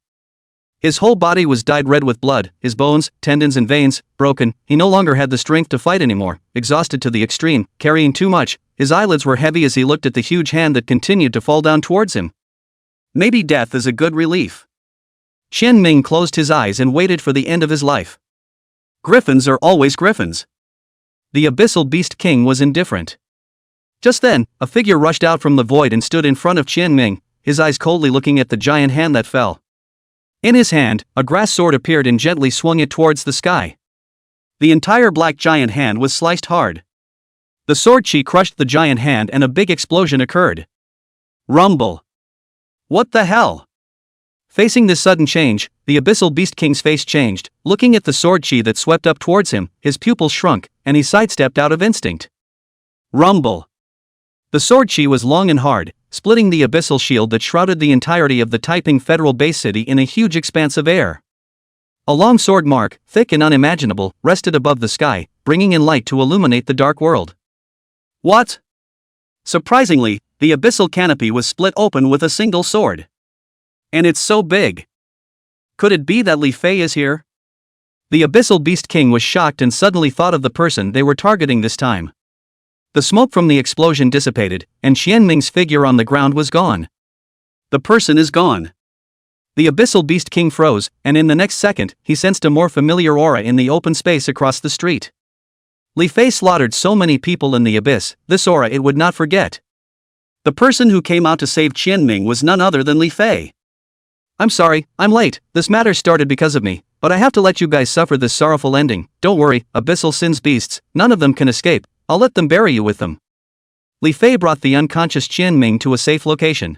His whole body was dyed red with blood, his bones, tendons and veins, broken. He no longer had the strength to fight anymore, exhausted to the extreme, carrying too much. His eyelids were heavy as he looked at the huge hand that continued to fall down towards him. Maybe death is a good relief. Qian Ming closed his eyes and waited for the end of his life. Griffins are always griffins. The Abyssal Beast King was indifferent. Just then, a figure rushed out from the void and stood in front of Qian Ming, his eyes coldly looking at the giant hand that fell. In his hand, a grass sword appeared and gently swung it towards the sky. The entire black giant hand was sliced hard. The sword chi crushed the giant hand and a big explosion occurred. Rumble. What the hell? Facing this sudden change, the Abyssal Beast King's face changed. Looking at the sword chi that swept up towards him, his pupils shrunk, and he sidestepped out of instinct. Rumble. The sword chi was long and hard, splitting the abyssal shield that shrouded the entirety of the Taiping Federal Base City in a huge expanse of air. A long sword mark, thick and unimaginable, rested above the sky, bringing in light to illuminate the dark world. What? Surprisingly, the abyssal canopy was split open with a single sword. And it's so big. Could it be that Li Fei is here? The Abyssal Beast King was shocked and suddenly thought of the person they were targeting this time. The smoke from the explosion dissipated, and Qian Ming's figure on the ground was gone. The person is gone. The Abyssal Beast King froze, and in the next second, he sensed a more familiar aura in the open space across the street. Li Fei slaughtered so many people in the abyss, this aura it would not forget. The person who came out to save Qian Ming was none other than Li Fei. I'm sorry, I'm late, this matter started because of me, but I have to let you guys suffer this sorrowful ending. Don't worry, Abyssal Sin's beasts, none of them can escape, I'll let them bury you with them. Li Fei brought the unconscious Qian Ming to a safe location.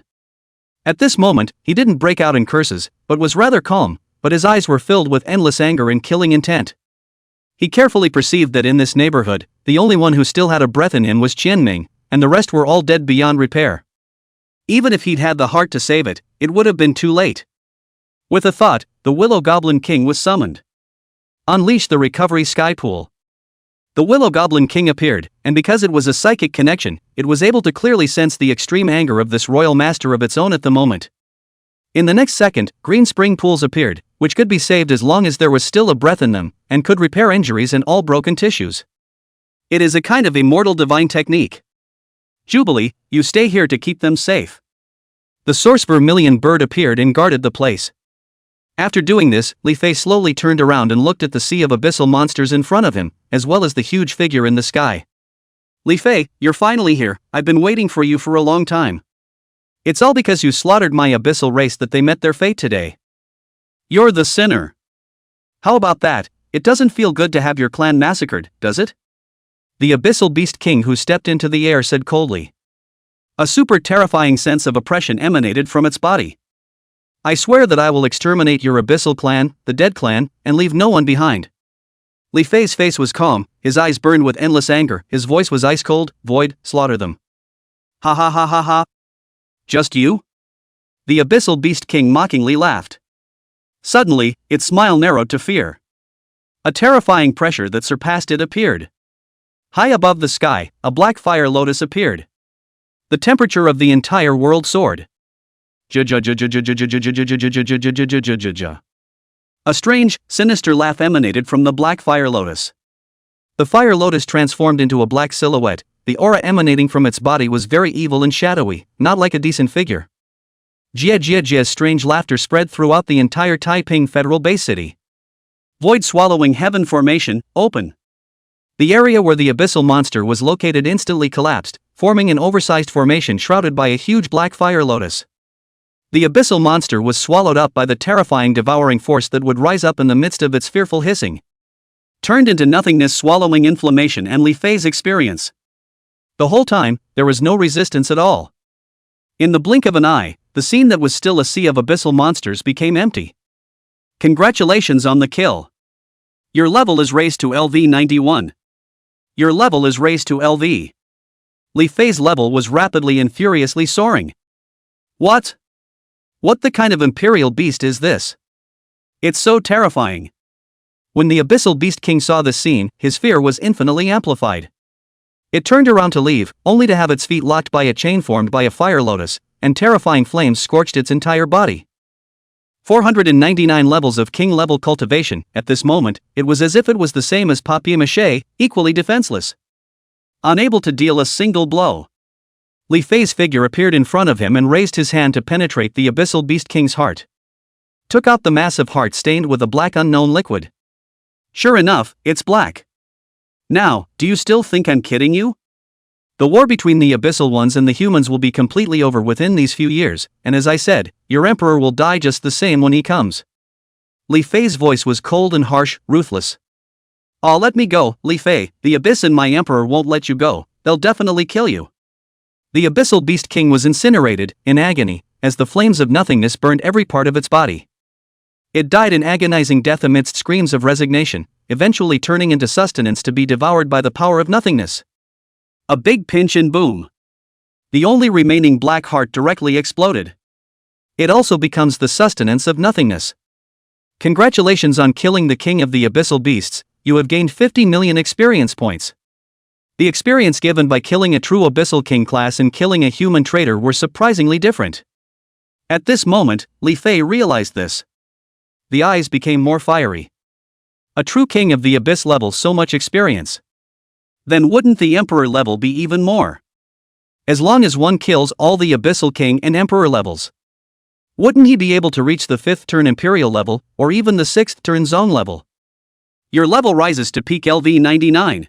At this moment, he didn't break out in curses, but was rather calm, but his eyes were filled with endless anger and killing intent. He carefully perceived that in this neighborhood, the only one who still had a breath in him was Qian Ming, and the rest were all dead beyond repair. Even if he'd had the heart to save it, it would have been too late. With a thought, the Willow Goblin King was summoned. Unleash the recovery sky pool. The Willow Goblin King appeared, and because it was a psychic connection, it was able to clearly sense the extreme anger of this royal master of its own at the moment. In the next second, green spring pools appeared, which could be saved as long as there was still a breath in them, and could repair injuries and all broken tissues. It is a kind of immortal divine technique. Jubilee, you stay here to keep them safe. The source vermilion bird appeared and guarded the place. After doing this, Li Fei slowly turned around and looked at the sea of abyssal monsters in front of him, as well as the huge figure in the sky. Li Fei, you're finally here, I've been waiting for you for a long time. It's all because you slaughtered my abyssal race that they met their fate today. You're the sinner. How about that? It doesn't feel good to have your clan massacred, does it? The Abyssal Beast King who stepped into the air said coldly. A super terrifying sense of oppression emanated from its body. I swear that I will exterminate your abyssal clan, the dead clan, and leave no one behind. Li Fei's face was calm, his eyes burned with endless anger, his voice was ice cold, void, slaughter them. Ha ha ha ha ha. Just you? The Abyssal Beast King mockingly laughed. Suddenly, its smile narrowed to fear. A terrifying pressure that surpassed it appeared. High above the sky, a black fire lotus appeared. The temperature of the entire world soared. A strange, sinister laugh emanated from the black fire lotus. The fire lotus transformed into a black silhouette. The aura emanating from its body was very evil and shadowy, not like a decent figure. Jia's strange laughter spread throughout the entire Taiping Federal Base City. Void swallowing heaven formation, open. The area where the abyssal monster was located instantly collapsed, forming an oversized formation shrouded by a huge black fire lotus. The abyssal monster was swallowed up by the terrifying devouring force that would rise up in the midst of its fearful hissing. Turned into nothingness, swallowing inflammation and Li Fei's experience. The whole time, there was no resistance at all. In the blink of an eye, the scene that was still a sea of abyssal monsters became empty. Congratulations on the kill. Your level is raised to LV 91. Your level is raised to LV. Li Fei's level was rapidly and furiously soaring. What? What the kind of imperial beast is this? It's so terrifying. When the abyssal beast king saw this scene, his fear was infinitely amplified. It turned around to leave, only to have its feet locked by a chain formed by a fire lotus, and terrifying flames scorched its entire body. 499 levels of king-level cultivation. At this moment, it was as if it was the same as papier-mâché, equally defenseless. Unable to deal a single blow. Li Fei's figure appeared in front of him and raised his hand to penetrate the abyssal beast king's heart. Took out the massive heart stained with a black unknown liquid. Sure enough, it's black. Now, do you still think I'm kidding you? The war between the abyssal ones and the humans will be completely over within these few years, and as I said, your emperor will die just the same when he comes. Li Fei's voice was cold and harsh, ruthless. "Aw, let me go, Li Fei, the abyss and my emperor won't let you go, they'll definitely kill you." The abyssal beast king was incinerated, in agony, as the flames of nothingness burned every part of its body. It died in agonizing death amidst screams of resignation, eventually turning into sustenance to be devoured by the power of nothingness. A big pinch and boom. The only remaining black heart directly exploded. It also becomes the sustenance of nothingness. Congratulations on killing the king of the abyssal beasts, you have gained 50 million experience points. The experience given by killing a true abyssal king class and killing a human traitor were surprisingly different. At this moment, Li Fei realized this. The eyes became more fiery. A true king of the abyss level so much experience. Then wouldn't the emperor level be even more? As long as one kills all the abyssal king and emperor levels. Wouldn't he be able to reach the 5th turn imperial level, or even the 6th turn zone level? Your level rises to peak LV 99.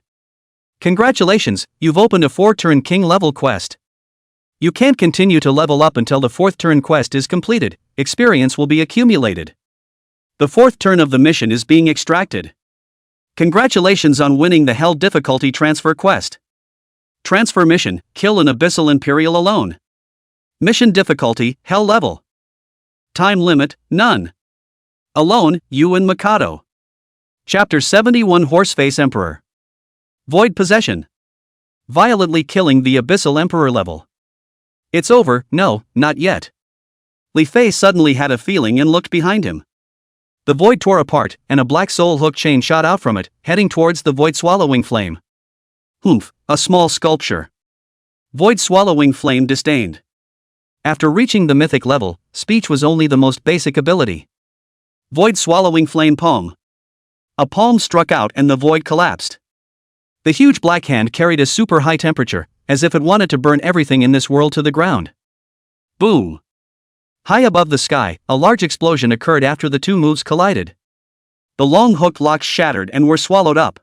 Congratulations, you've opened a 4-turn king level quest. You can't continue to level up until the 4th turn quest is completed, experience will be accumulated. The 4th turn of the mission is being extracted. Congratulations on winning the Hell difficulty transfer quest. Transfer mission, kill an abyssal imperial alone. Mission difficulty, Hell level. Time limit, none. Alone, you and Mikado. Chapter 71 Horseface Emperor. Void possession. Violently killing the abyssal emperor level. It's over, no, not yet. Li Fei suddenly had a feeling and looked behind him. The void tore apart, and a black soul hook chain shot out from it, heading towards the void swallowing flame. Humph, a small sculpture. Void swallowing flame disdained. After reaching the mythic level, speech was only the most basic ability. Void swallowing flame palm. A palm struck out and the void collapsed. The huge black hand carried a super high temperature, as if it wanted to burn everything in this world to the ground. Boom. High above the sky, a large explosion occurred after the two moves collided. The long hook locks shattered and were swallowed up.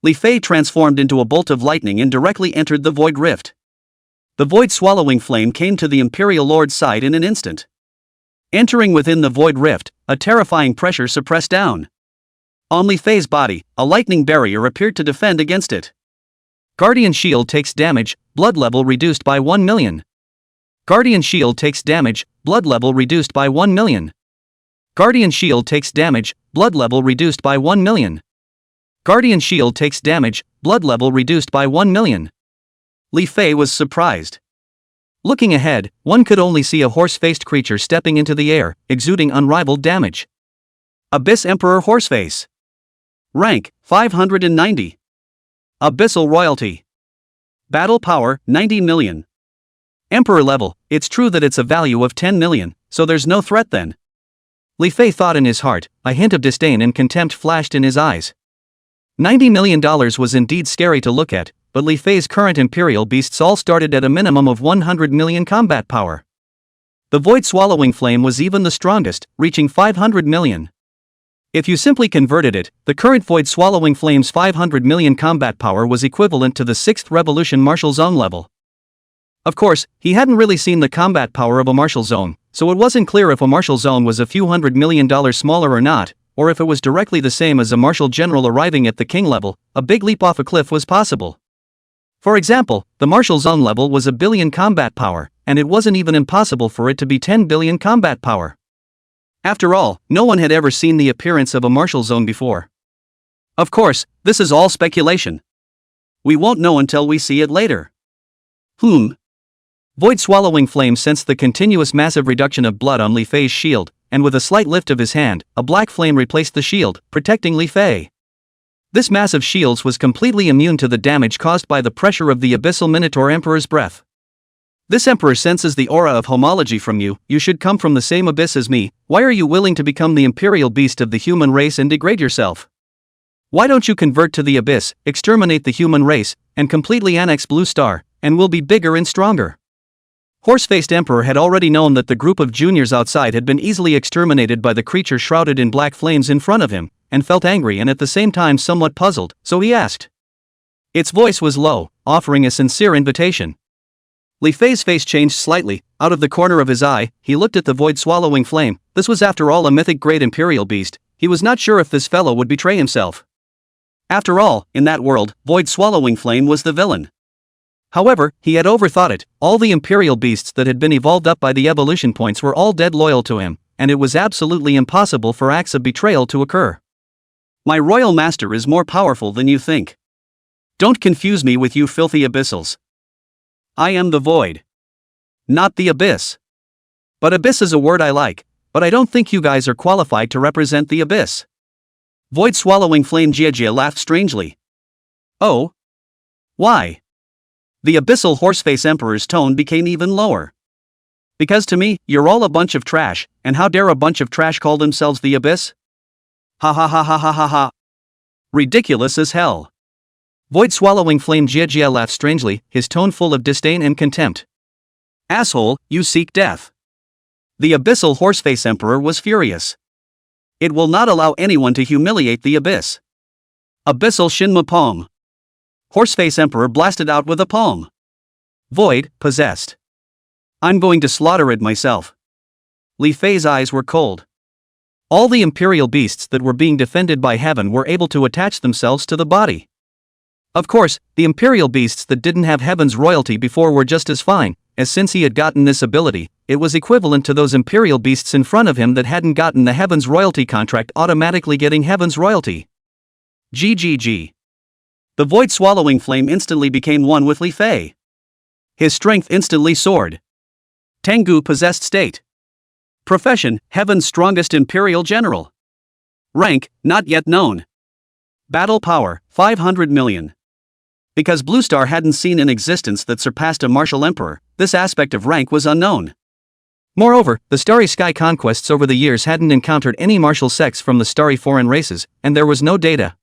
Li Fei transformed into a bolt of lightning and directly entered the void rift. The void swallowing flame came to the Imperial Lord's side in an instant. Entering within the void rift, a terrifying pressure suppressed down. On Li Fei's body, a lightning barrier appeared to defend against it. Guardian Shield takes damage, blood level reduced by 1 million. Guardian Shield takes damage, blood level reduced by 1 million. Guardian Shield takes damage, blood level reduced by 1 million. Guardian Shield takes damage, blood level reduced by 1 million. Li Fei was surprised. Looking ahead, one could only see a horse-faced creature stepping into the air, exuding unrivaled damage. Abyss Emperor Horseface. Rank, 590. Abyssal Royalty. Battle Power, 90 million. Emperor level, it's true that it's a value of 10 million, so there's no threat then. Li Fei thought in his heart. A hint of disdain and contempt flashed in his eyes. $90 million was indeed scary to look at, but Li Fei's current imperial beasts all started at a minimum of 100 million combat power. The void swallowing flame was even the strongest, reaching 500 million. If you simply converted it, the current void swallowing flame's 500 million combat power was equivalent to the 6th revolution martial zone level. Of course, he hadn't really seen the combat power of a martial zone, so it wasn't clear if a martial zone was a few $100 million smaller or not, or if it was directly the same as a martial general arriving at the king level. A big leap off a cliff was possible. For example, the martial zone level was a billion combat power, and it wasn't even impossible for it to be 10 billion combat power. After all, no one had ever seen the appearance of a martial zone before. Of course, this is all speculation. We won't know until we see it later. Void swallowing flame sensed the continuous massive reduction of blood on Li Fei's shield, and with a slight lift of his hand, a black flame replaced the shield, protecting Li Fei. This massive shield was completely immune to the damage caused by the pressure of the abyssal Minotaur Emperor's breath. This emperor senses the aura of homology from you. You should come from the same abyss as me. Why are you willing to become the imperial beast of the human race and degrade yourself? Why don't you convert to the abyss, exterminate the human race, and completely annex Blue Star, and we'll be bigger and stronger? Horse-faced Emperor had already known that the group of juniors outside had been easily exterminated by the creature shrouded in black flames in front of him, and felt angry and at the same time somewhat puzzled, so he asked. Its voice was low, offering a sincere invitation. Li Fei's face changed slightly. Out of the corner of his eye, he looked at the void-swallowing flame. This was after all a mythic-grade imperial beast. He was not sure if this fellow would betray himself. After all, in that world, void-swallowing flame was the villain. However, he had overthought it. All the imperial beasts that had been evolved up by the evolution points were all dead loyal to him, and it was absolutely impossible for acts of betrayal to occur. My royal master is more powerful than you think. Don't confuse me with you filthy abyssals. I am the void. Not the abyss. But abyss is a word I like, but I don't think you guys are qualified to represent the abyss. Void-swallowing flame Jiajia laughed strangely. Oh? Why? The abyssal horseface emperor's tone became even lower. Because to me, you're all a bunch of trash, and how dare a bunch of trash call themselves the abyss? Ha ha ha ha ha ha ha. Ridiculous as hell. Void-swallowing flame Jiajia laughed strangely, his tone full of disdain and contempt. Asshole, you seek death. The abyssal horseface emperor was furious. It will not allow anyone to humiliate the abyss. Abyssal Shinma palm. Horseface emperor blasted out with a palm. Void, possessed. I'm going to slaughter it myself. Li Fei's eyes were cold. All the imperial beasts that were being defended by heaven were able to attach themselves to the body. Of course, the imperial beasts that didn't have heaven's royalty before were just as fine, as since he had gotten this ability, it was equivalent to those imperial beasts in front of him that hadn't gotten the heaven's royalty contract automatically getting heaven's royalty. GGG. The void-swallowing flame instantly became one with Li Fei. His strength instantly soared. Tengu possessed state. Profession, heaven's strongest imperial general. Rank, not yet known. Battle power, 500 million. Because Blue Star hadn't seen an existence that surpassed a martial emperor, this aspect of rank was unknown. Moreover, the Starry Sky conquests over the years hadn't encountered any martial sects from the starry foreign races, and there was no data.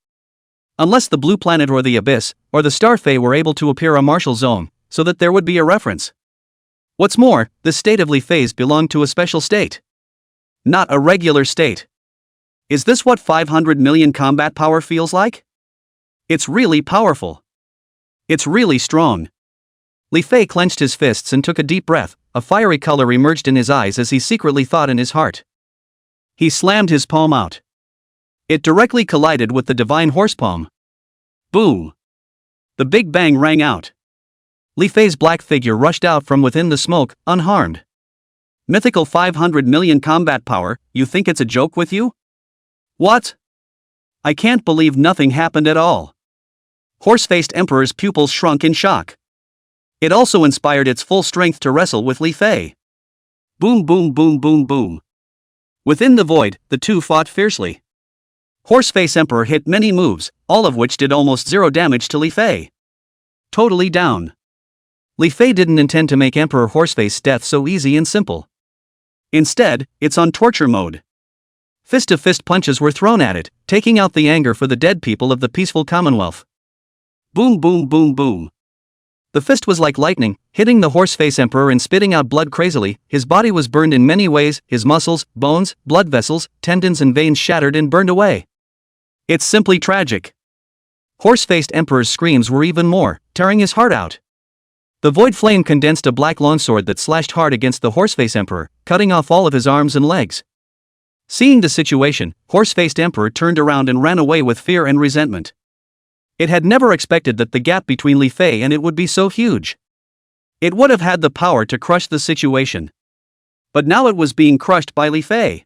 Unless the Blue Planet or the Abyss, or the Star Fae were able to appear a martial zone, so that there would be a reference. What's more, the state of Li Fei's belonged to a special state. Not a regular state. Is this what 500 million combat power feels like? It's really powerful. It's really strong. Li Fei clenched his fists and took a deep breath. A fiery color emerged in his eyes as he secretly thought in his heart. He slammed his palm out. It directly collided with the divine horse palm. Boom! The big bang rang out. Li Fei's black figure rushed out from within the smoke, unharmed. Mythical 500 million combat power, you think it's a joke with you? What? I can't believe nothing happened at all. Horse-faced Emperor's pupils shrunk in shock. It also inspired its full strength to wrestle with Li Fei. Boom boom boom boom boom. Within the void, the two fought fiercely. Horseface Emperor hit many moves, all of which did almost zero damage to Li Fei. Totally down. Li Fei didn't intend to make Emperor Horseface's death so easy and simple. Instead, it's on torture mode. Fist-to-fist punches were thrown at it, taking out the anger for the dead people of the peaceful Commonwealth. Boom boom boom boom. The fist was like lightning, hitting the horse-face emperor and spitting out blood crazily. His body was burned in many ways, his muscles, bones, blood vessels, tendons and veins shattered and burned away. It's simply tragic. Horse-faced emperor's screams were even more, tearing his heart out. The void flame condensed a black longsword that slashed hard against the horse-face emperor, cutting off all of his arms and legs. Seeing the situation, horse-faced emperor turned around and ran away with fear and resentment. It had never expected that the gap between Li Fei and it would be so huge. It would have had the power to crush the situation. But now it was being crushed by Li Fei.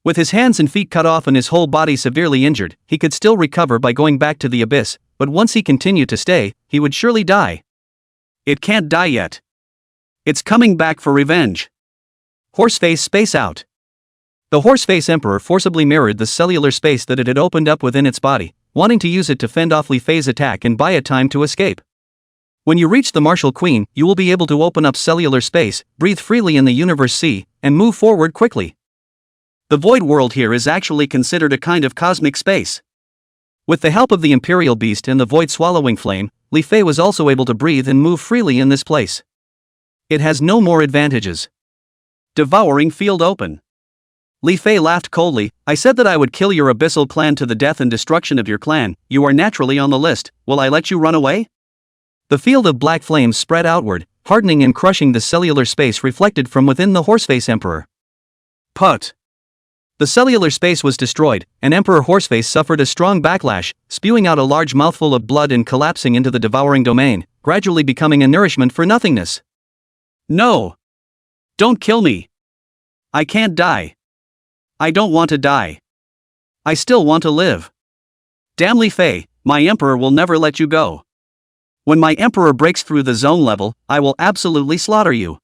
With his hands and feet cut off and his whole body severely injured, he could still recover by going back to the abyss, but once he continued to stay, he would surely die. It can't die yet. It's coming back for revenge. Horseface space out. The Horseface Emperor forcibly mirrored the cellular space that it had opened up within its body, wanting to use it to fend off Li Fei's attack and buy a time to escape. When you reach the Martial Queen, you will be able to open up cellular space, breathe freely in the Universe Sea, and move forward quickly. The void world here is actually considered a kind of cosmic space. With the help of the Imperial Beast and the void swallowing flame, Li Fei was also able to breathe and move freely in this place. It has no more advantages. Devouring field open. Li Fei laughed coldly. I said that I would kill your abyssal clan to the death and destruction of your clan. You are naturally on the list. Will I let you run away? The field of black flames spread outward, hardening and crushing the cellular space reflected from within the Horseface Emperor. Put. The cellular space was destroyed, and Emperor Horseface suffered a strong backlash, spewing out a large mouthful of blood and collapsing into the devouring domain, gradually becoming a nourishment for nothingness. No! Don't kill me! I can't die. I don't want to die. I still want to live. Damn Li Fei, my emperor will never let you go. When my emperor breaks through the zone level, I will absolutely slaughter you.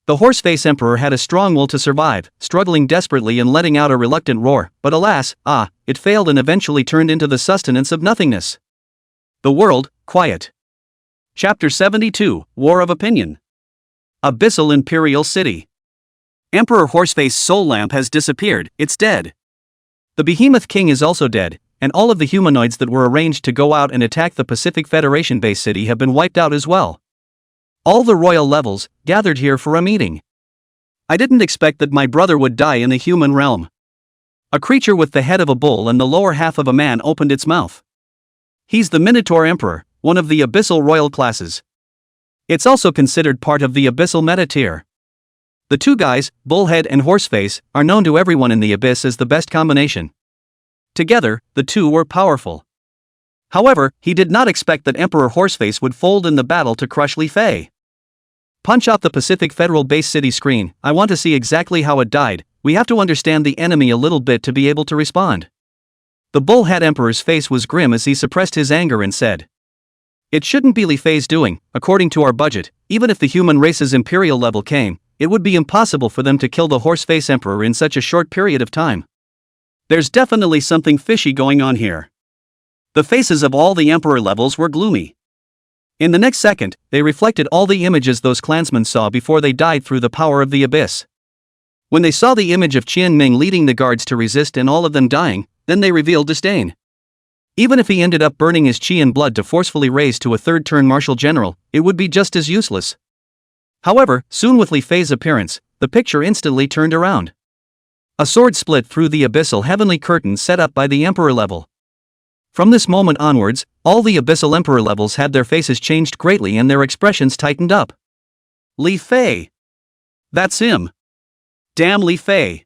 The Horseface Emperor had a strong will to survive, struggling desperately and letting out a reluctant roar, but alas, it failed and eventually turned into the sustenance of nothingness. The world, quiet. Chapter 72, War of Opinion. Abyssal Imperial City. Emperor Horseface's soul lamp has disappeared, it's dead. The Behemoth King is also dead, and all of the humanoids that were arranged to go out and attack the Pacific Federation base city have been wiped out as well. All the royal levels, gathered here for a meeting. I didn't expect that my brother would die in the human realm. A creature with the head of a bull and the lower half of a man opened its mouth. He's the Minotaur Emperor, one of the abyssal royal classes. It's also considered part of the abyssal meta tier. The two guys, Bullhead and Horseface, are known to everyone in the abyss as the best combination. Together, the two were powerful. However, he did not expect that Emperor Horseface would fold in the battle to crush Li Fei. Punch out the Pacific Federal Base City screen. I want to see exactly how it died. We have to understand the enemy a little bit to be able to respond. The Bullhead Emperor's face was grim as he suppressed his anger and said, It shouldn't be Li Fei's doing. According to our budget, even if the human race's imperial level came, it would be impossible for them to kill the Horseface Emperor in such a short period of time. There's definitely something fishy going on here. The faces of all the Emperor levels were gloomy. In the next second, they reflected all the images those clansmen saw before they died through the power of the abyss. When they saw the image of Qian Ming leading the guards to resist and all of them dying, then they revealed disdain. Even if he ended up burning his chi and blood to forcefully raise to a third-turn martial general, it would be just as useless. However, soon with Li Fei's appearance, the picture instantly turned around. A sword split through the abyssal heavenly curtain set up by the Emperor level. From this moment onwards, all the abyssal Emperor levels had their faces changed greatly and their expressions tightened up. Li Fei! That's him! Damn Li Fei!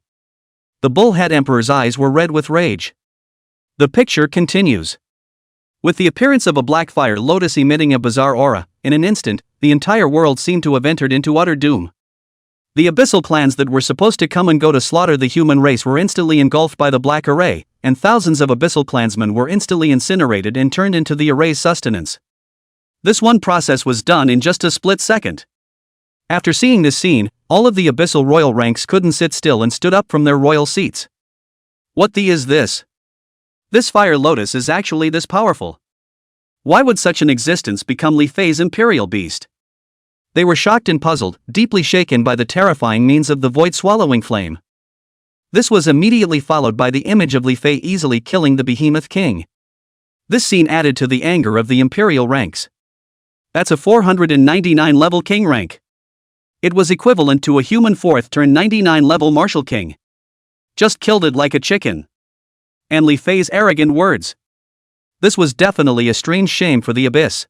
The Bullhead Emperor's eyes were red with rage. The picture continues. With the appearance of a black fire lotus emitting a bizarre aura, in an instant, the entire world seemed to have entered into utter doom. The abyssal clans that were supposed to come and go to slaughter the human race were instantly engulfed by the black array, and thousands of abyssal clansmen were instantly incinerated and turned into the array's sustenance. This one process was done in just a split second. After seeing this scene, all of the abyssal royal ranks couldn't sit still and stood up from their royal seats. What the is this? This fire lotus is actually this powerful. Why would such an existence become Li Fei's imperial beast? They were shocked and puzzled, deeply shaken by the terrifying means of the void swallowing flame. This was immediately followed by the image of Li Fei easily killing the Behemoth King. This scene added to the anger of the Imperial ranks. That's a 499 level king rank. It was equivalent to a human 4th turn 99 level Martial King. Just killed it like a chicken. And Li Fei's arrogant words. This was definitely a strange shame for the Abyss.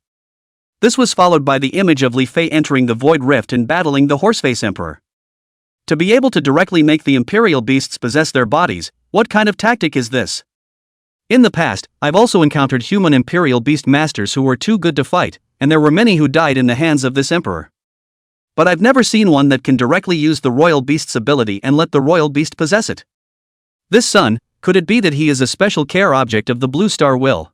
This was followed by the image of Li Fei entering the Void Rift and battling the Horseface Emperor. To be able to directly make the Imperial beasts possess their bodies, what kind of tactic is this? In the past, I've also encountered human Imperial beast masters who were too good to fight, and there were many who died in the hands of this emperor. But I've never seen one that can directly use the royal beast's ability and let the royal beast possess it. This son, could it be that he is a special care object of the Blue Star will?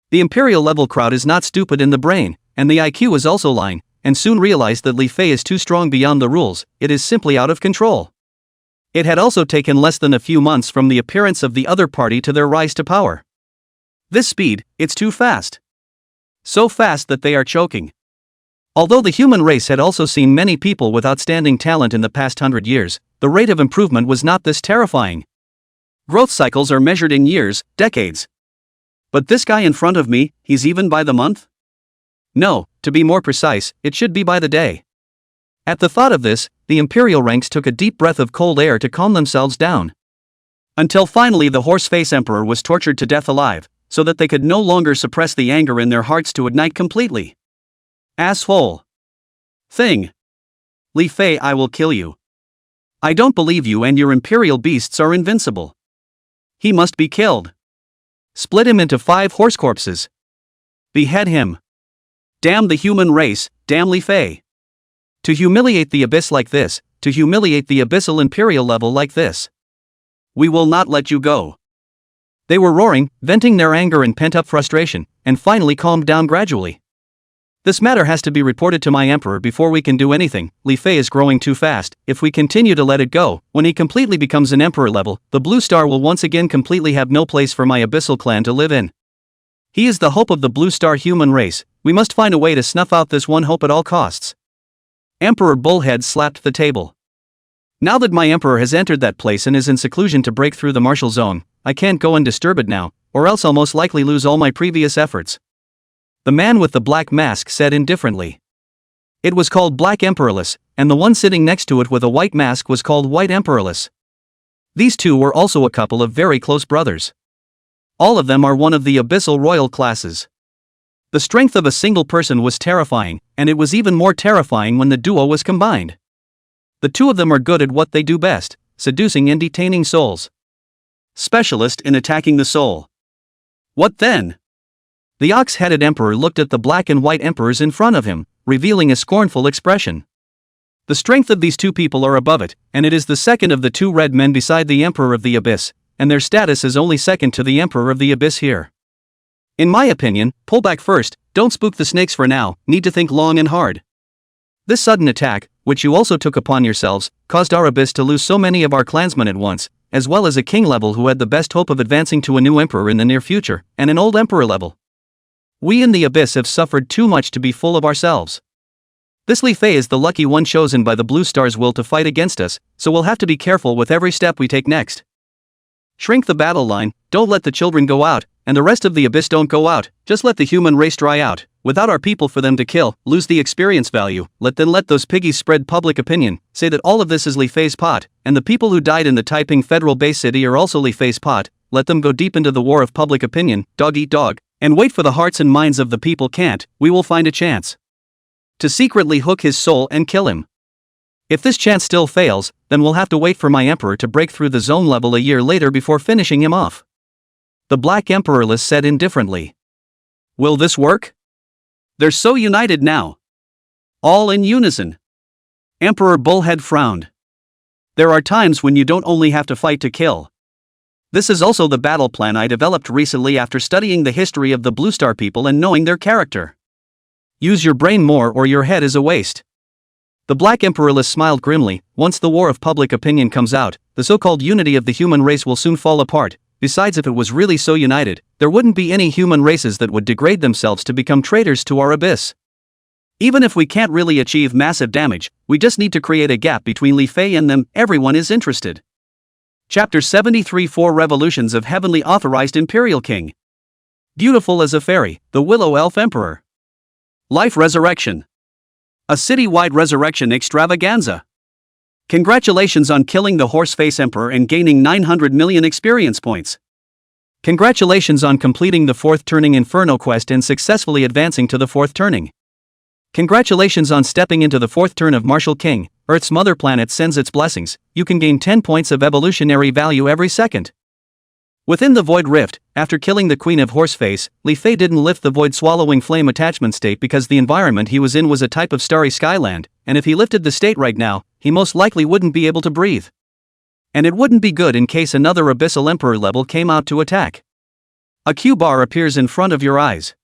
The Imperial level crowd is not stupid in the brain, and the IQ is also lying, and soon realized that Li Fei is too strong beyond the rules. It is simply out of control. It had also taken less than a few months from the appearance of the other party to their rise to power. This speed, it's too fast. So fast that they are choking. Although the human race had also seen many people with outstanding talent in the past 100 years, the rate of improvement was not this terrifying. Growth cycles are measured in years, decades. But this guy in front of me, he's even by the month? No, to be more precise, it should be by the day. At the thought of this, the Imperial ranks took a deep breath of cold air to calm themselves down. Until finally the Horseface Emperor was tortured to death alive, so that they could no longer suppress the anger in their hearts to ignite completely. Asshole. Thing. Li Fei, I will kill you. I don't believe you and your Imperial beasts are invincible. He must be killed. Split him into 5 horse corpses. Behead him. Damn the human race, damn Li Fei. To humiliate the Abyss like this, to humiliate the abyssal Imperial level like this. We will not let you go. They were roaring, venting their anger and pent-up frustration, and finally calmed down gradually. This matter has to be reported to my emperor before we can do anything. Li Fei is growing too fast. If we continue to let it go, when he completely becomes an emperor level, the Blue Star will once again completely have no place for my abyssal clan to live in. He is the hope of the Blue Star human race. We must find a way to snuff out this one hope at all costs. Emperor Bullhead slapped the table. Now that my emperor has entered that place and is in seclusion to break through the martial zone, I can't go and disturb it now, or else I'll most likely lose all my previous efforts. The man with the black mask said indifferently. It was called Black Emperorless, and the one sitting next to it with a white mask was called White Emperorless. These two were also a couple of very close brothers. All of them are one of the abyssal royal classes. The strength of a single person was terrifying, and it was even more terrifying when the duo was combined. The two of them are good at what they do best, seducing and detaining souls. Specialist in attacking the soul. What then? The ox-headed emperor looked at the black and white emperors in front of him, revealing a scornful expression. The strength of these two people are above it, and it is the second of the two red men beside the Emperor of the Abyss, and their status is only second to the Emperor of the Abyss here. In my opinion, pull back first, don't spook the snakes for now, need to think long and hard. This sudden attack, which you also took upon yourselves, caused our Abyss to lose so many of our clansmen at once, as well as a king level who had the best hope of advancing to a new emperor in the near future, and an old emperor level. We in the Abyss have suffered too much to be full of ourselves. This Li Fei is the lucky one chosen by the Blue Star's will to fight against us, so we'll have to be careful with every step we take next. Shrink the battle line, don't let the children go out, and the rest of the Abyss don't go out, just let the human race dry out, without our people for them to kill, lose the experience value, let those piggies spread public opinion, say that all of this is Li Fei's pot, and the people who died in the Taiping Federal Base City are also Li Fei's pot, let them go deep into the war of public opinion, dog eat dog, and wait for the hearts and minds of the people can't, we will find a chance to secretly hook his soul and kill him. If this chance still fails, then we'll have to wait for my emperor to break through the zone level a year later before finishing him off. The Black Emperorless said indifferently. Will this work? They're so united now. All in unison. Emperor Bullhead frowned. There are times when you don't only have to fight to kill. This is also the battle plan I developed recently after studying the history of the Blue Star people and knowing their character. Use your brain more or your head is a waste. The Black Emperorless smiled grimly. Once the war of public opinion comes out, the so-called unity of the human race will soon fall apart. Besides, if it was really so united, there wouldn't be any human races that would degrade themselves to become traitors to our Abyss. Even if we can't really achieve massive damage, we just need to create a gap between Li Fei and them. Everyone is interested. Chapter 73 4 Revolutions of Heavenly Authorized Imperial King. Beautiful as a fairy, the Willow Elf Emperor. Life Resurrection. A city-wide resurrection extravaganza. Congratulations on killing the Horseface Emperor and gaining 900 million experience points. Congratulations on completing the 4th Turning Inferno quest and successfully advancing to the 4th Turning. Congratulations on stepping into the 4th turn of Martial King. Earth's mother planet sends its blessings. You can gain 10 points of evolutionary value every second. Within the Void Rift, after killing the Queen of Horseface, Li Fei didn't lift the Void Swallowing Flame attachment state because the environment he was in was a type of starry skyland, and if he lifted the state right now, he most likely wouldn't be able to breathe. And it wouldn't be good in case another Abyssal Emperor level came out to attack. A Q bar appears in front of your eyes.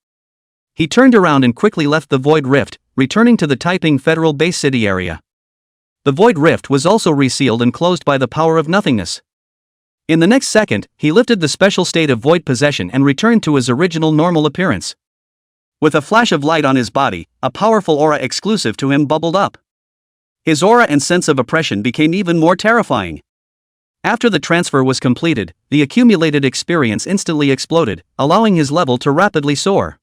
He turned around and quickly left the Void Rift, returning to the Taiping Federal Base City area. The Void Rift was also resealed and closed by the power of nothingness. In the next second, he lifted the special state of Void Possession and returned to his original normal appearance. With a flash of light on his body, a powerful aura exclusive to him bubbled up. His aura and sense of oppression became even more terrifying. After the transfer was completed, the accumulated experience instantly exploded, allowing his level to rapidly soar.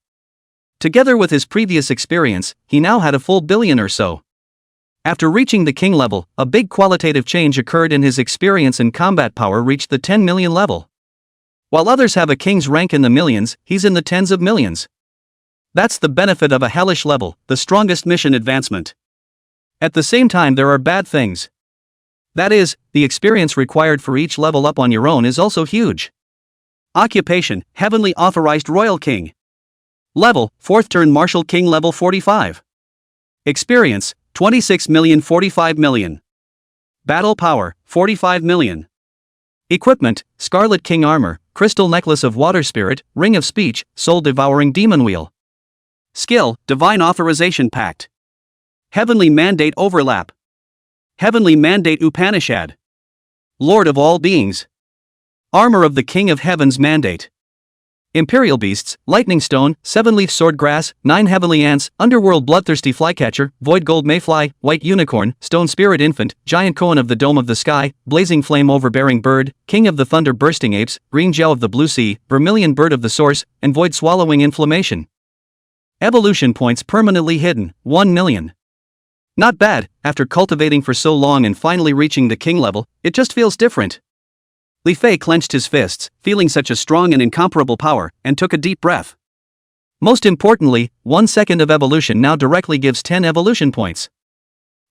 Together with his previous experience, he now had a full billion or so. After reaching the king level, a big qualitative change occurred in his experience and combat power reached the 10 million level. While others have a king's rank in the millions, he's in the tens of millions. That's the benefit of a hellish level, the strongest mission advancement. At the same time, there are bad things. That is, the experience required for each level up on your own is also huge. Occupation, Heavenly Authorized Royal King. Level, 4th Turn Martial King level 45. Experience, 26 million 45 million. Battle power, 45 million. Equipment, Scarlet King armor, Crystal Necklace of Water Spirit, Ring of Speech, Soul Devouring Demon Wheel. Skill, Divine Authorization Pact. Heavenly Mandate Overlap. Heavenly Mandate Upanishad. Lord of All Beings. Armor of the King of Heaven's Mandate. Imperial Beasts, Lightning Stone, 7-leaf Swordgrass, 9 Heavenly Ants, Underworld Bloodthirsty Flycatcher, Void Gold Mayfly, White Unicorn, Stone Spirit Infant, Giant Koan of the Dome of the Sky, Blazing Flame Overbearing Bird, King of the Thunder Bursting Apes, Green Gel of the Blue Sea, Vermilion Bird of the Source, and Void Swallowing Inflammation. Evolution points permanently hidden, 1 million. Not bad, after cultivating for so long and finally reaching the king level, it just feels different. Li Fei clenched his fists, feeling such a strong and incomparable power, and took a deep breath. Most importantly, 1 second of evolution now directly gives 10 evolution points.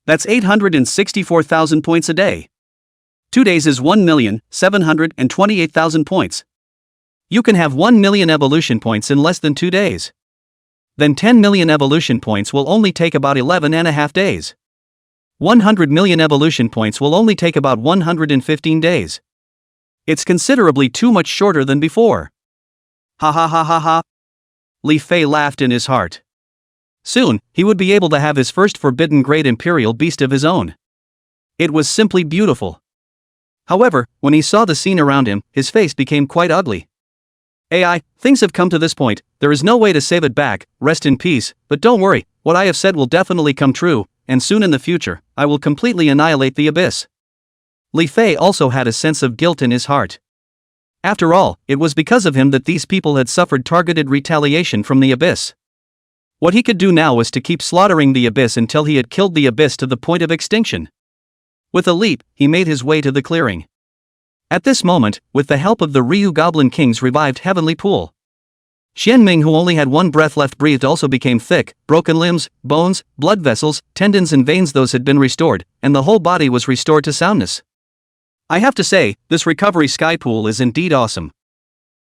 That's 864,000 points a day. 2 days is 1,728,000 points. You can have 1 million evolution points in less than 2 days. Then 10 million evolution points will only take about 11.5 days. 100 million evolution points will only take about 115 days. It's considerably too much shorter than before. Ha ha ha ha ha. Li Fei laughed in his heart. Soon, he would be able to have his first forbidden great imperial beast of his own. It was simply beautiful. However, when he saw the scene around him, his face became quite ugly. AI, things have come to this point, there is no way to save it back, rest in peace, but don't worry, what I have said will definitely come true, and soon in the future, I will completely annihilate the abyss. Li Fei also had a sense of guilt in his heart. After all, it was because of him that these people had suffered targeted retaliation from the abyss. What he could do now was to keep slaughtering the abyss until he had killed the abyss to the point of extinction. With a leap, he made his way to the clearing. At this moment, with the help of the Ryu Goblin King's revived heavenly pool, Xianming, who only had one breath left breathed, also became thick, broken limbs, bones, blood vessels, tendons and veins, those had been restored, and the whole body was restored to soundness. I have to say, this recovery sky pool is indeed awesome.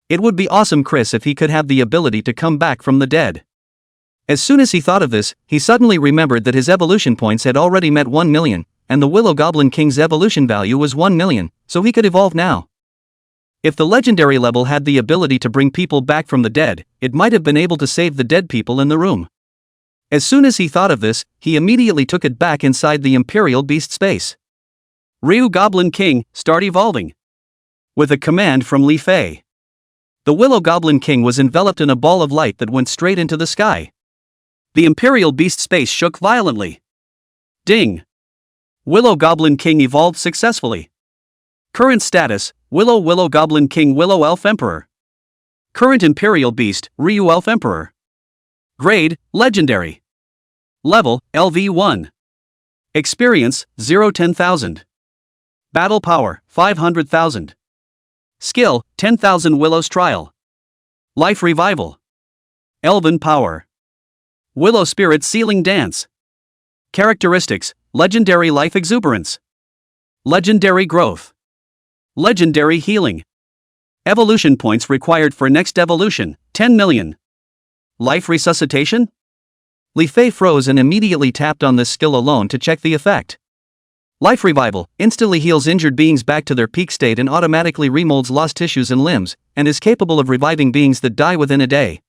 It would be awesome, Chris, if he could have the ability to come back from the dead. As soon as he thought of this, he suddenly remembered that his evolution points had already met 1 million, and the Willow Goblin King's evolution value was 1 million, so he could evolve now. If the legendary level had the ability to bring people back from the dead, it might have been able to save the dead people in the room. As soon as he thought of this, he immediately took it back inside the Imperial Beast space. Ryu Goblin King, start evolving. With a command from Li Fei, the Willow Goblin King was enveloped in a ball of light that went straight into the sky. The Imperial Beast space shook violently. Ding! Willow Goblin King evolved successfully. Current status, Willow Goblin King Willow Elf Emperor. Current Imperial Beast, Ryu Elf Emperor. Grade, Legendary. Level, LV1. Experience, 0-10,000. Battle Power, 500,000. Skill, 10,000 Willow's Trial. Life Revival. Elven Power. Willow Spirit Sealing Dance. Characteristics, Legendary Life Exuberance. Legendary Growth. Legendary Healing. Evolution points required for next evolution, 10 million. Life Resuscitation? Li Fei froze and immediately tapped on this skill alone to check the effect. Life Revival instantly heals injured beings back to their peak state and automatically remolds lost tissues and limbs, and is capable of reviving beings that die within a day.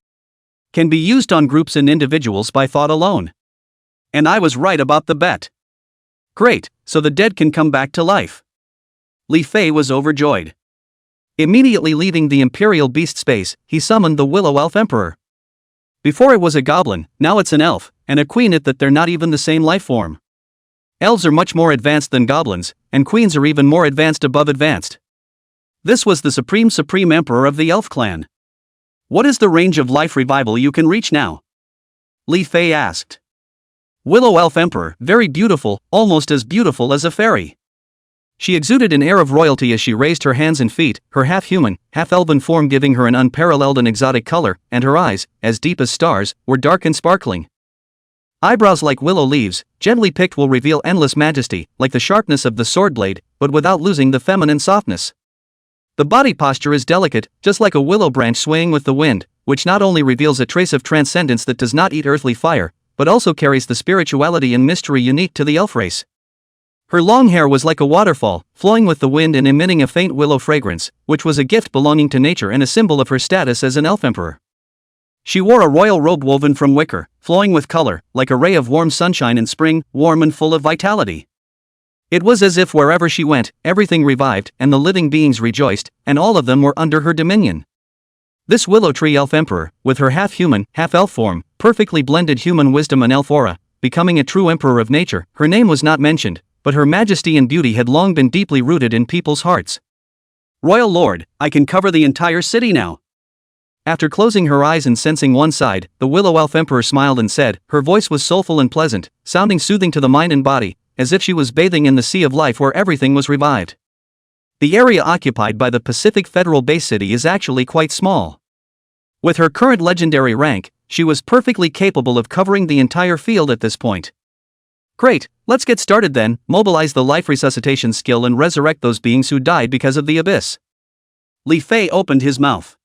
Can be used on groups and individuals by thought alone. And I was right about the bet. Great, so the dead can come back to life. Li Fei was overjoyed. Immediately leaving the Imperial Beast space, he summoned the Willow Elf Emperor. Before it was a goblin, now it's an elf, and a queen that they're not even the same life form. Elves are much more advanced than goblins, and queens are even more advanced above advanced. This was the supreme emperor of the elf clan. What is the range of life revival you can reach now? Li Fei asked. Willow Elf Emperor, very beautiful, almost as beautiful as a fairy. She exuded an air of royalty as she raised her hands and feet, her half-human, half-elven form giving her an unparalleled and exotic color, and her eyes, as deep as stars, were dark and sparkling. Eyebrows like willow leaves, gently picked will reveal endless majesty, like the sharpness of the sword blade, but without losing the feminine softness. The body posture is delicate, just like a willow branch swaying with the wind, which not only reveals a trace of transcendence that does not eat earthly fire, but also carries the spirituality and mystery unique to the elf race. Her long hair was like a waterfall, flowing with the wind and emitting a faint willow fragrance, which was a gift belonging to nature and a symbol of her status as an elf emperor. She wore a royal robe woven from wicker, flowing with color, like a ray of warm sunshine in spring, warm and full of vitality. It was as if wherever she went, everything revived, and the living beings rejoiced, and all of them were under her dominion. This willow tree elf emperor, with her half-human, half-elf form, perfectly blended human wisdom and elf aura, becoming a true emperor of nature. Her name was not mentioned, but her majesty and beauty had long been deeply rooted in people's hearts. Royal Lord, I can cover the entire city now. After closing her eyes and sensing one side, the Willow Elf Emperor smiled and said, her voice was soulful and pleasant, sounding soothing to the mind and body, as if she was bathing in the sea of life where everything was revived. The area occupied by the Pacific Federal Base City is actually quite small. With her current legendary rank, she was perfectly capable of covering the entire field at this point. Great, let's get started then. Mobilize the life resuscitation skill and resurrect those beings who died because of the abyss. Li Fei opened his mouth.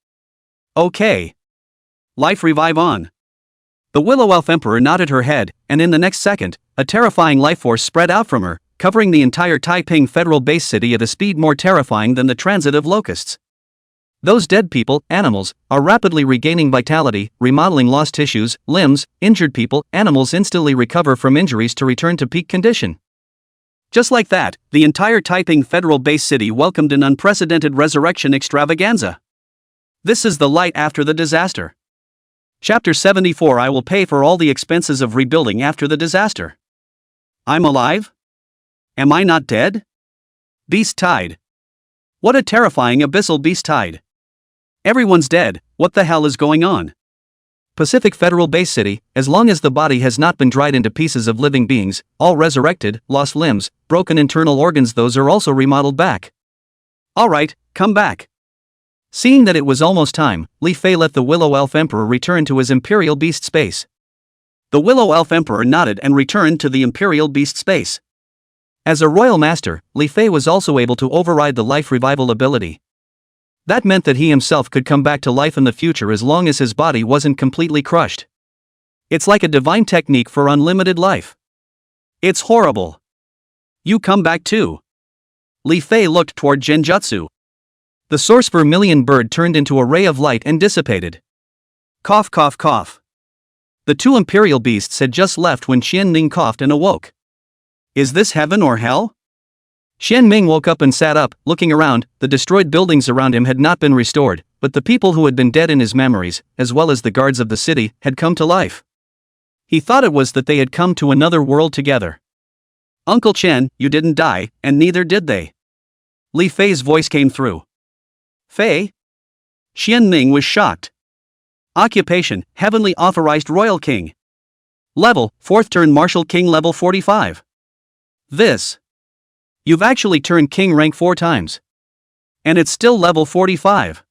Okay. Life revive on. The Willow Elf Emperor nodded her head, and in the next second, a terrifying life force spread out from her, covering the entire Taiping Federal Base City at a speed more terrifying than the transit of locusts. Those dead people, animals, are rapidly regaining vitality, remodeling lost tissues, limbs. Injured people, animals instantly recover from injuries to return to peak condition. Just like that, the entire Taiping Federal Base City welcomed an unprecedented resurrection extravaganza. This is the light after the disaster. Chapter 74. I will pay for all the expenses of rebuilding after the disaster. I'm alive? Am I not dead? Beast Tide. What a terrifying abyssal beast tide. Everyone's dead, what the hell is going on? Pacific Federal Base City, as long as the body has not been dried into pieces of living beings, all resurrected, lost limbs, broken internal organs, those are also remodeled back. Alright, come back. Seeing that it was almost time, Li Fei let the Willow Elf Emperor return to his Imperial Beast space. The Willow Elf Emperor nodded and returned to the Imperial Beast space. As a royal master, Li Fei was also able to override the life revival ability. That meant that he himself could come back to life in the future as long as his body wasn't completely crushed. It's like a divine technique for unlimited life. It's horrible. You come back too. Li Fei looked toward Genjutsu. The source vermilion bird turned into a ray of light and dissipated. Cough cough cough. The two imperial beasts had just left when Xian Ning coughed and awoke. Is this heaven or hell? Xian Ming woke up and sat up, looking around. The destroyed buildings around him had not been restored, but the people who had been dead in his memories, as well as the guards of the city, had come to life. He thought it was that they had come to another world together. Uncle Chen, you didn't die, and neither did they. Li Fei's voice came through. Fei? Xian Ming was shocked. Occupation, Heavenly Authorized Royal King. Level, 4th turn Martial King level 45. This. You've actually turned king rank 4 times. And it's still level 45.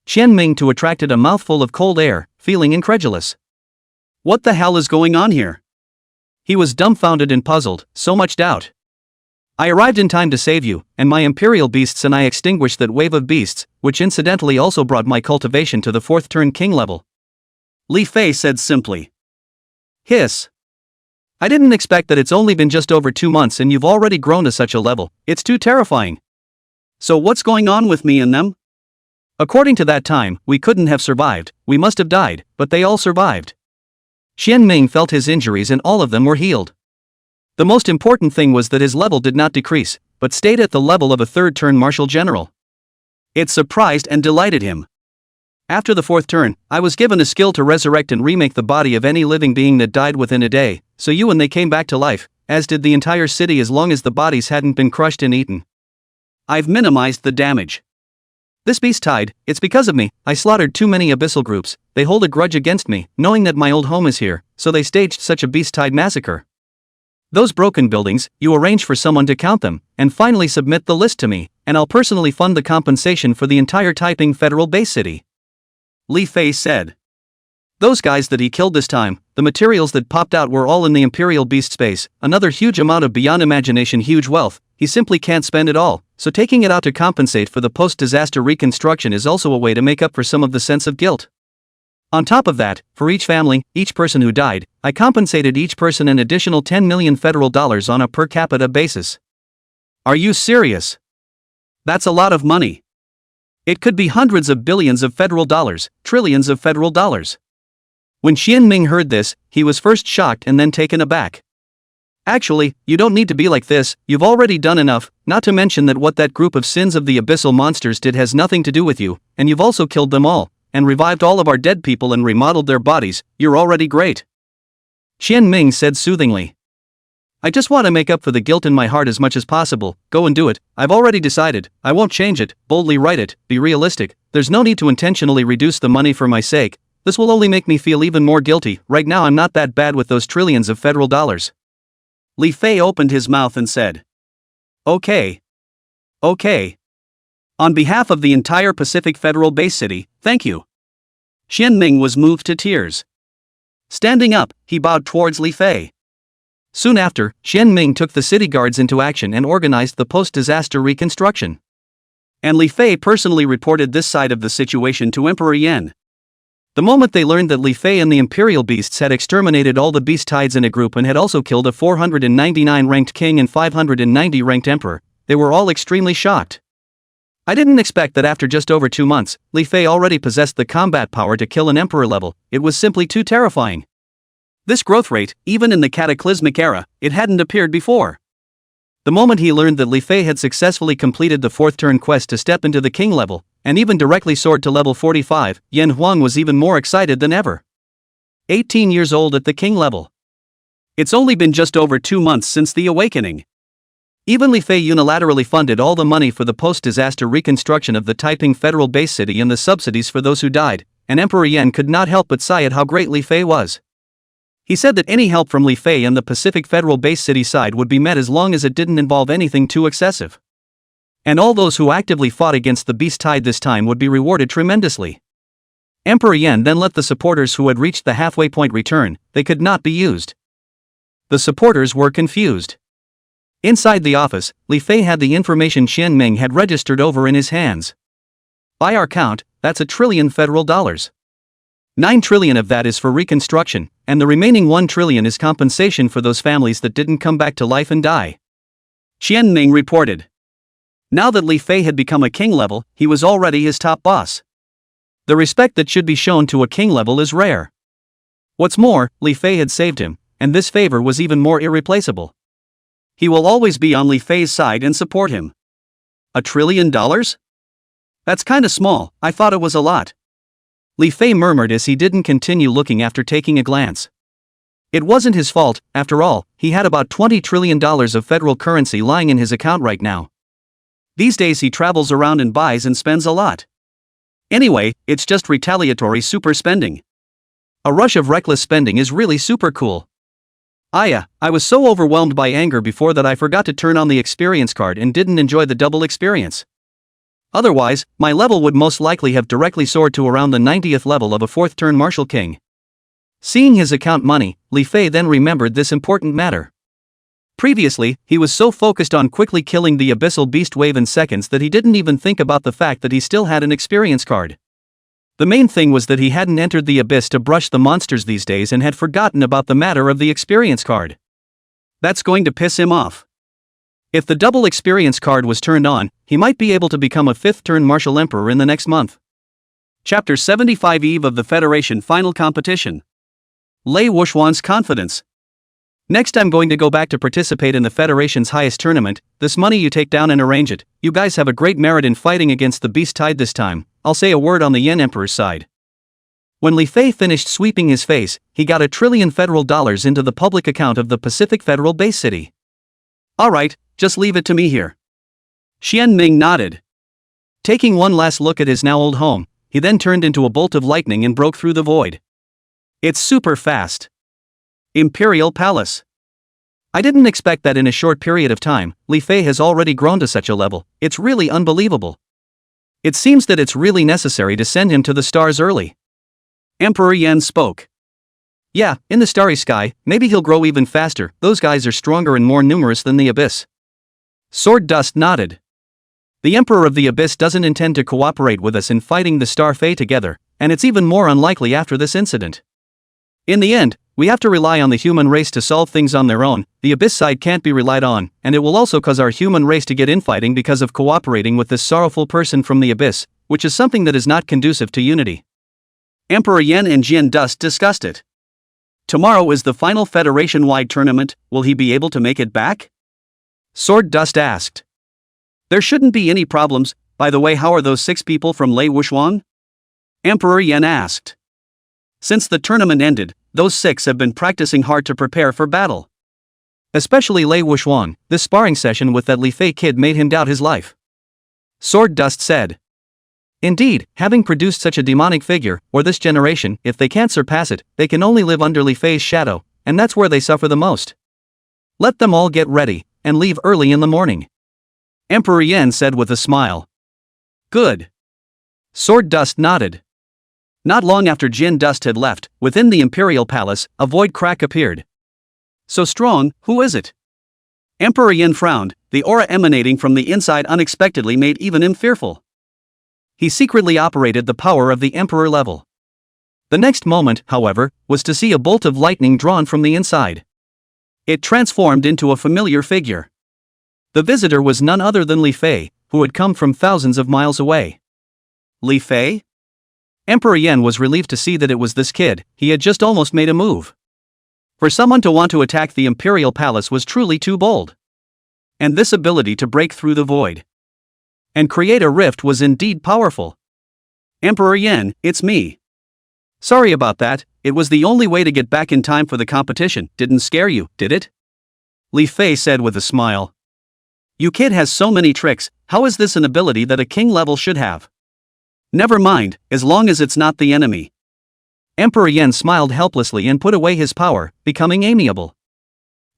Xian Ming too attracted a mouthful of cold air, feeling incredulous. What the hell is going on here? He was dumbfounded and puzzled, so much doubt. I arrived in time to save you, and my imperial beasts and I extinguished that wave of beasts, which incidentally also brought my cultivation to the 4th turn king level. Li Fei said simply. Hiss. I didn't expect that. It's only been just over 2 months and you've already grown to such a level. It's too terrifying. So what's going on with me and them? According to that time, we couldn't have survived, we must have died, but they all survived. Xian Ming felt his injuries and all of them were healed. The most important thing was that his level did not decrease, but stayed at the level of a 3rd turn martial general. It surprised and delighted him. After the 4th turn, I was given a skill to resurrect and remake the body of any living being that died within a day, so you and they came back to life, as did the entire city as long as the bodies hadn't been crushed and eaten. I've minimized the damage. This beast tied, it's because of me, I slaughtered too many abyssal groups, they hold a grudge against me, knowing that my old home is here, so they staged such a beast-tied massacre. Those broken buildings, you arrange for someone to count them, and finally submit the list to me, and I'll personally fund the compensation for the entire Taiping Federal Base City. Li Fei said. Those guys that he killed this time, the materials that popped out were all in the Imperial Beast space, another huge amount of beyond imagination huge wealth, he simply can't spend it all, so taking it out to compensate for the post-disaster reconstruction is also a way to make up for some of the sense of guilt. On top of that, for each family, each person who died, I compensated each person an additional 10 million federal dollars on a per capita basis. Are you serious? That's a lot of money. It could be hundreds of billions of federal dollars, trillions of federal dollars. When Xian Ming heard this, he was first shocked and then taken aback. Actually, you don't need to be like this, you've already done enough, not to mention that what that group of sins of the abyssal monsters did has nothing to do with you, and you've also killed them all, and revived all of our dead people and remodeled their bodies, you're already great. Xian Ming said soothingly. I just want to make up for the guilt in my heart as much as possible, go and do it, I've already decided, I won't change it, boldly write it, be realistic, there's no need to intentionally reduce the money for my sake, this will only make me feel even more guilty, right now I'm not that bad with those trillions of federal dollars. Li Fei opened his mouth and said. Okay. Okay. On behalf of the entire Pacific Federal Base City, thank you. Xian Ming was moved to tears. Standing up, he bowed towards Li Fei. Soon after, Xian Ming took the city guards into action and organized the post-disaster reconstruction. And Li Fei personally reported this side of the situation to Emperor Yan. The moment they learned that Li Fei and the Imperial Beasts had exterminated all the beast tides in a group and had also killed a 499 ranked king and 590 ranked emperor, they were all extremely shocked. I didn't expect that after just over 2 months, Li Fei already possessed the combat power to kill an emperor level, it was simply too terrifying. This growth rate, even in the cataclysmic era, it hadn't appeared before. The moment he learned that Li Fei had successfully completed the 4th turn quest to step into the king level, and even directly soared to level 45, Yan Huang was even more excited than ever. 18 years old at the king level. It's only been just over 2 months since the awakening. Even Li Fei unilaterally funded all the money for the post-disaster reconstruction of the Taiping Federal Base City and the subsidies for those who died, and Emperor Yan could not help but sigh at how great Li Fei was. He said that any help from Li Fei and the Pacific Federal Base City side would be met as long as it didn't involve anything too excessive. And all those who actively fought against the beast tide this time would be rewarded tremendously. Emperor Yan then let the supporters who had reached the halfway point return, they could not be used. The supporters were confused. Inside the office, Li Fei had the information Xian Ming had registered over in his hands. By our count, that's $1 trillion federal dollars. 9 trillion of that is for reconstruction, and the remaining 1 trillion is compensation for those families that didn't come back to life and die. Xian Ming reported. Now that Li Fei had become a king level, he was already his top boss. The respect that should be shown to a king level is rare. What's more, Li Fei had saved him, and this favor was even more irreplaceable. He will always be on Li Fei's side and support him. $1 trillion? That's kinda small, I thought it was a lot. Li Fei murmured as he didn't continue looking after taking a glance. It wasn't his fault, after all, he had about $20 trillion of federal currency lying in his account right now. These days he travels around and buys and spends a lot. Anyway, it's just retaliatory super spending. A rush of reckless spending is really super cool. I was so overwhelmed by anger before that I forgot to turn on the experience card and didn't enjoy the double experience. Otherwise, my level would most likely have directly soared to around the 90th level of a 4th turn Martial King. Seeing his account money, Li Fei then remembered this important matter. Previously, he was so focused on quickly killing the abyssal beast wave in seconds that he didn't even think about the fact that he still had an experience card. The main thing was that he hadn't entered the abyss to brush the monsters these days and had forgotten about the matter of the experience card. That's going to piss him off. If the double experience card was turned on, he might be able to become a 5th turn Martial Emperor in the next month. Chapter 75 Eve of the Federation Final Competition. Lei Wuxuan's Confidence. Next I'm going to go back to participate in the Federation's highest tournament. This money you take down and arrange it. You guys have a great merit in fighting against the beast tide this time. I'll say a word on the Yen Emperor's side. When Li Fei finished sweeping his face, he got $1 trillion federal dollars into the public account of the Pacific Federal Base City. Alright, just leave it to me here. Xian Ming nodded. Taking one last look at his now old home, he then turned into a bolt of lightning and broke through the void. It's super fast. Imperial Palace. I didn't expect that in a short period of time. Li Fei has already grown to such a level. It's really unbelievable. It seems that it's really necessary to send him to the stars early. Emperor Yan spoke. Yeah, in the starry sky, maybe he'll grow even faster. Those guys are stronger and more numerous than the Abyss. Sword Dust nodded. The Emperor of the Abyss doesn't intend to cooperate with us in fighting the Star Fae together, and it's even more unlikely after this incident. In the end, we have to rely on the human race to solve things on their own. The Abyss side can't be relied on, and it will also cause our human race to get infighting because of cooperating with this sorrowful person from the Abyss, which is something that is not conducive to unity. Emperor Yan and Jian Dust discussed it. Tomorrow is the final Federation-wide tournament. Will he be able to make it back? Sword Dust asked. There shouldn't be any problems. By the way, how are those 6 people from Lei Wuxuan? Emperor Yan asked. Since the tournament ended, those 6 have been practicing hard to prepare for battle. Especially Lei Wuxuan. This sparring session with that Li Fei kid made him doubt his life. Sword Dust said. Indeed, having produced such a demonic figure, or this generation, if they can't surpass it, they can only live under Li Fei's shadow, and that's where they suffer the most. Let them all get ready, and leave early in the morning. Emperor Yan said with a smile. Good. Sword Dust nodded. Not long after Jin Dust had left, within the Imperial Palace, a void crack appeared. So strong, who is it? Emperor Yin frowned. The aura emanating from the inside unexpectedly made even him fearful. He secretly operated the power of the Emperor level. The next moment, however, was to see a bolt of lightning drawn from the inside. It transformed into a familiar figure. The visitor was none other than Li Fei, who had come from thousands of miles away. Li Fei? Emperor Yan was relieved to see that it was this kid. He had just almost made a move. For someone to want to attack the Imperial Palace was truly too bold. And this ability to break through the void and create a rift was indeed powerful. Emperor Yan, it's me. Sorry about that, it was the only way to get back in time for the competition. Didn't scare you, did it? Li Fei said with a smile. You kid has so many tricks. How is this an ability that a king level should have? Never mind, as long as it's not the enemy. Emperor Yan smiled helplessly and put away his power, becoming amiable.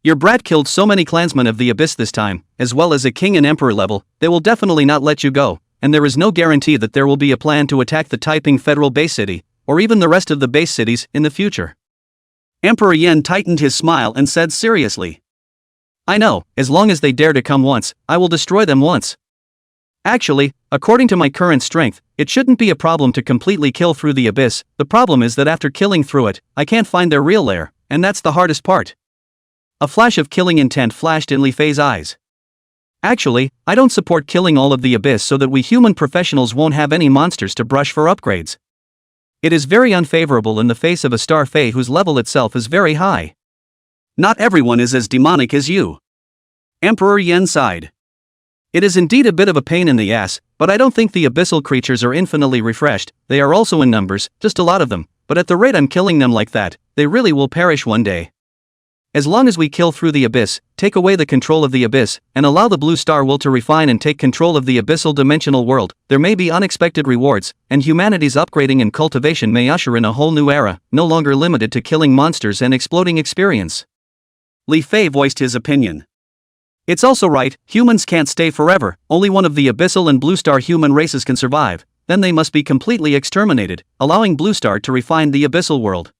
Your brat killed so many clansmen of the Abyss this time, as well as a king and emperor level. They will definitely not let you go, and there is no guarantee that there will be a plan to attack the Taiping Federal Base City, or even the rest of the base cities, in the future. Emperor Yan tightened his smile and said seriously. I know, as long as they dare to come once, I will destroy them once. Actually, according to my current strength, it shouldn't be a problem to completely kill through the Abyss. The problem is that after killing through it, I can't find their real lair, and that's the hardest part. A flash of killing intent flashed in Li Fei's eyes. Actually, I don't support killing all of the Abyss so that we human professionals won't have any monsters to brush for upgrades. It is very unfavorable in the face of a Star Fae whose level itself is very high. Not everyone is as demonic as you. Emperor Yen sighed. It is indeed a bit of a pain in the ass, but I don't think the abyssal creatures are infinitely refreshed. They are also in numbers, just a lot of them, but at the rate I'm killing them like that, they really will perish one day. As long as we kill through the abyss, take away the control of the abyss, and allow the blue star will to refine and take control of the abyssal dimensional world, there may be unexpected rewards, and humanity's upgrading and cultivation may usher in a whole new era, no longer limited to killing monsters and exploding experience. Li Fei voiced his opinion. It's also right, humans can't stay forever, only one of the abyssal and blue star human races can survive, then they must be completely exterminated, allowing blue star to refine the abyssal world.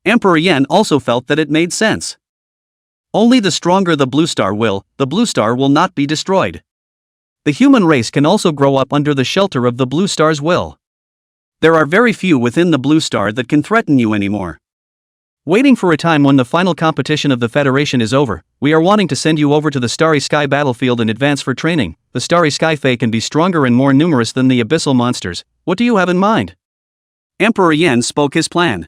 Emperor Yan also felt that it made sense. Only the stronger the blue star will not be destroyed. The human race can also grow up under the shelter of the blue star's will. There are very few within the blue star that can threaten you anymore. Waiting for a time when the final competition of the Federation is over, we are wanting to send you over to the Starry Sky battlefield in advance for training. The Starry Sky Fae can be stronger and more numerous than the abyssal monsters. What do you have in mind? Emperor Yan spoke his plan.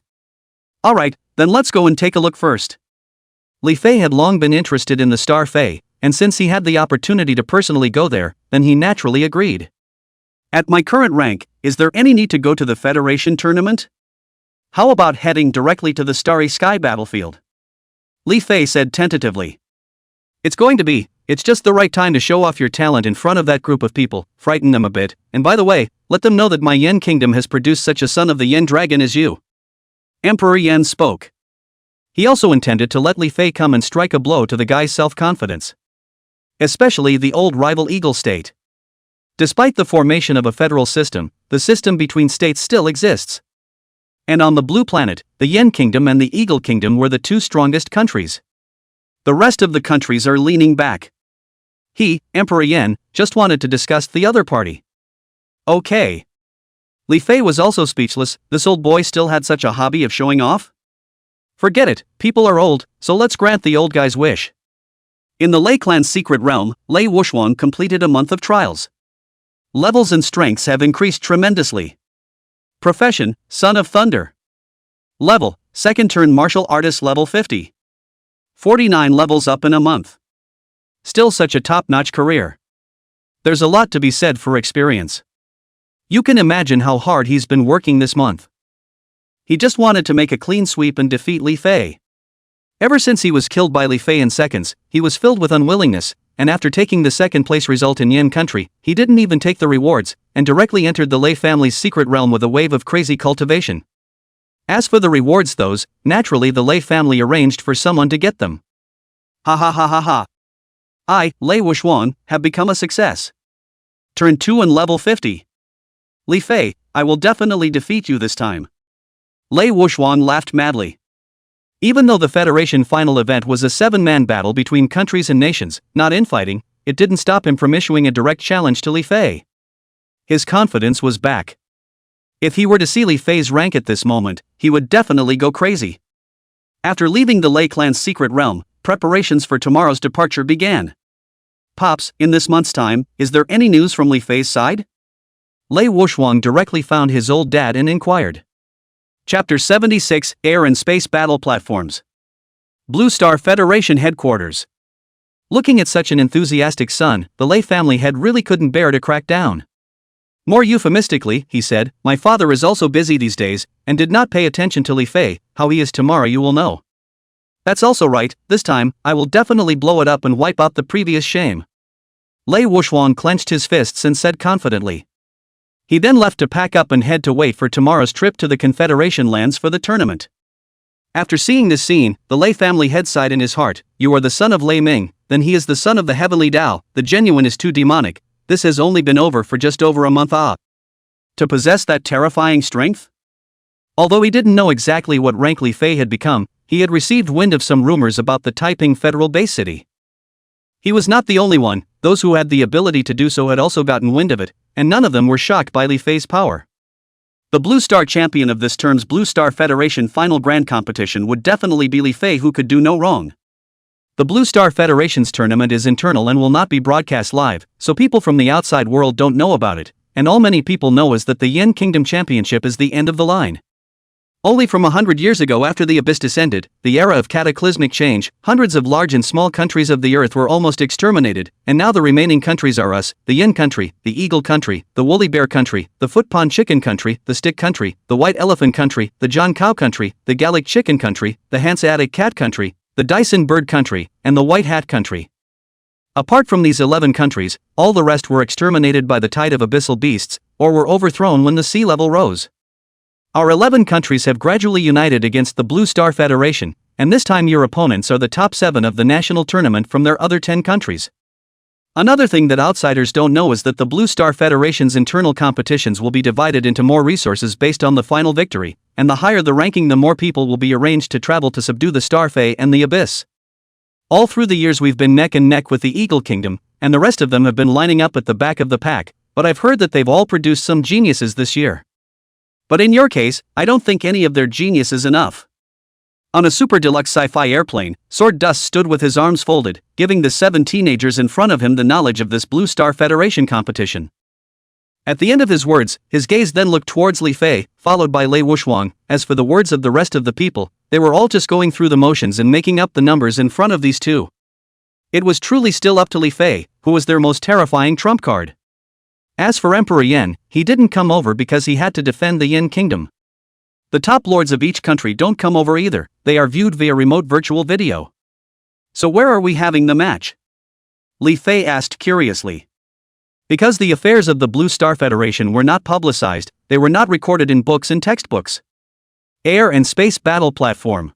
Alright, then let's go and take a look first. Li Fei had long been interested in the Star Fae, and since he had the opportunity to personally go there, then he naturally agreed. At my current rank, is there any need to go to the Federation tournament? How about heading directly to the Starry Sky battlefield? Li Fei said tentatively. It's just the right time to show off your talent in front of that group of people, frighten them a bit, and by the way, let them know that my Yen kingdom has produced such a son of the Yen dragon as you. Emperor Yan spoke. He also intended to let Li Fei come and strike a blow to the guy's self-confidence. Especially the old rival Eagle state. Despite the formation of a federal system, the system between states still exists. And on the blue planet, the Yen kingdom and the Eagle kingdom were the two strongest countries. The rest of the countries are leaning back. He, Emperor Yan, just wanted to discuss the other party. Okay. Li Fei was also speechless. This old boy still had such a hobby of showing off? Forget it, people are old, so let's grant the old guy's wish. In the Lei clan's secret realm, Lei Wuxuan completed a month of trials. Levels and strengths have increased tremendously. Profession, Son of Thunder. Level, second turn martial artist level 50. 49 levels up in a month. Still such a top-notch career. There's a lot to be said for experience. You can imagine how hard he's been working this month. He just wanted to make a clean sweep and defeat Li Fei. Ever since he was killed by Li Fei in seconds, he was filled with unwillingness, and after taking the second place result in Yen country, he didn't even take the rewards, and directly entered the Lei family's secret realm with a wave of crazy cultivation. As for the rewards naturally the Lei family arranged for someone to get them. Ha ha ha ha ha. I, Lei Wuxuan, have become a success. Turn 2 and level 50. Li Fei, I will definitely defeat you this time. Lei Wuxuan laughed madly. Even though the Federation final event was a 7-man battle between countries and nations, not infighting, it didn't stop him from issuing a direct challenge to Li Fei. His confidence was back. If he were to see Li Fei's rank at this moment, he would definitely go crazy. After leaving the Lei clan's secret realm, preparations for tomorrow's departure began. Pops, in this month's time, is there any news from Li Fei's side? Lei Wuxuan directly found his old dad and inquired. Chapter 76, Air and Space Battle Platforms. Blue Star Federation Headquarters. Looking at such an enthusiastic son, the Lei family head really couldn't bear to crack down. More euphemistically, he said, my father is also busy these days, and did not pay attention to Li Fei. How he is tomorrow you will know. That's also right, this time, I will definitely blow it up and wipe out the previous shame. Lei Wuxuan clenched his fists and said confidently. He then left to pack up and head to wait for tomorrow's trip to the Confederation lands for the tournament. After seeing this scene, the Lei family head sighed in his heart, you are the son of Lei Ming, then he is the son of the heavenly Tao, the genuine is too demonic, this has only been over for just over a month. To possess that terrifying strength? Although he didn't know exactly what rank Li Fei had become, he had received wind of some rumors about the Taiping Federal Base City. He was not the only one, those who had the ability to do so had also gotten wind of it, and none of them were shocked by Li Fei's power. The Blue Star champion of this term's Blue Star Federation final grand competition would definitely be Li Fei, who could do no wrong. The Blue Star Federation's tournament is internal and will not be broadcast live, so people from the outside world don't know about it, and all many people know is that the Yen Kingdom Championship is the end of the line. Only from 100 years ago, after the abyss descended, the era of cataclysmic change, hundreds of large and small countries of the earth were almost exterminated, and now the remaining countries are us, the Yen country, the Eagle country, the Woolly Bear country, the Foot Pond Chicken country, the Stick country, the White Elephant country, the John Cow country, the Gallic Chicken country, the Hanseatic Cat country, the Dyson Bird Country, and the White Hat Country. Apart from these 11 countries, all the rest were exterminated by the tide of abyssal beasts, or were overthrown when the sea level rose. Our 11 countries have gradually united against the Blue Star Federation, and this time your opponents are the top 7 of the national tournament from their other 10 countries. Another thing that outsiders don't know is that the Blue Star Federation's internal competitions will be divided into more resources based on the final victory, and the higher the ranking the more people will be arranged to travel to subdue the Starfae and the Abyss. All through the years we've been neck and neck with the Eagle Kingdom, and the rest of them have been lining up at the back of the pack, but I've heard that they've all produced some geniuses this year. But in your case, I don't think any of their genius is enough. On a super deluxe sci-fi airplane, Sword Dust stood with his arms folded, giving the 7 teenagers in front of him the knowledge of this Blue Star Federation competition. At the end of his words, his gaze then looked towards Li Fei, followed by Lei Wuxuang. As for the words of the rest of the people, they were all just going through the motions and making up the numbers in front of these two. It was truly still up to Li Fei, who was their most terrifying trump card. As for Emperor Yen, he didn't come over because he had to defend the Yin Kingdom. The top lords of each country don't come over either, they are viewed via remote virtual video. So where are we having the match? Li Fei asked curiously. Because the affairs of the Blue Star Federation were not publicized, they were not recorded in books and textbooks. Air and space battle platform.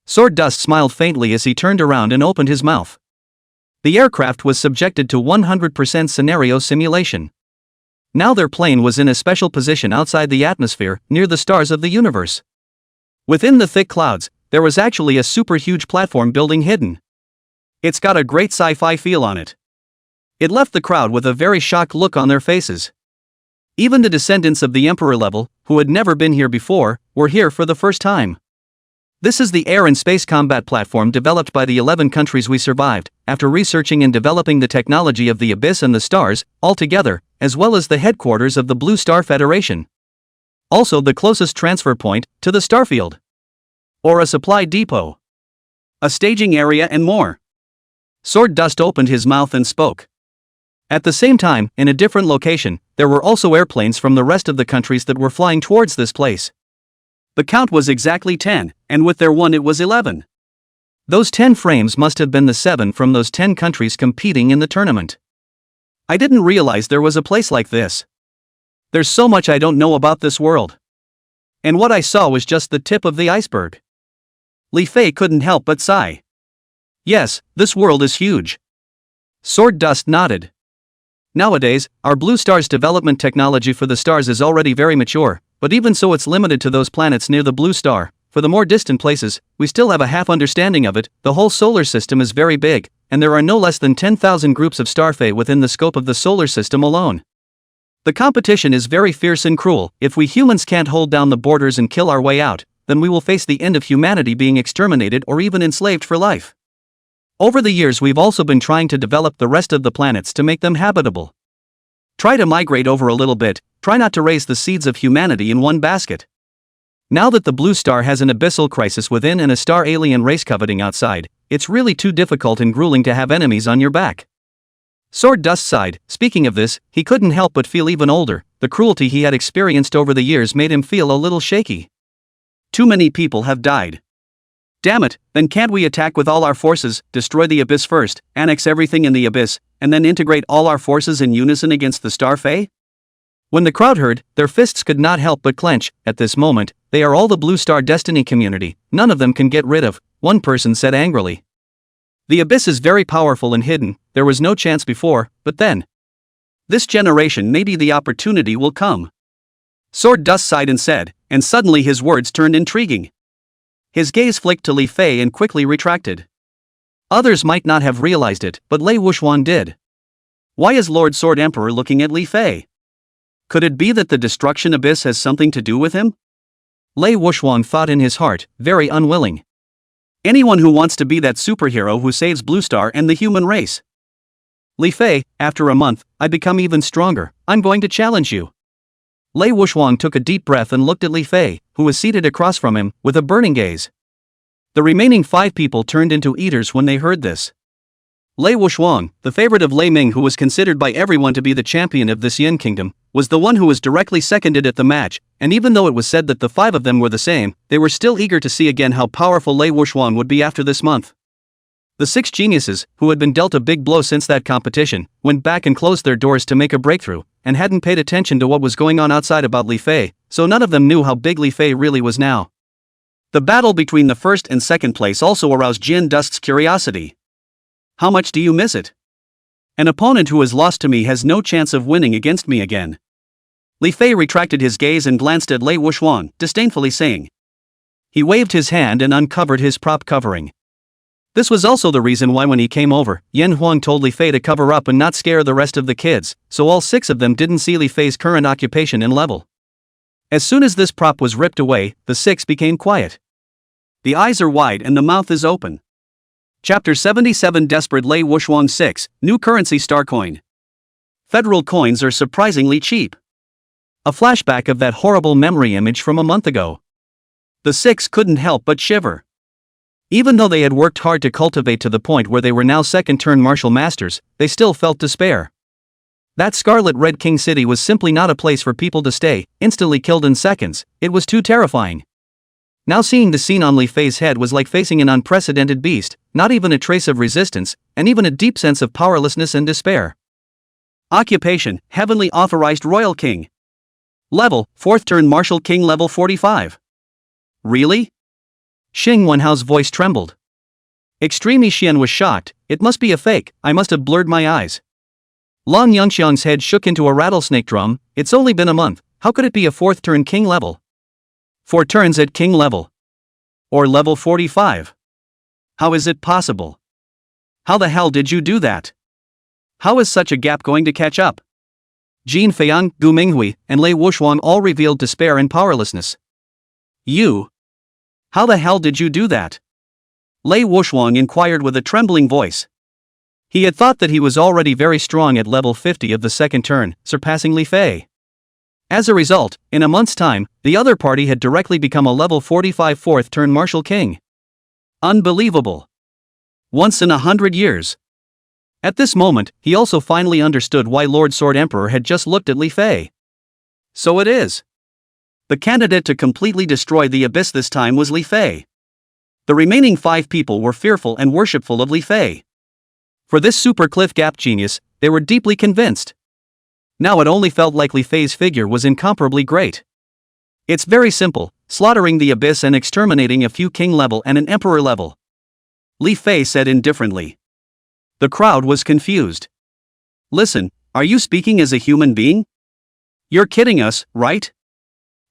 Sword Dust smiled faintly as he turned around and opened his mouth. The aircraft was subjected to 100% scenario simulation. Now their plane was in a special position outside the atmosphere, near the stars of the universe. Within the thick clouds, there was actually a super huge platform building hidden. It's got a great sci-fi feel on it. It left the crowd with a very shocked look on their faces. Even the descendants of the Emperor level, who had never been here before, were here for the first time. This is the air and space combat platform developed by the 11 countries we survived, after researching and developing the technology of the Abyss and the stars, all together, as well as the headquarters of the Blue Star Federation. Also the closest transfer point to the starfield. Or a supply depot. A staging area and more. Sword Dust opened his mouth and spoke. At the same time, in a different location, there were also airplanes from the rest of the countries that were flying towards this place. The count was exactly 10, and with their one it was 11. Those 10 frames must have been the 7 from those 10 countries competing in the tournament. I didn't realize there was a place like this. There's so much I don't know about this world. And what I saw was just the tip of the iceberg. Li Fei couldn't help but sigh. Yes, this world is huge. Sword Dust nodded. Nowadays, our Blue Star's development technology for the stars is already very mature, but even so it's limited to those planets near the Blue Star. For the more distant places, we still have a half understanding of it. The whole solar system is very big, and there are no less than 10,000 groups of starfae within the scope of the solar system alone. The competition is very fierce and cruel. If we humans can't hold down the borders and kill our way out, then we will face the end of humanity being exterminated or even enslaved for life. Over the years we've also been trying to develop the rest of the planets to make them habitable. Try to migrate over a little bit, try not to raise the seeds of humanity in one basket. Now that the Blue Star has an abyssal crisis within and a star alien race coveting outside, it's really too difficult and grueling to have enemies on your back. Sword Dust sighed. Speaking of this, he couldn't help but feel even older. The cruelty he had experienced over the years made him feel a little shaky. Too many people have died. Damn it, then can't we attack with all our forces, destroy the Abyss first, annex everything in the Abyss, and then integrate all our forces in unison against the Starfae? When the crowd heard, their fists could not help but clench. At this moment, they are all the Blue Star Destiny community, none of them can get rid of, one person said angrily. The Abyss is very powerful and hidden, there was no chance before, but then. This generation maybe the opportunity will come. Sword Dust sighed and said, and suddenly his words turned intriguing. His gaze flicked to Li Fei and quickly retracted. Others might not have realized it, but Lei Wuxuan did. Why is Lord Sword Emperor looking at Li Fei? Could it be that the destruction abyss has something to do with him? Lei Wuxuan thought in his heart, very unwilling. Anyone who wants to be that superhero who saves Blue Star and the human race. Li Fei, after a month, I become even stronger, I'm going to challenge you. Lei Wuxuan took a deep breath and looked at Li Fei, who was seated across from him, with a burning gaze. The remaining 5 people turned into eaters when they heard this. Lei Wuxuan, the favorite of Lei Ming who was considered by everyone to be the champion of this Yin Kingdom, was the one who was directly seconded at the match, and even though it was said that the 5 of them were the same, they were still eager to see again how powerful Lei Wuxian would be after this month. The 6 geniuses, who had been dealt a big blow since that competition, went back and closed their doors to make a breakthrough, and hadn't paid attention to what was going on outside about Li Fei, so none of them knew how big Li Fei really was now. The battle between the first and second place also aroused Jin Dust's curiosity. How much do you miss it? An opponent who has lost to me has no chance of winning against me again. Li Fei retracted his gaze and glanced at Lei Wuxian, disdainfully saying. He waved his hand and uncovered his prop covering. This was also the reason why when he came over, Yan Huang told Li Fei to cover up and not scare the rest of the kids, so all 6 of them didn't see Li Fei's current occupation and level. As soon as this prop was ripped away, the 6 became quiet. The eyes are wide and the mouth is open. Chapter 77 Desperate Lei Wuxian 6, New Currency Star Coin. Federal coins are surprisingly cheap. A flashback of that horrible memory image from a month ago. The 6 couldn't help but shiver. Even though they had worked hard to cultivate to the point where they were now second-turn martial masters, they still felt despair. That Scarlet Red King city was simply not a place for people to stay, instantly killed in seconds. It was too terrifying. Now seeing the scene on Li Fei's head was like facing an unprecedented beast, not even a trace of resistance, and even a deep sense of powerlessness and despair. Occupation, Heavenly Authorized Royal King. Level, 4th turn Martial King level 45. Really? Xing Wenhao's voice trembled. Extreme Xian was shocked. It must be a fake, I must have blurred my eyes. Long Yangxiang's head shook into a rattlesnake drum. It's only been a month, how could it be a 4th turn king level? 4 turns at king level. Or level 45. How is it possible? How the hell did you do that? How is such a gap going to catch up? Jin Feiyang, Gu Minghui, and Lei Wuxian all revealed despair and powerlessness. You? How the hell did you do that? Lei Wuxian inquired with a trembling voice. He had thought that he was already very strong at level 50 of the second turn, surpassing Li Fei. As a result, in a month's time, the other party had directly become a level 45 4th turn martial king. Unbelievable. Once in 100 years. At this moment, he also finally understood why Lord Sword Emperor had just looked at Li Fei. So it is. The candidate to completely destroy the abyss this time was Li Fei. The remaining 5 people were fearful and worshipful of Li Fei. For this super cliff gap genius, they were deeply convinced. Now it only felt like Li Fei's figure was incomparably great. It's very simple, slaughtering the abyss and exterminating a few king level and an emperor level. Li Fei said indifferently. The crowd was confused. Listen, are you speaking as a human being? You're kidding us, right?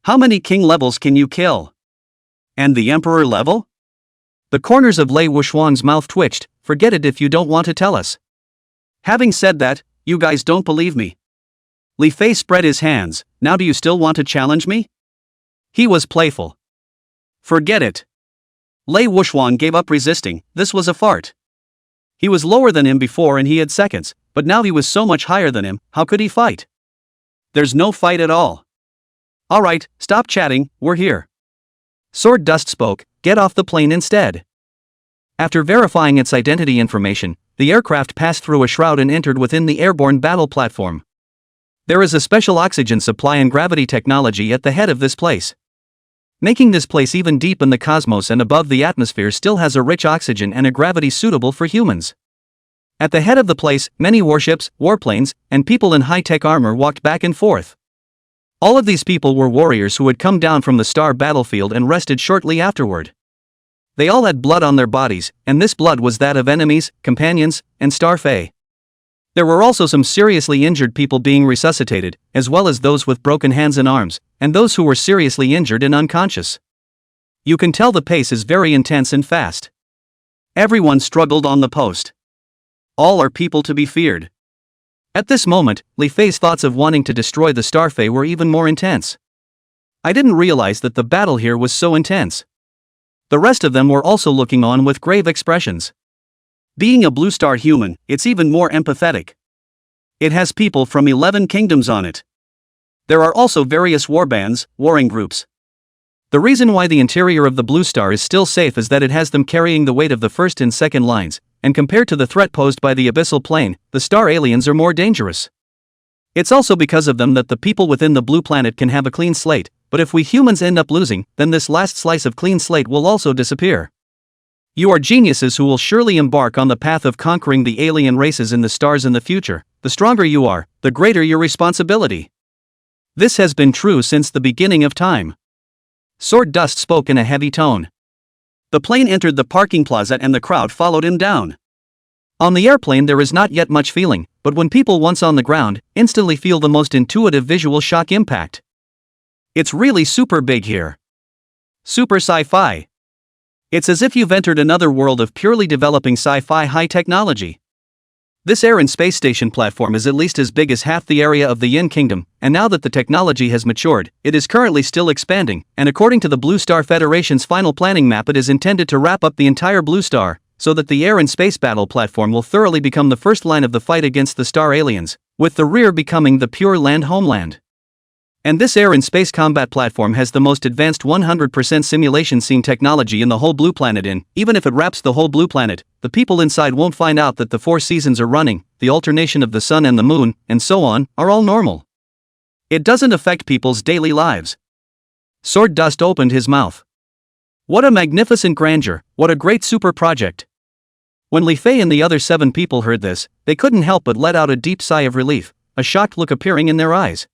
How many king levels can you kill? And the emperor level? The corners of Lei Wuxian's mouth twitched. Forget it if you don't want to tell us. Having said that, you guys don't believe me. Li Fei spread his hands. Now do you still want to challenge me? He was playful. Forget it. Lei Wuxian gave up resisting. This was a fart. He was lower than him before and he had seconds, but now he was so much higher than him, how could he fight? There's no fight at all. Alright, stop chatting, we're here. Sword Dust spoke, get off the plane instead. After verifying its identity information, the aircraft passed through a shroud and entered within the airborne battle platform. There is a special oxygen supply and gravity technology at the head of this place. Making this place even deep in the cosmos and above the atmosphere still has a rich oxygen and a gravity suitable for humans. At the head of the place, many warships, warplanes, and people in high-tech armor walked back and forth. All of these people were warriors who had come down from the star battlefield and rested shortly afterward. They all had blood on their bodies, and this blood was that of enemies, companions, and Star Fae. There were also some seriously injured people being resuscitated, as well as those with broken hands and arms, and those who were seriously injured and unconscious. You can tell the pace is very intense and fast. Everyone struggled on the post. All are people to be feared. At this moment, Li Fei's thoughts of wanting to destroy the Star Fae were even more intense. I didn't realize that the battle here was so intense. The rest of them were also looking on with grave expressions. Being a blue star human, it's even more empathetic. It has people from 11 kingdoms on it. There are also various warbands, warring groups. The reason why the interior of the blue star is still safe is that it has them carrying the weight of the first and second lines, and compared to the threat posed by the abyssal plane, the star aliens are more dangerous. It's also because of them that the people within the blue planet can have a clean slate, but if we humans end up losing, then this last slice of clean slate will also disappear. You are geniuses who will surely embark on the path of conquering the alien races in the stars in the future. The stronger you are, the greater your responsibility. This has been true since the beginning of time. Sword Dust spoke in a heavy tone. The plane entered the parking plaza and the crowd followed him down. On the airplane there is not yet much feeling, but when people once on the ground, instantly feel the most intuitive visual shock impact. It's really super big here. Super sci-fi. It's as if you've entered another world of purely developing sci-fi high technology. This air and space station platform is at least as big as half the area of the Yin Kingdom, and now that the technology has matured, it is currently still expanding, and according to the Blue Star Federation's final planning map, it is intended to wrap up the entire Blue Star, so that the air and space battle platform will thoroughly become the first line of the fight against the star aliens, with the rear becoming the pure land homeland. And this air and space combat platform has the most advanced 100% simulation scene technology in the whole blue planet. Even if it wraps the whole blue planet, the people inside won't find out that the 4 seasons are running, the alternation of the sun and the moon, and so on, are all normal. It doesn't affect people's daily lives. Sword Dust opened his mouth. What a magnificent grandeur, what a great super project. When Li Fei and the other 7 people heard this, they couldn't help but let out a deep sigh of relief, a shocked look appearing in their eyes.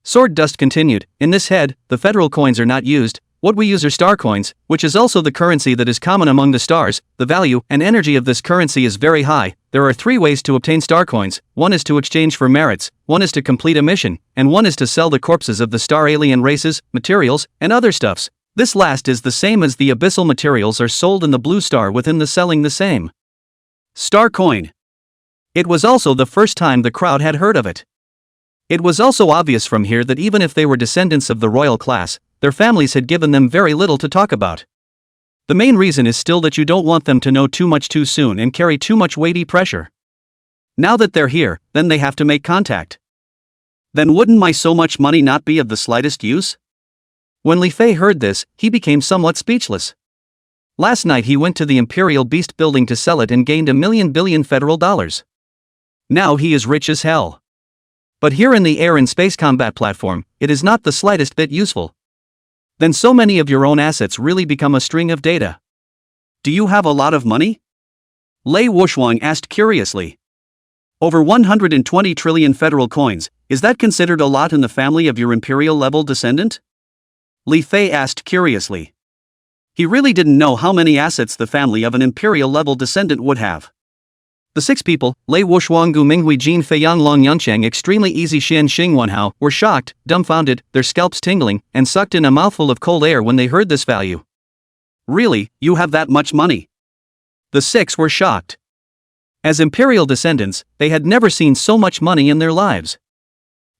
Sword Dust continued, in this head, the federal coins are not used, what we use are star coins, which is also the currency that is common among the stars. The value and energy of this currency is very high. There are 3 ways to obtain star coins, one is to exchange for merits, one is to complete a mission, and one is to sell the corpses of the star alien races, materials, and other stuffs. This last is the same as the abyssal materials are sold in the Blue Star within the selling the same. Star coin. It was also the first time the crowd had heard of it. It was also obvious from here that even if they were descendants of the royal class, their families had given them very little to talk about. The main reason is still that you don't want them to know too much too soon and carry too much weighty pressure. Now that they're here, then they have to make contact. Then wouldn't my so much money not be of the slightest use? When Li Fei heard this, he became somewhat speechless. Last night he went to the Imperial Beast building to sell it and gained $1 billion federal dollars. Now he is rich as hell. But here in the air and space combat platform, it is not the slightest bit useful. Then so many of your own assets really become a string of data. Do you have a lot of money? Lei Wuxuang asked curiously. Over 120 trillion federal coins, is that considered a lot in the family of your imperial-level descendant? Li Fei asked curiously. He really didn't know how many assets the family of an imperial-level descendant would have. The 6 people, Lei Wuxuang, Gu Minghui, Jin Feiyang, Long Yuncheng, Extremely Easy, Xian Xing Wenhao, were shocked, dumbfounded, their scalps tingling, and sucked in a mouthful of cold air when they heard this value. Really, you have that much money? The 6 were shocked. As imperial descendants, they had never seen so much money in their lives.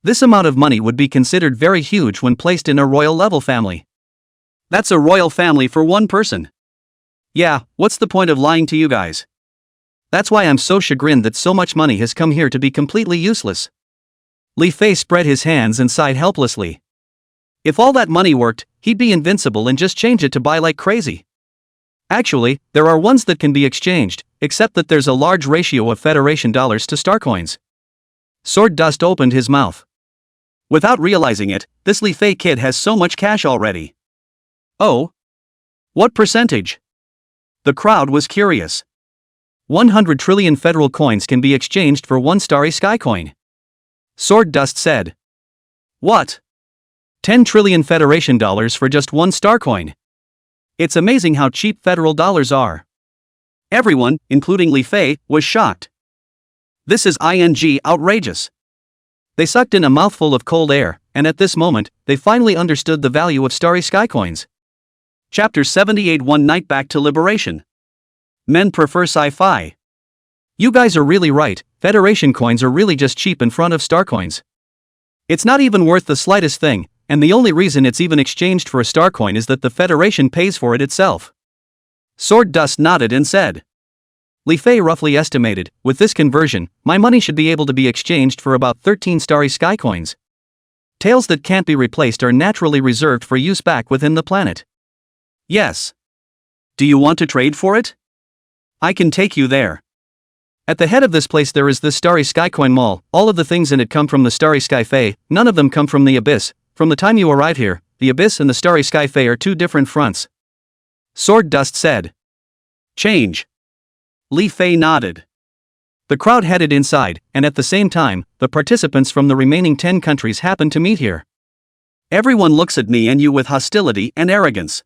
This amount of money would be considered very huge when placed in a royal-level family. That's a royal family for one person. Yeah, what's the point of lying to you guys? That's why I'm so chagrined that so much money has come here to be completely useless. Li Fei spread his hands and sighed helplessly. If all that money worked, he'd be invincible and just change it to buy like crazy. Actually, there are ones that can be exchanged, except that there's a large ratio of Federation dollars to star coins. Sword Dust opened his mouth. Without realizing it, this Li Fei kid has so much cash already. Oh? What percentage? The crowd was curious. 100 trillion federal coins can be exchanged for 1 starry sky coin. Sword Dust said. What? 10 trillion Federation dollars for just 1 star coin. It's amazing how cheap federal dollars are. Everyone, including Li Fei, was shocked. This is outrageous. They sucked in a mouthful of cold air, and at this moment, they finally understood the value of starry sky coins. Chapter 78, One Night Back to Liberation. Men prefer sci-fi. You guys are really right, Federation coins are really just cheap in front of star coins. It's not even worth the slightest thing, and the only reason it's even exchanged for a star coin is that the Federation pays for it itself. Sword Dust nodded and said. Li Fei roughly estimated, with this conversion, my money should be able to be exchanged for about 13 starry sky coins. Tails that can't be replaced are naturally reserved for use back within the planet. Yes. Do you want to trade for it? I can take you there. At the head of this place there is this Starry Sky Coin Mall. All of the things in it come from the Starry Sky Fae, none of them come from the Abyss. From the time you arrive here, the Abyss and the Starry Sky Fae are two different fronts. Sword Dust said. Change. Li Fei nodded. The crowd headed inside, and at the same time, the participants from the remaining 10 countries happened to meet here. Everyone looks at me and you with hostility and arrogance.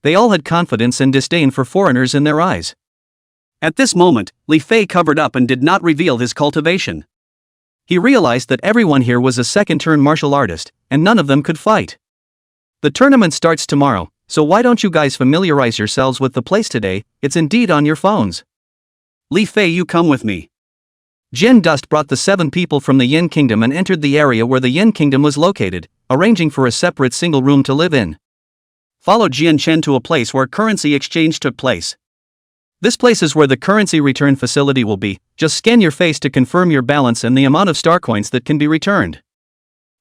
They all had confidence and disdain for foreigners in their eyes. At this moment, Li Fei covered up and did not reveal his cultivation. He realized that everyone here was a second-turn martial artist, and none of them could fight. The tournament starts tomorrow, so why don't you guys familiarize yourselves with the place today? It's indeed on your phones. Li Fei, you come with me. Jin Dust brought the 7 people from the Yin Kingdom and entered the area where the Yin Kingdom was located, arranging for a separate single room to live in. Followed Jian Chen to a place where currency exchange took place. This place is where the currency return facility will be. Just scan your face to confirm your balance and the amount of star coins that can be returned.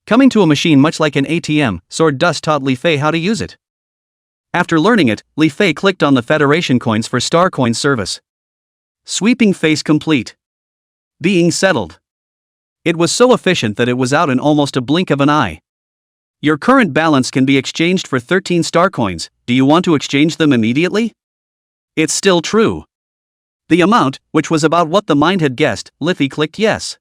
Coming to a machine much like an ATM, Sword Dust taught Li Fei how to use it. After learning it, Li Fei clicked on the Federation coins for star coin service. Sweeping face complete. Being settled. It was so efficient that it was out in almost a blink of an eye. Your current balance can be exchanged for 13 star coins. Do you want to exchange them immediately? It's still true. The amount, which was about what the mind had guessed, Li Fei clicked yes.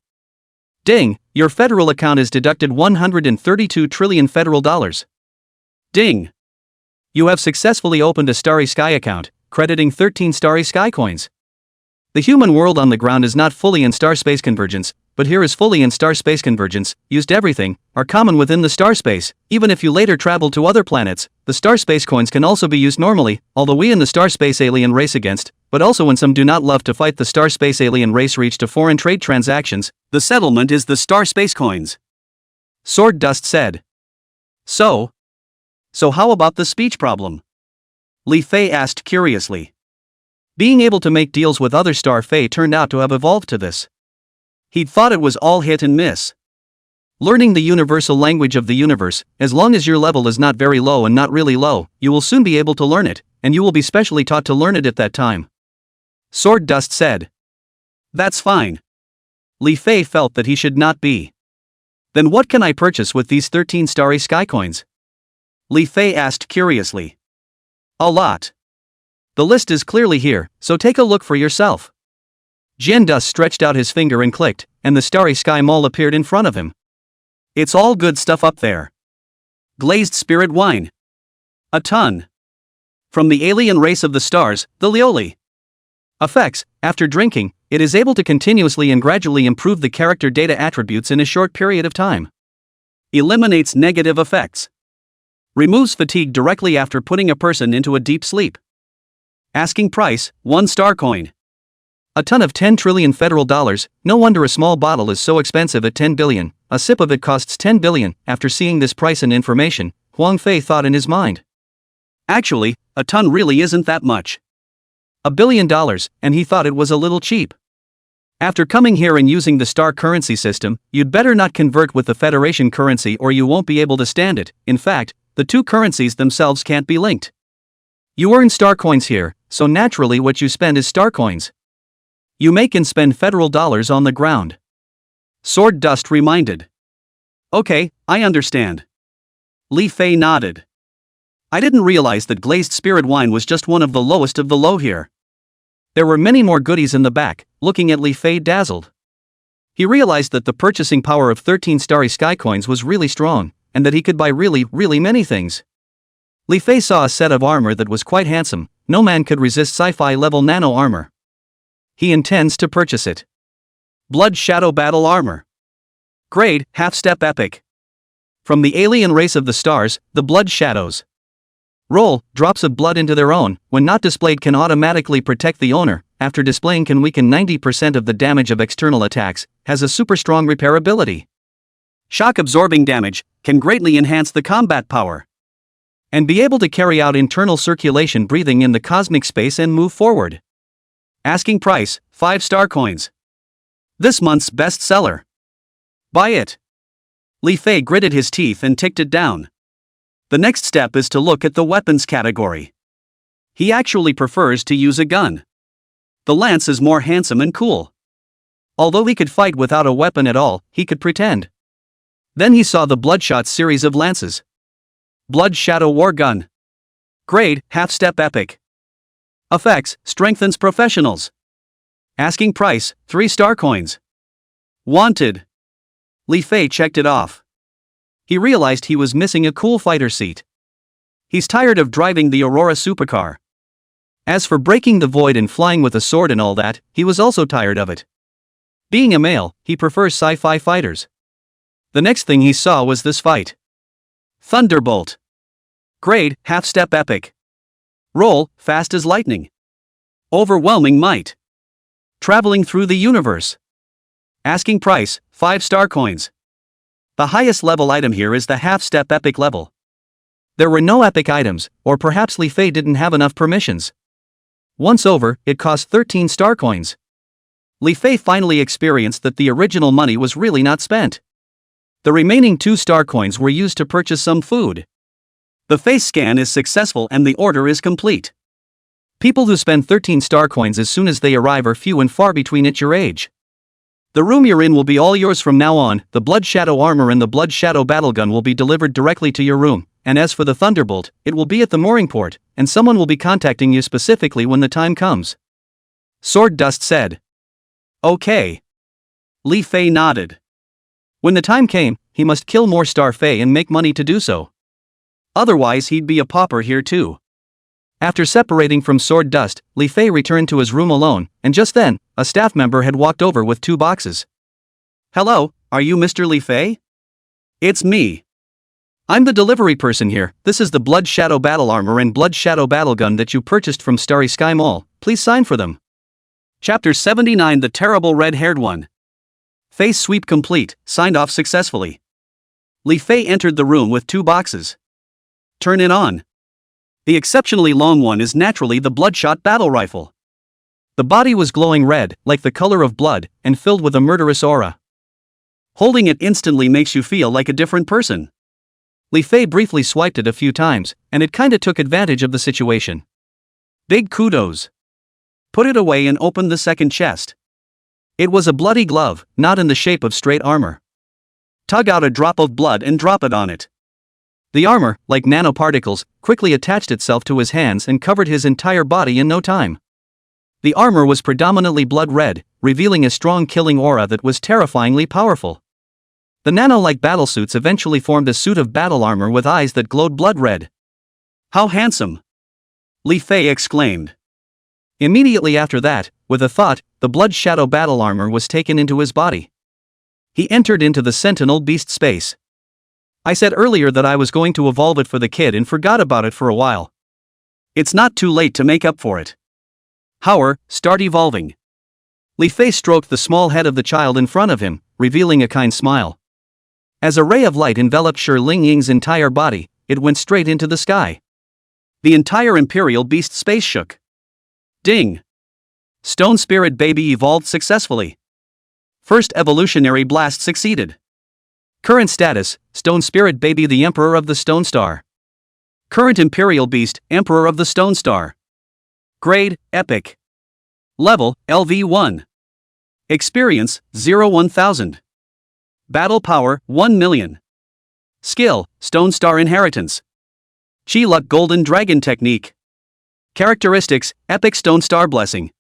Ding, your federal account is deducted 132 trillion federal dollars. Ding. You have successfully opened a Starry Sky account, crediting 13 Starry Sky coins. The human world on the ground is not fully in star space convergence, but here is fully in star space convergence. Used everything are common within the star space. Even if you later travel to other planets, the star space coins can also be used normally, although we in the star space alien race against, but also when some do not love to fight the star space alien race reach to foreign trade transactions, the settlement is the star space coins. Sword Dust said. So how about the speech problem? Li Fei asked curiously. Being able to make deals with other Star Fae turned out to have evolved to this. He'd thought it was all hit and miss. Learning the universal language of the universe, as long as your level is not very low and not really low, you will soon be able to learn it, and you will be specially taught to learn it at that time. Sword Dust said. That's fine. Li Fei felt that he should not be. Then what can I purchase with these 13 Starry Sky coins? Li Fei asked curiously. A lot. The list is clearly here, so take a look for yourself. Jian Dust stretched out his finger and clicked, and the Starry Sky Mall appeared in front of him. It's all good stuff up there. Glazed spirit wine. A ton. From the alien race of the stars, the Lioli. Effects, after drinking, it is able to continuously and gradually improve the character data attributes in a short period of time. Eliminates negative effects. Removes fatigue directly after putting a person into a deep sleep. Asking price, 1 star coin. A ton of 10 trillion federal dollars. No wonder a small bottle is so expensive at 10 billion. A sip of it costs 10 billion. After seeing this price and information, Huang Fei thought in his mind. Actually, a ton really isn't that much. $1 billion, and he thought it was a little cheap. After coming here and using the star currency system, you'd better not convert with the Federation currency or you won't be able to stand it. In fact, the two currencies themselves can't be linked. You earn star coins here, so naturally what you spend is star coins. You make and spend federal dollars on the ground. Sword Dust reminded. Okay, I understand. Li Fei nodded. I didn't realize that glazed spirit wine was just one of the lowest of the low here. There were many more goodies in the back. Looking at Li Fei dazzled. He realized that the purchasing power of 13 Starry Sky coins was really strong, and that he could buy really many things. Li Fei saw a set of armor that was quite handsome. No man could resist sci-fi level nano armor. He intends to purchase it. Blood Shadow Battle Armor. Grade, half-step epic. From the alien race of the stars, the Blood Shadows. Roll, drops of blood into their own, when not displayed can automatically protect the owner, after displaying can weaken 90% of the damage of external attacks, has a super strong repairability. Shock absorbing damage, can greatly enhance the combat power. And be able to carry out internal circulation breathing in the cosmic space and move forward. Asking price, 5 star coins. This month's bestseller. Buy it. Li Fei gritted his teeth and ticked it down. The next step is to look at the weapons category. He actually prefers to use a gun. The lance is more handsome and cool. Although he could fight without a weapon at all, he could pretend. Then he saw the Bloodshot series of lances. Blood Shadow War Gun. Grade, half-step epic. Effects, strengthens professionals. Asking price, 3-star coins. Wanted. Li Fei checked it off. He realized he was missing a cool fighter seat. He's tired of driving the Aurora supercar. As for breaking the void and flying with a sword and all that, he was also tired of it. Being a male, he prefers sci-fi fighters. The next thing he saw was this fight. Thunderbolt. Grade, half-step epic. Roll, fast as lightning. Overwhelming might. Traveling through the universe. Asking price, 5-star coins. The highest level item here is the half-step epic level. There were no epic items, or perhaps Li Fei didn't have enough permissions. Once over, it cost 13 star coins. Li Fei finally experienced that the original money was really not spent. The remaining 2-star coins were used to purchase some food. The face scan is successful and the order is complete. People who spend 13-star coins as soon as they arrive are few and far between at your age. The room you're in will be all yours from now on. The Blood Shadow armor and the Blood Shadow battle gun will be delivered directly to your room, and as for the Thunderbolt, it will be at the mooring port, and someone will be contacting you specifically when the time comes. Sword Dust said. Okay. Li Fei nodded. When the time came, he must kill more Star Fei and make money to do so. Otherwise he'd be a pauper here too. After separating from Sword Dust, Li Fei returned to his room alone, and just then, a staff member had walked over with 2 boxes. Hello, are you Mr. Li Fei? It's me. I'm the delivery person here. This is the Blood Shadow battle armor and Blood Shadow battle gun that you purchased from Starry Sky Mall. Please sign for them. Chapter 79 The Terrible Red-Haired One. Face sweep complete, signed off successfully. Li Fei entered the room with 2 boxes. Turn it on. The exceptionally long one is naturally the Bloodshot battle rifle. The body was glowing red, like the color of blood, and filled with a murderous aura. Holding it instantly makes you feel like a different person. Li Fei briefly swiped it a few times, and it kinda took advantage of the situation. Big kudos. Put it away and opened the second chest. It was a bloody glove, not in the shape of straight armor. Tug out a drop of blood and drop it on it. The armor, like nanoparticles, quickly attached itself to his hands and covered his entire body in no time. The armor was predominantly blood red, revealing a strong killing aura that was terrifyingly powerful. The nano-like battlesuits eventually formed a suit of battle armor with eyes that glowed blood red. How handsome! Li Fei exclaimed. Immediately after that, with a thought, the Blood Shadow battle armor was taken into his body. He entered into the Sentinel beast space. I said earlier that I was going to evolve it for the kid and forgot about it for a while. It's not too late to make up for it. However, start evolving. Li Fei stroked the small head of the child in front of him, revealing a kind smile. As a ray of light enveloped Shi Ling Ying's entire body, it went straight into the sky. The entire Imperial Beast space shook. Ding! Stone Spirit Baby evolved successfully. First evolutionary blast succeeded. Current status, Stone Spirit Baby the Emperor of the Stone Star. Current Imperial Beast, Emperor of the Stone Star. Grade, Epic. Level, LV1. Experience, 0-1000. Battle Power, 1 million. Skill, Stone Star Inheritance. Chi Luck Golden Dragon Technique. Characteristics, Epic Stone Star Blessing.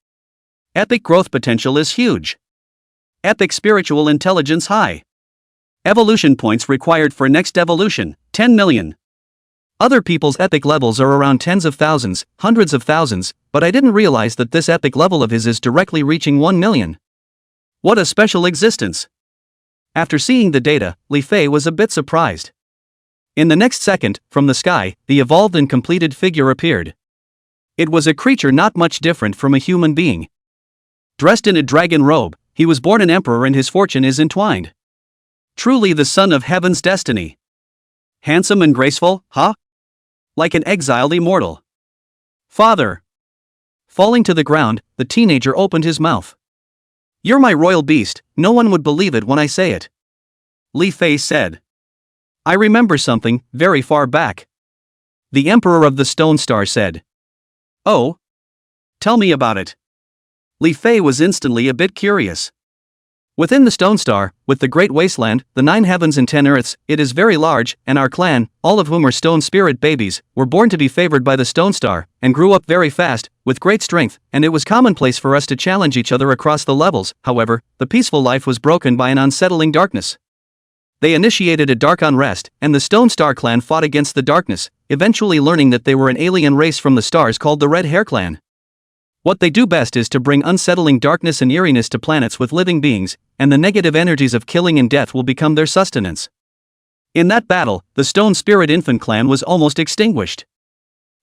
Epic Growth Potential is huge. Epic Spiritual Intelligence high. Evolution points required for next evolution, 10 million. Other people's epic levels are around tens of thousands, hundreds of thousands, but I didn't realize that this epic level of his is directly reaching 1 million. What a special existence. After seeing the data, Li Fei was a bit surprised. In the next second, from the sky, the evolved and completed figure appeared. It was a creature not much different from a human being. Dressed in a dragon robe, he was born an emperor and his fortune is entwined. Truly the son of heaven's destiny. Handsome and graceful, huh? Like an exiled immortal. Father. Falling to the ground, the teenager opened his mouth. You're my royal beast, no one would believe it when I say it. Li Fei said. I remember something, very far back. The Emperor of the Stone Star said. Oh? Tell me about it. Li Fei was instantly a bit curious. Within the Stone Star, with the Great Wasteland, the 9 heavens and 10 earths, it is very large, and our clan, all of whom are stone spirit babies, were born to be favored by the Stone Star, and grew up very fast, with great strength, and it was commonplace for us to challenge each other across the levels. However, the peaceful life was broken by an unsettling darkness. They initiated a dark unrest, and the Stone Star clan fought against the darkness, eventually learning that they were an alien race from the stars called the Red Hair Clan. What they do best is to bring unsettling darkness and eeriness to planets with living beings, and the negative energies of killing and death will become their sustenance. In that battle, the Stone Spirit Infant clan was almost extinguished.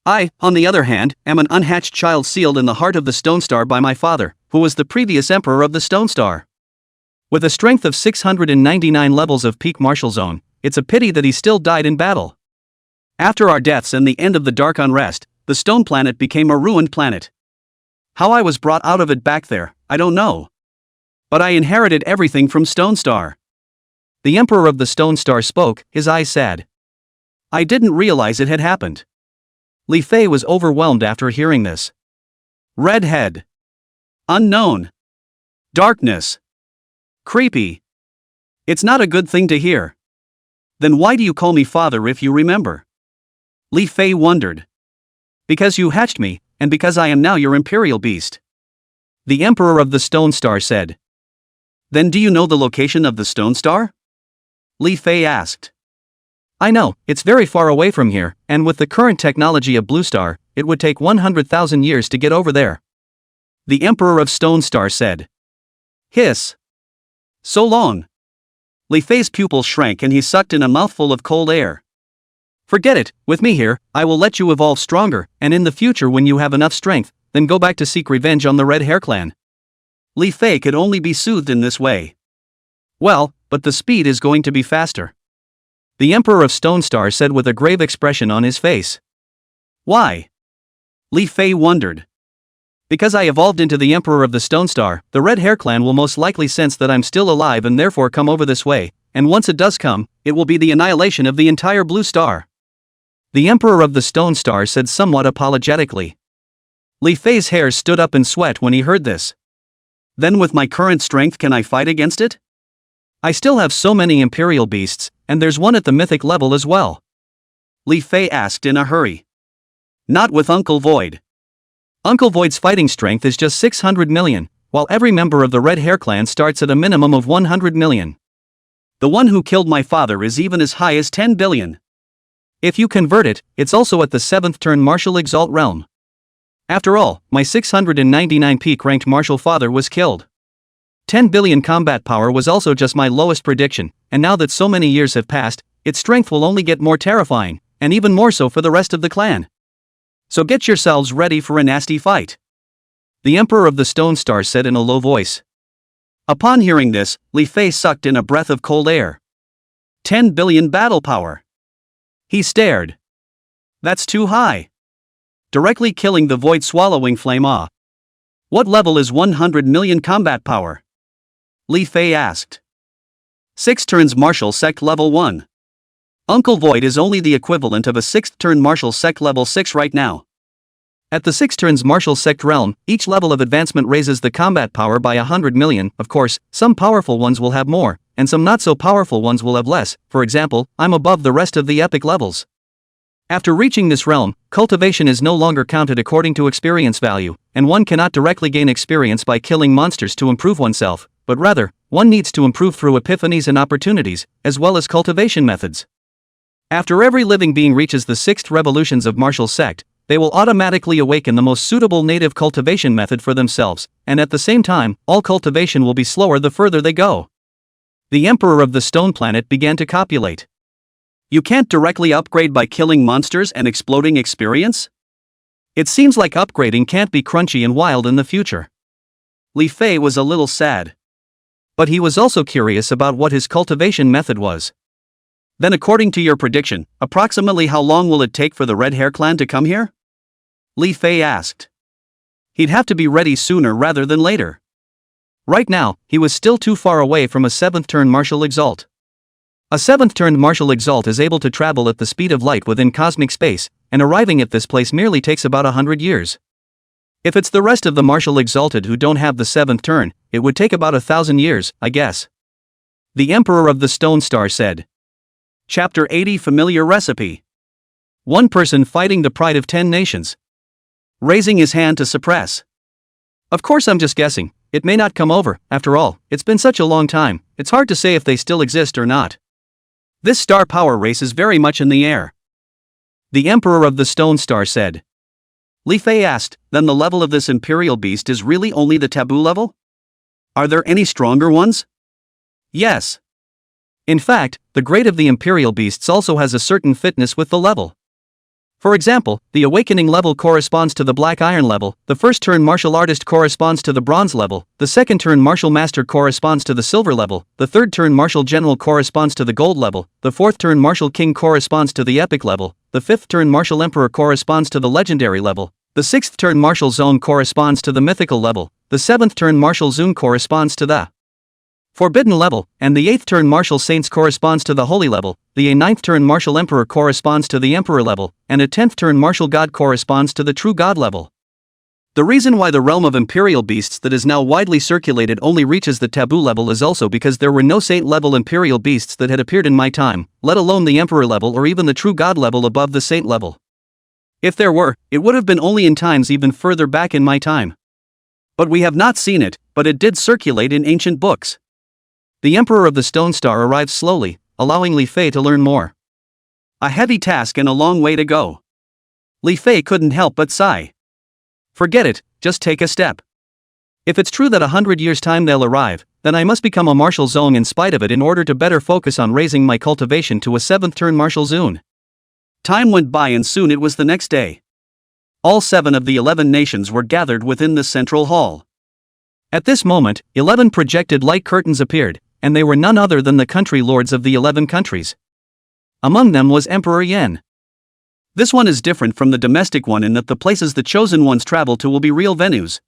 I, on the other hand, am an unhatched child sealed in the heart of the Stone Star by my father, who was the previous emperor of the Stone Star. With a strength of 699 levels of peak martial zone, it's a pity that he still died in battle. After our deaths and the end of the Dark Unrest, the Stone Planet became a ruined planet. How I was brought out of it back there, I don't know. But I inherited everything from Stone Star. The Emperor of the Stone Star spoke, his eyes sad. I didn't realize it had happened. Li Fei was overwhelmed after hearing this. Redhead. Unknown. Darkness. Creepy. It's not a good thing to hear. Then why do you call me father if you remember? Li Fei wondered. Because you hatched me, and because I am now your imperial beast. The Emperor of the Stone Star said. Then do you know the location of the Stone Star? Li Fei asked. I know, it's very far away from here, and with the current technology of Blue Star, it would take 100,000 years to get over there. The Emperor of Stone Star said. Hiss. So long. Li Fei's pupils shrank and he sucked in a mouthful of cold air. Forget it, with me here, I will let you evolve stronger, and in the future when you have enough strength, then go back to seek revenge on the Red Hair Clan. Li Fei could only be soothed in this way. Well, but the speed is going to be faster. The Emperor of Stone Star said with a grave expression on his face. Why? Li Fei wondered. Because I evolved into the Emperor of the Stone Star, the Red Hair Clan will most likely sense that I'm still alive and therefore come over this way, and once it does come, it will be the annihilation of the entire Blue Star. The Emperor of the Stone Star said somewhat apologetically. Li Fei's hair stood up in sweat when he heard this. Then with my current strength can I fight against it? I still have so many imperial beasts, and there's one at the mythic level as well. Li Fei asked in a hurry. Not with Uncle Void. Uncle Void's fighting strength is just 600 million, while every member of the Red Hair Clan starts at a minimum of 100 million. The one who killed my father is even as high as 10 billion. If you convert it, it's also at the 7th turn martial exalt realm. After all, my 699 peak ranked martial father was killed. 10 billion combat power was also just my lowest prediction, and now that so many years have passed, its strength will only get more terrifying, and even more so for the rest of the clan. So get yourselves ready for a nasty fight. The Emperor of the Stone Star said in a low voice. Upon hearing this, Li Fei sucked in a breath of cold air. 10 billion battle power. He stared. That's too high. Directly killing the void swallowing flame. What level is 100 million combat power? Li Fei asked. 6 turns martial sect level 1. Uncle Void is only the equivalent of a 6th turn martial sect level 6 right now. At the 6 turns martial sect realm, each level of advancement raises the combat power by 100 million. Of course, some powerful ones will have more, and some not so powerful ones will have less. For example, I'm above the rest of the epic levels. After reaching this realm, cultivation is no longer counted according to experience value, and one cannot directly gain experience by killing monsters to improve oneself, but rather, one needs to improve through epiphanies and opportunities, as well as cultivation methods. After every living being reaches the 6th revolutions of martial sect, they will automatically awaken the most suitable native cultivation method for themselves, and at the same time, all cultivation will be slower the further they go. The Emperor of the Stone Planet began to copulate. You can't directly upgrade by killing monsters and exploding experience? It seems like upgrading can't be crunchy and wild in the future. Li Fei was a little sad. But he was also curious about what his cultivation method was. Then according to your prediction, approximately how long will it take for the Red Hair Clan to come here? Li Fei asked. He'd have to be ready sooner rather than later. Right now, he was still too far away from a 7th turn martial exalt. A 7th turn martial exalt is able to travel at the speed of light within cosmic space, and arriving at this place merely takes about 100 years. If it's the rest of the martial exalted who don't have the 7th turn, it would take about 1,000 years, I guess. The Emperor of the Stone Star said. Chapter 80 Familiar Recipe. One person fighting the pride of 10 nations. Raising his hand to suppress. Of course I'm just guessing, it may not come over, after all, it's been such a long time, it's hard to say if they still exist or not. This star power race is very much in the air. The Emperor of the Stone Star said. Li Fei asked, then the level of this imperial beast is really only the taboo level? Are there any stronger ones? Yes. In fact, the grade of the imperial beasts also has a certain fitness with the level. For example, the awakening level corresponds to the black iron level, the first turn martial artist corresponds to the bronze level, the second turn martial master corresponds to the silver level, the third turn martial general corresponds to the gold level, the fourth turn martial king corresponds to the epic level, the fifth turn martial emperor corresponds to the legendary level, the sixth turn martial zone corresponds to the mythical level, the seventh turn martial zone corresponds to the forbidden level, and the 8th turn martial saints corresponds to the holy level, the 9th turn martial emperor corresponds to the emperor level, and a 10th turn martial god corresponds to the true god level. The reason why the realm of imperial beasts that is now widely circulated only reaches the taboo level is also because there were no saint level imperial beasts that had appeared in my time, let alone the emperor level or even the true god level above the saint level. If there were, it would have been only in times even further back in my time. But we have not seen it, but it did circulate in ancient books. The Emperor of the Stone Star arrived slowly, allowing Li Fei to learn more. A heavy task and a long way to go. Li Fei couldn't help but sigh. Forget it, just take a step. If it's true that 100 years' time they'll arrive, then I must become a martial zone in spite of it in order to better focus on raising my cultivation to a 7th turn martial zone. Time went by and soon it was the next day. All 7 of the 11 nations were gathered within the central hall. At this moment, 11 projected light curtains appeared, and they were none other than the country lords of the 11 countries. Among them was Emperor Yan. This one is different from the domestic one in that the places the chosen ones travel to will be real venues.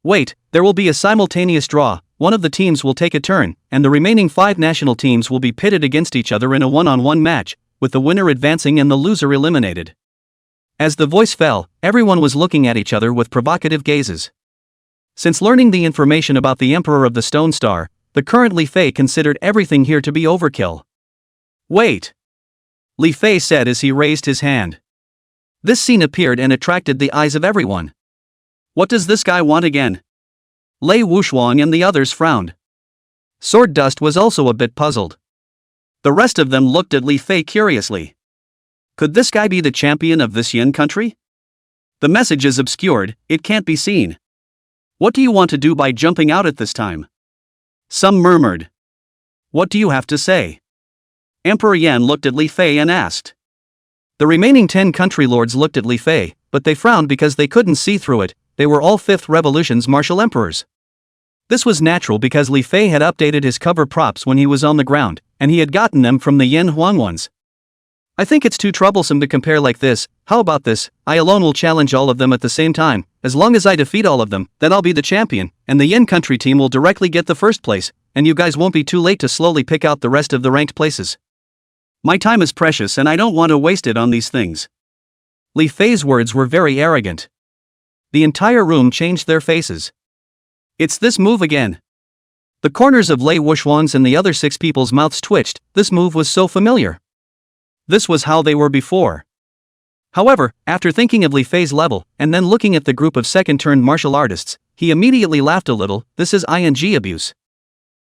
Wait, there will be a simultaneous draw, one of the teams will take a turn, and the remaining 5 national teams will be pitted against each other in a one-on-one match, with the winner advancing and the loser eliminated. As the voice fell, everyone was looking at each other with provocative gazes. Since learning the information about the Emperor of the Stone Star, the current Li Fei considered everything here to be overkill. Wait! Li Fei said as he raised his hand. This scene appeared and attracted the eyes of everyone. What does this guy want again? Lei Wuxuang and the others frowned. Sword Dust was also a bit puzzled. The rest of them looked at Li Fei curiously. Could this guy be the champion of this Yin country? The message is obscured, it can't be seen. What do you want to do by jumping out at this time? Some murmured. What do you have to say? Emperor Yan looked at Li Fei and asked. The remaining 10 country lords looked at Li Fei, but they frowned because they couldn't see through it. They were all 5th Revolution's martial emperors. This was natural because Li Fei had updated his cover props when he was on the ground, and he had gotten them from the Yen Huang ones. I think it's too troublesome to compare like this. How about this? I alone will challenge all of them at the same time. As long as I defeat all of them, then I'll be the champion, and the Yin country team will directly get the first place, and you guys won't be too late to slowly pick out the rest of the ranked places. My time is precious and I don't want to waste it on these things. Li Fei's words were very arrogant. The entire room changed their faces. It's this move again. The corners of Lei Wuxuang's and the other 6 people's mouths twitched. This move was so familiar. This was how they were before. However, after thinking of Li Fei's level, and then looking at the group of second-turn martial artists, he immediately laughed a little. This is ing abuse.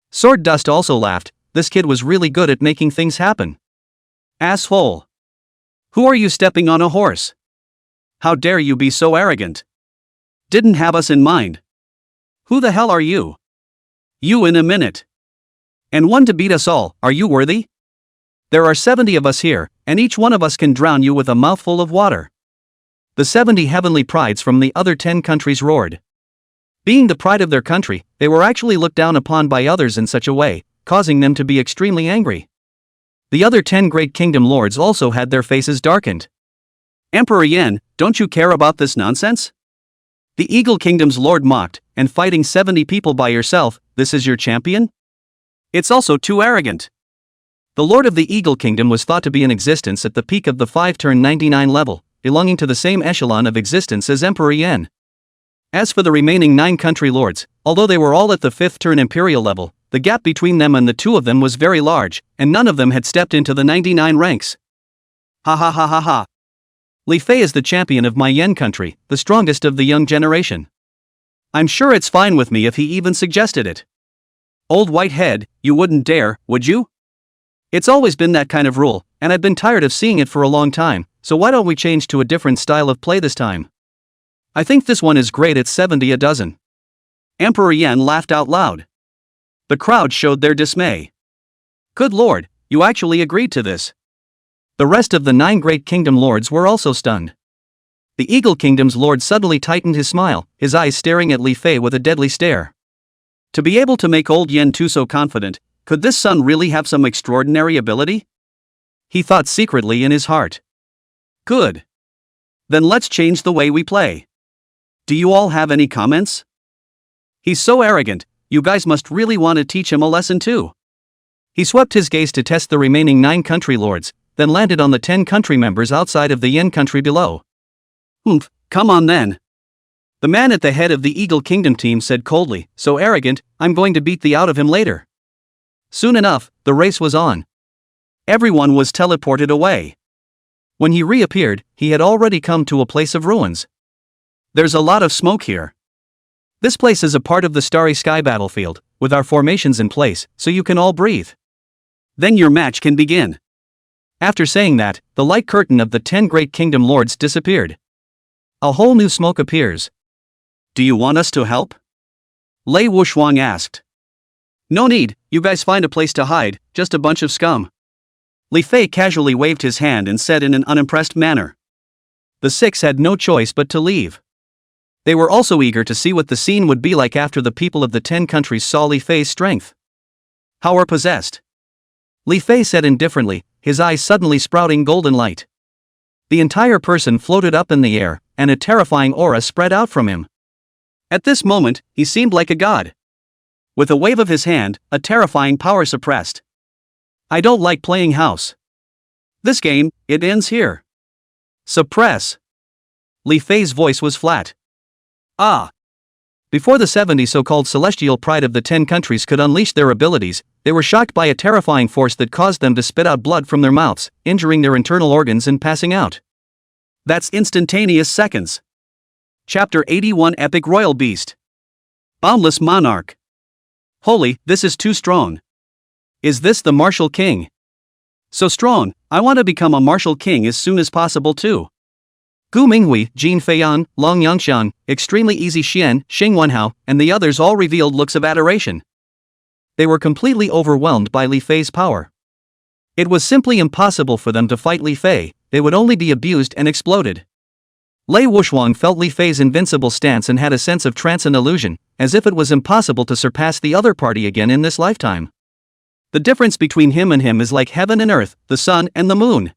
Sword Dust also laughed. This kid was really good at making things happen. Asshole. Who are you stepping on a horse? How dare you be so arrogant? Didn't have us in mind. Who the hell are you? You in a minute. And one to beat us all, are you worthy? There are 70 of us here, and each one of us can drown you with a mouthful of water. The 70 heavenly prides from the other 10 countries roared. Being the pride of their country, they were actually looked down upon by others in such a way, causing them to be extremely angry. The other 10 great kingdom lords also had their faces darkened. Emperor Yan, don't you care about this nonsense? The Eagle Kingdom's lord mocked, and fighting 70 people by yourself, this is your champion? It's also too arrogant. The Lord of the Eagle Kingdom was thought to be in existence at the peak of the 5-turn 99 level, belonging to the same echelon of existence as Emperor Yan. As for the remaining 9 country lords, although they were all at the 5th turn imperial level, the gap between them and the 2 of them was very large, and none of them had stepped into the 99 ranks. Ha ha ha ha ha. Li Fei is the champion of my Yen country, the strongest of the young generation. I'm sure it's fine with me if he even suggested it. Old white head, you wouldn't dare, would you? It's always been that kind of rule, and I've been tired of seeing it for a long time, so why don't we change to a different style of play this time? I think this one is great at 70 a dozen. Emperor Yen laughed out loud. The crowd showed their dismay. Good lord, you actually agreed to this. The rest of the 9 Great Kingdom lords were also stunned. The Eagle Kingdom's lord suddenly tightened his smile, his eyes staring at Li Fei with a deadly stare. To be able to make old Yen too so confident, could this son really have some extraordinary ability? He thought secretly in his heart. Good. Then let's change the way we play. Do you all have any comments? He's so arrogant, you guys must really want to teach him a lesson too. He swept his gaze to test the remaining 9 country lords, then landed on the 10 country members outside of the Yen country below. Come on then. The man at the head of the Eagle Kingdom team said coldly, so arrogant, I'm going to beat the out of him later. Soon enough, the race was on. Everyone was teleported away. When he reappeared, he had already come to a place of ruins. There's a lot of smoke here. This place is a part of the Starry Sky battlefield, with our formations in place, so you can all breathe. Then your match can begin. After saying that, the light curtain of the 10 Great Kingdom lords disappeared. A whole new smoke appears. Do you want us to help? Lei Wuxuang asked. No need, you guys find a place to hide, just a bunch of scum. Li Fei casually waved his hand and said in an unimpressed manner. The 6 had no choice but to leave. They were also eager to see what the scene would be like after the people of the 10 countries saw Li Fei's strength. Power possessed. Li Fei said indifferently, his eyes suddenly sprouting golden light. The entire person floated up in the air, and a terrifying aura spread out from him. At this moment, he seemed like a god. With a wave of his hand, a terrifying power suppressed. I don't like playing house. This game, it ends here. Suppress. Li Fei's voice was flat. Ah. Before the 70 so-called celestial pride of the 10 countries could unleash their abilities, they were shocked by a terrifying force that caused them to spit out blood from their mouths, injuring their internal organs and passing out. That's instantaneous seconds. Chapter 81 Epic Royal Beast. Boundless Monarch. Holy, this is too strong. Is this the Martial King? So strong, I want to become a Martial King as soon as possible too. Gu Minghui, Jin Feiyan, Long Yangshan, Extremely Easy Xian, Xing Wenhao, and the others all revealed looks of adoration. They were completely overwhelmed by Li Fei's power. It was simply impossible for them to fight Li Fei, they would only be abused and exploded. Lei Wuxuang felt Li Fei's invincible stance and had a sense of trance and illusion, as if it was impossible to surpass the other party again in this lifetime. The difference between him and him is like heaven and earth, the sun and the moon.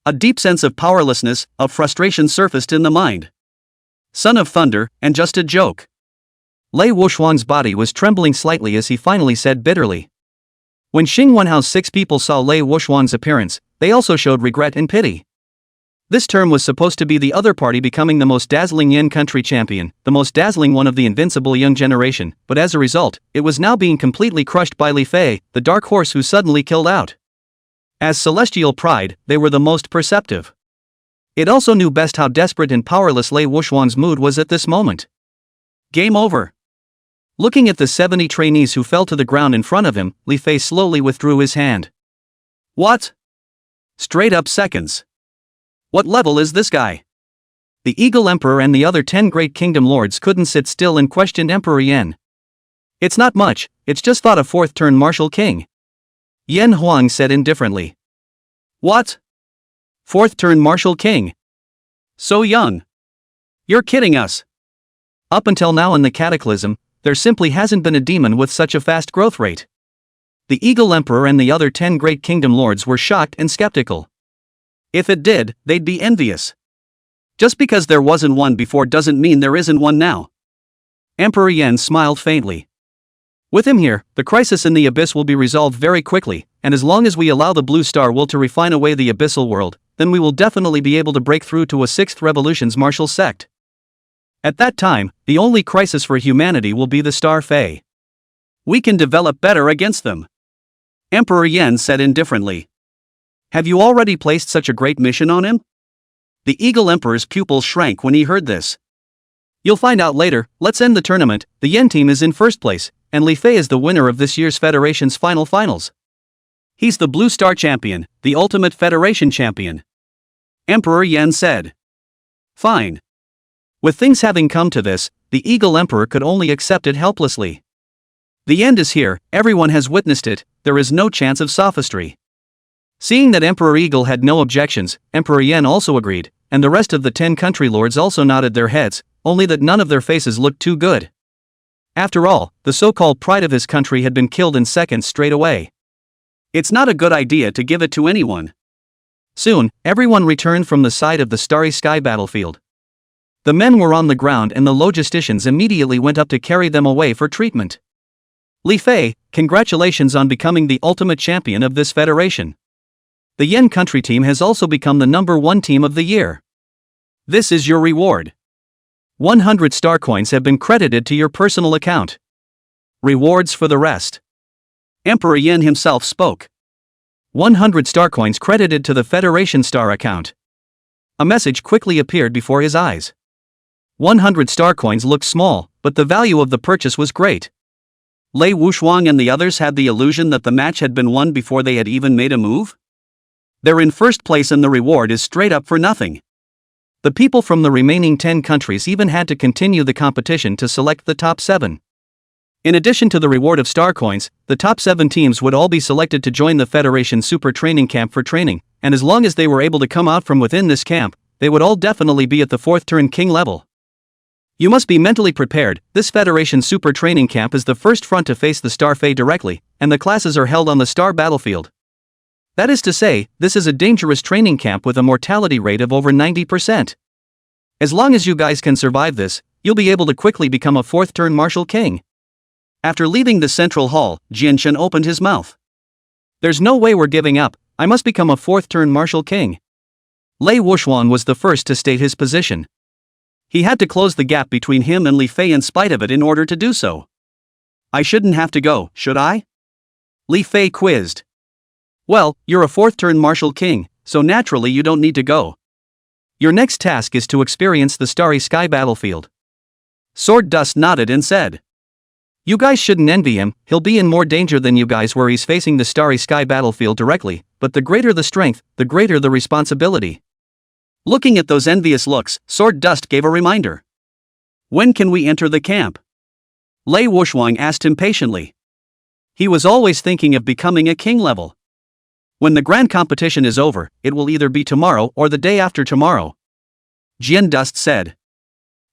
A deep sense of powerlessness, of frustration surfaced in the mind. Son of thunder, and just a joke. Lei Wuxuang's body was trembling slightly as he finally said bitterly. When Xing Wenhao's 6 people saw Lei Wuxuang's appearance, they also showed regret and pity. This term was supposed to be the other party becoming the most dazzling Yen country champion, the most dazzling one of the invincible young generation, but as a result, it was now being completely crushed by Li Fei, the dark horse who suddenly killed out. As celestial pride, they were the most perceptive. It also knew best how desperate and powerless Lei Wuxuang's mood was at this moment. Game over. Looking at the 70 trainees who fell to the ground in front of him, Li Fei slowly withdrew his hand. What? Straight up seconds. What level is this guy? The Eagle Emperor and the other 10 Great Kingdom lords couldn't sit still and questioned Emperor Yen. It's not much, it's just thought a 4th turn Martial King. Yen Huang said indifferently. What? 4th turn Martial King? So young. You're kidding us. Up until now in the Cataclysm, there simply hasn't been a demon with such a fast growth rate. The Eagle Emperor and the other 10 Great Kingdom lords were shocked and skeptical. If it did, they'd be envious. Just because there wasn't one before doesn't mean there isn't one now. Emperor Yen smiled faintly. With him here, the crisis in the abyss will be resolved very quickly, and as long as we allow the Blue Star will to refine away the abyssal world, then we will definitely be able to break through to a 6th revolution's martial sect. At that time, the only crisis for humanity will be the Star Fae. We can develop better against them. Emperor Yen said indifferently. Have you already placed such a great mission on him? The Eagle Emperor's pupils shrank when he heard this. You'll find out later. Let's end the tournament. The Yen team is in first place, and Li Fei is the winner of this year's Federation's finals. He's the Blue Star champion, the ultimate Federation champion. Emperor Yen said. Fine. With things having come to this, the Eagle Emperor could only accept it helplessly. The end is here, everyone has witnessed it, there is no chance of sophistry. Seeing that Emperor Eagle had no objections, Emperor Yen also agreed, and the rest of the 10 country lords also nodded their heads, only that none of their faces looked too good. After all, the so-called pride of his country had been killed in seconds straight away. It's not a good idea to give it to anyone. Soon, everyone returned from the side of the starry sky battlefield. The men were on the ground and the logisticians immediately went up to carry them away for treatment. Li Fei, congratulations on becoming the ultimate champion of this federation. The Yen country team has also become the #1 team of the year. This is your reward. 100 star coins have been credited to your personal account. Rewards for the rest. Emperor Yen himself spoke. 100 star coins credited to the Federation star account. A message quickly appeared before his eyes. 100 star coins looked small, but the value of the purchase was great. Lei Wuxuang and the others had the illusion that the match had been won before they had even made a move? They're in first place and the reward is straight up for nothing. The people from the remaining 10 countries even had to continue the competition to select the top 7. In addition to the reward of star coins, the top 7 teams would all be selected to join the Federation Super Training Camp for training, and as long as they were able to come out from within this camp, they would all definitely be at the 4th turn king level. You must be mentally prepared. This Federation Super Training Camp is the first front to face the Star Fae directly, and the classes are held on the Star Battlefield. That is to say, this is a dangerous training camp with a mortality rate of over 90%. As long as you guys can survive this, you'll be able to quickly become a 4th turn martial king. After leaving the central hall, Jianshen opened his mouth. There's no way we're giving up, I must become a 4th turn martial king. Lei Wuxuang was the first to state his position. He had to close the gap between him and Li Fei in spite of it in order to do so. I shouldn't have to go, should I? Li Fei quizzed. Well, you're a 4th turn martial king, so naturally you don't need to go. Your next task is to experience the starry sky battlefield. Sword Dust nodded and said. You guys shouldn't envy him, he'll be in more danger than you guys where he's facing the starry sky battlefield directly, but the greater the strength, the greater the responsibility. Looking at those envious looks, Sword Dust gave a reminder. When can we enter the camp? Lei Wuxuang asked impatiently. He was always thinking of becoming a king level. When the grand competition is over, it will either be tomorrow or the day after tomorrow. Jian Dust said.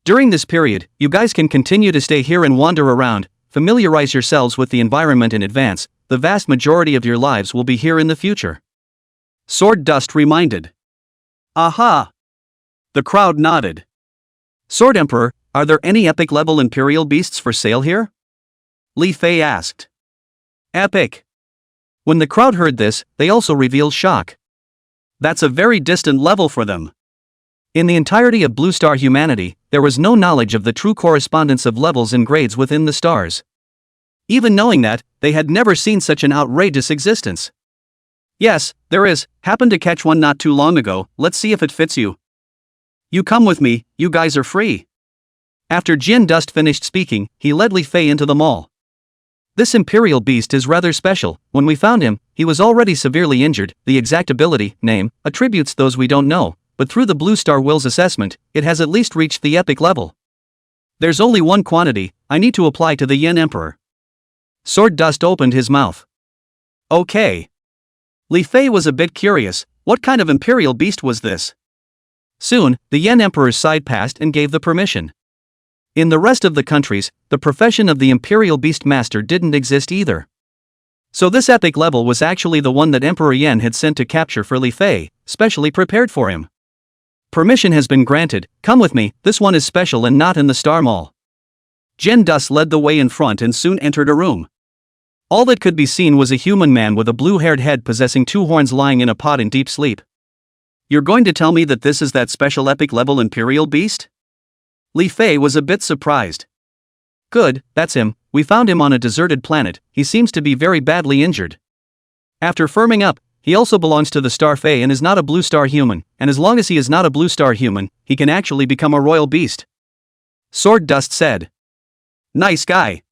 During this period, you guys can continue to stay here and wander around, familiarize yourselves with the environment in advance, the vast majority of your lives will be here in the future. Sword Dust reminded. Aha! The crowd nodded. Sword Emperor, are there any epic level imperial beasts for sale here? Li Fei asked. Epic. When the crowd heard this, they also revealed shock. That's a very distant level for them. In the entirety of Blue Star humanity, there was no knowledge of the true correspondence of levels and grades within the stars. Even knowing that, they had never seen such an outrageous existence. Yes, there is, happened to catch one not too long ago, let's see if it fits you. You come with me, you guys are free. After Jian Dust finished speaking, he led Li Fei into the mall. This imperial beast is rather special. When we found him, he was already severely injured. The exact ability, name, attributes those we don't know, but through the Blue Star Will's assessment, it has at least reached the epic level. There's only one quantity, I need to apply to the Yen Emperor. Sword Dust opened his mouth. Okay. Li Fei was a bit curious, what kind of imperial beast was this? Soon, the Yen Emperor's side passed and gave the permission. In the rest of the countries, the profession of the Imperial Beast Master didn't exist either. So this epic level was actually the one that Emperor Yen had sent to capture for Li Fei, specially prepared for him. Permission has been granted, come with me, this one is special and not in the Star Mall. Jian Dust led the way in front and soon entered a room. All that could be seen was a human man with a blue-haired head possessing 2 horns lying in a pot in deep sleep. You're going to tell me that this is that special epic level Imperial Beast? Li Fei was a bit surprised. Good, that's him, we found him on a deserted planet, he seems to be very badly injured. After firming up, he also belongs to the star Fei and is not a blue star human, and as long as he is not a blue star human, he can actually become a royal beast. Sword Dust said. Nice guy.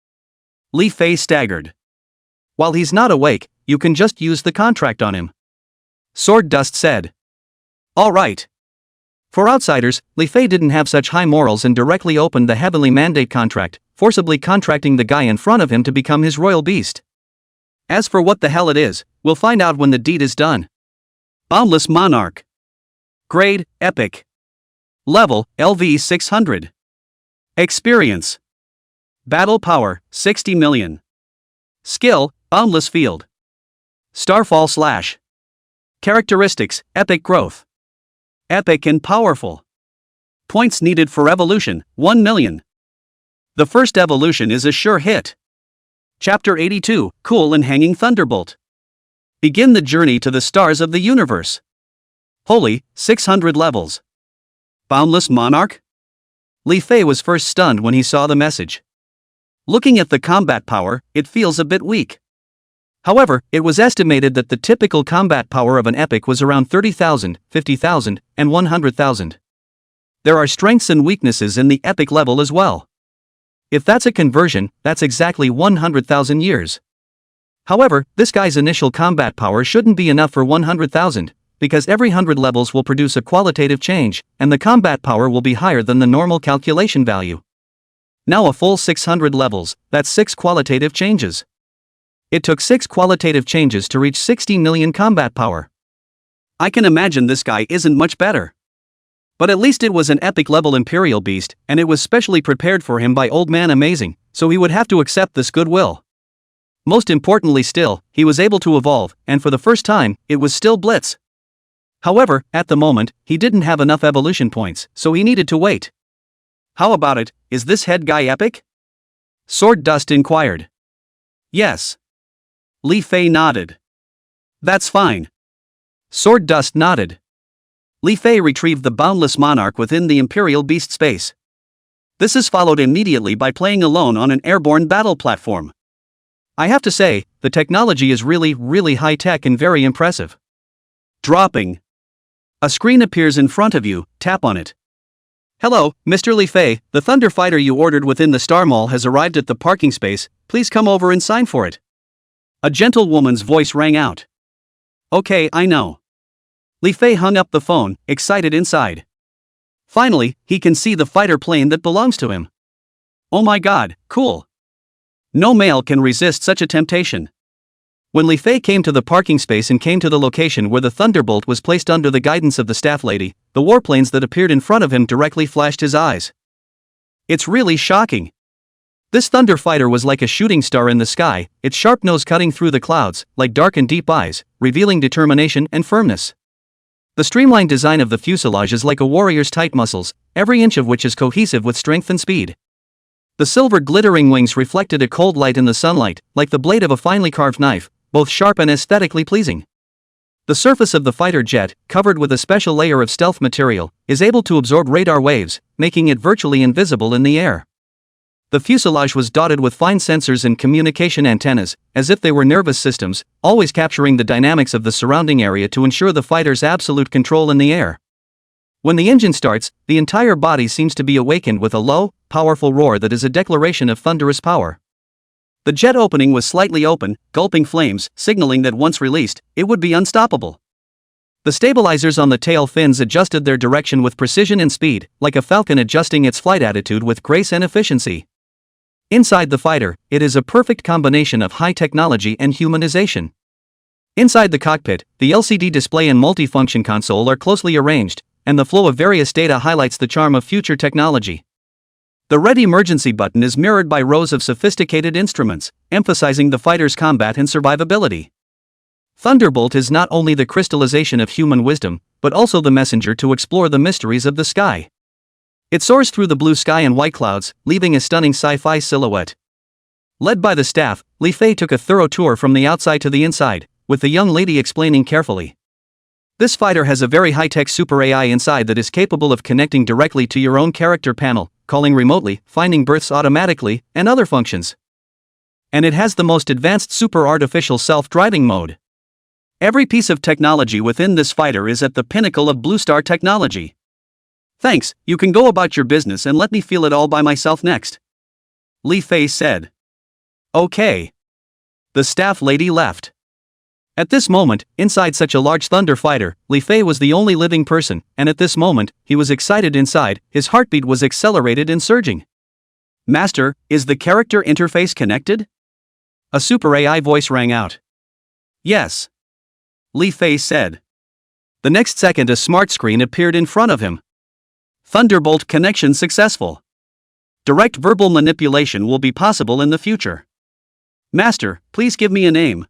Li Fei staggered. While he's not awake, you can just use the contract on him. Sword Dust said. Alright. For outsiders, Li Fei didn't have such high morals and directly opened the heavenly mandate contract, forcibly contracting the guy in front of him to become his royal beast. As for what the hell it is, we'll find out when the deed is done. Boundless Monarch. Grade, Epic. Level, LV 600. Experience. Battle Power, 60 million. Skill, Boundless Field. Starfall Slash. Characteristics, Epic Growth. Epic and Powerful. Points needed for evolution, 1 million. The first evolution is a sure hit. Chapter 82, Cool and Hanging Thunderbolt. Begin the journey to the stars of the universe. Holy, 600 levels. Boundless Monarch? Li Fei was first stunned when he saw the message. Looking at the combat power, it feels a bit weak. However, it was estimated that the typical combat power of an epic was around 30,000, 50,000, and 100,000. There are strengths and weaknesses in the epic level as well. If that's a conversion, that's exactly 100,000 years. However, this guy's initial combat power shouldn't be enough for 100,000, because every 100 levels will produce a qualitative change, and the combat power will be higher than the normal calculation value. Now a full 600 levels, that's 6 qualitative changes. It took 6 qualitative changes to reach 60 million combat power. I can imagine this guy isn't much better. But at least it was an epic level Imperial Beast, and it was specially prepared for him by Old Man Amazing, so he would have to accept this goodwill. Most importantly still, he was able to evolve, and for the first time, it was still Blitz. However, at the moment, he didn't have enough evolution points, so he needed to wait. How about it, is this head guy epic? Sword Dust inquired. Yes. Li Fei nodded. That's fine. Sword Dust nodded. Li Fei retrieved the Boundless Monarch within the Imperial Beast space. This is followed immediately by playing alone on an airborne battle platform. I have to say, the technology is really high-tech and very impressive. Dropping. A screen appears in front of you, tap on it. Hello, Mr. Li Fei, the Thunder Fighter you ordered within the Star Mall has arrived at the parking space, please come over and sign for it. A gentle woman's voice rang out. Okay, I know. Li Fei hung up the phone, excited inside. Finally, he can see the fighter plane that belongs to him. Oh my god, cool. No male can resist such a temptation. When Li Fei came to the parking space and came to the location where the Thunderbolt was placed under the guidance of the staff lady, the warplanes that appeared in front of him directly flashed his eyes. It's really shocking. This Thunder Fighter was like a shooting star in the sky, its sharp nose cutting through the clouds, like dark and deep eyes, revealing determination and firmness. The streamlined design of the fuselage is like a warrior's tight muscles, every inch of which is cohesive with strength and speed. The silver glittering wings reflected a cold light in the sunlight, like the blade of a finely carved knife, both sharp and aesthetically pleasing. The surface of the fighter jet, covered with a special layer of stealth material, is able to absorb radar waves, making it virtually invisible in the air. The fuselage was dotted with fine sensors and communication antennas, as if they were nervous systems, always capturing the dynamics of the surrounding area to ensure the fighter's absolute control in the air. When the engine starts, the entire body seems to be awakened with a low, powerful roar that is a declaration of thunderous power. The jet opening was slightly open, gulping flames, signaling that once released, it would be unstoppable. The stabilizers on the tail fins adjusted their direction with precision and speed, like a falcon adjusting its flight attitude with grace and efficiency. Inside the fighter, it is a perfect combination of high technology and humanization. Inside the cockpit, the LCD display and multifunction console are closely arranged, and the flow of various data highlights the charm of future technology. The red emergency button is mirrored by rows of sophisticated instruments, emphasizing the fighter's combat and survivability. Thunderbolt is not only the crystallization of human wisdom, but also the messenger to explore the mysteries of the sky. It soars through the blue sky and white clouds, leaving a stunning sci-fi silhouette. Led by the staff, Li Fei took a thorough tour from the outside to the inside, with the young lady explaining carefully. This fighter has a very high-tech super AI inside that is capable of connecting directly to your own character panel, calling remotely, finding births automatically, and other functions. And it has the most advanced super artificial self-driving mode. Every piece of technology within this fighter is at the pinnacle of Blue Star technology. Thanks, you can go about your business and let me feel it all by myself next. Li Fei said. Okay. The staff lady left. At this moment, inside such a large thunder fighter, Li Fei was the only living person, and at this moment, he was excited inside, his heartbeat was accelerated and surging. Master, is the character interface connected? A super AI voice rang out. Yes. Li Fei said. The next second a smart screen appeared in front of him. Thunderbolt connection successful. Direct verbal manipulation will be possible in the future. Master, please give me a name.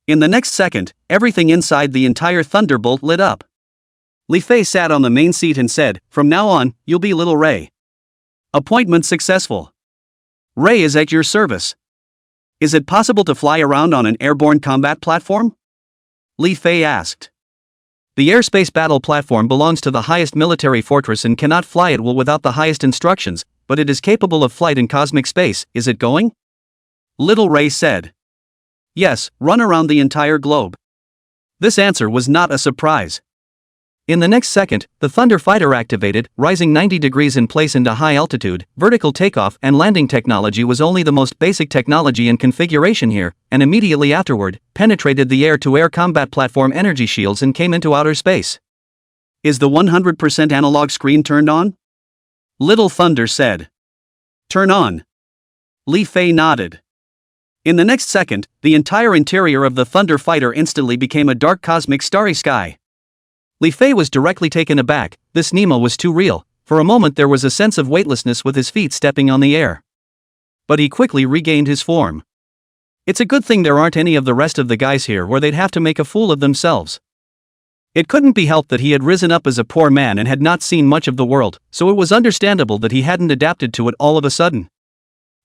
In the next second, everything inside the entire Thunderbolt lit up. Li Fei sat on the main seat and said, "From now on, you'll be Little Ray." Appointment successful. Ray is at your service. Is it possible to fly around on an airborne combat platform? Li Fei asked. The airspace battle platform belongs to the highest military fortress and cannot fly at will without the highest instructions, but it is capable of flight in cosmic space. Is it going? Little Ray said. Yes, run around the entire globe. This answer was not a surprise. In the next second, the Thunder Fighter activated, rising 90 degrees in place into high altitude. Vertical takeoff and landing technology was only the most basic technology and configuration here, and immediately afterward, penetrated the air-to-air combat platform energy shields and came into outer space. Is the 100% analog screen turned on? Little Thunder said. Turn on. Li Fei nodded. In the next second, the entire interior of the Thunder Fighter instantly became a dark cosmic starry sky. Li Fei was directly taken aback. This Nemo was too real. For a moment there was a sense of weightlessness with his feet stepping on the air. But he quickly regained his form. It's a good thing there aren't any of the rest of the guys here, or they'd have to make a fool of themselves. It couldn't be helped that he had risen up as a poor man and had not seen much of the world, so it was understandable that he hadn't adapted to it all of a sudden.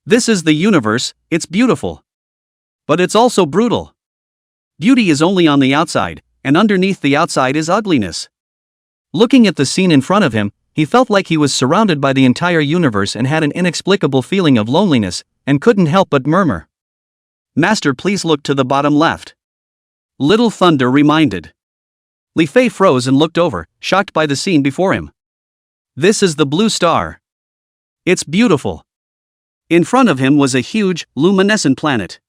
This is the universe, it's beautiful. But it's also brutal. Beauty is only on the outside, and underneath the outside is ugliness. Looking at the scene in front of him, he felt like he was surrounded by the entire universe and had an inexplicable feeling of loneliness, and couldn't help but murmur. Master, please look to the bottom left. Little Thunder reminded. Li Fei froze and looked over, shocked by the scene before him. This is the blue star. It's beautiful. In front of him was a huge, luminescent planet.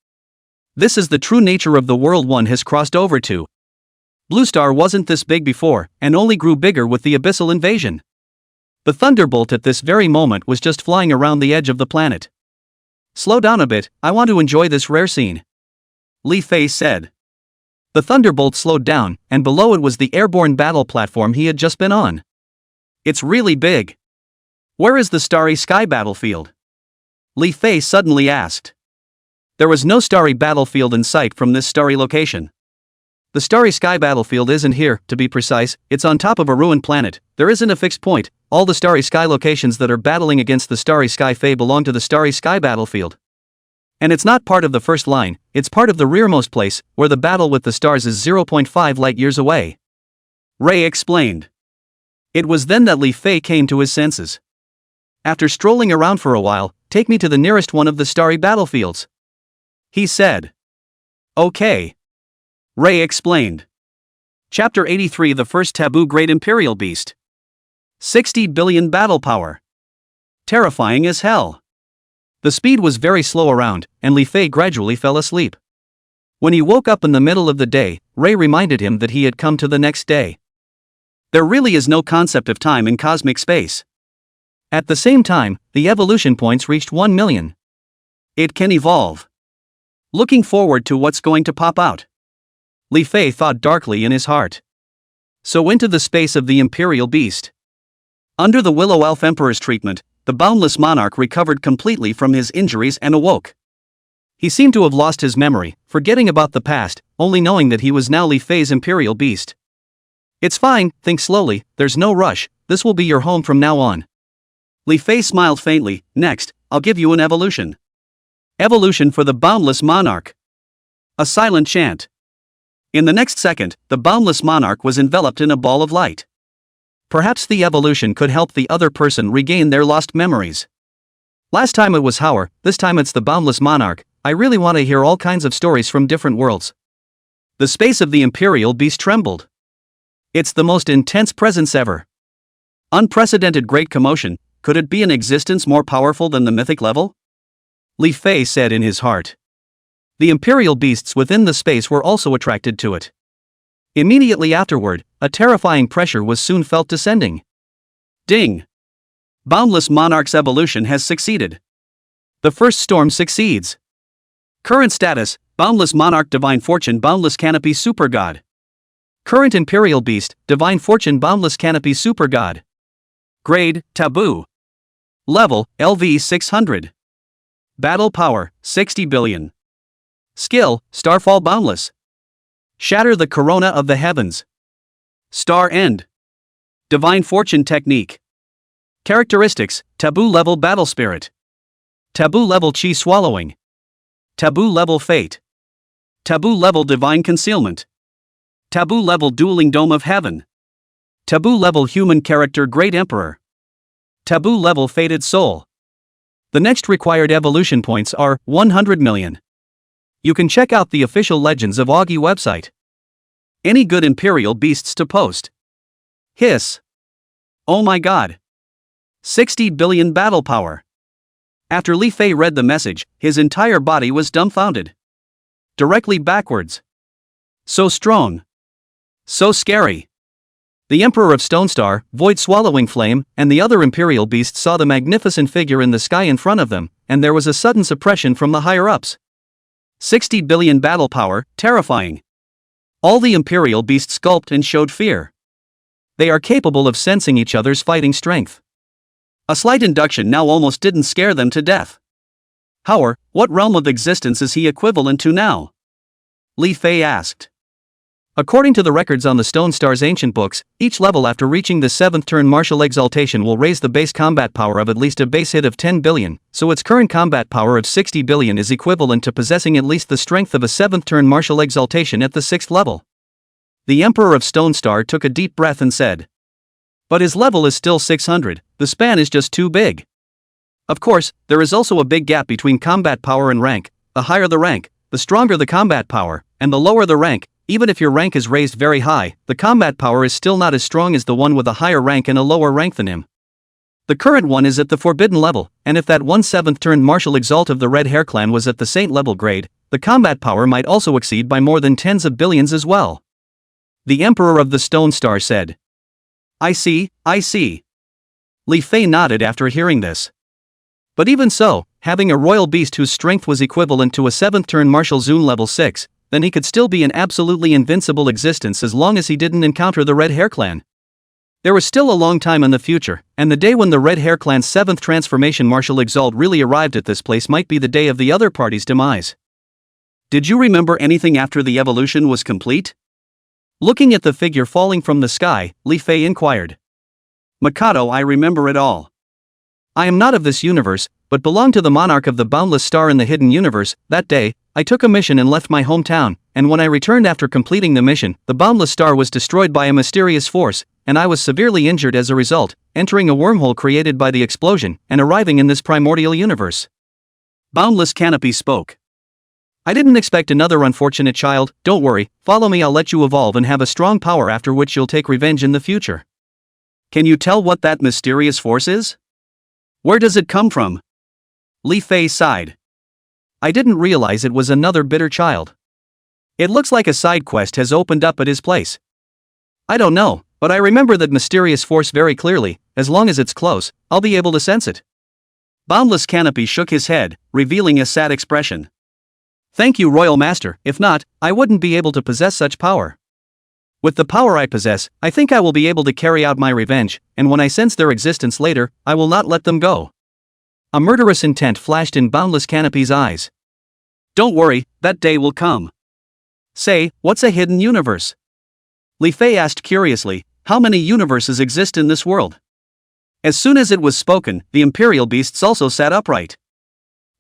This is the true nature of the world one has crossed over to. Blue Star wasn't this big before, and only grew bigger with the abyssal invasion. The Thunderbolt at this very moment was just flying around the edge of the planet. Slow down a bit, I want to enjoy this rare scene. Li Fei said. The Thunderbolt slowed down, and below it was the airborne battle platform he had just been on. It's really big. Where is the starry sky battlefield? Li Fei suddenly asked. There was no starry battlefield in sight from this starry location. The starry sky battlefield isn't here, to be precise, it's on top of a ruined planet. There isn't a fixed point. All the starry sky locations that are battling against the starry sky Fae belong to the starry sky battlefield. And it's not part of the first line, it's part of the rearmost place, where the battle with the stars is 0.5 light years away. Ray explained. It was then that Li Fei came to his senses. After strolling around for a while, take me to the nearest one of the starry battlefields. He said. Okay. Ray explained. Chapter 83, The First Taboo Great Imperial Beast. 60 billion battle power. Terrifying as hell. The speed was very slow around, and Li Fei gradually fell asleep. When he woke up in the middle of the day, Ray reminded him that he had come to the next day. There really is no concept of time in cosmic space. At the same time, the evolution points reached 1 million. It can evolve. Looking forward to what's going to pop out. Li Fei thought darkly in his heart. So into the space of the Imperial Beast. Under the Willow Elf Emperor's treatment, the boundless monarch recovered completely from his injuries and awoke. He seemed to have lost his memory, forgetting about the past, only knowing that he was now Li Fei's Imperial Beast. It's fine, think slowly, there's no rush, this will be your home from now on. Li Fei smiled faintly. Next, I'll give you an evolution. Evolution for the boundless monarch. A silent chant. In the next second, the boundless monarch was enveloped in a ball of light. Perhaps the evolution could help the other person regain their lost memories. Last time it was Hauer, this time it's the Boundless Monarch. I really want to hear all kinds of stories from different worlds. The space of the Imperial Beast trembled. It's the most intense presence ever. Unprecedented great commotion, could it be an existence more powerful than the mythic level? Li Fei said in his heart. The Imperial Beasts within the space were also attracted to it. Immediately afterward, a terrifying pressure was soon felt descending. Ding! Boundless Monarch's evolution has succeeded. The first storm succeeds. Current status, Boundless Monarch Divine Fortune Boundless Canopy Super God. Current Imperial Beast, Divine Fortune Boundless Canopy Super God. Grade, Taboo. Level, LV 600. Battle Power, 60 billion. Skill, Starfall Boundless. Shatter the Corona of the Heavens. Star End. Divine Fortune Technique. Characteristics, Taboo Level Battle Spirit. Taboo Level Chi Swallowing. Taboo Level Fate. Taboo Level Divine Concealment. Taboo Level Dueling Dome of Heaven. Taboo Level Human Character Great Emperor. Taboo Level Fated Soul. The next required evolution points are 100 million. You can check out the official Legends of Augie website. Any good Imperial Beasts to post? Hiss. Oh my god. 60 billion battle power. After Li Fei read the message, his entire body was dumbfounded. Directly backwards. So strong. So scary. The Emperor of Stone Star, Void Swallowing Flame, and the other Imperial Beasts saw the magnificent figure in the sky in front of them, and there was a sudden suppression from the higher-ups. 60 billion battle power, terrifying. All the Imperial Beasts gulped and showed fear. They are capable of sensing each other's fighting strength. A slight induction now almost didn't scare them to death. Hauer, what realm of existence is he equivalent to now? Li Fei asked. According to the records on the Stone Star's ancient books, each level after reaching the 7th turn martial exaltation will raise the base combat power of at least a base hit of 10 billion, so its current combat power of 60 billion is equivalent to possessing at least the strength of a 7th turn martial exaltation at the 6th level. The Emperor of Stone Star took a deep breath and said. But his level is still 600, the span is just too big. Of course, there is also a big gap between combat power and rank. The higher the rank, the stronger the combat power, and the lower the rank. Even if your rank is raised very high, the combat power is still not as strong as the one with a higher rank and a lower rank than him. The current one is at the Forbidden level, and if that 1/7th turn martial exalt of the Red Hair clan was at the Saint level grade, the combat power might also exceed by more than tens of billions as well. The Emperor of the Stone Star said. I see. Li Fei nodded after hearing this. But even so, having a royal beast whose strength was equivalent to a 7th turn martial Zune level 6, then he could still be an absolutely invincible existence as long as he didn't encounter the Red Hair clan. There was still a long time in the future, and the day when the Red Hair clan's 7th transformation martial exalt really arrived at this place might be the day of the other party's demise. Did you remember anything after the evolution was complete? Looking at the figure falling from the sky, Li Fei inquired. Mikado, I remember it all. I am not of this universe, but belong to the monarch of the boundless star in the hidden universe. That day, I took a mission and left my hometown, and when I returned after completing the mission, the boundless star was destroyed by a mysterious force, and I was severely injured as a result, entering a wormhole created by the explosion, and arriving in this primordial universe. Boundless Canopy spoke. I didn't expect another unfortunate child. Don't worry, follow me, I'll let you evolve and have a strong power after which you'll take revenge in the future. Can you tell what that mysterious force is? Where does it come from? Li Fei sighed. I didn't realize it was another bitter child. It looks like a side quest has opened up at his place. I don't know, but I remember that mysterious force very clearly. As long as it's close, I'll be able to sense it. Boundless Canopy shook his head, revealing a sad expression. Thank you, Royal Master, if not, I wouldn't be able to possess such power. With the power I possess, I think I will be able to carry out my revenge, and when I sense their existence later, I will not let them go. A murderous intent flashed in Boundless Canopy's eyes. Don't worry, that day will come. Say, what's a hidden universe? Li Fei asked curiously, how many universes exist in this world? As soon as it was spoken, the Imperial Beasts also sat upright.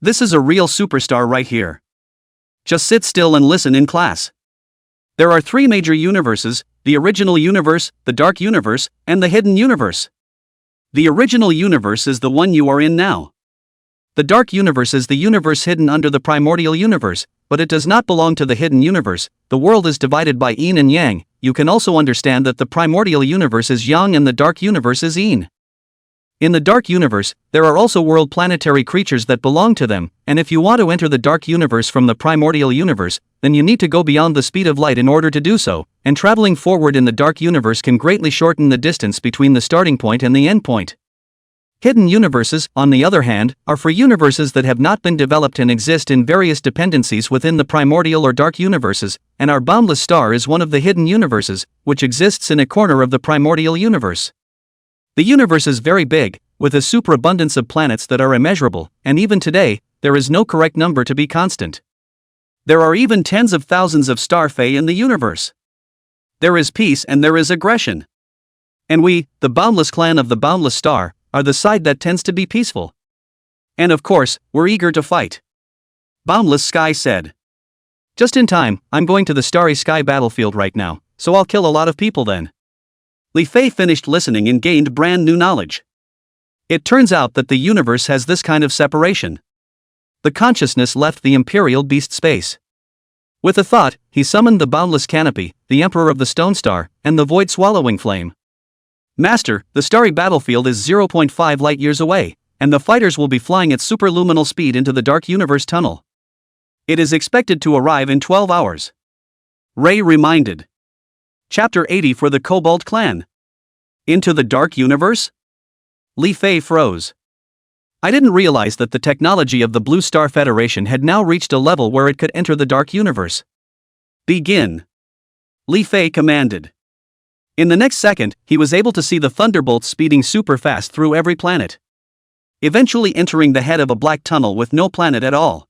This is a real superstar right here. Just sit still and listen in class. There are 3 major universes, the original universe, the dark universe, and the hidden universe. The original universe is the one you are in now. The dark universe is the universe hidden under the primordial universe, but it does not belong to the hidden universe. The world is divided by yin and yang. You can also understand that the primordial universe is yang and the dark universe is yin. In the dark universe, there are also world planetary creatures that belong to them, and if you want to enter the dark universe from the primordial universe, then you need to go beyond the speed of light in order to do so, and traveling forward in the dark universe can greatly shorten the distance between the starting point and the end point. Hidden universes, on the other hand, are for universes that have not been developed and exist in various dependencies within the primordial or dark universes, and our boundless star is one of the hidden universes, which exists in a corner of the primordial universe. The universe is very big, with a superabundance of planets that are immeasurable, and even today, there is no correct number to be constant. There are even tens of thousands of star-fae in the universe. There is peace and there is aggression. And we, the boundless clan of the boundless star, are the side that tends to be peaceful. And of course, we're eager to fight. Boundless Sky said. Just in time, I'm going to the Starry Sky battlefield right now, so I'll kill a lot of people then. Li Fei finished listening and gained brand new knowledge. It turns out that the universe has this kind of separation. The consciousness left the Imperial Beast space. With a thought, he summoned the Boundless Canopy, the Emperor of the Stone Star, and the Void Swallowing Flame. Master, the starry battlefield is 0.5 light-years away, and the fighters will be flying at superluminal speed into the Dark Universe tunnel. It is expected to arrive in 12 hours. Ray reminded. Chapter 80 for the Cobalt Clan. Into the Dark Universe? Li Fei froze. I didn't realize that the technology of the Blue Star Federation had now reached a level where it could enter the Dark Universe. Begin. Li Fei commanded. In the next second, he was able to see the thunderbolts speeding super fast through every planet, eventually entering the head of a black tunnel with no planet at all.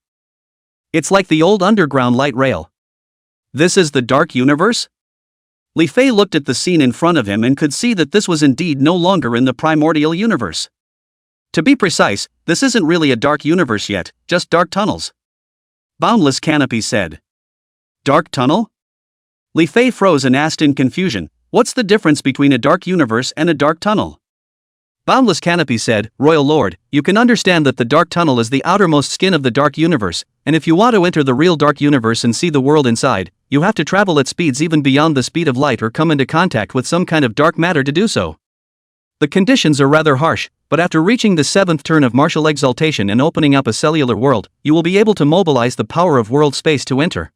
It's like the old underground light rail. This is the Dark Universe? Li Fei looked at the scene in front of him and could see that this was indeed no longer in the primordial universe. To be precise, this isn't really a dark universe yet, just dark tunnels. Boundless Canopy said. Dark tunnel? Li Fei froze and asked in confusion, what's the difference between a dark universe and a dark tunnel? Boundless Canopy said, Royal Lord, you can understand that the dark tunnel is the outermost skin of the dark universe, and if you want to enter the real dark universe and see the world inside, you have to travel at speeds even beyond the speed of light or come into contact with some kind of dark matter to do so. The conditions are rather harsh, but after reaching the 7th turn of martial exaltation and opening up a cellular world, you will be able to mobilize the power of world space to enter.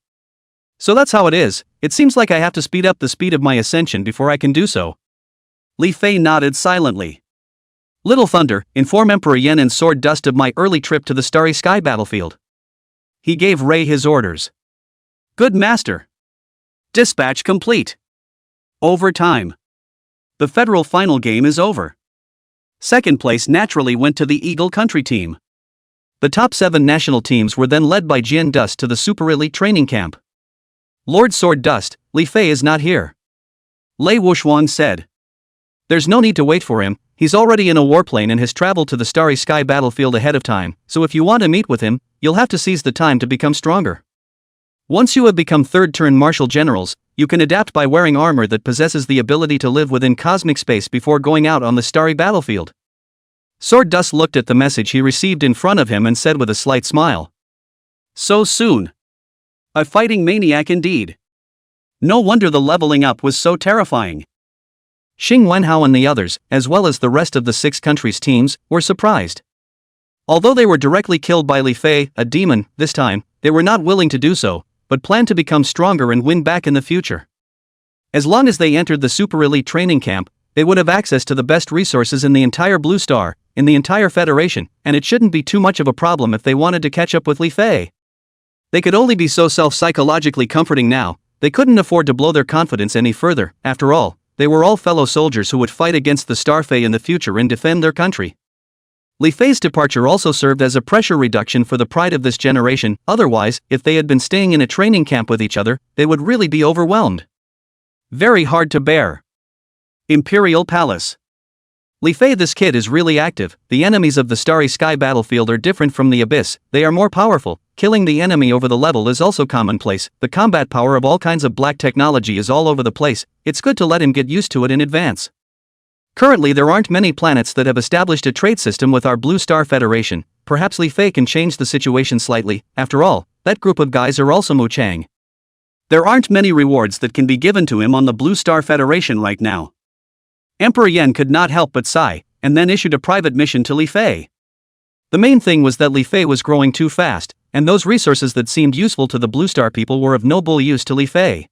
So that's how it is. It seems like I have to speed up the speed of my ascension before I can do so. Li Fei nodded silently. Little Thunder, inform Emperor Yen and Sword Dust of my early trip to the Starry Sky battlefield. He gave Ray his orders. Good master. Dispatch complete. Overtime. The federal final game is over. Second place naturally went to the Eagle Country team. The top 7 national teams were then led by Jian Dust to the Super Elite training camp. Lord Sword Dust, Li Fei is not here. Lei Wuxuang said. There's no need to wait for him, he's already in a warplane and has traveled to the Starry Sky battlefield ahead of time, so if you want to meet with him, you'll have to seize the time to become stronger. Once you have become third-turn martial generals, you can adapt by wearing armor that possesses the ability to live within cosmic space before going out on the starry battlefield. Sword Dust looked at the message he received in front of him and said with a slight smile. So soon. A fighting maniac indeed. No wonder the leveling up was so terrifying. Xing Wenhao and the others, as well as the rest of the 6 countries' teams, were surprised. Although they were directly killed by Li Fei, a demon, this time, they were not willing to do so, but planned to become stronger and win back in the future. As long as they entered the Super Elite training camp, they would have access to the best resources in the entire Blue Star, in the entire Federation, and it shouldn't be too much of a problem if they wanted to catch up with Li Fei. They could only be so self-psychologically comforting now, they couldn't afford to blow their confidence any further. After all, they were all fellow soldiers who would fight against the Starfey in the future and defend their country. Li Fei's departure also served as a pressure reduction for the pride of this generation, otherwise, if they had been staying in a training camp with each other, they would really be overwhelmed. Very hard to bear. Imperial Palace. Li Fei, this kid is really active. The enemies of the Starry Sky battlefield are different from the Abyss, they are more powerful, killing the enemy over the level is also commonplace. The combat power of all kinds of black technology is all over the place. It's good to let him get used to it in advance. Currently there aren't many planets that have established a trade system with our Blue Star Federation. Perhaps Li Fei can change the situation slightly. After all, that group of guys are also Mu Chang. There aren't many rewards that can be given to him on the Blue Star Federation right now. Emperor Yen could not help but sigh, and then issued a private mission to Li Fei. The main thing was that Li Fei was growing too fast, and those resources that seemed useful to the Blue Star people were of no bull use to Li Fei.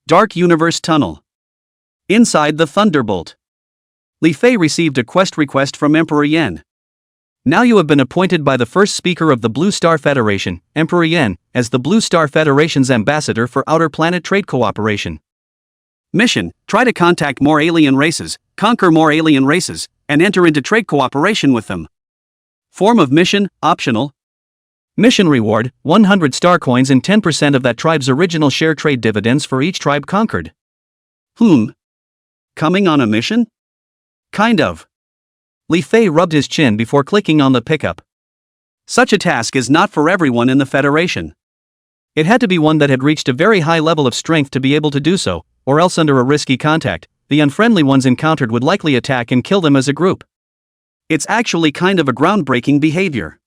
Dark Universe Tunnel. Inside the Thunderbolt. Li Fei received a quest request from Emperor Yen. Now you have been appointed by the first speaker of the Blue Star Federation, Emperor Yen, as the Blue Star Federation's ambassador for outer planet trade cooperation. Mission: try to contact more alien races, conquer more alien races, and enter into trade cooperation with them. Form of mission: optional. Mission reward: 100 star coins and 10% of that tribe's original share trade dividends for each tribe conquered. Coming on a mission? Kind of. Li Fei rubbed his chin before clicking on the pickup. Such a task is not for everyone in the Federation. It had to be one that had reached a very high level of strength to be able to do so, or else under a risky contact, the unfriendly ones encountered would likely attack and kill them as a group. It's actually kind of a groundbreaking behavior.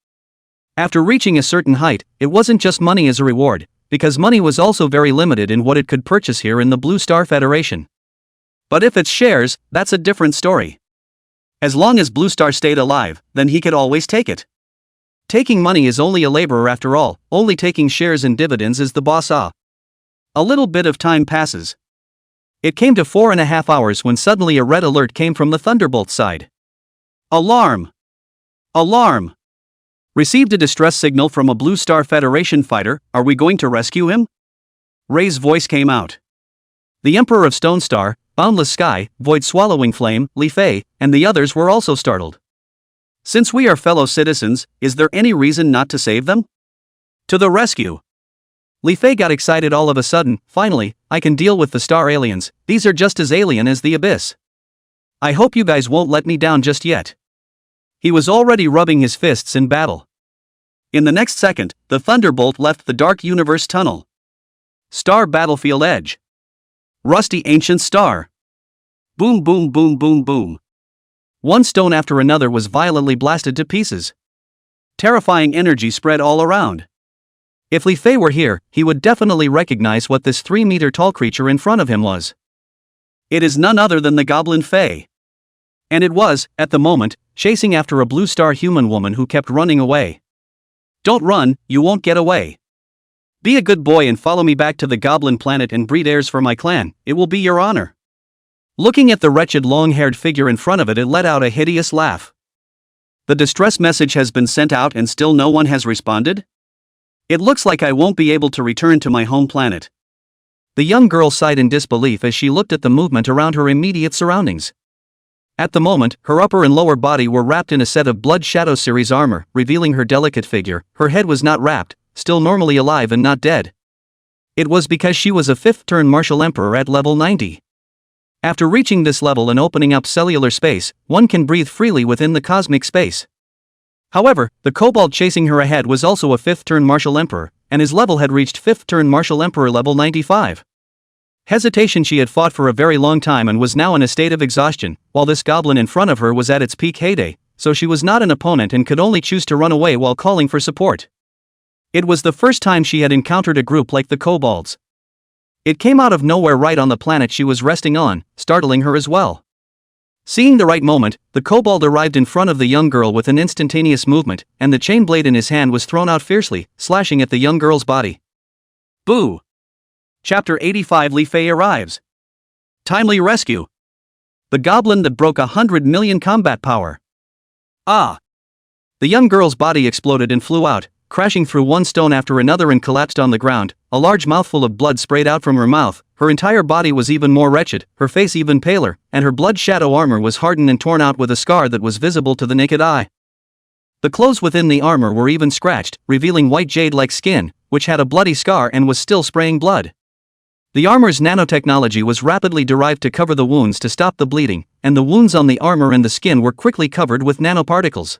After reaching a certain height, it wasn't just money as a reward, because money was also very limited in what it could purchase here in the Blue Star Federation. But if it's shares, that's a different story. As long as Blue Star stayed alive, then he could always take it. Taking money is only a laborer after all, only taking shares and dividends is the boss. A little bit of time passes. It came to 4.5 hours when suddenly a red alert came from the Thunderbolt side. Alarm! Alarm! Received a distress signal from a Blue Star Federation fighter. Are we going to rescue him? Rei's voice came out. The Emperor of Stone Star, Boundless Sky, Void Swallowing Flame, Li Fei, and the others were also startled. Since we are fellow citizens, is there any reason not to save them? To the rescue! Li Fei got excited all of a sudden. Finally, I can deal with the star aliens. These are just as alien as the abyss. I hope you guys won't let me down just yet. He was already rubbing his fists in battle. In the next second, the Thunderbolt left the Dark Universe Tunnel. Star Battlefield Edge. Rusty Ancient Star. Boom boom boom boom boom. One stone after another was violently blasted to pieces. Terrifying energy spread all around. If Li Fei were here, he would definitely recognize what this 3-meter-tall creature in front of him was. It is none other than the Goblin Fei. And it was, at the moment, chasing after a blue star human woman who kept running away. Don't run, you won't get away. Be a good boy and follow me back to the Goblin Planet and breed heirs for my clan, it will be your honor. Looking at the wretched long-haired figure in front of it, it let out a hideous laugh. The distress message has been sent out and still no one has responded? It looks like I won't be able to return to my home planet. The young girl sighed in disbelief as she looked at the movement around her immediate surroundings. At the moment, her upper and lower body were wrapped in a set of Blood Shadow series armor, revealing her delicate figure. Her head was not wrapped, still normally alive and not dead. It was because she was a 5th-turn martial emperor at level 90. After reaching this level and opening up cellular space, one can breathe freely within the cosmic space. However, the kobold chasing her ahead was also a 5th-turn martial emperor, and his level had reached 5th-turn martial emperor level 95. Hesitation: she had fought for a very long time and was now in a state of exhaustion, while this goblin in front of her was at its peak heyday, so she was not an opponent and could only choose to run away while calling for support. It was the first time she had encountered a group like the kobolds. It came out of nowhere right on the planet she was resting on, startling her as well. Seeing the right moment, the kobold arrived in front of the young girl with an instantaneous movement, and the chain blade in his hand was thrown out fiercely, slashing at the young girl's body. Boo! Chapter 85: Li Fei arrives. Timely rescue. The goblin that broke 100 million combat power. Ah! The young girl's body exploded and flew out, crashing through one stone after another and collapsed on the ground. A large mouthful of blood sprayed out from her mouth. Her entire body was even more wretched, her face even paler, and her blood shadow armor was hardened and torn out with a scar that was visible to the naked eye. The clothes within the armor were even scratched, revealing white jade-like skin, which had a bloody scar and was still spraying blood. The armor's nanotechnology was rapidly derived to cover the wounds to stop the bleeding, and the wounds on the armor and the skin were quickly covered with nanoparticles.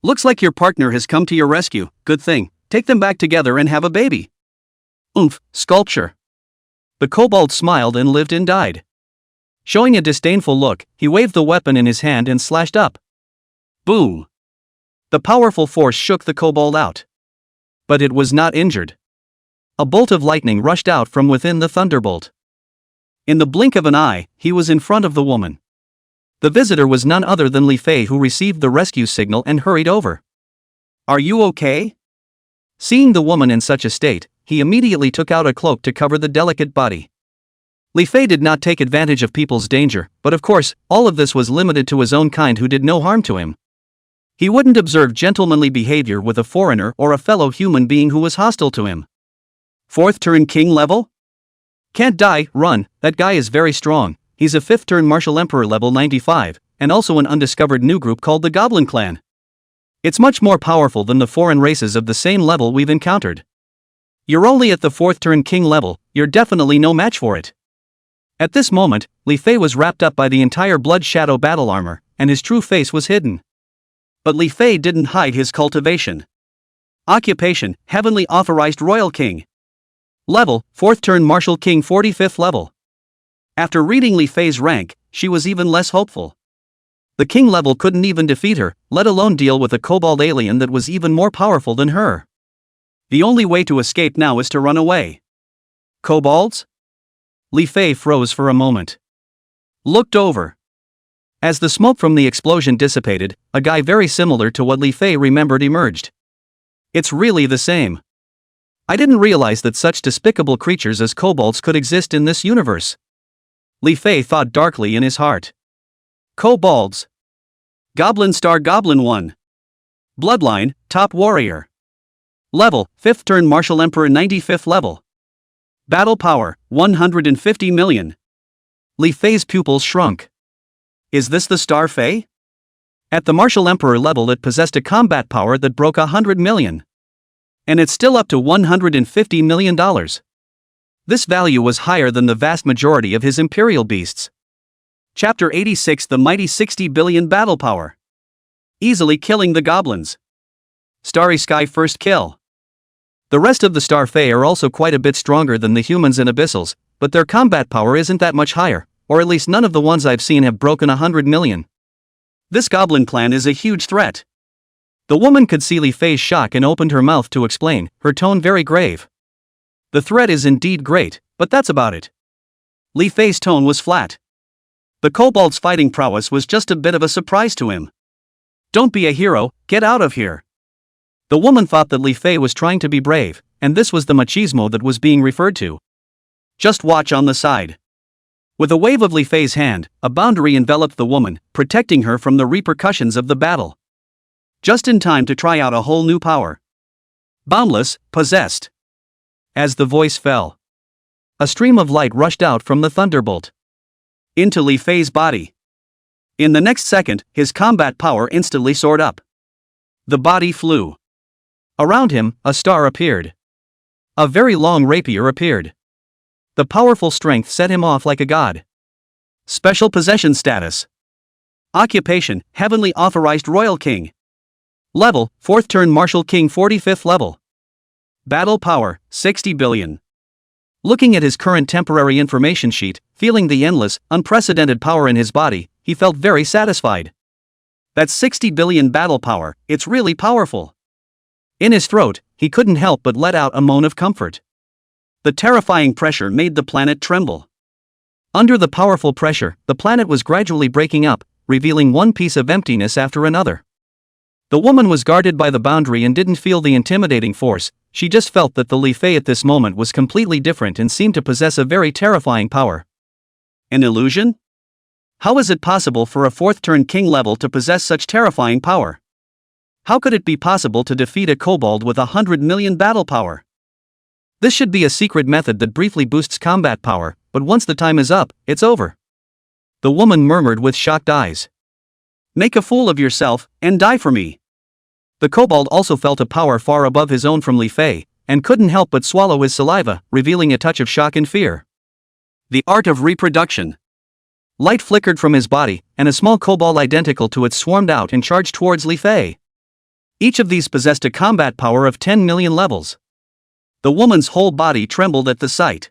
Looks like your partner has come to your rescue, good thing, take them back together and have a baby. Oomph, sculpture. The kobold smiled and lived and died. Showing a disdainful look, he waved the weapon in his hand and slashed up. Boom! The powerful force shook the kobold out. But it was not injured. A bolt of lightning rushed out from within the thunderbolt. In the blink of an eye, he was in front of the woman. The visitor was none other than Li Fei, who received the rescue signal and hurried over. Are you okay? Seeing the woman in such a state, he immediately took out a cloak to cover the delicate body. Li Fei did not take advantage of people's danger, but of course, all of this was limited to his own kind who did no harm to him. He wouldn't observe gentlemanly behavior with a foreigner or a fellow human being who was hostile to him. Fourth turn king level? Can't die, run, that guy is very strong. He's a 5th turn martial emperor level 95, and also an undiscovered new group called the Goblin Clan. It's much more powerful than the foreign races of the same level we've encountered. You're only at the 4th turn king level, you're definitely no match for it. At this moment, Li Fei was wrapped up by the entire blood shadow battle armor, and his true face was hidden. But Li Fei didn't hide his cultivation. Occupation, Heavenly Authorized Royal King. Level, 4th turn Martial King 45th level. After reading Li Fei's rank, she was even less hopeful. The king level couldn't even defeat her, let alone deal with a kobold alien that was even more powerful than her. The only way to escape now is to run away. Kobolds? Li Fei froze for a moment. Looked over. As the smoke from the explosion dissipated, a guy very similar to what Li Fei remembered emerged. It's really the same. I didn't realize that such despicable creatures as kobolds could exist in this universe. Li Fei thought darkly in his heart. Kobolds. Goblin Star Goblin 1. Bloodline, Top Warrior. Level, 5th turn Martial Emperor 95th level. Battle power, 150 million. Li Fei's pupils shrunk. Is this the Star Fei? At the Martial Emperor level it possessed a combat power that broke 100 million. And it's still up to $150 million. This value was higher than the vast majority of his Imperial beasts. Chapter 86, The Mighty 60 Billion Battle Power. Easily killing the goblins. Starry Sky first kill. The rest of the Star Fei are also quite a bit stronger than the humans and abyssals, but their combat power isn't that much higher, or at least none of the ones I've seen have broken 100 million. This goblin clan is a huge threat. The woman could see Li Fei's shock and opened her mouth to explain, her tone very grave. The threat is indeed great, but that's about it. Li Fei's tone was flat. The kobold's fighting prowess was just a bit of a surprise to him. Don't be a hero, get out of here. The woman thought that Li Fei was trying to be brave, and this was the machismo that was being referred to. Just watch on the side. With a wave of Li Fei's hand, a boundary enveloped the woman, protecting her from the repercussions of the battle. Just in time to try out a whole new power. Boundless, possessed. As the voice fell, a stream of light rushed out from the thunderbolt into Li Fei's body. In the next second, his combat power instantly soared up. The body flew. Around him, a star appeared. A very long rapier appeared. The powerful strength set him off like a god. Special possession status. Occupation, Heavenly Authorized Royal King. Level, 4th turn Martial King 45th level. Battle power, 60 billion. Looking at his current temporary information sheet, feeling the endless, unprecedented power in his body, he felt very satisfied. That's 60 billion battle power, it's really powerful. In his throat, he couldn't help but let out a moan of comfort. The terrifying pressure made the planet tremble. Under the powerful pressure, the planet was gradually breaking up, revealing one piece of emptiness after another. The woman was guarded by the boundary and didn't feel the intimidating force, she just felt that the Li Fei at this moment was completely different and seemed to possess a very terrifying power. An illusion? How is it possible for a 4th turn king level to possess such terrifying power? How could it be possible to defeat a kobold with 100 million battle power? This should be a secret method that briefly boosts combat power, but once the time is up, it's over. The woman murmured with shocked eyes. Make a fool of yourself, and die for me. The kobold also felt a power far above his own from Li Fei, and couldn't help but swallow his saliva, revealing a touch of shock and fear. The art of reproduction. Light flickered from his body, and a small kobold identical to it swarmed out and charged towards Li Fei. Each of these possessed a combat power of 10 million levels. The woman's whole body trembled at the sight.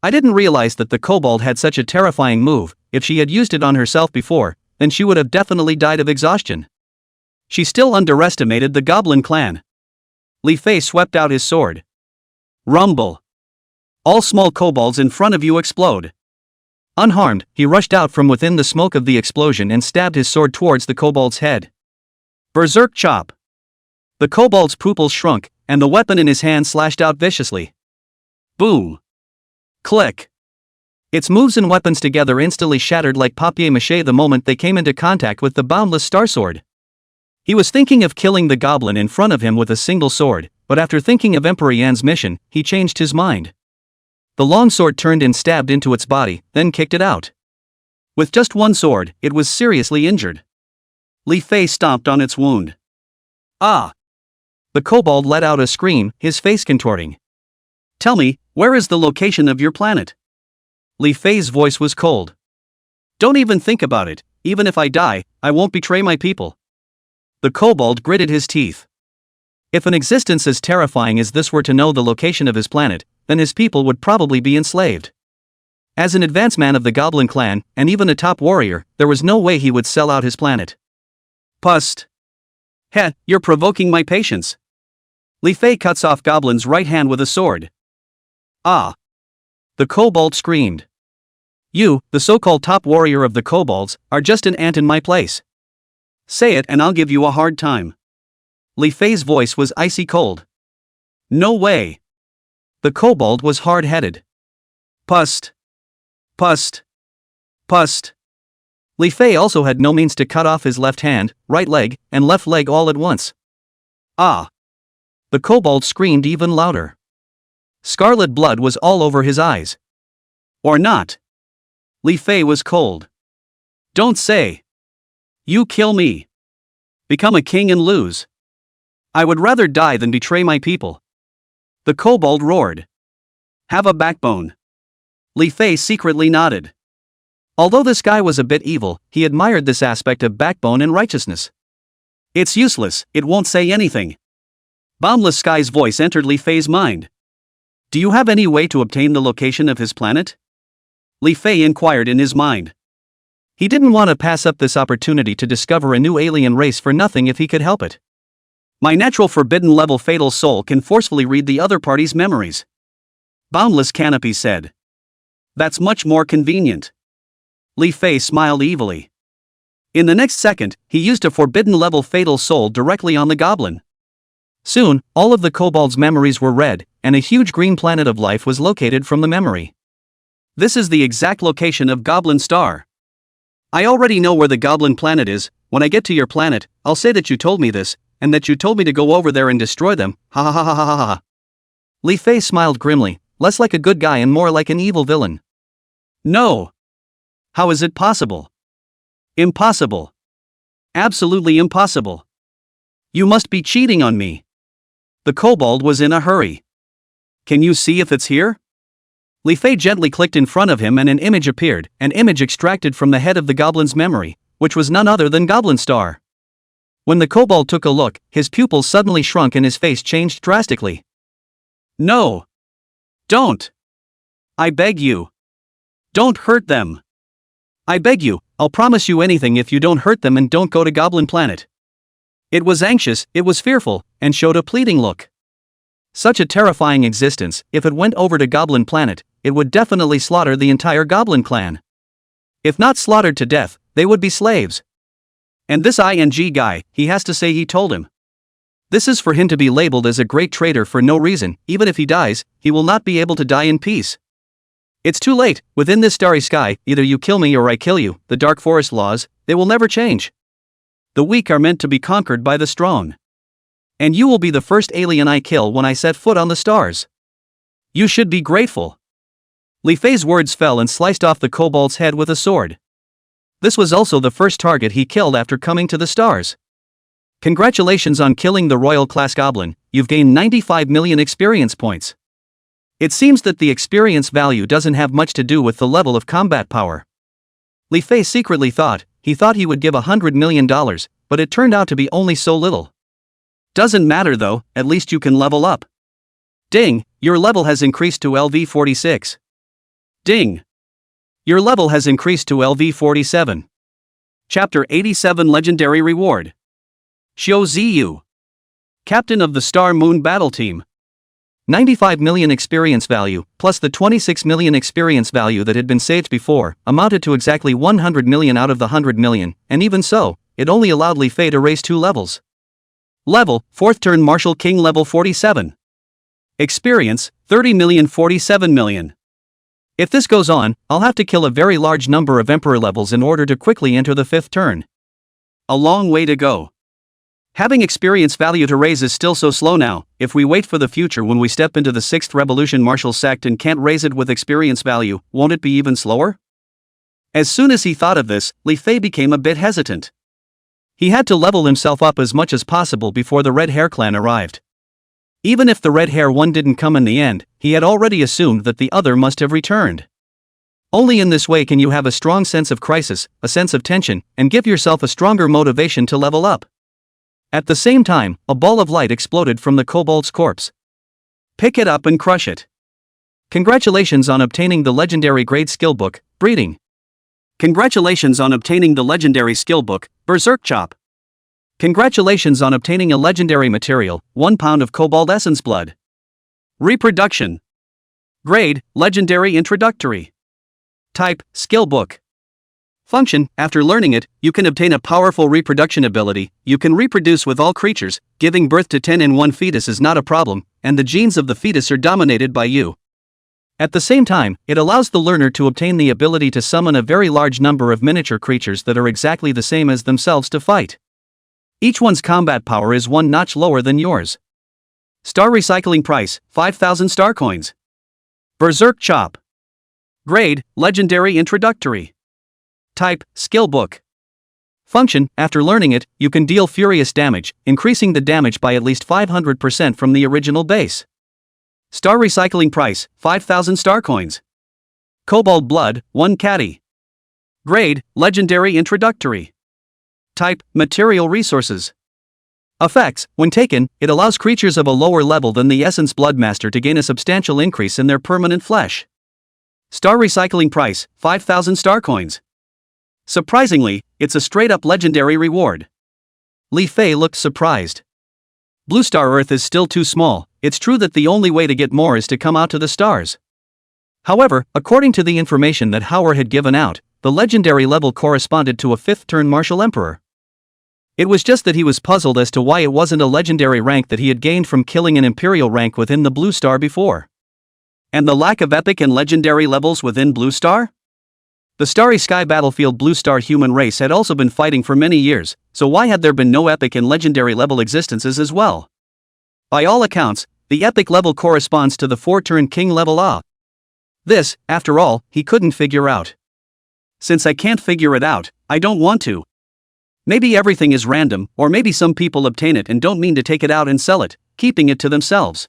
I didn't realize that the kobold had such a terrifying move. If she had used it on herself before, then she would have definitely died of exhaustion. She still underestimated the goblin clan. Li Fei swept out his sword. Rumble. All small kobolds in front of you explode. Unharmed, he rushed out from within the smoke of the explosion and stabbed his sword towards the kobold's head. Berserk chop. The kobold's pupils shrunk, and the weapon in his hand slashed out viciously. Boom. Click. Its moves and weapons together instantly shattered like papier-mâché the moment they came into contact with the boundless star sword. He was thinking of killing the goblin in front of him with a single sword, but after thinking of Emperor Yan's mission, he changed his mind. The long sword turned and stabbed into its body, then kicked it out. With just one sword, it was seriously injured. Li Fei stomped on its wound. Ah! The kobold let out a scream, his face contorting. Tell me, where is the location of your planet? Li Fei's voice was cold. Don't even think about it. Even if I die, I won't betray my people. The kobold gritted his teeth. If an existence as terrifying as this were to know the location of his planet, then his people would probably be enslaved. As an advance man of the goblin clan, and even a top warrior, there was no way he would sell out his planet. Pust. Heh, you're provoking my patience. Li Fei cuts off Goblin's right hand with a sword. Ah! The kobold screamed. You, the so-called top warrior of the kobolds, are just an ant in my place. Say it and I'll give you a hard time. Li Fei's voice was icy cold. No way. The kobold was hard-headed. Pust. Pust. Pust. Li Fei also had no means to cut off his left hand, right leg, and left leg all at once. Ah! The kobold screamed even louder. Scarlet blood was all over his eyes. Or not. Li Fei was cold. Don't say. You kill me. Become a king and lose. I would rather die than betray my people. The kobold roared. Have a backbone. Li Fei secretly nodded. Although this guy was a bit evil, he admired this aspect of backbone and righteousness. It's useless, it won't say anything. Boundless Sky's voice entered Li Fei's mind. Do you have any way to obtain the location of his planet? Li Fei inquired in his mind. He didn't want to pass up this opportunity to discover a new alien race for nothing if he could help it. My natural forbidden level fatal soul can forcefully read the other party's memories. Boundless Canopy said. That's much more convenient. Li Fei smiled evilly. In the next second, he used a forbidden level fatal soul directly on the goblin. Soon, all of the kobold's memories were read, and a huge green planet of life was located from the memory. This is the exact location of Goblin Star. I already know where the goblin planet is. When I get to your planet, I'll say that you told me this, and that you told me to go over there and destroy them. Ha ha ha ha ha ha. Li Fei smiled grimly, less like a good guy and more like an evil villain. No. How is it possible? Impossible. Absolutely impossible. You must be cheating on me. The kobold was in a hurry. Can you see if it's here? Li Fei gently clicked in front of him and an image appeared, an image extracted from the head of the goblin's memory, which was none other than Goblin Star. When the kobold took a look, his pupils suddenly shrunk and his face changed drastically. No. Don't. I beg you. Don't hurt them. I beg you, I'll promise you anything if you don't hurt them and don't go to Goblin Planet. It was anxious, it was fearful, and showed a pleading look. Such a terrifying existence, if it went over to Goblin Planet, it would definitely slaughter the entire Goblin clan. If not slaughtered to death, they would be slaves. And this ING guy, he has to say he told him. This is for him to be labeled as a great traitor for no reason. Even if he dies, he will not be able to die in peace. It's too late. Within this starry sky, either you kill me or I kill you. The Dark Forest laws, they will never change. The weak are meant to be conquered by the strong. And you will be the first alien I kill when I set foot on the stars. You should be grateful. Li Fei's words fell and sliced off the kobold's head with a sword. This was also the first target he killed after coming to the stars. Congratulations on killing the royal class goblin, you've gained 95 million experience points. It seems that the experience value doesn't have much to do with the level of combat power. Li Fei secretly thought he would give $100 million, but it turned out to be only so little. Doesn't matter though, at least you can level up. Ding, your level has increased to LV 46. Ding. Your level has increased to LV 47. Chapter 87 Legendary Reward. Xiao Ziyu. Captain of the Star Moon Battle Team. 95 million experience value, plus the 26 million experience value that had been saved before, amounted to exactly 100 million out of the 100 million, and even so, it only allowed Li Fei to raise 2 levels. Level, 4th turn Martial King level 47. Experience, 30 million 47 million. If this goes on, I'll have to kill a very large number of Emperor levels in order to quickly enter the 5th turn. A long way to go. Having experience value to raise is still so slow now. If we wait for the future when we step into the 6th Revolution Martial Sect and can't raise it with experience value, won't it be even slower? As soon as he thought of this, Li Fei became a bit hesitant. He had to level himself up as much as possible before the Red Hair clan arrived. Even if the Red Hair one didn't come in the end, he had already assumed that the other must have returned. Only in this way can you have a strong sense of crisis, a sense of tension, and give yourself a stronger motivation to level up. At the same time, a ball of light exploded from the kobold's corpse. Pick it up and crush it. Congratulations on obtaining the legendary grade skill book, Breeding. Congratulations on obtaining the legendary skill book, Berserk Chop. Congratulations on obtaining a legendary material, 1 pound of kobold essence blood. Reproduction. Grade, Legendary Introductory. Type, Skill Book. Function, after learning it, you can obtain a powerful reproduction ability. You can reproduce with all creatures. Giving birth to 10 in one fetus is not a problem, and the genes of the fetus are dominated by you. At the same time, it allows the learner to obtain the ability to summon a very large number of miniature creatures that are exactly the same as themselves to fight. Each one's combat power is 1 notch lower than yours. Star recycling price, 5,000 star coins. Berserk Chop. Grade, Legendary Introductory. Type, Skill Book. Function, after learning it, you can deal furious damage, increasing the damage by at least 500% from the original base. Star recycling price, 5,000 star coins. Kobold Blood, 1 caddy. Grade, Legendary Introductory. Type, Material Resources. Effects, when taken, it allows creatures of a lower level than the Essence Bloodmaster to gain a substantial increase in their permanent flesh. Star recycling price, 5,000 star coins. Surprisingly, it's a straight-up legendary reward. Li Fei looked surprised. Blue Star Earth is still too small. It's true that the only way to get more is to come out to the stars. However, according to the information that Howard had given out, the legendary level corresponded to a 5th turn Martial Emperor. It was just that he was puzzled as to why it wasn't a legendary rank that he had gained from killing an imperial rank within the Blue Star before. And the lack of epic and legendary levels within Blue Star? The Starry Sky Battlefield Blue Star human race had also been fighting for many years, so why had there been no epic and legendary level existences as well? By all accounts, the epic level corresponds to the 4-turn king level A. This, after all, he couldn't figure out. Since I can't figure it out, I don't want to. Maybe everything is random, or maybe some people obtain it and don't mean to take it out and sell it, keeping it to themselves.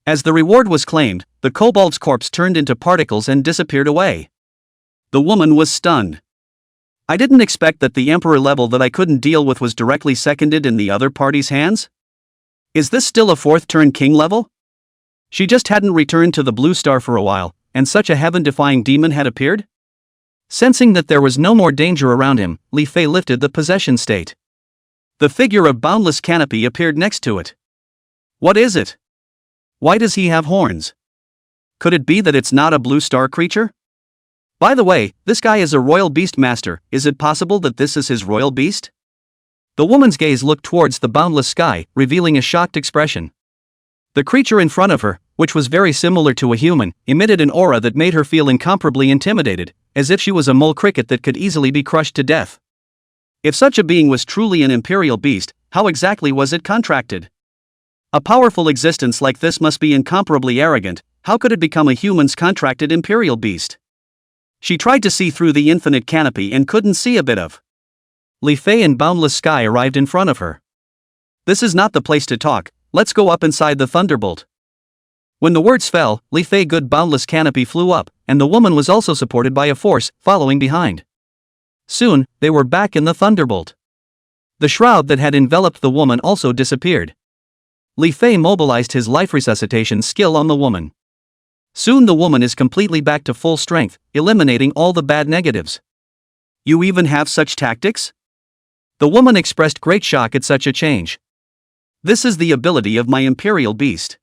As the reward was claimed, the kobold's corpse turned into particles and disappeared away. The woman was stunned. I didn't expect that the Emperor level that I couldn't deal with was directly seconded in the other party's hands? Is this still a 4th turn king level? She just hadn't returned to the Blue Star for a while, and such a heaven-defying demon had appeared? Sensing that there was no more danger around him, Li Fei lifted the possession state. The figure of Boundless Canopy appeared next to it. What is it? Why does he have horns? Could it be that it's not a Blue Star creature? By the way, this guy is a royal beast master. Is it possible that this is his royal beast? The woman's gaze looked towards the boundless sky, revealing a shocked expression. The creature in front of her, which was very similar to a human, emitted an aura that made her feel incomparably intimidated, as if she was a mole cricket that could easily be crushed to death. If such a being was truly an imperial beast, how exactly was it contracted? A powerful existence like this must be incomparably arrogant. How could it become a human's contracted imperial beast? She tried to see through the infinite canopy and couldn't see a bit of. Li Fei and Boundless Sky arrived in front of her. This is not the place to talk, let's go up inside the Thunderbolt. When the words fell, Li Fei good Boundless Canopy flew up, and the woman was also supported by a force, following behind. Soon, they were back in the Thunderbolt. The shroud that had enveloped the woman also disappeared. Li Fei mobilized his life resuscitation skill on the woman. Soon the woman is completely back to full strength, eliminating all the bad negatives. You even have such tactics? The woman expressed great shock at such a change. This is the ability of my imperial beast.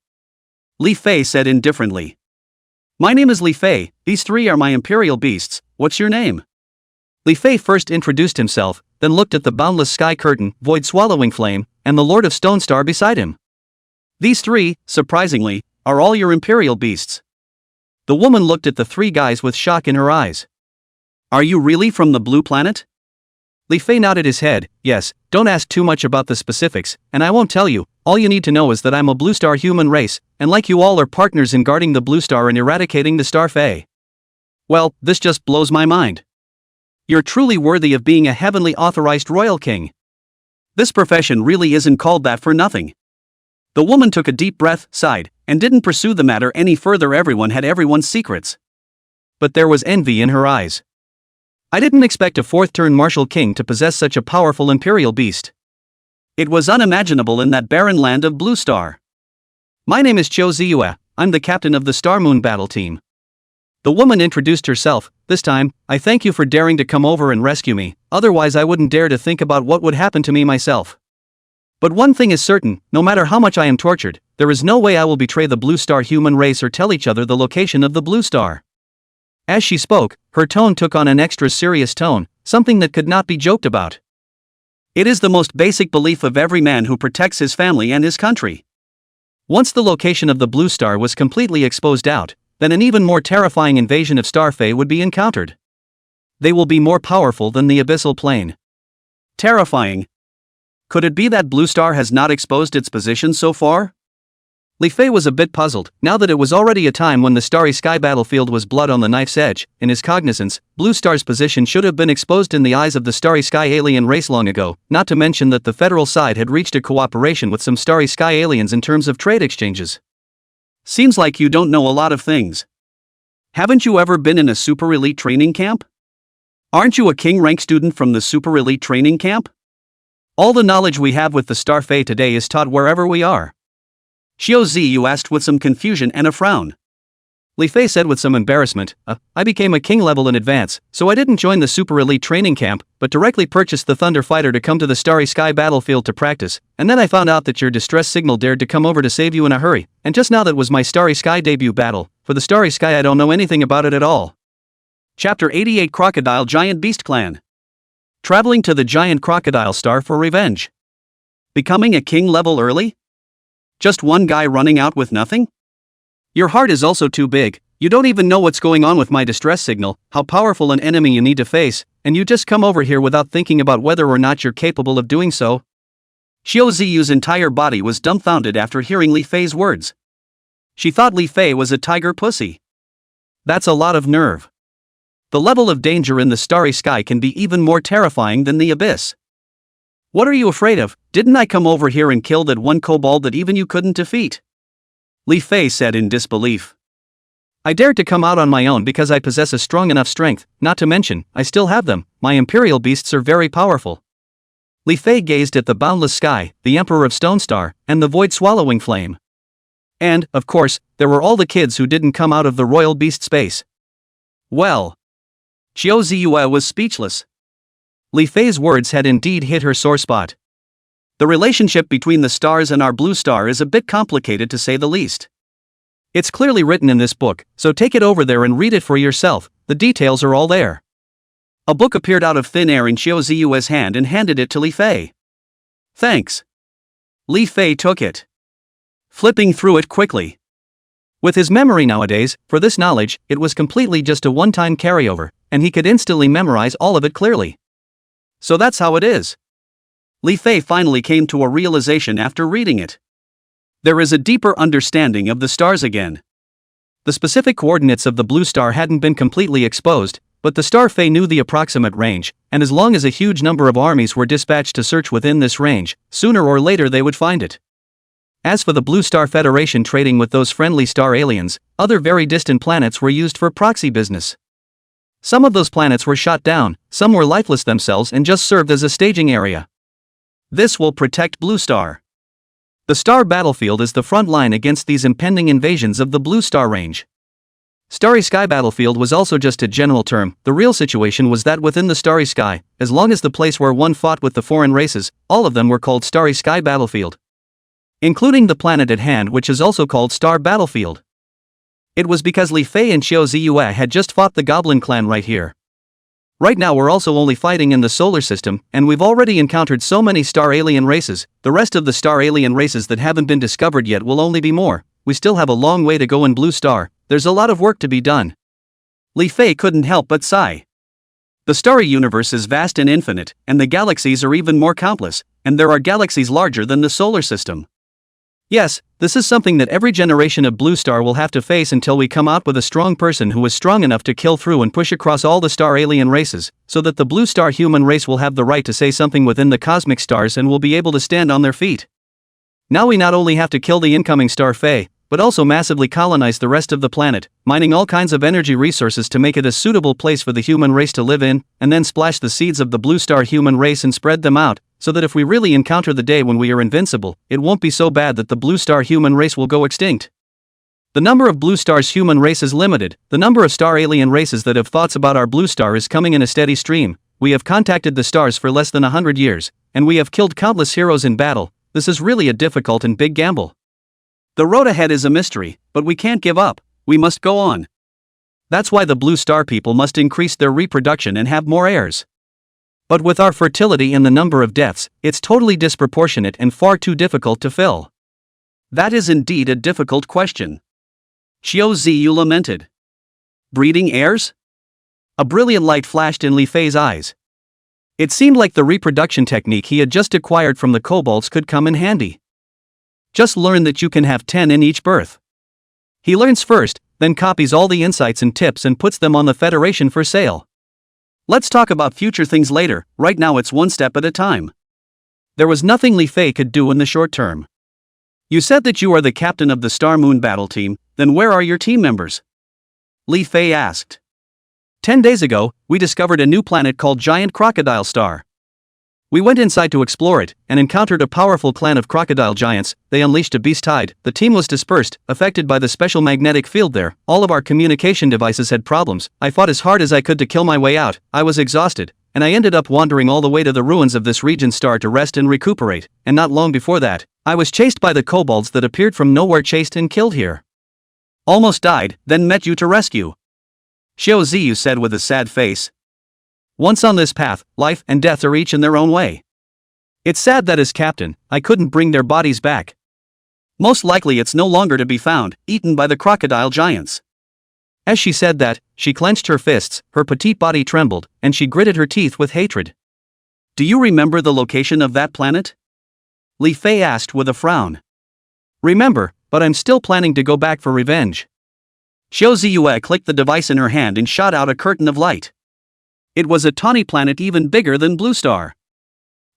Li Fei said indifferently. My name is Li Fei, these three are my imperial beasts, what's your name? Li Fei first introduced himself, then looked at the boundless sky curtain, void swallowing flame, and the Lord of Stone Star beside him. These three, surprisingly, are all your imperial beasts. The woman looked at the three guys with shock in her eyes. Are you really from the blue planet? Li Fei nodded his head. Yes, don't ask too much about the specifics, and I won't tell you, all you need to know is that I'm a blue star human race, and like you all are partners in guarding the blue star and eradicating the star Fae. Well, this just blows my mind. You're truly worthy of being a heavenly authorized royal king. This profession really isn't called that for nothing. The woman took a deep breath, sighed, and didn't pursue the matter any further. Everyone had everyone's secrets. But there was envy in her eyes. I didn't expect a fourth-turn martial king to possess such a powerful imperial beast. It was unimaginable in that barren land of Blue Star. My name is Cho Ziyue, I'm the captain of the Star Moon battle team. The woman introduced herself. This time, I thank you for daring to come over and rescue me, otherwise I wouldn't dare to think about what would happen to me myself. But one thing is certain, no matter how much I am tortured, there is no way I will betray the Blue Star human race or tell each other the location of the Blue Star. As she spoke, her tone took on an extra serious tone, something that could not be joked about. It is the most basic belief of every man who protects his family and his country. Once the location of the Blue Star was completely exposed out, then an even more terrifying invasion of Star Fae would be encountered. They will be more powerful than the abyssal plane. Terrifying. Could it be that Blue Star has not exposed its position so far? Li Fei was a bit puzzled, now that it was already a time when the starry sky battlefield was blood on the knife's edge. In his cognizance, Blue Star's position should have been exposed in the eyes of the starry sky alien race long ago, not to mention that the federal side had reached a cooperation with some starry sky aliens in terms of trade exchanges. Seems like you don't know a lot of things. Haven't you ever been in a super elite training camp? Aren't you a king rank student from the super elite training camp? All the knowledge we have with the Star Fae today is taught wherever we are. Xiao Ziyu asked with some confusion and a frown. Li Fei said with some embarrassment, I became a king level in advance, so I didn't join the super elite training camp, but directly purchased the Thunder Fighter to come to the starry sky battlefield to practice, and then I found out that your distress signal dared to come over to save you in a hurry, and just now that was my starry sky debut battle. For the starry sky I don't know anything about it at all. Chapter 88 Crocodile Giant Beast Clan. Traveling to the giant crocodile star for revenge. Becoming a king level early? Just one guy running out with nothing? Your heart is also too big, you don't even know what's going on with my distress signal, how powerful an enemy you need to face, and you just come over here without thinking about whether or not you're capable of doing so? Xiao Ziyu's entire body was dumbfounded after hearing Li Fei's words. She thought Li Fei was a tiger pussy. That's a lot of nerve. The level of danger in the starry sky can be even more terrifying than the abyss. What are you afraid of? Didn't I come over here and kill that one kobold that even you couldn't defeat? Li Fei said in disbelief. I dared to come out on my own because I possess a strong enough strength, not to mention, I still have them, my imperial beasts are very powerful. Li Fei gazed at the boundless sky, the Emperor of Stone Star, and the void swallowing flame. And, of course, there were all the kids who didn't come out of the royal beast space. Well. Xiao Ziyue was speechless. Li Fei's words had indeed hit her sore spot. The relationship between the stars and our blue star is a bit complicated to say the least. It's clearly written in this book, so take it over there and read it for yourself, the details are all there. A book appeared out of thin air in Xiao Ziyue's hand and handed it to Li Fei. Thanks. Li Fei took it, flipping through it quickly. With his memory nowadays, for this knowledge, it was completely just a one-time carryover, and he could instantly memorize all of it clearly. So that's how it is. Li Fei finally came to a realization after reading it. There is a deeper understanding of the stars again. The specific coordinates of the blue star hadn't been completely exposed, but the Star Fae knew the approximate range, and as long as a huge number of armies were dispatched to search within this range, sooner or later they would find it. As for the Blue Star Federation trading with those friendly star aliens, other very distant planets were used for proxy business. Some of those planets were shot down, some were lifeless themselves and just served as a staging area. This will protect Blue Star. The star battlefield is the front line against these impending invasions of the Blue Star Range. Starry Sky Battlefield was also just a general term. The real situation was that within the Starry Sky, as long as the place where one fought with the foreign races, all of them were called Starry Sky Battlefield, including the planet at hand, which is also called Star Battlefield. It was because Li Fei and Xiao Ziyue had just fought the Goblin clan right here. Right now we're also only fighting in the solar system, and we've already encountered so many star alien races. The rest of the star alien races that haven't been discovered yet will only be more. We still have a long way to go in Blue Star. There's a lot of work to be done. Li Fei couldn't help but sigh. The starry universe is vast and infinite, and the galaxies are even more countless, and there are galaxies larger than the solar system. Yes, this is something that every generation of Blue Star will have to face until we come out with a strong person who is strong enough to kill through and push across all the star alien races, so that the Blue Star human race will have the right to say something within the cosmic stars and will be able to stand on their feet. Now we not only have to kill the incoming Star Fei, but also massively colonize the rest of the planet, mining all kinds of energy resources to make it a suitable place for the human race to live in, and then splash the seeds of the Blue Star human race and spread them out, so that if we really encounter the day when we are invincible, it won't be so bad that the Blue Star human race will go extinct. The number of Blue Star's human race is limited. The number of star alien races that have thoughts about our Blue Star is coming in a steady stream. We have contacted the stars for less than 100 years, and we have killed countless heroes in battle. This is really a difficult and big gamble. The road ahead is a mystery, but we can't give up. We must go on. That's why the Blue Star people must increase their reproduction and have more heirs. But with our fertility and the number of deaths, it's totally disproportionate and far too difficult to fill. That is indeed a difficult question. Xiao Ziyu lamented. Breeding heirs? A brilliant light flashed in Li Fei's eyes. It seemed like the reproduction technique he had just acquired from the kobolds could come in handy. Just learn that you can have 10 in each birth. He learns first, then copies all the insights and tips and puts them on the Federation for sale. Let's talk about future things later. Right now it's one step at a time. There was nothing Li Fei could do in the short term. You said that you are the captain of the Star Moon battle team, then where are your team members? Li Fei asked. 10 days ago, we discovered a new planet called Giant Crocodile Star. We went inside to explore it, and encountered a powerful clan of crocodile giants. They unleashed a beast tide. The team was dispersed, affected by the special magnetic field there. All of our communication devices had problems. I fought as hard as I could to kill my way out. I was exhausted, and I ended up wandering all the way to the ruins of this region star to rest and recuperate, and not long before that, I was chased by the kobolds that appeared from nowhere, chased and killed here. Almost died, then met you to rescue. Xiao Ziyu said with a sad face. Once on this path, life and death are each in their own way. It's sad that as captain, I couldn't bring their bodies back. Most likely it's no longer to be found, eaten by the crocodile giants. As she said that, she clenched her fists, her petite body trembled, and she gritted her teeth with hatred. Do you remember the location of that planet? Li Fei asked with a frown. Remember, but I'm still planning to go back for revenge. Xiao Ziyue clicked the device in her hand and shot out a curtain of light. It was a tawny planet even bigger than Blue Star.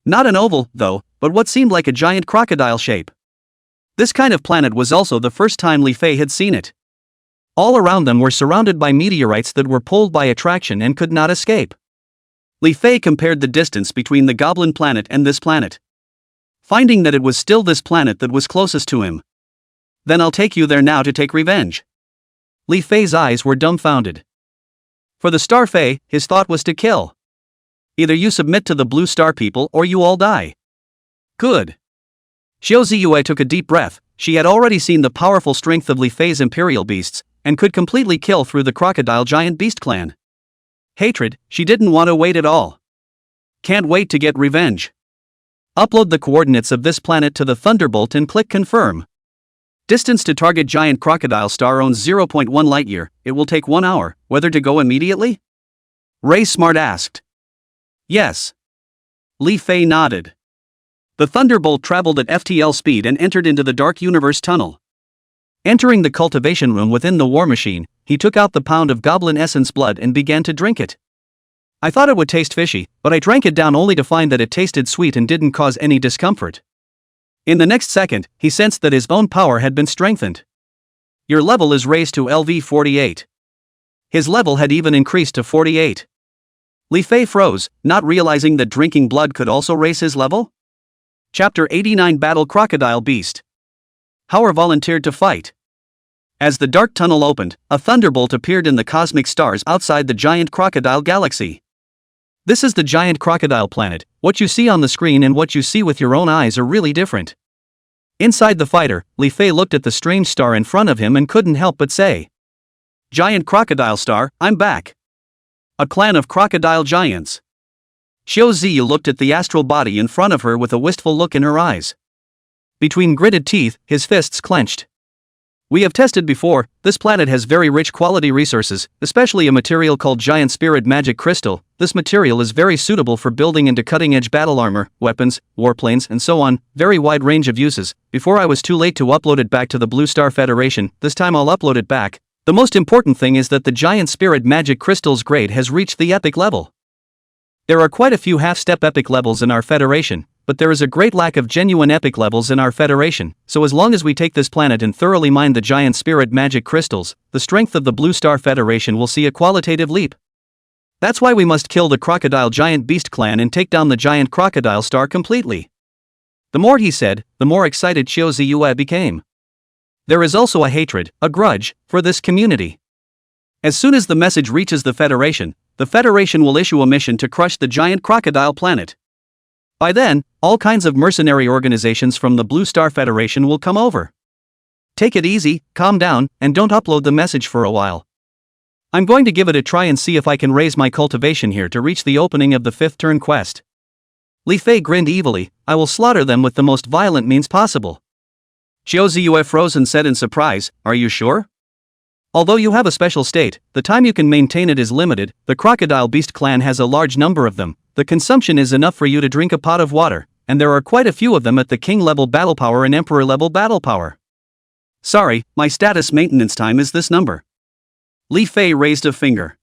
Not an oval, though, but what seemed like a giant crocodile shape. This kind of planet was also the first time Li Fei had seen it. All around them were surrounded by meteorites that were pulled by attraction and could not escape. Li Fei compared the distance between the Goblin planet and this planet, finding that it was still this planet that was closest to him. Then I'll take you there now to take revenge. Li Fei's eyes were dumbfounded. For the Star Fei, his thought was to kill. Either you submit to the Blue Star people or you all die. Good. Xiao Ziyue took a deep breath. She had already seen the powerful strength of Li Fei's imperial beasts, and could completely kill through the crocodile giant beast clan. Hatred, she didn't want to wait at all. Can't wait to get revenge. Upload the coordinates of this planet to the Thunderbolt and click confirm. Distance to target giant crocodile star owns 0.1 light-year. It will take 1 hour. Whether to go immediately? Ray Smart asked. Yes. Li Fei nodded. The Thunderbolt traveled at FTL speed and entered into the Dark Universe tunnel. Entering the cultivation room within the war machine, he took out the pound of goblin essence blood and began to drink it. I thought it would taste fishy, but I drank it down only to find that it tasted sweet and didn't cause any discomfort. In the next second, he sensed that his own power had been strengthened. Your level is raised to LV 48. His level had even increased to 48. Li Fei froze, not realizing that drinking blood could also raise his level? Chapter 89 Battle Crocodile Beast. Howard volunteered to fight. As the dark tunnel opened, a thunderbolt appeared in the cosmic stars outside the giant crocodile galaxy. This is the giant crocodile planet. What you see on the screen and what you see with your own eyes are really different. Inside the fighter, Li Fei looked at the strange star in front of him and couldn't help but say, "Giant crocodile star, I'm back. A clan of crocodile giants." Xiao Ziyu looked at the astral body in front of her with a wistful look in her eyes. Between gritted teeth, his fists clenched. "We have tested before, this planet has very rich quality resources, especially a material called giant spirit magic crystal. This material is very suitable for building into cutting-edge battle armor, weapons, warplanes and so on, very wide range of uses. Before I was too late to upload it back to the Blue Star Federation, this time I'll upload it back. The most important thing is that the giant spirit magic crystal's grade has reached the epic level. There are quite a few half-step epic levels in our federation, but there is a great lack of genuine epic levels in our federation, so as long as we take this planet and thoroughly mine the giant spirit magic crystals, the strength of the Blue Star Federation will see a qualitative leap. That's why we must kill the crocodile giant beast clan and take down the giant crocodile star completely." The more he said, the more excited Xiao Ziyue became. There is also a hatred, a grudge, for this community. As soon as the message reaches the Federation will issue a mission to crush the giant crocodile planet. By then, all kinds of mercenary organizations from the Blue Star Federation will come over. Take it easy, calm down, and don't upload the message for a while. I'm going to give it a try and see if I can raise my cultivation here to reach the opening of the 5th turn quest. Li Fei grinned evilly. "I will slaughter them with the most violent means possible." Xiao Ziyue froze and said in surprise, "Are you sure? Although you have a special state, the time you can maintain it is limited. The crocodile beast clan has a large number of them. The consumption is enough for you to drink a pot of water, and there are quite a few of them at the king level battle power and emperor level battle power. Sorry, my status maintenance time is this number." Li Fei raised a finger.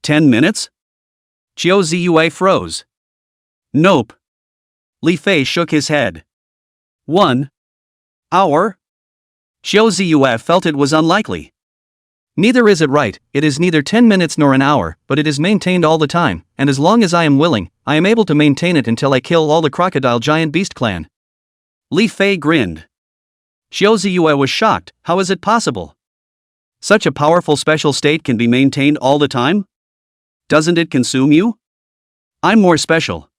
10 minutes? Xiao Ziyue froze. Nope. Li Fei shook his head. 1 hour? Xiao Ziyue felt it was unlikely. Neither is it right, it is neither 10 minutes nor an hour, but it is maintained all the time, and as long as I am willing, I am able to maintain it until I kill all the crocodile giant beast clan. Li Fei grinned. Xiao Ziyue was shocked. How is it possible? Such a powerful special state can be maintained all the time? Doesn't it consume you? I'm more special.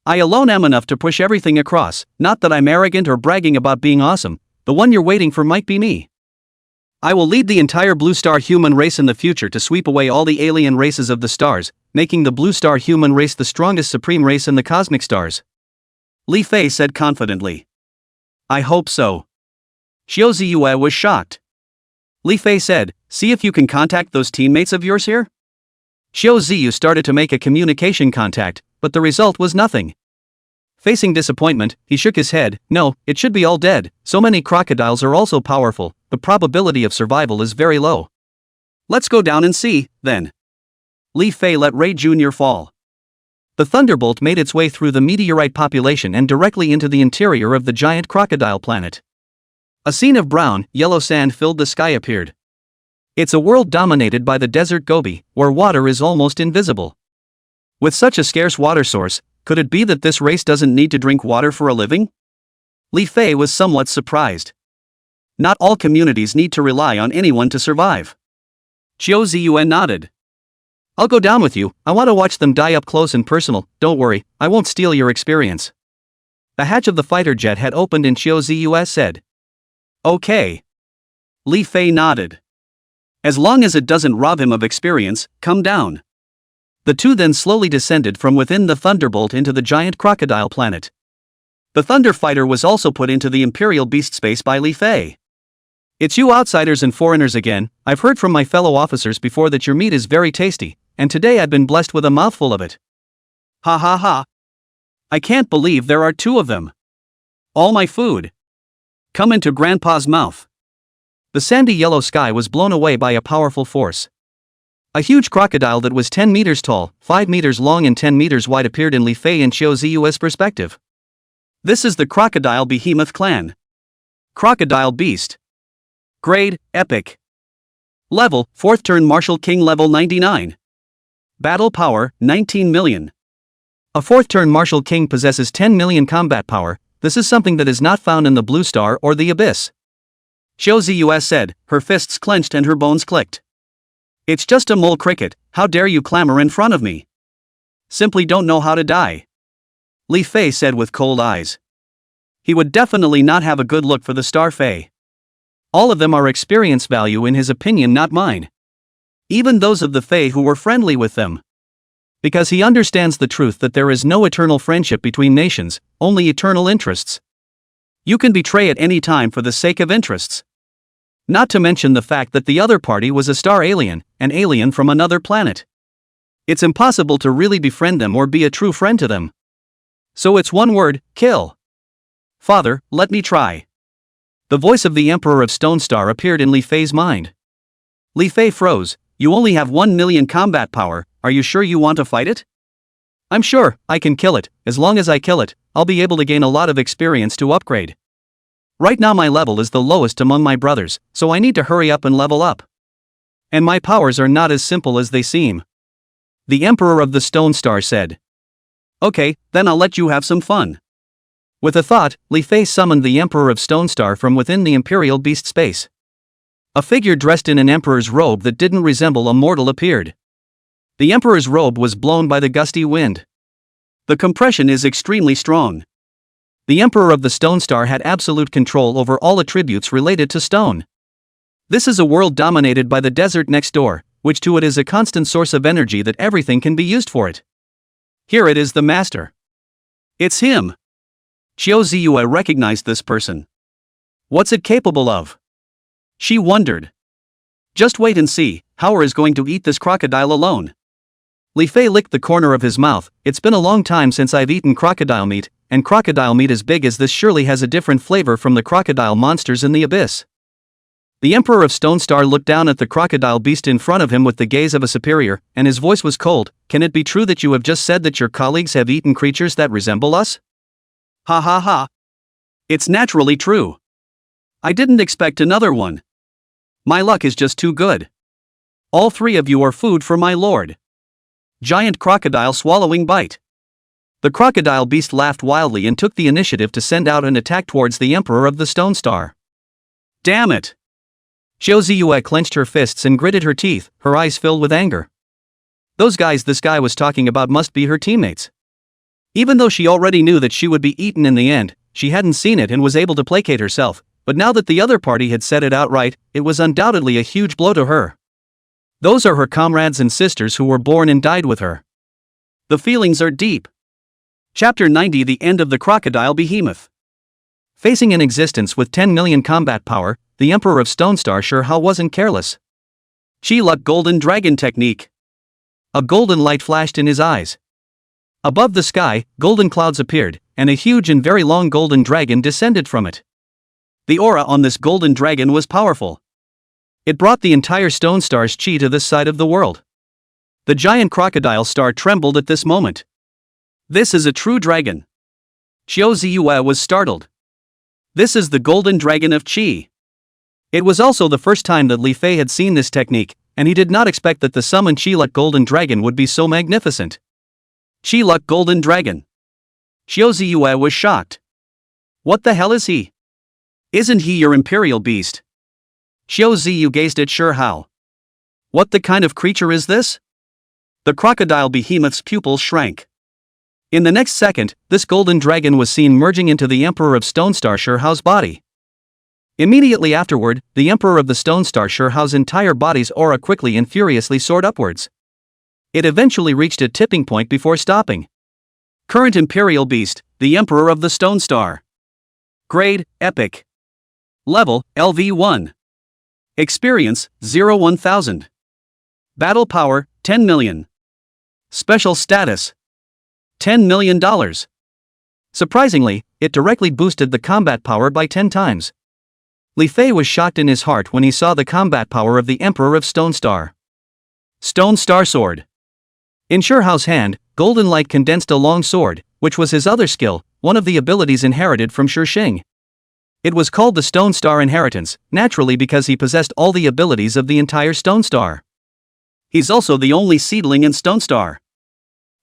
I alone am enough to push everything across, not that I'm arrogant or bragging about being awesome. The one you're waiting for might be me. I will lead the entire Blue Star human race in the future to sweep away all the alien races of the stars, making the Blue Star human race the strongest supreme race in the cosmic stars. Li Fei said confidently. I hope so. Xiao Ziyue was shocked. Li Fei said, "See if you can contact those teammates of yours here?" Xiao Ziyu started to make a communication contact, but the result was nothing. Facing disappointment, he shook his head. "No, it should be all dead. So many crocodiles are also powerful. The probability of survival is very low." "Let's go down and see, then." Li Fei let Ray Jr. fall. The thunderbolt made its way through the meteorite population and directly into the interior of the giant crocodile planet. A scene of brown, yellow sand filled the sky appeared. It's a world dominated by the desert Gobi, where water is almost invisible. With such a scarce water source, could it be that this race doesn't need to drink water for a living? Li Fei was somewhat surprised. Not all communities need to rely on anyone to survive. Xiao Ziyue nodded. I'll go down with you. I want to watch them die up close and personal. Don't worry, I won't steal your experience. The hatch of the fighter jet had opened and Xiao Ziyue said. Okay. Li Fei nodded. As long as it doesn't rob him of experience, come down. The two then slowly descended from within the thunderbolt into the giant crocodile planet. The thunder fighter was also put into the imperial beast space by Li Fei. It's you outsiders and foreigners again. I've heard from my fellow officers before that your meat is very tasty, and today I've been blessed with a mouthful of it. Ha ha ha. I can't believe there are two of them. All my food. Come into Grandpa's mouth. The sandy yellow sky was blown away by a powerful force. A huge crocodile that was 10 meters tall, 5 meters long and 10 meters wide appeared in Li Fei and Xiao Ziyue's perspective. This is the Crocodile Behemoth clan. Crocodile Beast. Grade, Epic. Level, 4th turn Martial King level 99. Battle power, 19 million. A fourth-turn martial king possesses 10 million combat power. This is something that is not found in the Blue Star or the Abyss. Xiao Ziyue said, her fists clenched and her bones clicked. It's just a mole cricket, how dare you clamor in front of me? Simply don't know how to die. Li Fei said with cold eyes. He would definitely not have a good look for the Star Fei. All of them are experience value in his opinion, not mine. Even those of the Fei who were friendly with them. Because he understands the truth that there is no eternal friendship between nations, only eternal interests. You can betray at any time for the sake of interests. Not to mention the fact that the other party was a star alien, an alien from another planet. It's impossible to really befriend them or be a true friend to them. So it's one word, kill. Father, let me try. The voice of the Emperor of Stone Star appeared in Li Fei's mind. Li Fei froze. You only have 1 million combat power, are you sure you want to fight it? I'm sure, I can kill it. As long as I kill it, I'll be able to gain a lot of experience to upgrade. Right now my level is the lowest among my brothers, so I need to hurry up and level up. And my powers are not as simple as they seem. The Emperor of the Stone Star said. Okay, then I'll let you have some fun. With a thought, Li Fei summoned the Emperor of Stone Star from within the Imperial Beast space. A figure dressed in an emperor's robe that didn't resemble a mortal appeared. The emperor's robe was blown by the gusty wind. The compression is extremely strong. The Emperor of the Stone Star had absolute control over all attributes related to stone. This is a world dominated by the desert next door, which to it is a constant source of energy that everything can be used for it. Here it is, the master. It's him. Xiao Ziyue recognized this person. What's it capable of? She wondered. Just wait and see, Howard is going to eat this crocodile alone. Li Fei licked the corner of his mouth. It's been a long time since I've eaten crocodile meat, and crocodile meat as big as this surely has a different flavor from the crocodile monsters in the abyss. The Emperor of Stone Star looked down at the crocodile beast in front of him with the gaze of a superior, and his voice was cold. Can it be true that you have just said that your colleagues have eaten creatures that resemble us? Ha ha ha. It's naturally true. I didn't expect another one. My luck is just too good. All three of you are food for my lord. Giant crocodile swallowing bite. The crocodile beast laughed wildly and took the initiative to send out an attack towards the Emperor of the Stone Star. Damn it! Xiao Ziyue clenched her fists and gritted her teeth, her eyes filled with anger. Those guys this guy was talking about must be her teammates. Even though she already knew that she would be eaten in the end, she hadn't seen it and was able to placate herself, but now that the other party had said it outright, it was undoubtedly a huge blow to her. Those are her comrades and sisters who were born and died with her. The feelings are deep. Chapter 90, The End of the Crocodile Behemoth. Facing an existence with 10 million combat power, the Emperor of Stone Star sure how wasn't careless. Chi-Luck Golden Dragon Technique. A golden light flashed in his eyes. Above the sky, golden clouds appeared, and a huge and very long golden dragon descended from it. The aura on this golden dragon was powerful. It brought the entire Stone Star's chi to this side of the world. The giant crocodile star trembled at this moment. This is a true dragon. Xiao Ziyue was startled. This is the golden dragon of chi. It was also the first time that Li Fei had seen this technique, and he did not expect that the summoned Chi-Luck Golden Dragon would be so magnificent. Chi-Luck Golden Dragon. Xiao Ziyue was shocked. What the hell is he? Isn't he your imperial beast? Xiao Ziyu gazed at Sure Hao. What the kind of creature is this? The crocodile behemoth's pupils shrank. In the next second, this golden dragon was seen merging into the Emperor of Stone Star Sure Hao's body. Immediately afterward, the Emperor of the Stone Star Sure Hao's entire body's aura quickly and furiously soared upwards. It eventually reached a tipping point before stopping. Current Imperial Beast, the Emperor of the Stone Star. Grade, Epic. Level, LV1. Experience, 0-1000. Battle Power, 10 million. Special Status, $10 million. Surprisingly, it directly boosted the combat power by 10 times. Li Fei was shocked in his heart when he saw the combat power of the Emperor of Stone Star. Stone Star Sword. In Sure Hao's hand, golden light condensed a long sword, which was his other skill, one of the abilities inherited from Shi Xing. It was called the Stone Star Inheritance, naturally because he possessed all the abilities of the entire Stone Star. He's also the only seedling in Stone Star.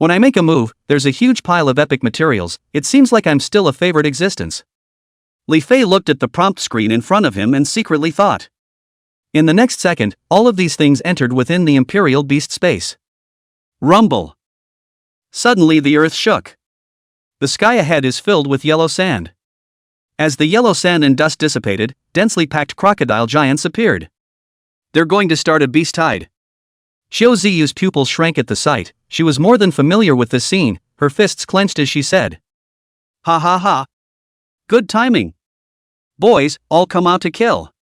When I make a move, there's a huge pile of epic materials. It seems like I'm still a favored existence. Li Fei looked at the prompt screen in front of him and secretly thought. In the next second, all of these things entered within the Imperial Beast space. Rumble. Suddenly the earth shook. The sky ahead is filled with yellow sand. As the yellow sand and dust dissipated, densely packed crocodile giants appeared. They're going to start a beast tide. Xiao Ziyu's pupils shrank at the sight. She was more than familiar with this scene, her fists clenched as she said. Ha ha ha. Good timing. Boys, all come out to kill.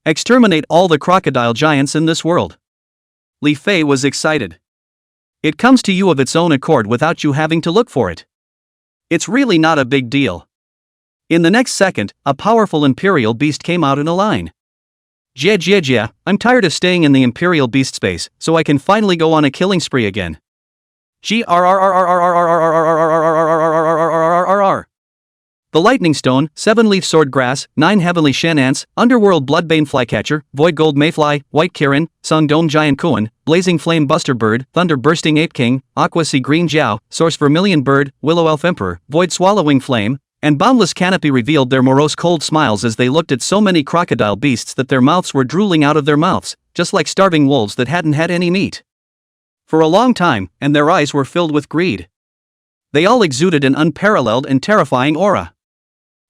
Exterminate all the crocodile giants in this world. Li Fei was excited. It comes to you of its own accord without you having to look for it. It's really not a big deal. In the next second, a powerful Imperial Beast came out in a line. Jia, I'm tired of staying in the Imperial Beast space, so I can finally go on a killing spree again. The Lightning Stone, 7-leaf Sword Grass, 9 Heavenly Shen Ants, Underworld Bloodbane Flycatcher, Void Gold Mayfly, White Kirin, Sun Dome Giant Kuan, Blazing Flame Buster Bird, Thunder Bursting Ape King, Aqua Sea Green Jiao, Source Vermilion Bird, Willow Elf Emperor, Void Swallowing Flame, and Boundless Canopy revealed their morose cold smiles as they looked at so many crocodile beasts that their mouths were drooling out of their mouths, just like starving wolves that hadn't had any meat. For a long time, and their eyes were filled with greed. They all exuded an unparalleled and terrifying aura.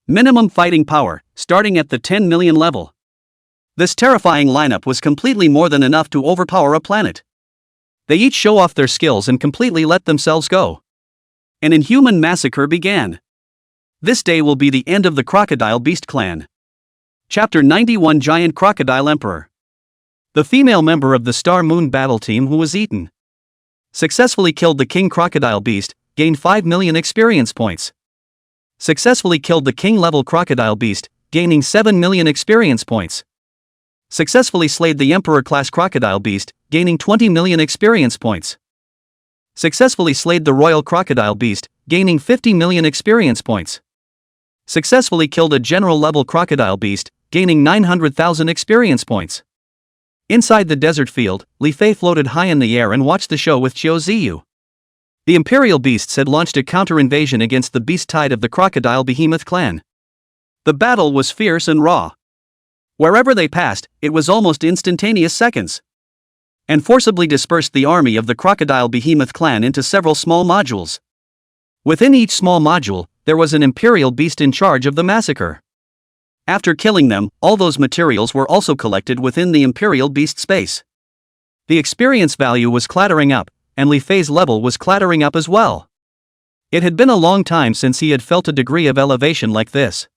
Minimum fighting power, starting at the 10 million level. This terrifying lineup was completely more than enough to overpower a planet. They each show off their skills and completely let themselves go. An inhuman massacre began. This day will be the end of the Crocodile Beast clan. Chapter 91 Giant Crocodile Emperor. The female member of the Star Moon battle team who was eaten. Successfully killed the King Crocodile Beast, gained 5 million experience points. Successfully killed the King level Crocodile Beast, gaining 7 million experience points. Successfully slayed the Emperor class Crocodile Beast, gaining 20 million experience points. Successfully slayed the Royal Crocodile Beast, gaining 50 million experience points. Successfully killed a General level Crocodile Beast, gaining 900,000 experience points. Inside the desert field, Li Fei floated high in the air and watched the show with Xiao Ziyu. The Imperial Beasts had launched a counter-invasion against the beast tide of the Crocodile Behemoth clan. The battle was fierce and raw. Wherever they passed, it was almost instantaneous seconds. And forcibly dispersed the army of the Crocodile Behemoth clan into several small modules. Within each small module, there was an Imperial Beast in charge of the massacre. After killing them, all those materials were also collected within the Imperial Beast space. The experience value was clattering up, and Li Fei's level was clattering up as well. It had been a long time since he had felt a degree of elevation like this.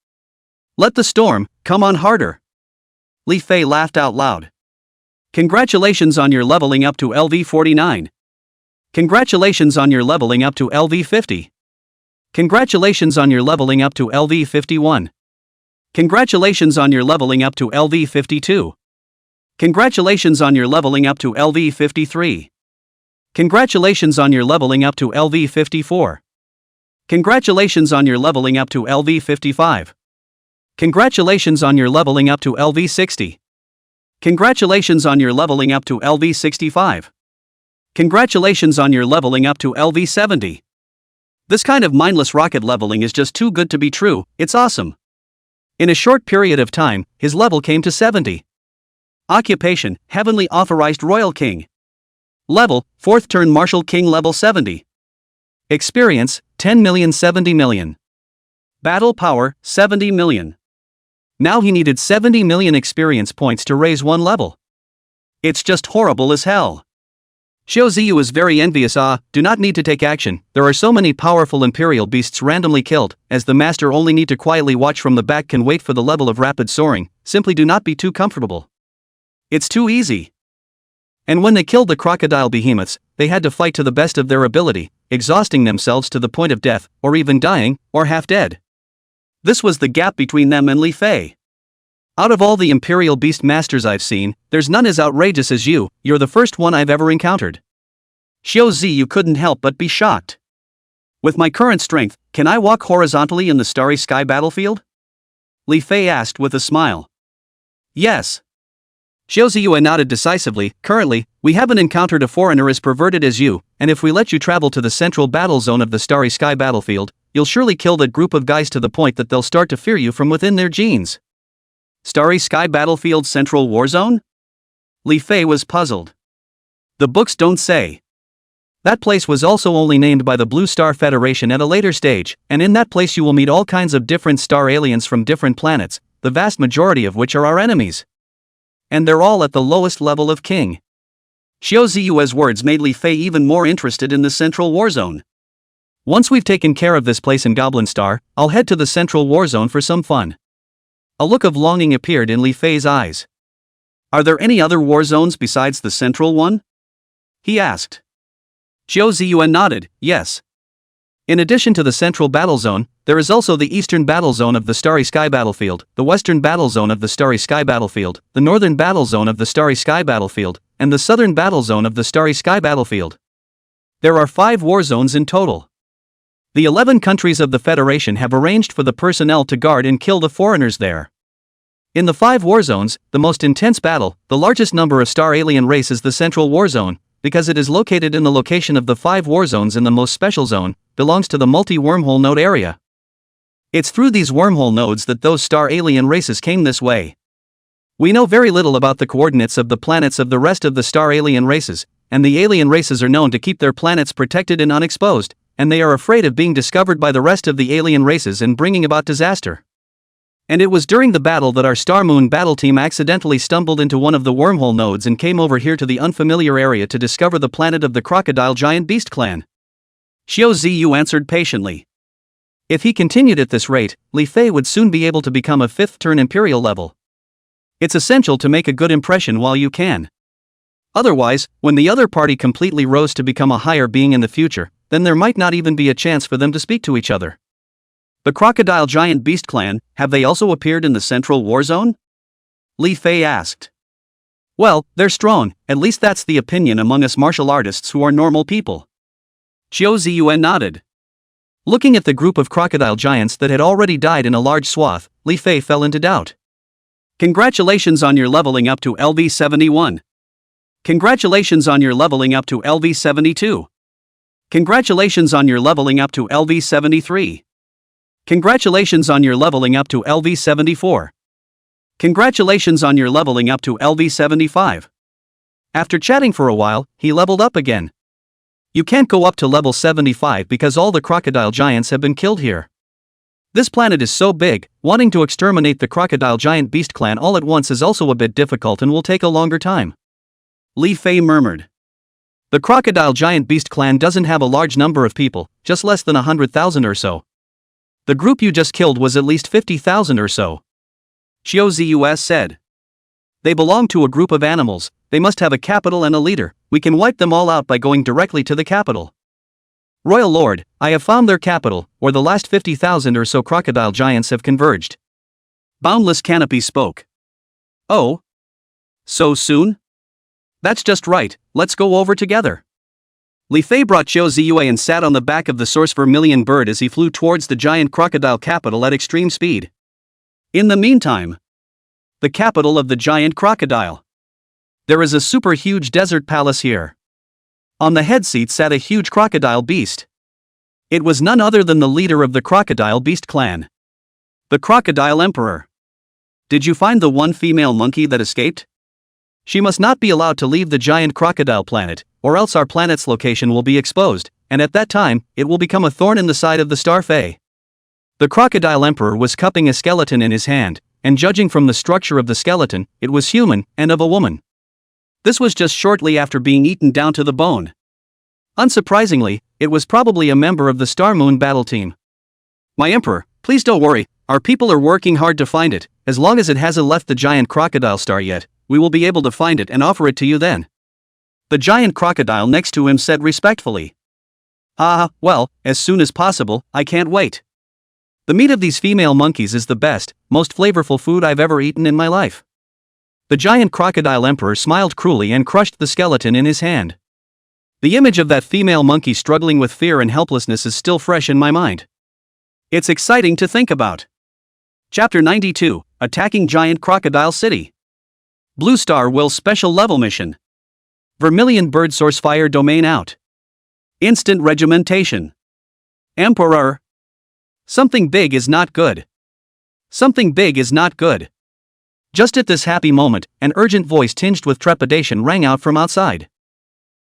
Let the storm come on harder. Li Fei laughed out loud. Congratulations on your leveling up to LV 49. Congratulations on your leveling up to LV 50. Congratulations on your leveling up to LV 51. Congratulations on your leveling up to LV 52. Congratulations on your leveling up to LV 53. Congratulations on your leveling up to LV 54. Congratulations on your leveling up to LV 55. Congratulations on your leveling up to LV 60. Congratulations on your leveling up to LV 65. Congratulations on your leveling up to LV 70. This kind of mindless rocket leveling is just too good to be true, it's awesome. In a short period of time, his level came to 70. Occupation, Heavenly Authorized Royal King. Level, 4th turn Martial King level 70. Experience, 10 million 70 million. Battle power, 70 million. Now he needed 70 million experience points to raise one level. It's just horrible as hell. Xiao Ziyu is very envious. Do not need to take action, there are so many powerful Imperial Beasts randomly killed, as the master only need to quietly watch from the back can wait for the level of rapid soaring, simply do not be too comfortable. It's too easy. And when they killed the crocodile behemoths, they had to fight to the best of their ability, exhausting themselves to the point of death, or even dying, or half dead. This was the gap between them and Li Fei. Out of all the Imperial Beast Masters I've seen, there's none as outrageous as you, you're the first one I've ever encountered. Xiao Ziyu couldn't help but be shocked. With my current strength, can I walk horizontally in the starry sky battlefield? Li Fei asked with a smile. Yes. Xiao Ziyue nodded decisively. Currently, we haven't encountered a foreigner as perverted as you, and if we let you travel to the central battle zone of the Starry Sky battlefield, you'll surely kill that group of guys to the point that they'll start to fear you from within their genes. Starry Sky battlefield central war zone? Li Fei was puzzled. The books don't say. That place was also only named by the Blue Star Federation at a later stage, and in that place you will meet all kinds of different star aliens from different planets, the vast majority of which are our enemies. And they're all at the lowest level of king. Xiao Ziyue's words made Li Fei even more interested in the central war zone. Once we've taken care of this place in Goblin Star, I'll head to the central war zone for some fun. A look of longing appeared in Li Fei's eyes. Are there any other war zones besides the central one? He asked. Xiao Ziyue nodded, yes. In addition to the central battle zone, there is also the eastern battle zone of the Starry Sky battlefield, the western battle zone of the Starry Sky battlefield, the northern battle zone of the Starry Sky battlefield, and the southern battle zone of the Starry Sky battlefield. There are 5 war zones in total. The 11 countries of the Federation have arranged for the personnel to guard and kill the foreigners there. In the 5 war zones, the most intense battle, the largest number of star alien race is the central war zone, because it is located in the location of the 5 war zones in the most special zone, belongs to the multi-wormhole node area. It's through these wormhole nodes that those star alien races came this way. We know very little about the coordinates of the planets of the rest of the star alien races, and the alien races are known to keep their planets protected and unexposed, and they are afraid of being discovered by the rest of the alien races and bringing about disaster. And it was during the battle that our Star Moon battle team accidentally stumbled into one of the wormhole nodes and came over here to the unfamiliar area to discover the planet of the crocodile giant beast clan. Xiao Ziyu answered patiently. If he continued at this rate, Li Fei would soon be able to become a 5th turn imperial level. It's essential to make a good impression while you can. Otherwise, when the other party completely rose to become a higher being in the future, then there might not even be a chance for them to speak to each other. The Crocodile Giant Beast Clan, have they also appeared in the Central War Zone? Li Fei asked. Well, they're strong, at least that's the opinion among us martial artists who are normal people. Xiao Ziyue nodded. Looking at the group of crocodile giants that had already died in a large swath, Li Fei fell into doubt. Congratulations on your leveling up to LV71. Congratulations on your leveling up to LV72. Congratulations on your leveling up to LV73. Congratulations on your leveling up to LV74. Congratulations on your leveling up to LV75. After chatting for a while, he leveled up again. You can't go up to level 75 because all the crocodile giants have been killed here. This planet is so big, wanting to exterminate the crocodile giant beast clan all at once is also a bit difficult and will take a longer time. Li Fei murmured. The crocodile giant beast clan doesn't have a large number of people, just less than 100,000 or so. The group you just killed was at least 50,000 or so. Xiao Ziyue said. They belong to a group of animals, they must have a capital and a leader, we can wipe them all out by going directly to the capital. Royal Lord, I have found their capital, where the last 50,000 or so crocodile giants have converged. Boundless Canopy spoke. Oh? So soon? That's just right, let's go over together. Li Fei brought Xiao Ziyue and sat on the back of the Source Vermilion bird as he flew towards the giant crocodile capital at extreme speed. In the meantime, the capital of the giant crocodile. There is a super huge desert palace here. On the head seat sat a huge crocodile beast. It was none other than the leader of the crocodile beast clan. The Crocodile Emperor. Did you find the one female monkey that escaped? She must not be allowed to leave the giant crocodile planet, or else our planet's location will be exposed, and at that time, it will become a thorn in the side of the Star Fae. The Crocodile Emperor was cupping a skeleton in his hand, and judging from the structure of the skeleton, it was human, and of a woman. This was just shortly after being eaten down to the bone. Unsurprisingly, it was probably a member of the Star Moon battle team. My Emperor, please don't worry, our people are working hard to find it, as long as it hasn't left the giant crocodile star yet, we will be able to find it and offer it to you then. The giant crocodile next to him said respectfully. Well, as soon as possible, I can't wait. The meat of these female monkeys is the best, most flavorful food I've ever eaten in my life. The giant crocodile emperor smiled cruelly and crushed the skeleton in his hand. The image of that female monkey struggling with fear and helplessness is still fresh in my mind. It's exciting to think about. Chapter 92, Attacking Giant Crocodile City. Blue Star will special level mission. Vermilion bird source fire domain out. Instant regimentation. Emperor. Something big is not good. Something big is not good. Just at this happy moment, an urgent voice tinged with trepidation rang out from outside.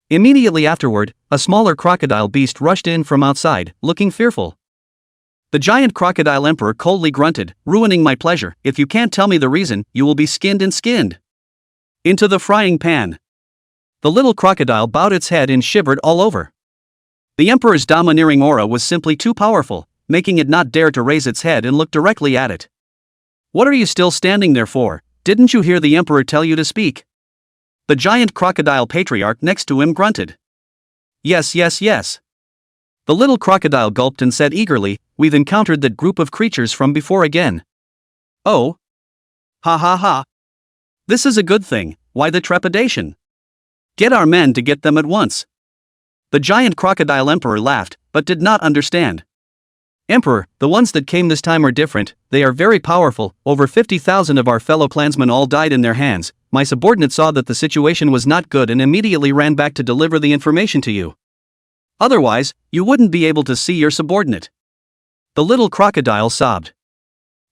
Immediately afterward, a smaller crocodile beast rushed in from outside, looking fearful. The giant crocodile emperor coldly grunted, "Ruining my pleasure. If you can't tell me the reason, you will be skinned and skinned." Into the frying pan. The little crocodile bowed its head and shivered all over. The emperor's domineering aura was simply too powerful, making it not dare to raise its head and look directly at it. "What are you still standing there for? Didn't you hear the emperor tell you to speak?" The giant crocodile patriarch next to him grunted. "Yes, yes, yes." The little crocodile gulped and said eagerly, "We've encountered that group of creatures from before again." "Oh? Ha ha ha. This is a good thing. Why the trepidation? Get our men to get them at once." The giant crocodile emperor laughed, but did not understand. "Emperor, the ones that came this time are different. They are very powerful. Over 50,000 of our fellow clansmen all died in their hands. My subordinate saw that the situation was not good and immediately ran back to deliver the information to you. Otherwise, you wouldn't be able to see your subordinate." The little crocodile sobbed.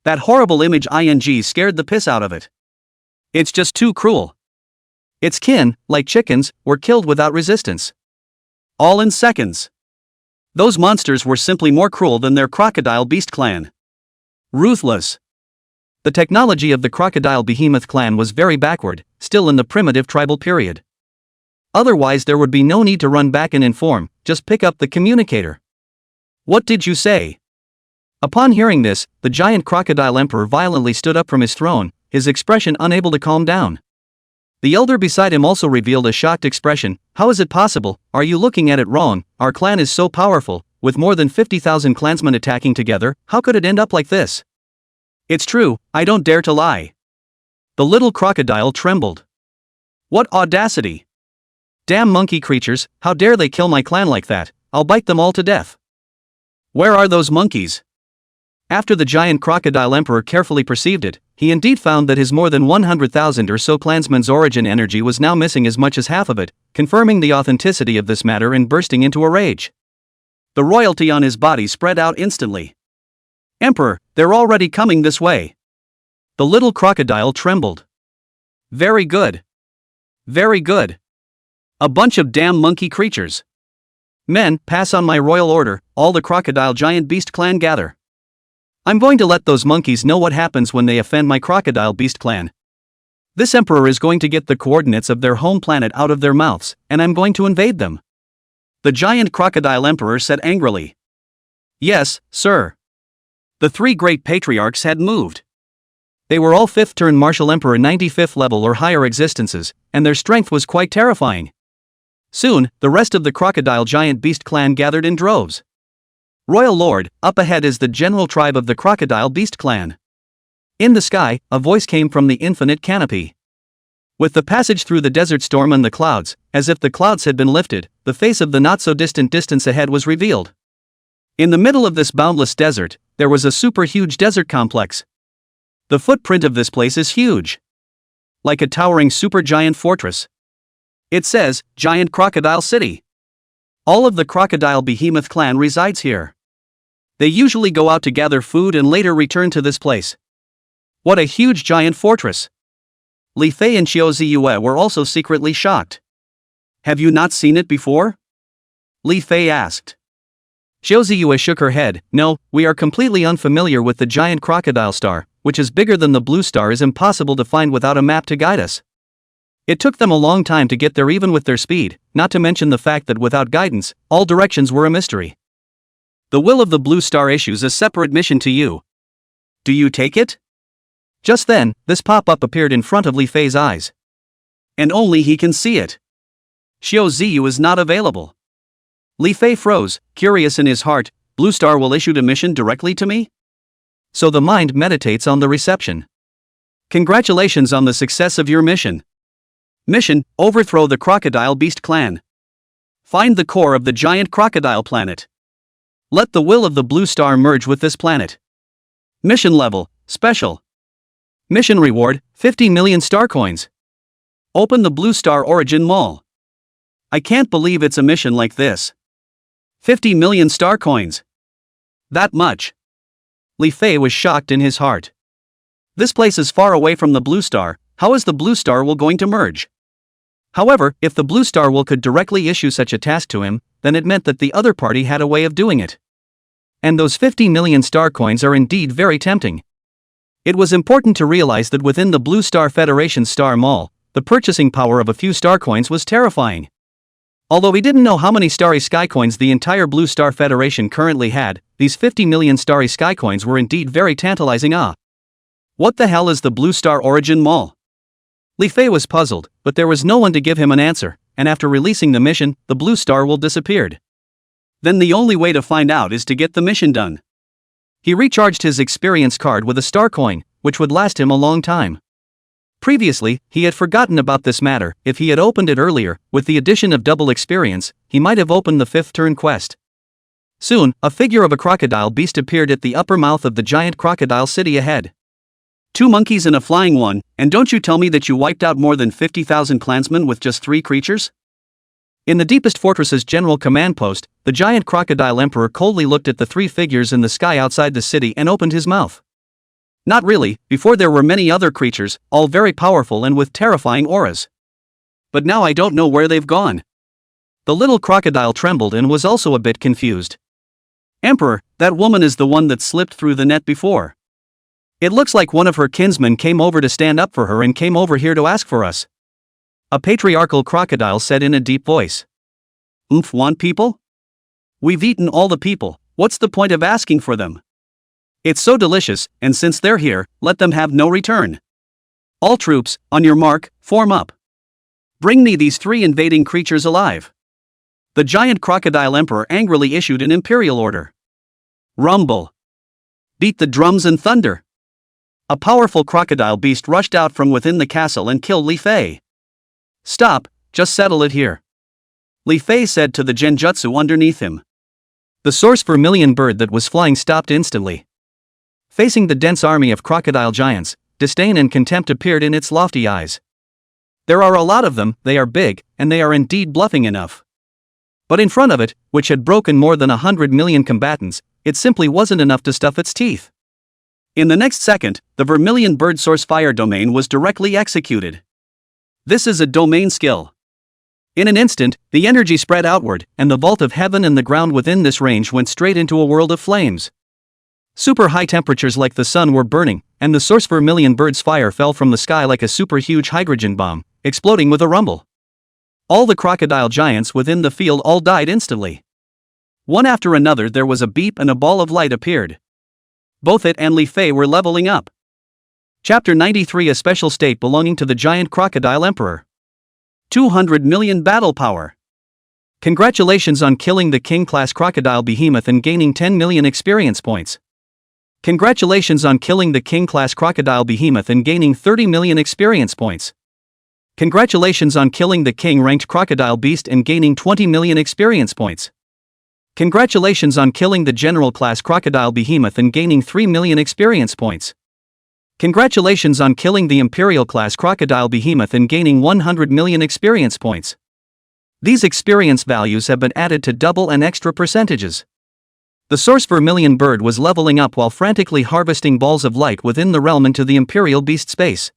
That horrible image scared the piss out of it. It's just too cruel. Its kin, like chickens, were killed without resistance. All in seconds. Those monsters were simply more cruel than their crocodile beast clan. Ruthless. The technology of the crocodile behemoth clan was very backward, still in the primitive tribal period. Otherwise there would be no need to run back and inform, just pick up the communicator. "What did you say?" Upon hearing this, the giant crocodile emperor violently stood up from his throne, his expression unable to calm down. The elder beside him also revealed a shocked expression. "How is it possible? Are you looking at it wrong? Our clan is so powerful, with more than 50,000 clansmen attacking together, how could it end up like this?" "It's true, I don't dare to lie." The little crocodile trembled. "What audacity! Damn monkey creatures, how dare they kill my clan like that? I'll bite them all to death." "Where are those monkeys?" After the giant crocodile emperor carefully perceived it, he indeed found that his more than 100,000 or so clansmen's origin energy was now missing as much as half of it, confirming the authenticity of this matter and bursting into a rage. The royalty on his body spread out instantly. "Emperor, they're already coming this way." The little crocodile trembled. "Very good. Very good. A bunch of damn monkey creatures. Men, pass on my royal order, all the crocodile giant beast clan gather. I'm going to let those monkeys know what happens when they offend my crocodile beast clan. This emperor is going to get the coordinates of their home planet out of their mouths, and I'm going to invade them." The giant crocodile emperor said angrily. "Yes, sir." The three great patriarchs had moved. They were all 5th turn martial emperor 95th level or higher existences, and their strength was quite terrifying. Soon, the rest of the crocodile giant beast clan gathered in droves. "Royal Lord, up ahead is the general tribe of the crocodile beast clan." In the sky, a voice came from the infinite canopy. With the passage through the desert storm and the clouds, as if the clouds had been lifted, the face of the not-so-distant distance ahead was revealed. In the middle of this boundless desert, there was a super-huge desert complex. The footprint of this place is huge. Like a towering supergiant fortress. It says, Giant Crocodile City. All of the crocodile behemoth clan resides here. They usually go out to gather food and later return to this place. What a huge giant fortress! Li Fei and Xiao Ziyue were also secretly shocked. "Have you not seen it before?" Li Fei asked. Xiao Ziyue shook her head. "No, we are completely unfamiliar with the giant crocodile star, which is bigger than the blue star is impossible to find without a map to guide us. It took them a long time to get there even with their speed, not to mention the fact that without guidance, all directions were a mystery. The will of the blue star issues a separate mission to you. Do you take it?" Just then, this pop-up appeared in front of Li Fei's eyes. And only he can see it. Xiao Ziyu is not available. Li Fei froze, curious in his heart. Blue Star will issue a mission directly to me? So the mind meditates on the reception. Congratulations on the success of your mission. Mission, overthrow the crocodile beast clan. Find the core of the giant crocodile planet. Let the will of the blue star merge with this planet. Mission level, special. Mission reward, 50 million star coins. Open the Blue Star Origin Mall. I can't believe it's a mission like this. 50 million star coins. That much. Li Fei was shocked in his heart. This place is far away from the Blue Star, how is the Blue Star Will going to merge? However, if the Blue Star Will could directly issue such a task to him, then it meant that the other party had a way of doing it. And those 50 million star coins are indeed very tempting. It was important to realize that within the Blue Star Federation's Star Mall, the purchasing power of a few star coins was terrifying. Although he didn't know how many Starry Sky coins the entire Blue Star Federation currently had, these 50 million Starry Sky coins were indeed very tantalizing. What the hell is the Blue Star Origin Mall? Li Fei was puzzled, but there was no one to give him an answer, and after releasing the mission, the Blue Star Will disappeared. Then the only way to find out is to get the mission done. He recharged his experience card with a star coin, which would last him a long time. Previously, he had forgotten about this matter. If he had opened it earlier, with the addition of double experience, he might have opened the 5th turn quest. Soon, a figure of a crocodile beast appeared at the upper mouth of the giant crocodile city ahead. 2 monkeys and a flying one, and don't you tell me that you wiped out more than 50,000 clansmen with just 3 creatures? In the deepest fortress's general command post, the giant crocodile emperor coldly looked at the 3 figures in the sky outside the city and opened his mouth. Not really, before there were many other creatures, all very powerful and with terrifying auras. But now I don't know where they've gone. The little crocodile trembled and was also a bit confused. Emperor, that woman is the one that slipped through the net before. It looks like one of her kinsmen came over to stand up for her and came over here to ask for us. A patriarchal crocodile said in a deep voice. Want people? We've eaten all the people, what's the point of asking for them? It's so delicious, and since they're here, let them have no return. All troops, on your mark, form up. Bring me these 3 invading creatures alive. The giant crocodile emperor angrily issued an imperial order. Rumble. Beat the drums and thunder. A powerful crocodile beast rushed out from within the castle and killed Li Fei. Stop, just settle it here. Li Fei said to the genjutsu underneath him. The source vermilion bird that was flying stopped instantly. Facing the dense army of crocodile giants, disdain and contempt appeared in its lofty eyes. There are a lot of them, they are big, and they are indeed bluffing enough. But in front of it, which had broken more than 100 million combatants, it simply wasn't enough to stuff its teeth. In the next second, the vermilion bird source fire domain was directly executed. This is a domain skill. In an instant, the energy spread outward, and the vault of heaven and the ground within this range went straight into a world of flames. Super high temperatures like the sun were burning, and the source vermilion bird's fire fell from the sky like a super huge hydrogen bomb, exploding with a rumble. All the crocodile giants within the field all died instantly. One after another there was a beep and a ball of light appeared. Both it and Li Fei were leveling up. Chapter 93, a special state belonging to the giant crocodile emperor. 200 million battle power. Congratulations on killing the king-class crocodile behemoth and gaining 10 million experience points. Congratulations on killing the king-class crocodile behemoth and gaining 30 million experience points. Congratulations on killing the king-ranked crocodile beast and gaining 20 million experience points. Congratulations on killing the general-class crocodile behemoth and gaining 3 million experience points. Congratulations on killing the imperial-class crocodile behemoth and gaining 100 million experience points. These experience values have been added to double and extra percentages. The source vermilion bird was leveling up while frantically harvesting balls of light within the realm into the imperial beast space.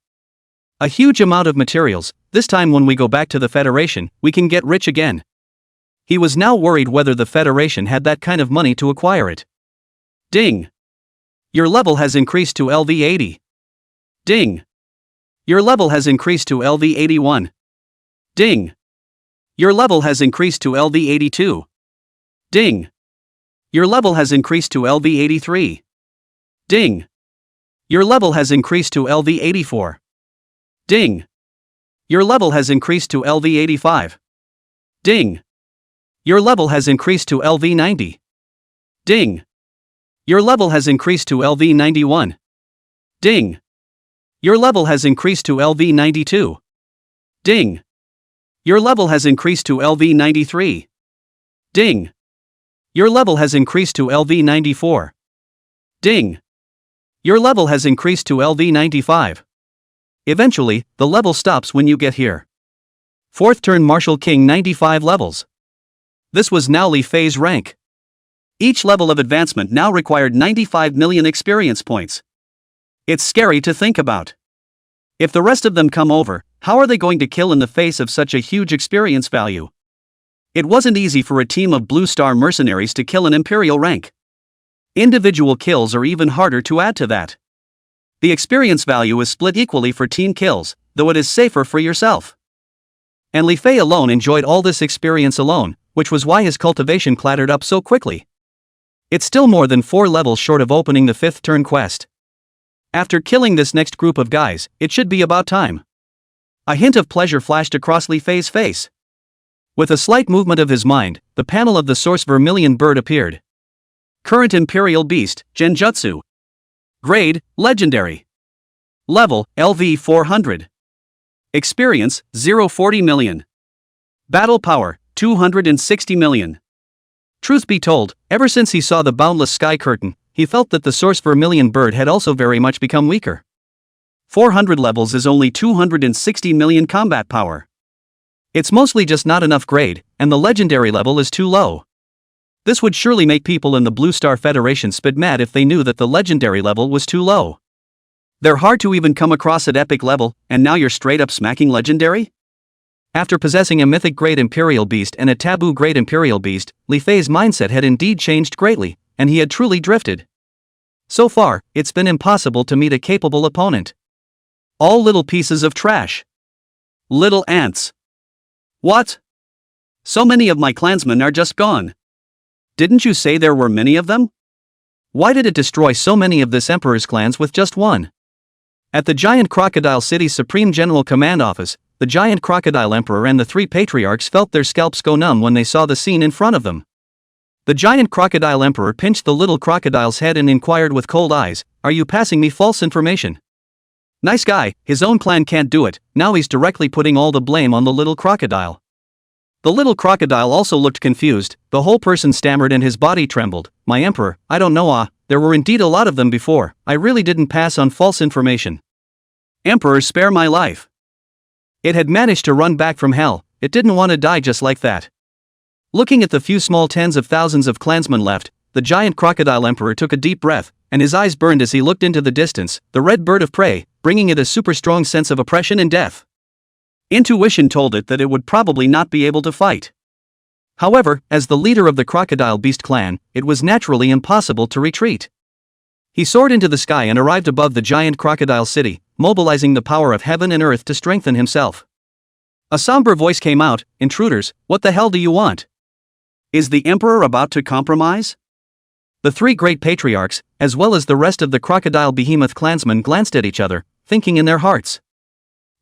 A huge amount of materials, this time when we go back to the Federation, we can get rich again. He was now worried whether the Federation had that kind of money to acquire it. Ding! Your level has increased to LV 80. Ding! Your level has increased to LV 81. Ding! Your level has increased to LV 82. Ding! Your level has increased to LV 83. Ding! Your level has increased to LV 84. Ding! Your level has increased to LV 85. Ding! Your level has increased to LV 90. Ding! Your level has increased to LV 91. Ding! Your level has increased to LV 92. Ding! Your level has increased to LV 93. Ding! Your level has increased to LV 94. Ding! Your level has increased to LV 95. Eventually, the level stops when you get here. 4th turn Martial King 95 levels. This was now Li Fei's rank. Each level of advancement now required 95 million experience points. It's scary to think about. If the rest of them come over, how are they going to kill in the face of such a huge experience value? It wasn't easy for a team of Blue Star mercenaries to kill an Imperial rank. Individual kills are even harder to add to that. The experience value is split equally for team kills, though it is safer for yourself. And Li Fei alone enjoyed all this experience alone, which was why his cultivation clattered up so quickly. It's still more than 4 levels short of opening the 5th turn quest. After killing this next group of guys, it should be about time. A hint of pleasure flashed across Li Fei's face. With a slight movement of his mind, the panel of the Source Vermilion Bird appeared. Current Imperial Beast, Genjutsu. Grade, Legendary. Level, LV 400. Experience, 040 million. Battle Power, 260 million. Truth be told, ever since he saw the boundless sky curtain, he felt that the Source Vermilion Bird had also very much become weaker. 400 levels is only 260 million combat power. It's mostly just not enough grade, and the legendary level is too low. This would surely make people in the Blue Star Federation spit mad if they knew that the legendary level was too low. They're hard to even come across at epic level, and now you're straight up smacking legendary? After possessing a mythic grade Imperial Beast and a taboo grade Imperial Beast, Li Fei's mindset had indeed changed greatly, and he had truly drifted. So far, it's been impossible to meet a capable opponent. All little pieces of trash. Little ants. What? So many of my clansmen are just gone. Didn't you say there were many of them? Why did it destroy so many of this Emperor's clans with just one? At the Giant Crocodile City's Supreme General Command Office, the Giant Crocodile Emperor and the 3 patriarchs felt their scalps go numb when they saw the scene in front of them. The Giant Crocodile Emperor pinched the little crocodile's head and inquired with cold eyes, "Are you passing me false information?" Nice guy, his own clan can't do it, now he's directly putting all the blame on the little crocodile. The little crocodile also looked confused, the whole person stammered and his body trembled. "My emperor, I don't know there were indeed a lot of them before, I really didn't pass on false information. Emperor, spare my life." It had managed to run back from hell, it didn't want to die just like that. Looking at the few small tens of thousands of clansmen left, the Giant Crocodile Emperor took a deep breath, and his eyes burned as he looked into the distance, the red bird of prey, bringing it a super strong sense of oppression and death. Intuition told it that it would probably not be able to fight. However, as the leader of the Crocodile Beast clan, it was naturally impossible to retreat. He soared into the sky and arrived above the Giant Crocodile City, mobilizing the power of heaven and earth to strengthen himself. A somber voice came out, "Intruders, what the hell do you want? Is the Emperor about to compromise?" The 3 great patriarchs, as well as the rest of the Crocodile Behemoth clansmen, glanced at each other, thinking in their hearts.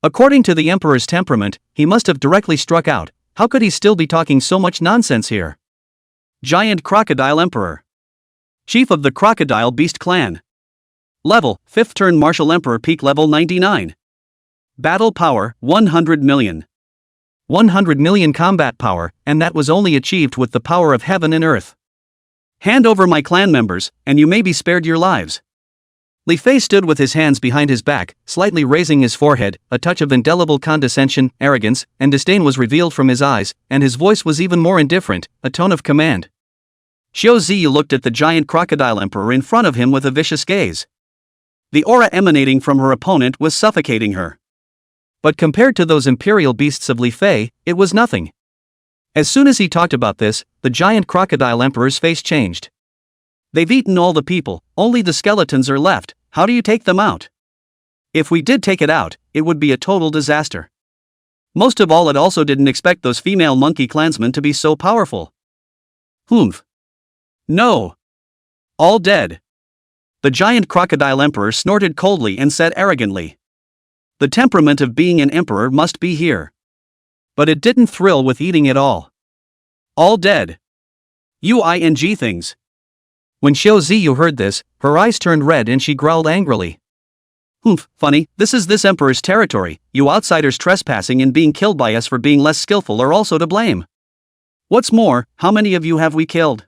According to the Emperor's temperament, he must have directly struck out. How could he still be talking so much nonsense here? Giant Crocodile Emperor. Chief of the Crocodile Beast clan. Level, 5th turn Martial Emperor, peak level 99. Battle power, 100 million. 100 million combat power, and that was only achieved with the power of heaven and earth. Hand over my clan members, and you may be spared your lives. Li Fei stood with his hands behind his back, slightly raising his forehead, a touch of indelible condescension, arrogance, and disdain was revealed from his eyes, and his voice was even more indifferent, a tone of command. Xiao Ziyu looked at the Giant Crocodile Emperor in front of him with a vicious gaze. The aura emanating from her opponent was suffocating her. But compared to those imperial beasts of Li Fei, it was nothing. As soon as he talked about this, the Giant Crocodile Emperor's face changed. "They've eaten all the people, only the skeletons are left, how do you take them out? If we did take it out, it would be a total disaster. Most of all, it also didn't expect those female monkey clansmen to be so powerful. Humph. No. All dead." The Giant Crocodile Emperor snorted coldly and said arrogantly. The temperament of being an emperor must be here. But it didn't thrill with eating it all. All dead. UING things. When Xiao Ziyu heard this, her eyes turned red and she growled angrily. "Humph, funny, this is this emperor's territory, you outsiders trespassing and being killed by us for being less skillful are also to blame. What's more, how many of you have we killed?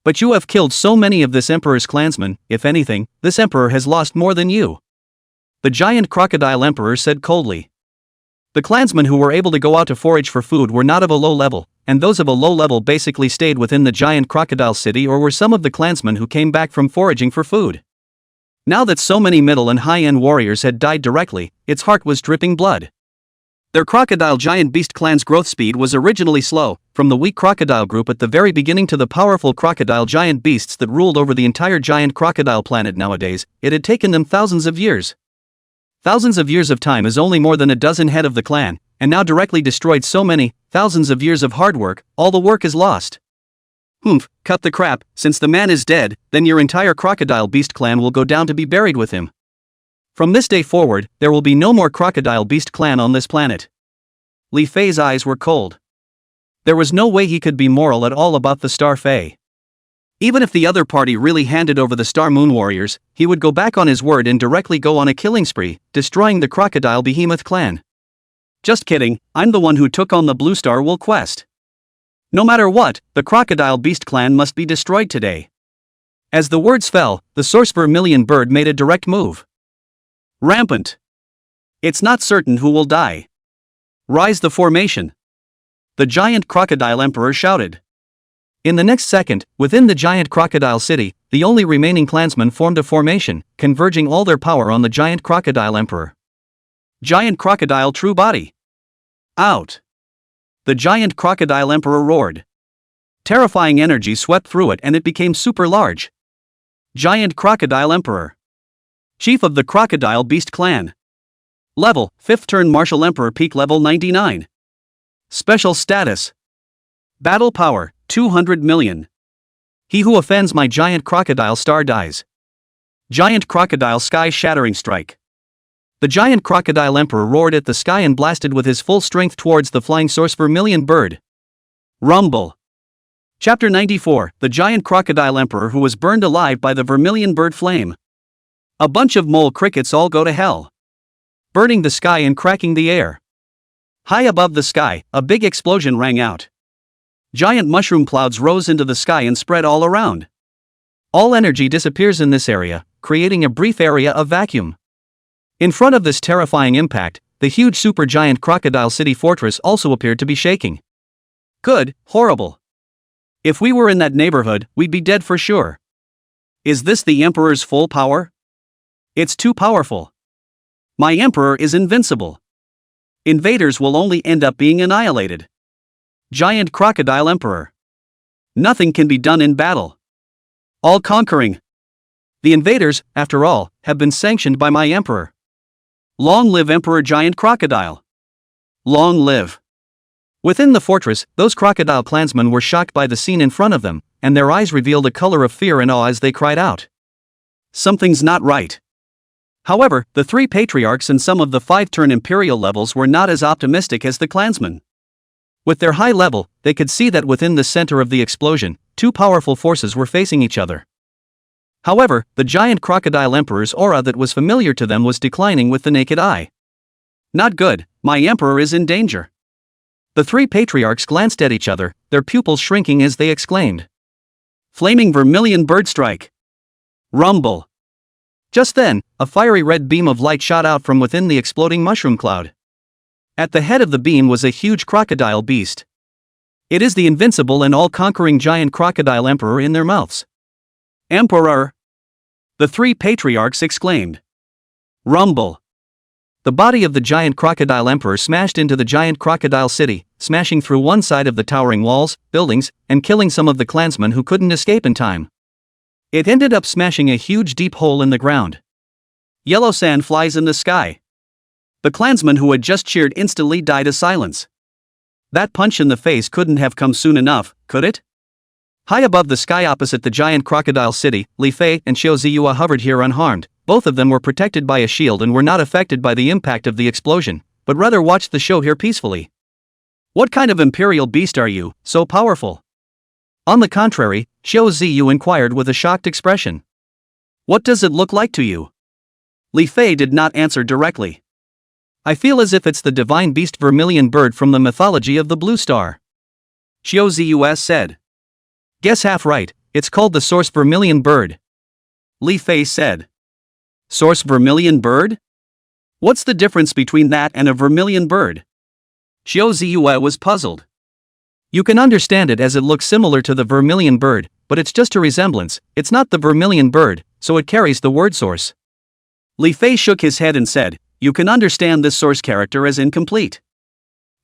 But you have killed so many of this emperor's clansmen, if anything, this emperor has lost more than you. The giant crocodile emperor said coldly. The clansmen who were able to go out to forage for food were not of a low level, and those of a low level basically stayed within the giant crocodile city or were some of the clansmen who came back from foraging for food. Now that so many middle and high-end warriors had died directly, its heart was dripping blood. Their crocodile giant beast clan's growth speed was originally slow, from the weak crocodile group at the very beginning to the powerful crocodile giant beasts that ruled over the entire giant crocodile planet nowadays. It had taken them thousands of years. Thousands of years of time is only more than a dozen head of the clan, and now directly destroyed so many, thousands of years of hard work, all the work is lost. Humph, cut the crap, since the man is dead, then your entire crocodile beast clan will go down to be buried with him. From this day forward, there will be no more crocodile beast clan on this planet. Li Fei's eyes were cold. There was no way he could be moral at all about the Star Fei. Even if the other party really handed over the Star Moon Warriors, he would go back on his word and directly go on a killing spree, destroying the crocodile behemoth clan. Just kidding, I'm the one who took on the Blue Star Wool quest. No matter what, the crocodile beast clan must be destroyed today. As the words fell, the Source Vermilion bird made a direct move. Rampant. It's not certain who will die. Rise the formation. The giant crocodile emperor shouted. In the next second, within the giant crocodile city, the only remaining clansmen formed a formation, converging all their power on the giant crocodile emperor. Giant crocodile true body. Out. The giant crocodile emperor roared. Terrifying energy swept through it and it became super large. Giant crocodile emperor. Chief of the crocodile beast clan. Level, 5th turn martial emperor peak level 99. Special status. Battle power, 200 million. He who offends my giant crocodile star dies. Giant crocodile sky shattering strike. The giant crocodile emperor roared at the sky and blasted with his full strength towards the flying Source Vermilion bird. Rumble. Chapter 94, the giant crocodile emperor who was burned alive by the vermilion bird flame. A bunch of mole crickets all go to hell. Burning the sky and cracking the air. High above the sky, a big explosion rang out. Giant mushroom clouds rose into the sky and spread all around. All energy disappears in this area, creating a brief area of vacuum. In front of this terrifying impact, the huge supergiant crocodile city fortress also appeared to be shaking. Good, horrible. If we were in that neighborhood, we'd be dead for sure. Is this the emperor's full power? It's too powerful. My emperor is invincible. Invaders will only end up being annihilated. Giant crocodile emperor. Nothing can be done in battle. All conquering. The invaders, after all, have been sanctioned by my emperor. Long live Emperor Giant Crocodile. Long live. Within the fortress, those crocodile clansmen were shocked by the scene in front of them, and their eyes revealed a color of fear and awe as they cried out. Something's not right. However, the 3 patriarchs and some of the 5-turn imperial levels were not as optimistic as the clansmen. With their high level, they could see that within the center of the explosion, 2 powerful forces were facing each other. However, the giant crocodile emperor's aura that was familiar to them was declining with the naked eye. Not good, my emperor is in danger. The 3 patriarchs glanced at each other, their pupils shrinking as they exclaimed. Flaming vermilion bird strike. Rumble. Just then, a fiery red beam of light shot out from within the exploding mushroom cloud. At the head of the beam was a huge crocodile beast. It is the invincible and all-conquering giant crocodile emperor in their mouths. Emperor! The 3 patriarchs exclaimed. Rumble! The body of the giant crocodile emperor smashed into the giant crocodile city, smashing through one side of the towering walls, buildings, and killing some of the clansmen who couldn't escape in time. It ended up smashing a huge deep hole in the ground. Yellow sand flies in the sky. The clansman who had just cheered instantly died of silence. That punch in the face couldn't have come soon enough, could it? High above the sky opposite the giant crocodile city, Li Fei and Xiao Ziyue hovered here unharmed. Both of them were protected by a shield and were not affected by the impact of the explosion, but rather watched the show here peacefully. What kind of imperial beast are you, so powerful? On the contrary, Xiao Ziyue inquired with a shocked expression. What does it look like to you? Li Fei did not answer directly. I feel as if it's the divine beast vermilion bird from the mythology of the Blue Star. Xiao Ziyue said. Guess half right, it's called the Source Vermilion bird. Li Fei said. Source Vermilion bird? What's the difference between that and a vermilion bird? Xiao Ziyue was puzzled. You can understand it as it looks similar to the vermilion bird, but it's just a resemblance, it's not the vermilion bird, so it carries the word source. Li Fei shook his head and said, you can understand this source character as incomplete.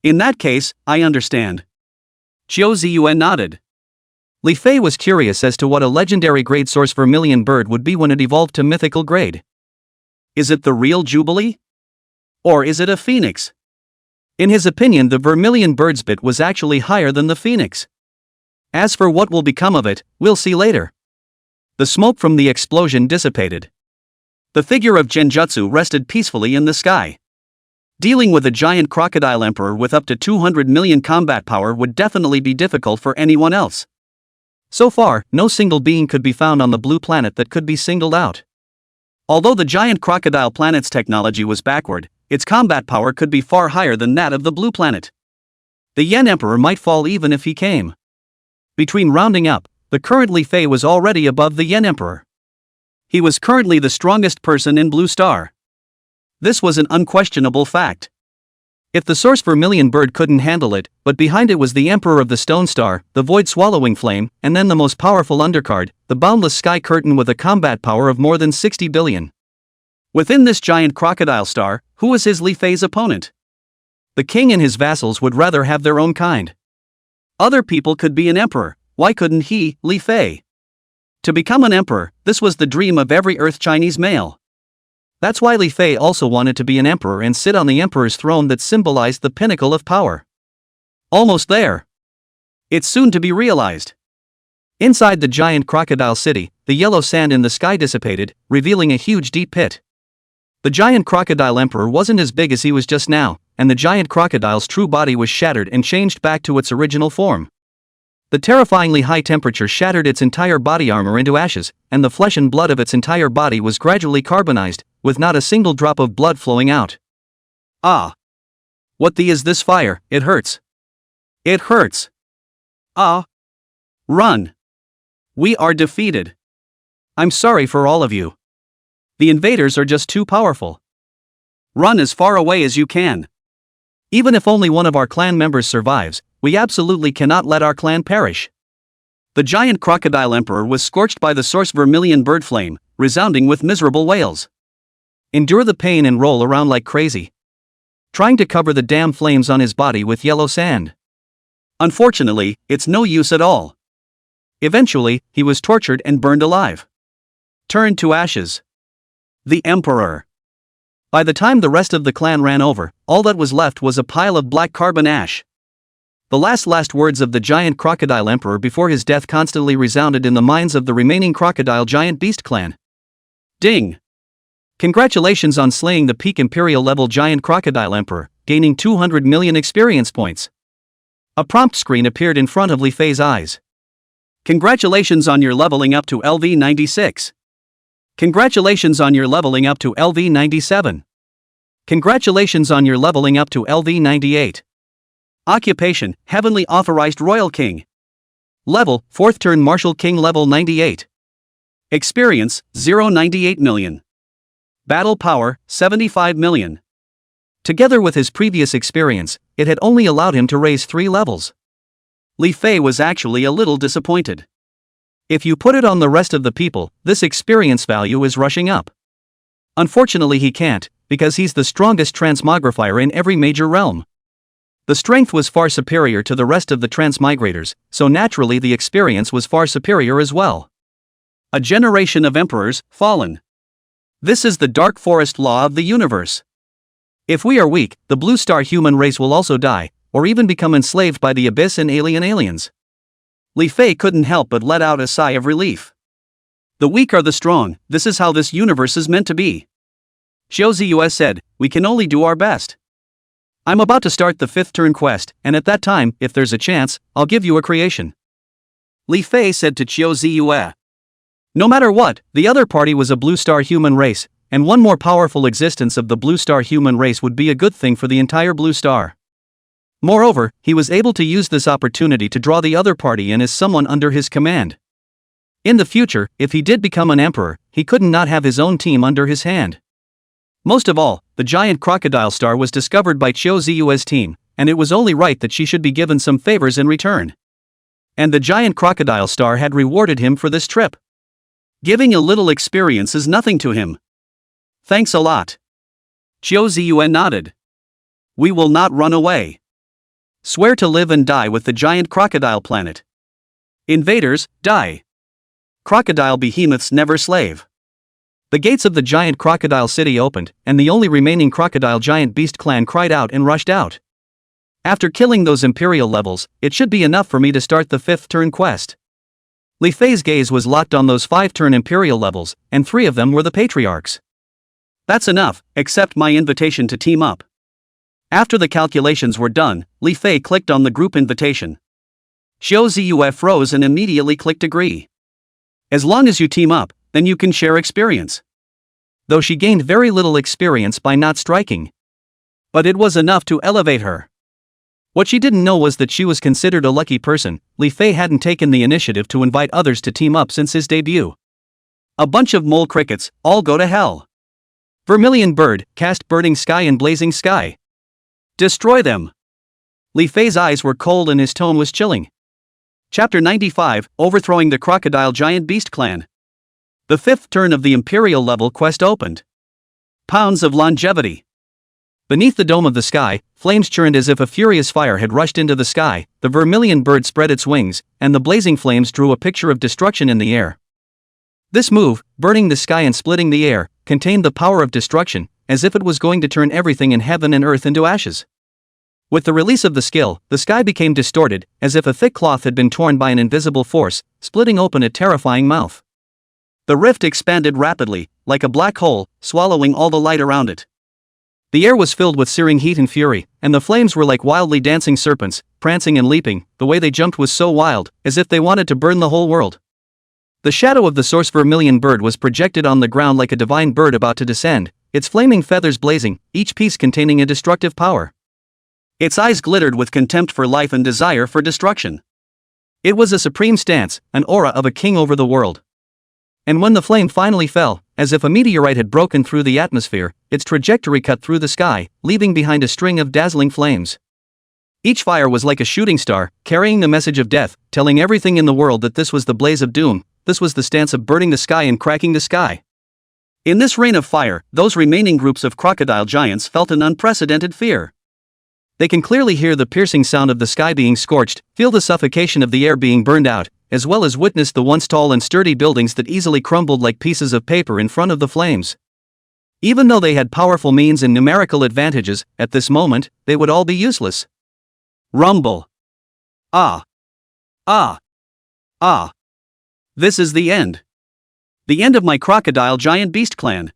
In that case, I understand. Xiao Ziyue nodded. Li Fei was curious as to what a legendary grade source vermilion bird would be when it evolved to mythical grade. Is it the real Jubilee? Or is it a phoenix? In his opinion, the vermilion bird's bit was actually higher than the phoenix. As for what will become of it, we'll see later. The smoke from the explosion dissipated. The figure of Genjutsu rested peacefully in the sky. Dealing with a giant crocodile emperor with up to 200 million combat power would definitely be difficult for anyone else. So far, no single being could be found on the blue planet that could be singled out. Although the giant crocodile planet's technology was backward, its combat power could be far higher than that of the blue planet. The Yen Emperor might fall even if he came. Between rounding up, the current Li Fei was already above the Yen Emperor. He was currently the strongest person in Blue Star. This was an unquestionable fact. If the source vermilion bird couldn't handle it, but behind it was the Emperor of the Stone Star, the Void Swallowing Flame, and then the most powerful undercard, the Boundless Sky Curtain with a combat power of more than 60 billion. Within this giant crocodile star, who was his Li Fei's opponent? The king and his vassals would rather have their own kind. Other people could be an emperor, why couldn't he, Li Fei? To become an emperor, this was the dream of every Earth Chinese male. That's why Li Fei also wanted to be an emperor and sit on the emperor's throne that symbolized the pinnacle of power. Almost there. It's soon to be realized. Inside the giant crocodile city, the yellow sand in the sky dissipated, revealing a huge deep pit. The giant crocodile emperor wasn't as big as he was just now, and the giant crocodile's true body was shattered and changed back to its original form. The terrifyingly high temperature shattered its entire body armor into ashes, and the flesh and blood of its entire body was gradually carbonized, with not a single drop of blood flowing out. Ah! What is this fire? It hurts. It hurts. Ah! Run! We are defeated. I'm sorry for all of you. The invaders are just too powerful. Run as far away as you can. Even if only one of our clan members survives, we absolutely cannot let our clan perish. The giant crocodile emperor was scorched by the source vermilion bird flame, resounding with miserable wails. Endure the pain and roll around like crazy, trying to cover the damn flames on his body with yellow sand. Unfortunately, it's no use at all. Eventually, he was tortured and burned alive. Turned to ashes. The emperor. By the time the rest of the clan ran over, all that was left was a pile of black carbon ash. The last words of the giant crocodile emperor before his death constantly resounded in the minds of the remaining crocodile giant beast clan. Ding! Congratulations on slaying the peak imperial level giant crocodile emperor, gaining 200 million experience points. A prompt screen appeared in front of Li Fei's eyes. Congratulations on your leveling up to LV 96. Congratulations on your leveling up to LV 97. Congratulations on your leveling up to LV 98. Occupation, Heavenly Authorized Royal King. Level, 4th turn Martial King level 98. Experience, 0.98 million. Battle power, 75 million. Together with his previous experience, it had only allowed him to raise 3 levels. Li Fei was actually a little disappointed. If you put it on the rest of the people, this experience value is rushing up. Unfortunately he can't, because he's the strongest transmogrifier in every major realm. The strength was far superior to the rest of the transmigrators, so naturally the experience was far superior as well. A generation of emperors, fallen. This is the dark forest law of the universe. If we are weak, the blue star human race will also die, or even become enslaved by the abyss and aliens. Li Fei couldn't help but let out a sigh of relief. The weak are the strong, this is how this universe is meant to be. Xiao Ziyue said, we can only do our best. I'm about to start the 5th turn quest, and at that time, if there's a chance, I'll give you a creation. Li Fei said to Xiao Ziyue. No matter what, the other party was a blue star human race, and one more powerful existence of the blue star human race would be a good thing for the entire blue star. Moreover, he was able to use this opportunity to draw the other party in as someone under his command. In the future, if he did become an emperor, he couldn't not have his own team under his hand. Most of all, the giant crocodile star was discovered by Chiu Ziyue's team, and it was only right that she should be given some favors in return. And the giant crocodile star had rewarded him for this trip. Giving a little experience is nothing to him. Thanks a lot. Chiu Ziyue nodded. We will not run away. Swear to live and die with the giant crocodile planet. Invaders, die. Crocodile behemoths never slave. The gates of the giant crocodile city opened, and the only remaining crocodile giant beast clan cried out and rushed out. After killing those imperial levels, it should be enough for me to start the 5th turn quest. Li Fei's gaze was locked on those 5-turn imperial levels, and 3 of them were the patriarchs. That's enough, accept my invitation to team up. After the calculations were done, Li Fei clicked on the group invitation. Chiu Ziyue froze and immediately clicked agree. As long as you team up, then you can share experience. Though she gained very little experience by not striking. But it was enough to elevate her. What she didn't know was that she was considered a lucky person. Li Fei hadn't taken the initiative to invite others to team up since his debut. A bunch of mole crickets, all go to hell. Vermilion bird, cast burning sky and blazing sky. Destroy them. Li Fei's eyes were cold and his tone was chilling. Chapter 95, Overthrowing the Crocodile Giant Beast Clan. The 5th turn of the Imperial level quest opened. Pounds of longevity. Beneath the dome of the sky, flames churned as if a furious fire had rushed into the sky, the vermilion bird spread its wings, and the blazing flames drew a picture of destruction in the air. This move, burning the sky and splitting the air, contained the power of destruction, as if it was going to turn everything in heaven and earth into ashes. With the release of the skill, the sky became distorted, as if a thick cloth had been torn by an invisible force, splitting open a terrifying mouth. The rift expanded rapidly, like a black hole, swallowing all the light around it. The air was filled with searing heat and fury, and the flames were like wildly dancing serpents, prancing and leaping. The way they jumped was so wild, as if they wanted to burn the whole world. The shadow of the source vermilion bird was projected on the ground like a divine bird about to descend, its flaming feathers blazing, each piece containing a destructive power. Its eyes glittered with contempt for life and desire for destruction. It was a supreme stance, an aura of a king over the world. And when the flame finally fell, as if a meteorite had broken through the atmosphere, its trajectory cut through the sky, leaving behind a string of dazzling flames. Each fire was like a shooting star, carrying the message of death, telling everything in the world that this was the blaze of doom, this was the stance of burning the sky and cracking the sky. In this rain of fire, those remaining groups of crocodile giants felt an unprecedented fear. They can clearly hear the piercing sound of the sky being scorched, feel the suffocation of the air being burned out, as well as witness the once tall and sturdy buildings that easily crumbled like pieces of paper in front of the flames. Even though they had powerful means and numerical advantages, at this moment, they would all be useless. Rumble. Ah. Ah. Ah. This is the end. The end of my crocodile giant beast clan.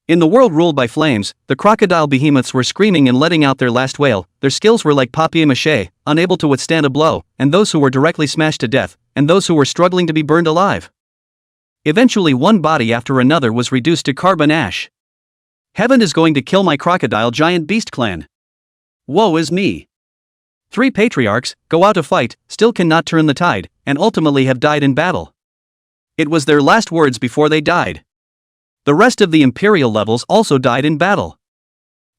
In the world ruled by flames, the crocodile behemoths were screaming and letting out their last wail. Their skills were like papier-mâché, unable to withstand a blow, and those who were directly smashed to death, and those who were struggling to be burned alive. Eventually one body after another was reduced to carbon ash. Heaven is going to kill my crocodile giant beast clan. Woe is me. 3 patriarchs, go out to fight, still cannot turn the tide, and ultimately have died in battle. It was their last words before they died. The rest of the Imperial levels also died in battle.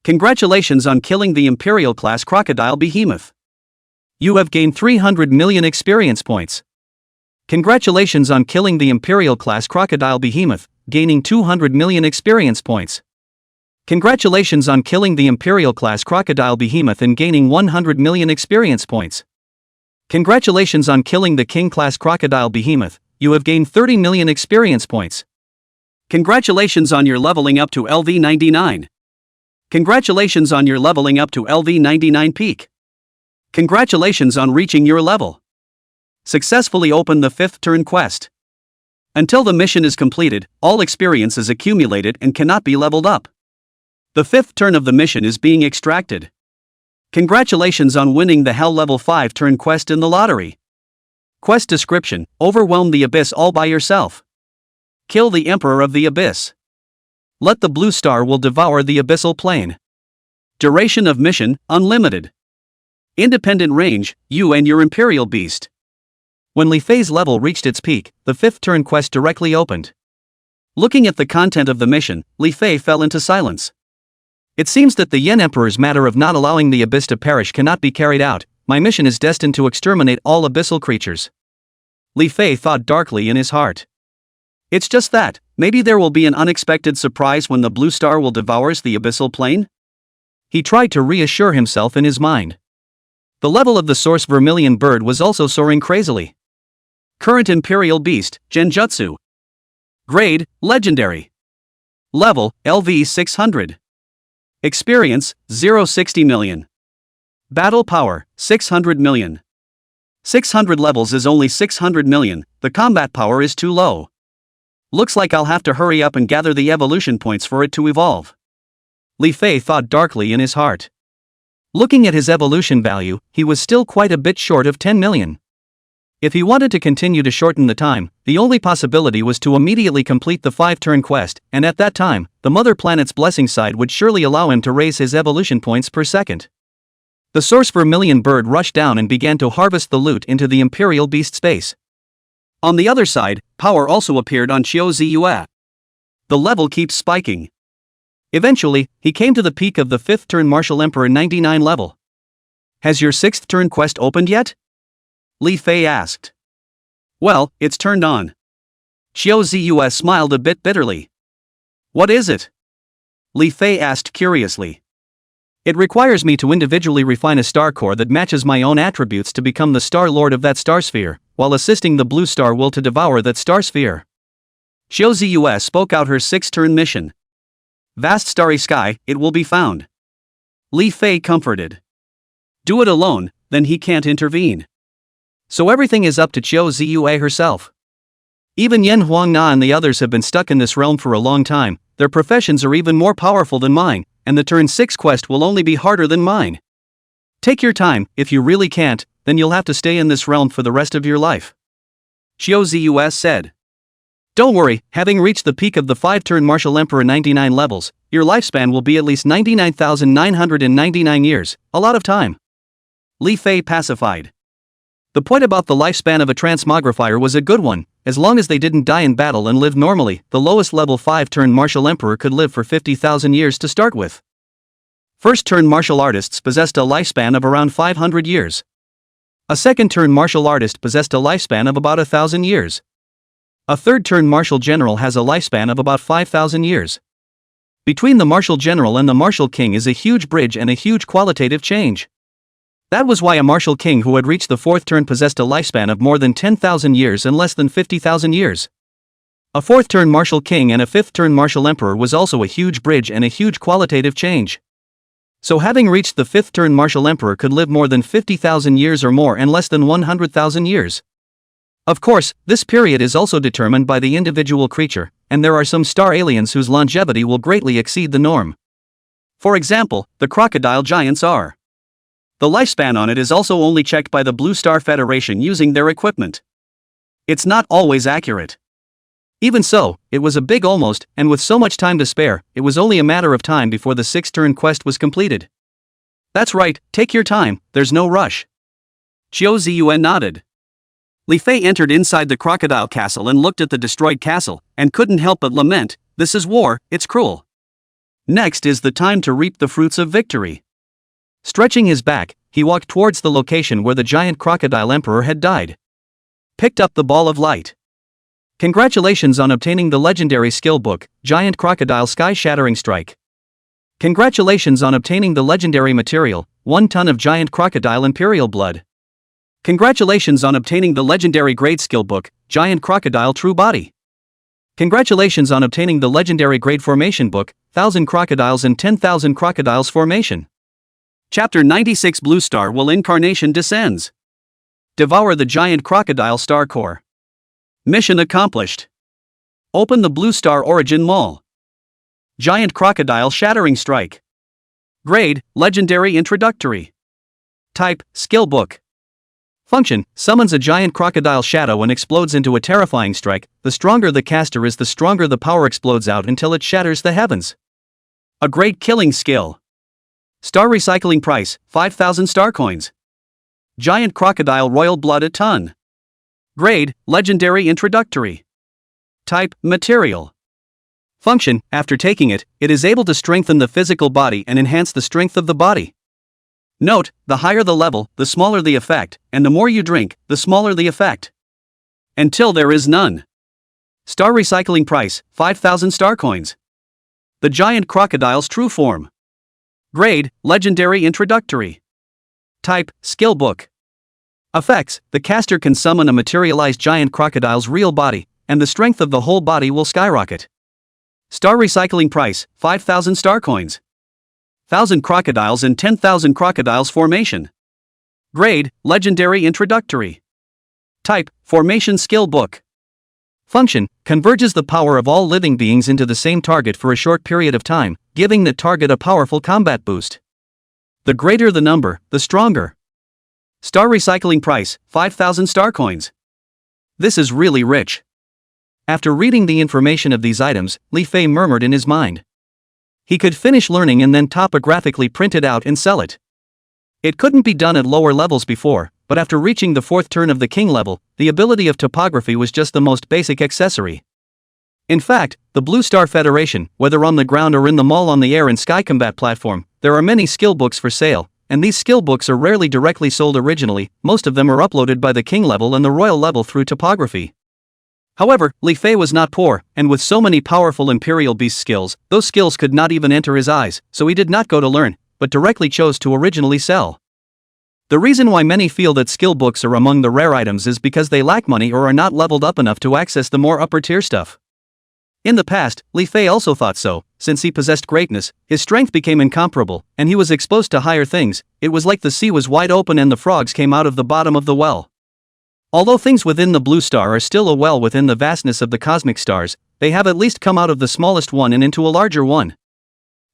Congratulations on killing the Imperial class crocodile behemoth. You have gained 300 million experience points. Congratulations on killing the Imperial class crocodile behemoth, gaining 200 million experience points. Congratulations on killing the Imperial class crocodile behemoth and gaining 100 million experience points. Congratulations on killing the King class crocodile behemoth, you have gained 30 million experience points. Congratulations on your leveling up to LV 99. Congratulations on your leveling up to LV 99 peak. Congratulations on reaching your level. Successfully open the 5th turn quest. Until the mission is completed, all experience is accumulated and cannot be leveled up. The 5th turn of the mission is being extracted. Congratulations on winning the Hell Level 5 turn quest in the lottery. Quest description: overwhelm the abyss all by yourself. Kill the Emperor of the Abyss. Let the blue star will devour the abyssal plane. Duration of mission, unlimited. Independent range, you and your Imperial beast. When Li Fei's level reached its peak, the 5th turn quest directly opened. Looking at the content of the mission, Li Fei fell into silence. It seems that the Yen Emperor's matter of not allowing the abyss to perish cannot be carried out. My mission is destined to exterminate all abyssal creatures. Li Fei thought darkly in his heart. It's just that, maybe there will be an unexpected surprise when the blue star will devour the abyssal plane? He tried to reassure himself in his mind. The level of the source vermilion bird was also soaring crazily. Current Imperial Beast, Genjutsu. Grade, Legendary. Level, LV 600. Experience, 060 million. Battle power, 600 million. 600 levels is only 600 million, the combat power is too low. Looks like I'll have to hurry up and gather the evolution points for it to evolve. Li Fei thought darkly in his heart. Looking at his evolution value, he was still quite a bit short of 10 million. If he wanted to continue to shorten the time, the only possibility was to immediately complete the 5-turn quest, and at that time, the Mother Planet's blessing side would surely allow him to raise his evolution points per second. The source vermilion bird rushed down and began to harvest the loot into the Imperial Beast space. On the other side, power also appeared on Qiu Ziyue. The level keeps spiking. Eventually, he came to the peak of the 5th turn Martial Emperor 99 level. Has your 6th turn quest opened yet? Li Fei asked. Well, it's turned on. Qiu Ziyue smiled a bit bitterly. What is it? Li Fei asked curiously. It requires me to individually refine a star core that matches my own attributes to become the Star Lord of that star sphere, while assisting the blue star will to devour that star sphere. Qiu Ziyue spoke out her 6th-turn mission. Vast starry sky, it will be found. Li Fei comforted. Do it alone, then he can't intervene. So everything is up to Qiu Ziyue herself. Even Yen Huangna and the others have been stuck in this realm for a long time, their professions are even more powerful than mine, and the turn 6 quest will only be harder than mine. Take your time, if you really can't, then you'll have to stay in this realm for the rest of your life. Qiu Ziyue said. Don't worry, having reached the peak of the 5-turn Martial Emperor 99 levels, your lifespan will be at least 99,999 years, a lot of time. Li Fei pacified. The point about the lifespan of a transmogrifier was a good one. As long as they didn't die in battle and live normally, the lowest level 5-turn Martial Emperor could live for 50,000 years to start with. First-turn martial artists possessed a lifespan of around 500 years. A second-turn martial artist possessed a lifespan of about 1,000 years. A third-turn martial general has a lifespan of about 5,000 years. Between the martial general and the martial king is a huge bridge and a huge qualitative change. That was why a martial king who had reached the 4th turn possessed a lifespan of more than 10,000 years and less than 50,000 years. A 4th turn martial king and a 5th turn martial emperor was also a huge bridge and a huge qualitative change. So having reached the 5th turn martial emperor could live more than 50,000 years or more and less than 100,000 years. Of course, this period is also determined by the individual creature, and there are some star aliens whose longevity will greatly exceed the norm. For example, the crocodile giants are. The lifespan on it is also only checked by the Blue Star Federation using their equipment. It's not always accurate. Even so, it was a big almost, and with so much time to spare, it was only a matter of time before the 6th-turn quest was completed. That's right, take your time, there's no rush. Qiu Ziyue nodded. Li Fei entered inside the crocodile castle and looked at the destroyed castle, and couldn't help but lament, this is war, it's cruel. Next is the time to reap the fruits of victory. Stretching his back, he walked towards the location where the giant crocodile emperor had died. Picked up the ball of light. Congratulations on obtaining the legendary skill book, Giant Crocodile Sky-Shattering Strike. Congratulations on obtaining the legendary material, 1 ton of Giant Crocodile Imperial Blood. Congratulations on obtaining the legendary grade skill book, Giant Crocodile True Body. Congratulations on obtaining the legendary grade formation book, 1,000 Crocodiles and 10,000 Crocodiles Formation. Chapter 96 Blue Star Will Incarnation Descends. Devour the Giant Crocodile Star Core. Mission accomplished. Open the Blue Star Origin Mall. Giant Crocodile Shattering Strike. Grade, Legendary Introductory. Type, Skill Book. Function, summons a giant crocodile shadow and explodes into a terrifying strike. The stronger the caster is, the stronger the power explodes out until it shatters the heavens. A great killing skill. Star recycling price, 5,000 star coins. Giant crocodile royal blood a ton. Grade, Legendary Introductory. Type, Material. Function: after taking it, it is able to strengthen the physical body and enhance the strength of the body. Note, the higher the level, the smaller the effect, and the more you drink, the smaller the effect. Until there is none. Star recycling price, 5,000 star coins. The giant crocodile's true form. Grade: legendary introductory. Type: skill book. Effects: the caster can summon a materialized giant crocodile's real body, and the strength of the whole body will skyrocket. Star recycling price, 5,000 star coins. 1,000 crocodiles and 10,000 crocodiles formation. Grade: legendary introductory. Type: formation skill book. Function: converges the power of all living beings into the same target for a short period of time, giving the target a powerful combat boost. The greater the number, the stronger. Star recycling price, 5,000 star coins. This is really rich. After reading the information of these items, Li Fei murmured in his mind. He could finish learning and then topographically print it out and sell it. It couldn't be done at lower levels before, but after reaching the 4th turn of the king level, the ability of topography was just the most basic accessory. In fact, the Blue Star Federation, whether on the ground or in the mall on the air and sky combat platform, there are many skill books for sale, and these skill books are rarely directly sold originally. Most of them are uploaded by the king level and the royal level through topography. However, Li Fei was not poor, and with so many powerful Imperial Beast skills, those skills could not even enter his eyes, so he did not go to learn, but directly chose to originally sell. The reason why many feel that skill books are among the rare items is because they lack money or are not leveled up enough to access the more upper tier stuff. In the past, Li Fei also thought so. Since he possessed greatness, his strength became incomparable, and he was exposed to higher things. It was like the sea was wide open and the frogs came out of the bottom of the well. Although things within the blue star are still a well within the vastness of the cosmic stars, they have at least come out of the smallest one and into a larger one.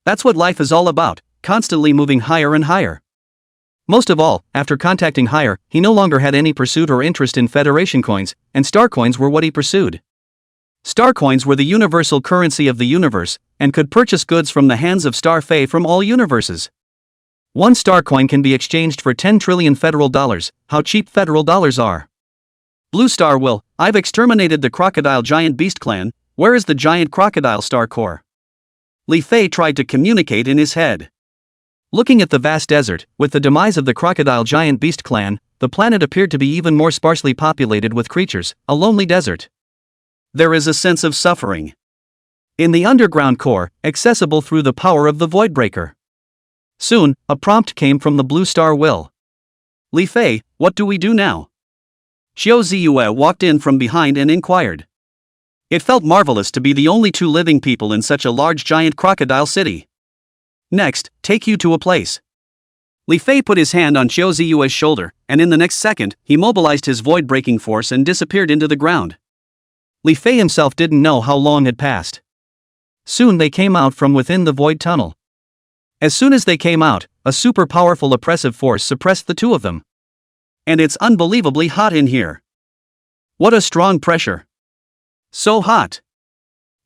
That's what life is all about, constantly moving higher and higher. Most of all, after contacting higher, he no longer had any pursuit or interest in Federation coins, and star coins were what he pursued. Star coins were the universal currency of the universe, and could purchase goods from the hands of Star Fae from all universes. One star coin can be exchanged for 10 trillion federal dollars. How cheap federal dollars are. Blue Star will: I've exterminated the crocodile giant beast clan. Where is the giant crocodile star core? Li Fei tried to communicate in his head. Looking at the vast desert, with the demise of the crocodile giant beast clan, the planet appeared to be even more sparsely populated with creatures, a lonely desert. There is a sense of suffering in the underground core, accessible through the power of the Voidbreaker. Soon, a prompt came from the Blue Star Will. Li Fei, what do we do now? Xiao Ziyue walked in from behind and inquired. It felt marvelous to be the only two living people in such a large giant crocodile city. Next, take you to a place. Li Fei put his hand on Xiao Ziyue's shoulder, and in the next second, he mobilized his void-breaking force and disappeared into the ground. Li Fei himself didn't know how long had passed. Soon they came out from within the void tunnel. As soon as they came out, a super powerful oppressive force suppressed the two of them. And it's unbelievably hot in here. What a strong pressure. So hot.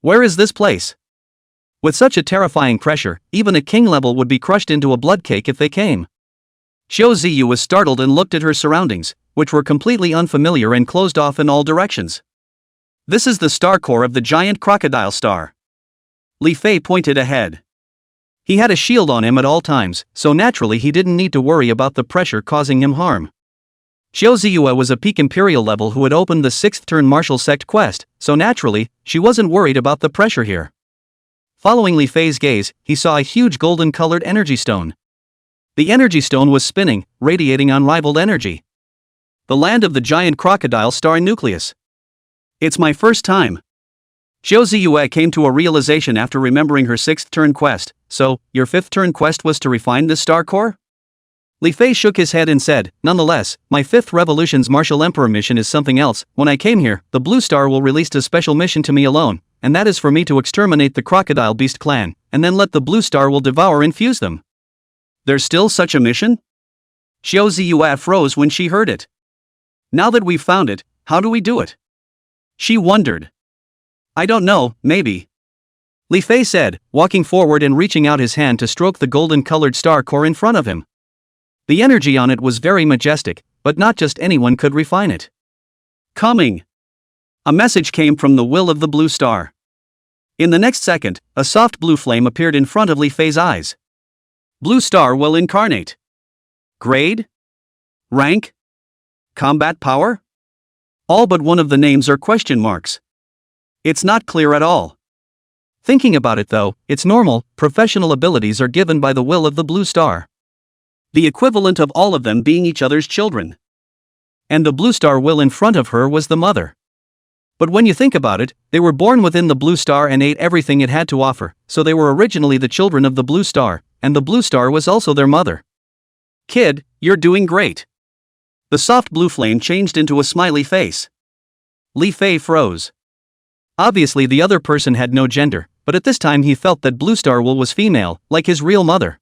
Where is this place? With such a terrifying pressure, even a king level would be crushed into a blood cake if they came. Xiao Ziyu was startled and looked at her surroundings, which were completely unfamiliar and closed off in all directions. This is the star core of the giant crocodile star. Li Fei pointed ahead. He had a shield on him at all times, so naturally he didn't need to worry about the pressure causing him harm. Xiao Ziyue was a peak imperial level who had opened the 6th turn martial sect quest, so naturally, she wasn't worried about the pressure here. Following Li Fei's gaze, he saw a huge golden-colored energy stone. The energy stone was spinning, radiating unrivaled energy. The land of the giant crocodile star nucleus. It's my first time. Xiao Ziyue came to a realization after remembering her 6th turn quest. So, your 5th turn quest was to refine this star core? Li Fei shook his head and said, nonetheless, my 5th Revolution's Martial Emperor mission is something else. When I came here, the Blue Star will release a special mission to me alone, and that is for me to exterminate the Crocodile Beast clan, and then let the Blue Star will devour and fuse them. There's still such a mission? Xiao Ziyue froze when she heard it. Now that we've found it, how do we do it? She wondered. I don't know, maybe. Li Fei said, walking forward and reaching out his hand to stroke the golden-colored star core in front of him. The energy on it was very majestic, but not just anyone could refine it. Coming. A message came from the will of the Blue Star. In the next second, a soft blue flame appeared in front of Li Fei's eyes. Blue star will incarnate. Grade? Rank? Combat power? All but one of the names are question marks. It's not clear at all. Thinking about it though, it's normal, professional abilities are given by the will of the blue star. The equivalent of all of them being each other's children. And the blue star will in front of her was the mother. But when you think about it, they were born within the blue star and ate everything it had to offer, so they were originally the children of the blue star, and the blue star was also their mother. Kid, you're doing great. The soft blue flame changed into a smiley face. Li Fei froze. Obviously the other person had no gender, but at this time he felt that Blue Star Will was female, like his real mother.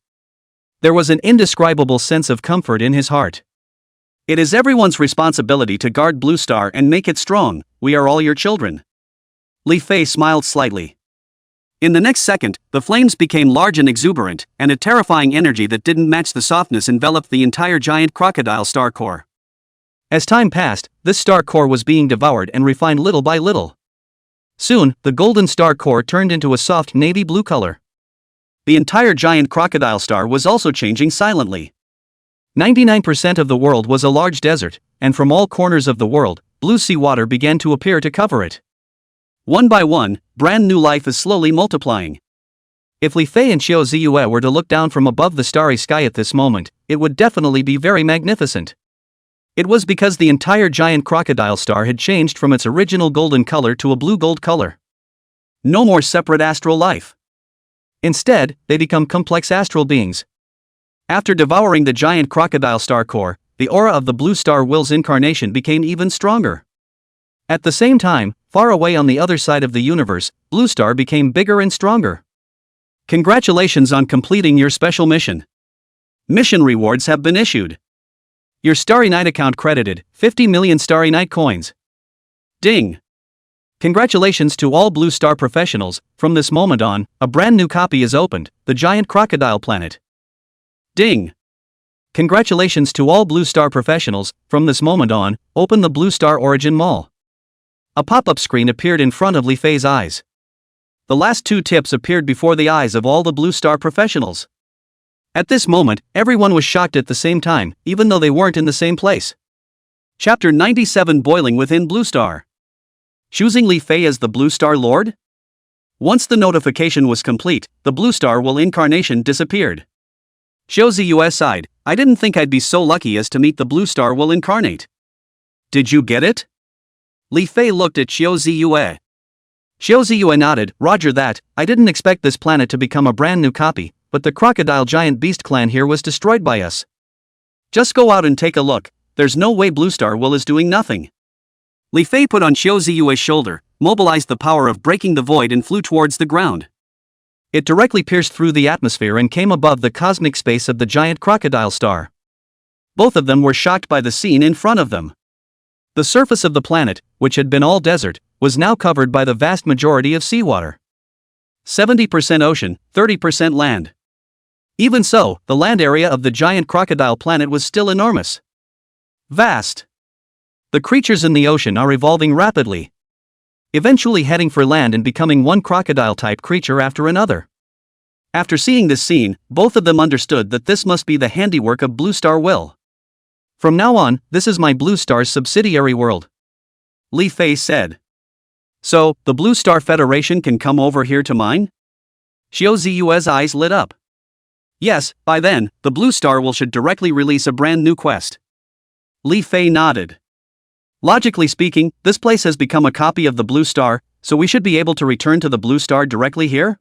There was an indescribable sense of comfort in his heart. It is everyone's responsibility to guard Blue Star and make it strong. We are all your children. Li Fei smiled slightly. In the next second, the flames became large and exuberant, and a terrifying energy that didn't match the softness enveloped the entire giant crocodile star core. As time passed, this star core was being devoured and refined little by little. Soon, the golden star core turned into a soft navy blue color. The entire giant crocodile star was also changing silently. 99% of the world was a large desert, and from all corners of the world, blue sea water began to appear to cover it. One by one, brand new life is slowly multiplying. If Li Fei and Xiao Ziyue were to look down from above the starry sky at this moment, it would definitely be very magnificent. It was because the entire giant crocodile star had changed from its original golden color to a blue-gold color. No more separate astral life. Instead, they become complex astral beings. After devouring the giant crocodile star core, the aura of the blue star will's incarnation became even stronger. At the same time, far away on the other side of the universe, Blue Star became bigger and stronger. Congratulations on completing your special mission. Mission rewards have been issued. Your Starry Night account credited 50 million Starry Night coins. Ding! Congratulations to all Blue Star professionals. From this moment on, a brand new copy is opened, the Giant Crocodile Planet. Ding! Congratulations to all Blue Star professionals. From this moment on, open the Blue Star Origin Mall. A pop-up screen appeared in front of Li Fei's eyes. The last two tips appeared before the eyes of all the Blue Star professionals. At this moment, everyone was shocked at the same time, even though they weren't in the same place. Chapter 97 Boiling Within Blue Star. Choosing Li Fei as the Blue Star Lord? Once the notification was complete, the Blue Star Will incarnation disappeared. Xiao Ziyue sighed, I didn't think I'd be so lucky as to meet the Blue Star Will incarnate. Did you get it? Li Fei looked at Xiao Ziyue. Xiao Ziyue nodded, Roger that. I didn't expect this planet to become a brand new copy, but the crocodile giant beast clan here was destroyed by us. Just go out and take a look, there's no way Blue Star Will is doing nothing. Li Fei put on Xiao Ziyue's shoulder, mobilized the power of breaking the void and flew towards the ground. It directly pierced through the atmosphere and came above the cosmic space of the giant crocodile star. Both of them were shocked by the scene in front of them. The surface of the planet, which had been all desert, was now covered by the vast majority of seawater. 70% ocean, 30% land. Even so, the land area of the giant crocodile planet was still enormous. Vast. The creatures in the ocean are evolving rapidly, eventually heading for land and becoming one crocodile-type creature after another. After seeing this scene, both of them understood that this must be the handiwork of Blue Star Will. From now on, this is my Blue Star's subsidiary world. Li Fei said. So, the Blue Star Federation can come over here to mine? Xiao Ziyue's eyes lit up. Yes, by then, the Blue Star Will should directly release a brand new quest. Li Fei nodded. Logically speaking, this place has become a copy of the Blue Star, so we should be able to return to the Blue Star directly here?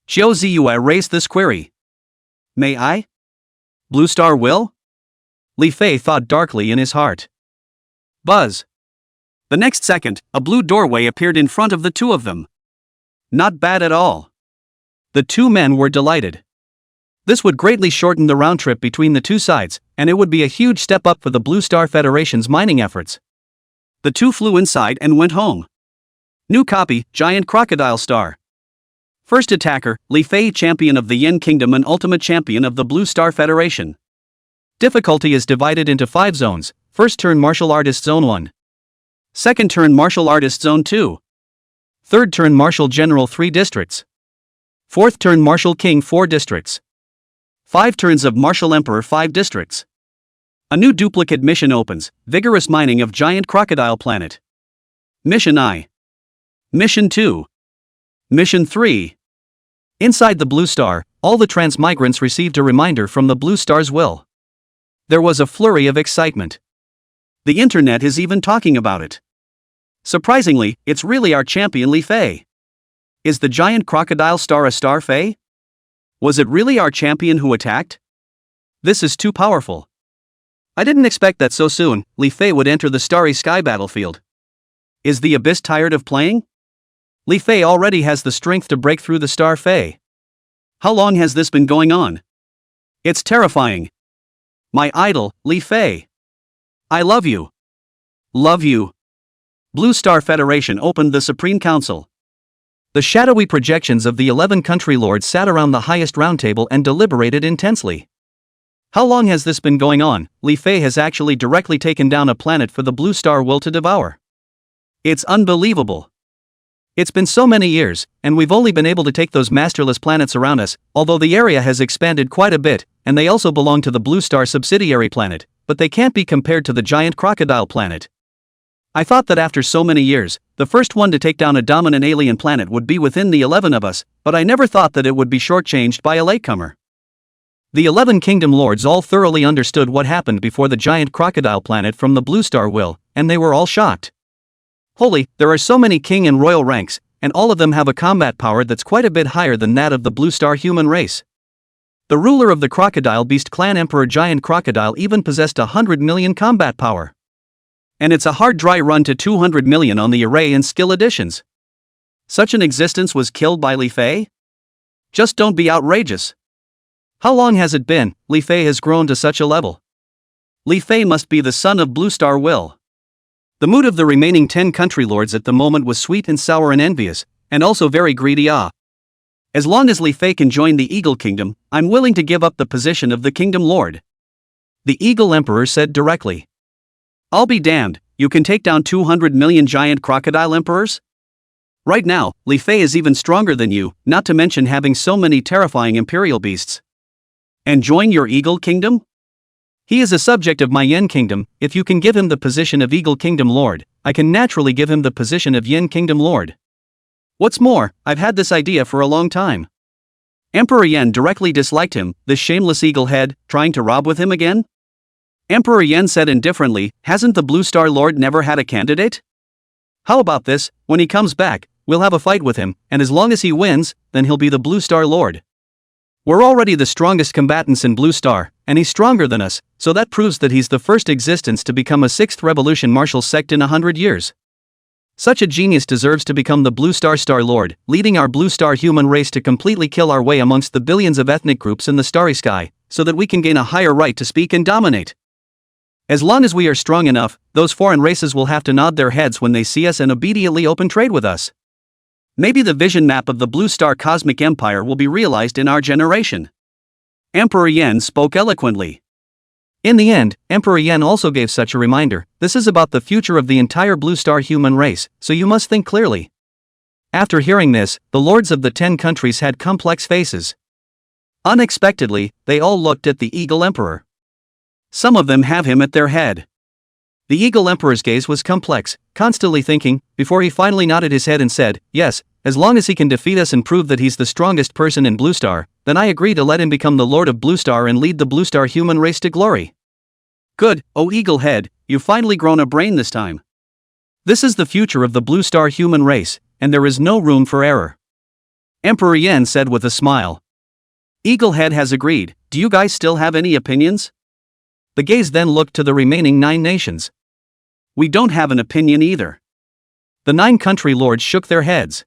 Xiao Ziyue raised this query. May I? Blue Star Will? Li Fei thought darkly in his heart. Buzz. The next second, a blue doorway appeared in front of the two of them. Not bad at all. The two men were delighted. This would greatly shorten the round trip between the two sides, and it would be a huge step up for the Blue Star Federation's mining efforts. The two flew inside and went home. New copy, Giant Crocodile Star. First attacker, Li Fei, champion of the Yen Kingdom and ultimate champion of the Blue Star Federation. Difficulty is divided into 5 zones. First turn Martial Artist Zone 1. Second turn Martial Artist Zone 2. Third turn Marshal General 3 districts. Fourth turn Marshal King 4 districts. 5 turns of Marshal Emperor 5 districts. A new duplicate mission opens, vigorous mining of giant crocodile planet. Mission I. Mission 2. Mission 3. Inside the Blue Star, all the transmigrants received a reminder from the Blue Star's will. There was a flurry of excitement. The internet is even talking about it. Surprisingly, it's really our champion Li Fei. Is the giant crocodile star a star Fei? Was it really our champion who attacked? This is too powerful. I didn't expect that so soon, Li Fei would enter the starry sky battlefield. Is the Abyss tired of playing? Li Fei already has the strength to break through the star Fei. How long has this been going on? It's terrifying. My idol, Li Fei. I love you. Love you. Blue Star Federation opened the Supreme Council. The shadowy projections of the 11 country lords sat around the highest round table and deliberated intensely. How long has this been going on? Li Fei has actually directly taken down a planet for the Blue Star will to devour. It's unbelievable. It's been so many years, and we've only been able to take those masterless planets around us, although the area has expanded quite a bit, and they also belong to the Blue Star subsidiary planet, but they can't be compared to the giant crocodile planet. I thought that after so many years, the first one to take down a dominant alien planet would be within the 11 of us, but I never thought that it would be shortchanged by a latecomer. The 11 Kingdom Lords all thoroughly understood what happened before the giant crocodile planet from the Blue Star will, and they were all shocked. Holy, there are so many king and royal ranks, and all of them have a combat power that's quite a bit higher than that of the Blue Star human race. The ruler of the Crocodile Beast clan Emperor Giant Crocodile even possessed 100 million combat power. And it's a hard dry run to 200 million on the array and skill additions. Such an existence was killed by Li Fei? Just don't be outrageous. How long has it been? Li Fei has grown to such a level. Li Fei must be the son of Blue Star Will. The mood of the remaining 10 country lords at the moment was sweet and sour and envious, and also very greedy. As long as Li Fei can join the Eagle Kingdom, I'm willing to give up the position of the Kingdom Lord. The Eagle Emperor said directly. I'll be damned, you can take down 200 million giant crocodile emperors? Right now, Li Fei is even stronger than you, not to mention having so many terrifying imperial beasts. And join your Eagle Kingdom? He is a subject of my Yen Kingdom. If you can give him the position of Eagle Kingdom Lord, I can naturally give him the position of Yen Kingdom Lord. What's more, I've had this idea for a long time. Emperor Yen directly disliked him, this shameless eagle head, trying to rob with him again? Emperor Yen said indifferently, hasn't the Blue Star Lord never had a candidate? How about this, when he comes back, we'll have a fight with him, and as long as he wins, then he'll be the Blue Star Lord. We're already the strongest combatants in Blue Star, and he's stronger than us, so that proves that he's the first existence to become a 6th revolution martial sect in 100 years. Such a genius deserves to become the Blue Star Star Lord, leading our Blue Star human race to completely kill our way amongst the billions of ethnic groups in the starry sky, so that we can gain a higher right to speak and dominate. As long as we are strong enough, those foreign races will have to nod their heads when they see us and obediently open trade with us. Maybe the vision map of the Blue Star Cosmic Empire will be realized in our generation. Emperor Yen spoke eloquently. In the end, Emperor Yen also gave such a reminder. This is about the future of the entire Blue Star human race, so you must think clearly. After hearing this, the lords of the 10 countries had complex faces. Unexpectedly, they all looked at the Eagle Emperor. Some of them have him at their head. The Eagle Emperor's gaze was complex, constantly thinking, before he finally nodded his head and said, yes, as long as he can defeat us and prove that he's the strongest person in Blue Star, then I agree to let him become the Lord of Blue Star and lead the Blue Star human race to glory. Good, oh Eagle Head, you've finally grown a brain this time. This is the future of the Blue Star human race, and there is no room for error. Emperor Yen said with a smile. Eagle Head has agreed. Do you guys still have any opinions? The gaze then looked to the remaining 9 nations. We don't have an opinion either. The 9 country lords shook their heads.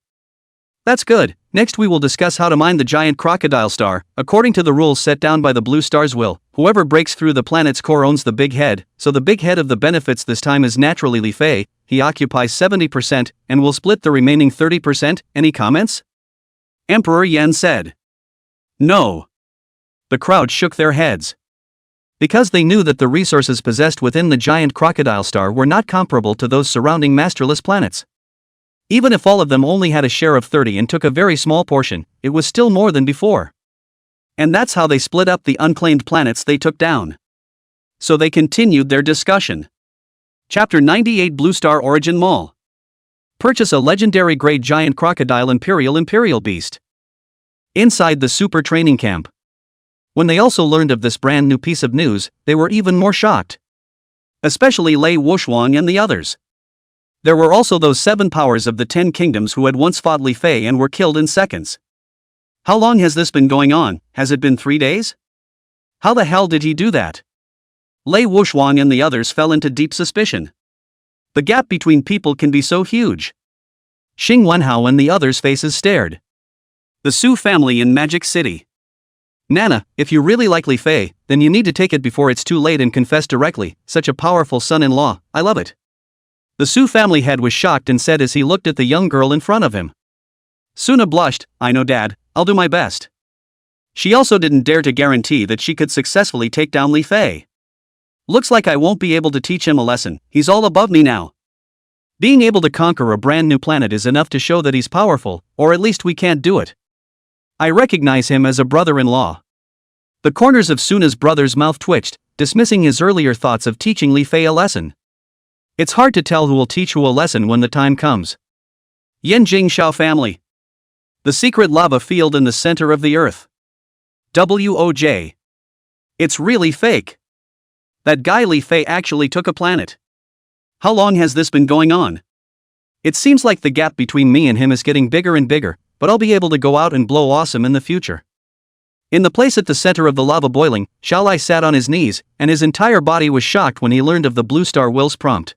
That's good. Next we will discuss how to mine the giant crocodile star. According to the rules set down by the Blue Star's will, whoever breaks through the planet's core owns the big head, so the big head of the benefits this time is naturally Li Fei. He occupies 70%, and will split the remaining 30%. Any comments? Emperor Yen said. No. The crowd shook their heads. Because they knew that the resources possessed within the giant crocodile star were not comparable to those surrounding masterless planets. Even if all of them only had a share of 30 and took a very small portion, it was still more than before. And that's how they split up the unclaimed planets they took down. So they continued their discussion. Chapter 98 Blue Star Origin Mall. Purchase a legendary grade giant crocodile Imperial Beast. Inside the super training camp. When they also learned of this brand new piece of news, they were even more shocked. Especially Lei Wuxuang and the others. There were also those 7 powers of the 10 kingdoms who had once fought Li Fei and were killed in seconds. How long has this been going on? Has it been 3 days? How the hell did he do that? Lei Wuxuang and the others fell into deep suspicion. The gap between people can be so huge. Xing Wenhao and the others' faces stared. The Su family in Magic City. Nana, if you really like Li Fei, then you need to take it before it's too late and confess directly. Such a powerful son-in-law, I love it. The Su family head was shocked and said as he looked at the young girl in front of him. Suna blushed, I know Dad, I'll do my best. She also didn't dare to guarantee that she could successfully take down Li Fei. Looks like I won't be able to teach him a lesson, he's all above me now. Being able to conquer a brand new planet is enough to show that he's powerful, or at least we can't do it. I recognize him as a brother-in-law. The corners of Suna's brother's mouth twitched, dismissing his earlier thoughts of teaching Li Fei a lesson. It's hard to tell who will teach who a lesson when the time comes. Yanjing Xiao family. The secret lava field in the center of the earth. WOJ. It's really fake. That guy Li Fei actually took a planet. How long has this been going on? It seems like the gap between me and him is getting bigger and bigger, but I'll be able to go out and blow awesome in the future. In the place at the center of the lava boiling, Xiao Lai sat on his knees, and his entire body was shocked when he learned of the Blue Star Will's prompt.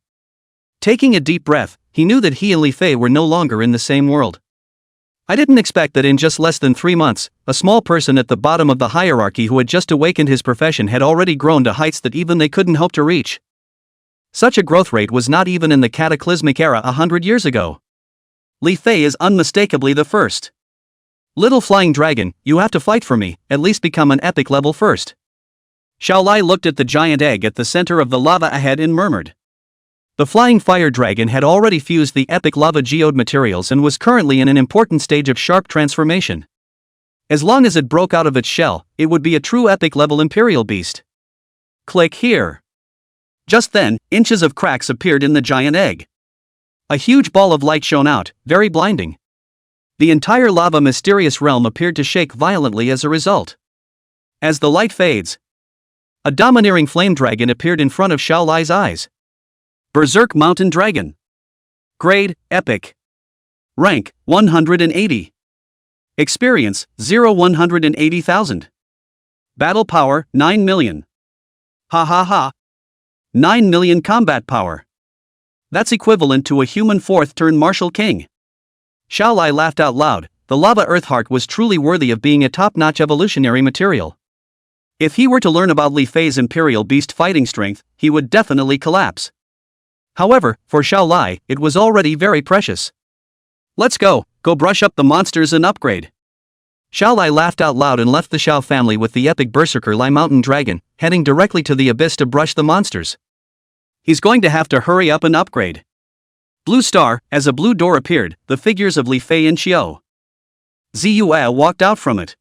Taking a deep breath, he knew that he and Li Fei were no longer in the same world. I didn't expect that in just less than 3 months, a small person at the bottom of the hierarchy who had just awakened his profession had already grown to heights that even they couldn't hope to reach. Such a growth rate was not even in the cataclysmic era 100 years ago. Li Fei is unmistakably the first. Little flying dragon, you have to fight for me, at least become an epic level first. Xiao Lai looked at the giant egg at the center of the lava ahead and murmured. The flying fire dragon had already fused the epic lava geode materials and was currently in an important stage of sharp transformation. As long as it broke out of its shell, it would be a true epic level imperial beast. Click here. Just then, inches of cracks appeared in the giant egg. A huge ball of light shone out, very blinding. The entire lava mysterious realm appeared to shake violently as a result. As the light fades, a domineering flame dragon appeared in front of Xiao Lai's eyes. Berserk Mountain Dragon. Grade, Epic. Rank, 180. Experience, 180,000. Battle Power, 9 million. Ha ha ha. 9 million combat power. That's equivalent to a human 4th-turn Martial King. Xiao Lai laughed out loud. The lava earth heart was truly worthy of being a top-notch evolutionary material. If he were to learn about Li Fei's imperial beast fighting strength, he would definitely collapse. However, for Xiao Lai, it was already very precious. Let's go brush up the monsters and upgrade. Xiao Lai laughed out loud and left the Xiao family with the epic berserker Lai Mountain Dragon, heading directly to the abyss to brush the monsters. He's going to have to hurry up and upgrade. Blue Star, as a blue door appeared, the figures of Li Fei and Xiao Ziyue walked out from it.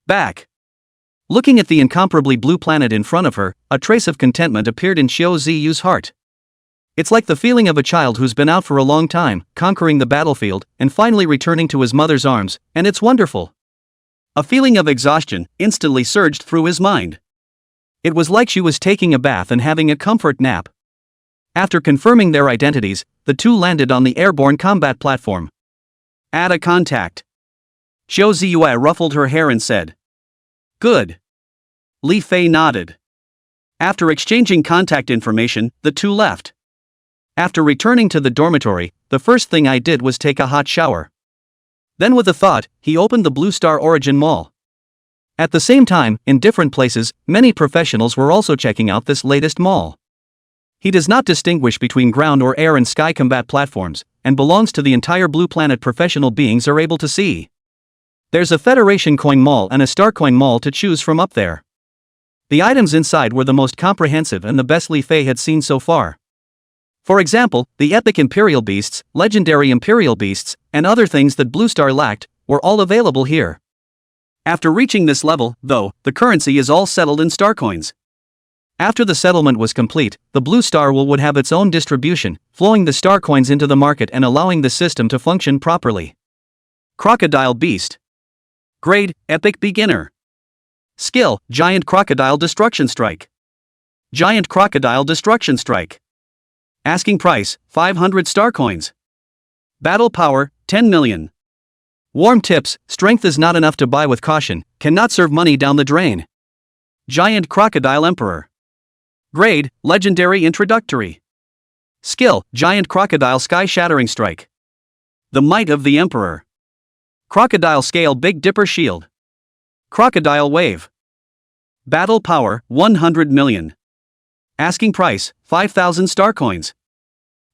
Back. Looking at the incomparably blue planet in front of her, a trace of contentment appeared in Xiao Ziyu's heart. It's like the feeling of a child who's been out for a long time, conquering the battlefield, and finally returning to his mother's arms, and it's wonderful. A feeling of exhaustion instantly surged through his mind. It was like she was taking a bath and having a comfort nap. After confirming their identities, the two landed on the airborne combat platform. Add a contact. Xiao Ziyue ruffled her hair and said. Good. Li Fei nodded. After exchanging contact information, the two left. After returning to the dormitory, the first thing I did was take a hot shower. Then with a thought, he opened the Blue Star Origin Mall. At the same time, in different places, many professionals were also checking out this latest mall. He does not distinguish between ground or air and sky combat platforms, and belongs to the entire blue planet professional beings are able to see. There's a Federation Coin Mall and a Star Coin Mall to choose from up there. The items inside were the most comprehensive and the best Li Fei had seen so far. For example, the epic Imperial Beasts, legendary Imperial Beasts, and other things that Blue Star lacked, were all available here. After reaching this level, though, the currency is all settled in star coins. After the settlement was complete, the Blue Star would have its own distribution, flowing the star coins into the market and allowing the system to function properly. Crocodile Beast. Grade, Epic Beginner. Skill, Giant Crocodile Destruction Strike. Giant Crocodile Destruction Strike. Asking price, 500 star coins. Battle power, 10 million. Warm tips, strength is not enough to buy with caution, cannot serve money down the drain. Giant Crocodile Emperor. Grade, Legendary Introductory. Skill, Giant Crocodile Sky Shattering Strike. The Might of the Emperor. Crocodile Scale Big Dipper Shield. Crocodile Wave. Battle power, 100 million. Asking price, 5,000 star coins.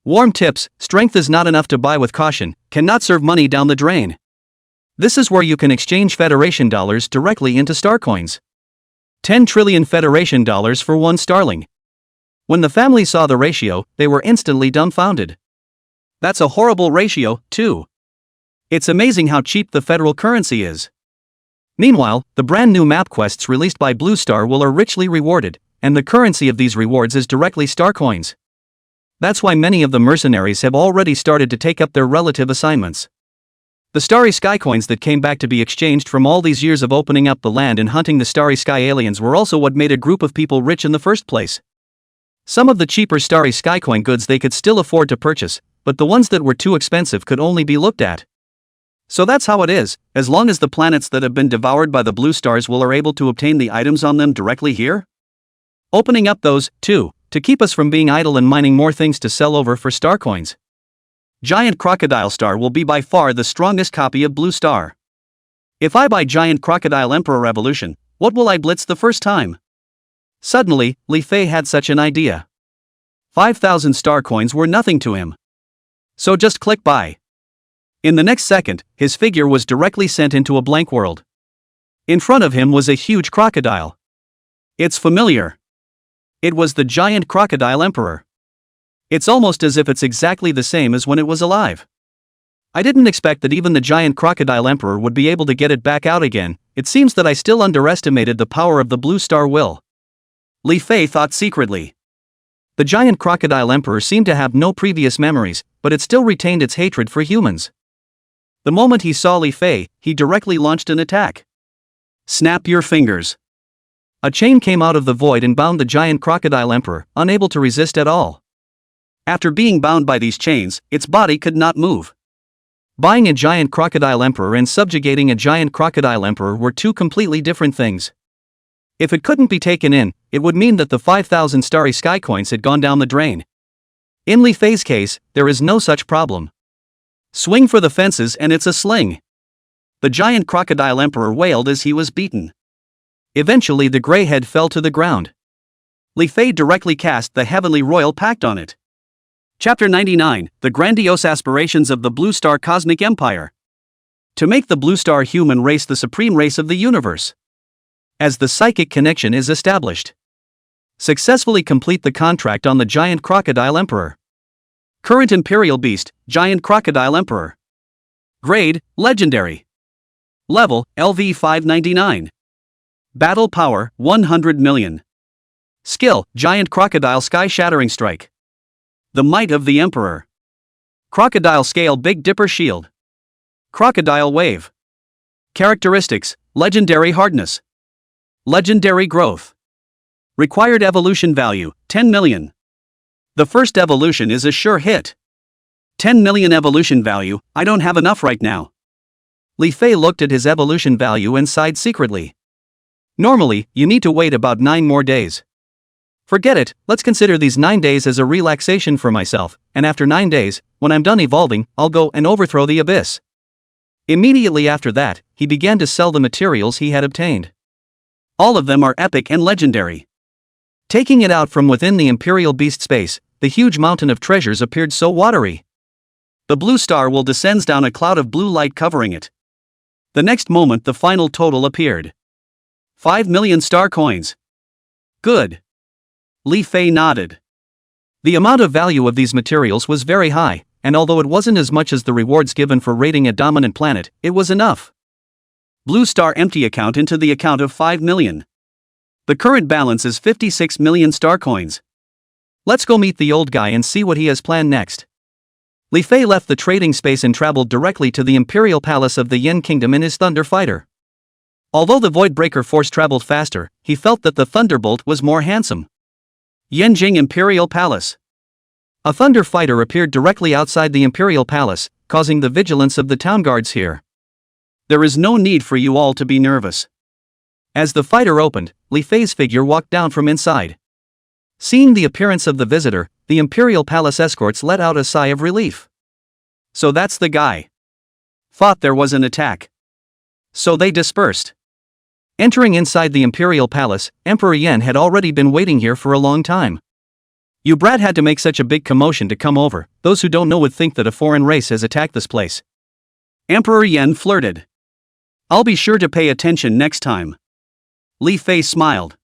Warm tips, strength is not enough to buy with caution, cannot serve money down the drain. This is where you can exchange Federation dollars directly into star coins. 10 trillion Federation dollars for one starling. When the family saw the ratio, they were instantly dumbfounded. That's a horrible ratio, too. It's amazing how cheap the federal currency is. Meanwhile, the brand new map quests released by Blue Star are richly rewarded, and the currency of these rewards is directly star coins. That's why many of the mercenaries have already started to take up their relative assignments. The starry sky coins that came back to be exchanged from all these years of opening up the land and hunting the starry sky aliens were also what made a group of people rich in the first place. Some of the cheaper starry sky coin goods they could still afford to purchase, but the ones that were too expensive could only be looked at. So that's how it is, as long as the planets that have been devoured by the blue stars are able to obtain the items on them directly here. Opening up those, too, to keep us from being idle and mining more things to sell over for star coins. Giant Crocodile Star will be by far the strongest copy of Blue Star. If I buy Giant Crocodile Emperor Revolution, what will I blitz the first time? Suddenly, Li Fei had such an idea. 5,000 star coins were nothing to him. So just click buy. In the next second, his figure was directly sent into a blank world. In front of him was a huge crocodile. It's familiar. It was the Giant Crocodile Emperor. It's almost as if it's exactly the same as when it was alive. I didn't expect that even the Giant Crocodile Emperor would be able to get it back out again. It seems that I still underestimated the power of the Blue Star will. Li Fei thought secretly. The Giant Crocodile Emperor seemed to have no previous memories, but it still retained its hatred for humans. The moment he saw Li Fei, he directly launched an attack. Snap your fingers. A chain came out of the void and bound the Giant Crocodile Emperor, unable to resist at all. After being bound by these chains, its body could not move. Buying a Giant Crocodile Emperor and subjugating a Giant Crocodile Emperor were two completely different things. If it couldn't be taken in, it would mean that the 5,000 starry sky coins had gone down the drain. In Li Fei's case, there is no such problem. Swing for the fences and it's a sling. The Giant Crocodile Emperor wailed as he was beaten. Eventually the grey head fell to the ground. Li Fei directly cast the Heavenly Royal Pact on it. Chapter 99, The Grandiose Aspirations of the Blue Star Cosmic Empire. To make the Blue Star human race the supreme race of the universe. As the psychic connection is established. Successfully complete the contract on the Giant Crocodile Emperor. Current Imperial Beast, Giant Crocodile Emperor. Grade, Legendary. Level, LV 599. Battle power, 100 million. Skill, Giant Crocodile Sky Shattering Strike. The Might of the Emperor. Crocodile Scale Big Dipper Shield. Crocodile Wave. Characteristics, Legendary Hardness. Legendary Growth. Required evolution value, 10 million. The first evolution is a sure hit. 10 million evolution value, I don't have enough right now. Li Fei looked at his evolution value and sighed secretly. Normally, you need to wait about 9 more days. Forget it, let's consider these 9 days as a relaxation for myself, and after 9 days, when I'm done evolving, I'll go and overthrow the abyss. Immediately after that, he began to sell the materials he had obtained. All of them are epic and legendary. Taking it out from within the Imperial Beast space, the huge mountain of treasures appeared so watery. The Blue Star will descends down a cloud of blue light covering it. The next moment the final total appeared. 5 million star coins. Good. Li Fei nodded. The amount of value of these materials was very high, and although it wasn't as much as the rewards given for raiding a dominant planet, it was enough. Blue Star empty account into the account of 5 million. The current balance is 56 million star coins. Let's go meet the old guy and see what he has planned next. Li Fei left the trading space and traveled directly to the Imperial Palace of the Yin Kingdom in his Thunder Fighter. Although the Voidbreaker Force traveled faster, he felt that the Thunderbolt was more handsome. Yanjing Imperial Palace. A Thunder Fighter appeared directly outside the Imperial Palace, causing the vigilance of the town guards here. There is no need for you all to be nervous. As the fighter opened, Li Fei's figure walked down from inside. Seeing the appearance of the visitor, the Imperial Palace escorts let out a sigh of relief. So that's the guy. Thought there was an attack. So they dispersed. Entering inside the Imperial Palace, Emperor Yan had already been waiting here for a long time. You brat had to make such a big commotion to come over, those who don't know would think that a foreign race has attacked this place. Emperor Yan flirted. I'll be sure to pay attention next time. Li Fei smiled.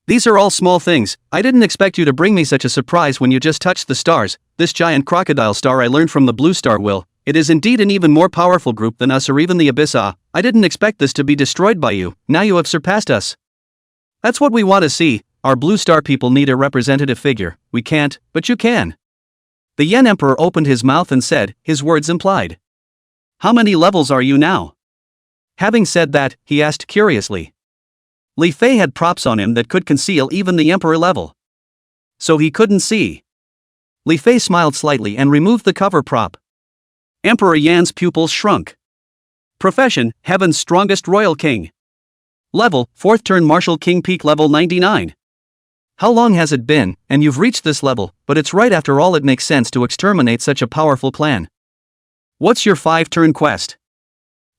These are all small things, I didn't expect you to bring me such a surprise when you just touched the stars. This giant crocodile star I learned from the Blue Star will. It is indeed an even more powerful group than us or even the Abyss. I didn't expect this to be destroyed by you, now you have surpassed us. That's what we want to see, our Blue Star people need a representative figure, we can't, but you can. The Yen Emperor opened his mouth and said, his words implied. How many levels are you now? Having said that, he asked curiously. Li Fei had props on him that could conceal even the Emperor level. So he couldn't see. Li Fei smiled slightly and removed the cover prop. Emperor Yan's pupils shrunk. Profession, Heaven's Strongest Royal King. Level, 4th turn Martial King Peak level 99. How long has it been, and you've reached this level, but it's right after all it makes sense to exterminate such a powerful clan. What's your 5-turn quest?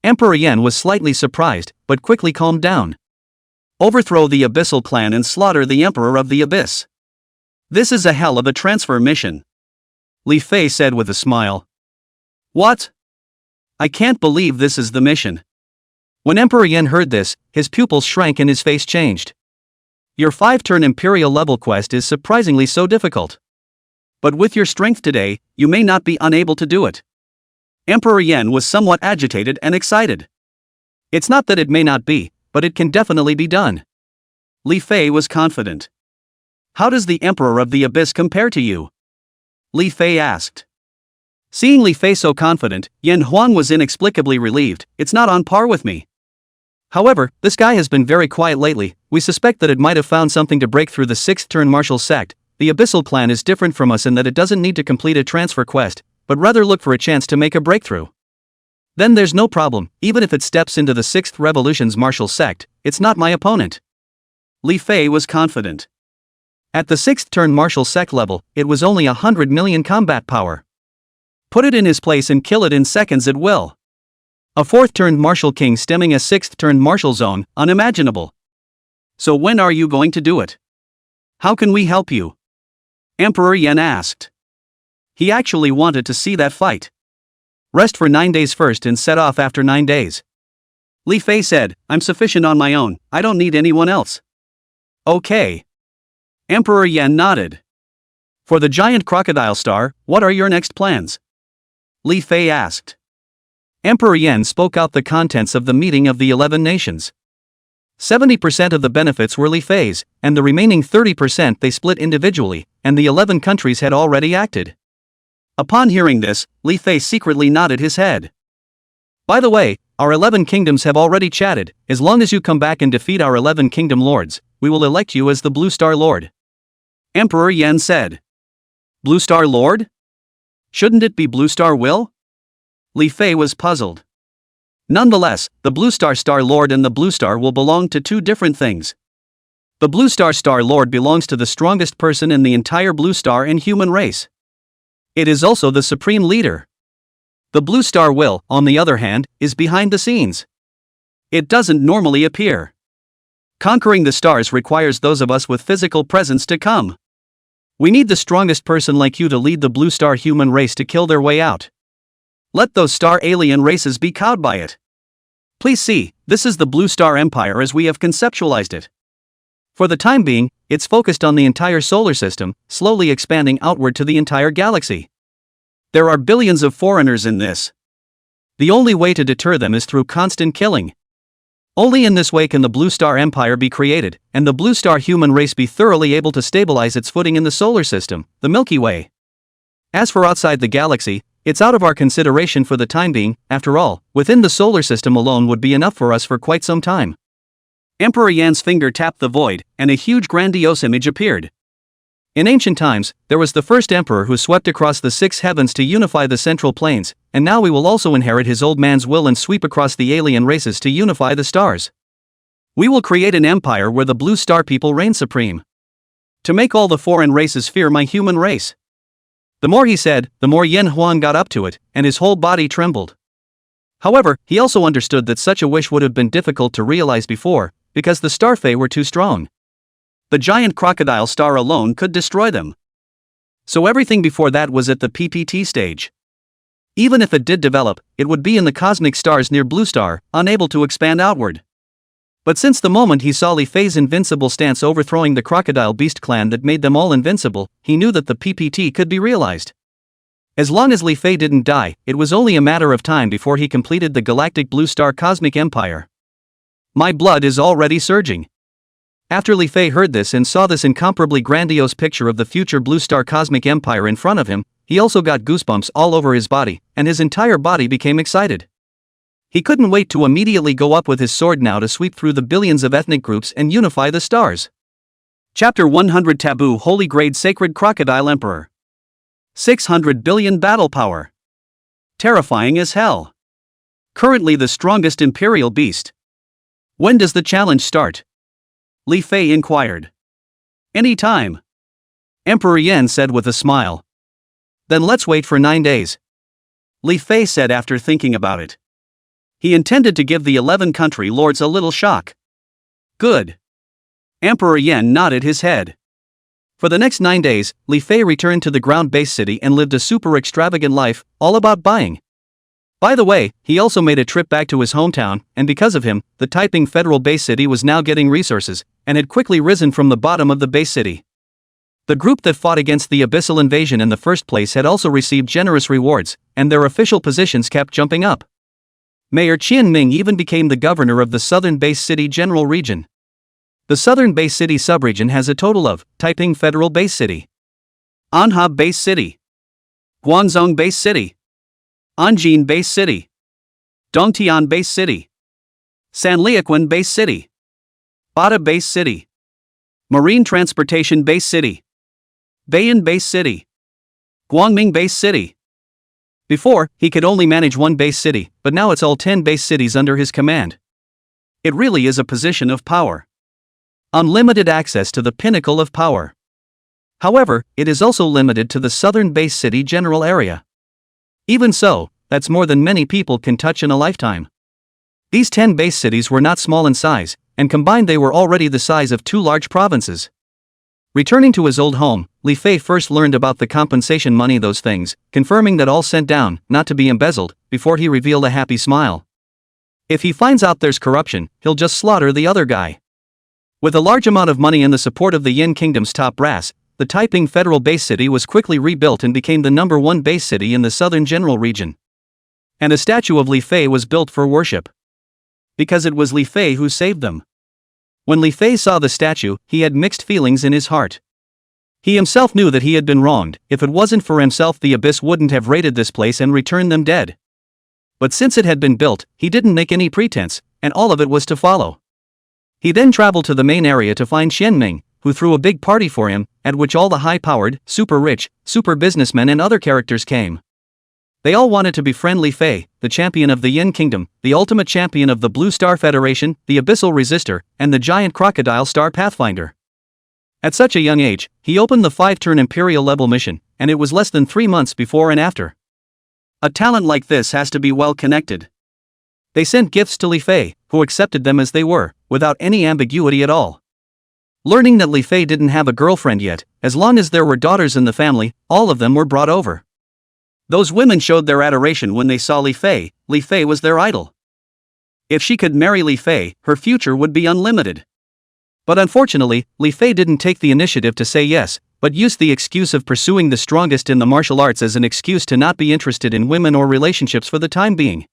Emperor Yan was slightly surprised, but quickly calmed down. Overthrow the Abyssal clan and slaughter the Emperor of the Abyss. This is a hell of a transfer mission. Li Fei said with a smile. What? I can't believe this is the mission. When Emperor Yan heard this, his pupils shrank and his face changed. Your 5-turn Imperial level quest is surprisingly so difficult. But with your strength today, you may not be unable to do it. Emperor Yan was somewhat agitated and excited. It's not that it may not be, but it can definitely be done. Li Fei was confident. How does the Emperor of the Abyss compare to you? Li Fei asked. Seeing Li Fei so confident, Yan Huan was inexplicably relieved. It's not on par with me. However, this guy has been very quiet lately. We suspect that it might have found something to break through the 6th turn martial sect. The Abyssal clan is different from us in that it doesn't need to complete a transfer quest, but rather look for a chance to make a breakthrough. Then there's no problem, even if it steps into the 6th revolution's martial sect, it's not my opponent. Li Fei was confident. At the 6th turn martial sect level, it was only 100 million combat power. Put it in his place and kill it in seconds at will. A 4th turn martial king stemming a 6th turn martial zone, unimaginable. So when are you going to do it? How can we help you? Emperor Yan asked. He actually wanted to see that fight. Rest for 9 days first and set off after 9 days. Li Fei said, I'm sufficient on my own, I don't need anyone else. Okay. Emperor Yan nodded. For the giant crocodile star, what are your next plans? Li Fei asked. Emperor Yan spoke out the contents of the meeting of the 11 nations. 70% of the benefits were Li Fei's, and the remaining 30% they split individually, and the 11 countries had already acted. Upon hearing this, Li Fei secretly nodded his head. By the way, our 11 kingdoms have already chatted. As long as you come back and defeat our 11 kingdom lords, we will elect you as the Blue Star Lord. Emperor Yan said. Blue Star Lord? Shouldn't it be Blue Star Will? Li Fei was puzzled. Nonetheless, the Blue Star Star Lord and the Blue Star will belong to two different things. The Blue Star Star Lord belongs to the strongest person in the entire Blue Star and human race. It is also the supreme leader. The Blue Star Will, on the other hand, is behind the scenes. It doesn't normally appear. Conquering the stars requires those of us with physical presence to come. We need the strongest person like you to lead the Blue Star human race to kill their way out. Let those star alien races be cowed by it. Please see, this is the Blue Star Empire as we have conceptualized it. For the time being, it's focused on the entire solar system, slowly expanding outward to the entire galaxy. There are billions of foreigners in this. The only way to deter them is through constant killing. Only in this way can the Blue Star Empire be created, and the Blue Star human race be thoroughly able to stabilize its footing in the solar system, the Milky Way. As for outside the galaxy, it's out of our consideration for the time being. After all, within the solar system alone would be enough for us for quite some time. Emperor Yan's finger tapped the void, and a huge grandiose image appeared. In ancient times, there was the first emperor who swept across the 6 heavens to unify the central planes, and now we will also inherit his old man's will and sweep across the alien races to unify the stars. We will create an empire where the Blue Star people reign supreme. To make all the foreign races fear my human race. The more he said, the more Yen Huan got up to it, and his whole body trembled. However, he also understood that such a wish would have been difficult to realize before, because the Starfae were too strong. The giant crocodile star alone could destroy them. So everything before that was at the PPT stage. Even if it did develop, it would be in the cosmic stars near Blue Star, unable to expand outward. But since the moment he saw Li Fei's invincible stance overthrowing the crocodile beast clan that made them all invincible, he knew that the PPT could be realized. As long as Li Fei didn't die, it was only a matter of time before he completed the galactic Blue Star cosmic empire. My blood is already surging. After Li Fei heard this and saw this incomparably grandiose picture of the future Blue Star cosmic empire in front of him, he also got goosebumps all over his body, and his entire body became excited. He couldn't wait to immediately go up with his sword now to sweep through the billions of ethnic groups and unify the stars. Chapter 100 Taboo Holy Grade Sacred Crocodile Emperor. 600 billion battle power. Terrifying as hell. Currently the strongest imperial beast. When does the challenge start? Li Fei inquired. Any time. Emperor Yan said with a smile. Then let's wait for 9 days. Li Fei said after thinking about it. He intended to give the 11 country lords a little shock. Good. Emperor Yan nodded his head. For the next 9 days, Li Fei returned to the ground-based city and lived a super extravagant life, all about buying. By the way, he also made a trip back to his hometown, and because of him, the Taiping Federal Base City was now getting resources, and had quickly risen from the bottom of the base city. The group that fought against the Abyssal invasion in the first place had also received generous rewards, and their official positions kept jumping up. Mayor Qian Ming even became the governor of the Southern Base City General Region. The Southern Base City subregion has a total of Taiping Federal Base City, Anha Base City, Guangzhou Base City, Anjin Base City, Dongtian Base City, Sanliaquan Base City, Bada Base City, Marine Transportation Base City, Bayan Base City, Guangming Base City. Before, he could only manage one base city, but now it's all 10 base cities under his command. It really is a position of power. Unlimited access to the pinnacle of power. However, it is also limited to the Southern Base City general area. Even so, that's more than many people can touch in a lifetime. These 10 base cities were not small in size, and combined they were already the size of 2 large provinces. Returning to his old home, Li Fei first learned about the compensation money, those things, confirming that all sent down, not to be embezzled, before he revealed a happy smile. If he finds out there's corruption, he'll just slaughter the other guy. With a large amount of money and the support of the Yin Kingdom's top brass, the Taiping Federal Base City was quickly rebuilt and became the #1 base city in the Southern General Region. And a statue of Li Fei was built for worship. Because it was Li Fei who saved them. When Li Fei saw the statue, he had mixed feelings in his heart. He himself knew that he had been wronged. If it wasn't for himself, the Abyss wouldn't have raided this place and returned them dead. But since it had been built, he didn't make any pretense, and all of it was to follow. He then traveled to the main area to find Xianming, who threw a big party for him, at which all the high-powered, super rich, super businessmen and other characters came. They all wanted to befriend Li Fei, the champion of the Yin Kingdom, the ultimate champion of the Blue Star Federation, the Abyssal Resistor, and the giant crocodile star Pathfinder. At such a young age, he opened the 5-turn Imperial level mission, and it was less than 3 months before and after. A talent like this has to be well connected. They sent gifts to Li Fei, who accepted them as they were, without any ambiguity at all. Learning that Li Fei didn't have a girlfriend yet, as long as there were daughters in the family, all of them were brought over. Those women showed their adoration when they saw Li Fei. Li Fei was their idol. If she could marry Li Fei, her future would be unlimited. But unfortunately, Li Fei didn't take the initiative to say yes, but used the excuse of pursuing the strongest in the martial arts as an excuse to not be interested in women or relationships for the time being.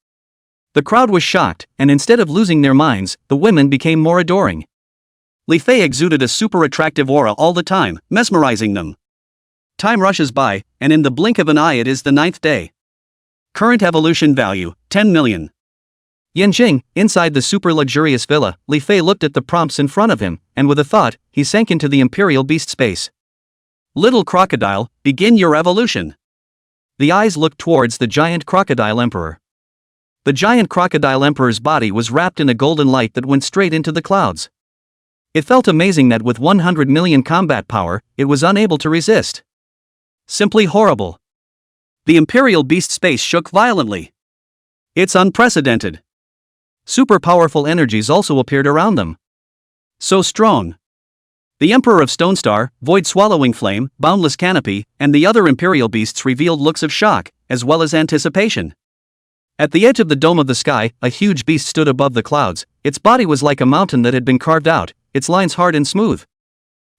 The crowd was shocked, and instead of losing their minds, the women became more adoring. Li Fei exuded a super attractive aura all the time, mesmerizing them. Time rushes by, and in the blink of an eye it is the 9th day. Current evolution value, 10 million. Yanjing, inside the super luxurious villa, Li Fei looked at the prompts in front of him, and with a thought, he sank into the imperial beast space. Little crocodile, begin your evolution. The eyes looked towards the giant crocodile emperor. The giant crocodile emperor's body was wrapped in a golden light that went straight into the clouds. It felt amazing that with 100 million combat power, it was unable to resist. Simply horrible. The imperial beast space shook violently. It's unprecedented. Super powerful energies also appeared around them. So strong. The Emperor of Stone Star, Void Swallowing Flame, Boundless Canopy, and the other imperial beasts revealed looks of shock, as well as anticipation. At the edge of the dome of the sky, a huge beast stood above the clouds. Its body was like a mountain that had been carved out, its lines hard and smooth.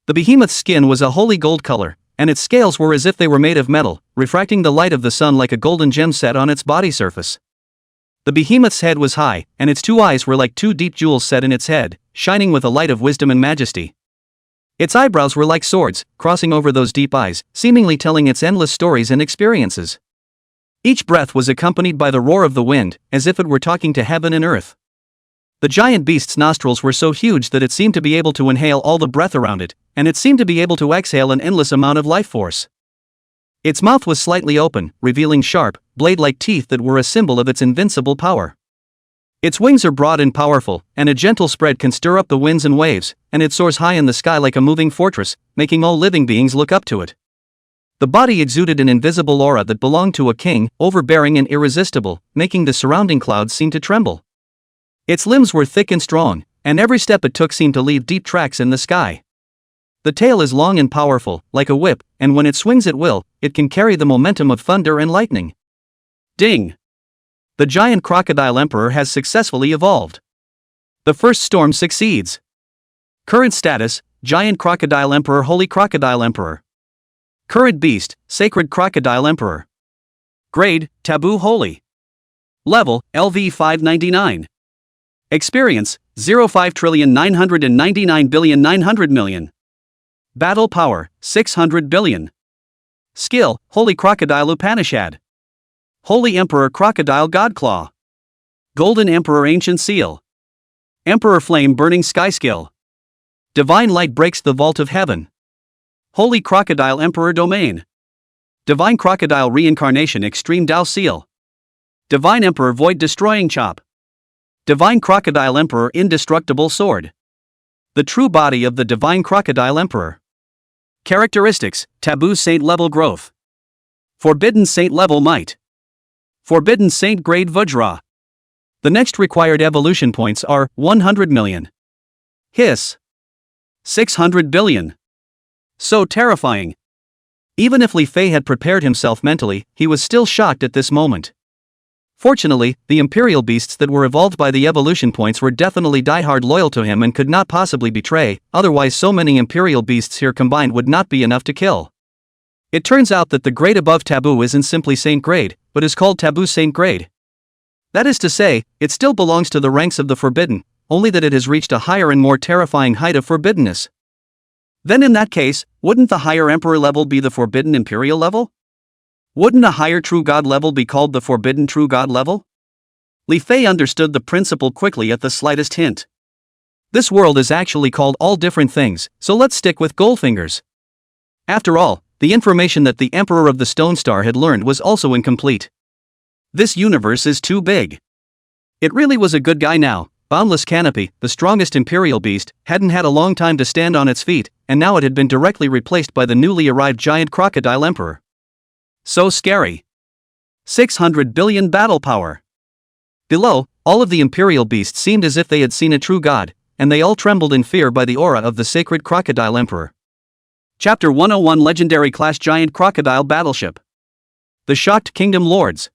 The behemoth's skin was a holy gold color, and its scales were as if they were made of metal, refracting the light of the sun like a golden gem set on its body surface. The behemoth's head was high, and its 2 eyes were like 2 deep jewels set in its head, shining with a light of wisdom and majesty. Its eyebrows were like swords, crossing over those deep eyes, seemingly telling its endless stories and experiences. Each breath was accompanied by the roar of the wind, as if it were talking to heaven and earth. The giant beast's nostrils were so huge that it seemed to be able to inhale all the breath around it, and it seemed to be able to exhale an endless amount of life force. Its mouth was slightly open, revealing sharp, blade-like teeth that were a symbol of its invincible power. Its wings are broad and powerful, and a gentle spread can stir up the winds and waves, and it soars high in the sky like a moving fortress, making all living beings look up to it. The body exuded an invisible aura that belonged to a king, overbearing and irresistible, making the surrounding clouds seem to tremble. Its limbs were thick and strong, and every step it took seemed to leave deep tracks in the sky. The tail is long and powerful, like a whip, and when it swings at will, it can carry the momentum of thunder and lightning. Ding! The giant crocodile emperor has successfully evolved. The first storm succeeds. Current status, Giant Crocodile Emperor, Holy Crocodile Emperor. Current beast, Sacred Crocodile Emperor. Grade, Taboo Holy. Level, LV 599. Experience, 05,999,900,000,000. Battle power, 600 billion. Skill, Holy Crocodile Upanishad. Holy Emperor Crocodile Godclaw. Golden Emperor Ancient Seal. Emperor Flame Burning Sky Skill. Divine Light Breaks the Vault of Heaven. Holy Crocodile Emperor Domain. Divine Crocodile Reincarnation Extreme Dao Seal. Divine Emperor Void Destroying Chop. Divine Crocodile Emperor Indestructible Sword. The true body of the Divine Crocodile Emperor. Characteristics, Taboo Saint Level Growth. Forbidden Saint Level Might. Forbidden Saint Grade Vajra. The next required evolution points are 100 million. Hiss. 600 billion. So terrifying. Even if Li Fei had prepared himself mentally, he was still shocked at this moment. Fortunately, the imperial beasts that were evolved by the evolution points were definitely diehard loyal to him and could not possibly betray, otherwise so many imperial beasts here combined would not be enough to kill. It turns out that the grade above taboo isn't simply Saint Grade, but is called Taboo Saint Grade. That is to say, it still belongs to the ranks of the forbidden, only that it has reached a higher and more terrifying height of forbiddenness. Then in that case, wouldn't the higher emperor level be the forbidden imperial level? Wouldn't a higher true god level be called the forbidden true god level? Li Fei understood the principle quickly at the slightest hint. This world is actually called all different things, so let's stick with Goldfingers. After all, the information that the Emperor of the Stone Star had learned was also incomplete. This universe is too big. It really was a good guy now. Boundless Canopy, the strongest imperial beast, hadn't had a long time to stand on its feet, and now it had been directly replaced by the newly arrived giant crocodile emperor. So scary. 600 billion battle power. Below, all of the imperial beasts seemed as if they had seen a true god, and they all trembled in fear by the aura of the sacred crocodile emperor. Chapter 101 Legendary Class Giant Crocodile Battleship. The Shocked Kingdom Lords.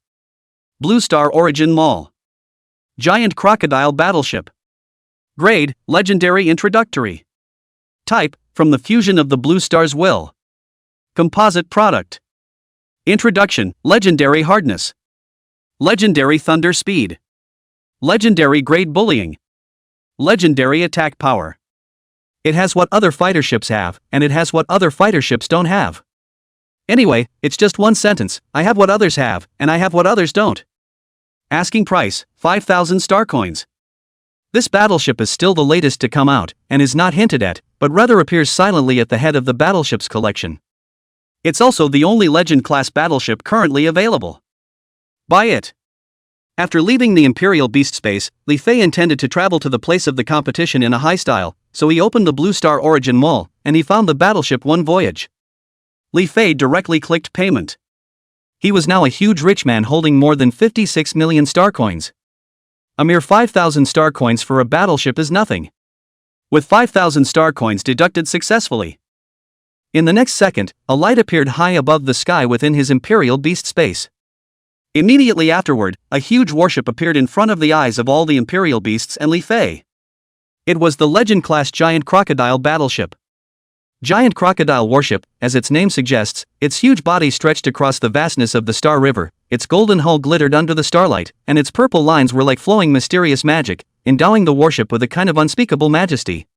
Blue Star Origin Mall. Giant Crocodile Battleship. Grade, Legendary Introductory. Type, from the fusion of the blue star's will. Composite product. Introduction, legendary hardness. Legendary thunder speed. Legendary grade bullying. Legendary attack power. It has what other fighter ships have, and it has what other fighter ships don't have. Anyway, it's just one sentence: I have what others have, and I have what others don't. Asking price, 5,000 star coins. This battleship is still the latest to come out, and is not hinted at, but rather appears silently at the head of the battleships collection. It's also the only Legend-class battleship currently available. Buy it. After leaving the Imperial Beast space, Li Fei intended to travel to the place of the competition in a high style, so he opened the Blue Star Origin Mall, and he found the battleship One Voyage. Li Fei directly clicked payment. He was now a huge rich man holding more than 56 million star coins. A mere 5,000 star coins for a battleship is nothing. With 5,000 star coins deducted successfully. In the next second, a light appeared high above the sky within his Imperial Beast space. Immediately afterward, a huge warship appeared in front of the eyes of all the Imperial Beasts and Li Fei. It was the Legend-class Giant Crocodile battleship. Giant Crocodile warship, as its name suggests, its huge body stretched across the vastness of the Star River, its golden hull glittered under the starlight, and its purple lines were like flowing mysterious magic, endowing the warship with a kind of unspeakable majesty.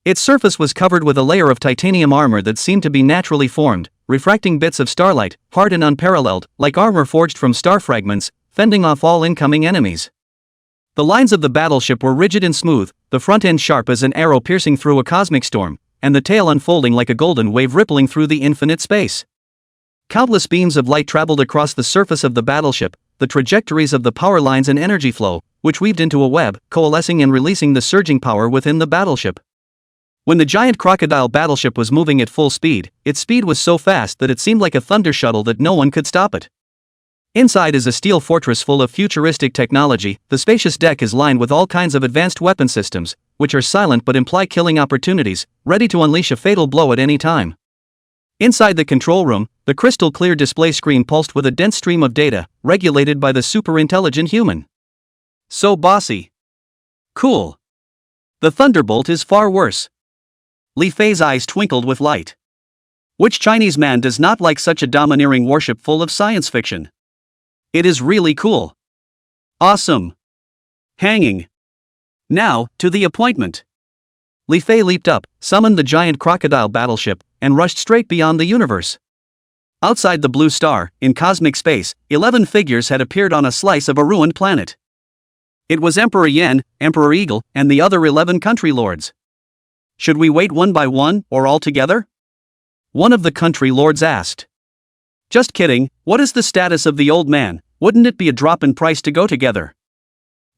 Its surface was covered with a layer of titanium armor that seemed to be naturally formed, refracting bits of starlight, hard and unparalleled, like armor forged from star fragments, fending off all incoming enemies. The lines of the battleship were rigid and smooth, the front end sharp as an arrow piercing through a cosmic storm, and the tail unfolding like a golden wave rippling through the infinite space. Countless beams of light traveled across the surface of the battleship, the trajectories of the power lines and energy flow, which weaved into a web, coalescing and releasing the surging power within the battleship. When the Giant Crocodile battleship was moving at full speed, its speed was so fast that it seemed like a thunder shuttle that no one could stop it. Inside is a steel fortress full of futuristic technology. The spacious deck is lined with all kinds of advanced weapon systems, which are silent but imply killing opportunities, ready to unleash a fatal blow at any time. Inside the control room, the crystal-clear display screen pulsed with a dense stream of data, regulated by the super-intelligent human. So bossy. Cool. The Thunderbolt is far worse. Li Fei's eyes twinkled with light. Which Chinese man does not like such a domineering warship full of science fiction? It is really cool. Awesome. Hanging. Now, to the appointment. Li Fei leaped up, summoned the Giant Crocodile battleship, and rushed straight beyond the universe. Outside the Blue Star, in cosmic space, 11 figures had appeared on a slice of a ruined planet. It was Emperor Yan, Emperor Eagle, and the other 11 country lords. Should we wait one by one, or all together? One of the country lords asked. Just kidding, what is the status of the old man? Wouldn't it be a drop in price to go together?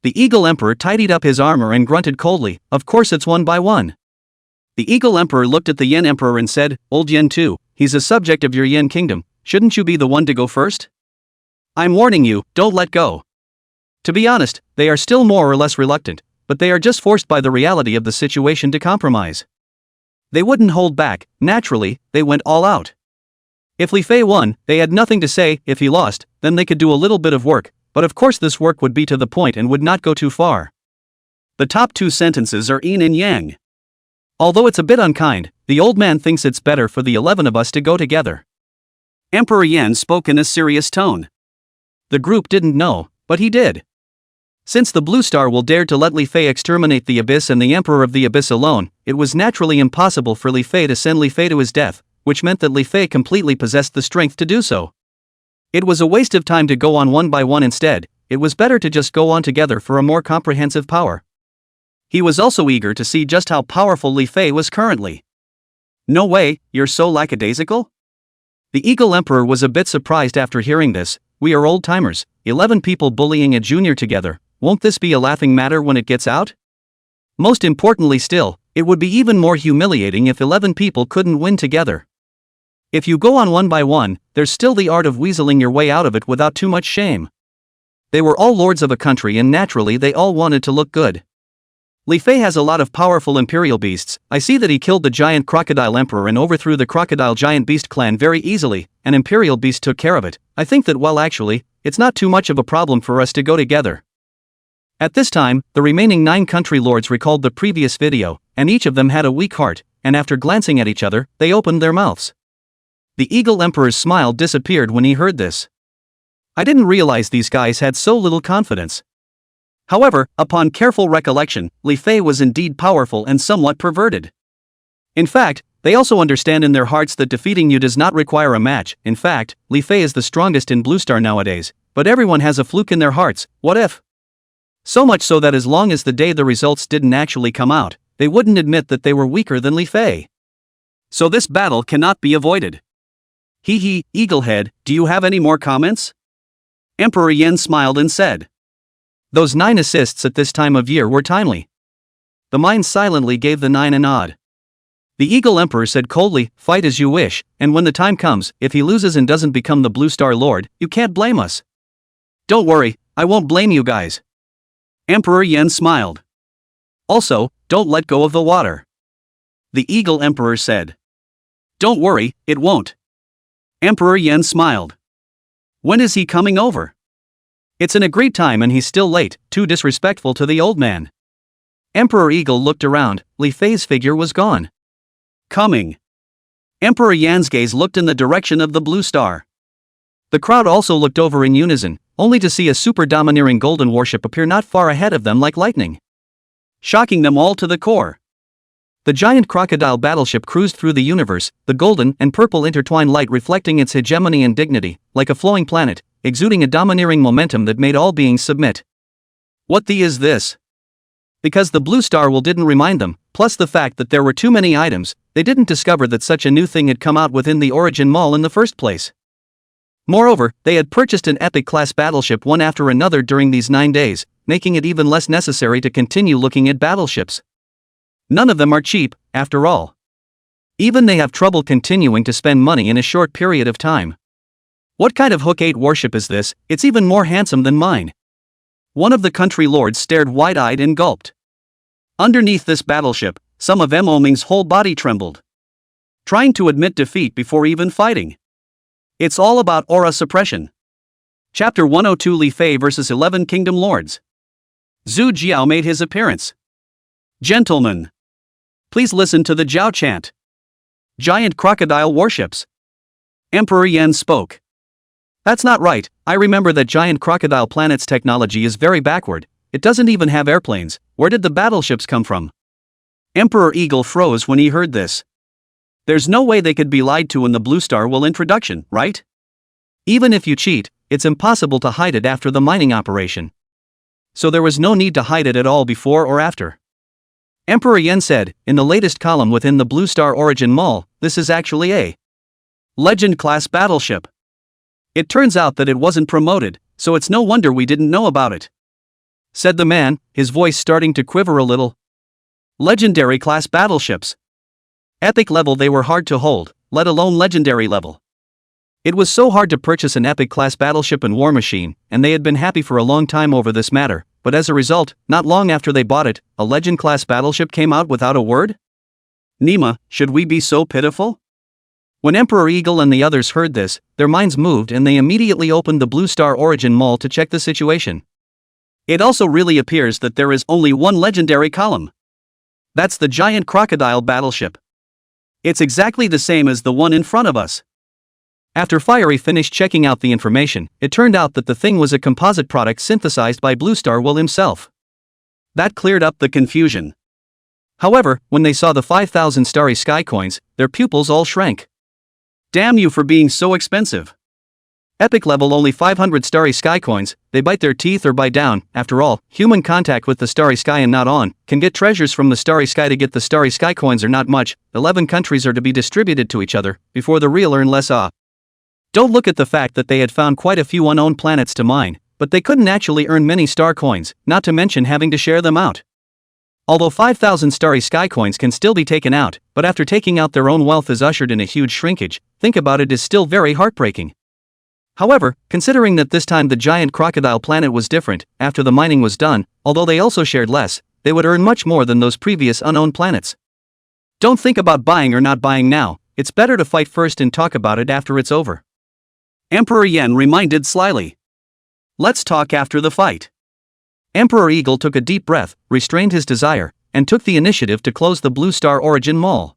The Eagle Emperor tidied up his armor and grunted coldly, of course it's one by one. The Eagle Emperor looked at the Yen Emperor and said, Old Yen too, he's a subject of your Yen kingdom, shouldn't you be the one to go first? I'm warning you, don't let go. To be honest, they are still more or less reluctant, but they are just forced by the reality of the situation to compromise. They wouldn't hold back, naturally, they went all out. If Li Fei won, they had nothing to say. If he lost, then they could do a little bit of work, but of course this work would be to the point and would not go too far. The top two sentences are yin and yang. Although it's a bit unkind, the old man thinks it's better for the 11 of us to go together. Emperor Yan spoke in a serious tone. The group didn't know, but he did. Since the Blue Star will dare to let Li Fei exterminate the Abyss and the Emperor of the Abyss alone, it was naturally impossible for Li Fei to send Li Fei to his death, which meant that Li Fei completely possessed the strength to do so. It was a waste of time to go on one by one instead, it was better to just go on together for a more comprehensive power. He was also eager to see just how powerful Li Fei was currently. No way, you're so lackadaisical? The Eagle Emperor was a bit surprised after hearing this. We are old-timers, 11 people bullying a junior together. Won't this be a laughing matter when it gets out? Most importantly still, it would be even more humiliating if 11 people couldn't win together. If you go on one by one, there's still the art of weaseling your way out of it without too much shame. They were all lords of a country and naturally they all wanted to look good. Li Fei has a lot of powerful imperial beasts. I see that he killed the Giant Crocodile Emperor and overthrew the Crocodile Giant Beast clan very easily. An imperial beast took care of it. I think that well actually, it's not too much of a problem for us to go together. At this time, the remaining 9 country lords recalled the previous video, and each of them had a weak heart. and after glancing at each other, they opened their mouths. The Eagle Emperor's smile disappeared when he heard this. I didn't realize these guys had so little confidence. However, upon careful recollection, Li Fei was indeed powerful and somewhat perverted. In fact, they also understand in their hearts that defeating you does not require a match. In fact, Li Fei is the strongest in Blue Star nowadays, but everyone has a fluke in their hearts. What if? So much so that as long as the day the results didn't actually come out, they wouldn't admit that they were weaker than Li Fei. So this battle cannot be avoided. Hee hee, Eaglehead, do you have any more comments? Emperor Yen smiled and said. Those 9 assists at this time of year were timely. The mind silently gave the 9 a nod. The Eagle Emperor said coldly, fight as you wish, and when the time comes, if he loses and doesn't become the Blue Star Lord, you can't blame us. Don't worry, I won't blame you guys. Emperor Yen smiled. Also, don't let go of the water. The Eagle Emperor said. Don't worry, it won't. Emperor Yen smiled. When is he coming over? It's an agreed time and he's still late, too disrespectful to the old man. Emperor Eagle looked around, Li Fei's figure was gone. Coming. Emperor Yan's gaze looked in the direction of the Blue Star. The crowd also looked over in unison, only to see a super domineering golden warship appear not far ahead of them like lightning, shocking them all to the core. The giant crocodile battleship cruised through the universe, the golden and purple intertwined light reflecting its hegemony and dignity, like a flowing planet, exuding a domineering momentum that made all beings submit. What the is this? Because the Blue Star will didn't remind them, plus the fact that there were too many items, they didn't discover that such a new thing had come out within the Origin Mall in the first place. Moreover, they had purchased an epic-class battleship one after another during these 9 days, making it even less necessary to continue looking at battleships. None of them are cheap, after all. Even they have trouble continuing to spend money in a short period of time. What kind of Hook 8 warship is this? It's even more handsome than mine. One of the country lords stared wide-eyed and gulped. Underneath this battleship, some of Ming's whole body trembled, trying to admit defeat before even fighting. It's all about aura suppression. Chapter 102 Li Fei vs 11 Kingdom Lords. Zhu Jiao made his appearance. Gentlemen, please listen to the Jiao chant. Giant crocodile warships. Emperor Yen spoke. That's not right, I remember that giant crocodile planet's technology is very backward, it doesn't even have airplanes, where did the battleships come from? Emperor Eagle froze when he heard this. There's no way they could be lied to in the Blue Star will introduction, right? Even if you cheat, it's impossible to hide it after the mining operation. So there was no need to hide it at all before or after. Emperor Yen said, in the latest column within the Blue Star Origin Mall, this is actually a Legend-class battleship. It turns out that it wasn't promoted, so it's no wonder we didn't know about it, said the man, his voice starting to quiver a little. Legendary-class battleships. Epic level they were hard to hold, let alone legendary level. It was so hard to purchase an epic-class battleship and war machine, and they had been happy for a long time over this matter, but as a result, not long after they bought it, a legend-class battleship came out without a word? Nima, should we be so pitiful? When Emperor Eagle and the others heard this, their minds moved and they immediately opened the Blue Star Origin Mall to check the situation. It also really appears that there is only one legendary column. That's the giant crocodile battleship. It's exactly the same as the one in front of us. After Fiery finished checking out the information, it turned out that the thing was a composite product synthesized by Blue Star Will himself. That cleared up the confusion. However, when they saw the 5,000 starry sky coins, their pupils all shrank. Damn you for being so expensive. Epic level only 500 starry sky coins, they bite their teeth or bite down. After all, human contact with the starry sky and not on, can get treasures from the starry sky. To get the starry sky coins are not much, 11 countries are to be distributed to each other, before the real earn less. Don't look at the fact that they had found quite a few unknown planets to mine, but they couldn't actually earn many star coins, not to mention having to share them out. Although 5,000 starry sky coins can still be taken out, but after taking out their own wealth is ushered in a huge shrinkage, think about it is still very heartbreaking. However, considering that this time the giant crocodile planet was different, after the mining was done, although they also shared less, they would earn much more than those previous unowned planets. Don't think about buying or not buying now, it's better to fight first and talk about it after it's over. Emperor Yen reminded slyly. Let's talk after the fight. Emperor Eagle took a deep breath, restrained his desire, and took the initiative to close the Blue Star Origin Mall.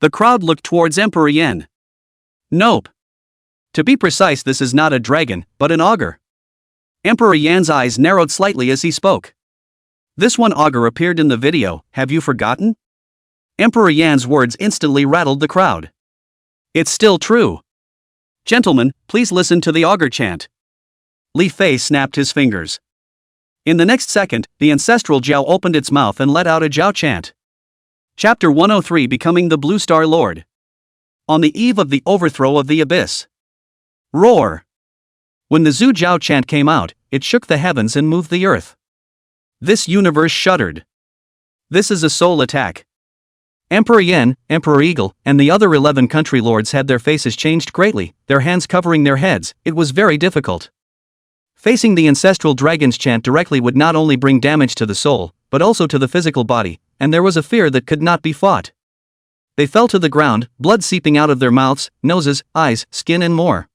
The crowd looked towards Emperor Yan. Nope. To be precise, this is not a dragon, but an augur. Emperor Yan's eyes narrowed slightly as he spoke. This one augur appeared in the video, have you forgotten? Emperor Yan's words instantly rattled the crowd. It's still true. Gentlemen, please listen to the augur chant. Li Fei snapped his fingers. In the next second, the ancestral Zhao opened its mouth and let out a Zhao chant. Chapter 103, Becoming the Blue Star Lord. On the eve of the overthrow of the abyss. Roar! When the Zhu Zhao chant came out, it shook the heavens and moved the earth. This universe shuddered. This is a soul attack. Emperor Yan, Emperor Eagle, and the other 11 country lords had their faces changed greatly, their hands covering their heads. It was very difficult. Facing the ancestral dragon's chant directly would not only bring damage to the soul, but also to the physical body, and there was a fear that could not be fought. They fell to the ground, blood seeping out of their mouths, noses, eyes, skin and more.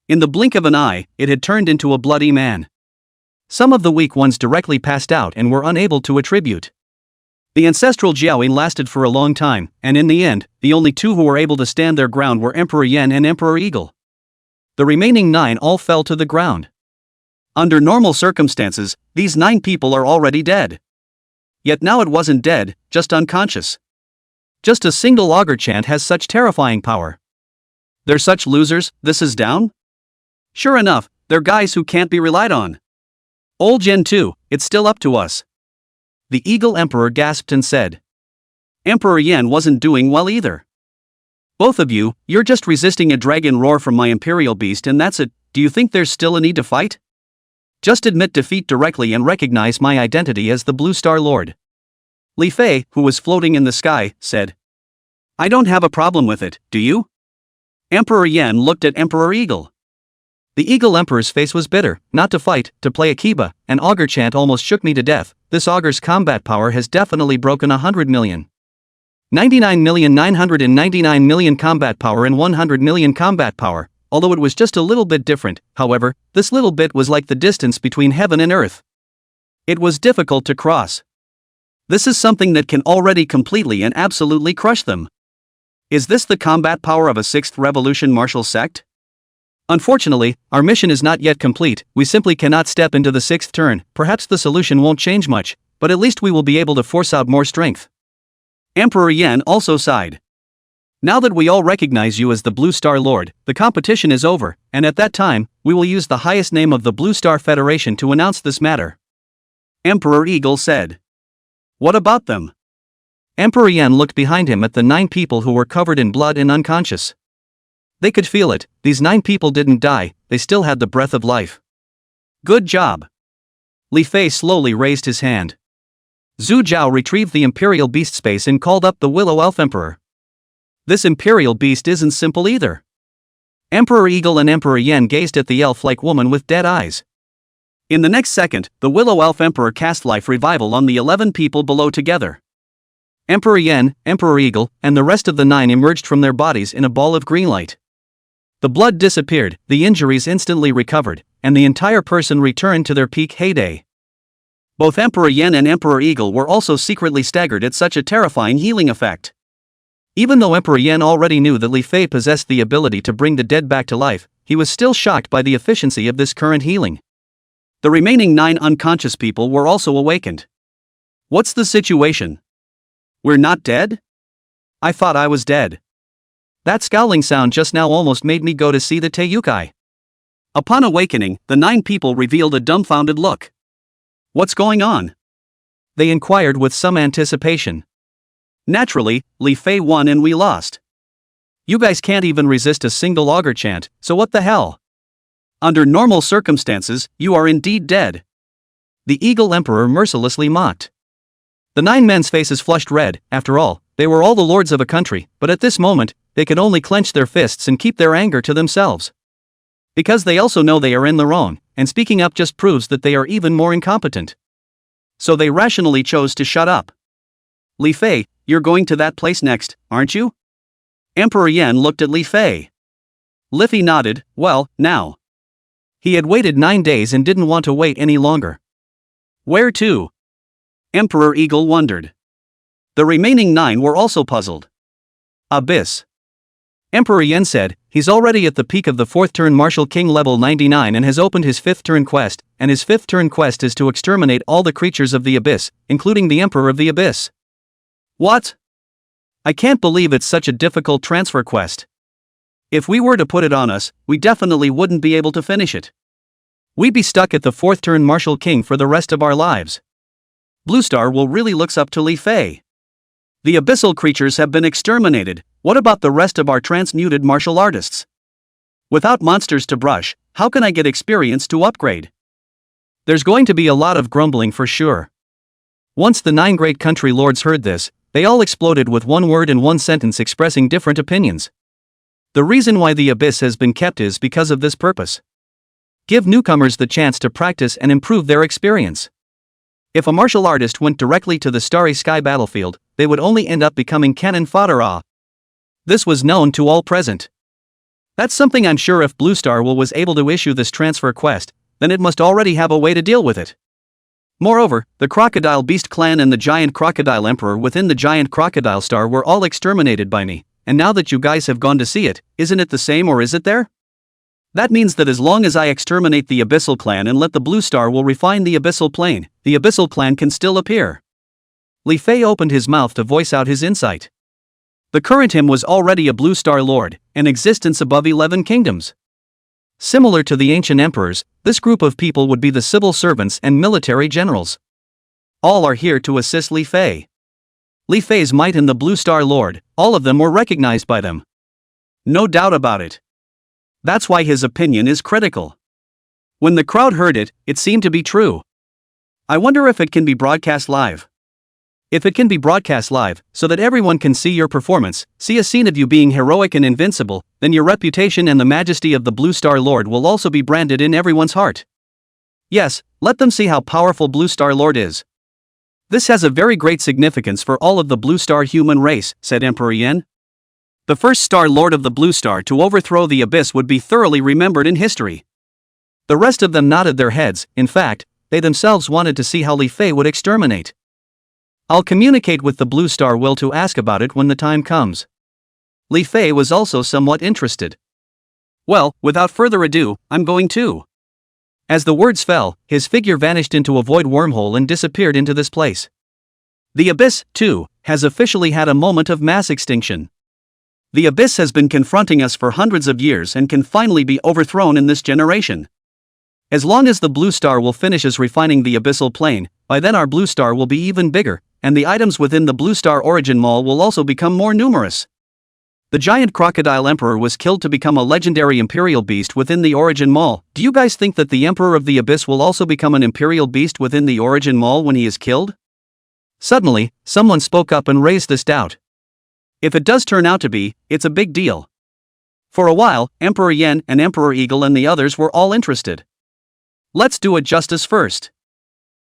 In the blink of an eye, it had turned into a bloody man. Some of the weak ones directly passed out and were unable to attribute. The ancestral Jiaoyin lasted for a long time, and in the end, the only two who were able to stand their ground were Emperor Yan and Emperor Eagle. The remaining 9 all fell to the ground. Under normal circumstances, these 9 people are already dead. Yet now it wasn't dead, just unconscious. Just a single augur chant has such terrifying power. They're such losers, this is down? Sure enough, they're guys who can't be relied on. Old Gen 2, it's still up to us. The Eagle Emperor gasped and said. Emperor Yan wasn't doing well either. Both of you, you're just resisting a dragon roar from my imperial beast and that's it. Do you think there's still a need to fight? Just admit defeat directly and recognize my identity as the Blue Star Lord. Li Fei, who was floating in the sky, said. I don't have a problem with it, do you? Emperor Yan looked at Emperor Eagle. The Eagle Emperor's face was bitter, not to fight, to play a Kiba. An augur chant almost shook me to death. This augur's combat power has definitely broken 100 million. 99,999,000,000 combat power and 100 million combat power. Although it was just a little bit different, however, this little bit was like the distance between heaven and earth. It was difficult to cross. This is something that can already completely and absolutely crush them. Is this the combat power of a 6th revolution martial sect? Unfortunately, our mission is not yet complete. We simply cannot step into the 6th turn. Perhaps the solution won't change much, but at least we will be able to force out more strength. Emperor Yan also sighed. Now that we all recognize you as the Blue Star Lord, the competition is over, and at that time, we will use the highest name of the Blue Star Federation to announce this matter. Emperor Eagle said. What about them? Emperor Yan looked behind him at the 9 people who were covered in blood and unconscious. They could feel it, these 9 people didn't die, they still had the breath of life. Good job. Li Fei slowly raised his hand. Zhu Zhao retrieved the Imperial Beast Space and called up the Willow Elf Emperor. This Imperial Beast isn't simple either. Emperor Eagle and Emperor Yan gazed at the elf-like woman with dead eyes. In the next second, the Willow Elf Emperor cast Life Revival on the 11 people below together. Emperor Yan, Emperor Eagle, and the rest of the 9 emerged from their bodies in a ball of green light. The blood disappeared, the injuries instantly recovered, and the entire person returned to their peak heyday. Both Emperor Yan and Emperor Eagle were also secretly staggered at such a terrifying healing effect. Even though Emperor Yan already knew that Li Fei possessed the ability to bring the dead back to life, he was still shocked by the efficiency of this current healing. The remaining 9 unconscious people were also awakened. What's the situation? We're not dead? I thought I was dead. That scowling sound just now almost made me go to see the Teiyukai. Upon awakening, the 9 people revealed a dumbfounded look. What's going on? They inquired with some anticipation. Naturally, Li Fei won and we lost. You guys can't even resist a single augur chant, so what the hell? Under normal circumstances, you are indeed dead. The Eagle Emperor mercilessly mocked. The 9 men's faces flushed red. After all, they were all the lords of a country, but at this moment, they could only clench their fists and keep their anger to themselves. Because they also know they are in the wrong, and speaking up just proves that they are even more incompetent. So they rationally chose to shut up. Li Fei, you're going to that place next, aren't you? Emperor Yan looked at Li Fei. Li Fei nodded. Well, now. He had waited 9 days and didn't want to wait any longer. Where to? Emperor Eagle wondered. The remaining 9 were also puzzled. Abyss. Emperor Yen said, he's already at the peak of the 4th turn Martial King level 99 and has opened his 5th turn quest, and his 5th turn quest is to exterminate all the creatures of the Abyss, including the Emperor of the Abyss. What? I can't believe it's such a difficult transfer quest. If we were to put it on us, we definitely wouldn't be able to finish it. We'd be stuck at the 4th turn Martial King for the rest of our lives. Blue Star will really looks up to Li Fei. The abyssal creatures have been exterminated, what about the rest of our transmuted martial artists? Without monsters to brush, how can I get experience to upgrade? There's going to be a lot of grumbling for sure. Once the 9 great country lords heard this, they all exploded with one word and one sentence expressing different opinions. The reason why the Abyss has been kept is because of this purpose. Give newcomers the chance to practice and improve their experience. If a martial artist went directly to the Starry Sky battlefield, they would only end up becoming cannon fodder. This was known to all present. That's something I'm sure if Blue Star was able to issue this transfer quest, then it must already have a way to deal with it. Moreover, the Crocodile Beast clan and the Giant Crocodile Emperor within the Giant Crocodile Star were all exterminated by me, and now that you guys have gone to see it, isn't it the same or is it there? That means that as long as I exterminate the Abyssal clan and let the Blue Star will refine the Abyssal plane, the Abyssal clan can still appear. Li Fei opened his mouth to voice out his insight. The current him was already a Blue Star Lord, an existence above 11 kingdoms. Similar to the ancient emperors, this group of people would be the civil servants and military generals. All are here to assist Li Fei. Li Fei's might and the Blue Star Lord, all of them were recognized by them. No doubt about it. That's why his opinion is critical. When the crowd heard it, it seemed to be true. I wonder if it can be broadcast live. If it can be broadcast live, so that everyone can see your performance, see a scene of you being heroic and invincible, then your reputation and the majesty of the Blue Star Lord will also be branded in everyone's heart. Yes, let them see how powerful Blue Star Lord is. This has a very great significance for all of the Blue Star human race, said Emperor Yen. The first Star Lord of the Blue Star to overthrow the Abyss would be thoroughly remembered in history. The rest of them nodded their heads, in fact, they themselves wanted to see how Li Fei would exterminate. I'll communicate with the Blue Star will to ask about it when the time comes. Li Fei was also somewhat interested. Well, without further ado, I'm going to. As the words fell, his figure vanished into a void wormhole and disappeared into this place. The Abyss, too, has officially had a moment of mass extinction. The Abyss has been confronting us for hundreds of years and can finally be overthrown in this generation. As long as the Blue Star will finishes refining the Abyssal plane, by then our Blue Star will be even bigger, and the items within the Blue Star Origin Mall will also become more numerous. The Giant Crocodile Emperor was killed to become a legendary Imperial Beast within the Origin Mall. Do you guys think that the Emperor of the Abyss will also become an Imperial Beast within the Origin Mall when he is killed? Suddenly, someone spoke up and raised this doubt. If it does turn out to be, it's a big deal. For a while, Emperor Yen and Emperor Eagle and the others were all interested. Let's do it justice first.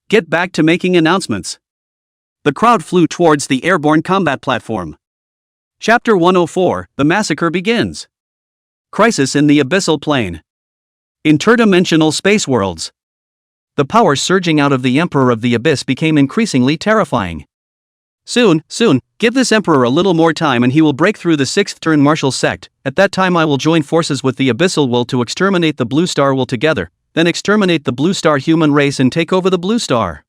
Get back to making announcements. The crowd flew towards the airborne combat platform. Chapter 104, The Massacre begins. Crisis in the Abyssal Plane. Interdimensional space worlds. The power surging out of the Emperor of the Abyss became increasingly terrifying. Soon, give this Emperor a little more time and he will break through the 6th turn martial sect. At that time I will join forces with the Abyssal will to exterminate the Blue Star will together, then exterminate the Blue Star human race and take over the Blue Star.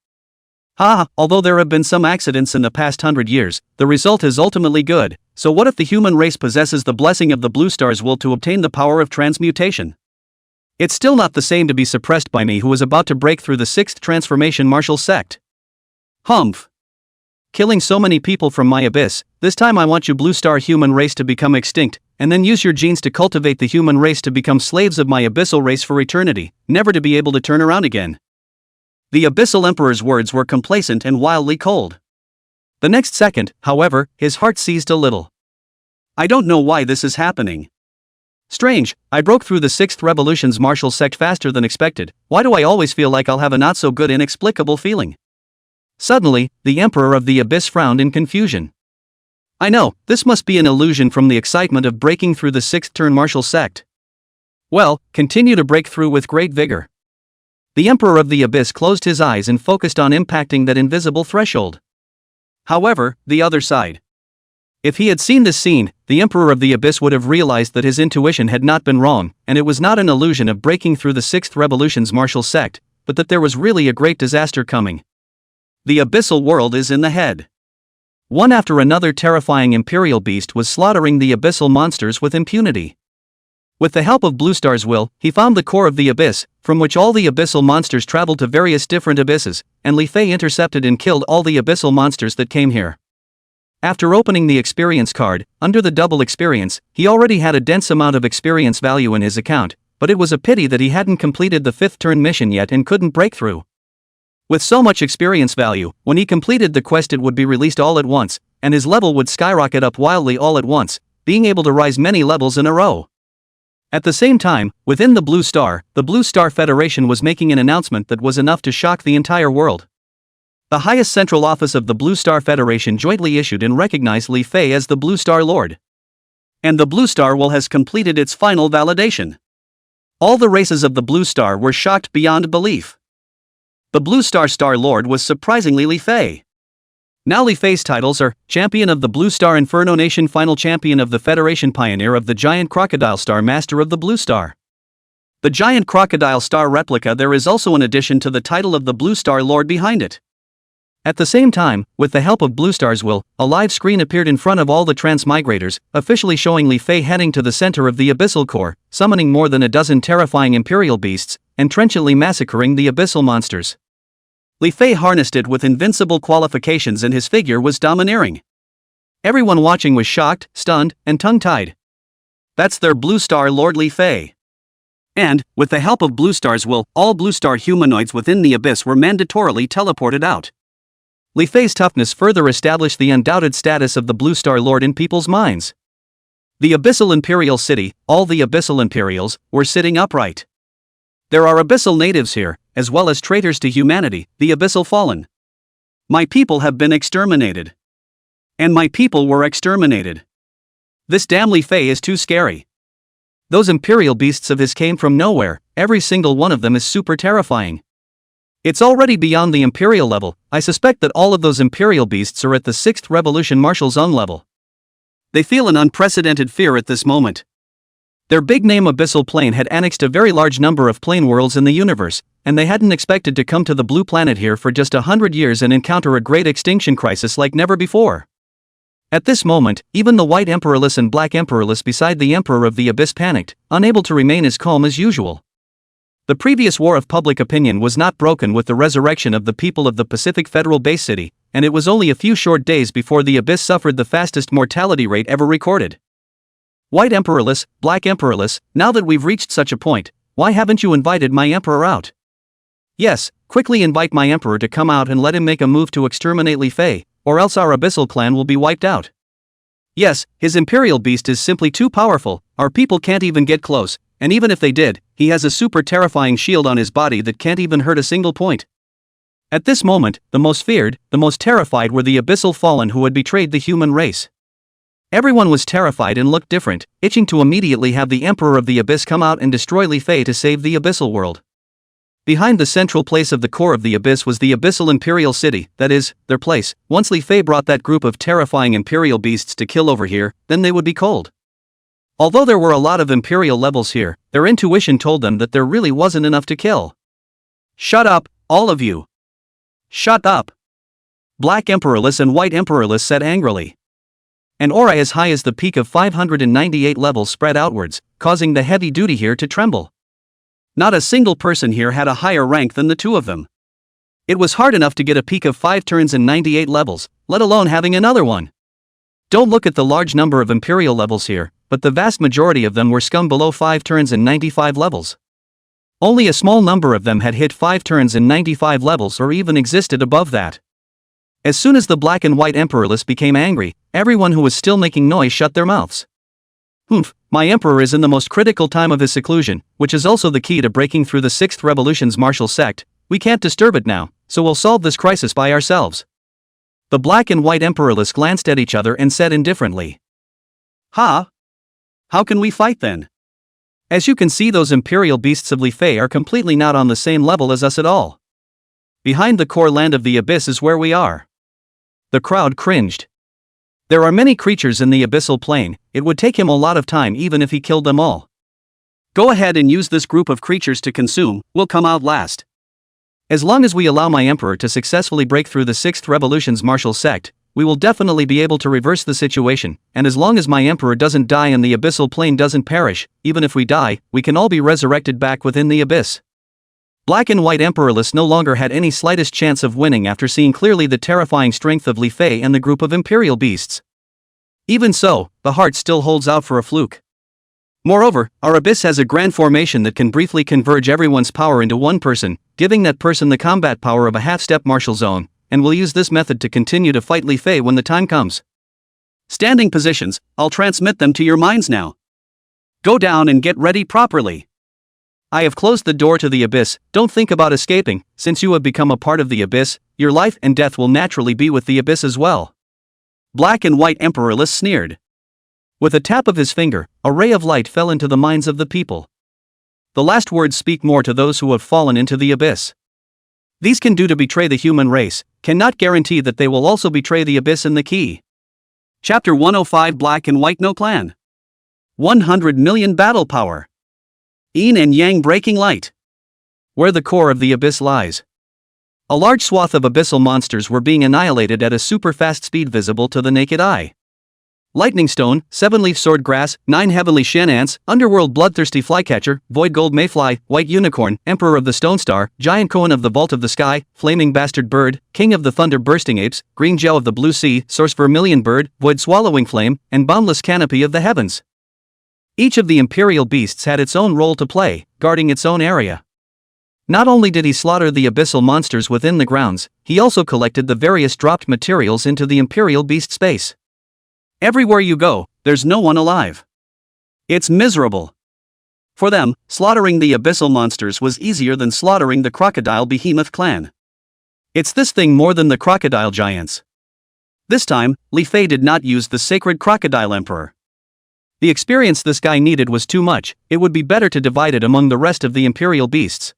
Although there have been some accidents in the past 100 years, the result is ultimately good, so what if the human race possesses the blessing of the Blue Star's will to obtain the power of transmutation? It's still not the same to be suppressed by me who is about to break through the 6th transformation martial sect. Humph. Killing so many people from my abyss, this time I want you Blue Star human race to become extinct, and then use your genes to cultivate the human race to become slaves of my abyssal race for eternity, never to be able to turn around again. The Abyssal Emperor's words were complacent and wildly cold. The next second, however, his heart seized a little. I don't know why this is happening. Strange, I broke through the 6th revolution's martial sect faster than expected. Why do I always feel like I'll have a not so good inexplicable feeling? Suddenly, the Emperor of the Abyss frowned in confusion. I know, this must be an illusion from the excitement of breaking through the 6th turn martial sect. Well, continue to break through with great vigor. The Emperor of the Abyss closed his eyes and focused on impacting that invisible threshold. However, the other side. If he had seen this scene, the Emperor of the Abyss would have realized that his intuition had not been wrong, and it was not an illusion of breaking through the Sixth Revolution's martial sect, but that there was really a great disaster coming. The abyssal world is in the head. One after another terrifying imperial beast was slaughtering the abyssal monsters with impunity. With the help of Blue Star's will, he found the core of the abyss, from which all the abyssal monsters traveled to various different abysses, and Li Fei intercepted and killed all the abyssal monsters that came here. After opening the experience card, under the double experience, he already had a dense amount of experience value in his account, but it was a pity that he hadn't completed the 5th turn mission yet and couldn't break through. With so much experience value, when he completed the quest it would be released all at once, and his level would skyrocket up wildly all at once, being able to rise many levels in a row. At the same time, within the Blue Star Federation was making an announcement that was enough to shock the entire world. The highest central office of the Blue Star Federation jointly issued and recognized Li Fei as the Blue Star Lord. And the Blue Star will has completed its final validation. All the races of the Blue Star were shocked beyond belief. The Blue Star Lord was surprisingly Li Fei. Now Li Fei's titles are Champion of the Blue Star Inferno Nation, Final Champion of the Federation, Pioneer of the Giant Crocodile Star, Master of the Blue Star. The Giant Crocodile Star replica. There is also an addition to the title of the Blue Star Lord behind it. At the same time, with the help of Blue Star's will, a live screen appeared in front of all the transmigrators, officially showing Li Fei heading to the center of the abyssal core, summoning more than a dozen terrifying imperial beasts, and trenchantly massacring the abyssal monsters. Li Fei harnessed it with invincible qualifications and his figure was domineering. Everyone watching was shocked, stunned, and tongue-tied. That's their Blue Star Lord Li Fei. And, with the help of Blue Star's will, all Blue Star humanoids within the abyss were mandatorily teleported out. Li Fei's toughness further established the undoubted status of the Blue Star Lord in people's minds. The Abyssal Imperial City, all the Abyssal Imperials, were sitting upright. There are Abyssal natives here, as well as traitors to humanity, the Abyssal Fallen. My people have been exterminated. And my people were exterminated. This damn Li Fei is too scary. Those imperial beasts of his came from nowhere, every single one of them is super terrifying. It's already beyond the imperial level. I suspect that all of those imperial beasts are at the 6th Revolution Martial Zone level. They feel an unprecedented fear at this moment. Their big-name abyssal plane had annexed a very large number of plane worlds in the universe, and they hadn't expected to come to the blue planet here for just 100 years and encounter a great extinction crisis like never before. At this moment, even the White Emperorless and Black Emperorless beside the Emperor of the Abyss panicked, unable to remain as calm as usual. The previous war of public opinion was not broken with the resurrection of the people of the Pacific Federal Base City, and it was only a few short days before the Abyss suffered the fastest mortality rate ever recorded. White Emperorless, Black Emperorless, now that we've reached such a point, why haven't you invited my Emperor out? Yes, quickly invite my Emperor to come out and let him make a move to exterminate Li Fei, or else our Abyssal clan will be wiped out. Yes, his Imperial Beast is simply too powerful, our people can't even get close. And even if they did, he has a super terrifying shield on his body that can't even hurt a single point. At this moment, the most feared, the most terrified were the Abyssal Fallen who had betrayed the human race. Everyone was terrified and looked different, itching to immediately have the Emperor of the Abyss come out and destroy Li Fei to save the Abyssal world. Behind the central place of the core of the Abyss was the Abyssal Imperial City, that is, their place. Once Li Fei brought that group of terrifying Imperial beasts to kill over here, then they would be cold. Although there were a lot of Imperial levels here, their intuition told them that there really wasn't enough to kill. Shut up, all of you. Shut up. Black Emperorless and White Emperorless said angrily. An aura as high as the peak of 598 levels spread outwards, causing the heavy duty here to tremble. Not a single person here had a higher rank than the two of them. It was hard enough to get a peak of 5 turns and 98 levels, let alone having another one. Don't look at the large number of Imperial levels here, but the vast majority of them were scum below 5 turns and 95 levels. Only a small number of them had hit 5 turns and 95 levels or even existed above that. As soon as the Black and White Emperorless became angry, everyone who was still making noise shut their mouths. Humph, my Emperor is in the most critical time of his seclusion, which is also the key to breaking through the 6th Revolution's martial sect. We can't disturb it now, so we'll solve this crisis by ourselves. The Black and White Emperorless glanced at each other and said indifferently. Huh? How can we fight then? As you can see, those Imperial beasts of Li Fei are completely not on the same level as us at all. Behind the core land of the Abyss is where we are. The crowd cringed. There are many creatures in the abyssal plane, it would take him a lot of time even if he killed them all. Go ahead and use this group of creatures to consume, we'll come out last. As long as we allow my emperor to successfully break through the 6th Revolution's martial sect, we will definitely be able to reverse the situation, and as long as my emperor doesn't die and the abyssal plane doesn't perish, even if we die, we can all be resurrected back within the abyss. Black and White Emperorless no longer had any slightest chance of winning after seeing clearly the terrifying strength of Li Fei and the group of imperial beasts. Even so, the heart still holds out for a fluke. Moreover, our abyss has a grand formation that can briefly converge everyone's power into one person, giving that person the combat power of a half-step martial zone, and we'll use this method to continue to fight Li Fei when the time comes. Standing positions, I'll transmit them to your minds now. Go down and get ready properly. I have closed the door to the abyss, don't think about escaping, since you have become a part of the abyss, your life and death will naturally be with the abyss as well. Black and White Emperorless sneered. With a tap of his finger, a ray of light fell into the minds of the people. The last words speak more to those who have fallen into the abyss. These can do to betray the human race, cannot guarantee that they will also betray the abyss and the key. Chapter 105 Black and White No Clan. 100 million battle power. Yin and Yang breaking light. Where the core of the abyss lies. A large swath of abyssal monsters were being annihilated at a super fast speed visible to the naked eye. Lightning Stone, 7-leaf sword grass, 9 heavenly shen ants, underworld bloodthirsty flycatcher, void gold mayfly, white unicorn, emperor of the stone star, giant koan of the vault of the sky, flaming bastard bird, king of the thunder bursting apes, green gel of the blue sea, source vermilion bird, void swallowing flame, and boundless canopy of the heavens. Each of the imperial beasts had its own role to play, guarding its own area. Not only did he slaughter the abyssal monsters within the grounds, he also collected the various dropped materials into the imperial beast space. Everywhere you go, there's no one alive. It's miserable. For them, slaughtering the abyssal monsters was easier than slaughtering the crocodile behemoth clan. It's this thing more than the crocodile giants. This time, Li Fei did not use the sacred crocodile emperor. The experience this guy needed was too much, it would be better to divide it among the rest of the imperial beasts.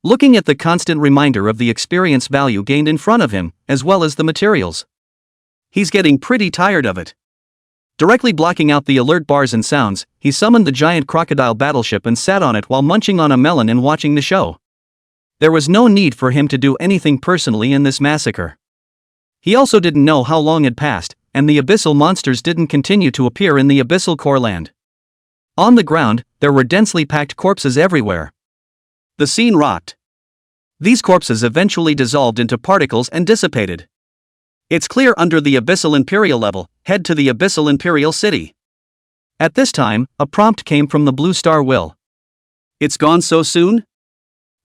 Looking at the constant reminder of the experience value gained in front of him, as well as the materials. He's getting pretty tired of it. Directly blocking out the alert bars and sounds, he summoned the giant crocodile battleship and sat on it while munching on a melon and watching the show. There was no need for him to do anything personally in this massacre. He also didn't know how long had passed, and the abyssal monsters didn't continue to appear in the abyssal core land. On the ground, there were densely packed corpses everywhere. The scene rocked. These corpses eventually dissolved into particles and dissipated. It's clear under the abyssal imperial level, head to the abyssal imperial city. At this time, a prompt came from the Blue Star Will. It's gone so soon?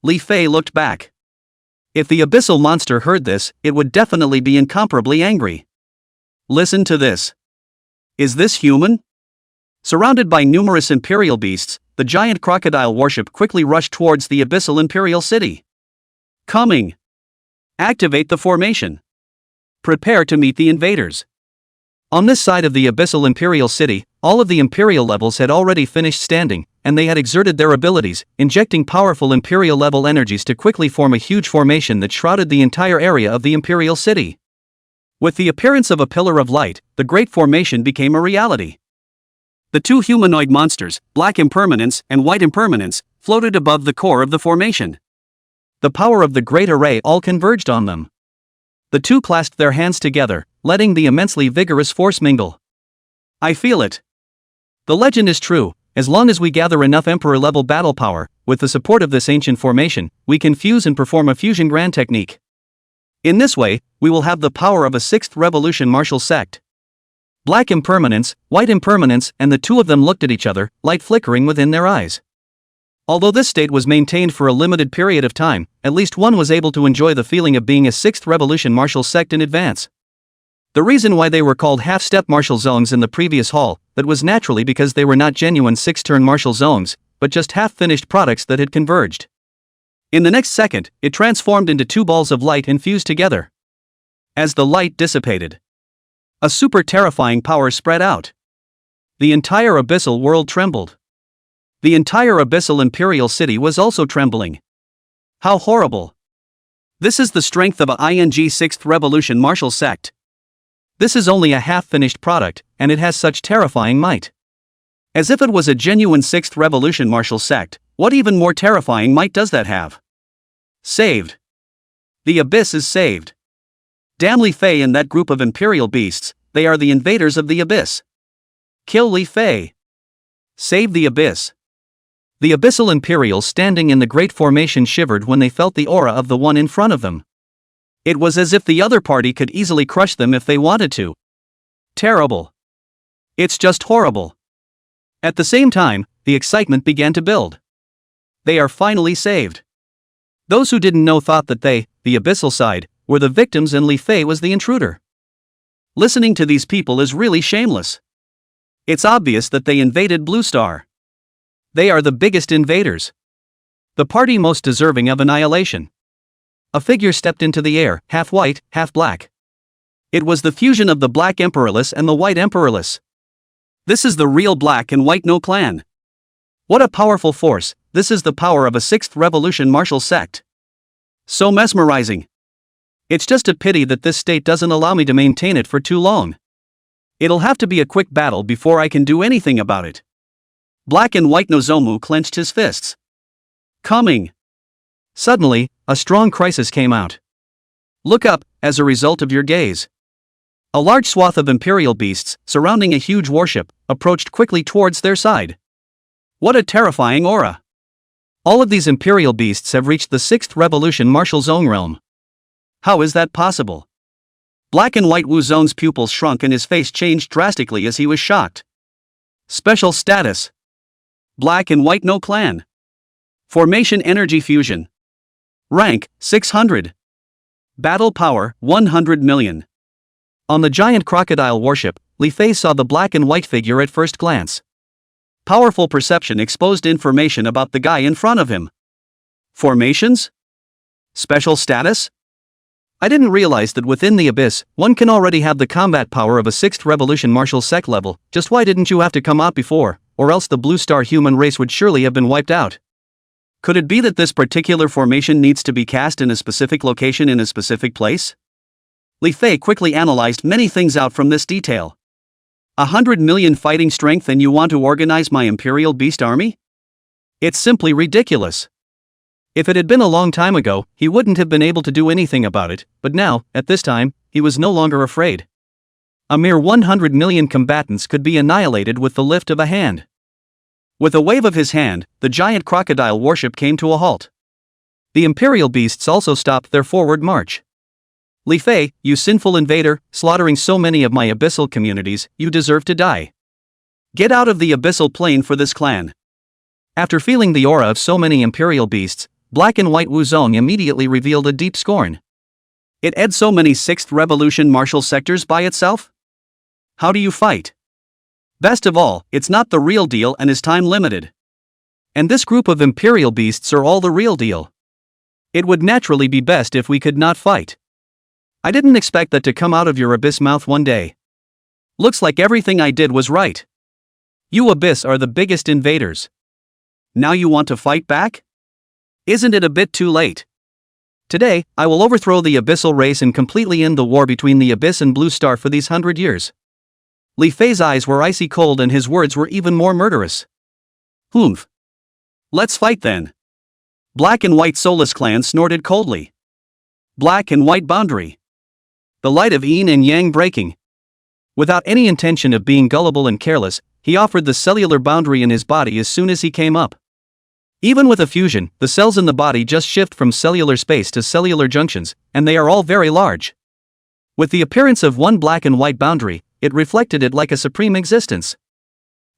Li Fei looked back. If the abyssal monster heard this, it would definitely be incomparably angry. Listen to this. Is this human? Surrounded by numerous imperial beasts, the giant crocodile warship quickly rushed towards the abyssal imperial city. Coming. Activate the formation. Prepare to meet the invaders. On this side of the abyssal imperial city, all of the imperial levels had already finished standing, and they had exerted their abilities, injecting powerful imperial level energies to quickly form a huge formation that shrouded the entire area of the imperial city. With the appearance of a pillar of light, the great formation became a reality. The two humanoid monsters, Black Impermanence and White Impermanence, floated above the core of the formation. The power of the great array all converged on them. The two clasped their hands together, letting the immensely vigorous force mingle. I feel it. The legend is true, as long as we gather enough emperor-level battle power, with the support of this ancient formation, we can fuse and perform a fusion grand technique. In this way, we will have the power of a 6th revolution martial sect. Black Impermanence, White Impermanence, and the two of them looked at each other, light flickering within their eyes. Although this state was maintained for a limited period of time, at least one was able to enjoy the feeling of being a 6th revolution martial sect in advance. The reason why they were called half-step martial zones in the previous hall, that was naturally because they were not genuine 6-turn martial zones, but just half-finished products that had converged. In the next second, it transformed into two balls of light and fused together. As the light dissipated, a super terrifying power spread out. The entire abyssal world trembled. The entire abyssal imperial city was also trembling. How horrible. This is the strength of a 6th revolution martial sect. This is only a half-finished product, and it has such terrifying might. As if it was a genuine 6th Revolution martial sect, what even more terrifying might does that have? Saved. The Abyss is saved. Damn Li Fei and that group of Imperial beasts, they are the invaders of the Abyss. Kill Li Fei. Save the Abyss. The Abyssal Imperials standing in the Great Formation shivered when they felt the aura of the one in front of them. It was as if the other party could easily crush them if they wanted to. Terrible. It's just horrible. At the same time, the excitement began to build. They are finally saved. Those who didn't know thought that they, the Abyssal side, were the victims and Li Fei was the intruder. Listening to these people is really shameless. It's obvious that they invaded Blue Star. They are the biggest invaders. The party most deserving of annihilation. A figure stepped into the air, half white, half black. It was the fusion of the Black Emperorless and the White Emperorless. This is the real Black and White No clan. What a powerful force, this is the power of a 6th Revolution martial sect. So mesmerizing. It's just a pity that this state doesn't allow me to maintain it for too long. It'll have to be a quick battle before I can do anything about it. Black and White Nozomu clenched his fists. Coming. Suddenly, a strong crisis came out. Look up, as a result of your gaze. A large swath of Imperial beasts, surrounding a huge warship, approached quickly towards their side. What a terrifying aura. All of these Imperial beasts have reached the 6th Revolution martial zone realm. How is that possible? Black and White Wu Zone's pupils shrunk and his face changed drastically as he was shocked. Special status. Black and White No clan. Formation Energy Fusion. Rank, 600. Battle Power, 100 million. On the giant crocodile warship, Li Fei saw the black and white figure at first glance. Powerful perception exposed information about the guy in front of him. Formations? Special status? I didn't realize that within the Abyss, one can already have the combat power of a 6th Revolution martial sect level. Just why didn't you have to come out before, or else the Blue Star human race would surely have been wiped out. Could it be that this particular formation needs to be cast in a specific location in a specific place? Li Fei quickly analyzed many things out from this detail. 100 million fighting strength and you want to organize my Imperial Beast Army? It's simply ridiculous. If it had been a long time ago, he wouldn't have been able to do anything about it, but now, at this time, he was no longer afraid. A mere 100 million combatants could be annihilated with the lift of a hand. With a wave of his hand, the giant crocodile warship came to a halt. The Imperial beasts also stopped their forward march. Li Fei, you sinful invader, slaughtering so many of my abyssal communities, you deserve to die. Get out of the abyssal plane for this clan. After feeling the aura of so many Imperial beasts, Black and White Wu Zong immediately revealed a deep scorn. It had so many 6th Revolution martial sectors by itself? How do you fight? Best of all, it's not the real deal and is time limited. And this group of Imperial beasts are all the real deal. It would naturally be best if we could not fight. I didn't expect that to come out of your abyss mouth one day. Looks like everything I did was right. You Abyss are the biggest invaders. Now you want to fight back? Isn't it a bit too late? Today, I will overthrow the Abyssal race and completely end the war between the Abyss and Blue Star for these 100 years. Li Fei's eyes were icy cold and his words were even more murderous. Humph. Let's fight then. Black and White Soulless clan snorted coldly. Black and White boundary. The light of yin and yang breaking. Without any intention of being gullible and careless, he offered the cellular boundary in his body as soon as he came up. Even with a fusion, the cells in the body just shift from cellular space to cellular junctions, and they are all very large. With the appearance of one black and white boundary, it reflected it like a supreme existence.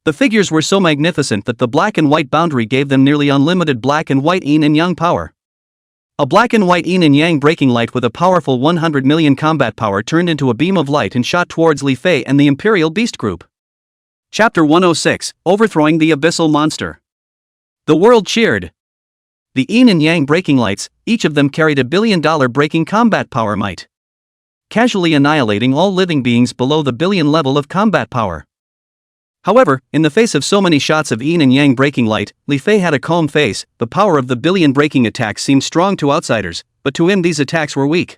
The figures were so magnificent that the black and white boundary gave them nearly unlimited black and white yin and yang power. A black and white yin and yang breaking light with a powerful 100 million combat power turned into a beam of light and shot towards Li Fei and the Imperial Beast Group. Chapter 106, Overthrowing the Abyssal Monster. The world cheered. The yin and yang breaking lights, each of them carried $1 billion breaking combat power might, casually annihilating all living beings below the billion level of combat power. However, in the face of so many shots of yin and yang breaking light, Li Fei had a calm face. The power of the billion breaking attacks seemed strong to outsiders, but to him these attacks were weak.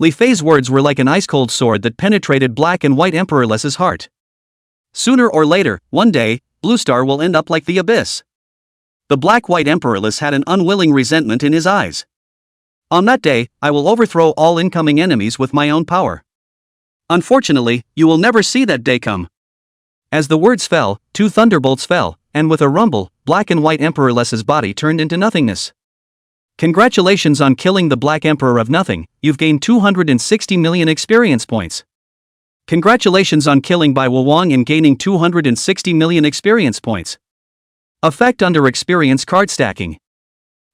Li Fei's words were like an ice-cold sword that penetrated Black and White Emperorless's heart. Sooner or later, one day, Blue Star will end up like the Abyss. The Black-White Emperorless had an unwilling resentment in his eyes. On that day, I will overthrow all incoming enemies with my own power. Unfortunately, you will never see that day come. As the words fell, two thunderbolts fell, and with a rumble, Black and White Emperorless's body turned into nothingness. Congratulations on killing the Black Emperor of Nothing, you've gained 260 million experience points. Congratulations on killing Bai Wuwang and gaining 260 million experience points. Effect under experience card stacking.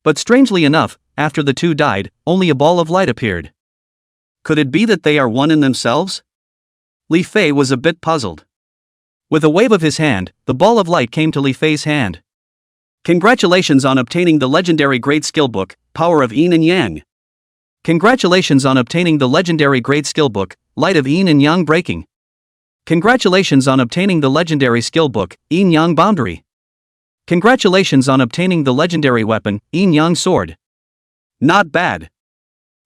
But strangely enough, after the two died, only a ball of light appeared. Could it be that they are one in themselves? Li Fei was a bit puzzled. With a wave of his hand, the ball of light came to Li Fei's hand. Congratulations on obtaining the legendary Great Skill Book, Power of Yin and Yang. Congratulations on obtaining the legendary Great Skill Book, Light of Yin and Yang Breaking. Congratulations on obtaining the legendary skill book, Yin Yang Boundary. Congratulations on obtaining the legendary weapon, Yin Yang Sword. Not bad.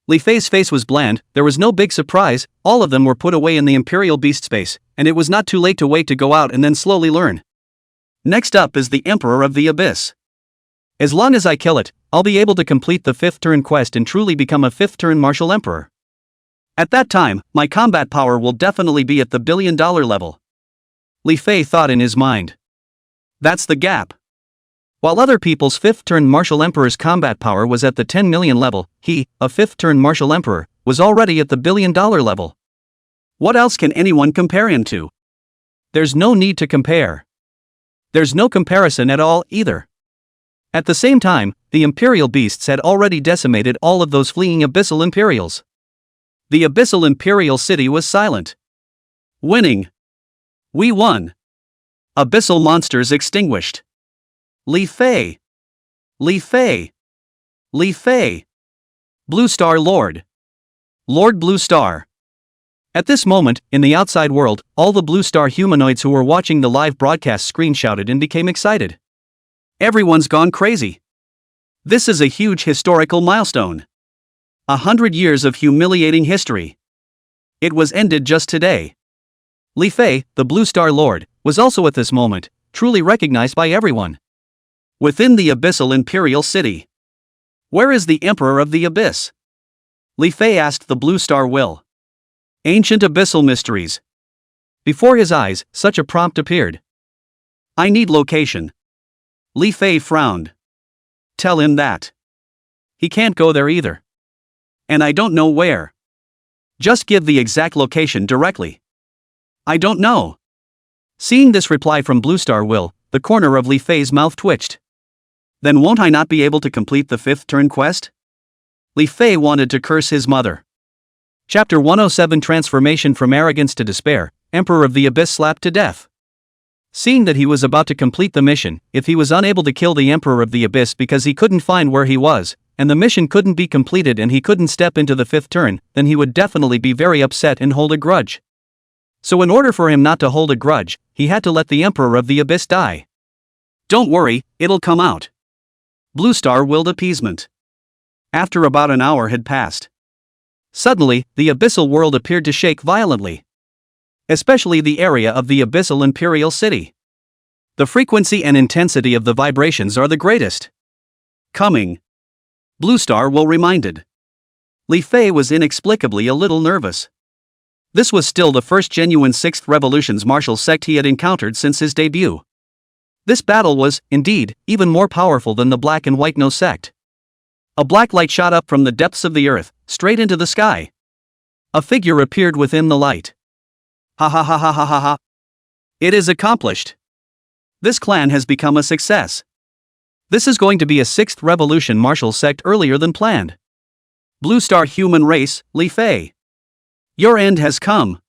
Li Fei's face was bland, there was no big surprise, all of them were put away in the Imperial Beast space, and it was not too late to wait to go out and then slowly learn. Next up is the Emperor of the Abyss. As long as I kill it, I'll be able to complete the 5th turn quest and truly become a 5th turn martial emperor. At that time, my combat power will definitely be at the $1 billion level. Li Fei thought in his mind. That's the gap. While other people's 5th turn martial emperor's combat power was at the 10 million level, he, a 5th turn martial emperor, was already at the $1 billion level. What else can anyone compare him to? There's no need to compare. There's no comparison at all either. At the same time, the Imperial Beasts had already decimated all of those fleeing Abyssal Imperials. The Abyssal Imperial City was silent. Winning. We won. Abyssal monsters extinguished. Li Fei. Li Fei. Li Fei. Blue Star Lord. Lord Blue Star. At this moment, in the outside world, all the Blue Star humanoids who were watching the live broadcast screen shouted and became excited. Everyone's gone crazy. This is a huge historical milestone. 100 years of humiliating history. It was ended just today. Li Fei, the Blue Star Lord, was also at this moment, truly recognized by everyone. Within the Abyssal Imperial City. Where is the Emperor of the Abyss? Li Fei asked the Blue Star Will. Ancient Abyssal Mysteries. Before his eyes, such a prompt appeared. I need location. Li Fei frowned. Tell him that. He can't go there either. And I don't know where. Just give the exact location directly. I don't know. Seeing this reply from Blue Star Will, the corner of Li Fei's mouth twitched. Then won't I not be able to complete the 5th turn quest? Li Fei wanted to curse his mother. Chapter 107 Transformation from Arrogance to Despair, Emperor of the Abyss slapped to death. Seeing that he was about to complete the mission, if he was unable to kill the Emperor of the Abyss because he couldn't find where he was, and the mission couldn't be completed and he couldn't step into the 5th turn, then he would definitely be very upset and hold a grudge. So in order for him not to hold a grudge, he had to let the Emperor of the Abyss die. Don't worry, it'll come out. Blue Star willed appeasement. After about an hour had passed. Suddenly, the abyssal world appeared to shake violently. Especially the area of the Abyssal Imperial City. The frequency and intensity of the vibrations are the greatest. Coming. Blue Star Will reminded. Li Fei was inexplicably a little nervous. This was still the first genuine 6th Revolution's martial sect he had encountered since his debut. This battle was, indeed, even more powerful than the Black and White No sect. A black light shot up from the depths of the earth, straight into the sky. A figure appeared within the light. Ha ha ha ha ha ha ha. It is accomplished. This clan has become a success. This is going to be a 6th Revolution martial sect earlier than planned. Blue Star Human Race, Li Fei. Your end has come.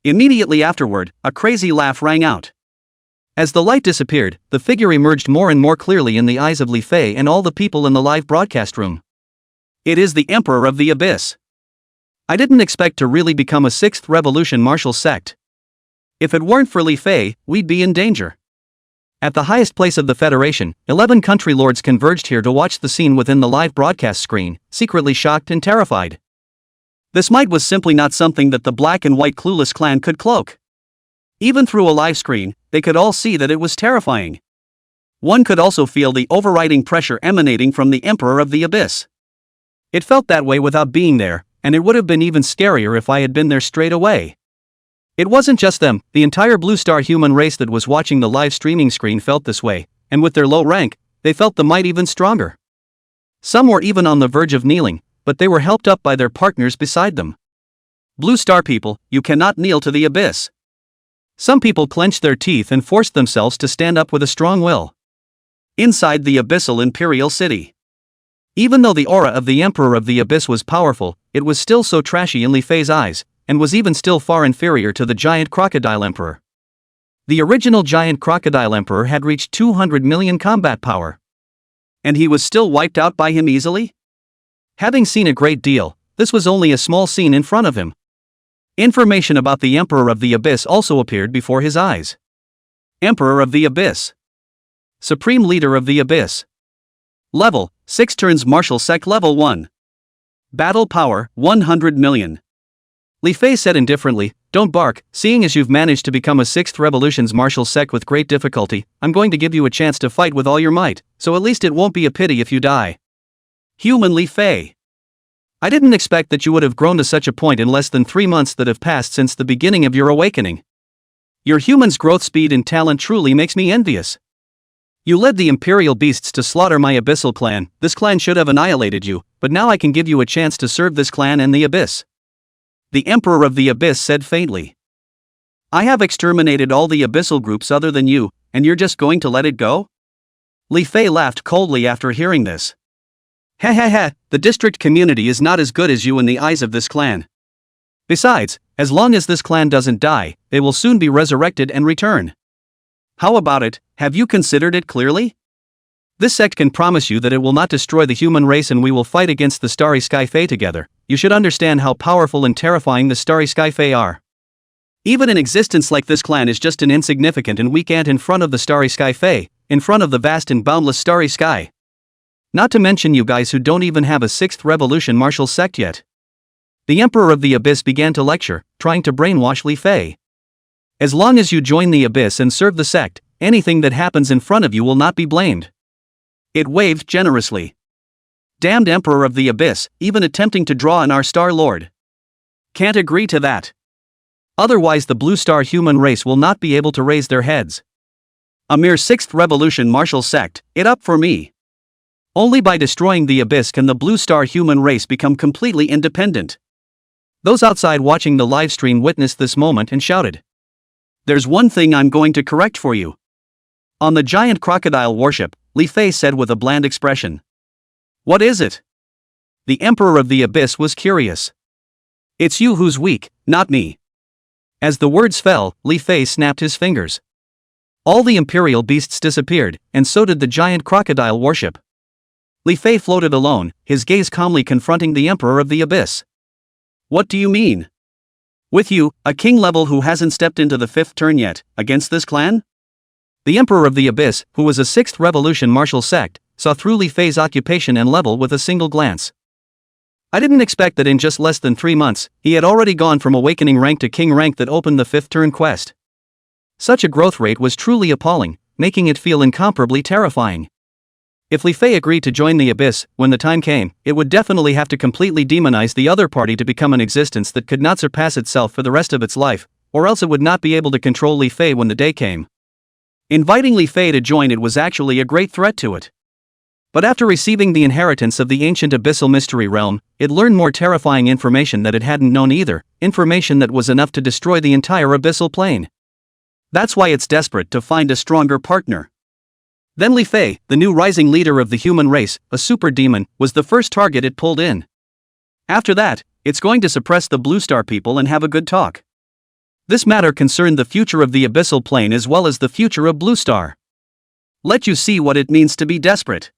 Immediately afterward, a crazy laugh rang out. As the light disappeared, the figure emerged more and more clearly in the eyes of Li Fei and all the people in the live broadcast room. It is the Emperor of the Abyss. I didn't expect to really become a 6th Revolution martial sect. If it weren't for Li Fei, we'd be in danger. At the highest place of the Federation, 11 country lords converged here to watch the scene within the live broadcast screen, secretly shocked and terrified. This might was simply not something that the black and white clueless clan could cloak. Even through a live screen, they could all see that it was terrifying. One could also feel the overriding pressure emanating from the Emperor of the Abyss. It felt that way without being there, and it would have been even scarier if I had been there straight away. It wasn't just them, the entire Blue Star human race that was watching the live streaming screen felt this way, and with their low rank, they felt the might even stronger. Some were even on the verge of kneeling, but they were helped up by their partners beside them. Blue Star people, you cannot kneel to the abyss. Some people clenched their teeth and forced themselves to stand up with a strong will. Inside the abyssal imperial city. Even though the aura of the Emperor of the Abyss was powerful, it was still so trashy in Li Fei's eyes, and was even still far inferior to the giant crocodile emperor. The original giant crocodile emperor had reached 200 million combat power. And he was still wiped out by him easily? Having seen a great deal, this was only a small scene in front of him. Information about the Emperor of the Abyss also appeared before his eyes. Emperor of the Abyss. Supreme Leader of the Abyss. Level, 6 turns martial sect level 1. Battle power, 100 million. Li Fei said indifferently, "Don't bark, seeing as you've managed to become a 6th revolution's martial sect with great difficulty, I'm going to give you a chance to fight with all your might, so at least it won't be a pity if you die." Human Li Fei. I didn't expect that you would have grown to such a point in less than 3 months that have passed since the beginning of your awakening. Your human's growth speed and talent truly makes me envious. You led the Imperial Beasts to slaughter my Abyssal clan. This clan should have annihilated you, but now I can give you a chance to serve this clan and the Abyss. The Emperor of the Abyss said faintly. I have exterminated all the Abyssal groups other than you, and you're just going to let it go? Li Fei laughed coldly after hearing this. Ha ha ha, the district community is not as good as you in the eyes of this clan. Besides, as long as this clan doesn't die, they will soon be resurrected and return. How about it, have you considered it clearly? This sect can promise you that it will not destroy the human race and we will fight against the Starry Sky Fae together. You should understand how powerful and terrifying the Starry Sky Fae are. Even an existence like this clan is just an insignificant and weak ant in front of the Starry Sky Fae, in front of the vast and boundless Starry Sky. Not to mention you guys who don't even have a 6th revolution martial sect yet. The Emperor of the Abyss began to lecture, trying to brainwash Li Fei. As long as you join the Abyss and serve the sect, anything that happens in front of you will not be blamed. It waved generously. Damned Emperor of the Abyss, even attempting to draw on our Star Lord. Can't agree to that. Otherwise the Blue Star human race will not be able to raise their heads. A mere 6th revolution martial sect, it up for me. Only by destroying the Abyss can the Blue Star human race become completely independent. Those outside watching the live stream witnessed this moment and shouted. There's one thing I'm going to correct for you. On the giant crocodile warship, Li Fei said with a bland expression. What is it? The Emperor of the Abyss was curious. It's you who's weak, not me. As the words fell, Li Fei snapped his fingers. All the Imperial beasts disappeared, and so did the giant crocodile warship. Li Fei floated alone, his gaze calmly confronting the Emperor of the Abyss. What do you mean? With you, a king level who hasn't stepped into the 5th turn yet, against this clan? The Emperor of the Abyss, who was a 6th revolution martial sect, saw through Li Fei's occupation and level with a single glance. I didn't expect that in just less than 3 months, he had already gone from awakening rank to king rank that opened the 5th turn quest. Such a growth rate was truly appalling, making it feel incomparably terrifying. If Li Fei agreed to join the Abyss, when the time came, it would definitely have to completely demonize the other party to become an existence that could not surpass itself for the rest of its life, or else it would not be able to control Li Fei when the day came. Inviting Li Fei to join it was actually a great threat to it. But after receiving the inheritance of the ancient abyssal mystery realm, it learned more terrifying information that it hadn't known either, information that was enough to destroy the entire abyssal plane. That's why it's desperate to find a stronger partner. Then Li Fei, the new rising leader of the human race, a super demon, was the first target it pulled in. After that, it's going to suppress the Blue Star people and have a good talk. This matter concerned the future of the abyssal plane as well as the future of Blue Star. Let you see what it means to be desperate.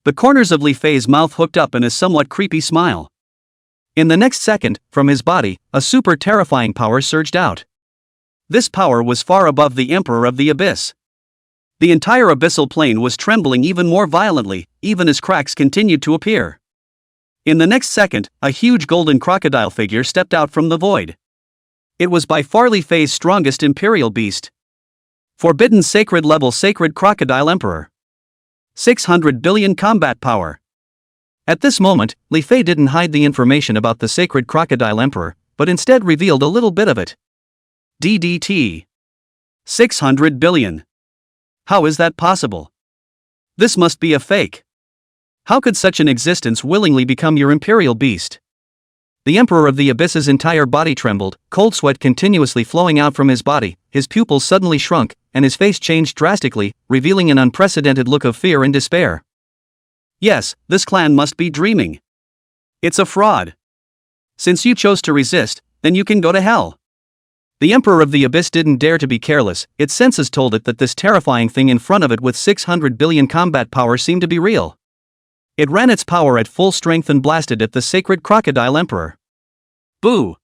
The corners of Li Fei's mouth hooked up in a somewhat creepy smile. In the next second, from his body, a super terrifying power surged out. This power was far above the Emperor of the Abyss. The entire abyssal plane was trembling even more violently, even as cracks continued to appear. In the next second, a huge golden crocodile figure stepped out from the void. It was by far Li Fei's strongest imperial beast. Forbidden sacred level Sacred Crocodile Emperor. 600 billion combat power. At this moment, Li Fei didn't hide the information about the Sacred Crocodile Emperor, but instead revealed a little bit of it. DDT. 600 billion. How is that possible? This must be a fake. How could such an existence willingly become your imperial beast? The Emperor of the Abyss's entire body trembled, cold sweat continuously flowing out from his body, his pupils suddenly shrunk, and his face changed drastically, revealing an unprecedented look of fear and despair. Yes, this clan must be dreaming. It's a fraud. Since you chose to resist, then you can go to hell. The Emperor of the Abyss didn't dare to be careless. Its senses told it that this terrifying thing in front of it with 600 billion combat power seemed to be real. It ran its power at full strength and blasted at the Sacred Crocodile Emperor. Boo!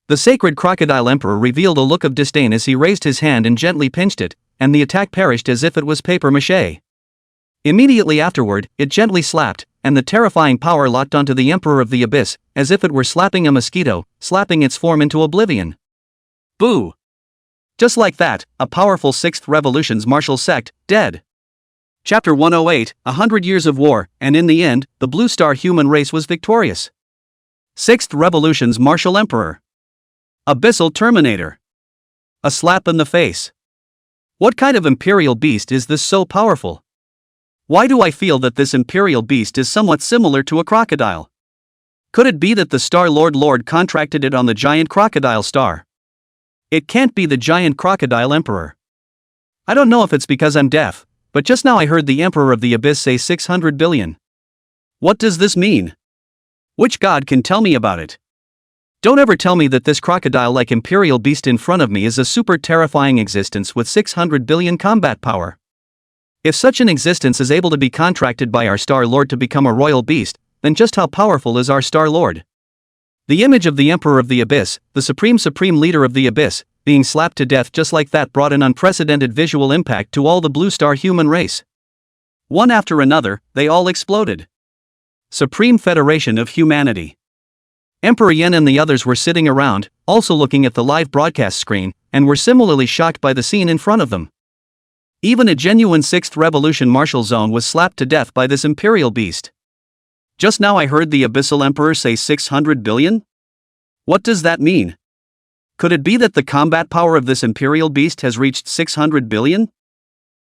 The Sacred Crocodile Emperor revealed a look of disdain as he raised his hand and gently pinched it, and the attack perished as if it was paper mache. Immediately afterward, it gently slapped, and the terrifying power locked onto the Emperor of the Abyss, as if it were slapping a mosquito, slapping its form into oblivion. Boo! Just like that, a powerful 6th Revolution's martial sect, dead. Chapter 108, 100 Years of War, and in the end, the Blue Star human race was victorious. 6th Revolution's martial emperor. Abyssal Terminator. A slap in the face. What kind of imperial beast is this so powerful? Why do I feel that this imperial beast is somewhat similar to a crocodile? Could it be that the Star Lord contracted it on the giant crocodile star? It can't be the giant crocodile emperor. I don't know if it's because I'm deaf, but just now I heard the Emperor of the Abyss say 600 billion. What does this mean? Which god can tell me about it? Don't ever tell me that this crocodile-like imperial beast in front of me is a super terrifying existence with 600 billion combat power. If such an existence is able to be contracted by our Star Lord to become a royal beast, then just how powerful is our Star Lord? The image of the Emperor of the Abyss, the supreme leader of the Abyss, being slapped to death just like that brought an unprecedented visual impact to all the Blue Star human race. One after another, they all exploded. Supreme Federation of Humanity. Emperor Yen and the others were sitting around, also looking at the live broadcast screen, and were similarly shocked by the scene in front of them. Even a genuine 6th Revolution martial zone was slapped to death by this imperial beast. Just now I heard the Abyssal Emperor say 600 billion? What does that mean? Could it be that the combat power of this imperial beast has reached 600 billion?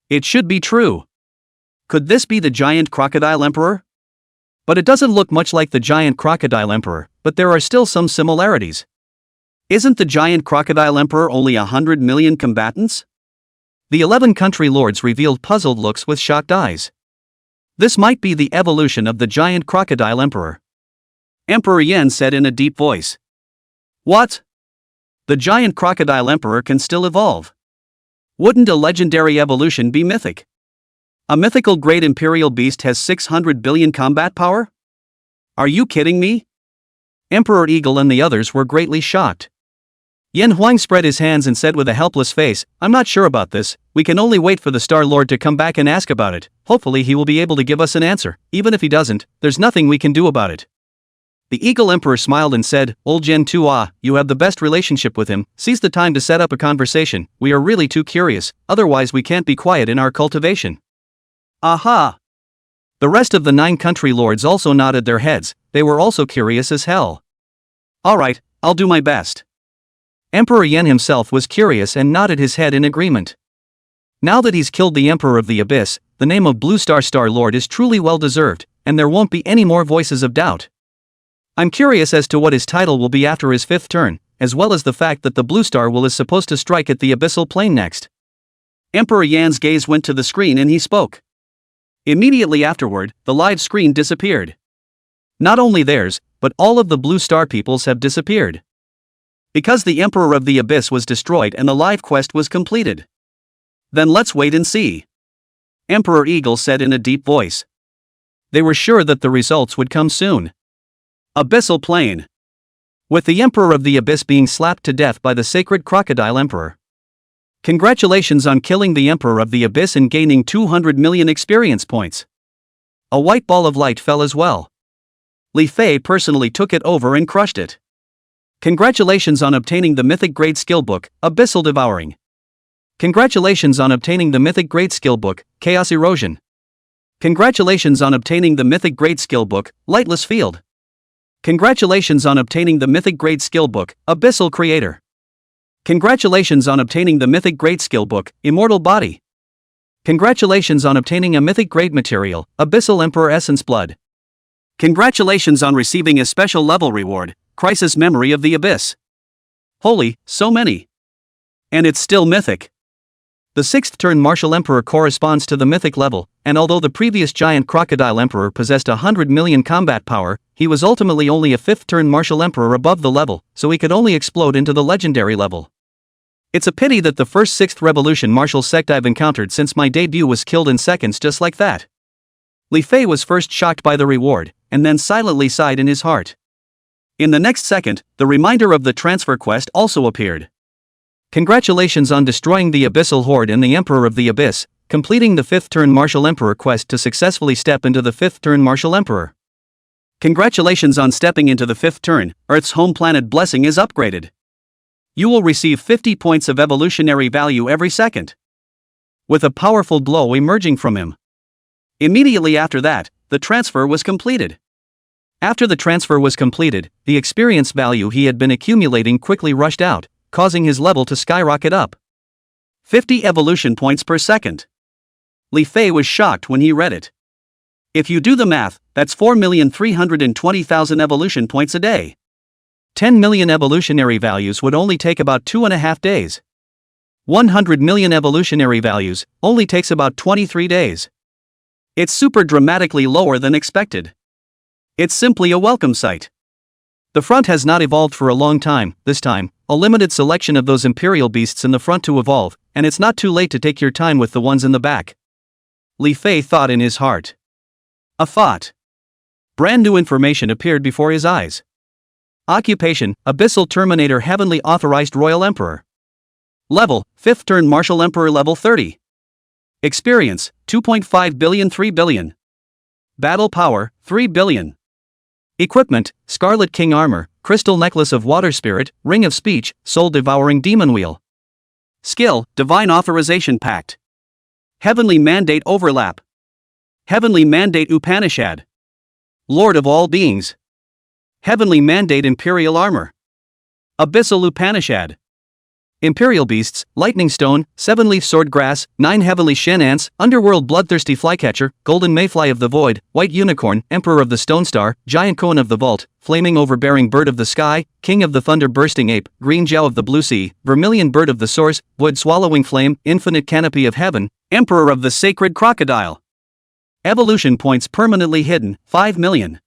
It should be true. Could this be the giant crocodile emperor? But it doesn't look much like the giant crocodile emperor, but there are still some similarities. Isn't the giant crocodile emperor only 100 million combatants? The 11 country lords revealed puzzled looks with shocked eyes. This might be the evolution of the giant crocodile emperor. Emperor Yen said in a deep voice. What? The giant crocodile emperor can still evolve. Wouldn't a legendary evolution be mythic? A mythical great imperial beast has 600 billion combat power? Are you kidding me? Emperor Eagle and the others were greatly shocked. Yen Huang spread his hands and said with a helpless face, I'm not sure about this, we can only wait for the Star Lord to come back and ask about it. Hopefully he will be able to give us an answer. Even if he doesn't, there's nothing we can do about it. The Eagle Emperor smiled and said, Old Gen 2 you have the best relationship with him, seize the time to set up a conversation, we are really too curious, otherwise we can't be quiet in our cultivation. Aha! The rest of the 9 country lords also nodded their heads, they were also curious as hell. Alright, I'll do my best. Emperor Yen himself was curious and nodded his head in agreement. Now that he's killed the Emperor of the Abyss, the name of Blue Star Lord is truly well deserved, and there won't be any more voices of doubt. I'm curious as to what his title will be after his 5th turn, as well as the fact that the Blue Star is supposed to strike at the Abyssal Plane next. Emperor Yan's gaze went to the screen and he spoke. Immediately afterward, the live screen disappeared. Not only theirs, but all of the Blue Star peoples have disappeared. Because the Emperor of the Abyss was destroyed and the live quest was completed. Then let's wait and see. Emperor Eagle said in a deep voice. They were sure that the results would come soon. Abyssal Plane. With the Emperor of the Abyss being slapped to death by the Sacred Crocodile Emperor. Congratulations on killing the Emperor of the Abyss and gaining 200 million experience points. A white ball of light fell as well. Li Fei personally took it over and crushed it. Congratulations on obtaining the mythic grade skill book, Abyssal Devouring. Congratulations on obtaining the mythic grade skill book, Chaos Erosion. Congratulations on obtaining the mythic grade skill book, Lightless Field. Congratulations on obtaining the mythic grade skill book, Abyssal Creator. Congratulations on obtaining the mythic grade skill book, Immortal Body. Congratulations on obtaining a mythic grade material, Abyssal Emperor Essence Blood. Congratulations on receiving a special level reward, Crisis Memory of the Abyss. Holy, so many. And it's still mythic. The 6th turn Martial Emperor corresponds to the mythic level, and although the previous giant Crocodile Emperor possessed 100 million combat power, he was ultimately only a 5th turn Martial Emperor above the level, so he could only explode into the legendary level. It's a pity that the first 6th Revolution martial sect I've encountered since my debut was killed in seconds just like that. Li Fei was first shocked by the reward, and then silently sighed in his heart. In the next second, the reminder of the transfer quest also appeared. Congratulations on destroying the Abyssal Horde and the Emperor of the Abyss, completing the 5th turn Martial Emperor quest to successfully step into the 5th turn Martial Emperor. Congratulations on stepping into the 5th turn, Earth's home planet blessing is upgraded. You will receive 50 points of evolutionary value every second, with a powerful glow emerging from him. Immediately after that, the transfer was completed. After the transfer was completed, the experience value he had been accumulating quickly rushed out, causing his level to skyrocket up. 50 evolution points per second. Li Fei was shocked when he read it. If you do the math, that's 4,320,000 evolution points a day. 10 million evolutionary values would only take about 2.5 days. 100 million evolutionary values only takes about 23 days. It's super dramatically lower than expected. It's simply a welcome sight. The front has not evolved for a long time, this time, a limited selection of those imperial beasts in the front to evolve, and it's not too late to take your time with the ones in the back. Li Fei thought in his heart. A thought. Brand new information appeared before his eyes. Occupation, Abyssal Terminator Heavenly Authorized Royal Emperor. Level, 5th turn Martial Emperor level 30. Experience, 2.5 billion 3 billion. Battle power, 3 billion. Equipment, Scarlet King Armor, Crystal Necklace of Water Spirit, Ring of Speech, Soul Devouring Demon Wheel. Skill, Divine Authorization Pact. Heavenly Mandate Overlap. Heavenly Mandate Upanishad. Lord of All Beings. Heavenly Mandate Imperial Armor. Abyssal Upanishad. Imperial Beasts, Lightning Stone, 7-leaf Swordgrass, 9 Heavenly Shen Ants, Underworld Bloodthirsty Flycatcher, Golden Mayfly of the Void, White Unicorn, Emperor of the Stone Star, Giant Koan of the Vault, Flaming Overbearing Bird of the Sky, King of the Thunder Bursting Ape, Green Jiao of the Blue Sea, Vermilion Bird of the Source, Wood Swallowing Flame, Infinite Canopy of Heaven, Emperor of the Sacred Crocodile. Evolution points permanently hidden, 5 million.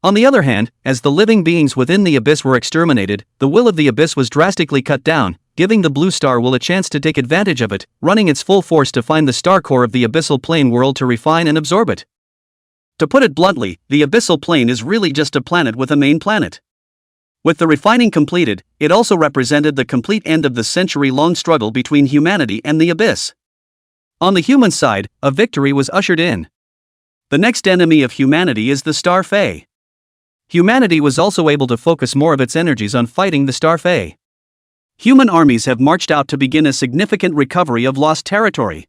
On the other hand, as the living beings within the Abyss were exterminated, the will of the Abyss was drastically cut down, giving the Blue Star Will a chance to take advantage of it, running its full force to find the star core of the Abyssal Plane world to refine and absorb it. To put it bluntly, the Abyssal Plane is really just a planet with a main planet. With the refining completed, it also represented the complete end of the century-long struggle between humanity and the Abyss. On the human side, a victory was ushered in. The next enemy of humanity is the Star Fae. Humanity was also able to focus more of its energies on fighting the Star Fae. Human armies have marched out to begin a significant recovery of lost territory.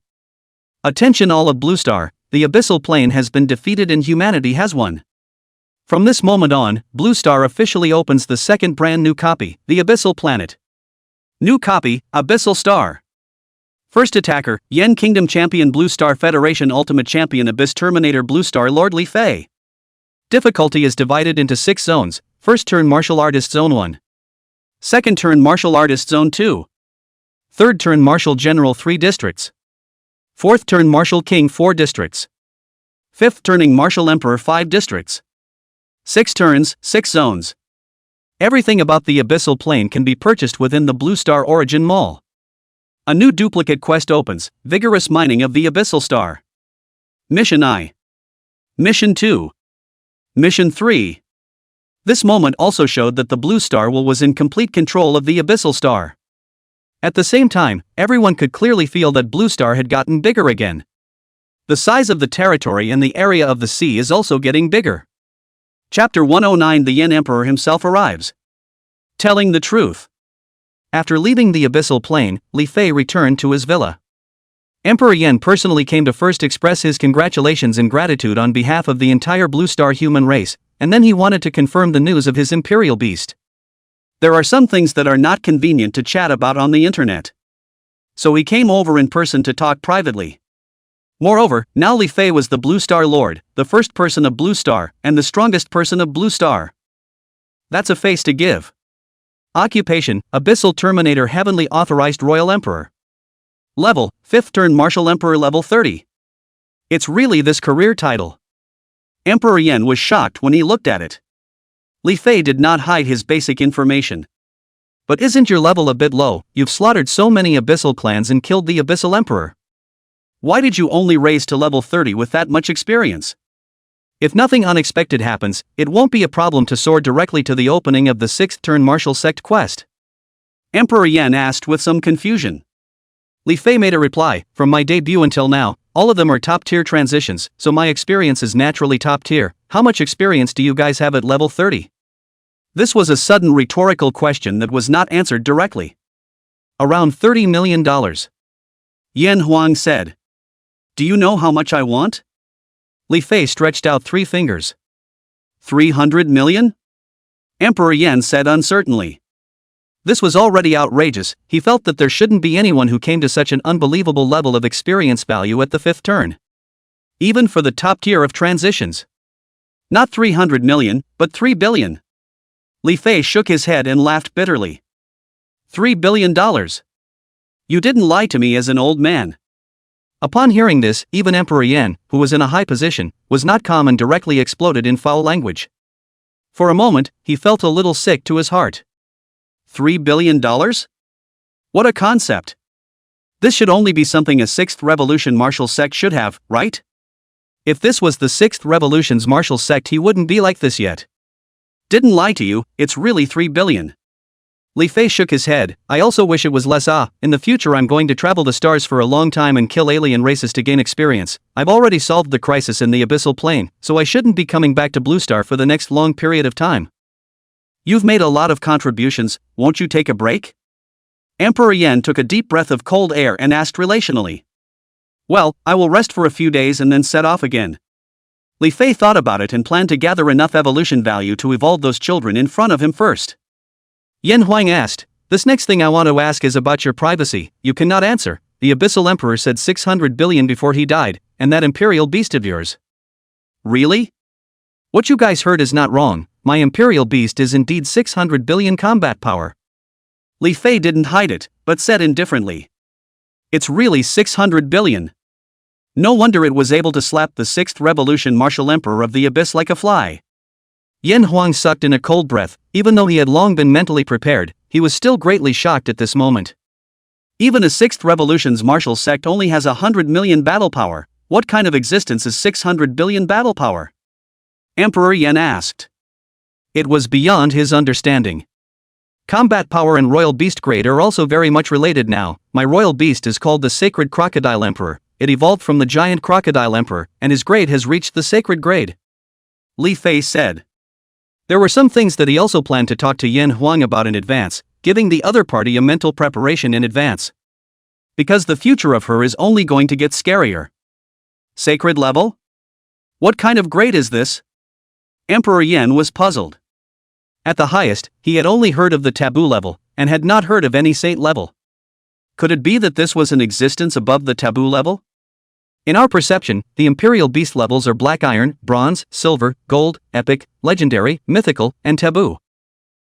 Attention all of Blue Star, the Abyssal Plane has been defeated and humanity has won. From this moment on, Blue Star officially opens the second brand new copy, the Abyssal Planet. New copy, Abyssal Star. First attacker, Yen Kingdom Champion Blue Star Federation Ultimate Champion Abyss Terminator Blue Star Lord Li Fei. Difficulty is divided into 6 zones, first turn Martial Artist Zone 1. Second turn Martial Artist Zone 2. Third turn Martial General 3 districts. Fourth turn Martial King 4 districts. Fifth turning Martial Emperor 5 districts. 6 turns, 6 zones. Everything about the Abyssal Plane can be purchased within the Blue Star Origin Mall. A new duplicate quest opens, Vigorous Mining of the Abyssal Star. Mission I. Mission 2. Mission 3. This moment also showed that the Blue Star was in complete control of the Abyssal Star. At the same time, everyone could clearly feel that Blue Star had gotten bigger again. The size of the territory and the area of the sea is also getting bigger. Chapter 109 The Yin Emperor himself arrives. Telling the truth. After leaving the abyssal plane, Li Fei returned to his villa. Emperor Yin personally came to first express his congratulations and gratitude on behalf of the entire Blue Star human race, and then he wanted to confirm the news of his imperial beast. There are some things that are not convenient to chat about on the internet. So he came over in person to talk privately. Moreover, now Li Fei was the Blue Star Lord, the first person of Blue Star, and the strongest person of Blue Star. That's a face to give. Occupation: Abyssal Terminator Heavenly Authorized Royal Emperor. Level: 5th Turn Martial Emperor Level 30. It's really this career title. Emperor Yin was shocked when he looked at it. Li Fei did not hide his basic information. But isn't your level a bit low? You've slaughtered so many abyssal clans and killed the Abyssal Emperor. Why did you only raise to level 30 with that much experience? If nothing unexpected happens, it won't be a problem to soar directly to the opening of the 6th Turn Martial Sect quest. Emperor Yin asked with some confusion. Li Fei made a reply, from my debut until now, all of them are top-tier transitions, so my experience is naturally top-tier. How much experience do you guys have at level 30? This was a sudden rhetorical question that was not answered directly. Around $30 million. Yen Huang said. Do you know how much I want? Li Fei stretched out 3 fingers. 300 million? Emperor Yen said uncertainly. This was already outrageous. He felt that there shouldn't be anyone who came to such an unbelievable level of experience value at the 5th turn. Even for the top tier of transitions. Not 300 million, but 3 billion. Li Fei shook his head and laughed bitterly. $3 billion. You didn't lie to me as an old man. Upon hearing this, even Emperor Yen, who was in a high position, was not calm and directly exploded in foul language. For a moment, he felt a little sick to his heart. $3 billion? What a concept. This should only be something a 6th Revolution martial sect should have, right? If this was the 6th Revolution's martial sect, he wouldn't be like this yet. Didn't lie to you, it's really 3 billion. Li Fei shook his head. I also wish it was less. In the future I'm going to travel the stars for a long time and kill alien races to gain experience. I've already solved the crisis in the abyssal plane, so I shouldn't be coming back to Blue Star for the next long period of time. You've made a lot of contributions, won't you take a break? Emperor Yen took a deep breath of cold air and asked relationally. Well, I will rest for a few days and then set off again. Li Fei thought about it and planned to gather enough evolution value to evolve those children in front of him first. Yen Huang asked, this next thing I want to ask is about your privacy. You cannot answer. The Abyssal Emperor said 600 billion before he died, and that imperial beast of yours. Really? What you guys heard is not wrong. My imperial beast is indeed 600 billion combat power. Li Fei didn't hide it, but said indifferently. It's really 600 billion. No wonder it was able to slap the 6th Revolution Martial Emperor of the Abyss like a fly. Yen Huang sucked in a cold breath. Even though he had long been mentally prepared, he was still greatly shocked at this moment. Even a 6th Revolution's martial sect only has 100 million battle power. What kind of existence is 600 billion battle power? Emperor Yen asked. It was beyond his understanding. Combat power and royal beast grade are also very much related now. My royal beast is called the Sacred Crocodile Emperor. It evolved from the Giant Crocodile Emperor, and his grade has reached the Sacred grade. Li Fei said. There were some things that he also planned to talk to Yen Huang about in advance, giving the other party a mental preparation in advance. Because the future of her is only going to get scarier. Sacred level? What kind of grade is this? Emperor Yen was puzzled. At the highest, he had only heard of the taboo level, and had not heard of any saint level. Could it be that this was an existence above the taboo level? In our perception, the imperial beast levels are black iron, bronze, silver, gold, epic, legendary, mythical, and taboo.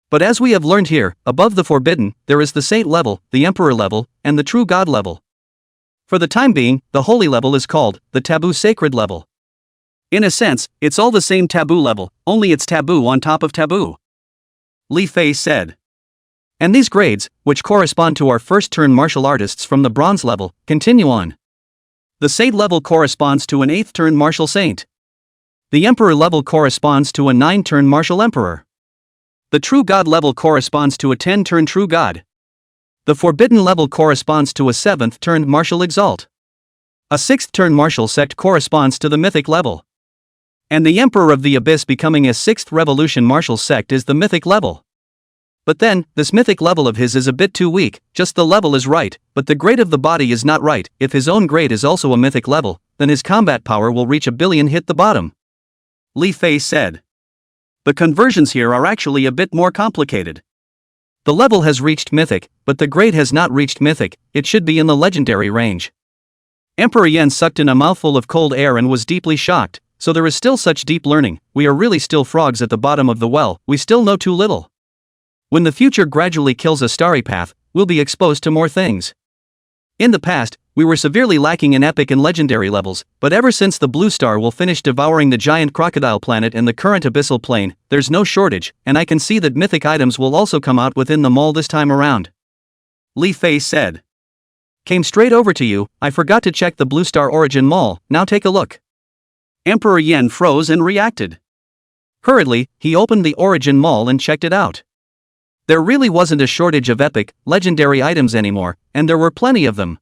But as we have learned here, above the forbidden, there is the saint level, the emperor level, and the true god level. For the time being, the holy level is called the taboo sacred level. In a sense, it's all the same taboo level, only it's taboo on top of taboo. Li Fei said. And these grades, which correspond to our first turn martial artists from the bronze level, continue on. The saint level corresponds to an 8th turn martial saint. The emperor level corresponds to a 9 turn martial emperor. The true god level corresponds to a 10 turn true god. The forbidden level corresponds to a 7th turn martial exalt. A 6th turn martial sect corresponds to the mythic level. And the Emperor of the Abyss becoming a 6th revolution martial sect is the mythic level. But then, this mythic level of his is a bit too weak, just the level is right, but the grade of the body is not right. If his own grade is also a mythic level, then his combat power will reach 1,000,000,000 hit the bottom. Li Fei said. The conversions here are actually a bit more complicated. The level has reached mythic, but the grade has not reached mythic, it should be in the legendary range. Emperor Yan sucked in a mouthful of cold air and was deeply shocked, so there is still such deep learning, we are really still frogs at the bottom of the well, we still know too little. When the future gradually kills a starry path, we'll be exposed to more things. In the past, we were severely lacking in epic and legendary levels, but ever since the blue star will finish devouring the giant crocodile planet in the current abyssal plane, there's no shortage, and I can see that mythic items will also come out within the mall this time around. Li Fei said. Came straight over to you, I forgot to check the blue star origin mall, now take a look. Emperor Yan froze and reacted. Hurriedly, he opened the origin mall and checked it out. There really wasn't a shortage of epic, legendary items anymore, and there were plenty of them.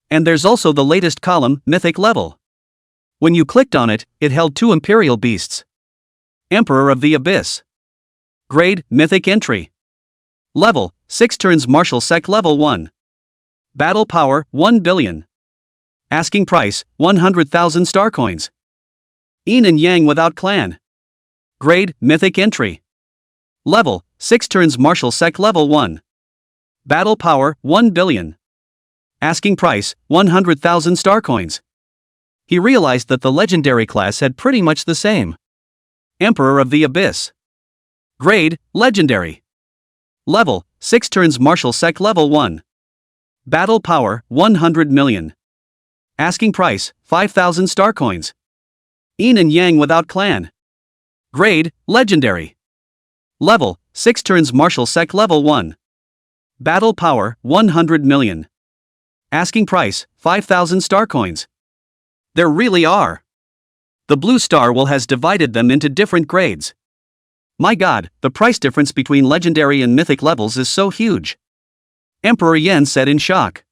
And there's also the latest column, Mythic Level. When you clicked on it, it held 2 Imperial Beasts. Emperor of the Abyss. Grade, Mythic Entry. Level, 6 turns Martial Sec Level 1. Battle Power, 1,000,000,000. Asking Price, 100,000 star coins. Yin and Yang without clan. Grade, Mythic Entry. Level, 6 turns Martial Sec Level 1. Battle Power, 1,000,000,000. Asking Price, 100,000 star coins. He realized that the legendary class had pretty much the same. Emperor of the Abyss. Grade, Legendary. Level, 6 turns Martial Sec Level 1. Battle Power, 100,000,000. Asking Price, 5,000 star coins. Yin and Yang without clan. Grade, Legendary. Level, 6 turns Martial Sec Level 1. Battle Power, 100,000,000. Asking Price, 5,000 star coins. There really are. The blue star will has divided them into different grades. My god, the price difference between legendary and mythic levels is so huge. Emperor Yan said in shock.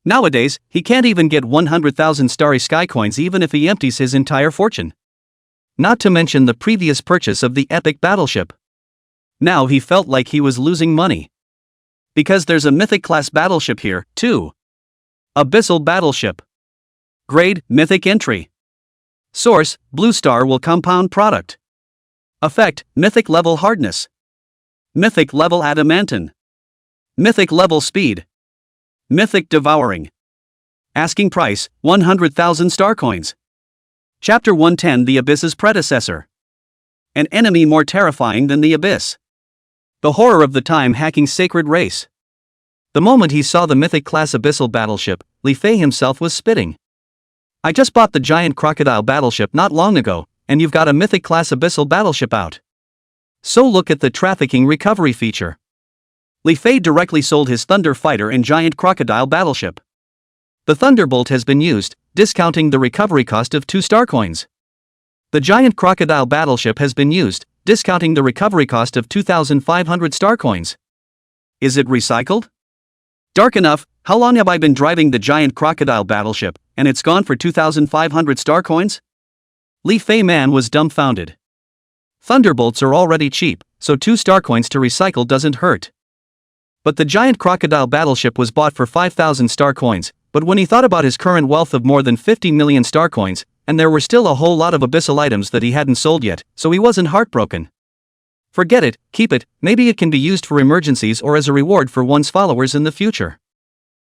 Nowadays, he can't even get 100,000 starry sky coins even if he empties his entire fortune. Not to mention the previous purchase of the epic battleship. Now he felt like he was losing money. Because there's a mythic class battleship here, too. Abyssal Battleship. Grade, Mythic Entry. Source, Blue Star will compound product. Effect, Mythic Level Hardness. Mythic Level Adamantine. Mythic Level Speed. Mythic Devouring. Asking Price, 100,000 star coins. Chapter 110 The Abyss's Predecessor. An enemy more terrifying than the Abyss. The horror of the time-hacking sacred race. The moment he saw the mythic class abyssal battleship, Li Fei himself was spitting. I just bought the giant crocodile battleship not long ago, and you've got a mythic class abyssal battleship out. So look at the trafficking recovery feature. Li Fei directly sold his Thunder Fighter and giant crocodile battleship. The Thunderbolt has been used, discounting the recovery cost of 2 star coins. The giant crocodile battleship has been used, discounting the recovery cost of 2,500 star coins. Is it recycled? Dark enough, how long have I been driving the giant crocodile battleship, and it's gone for 2,500 star coins? Li Fei man was dumbfounded. Thunderbolts are already cheap, so 2 star coins to recycle doesn't hurt. But the giant crocodile battleship was bought for 5,000 star coins, but when he thought about his current wealth of more than 50 million star coins, and there were still a whole lot of abyssal items that he hadn't sold yet, so he wasn't heartbroken. Forget it, keep it, maybe it can be used for emergencies or as a reward for one's followers in the future.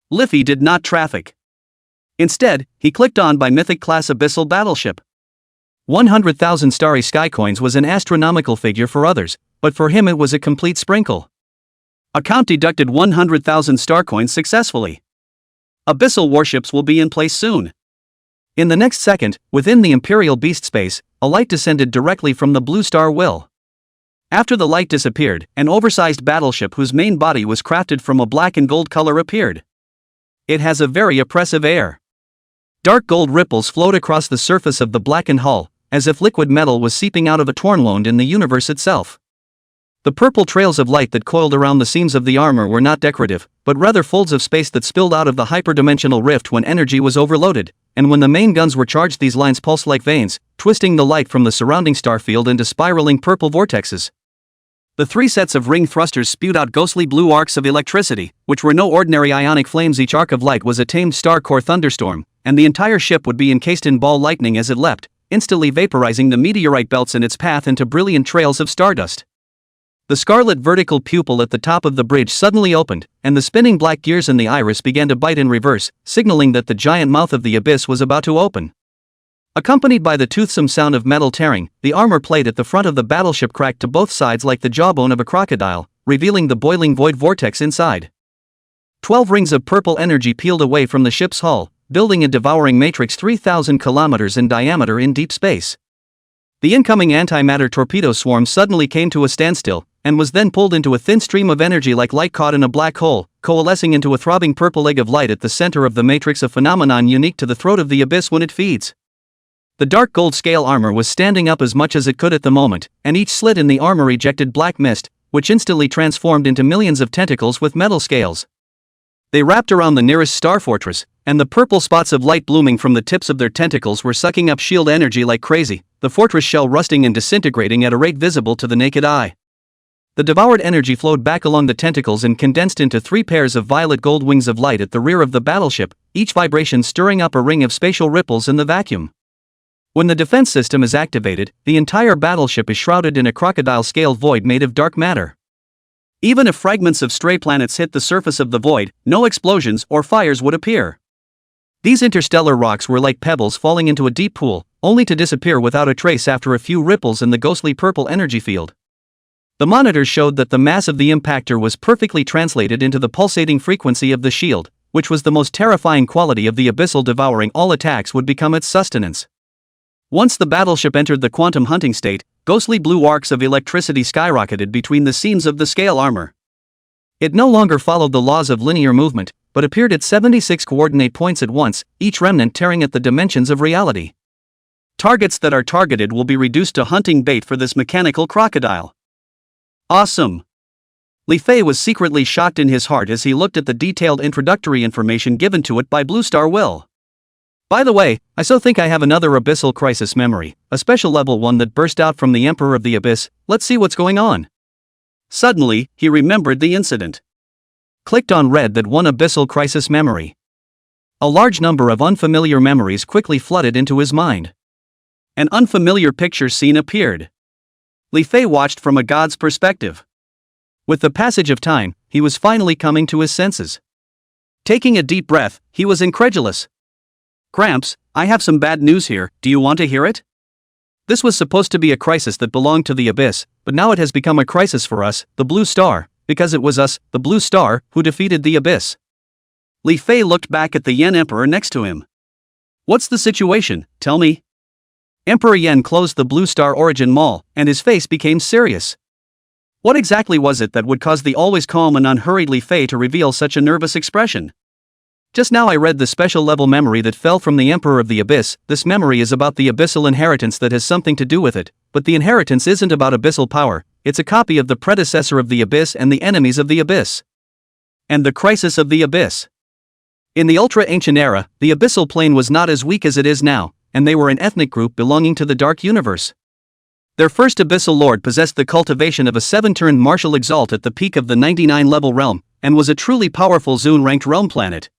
Liffey did not traffic. Instead, he clicked on by mythic class abyssal battleship. 100,000 starry sky coins was an astronomical figure for others, but for him it was a complete sprinkle. Account deducted 100,000 star coins successfully. Abyssal warships will be in place soon. In the next second, within the Imperial Beast space, a light descended directly from the Blue Star Will. After the light disappeared, an oversized battleship whose main body was crafted from a black and gold color appeared. It has a very oppressive air. Dark gold ripples flowed across the surface of the blackened hull, as if liquid metal was seeping out of a torn wound in the universe itself. The purple trails of light that coiled around the seams of the armor were not decorative, but rather folds of space that spilled out of the hyperdimensional rift when energy was overloaded, and when the main guns were charged these lines pulsed like veins, twisting the light from the surrounding star field into spiraling purple vortexes. The 3 sets of ring thrusters spewed out ghostly blue arcs of electricity, which were no ordinary ionic flames. Each arc of light was a tamed star core thunderstorm, and the entire ship would be encased in ball lightning as it leapt, instantly vaporizing the meteorite belts in its path into brilliant trails of stardust. The scarlet vertical pupil at the top of the bridge suddenly opened, and the spinning black gears in the iris began to bite in reverse, signaling that the giant mouth of the abyss was about to open. Accompanied by the toothsome sound of metal tearing, the armor plate at the front of the battleship cracked to both sides like the jawbone of a crocodile, revealing the boiling void vortex inside. 12 rings of purple energy peeled away from the ship's hull, building a devouring matrix 3,000 kilometers in diameter in deep space. The incoming antimatter torpedo swarm suddenly came to a standstill, and was then pulled into a thin stream of energy like light caught in a black hole, coalescing into a throbbing purple egg of light at the center of the matrix, a phenomenon unique to the throat of the abyss when it feeds. The dark gold scale armor was standing up as much as it could at the moment, and each slit in the armor ejected black mist, which instantly transformed into millions of tentacles with metal scales. They wrapped around the nearest star fortress, and the purple spots of light blooming from the tips of their tentacles were sucking up shield energy like crazy, the fortress shell rusting and disintegrating at a rate visible to the naked eye. The devoured energy flowed back along the tentacles and condensed into 3 pairs of violet gold wings of light at the rear of the battleship, each vibration stirring up a ring of spatial ripples in the vacuum. When the defense system is activated, the entire battleship is shrouded in a crocodile-scale void made of dark matter. Even if fragments of stray planets hit the surface of the void, no explosions or fires would appear. These interstellar rocks were like pebbles falling into a deep pool, only to disappear without a trace after a few ripples in the ghostly purple energy field. The monitors showed that the mass of the impactor was perfectly translated into the pulsating frequency of the shield, which was the most terrifying quality of the abyssal, devouring all attacks would become its sustenance. Once the battleship entered the quantum hunting state, ghostly blue arcs of electricity skyrocketed between the seams of the scale armor. It no longer followed the laws of linear movement, but appeared at 76 coordinate points at once, each remnant tearing at the dimensions of reality. Targets that are targeted will be reduced to hunting bait for this mechanical crocodile. Awesome! Li Fei was secretly shocked in his heart as he looked at the detailed introductory information given to it by Blue Star Will. By the way, I so think I have another abyssal crisis memory, a special level one that burst out from the Emperor of the Abyss. Let's see what's going on. Suddenly, he remembered the incident. Clicked on read that one abyssal crisis memory. A large number of unfamiliar memories quickly flooded into his mind. An unfamiliar picture scene appeared. Li Fei watched from a god's perspective. With the passage of time, he was finally coming to his senses. Taking a deep breath, he was incredulous. Gramps, I have some bad news here, do you want to hear it? This was supposed to be a crisis that belonged to the Abyss, but now it has become a crisis for us, the Blue Star, because it was us, the Blue Star, who defeated the Abyss. Li Fei looked back at the Yen Emperor next to him. What's the situation, tell me? Emperor Yen closed the Blue Star Origin Mall, and his face became serious. What exactly was it that would cause the always calm and unhurried Li Fei to reveal such a nervous expression? Just now I read the special level memory that fell from the Emperor of the Abyss. This memory is about the abyssal inheritance that has something to do with it, but the inheritance isn't about abyssal power, it's a copy of the predecessor of the Abyss and the enemies of the Abyss. And the crisis of the Abyss. In the ultra-ancient era, the abyssal plane was not as weak as it is now, and they were an ethnic group belonging to the Dark Universe. Their first abyssal lord possessed the cultivation of a 7-turn martial exalt at the peak of the 99-level realm, and was a truly powerful Zune-ranked realm planet.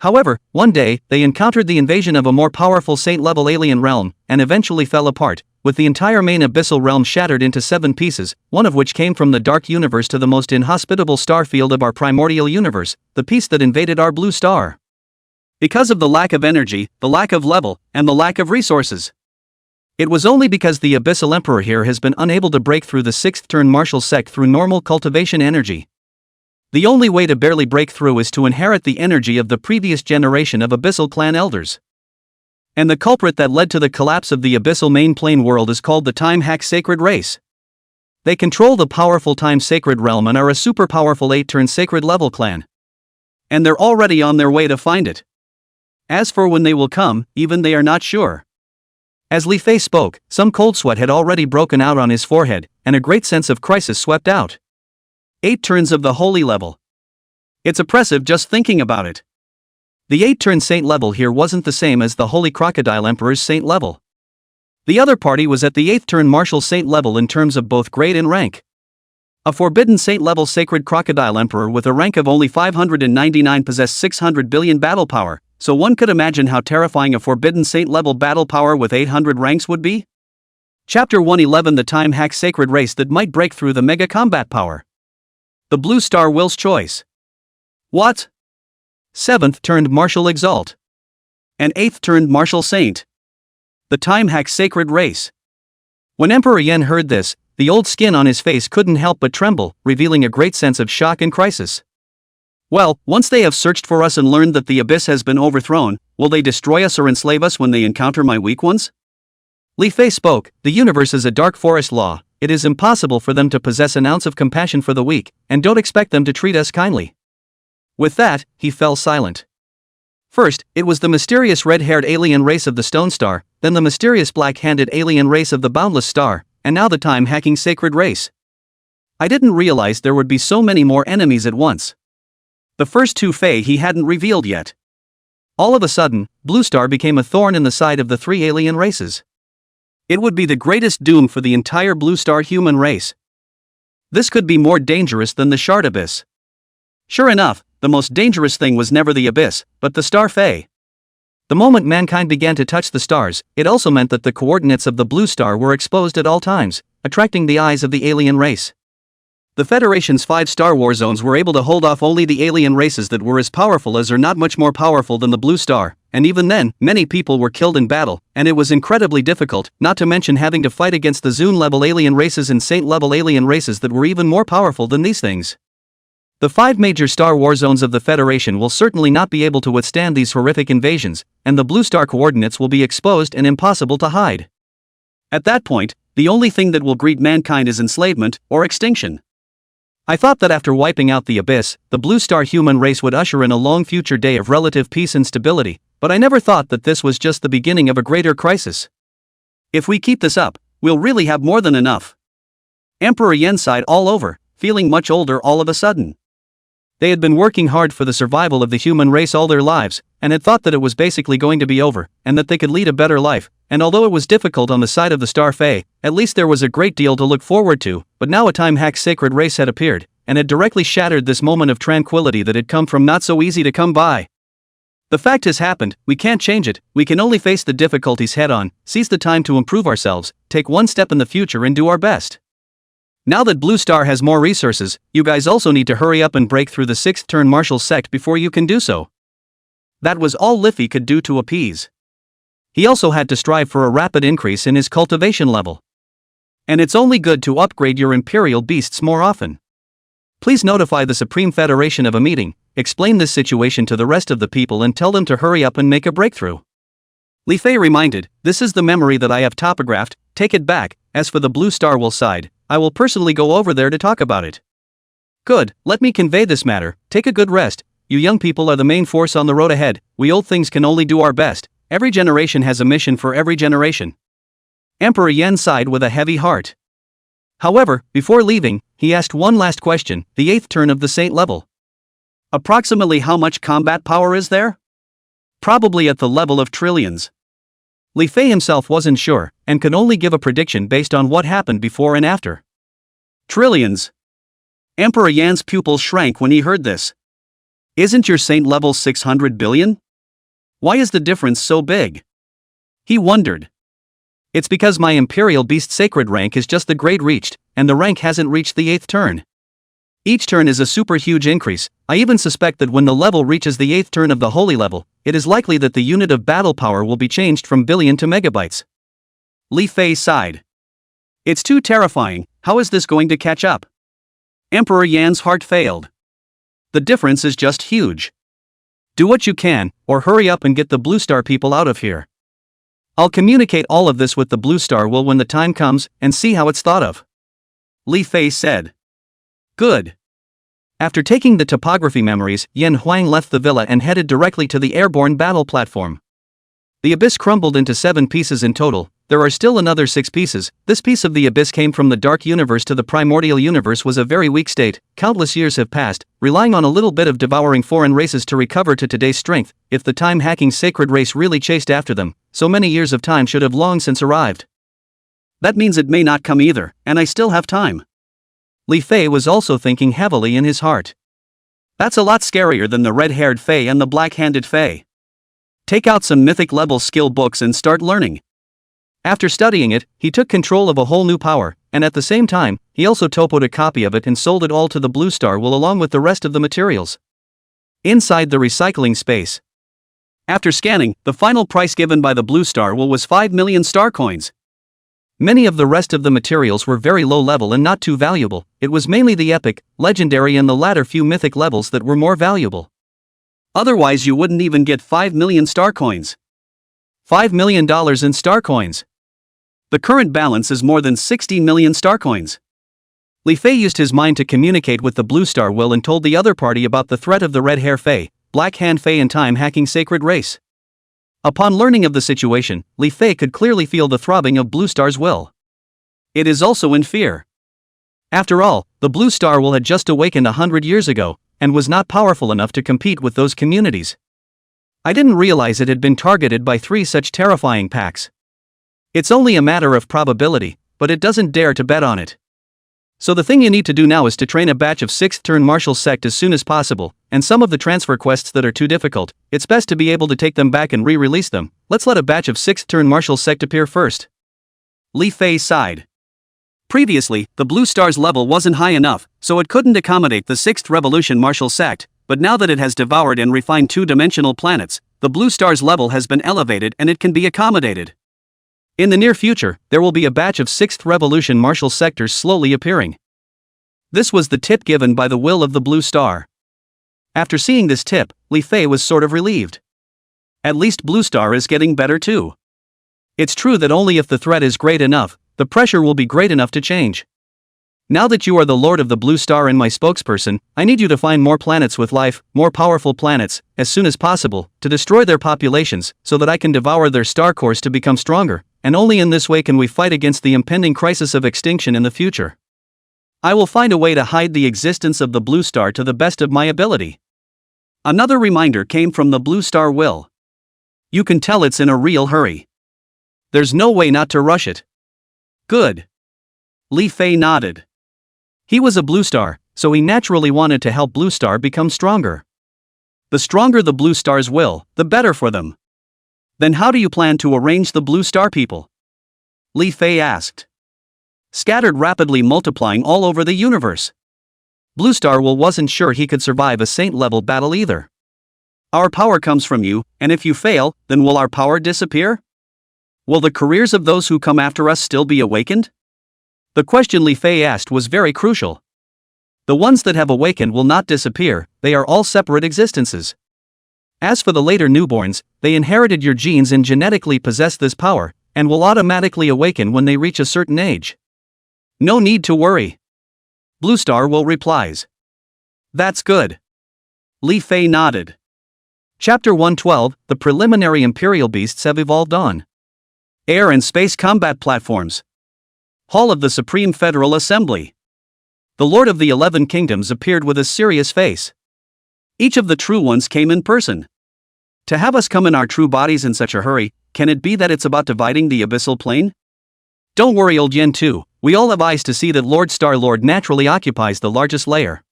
However, one day, they encountered the invasion of a more powerful Saint-level alien realm, and eventually fell apart, with the entire main abyssal realm shattered into 7 pieces, one of which came from the Dark Universe to the most inhospitable star field of our primordial universe, the piece that invaded our Blue Star. Because of the lack of energy, the lack of level, and the lack of resources. It was only because the Abyssal Emperor here has been unable to break through the 6th-turn martial sect through normal cultivation energy. The only way to barely break through is to inherit the energy of the previous generation of Abyssal clan elders. And the culprit that led to the collapse of the Abyssal main plane world is called the Time Hack Sacred Race. They control the powerful Time Sacred Realm and are a super powerful 8-turn sacred level clan. And they're already on their way to find it. As for when they will come, even they are not sure. As Li Fei spoke, some cold sweat had already broken out on his forehead, and a great sense of crisis swept out. 8 turns of the holy level. It's oppressive just thinking about it. The 8th-turn saint level here wasn't the same as the Holy Crocodile Emperor's saint level. The other party was at the 8th-turn martial saint level in terms of both grade and rank. A forbidden saint level sacred crocodile emperor with a rank of only 599 possessed 600 billion battle power, so one could imagine how terrifying a forbidden saint level battle power with 800 ranks would be? Chapter 111, the time hack sacred race that might break through the mega combat power. The Blue Star Will's Choice. What? 7th-turned martial exalt. An 8th-turned martial saint. The time hack sacred race. When Emperor Yan heard this, the old skin on his face couldn't help but tremble, revealing a great sense of shock and crisis. Well, once they have searched for us and learned that the abyss has been overthrown, will they destroy us or enslave us when they encounter my weak ones? Li Fei spoke, the universe is a dark forest law, it is impossible for them to possess an ounce of compassion for the weak, and don't expect them to treat us kindly. With that, he fell silent. First, it was the mysterious red-haired alien race of the Stone Star, then the mysterious black-handed alien race of the Boundless Star, and now the time-hacking sacred race. I didn't realize there would be so many more enemies at once. The first two Fei he hadn't revealed yet. All of a sudden, Blue Star became a thorn in the side of the three alien races. It would be the greatest doom for the entire Blue Star human race. This could be more dangerous than the Shard Abyss. Sure enough, the most dangerous thing was never the abyss, but the Star Fei. The moment mankind began to touch the stars, it also meant that the coordinates of the Blue Star were exposed at all times, attracting the eyes of the alien race. The Federation's 5 Star War zones were able to hold off only the alien races that were as powerful as or not much more powerful than the Blue Star, and even then, many people were killed in battle, and it was incredibly difficult, not to mention having to fight against the Zune-level alien races and Saint-level alien races that were even more powerful than these things. The 5 major Star War zones of the Federation will certainly not be able to withstand these horrific invasions, and the Blue Star coordinates will be exposed and impossible to hide. At that point, the only thing that will greet mankind is enslavement, or extinction. I thought that after wiping out the abyss, the Blue Star human race would usher in a long future day of relative peace and stability, but I never thought that this was just the beginning of a greater crisis. If we keep this up, we'll really have more than enough. Emperor Yan sighed all over, feeling much older all of a sudden. They had been working hard for the survival of the human race all their lives, and had thought that it was basically going to be over, and that they could lead a better life, and although it was difficult on the side of the Star Fei, at least there was a great deal to look forward to, but now a time-hack sacred race had appeared, and had directly shattered this moment of tranquility that had come from not so easy to come by. The fact has happened, we can't change it, we can only face the difficulties head-on, seize the time to improve ourselves, take one step in the future and do our best. Now that Blue Star has more resources, you guys also need to hurry up and break through the 6th-turn martial sect before you can do so. That was all Li Fei could do to appease. He also had to strive for a rapid increase in his cultivation level. And it's only good to upgrade your imperial beasts more often. Please notify the Supreme Federation of a meeting, explain this situation to the rest of the people and tell them to hurry up and make a breakthrough. Li Fei reminded, this is the memory that I have topographed, take it back, as for the Blue Star will side, I will personally go over there to talk about it. Good, let me convey this matter, take a good rest, you young people are the main force on the road ahead, we old things can only do our best, every generation has a mission for every generation. Emperor Yan sighed with a heavy heart. However, before leaving, he asked one last question, the 8th turn of the Saint level. Approximately how much combat power is there? Probably at the level of trillions. Li Fei himself wasn't sure, and could only give a prediction based on what happened before and after. Trillions. Emperor Yan's pupils shrank when he heard this. Isn't your saint level 600 billion? Why is the difference so big? He wondered. It's because my imperial beast sacred rank is just the grade reached, and the rank hasn't reached the 8th turn. Each turn is a super huge increase. I even suspect that when the level reaches the 8th turn of the holy level, it is likely that the unit of battle power will be changed from billion to megabytes. Li Fei sighed. It's too terrifying, how is this going to catch up? Emperor Yan's heart failed. The difference is just huge. Do what you can, or hurry up and get the Blue Star people out of here. I'll communicate all of this with the Blue Star will when the time comes, and see how it's thought of. Li Fei said. Good. After taking the topography memories, Yan Huang left the villa and headed directly to the airborne battle platform. The abyss crumbled into 7 pieces in total, there are still another 6 pieces. This piece of the abyss came from the dark universe to the primordial universe was a very weak state. Countless years have passed, relying on a little bit of devouring foreign races to recover to today's strength. If the time-hacking sacred race really chased after them, so many years of time should have long since arrived. That means it may not come either, and I still have time. Li Fei was also thinking heavily in his heart. That's a lot scarier than the red-haired Fei and the black-handed Fei. Take out some mythic-level skill books and start learning. After studying it, he took control of a whole new power, and at the same time, he also topoed a copy of it and sold it all to the Blue Star Will along with the rest of the materials. Inside the recycling space. After scanning, the final price given by the Blue Star Will was 5 million star coins. Many of the rest of the materials were very low level and not too valuable. It was mainly the epic, legendary and the latter few mythic levels that were more valuable. Otherwise you wouldn't even get 5 million star coins. $5 million in star coins. The current balance is more than 60 million star coins. Li Fei used his mind to communicate with the Blue Star Will and told the other party about the threat of the Red Hair Fei, Black Hand Fei and time-hacking sacred race. Upon learning of the situation, Li Fei could clearly feel the throbbing of Blue Star's will. It is also in fear. After all, the Blue Star Will had just awakened 100 years ago, and was not powerful enough to compete with those communities. I didn't realize it had been targeted by 3 such terrifying packs. It's only a matter of probability, but it doesn't dare to bet on it. So the thing you need to do now is to train a batch of 6th turn martial sect as soon as possible, and some of the transfer quests that are too difficult, it's best to be able to take them back and re-release them. Let's let a batch of 6th turn martial sect appear first. Li Fei sighed. Previously, the Blue Star's level wasn't high enough, so it couldn't accommodate the 6th Revolution martial sect, but now that it has devoured and refined 2-dimensional planets, the Blue Star's level has been elevated and it can be accommodated. In the near future, there will be a batch of 6th Revolution martial sectors slowly appearing. This was the tip given by the will of the Blue Star. After seeing this tip, Li Fei was sort of relieved. At least Blue Star is getting better too. It's true that only if the threat is great enough, the pressure will be great enough to change. Now that you are the Lord of the Blue Star and my spokesperson, I need you to find more planets with life, more powerful planets, as soon as possible, to destroy their populations, so that I can devour their star cores to become stronger, and only in this way can we fight against the impending crisis of extinction in the future. I will find a way to hide the existence of the Blue Star to the best of my ability. Another reminder came from the Blue Star Will. You can tell it's in a real hurry. There's no way not to rush it. Good. Li Fei nodded. He was a Blue Star, so he naturally wanted to help Blue Star become stronger. The stronger the Blue Star's will, the better for them. Then how do you plan to arrange the Blue Star people? Li Fei asked. Scattered rapidly multiplying all over the universe. Blue Star Will wasn't sure he could survive a saint-level battle either. Our power comes from you, and if you fail, then will our power disappear? Will the careers of those who come after us still be awakened? The question Li Fei asked was very crucial. The ones that have awakened will not disappear, they are all separate existences. As for the later newborns, they inherited your genes and genetically possess this power, and will automatically awaken when they reach a certain age. No need to worry. Blue Star Will replies. That's good. Li Fei nodded. Chapter 112, The preliminary Imperial Beasts have evolved on. Air and Space Combat Platforms. Hall of the Supreme Federal Assembly. The Lord of the 11 Kingdoms appeared with a serious face. Each of the true ones came in person. To have us come in our true bodies in such a hurry, can it be that it's about dividing the abyssal plane? Don't worry old Yen 2, we all have eyes to see that Lord Star-Lord naturally occupies the largest layer.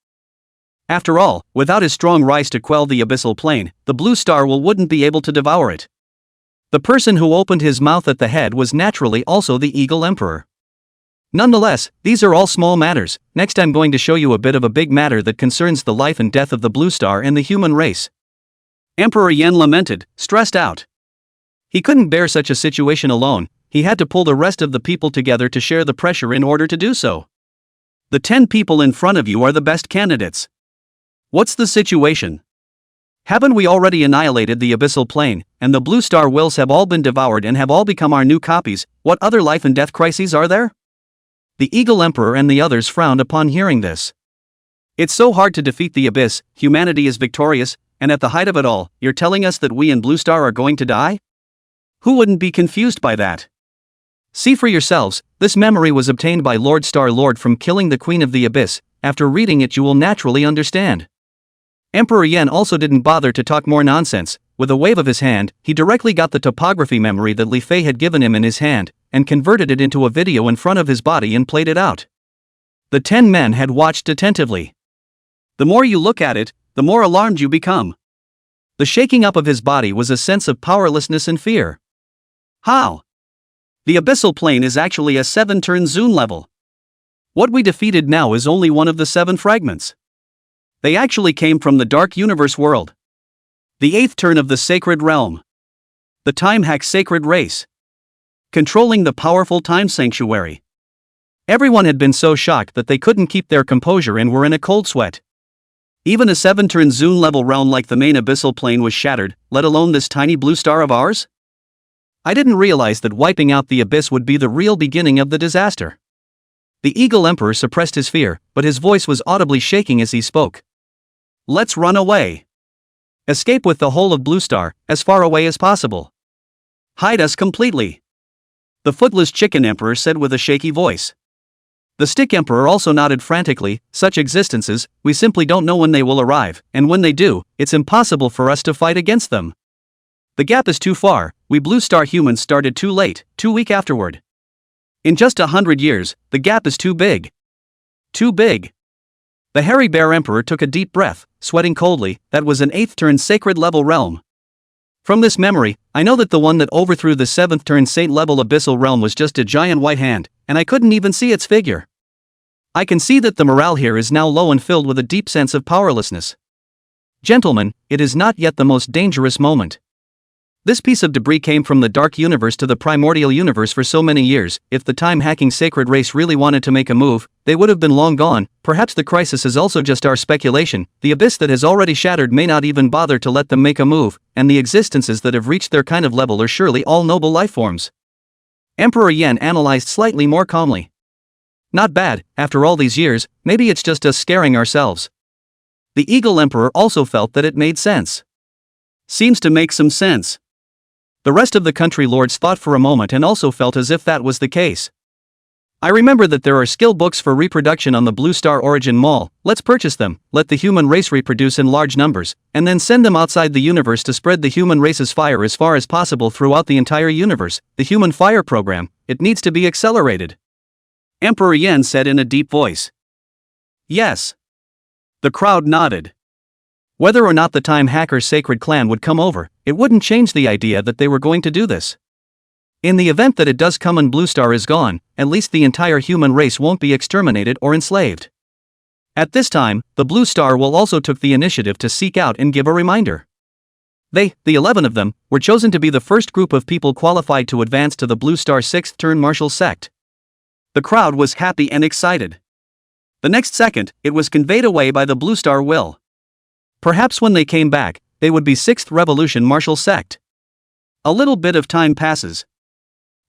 After all, without his strong rise to quell the abyssal plane, the Blue Star wouldn't be able to devour it. The person who opened his mouth at the head was naturally also the Eagle Emperor. Nonetheless, these are all small matters. Next I'm going to show you a bit of a big matter that concerns the life and death of the Blue Star and the human race. Emperor Yen lamented, stressed out. He couldn't bear such a situation alone, he had to pull the rest of the people together to share the pressure in order to do so. The 10 people in front of you are the best candidates. What's the situation? Haven't we already annihilated the abyssal plane, and the Blue Star Wills have all been devoured and have all become our new copies? What other life and death crises are there? The Eagle Emperor and the others frowned upon hearing this. It's so hard to defeat the abyss, humanity is victorious, and at the height of it all, you're telling us that we in Blue Star are going to die? Who wouldn't be confused by that? See for yourselves, this memory was obtained by Lord Star-Lord from killing the Queen of the Abyss. After reading it you will naturally understand. Emperor Yen also didn't bother to talk more nonsense. With a wave of his hand, he directly got the topography memory that Li Fei had given him in his hand, and converted it into a video in front of his body and played it out. The 10 men had watched attentively. The more you look at it, the more alarmed you become. The shaking up of his body was a sense of powerlessness and fear. How? The abyssal plane is actually a 7-turn Zoom level. What we defeated now is only one of the 7 fragments. They actually came from the Dark Universe world. The 8th turn of the Sacred Realm. The Time Hack Sacred Race. Controlling the powerful Time Sanctuary. Everyone had been so shocked that they couldn't keep their composure and were in a cold sweat. Even a 7-turn Zoom level realm like the main abyssal plane was shattered, let alone this tiny blue star of ours? I didn't realize that wiping out the abyss would be the real beginning of the disaster. The Eagle Emperor suppressed his fear, but his voice was audibly shaking as he spoke. Let's run away. Escape with the whole of Blue Star, as far away as possible. Hide us completely. The Footless Chicken Emperor said with a shaky voice. The Stick Emperor also nodded frantically. Such existences, we simply don't know when they will arrive, and when they do, it's impossible for us to fight against them. The gap is too far. We Blue Star humans started too late, too weak afterward. In just 100 years, the gap is too big. Too big. The Hairy Bear Emperor took a deep breath, sweating coldly. That was an 8th turn sacred level realm. From this memory, I know that the one that overthrew the 7th turn saint level abyssal realm was just a giant white hand, and I couldn't even see its figure. I can see that the morale here is now low and filled with a deep sense of powerlessness. Gentlemen, it is not yet the most dangerous moment. This piece of debris came from the Dark Universe to the Primordial Universe for so many years. If the time-hacking sacred race really wanted to make a move, they would have been long gone. Perhaps the crisis is also just our speculation. The abyss that has already shattered may not even bother to let them make a move, and the existences that have reached their kind of level are surely all noble lifeforms. Emperor Yen analyzed slightly more calmly. Not bad, after all these years, maybe it's just us scaring ourselves. The Eagle Emperor also felt that it made sense. Seems to make some sense. The rest of the country lords thought for a moment and also felt as if that was the case. I remember that there are skill books for reproduction on the Blue Star Origin Mall. Let's purchase them, let the human race reproduce in large numbers, and then send them outside the universe to spread the human race's fire as far as possible throughout the entire universe. The Human Fire Program, it needs to be accelerated. Emperor Yen said in a deep voice. Yes. The crowd nodded. Whether or not the Time Hacker's sacred clan would come over, it wouldn't change the idea that they were going to do this. In the event that it does come and Blue Star is gone, at least the entire human race won't be exterminated or enslaved. At this time, the Blue Star will also took the initiative to seek out and give a reminder. They, the 11 of them, were chosen to be the first group of people qualified to advance to the Blue Star 6th turn martial sect. The crowd was happy and excited. The next second, it was conveyed away by the Blue Star will. Perhaps when they came back, they would be 6th Revolution martial sect. A little bit of time passes.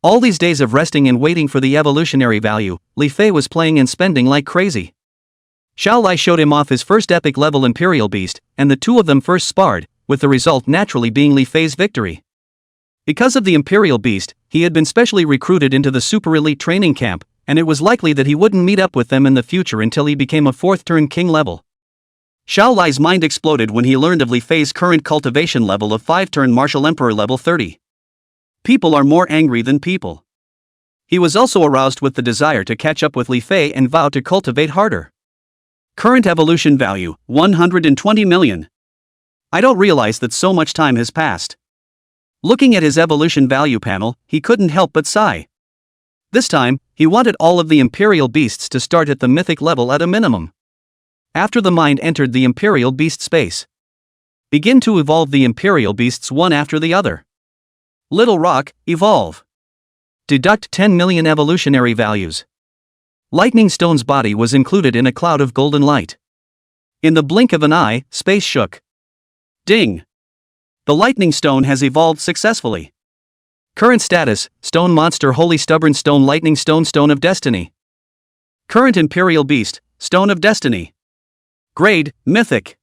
All these days of resting and waiting for the evolutionary value, Li Fei was playing and spending like crazy. Xiao Lai showed him off his first epic level Imperial Beast, and the two of them first sparred, with the result naturally being Li Fei's victory. Because of the Imperial Beast, he had been specially recruited into the super elite training camp, and it was likely that he wouldn't meet up with them in the future until he became a 4th turn king level. Xiao Lai's mind exploded when he learned of Li Fei's current cultivation level of 5-turn Martial Emperor level 30. People are more angry than people. He was also aroused with the desire to catch up with Li Fei and vowed to cultivate harder. Current evolution value, 120 million. I don't realize that so much time has passed. Looking at his evolution value panel, he couldn't help but sigh. This time, he wanted all of the Imperial Beasts to start at the mythic level at a minimum. After the mind entered the Imperial Beast space, begin to evolve the Imperial Beasts one after the other. Little Rock, evolve. Deduct 10 million evolutionary values. Lightning Stone's body was included in a cloud of golden light. In the blink of an eye, space shook. Ding! The Lightning Stone has evolved successfully. Current status, Stone Monster Holy Stubborn Stone Lightning Stone Stone of Destiny. Current Imperial Beast, Stone of Destiny. Grade, Mythic.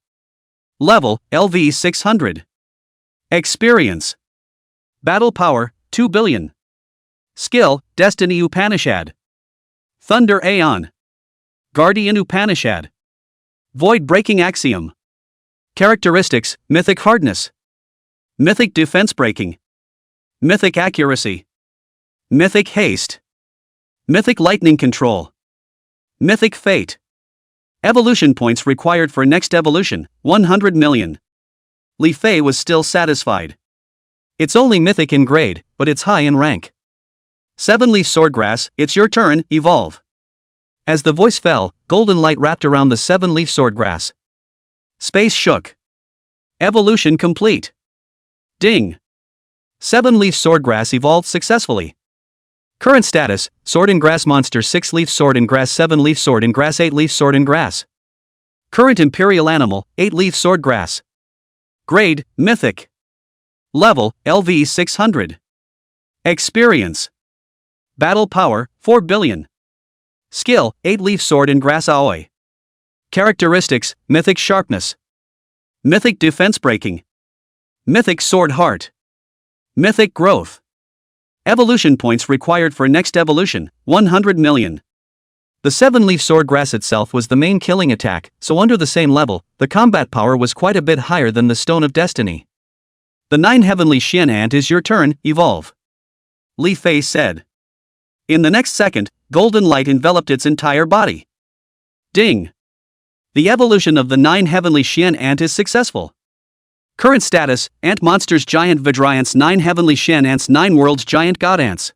Level, LV 600. Experience. Battle power, 2 billion. Skill, Destiny Upanishad. Thunder Aeon. Guardian Upanishad. Void Breaking Axiom. Characteristics, Mythic Hardness. Mythic Defense Breaking. Mythic Accuracy. Mythic Haste. Mythic Lightning Control. Mythic Fate. Evolution points required for next evolution, 100 million. Li Fei was still satisfied. It's only mythic in grade, but it's high in rank. 7-leaf Swordgrass, it's your turn, evolve. As the voice fell, golden light wrapped around the 7-leaf Swordgrass. Space shook. Evolution complete. Ding. 7-leaf Swordgrass evolved successfully. Current status, Sword and Grass Monster 6-leaf Sword and Grass 7-leaf Sword and Grass 8-leaf Sword and Grass. Current Imperial Animal, 8-leaf Swordgrass. Grade, Mythic. Level, LV 600. Experience. Battle Power, 4 billion. Skill, 8-leaf Sword and Grass Aoi. Characteristics, Mythic Sharpness. Mythic Defense Breaking. Mythic Sword Heart. Mythic Growth. Evolution points required for next evolution, 100 million. The 7-leaf Swordgrass itself was the main killing attack, so under the same level, the combat power was quite a bit higher than the Stone of Destiny. The 9 Heavenly Xian Ant is your turn, evolve. Li Fei said. In the next second, golden light enveloped its entire body. Ding. The evolution of the 9 Heavenly Xian Ant is successful. Current status, Ant Monsters Giant Vidriants 9 Heavenly Xian Ants 9 Worlds Giant God Ants.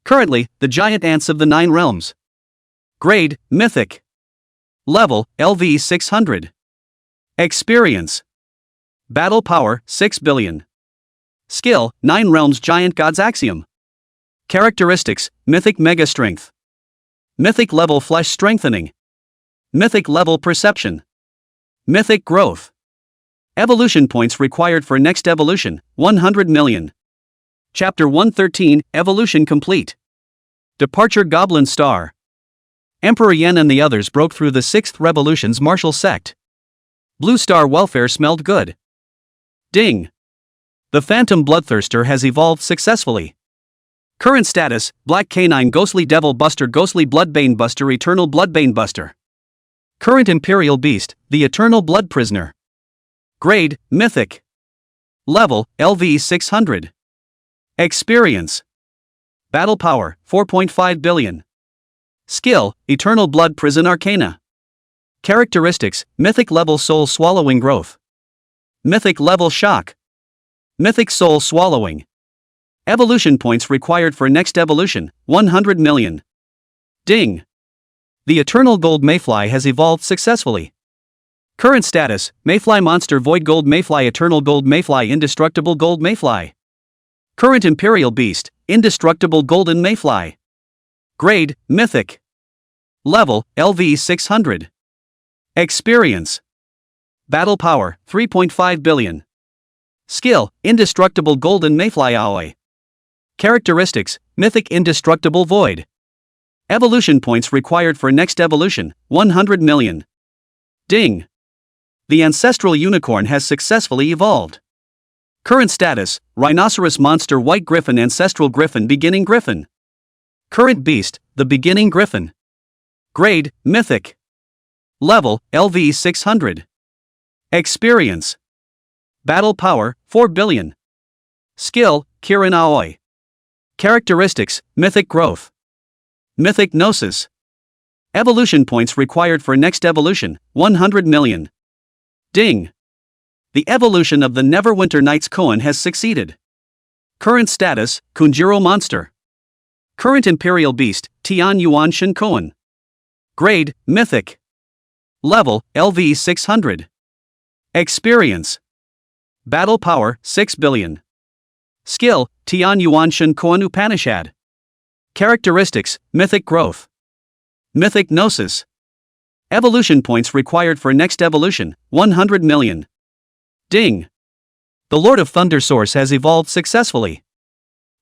Currently, the giant ants of the 9 realms. Grade, Mythic. Level, LV 600. Experience. Battle Power, 6 billion. Skill, 9 Realms Giant God's Axiom. Characteristics, Mythic Mega Strength. Mythic Level Flesh Strengthening. Mythic Level Perception. Mythic Growth. Evolution points required for next evolution, 100 million. Chapter 113, Evolution Complete. Departure Goblin Star. Emperor Yen and the others broke through the 6th Revolution's martial sect. Blue Star welfare smelled good. Ding. The Phantom Bloodthirster has evolved successfully. Current status, Black Canine Ghostly Devil Buster Ghostly Bloodbane Buster Eternal Bloodbane Buster. Current Imperial Beast, the Eternal Blood Prisoner. Grade, Mythic. Level, LV 600. Experience. Battle Power, 4.5 billion. Skill, Eternal Blood Prison Arcana. Characteristics, Mythic Level Soul Swallowing Growth. Mythic Level Shock. Mythic Soul Swallowing. Evolution points required for next evolution, 100 million. Ding. The Eternal Gold Mayfly has evolved successfully. Current status, Mayfly Monster Void Gold Mayfly Eternal Gold Mayfly Indestructible Gold Mayfly. Current Imperial Beast, Indestructible Golden Mayfly. Grade, Mythic. Level, LV 600. Experience. Battle Power, 3.5 billion. Skill, Indestructible Golden Mayfly Aoi. Characteristics, Mythic Indestructible Void. Evolution points required for next evolution, 100 million. Ding. The Ancestral Unicorn has successfully evolved. Current status, Rhinoceros Monster White Griffin Ancestral Griffin Beginning Griffin. Current Beast, the Beginning Griffin. Grade, Mythic. Level, LV 600. Experience. Battle Power, 4 billion. Skill, Kirin Aoi. Characteristics, Mythic Growth. Mythic Gnosis. Evolution points required for next evolution, 100 million. Ding. The evolution of the Neverwinter Nights Koan has succeeded. Current status, Kunjiro Monster. Current Imperial Beast, Tian Yuan Shin Koan. Grade, Mythic. Level, LV 600. Experience. Battle Power, 6 billion. Skill, Tian Yuan Shin Koan Upanishad. Characteristics, Mythic Growth. Mythic Gnosis. Evolution points required for next evolution, 100 million. Ding. The Lord of Thunder Source has evolved successfully.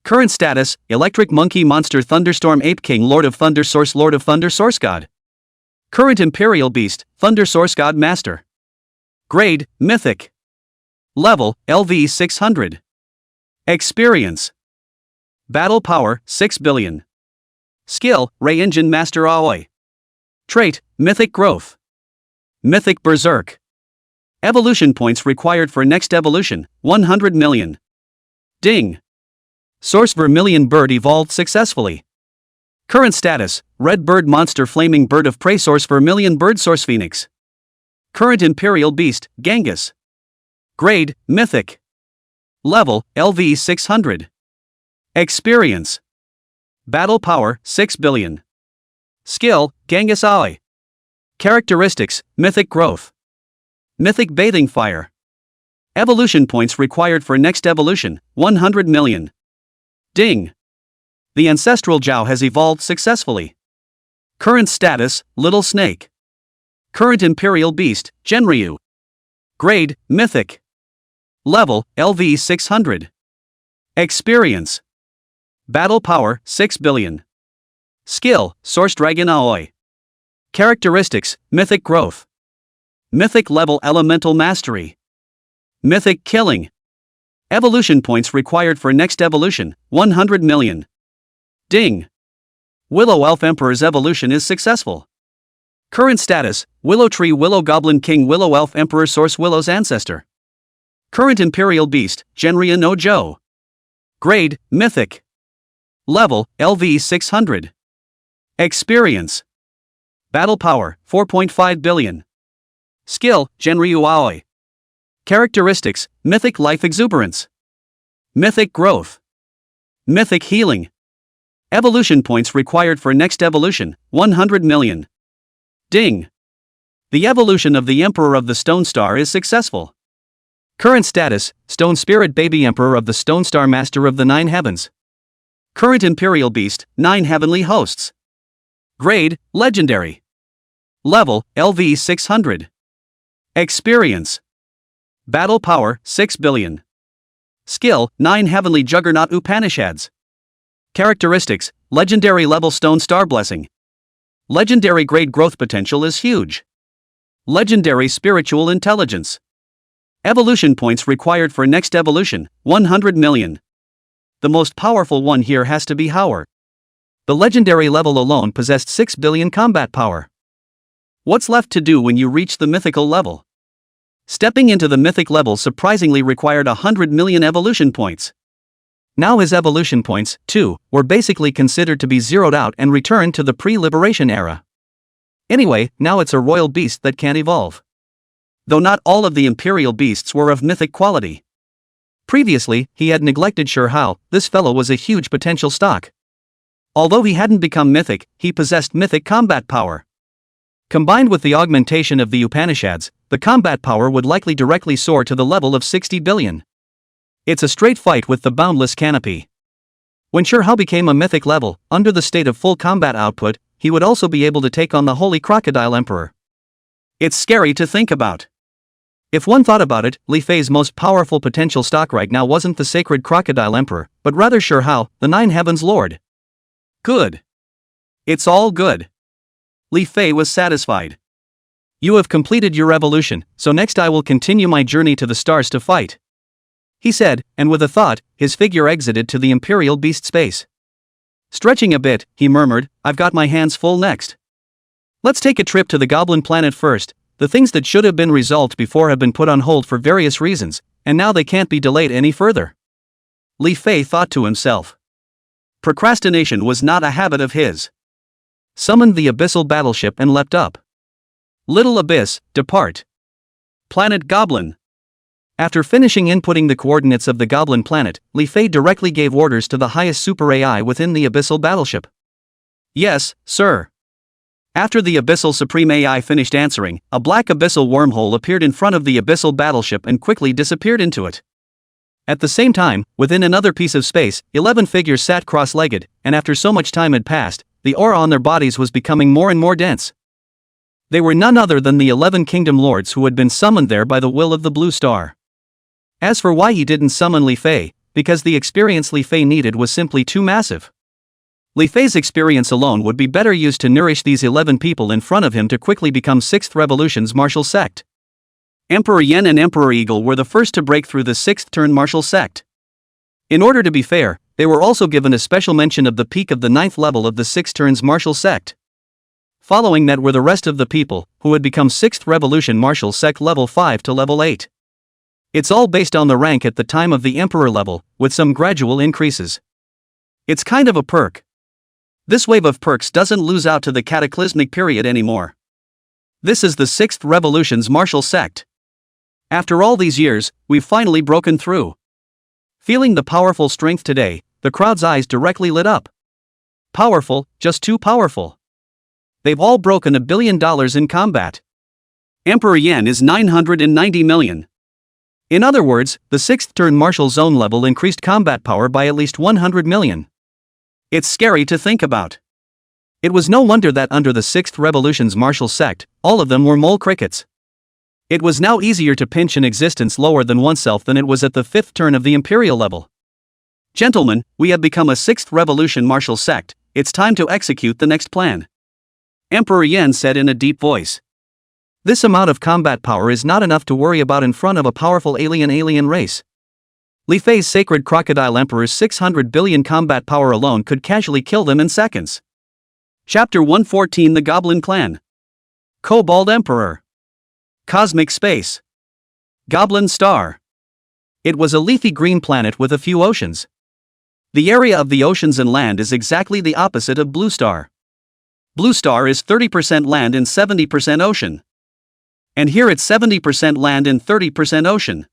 Current status, Electric Monkey Monster Thunderstorm Ape King Lord of Thunder Source God. Current Imperial Beast, Thunder Source God Master. Grade, Mythic. Level, LV 600. Experience. Battle power, 6 billion. Skill, Ray Engine Master Aoi. Trait, Mythic Growth. Mythic Berserk. Evolution points required for next evolution, 100 million. Ding. Source Vermilion Bird evolved successfully. Current status, Red Bird Monster Flaming Bird of Prey Source Vermilion Bird Source Phoenix. Current Imperial Beast, Genghis. Grade, Mythic. Level, LV 600. Experience. Battle power, 6 billion. Skill, Genghis Aoi. Characteristics, Mythic Growth. Mythic Bathing Fire. Evolution points required for next evolution, 100 million. Ding. The Ancestral Zhao has evolved successfully. Current status, Little Snake. Current Imperial Beast, Genryu. Grade, Mythic. Level, LV 600. Experience. Battle power, 6 billion. Skill, Source Dragon Aoi. Characteristics, Mythic Growth. Mythic Level Elemental Mastery. Mythic Killing. Evolution points required for next evolution, 100 million. Ding. Willow Elf Emperor's evolution is successful. Current status, Willow Tree Willow Goblin King Willow Elf Emperor Source Willow's Ancestor. Current Imperial Beast, Genryu no Jo. Grade, Mythic. Level, LV 600. Experience. Battle power, 4.5 billion. Skill, Genryu Aoi. Characteristics, Mythic Life Exuberance. Mythic Growth. Mythic Healing. Evolution points required for next evolution, 100 million. Ding. The evolution of the Emperor of the Stone Star is successful. Current status, Stone Spirit Baby Emperor of the Stone Star Master of the Nine Heavens. Current Imperial Beast, 9 Heavenly Hosts. Grade, Legendary. Level, LV 600. Experience. Battle power, 6 billion. Skill, 9 Heavenly Juggernaut Upanishads. Characteristics, Legendary Level Stone Star Blessing. Legendary Grade Growth Potential is huge. Legendary Spiritual Intelligence. Evolution points required for next evolution, 100 million. The most powerful one here has to be Howard. The legendary level alone possessed 6 billion combat power. What's left to do when you reach the mythical level? Stepping into the mythic level surprisingly required 100 million evolution points. Now his evolution points, too, were basically considered to be zeroed out and returned to the pre-liberation era. Anyway, now it's a royal beast that can't evolve. Though not all of the imperial beasts were of mythic quality. Previously, he had neglected sure how, this fellow was a huge potential stock. Although he hadn't become mythic, he possessed mythic combat power. Combined with the augmentation of the Upanishads, the combat power would likely directly soar to the level of 60 billion. It's a straight fight with the boundless canopy. When Sure How became a mythic level, under the state of full combat output, he would also be able to take on the Holy Crocodile Emperor. It's scary to think about. If one thought about it, Li Fei's most powerful potential stock right now wasn't the sacred Crocodile Emperor, but rather Sure How, the Nine Heavens Lord. Good. It's all good. Li Fei was satisfied. You have completed your evolution, so next I will continue my journey to the stars to fight. He said, and with a thought, his figure exited to the Imperial Beast space. Stretching a bit, he murmured, I've got my hands full next. Let's take a trip to the Goblin Planet first. The things that should have been resolved before have been put on hold for various reasons, and now they can't be delayed any further. Li Fei thought to himself. Procrastination was not a habit of his. Summoned the abyssal battleship and leapt up. Little Abyss, depart. Planet Goblin. After finishing inputting the coordinates of the Goblin Planet, Li Fei directly gave orders to the highest super AI within the abyssal battleship. Yes, sir. After the abyssal supreme AI finished answering, a black abyssal wormhole appeared in front of the abyssal battleship and quickly disappeared into it. At the same time, within another piece of space, 11 figures sat cross-legged, and after so much time had passed, the aura on their bodies was becoming more and more dense. They were none other than the 11 kingdom lords who had been summoned there by the will of the Blue Star. As for why he didn't summon Li Fei, because the experience Li Fei needed was simply too massive. Li Fei's experience alone would be better used to nourish these 11 people in front of him to quickly become 6th Revolution's martial sect. Emperor Yen and Emperor Eagle were the first to break through the 6th turn martial sect. In order to be fair, They were also given a special mention of the peak of the 9th level of the 6 turns martial sect. Following that were the rest of the people, who had become 6th revolution martial sect level 5 to level 8. It's all based on the rank at the time of the emperor level, with some gradual increases. It's kind of a perk. This wave of perks doesn't lose out to the cataclysmic period anymore. This is the 6th revolution's martial sect. After all these years, we've finally broken through. Feeling the powerful strength today, the crowd's eyes directly lit up. Powerful, just too powerful. They've all broken $1 billion in combat. Emperor Yan is 990 million. In other words, the 6th turn martial zone level increased combat power by at least 100 million. It's scary to think about. It was no wonder that under the 6th revolution's martial sect, all of them were mole crickets. It was now easier to pinch an existence lower than oneself than it was at the 5th turn of the imperial level. Gentlemen, we have become a 6th revolution martial sect, it's time to execute the next plan. Emperor Yan said in a deep voice. This amount of combat power is not enough to worry about in front of a powerful alien race. Li Fei's sacred crocodile emperor's 600 billion combat power alone could casually kill them in seconds. Chapter 114 The Goblin Clan. Cobalt Emperor. Cosmic Space. Goblin Star. It was a leafy green planet with a few oceans. The area of the oceans and land is exactly the opposite of Blue Star. Blue Star is 30% land and 70% ocean. And here it's 70% land and 30% ocean.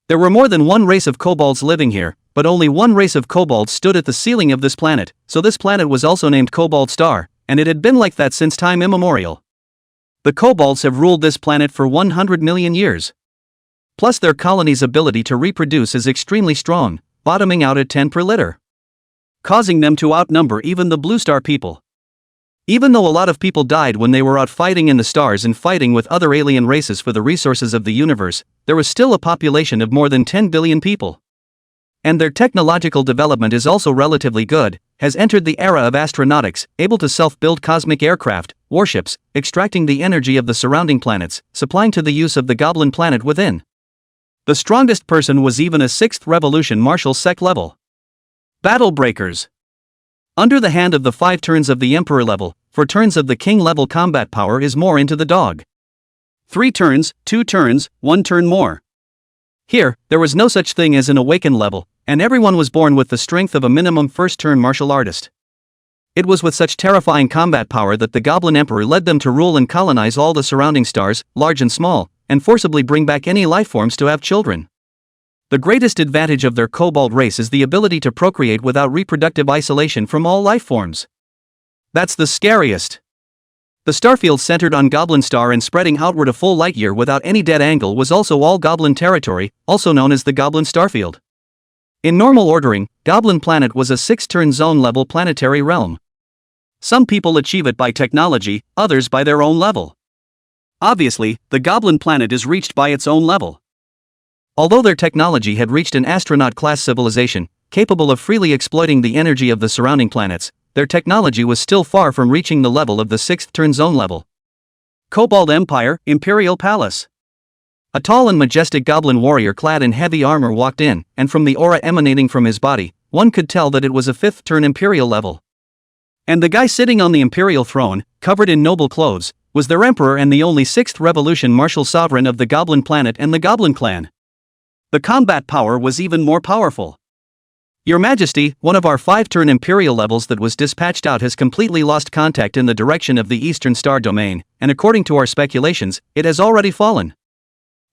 There were more than one race of kobolds living here, but only one race of kobolds stood at the ceiling of this planet, so this planet was also named Cobalt Star, and it had been like that since time immemorial. The kobolds have ruled this planet for 100 million years. Plus their colony's ability to reproduce is extremely strong, bottoming out at 10 per litter, causing them to outnumber even the Blue Star people. Even though a lot of people died when they were out fighting in the stars and fighting with other alien races for the resources of the universe, there was still a population of more than 10 billion people. And their technological development is also relatively good, has entered the era of astronautics, able to self-build cosmic aircraft, warships, extracting the energy of the surrounding planets, supplying to the use of the goblin planet within. The strongest person was even a 6th revolution martial sect level. Battle Breakers. Under the hand of the 5 turns of the emperor level, for turns of the king level combat power is more into the dog. 3 turns, 2 turns, 1 turn more. Here, there was no such thing as an awakened level, and everyone was born with the strength of a minimum first turn martial artist. It was with such terrifying combat power that the Goblin Emperor led them to rule and colonize all the surrounding stars, large and small, and forcibly bring back any lifeforms to have children. The greatest advantage of their Cobalt race is the ability to procreate without reproductive isolation from all lifeforms. That's the scariest. The starfield centered on Goblin Star and spreading outward a full light year without any dead angle was also all Goblin territory, also known as the Goblin Starfield. In normal ordering, Goblin Planet was a 6-turn zone level planetary realm. Some people achieve it by technology, others by their own level. Obviously, the Goblin Planet is reached by its own level. Although their technology had reached an astronaut-class civilization, capable of freely exploiting the energy of the surrounding planets, their technology was still far from reaching the level of the 6th turn zone level. Cobalt Empire, Imperial Palace. A tall and majestic goblin warrior clad in heavy armor walked in, and from the aura emanating from his body, one could tell that it was a 5th turn Imperial level. And the guy sitting on the Imperial throne, covered in noble clothes, was their emperor and the only 6th revolution martial sovereign of the Goblin Planet and the Goblin Clan. The combat power was even more powerful. Your Majesty, one of our 5-turn Imperial levels that was dispatched out has completely lost contact in the direction of the Eastern Star Domain, and according to our speculations, it has already fallen.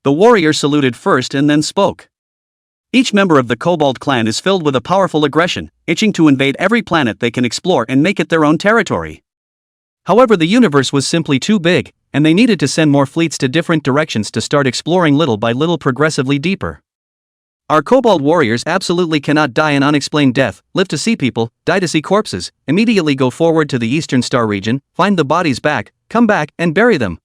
The warrior saluted first and then spoke. Each member of the Cobalt clan is filled with a powerful aggression, itching to invade every planet they can explore and make it their own territory. However, the universe was simply too big, and they needed to send more fleets to different directions to start exploring little by little progressively deeper. Our Cobalt warriors absolutely cannot die an unexplained death, live to see people, die to see corpses, immediately go forward to the Eastern Star region, find the bodies back, come back, and bury them.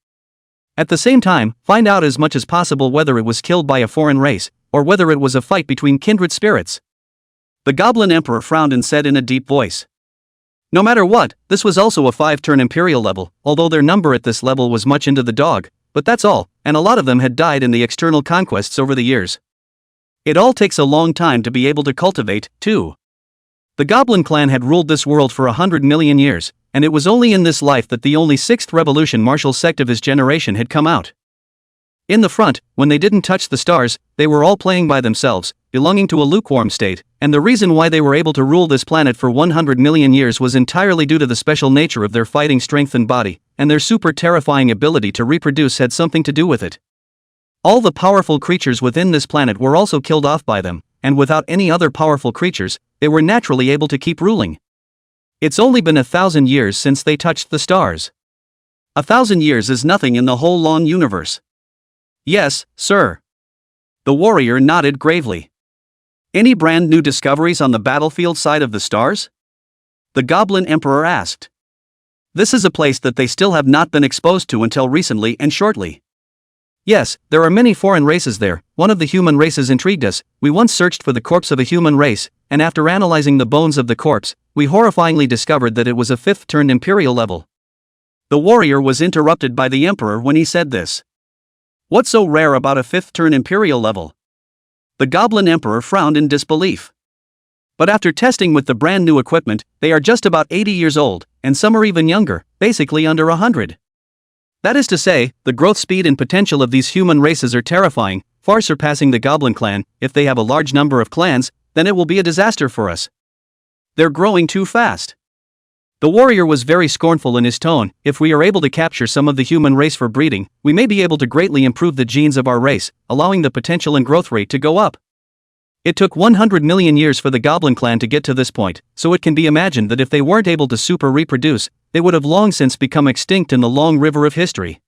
At the same time, find out as much as possible whether it was killed by a foreign race, or whether it was a fight between kindred spirits. The Goblin Emperor frowned and said in a deep voice. No matter what, this was also a 5-turn Imperial level, although their number at this level was much into the dog, but that's all, and a lot of them had died in the external conquests over the years. It all takes a long time to be able to cultivate, too. The Goblin clan had ruled this world for 100 million years, and it was only in this life that the only 6th revolution martial sect of his generation had come out. In the front, when they didn't touch the stars, they were all playing by themselves, belonging to a lukewarm state, and the reason why they were able to rule this planet for 100 million years was entirely due to the special nature of their fighting strength and body, and their super terrifying ability to reproduce had something to do with it. All the powerful creatures within this planet were also killed off by them, and without any other powerful creatures, they were naturally able to keep ruling. It's only been 1,000 years since they touched the stars. 1,000 years is nothing in the whole long universe. Yes, sir. The warrior nodded gravely. Any brand new discoveries on the battlefield side of the stars? The Goblin Emperor asked. This is a place that they still have not been exposed to until recently and shortly. Yes, there are many foreign races there. One of the human races intrigued us. We once searched for the corpse of a human race, and after analyzing the bones of the corpse, we horrifyingly discovered that it was a 5th-turned imperial level. The warrior was interrupted by the emperor when he said this. What's so rare about a 5th-turn imperial level? The Goblin Emperor frowned in disbelief. But after testing with the brand new equipment, they are just about 80 years old, and some are even younger, basically under 100. That is to say, the growth speed and potential of these human races are terrifying, far surpassing the Goblin clan. If they have a large number of clans, then it will be a disaster for us. They're growing too fast. The warrior was very scornful in his tone. If we are able to capture some of the human race for breeding, we may be able to greatly improve the genes of our race, allowing the potential and growth rate to go up. It took 100 million years for the Goblin clan to get to this point, so it can be imagined that if they weren't able to super reproduce, they would have long since become extinct in the long river of history.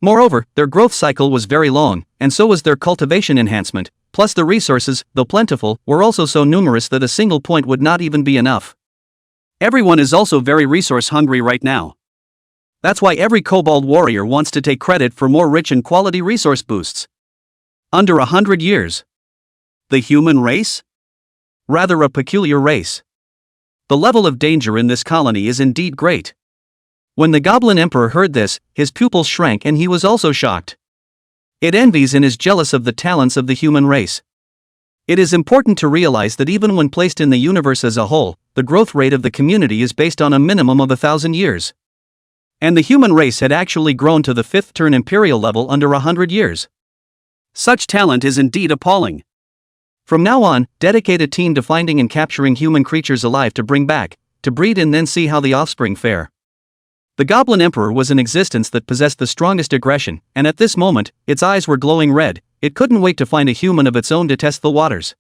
Moreover, their growth cycle was very long, and so was their cultivation enhancement, plus the resources, though plentiful, were also so numerous that a single point would not even be enough. Everyone is also very resource hungry right now. That's why every kobold warrior wants to take credit for more rich and quality resource boosts. Under 100 years. The human race? Rather a peculiar race. The level of danger in this colony is indeed great. When the Goblin Emperor heard this, his pupils shrank and he was also shocked. It envies and is jealous of the talents of the human race. It is important to realize that even when placed in the universe as a whole, the growth rate of the community is based on a minimum of 1,000 years. And the human race had actually grown to the 5th-turn imperial level under 100 years. Such talent is indeed appalling. From now on, dedicate a team to finding and capturing human creatures alive to bring back, to breed and then see how the offspring fare. The Goblin Emperor was an existence that possessed the strongest aggression, and at this moment, its eyes were glowing red. It couldn't wait to find a human of its own to test the waters.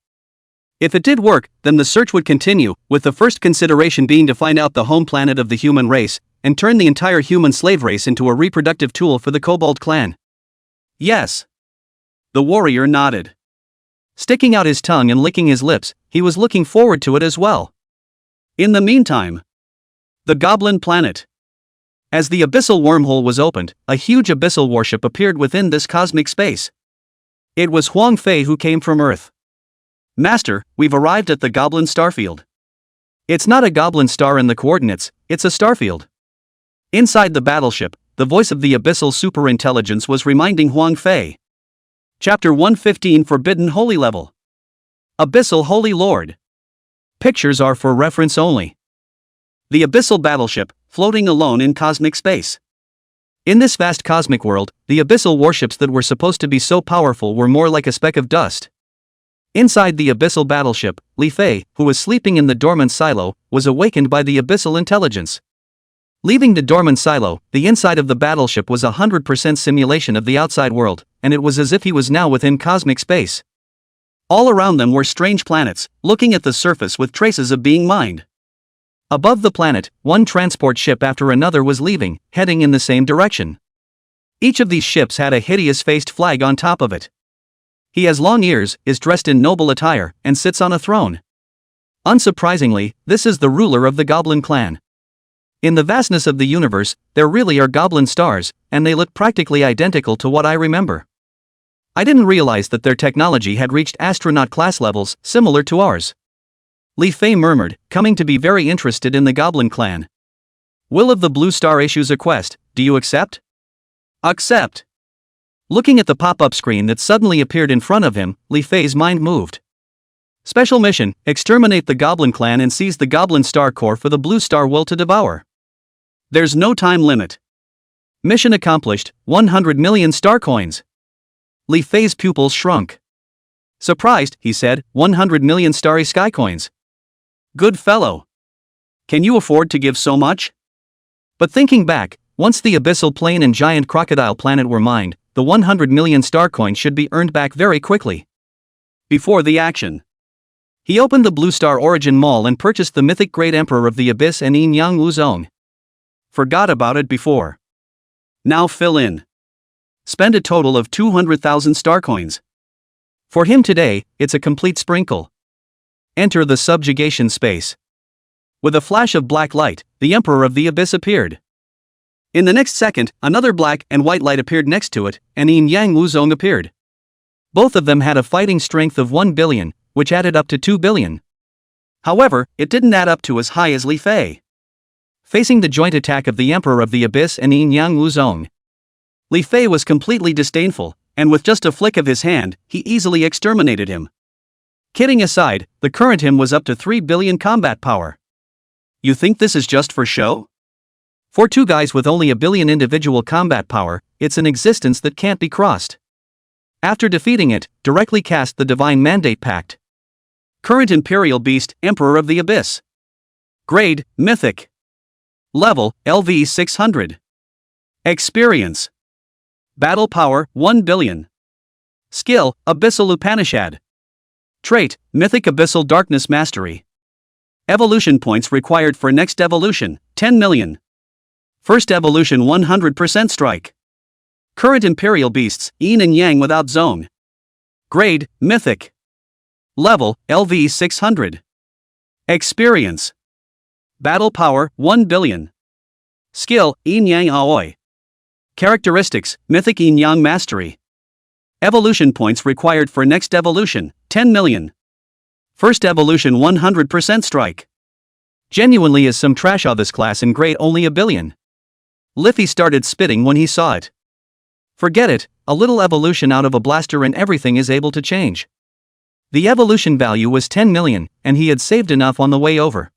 If it did work, then the search would continue, with the first consideration being to find out the home planet of the human race, and turn the entire human slave race into a reproductive tool for the Kobold clan. Yes. The warrior nodded. Sticking out his tongue and licking his lips, he was looking forward to it as well. In the meantime, the Goblin planet. As the abyssal wormhole was opened, a huge abyssal warship appeared within this cosmic space. It was Huang Fei who came from Earth. Master, we've arrived at the Goblin Starfield. It's not a Goblin star in the coordinates, it's a starfield. Inside the battleship, the voice of the abyssal superintelligence was reminding Huang Fei. Chapter 115 Forbidden Holy Level. Abyssal Holy Lord. Pictures are for reference only. The abyssal battleship, floating alone in cosmic space. In this vast cosmic world, the abyssal warships that were supposed to be so powerful were more like a speck of dust. Inside the abyssal battleship, Li Fei, who was sleeping in the dormant silo, was awakened by the abyssal intelligence. Leaving the dormant silo, the inside of the battleship was 100% simulation of the outside world, and it was as if he was now within cosmic space. All around them were strange planets, looking at the surface with traces of being mined. Above the planet, one transport ship after another was leaving, heading in the same direction. Each of these ships had a hideous-faced flag on top of it. He has long ears, is dressed in noble attire, and sits on a throne. Unsurprisingly, this is the ruler of the Goblin clan. In the vastness of the universe, there really are Goblin stars, and they look practically identical to what I remember. I didn't realize that their technology had reached astronaut class levels, similar to ours. Li Fei murmured, coming to be very interested in the Goblin clan. Will of the Blue Star issues a quest, do you accept? Accept. Looking at the pop-up screen that suddenly appeared in front of him, Li Fei's mind moved. Special mission, exterminate the Goblin clan and seize the Goblin Star Core for the Blue Star will to devour. There's no time limit. Mission accomplished, 100 million star coins. Li Fei's pupils shrunk. Surprised, he said, 100 million starry sky coins. Good fellow. Can you afford to give so much? But thinking back, once the Abyssal Plane and Giant Crocodile Planet were mined, the 100 million star coins should be earned back very quickly. Before the action, he opened the Blue Star Origin Mall and purchased the mythic Great Emperor of the Abyss and Yin Yang Wuzong. Forgot about it before. Now fill in. Spend a total of 200,000 star coins. For him today, it's a complete sprinkle. Enter the subjugation space. With a flash of black light, the Emperor of the Abyss appeared. In the next second, another black and white light appeared next to it, and Yin Yang Wuzong appeared. Both of them had a fighting strength of 1 billion, which added up to 2 billion. However, it didn't add up to as high as Li Fei. Facing the joint attack of the Emperor of the Abyss and Yin Yang Wuzong, Li Fei was completely disdainful, and with just a flick of his hand, he easily exterminated him. Kidding aside, the current him was up to 3 billion combat power. You think this is just for show? For two guys with only a billion individual combat power, it's an existence that can't be crossed. After defeating it, directly cast the Divine Mandate Pact. Current Imperial Beast, Emperor of the Abyss. Grade, Mythic. Level, LV 600. Experience. Battle Power, 1 billion. Skill, Abyssal Upanishad. Trait, Mythic Abyssal Darkness Mastery. Evolution points required for next evolution, 10 million. First evolution 100% strike. Current Imperial Beasts, Yin and Yang without zone. Grade, Mythic. Level, LV 600. Experience. Battle Power, 1 billion. Skill, Yin Yang Aoi. Characteristics, Mythic Yin Yang Mastery. Evolution points required for next evolution, 10 million. First evolution 100% strike. Genuinely is some trash of this class and grade only a billion. Liffey started spitting when he saw it. Forget it, a little evolution out of a blaster and everything is able to change. The evolution value was 10 million, and he had saved enough on the way over.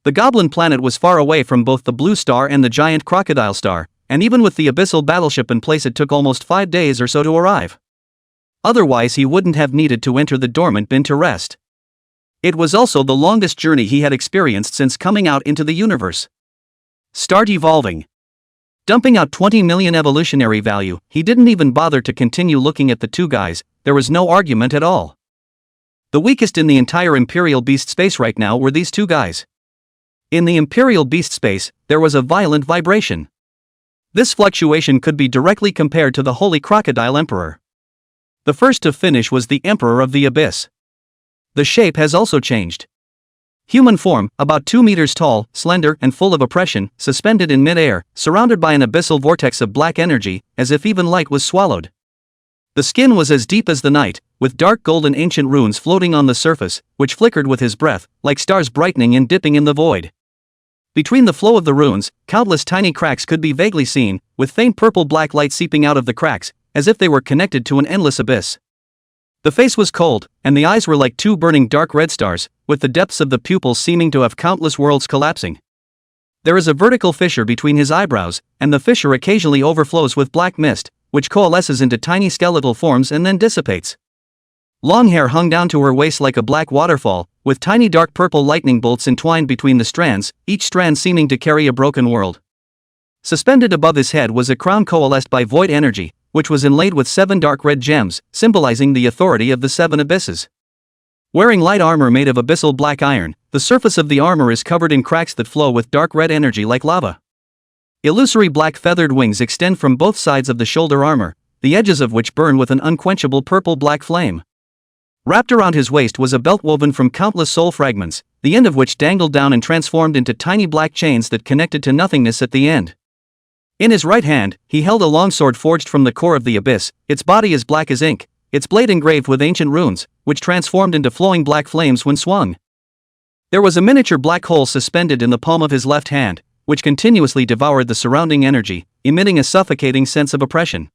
The Goblin Planet was far away from both the Blue Star and the Giant Crocodile Star, and even with the Abyssal Battleship in place it took almost 5 days or so to arrive. Otherwise he wouldn't have needed to enter the dormant bin to rest. It was also the longest journey he had experienced since coming out into the universe. Start evolving. Dumping out 20 million evolutionary value, he didn't even bother to continue looking at the two guys, there was no argument at all. The weakest in the entire Imperial Beast space right now were these two guys. In the Imperial Beast space, there was a violent vibration. This fluctuation could be directly compared to the Holy Crocodile Emperor. The first to finish was the Emperor of the Abyss. The shape has also changed. Human form, about 2 meters tall, slender and full of oppression, suspended in mid-air, surrounded by an abyssal vortex of black energy, as if even light was swallowed. The skin was as deep as the night, with dark golden ancient runes floating on the surface, which flickered with his breath, like stars brightening and dipping in the void. Between the flow of the runes, countless tiny cracks could be vaguely seen, with faint purple-black light seeping out of the cracks, as if they were connected to an endless abyss. The face was cold, and the eyes were like two burning dark red stars, with the depths of the pupils seeming to have countless worlds collapsing. There is a vertical fissure between his eyebrows, and the fissure occasionally overflows with black mist, which coalesces into tiny skeletal forms and then dissipates. Long hair hung down to her waist like a black waterfall, with tiny dark purple lightning bolts entwined between the strands, each strand seeming to carry a broken world. Suspended above his head was a crown coalesced by void energy, which was inlaid with 7 dark red gems, symbolizing the authority of the 7 abysses. Wearing light armor made of abyssal black iron, the surface of the armor is covered in cracks that flow with dark red energy like lava. Illusory black feathered wings extend from both sides of the shoulder armor, the edges of which burn with an unquenchable purple-black flame. Wrapped around his waist was a belt woven from countless soul fragments, the end of which dangled down and transformed into tiny black chains that connected to nothingness at the end. In his right hand, he held a long sword forged from the core of the abyss, its body as black as ink, its blade engraved with ancient runes, which transformed into flowing black flames when swung. There was a miniature black hole suspended in the palm of his left hand, which continuously devoured the surrounding energy, emitting a suffocating sense of oppression.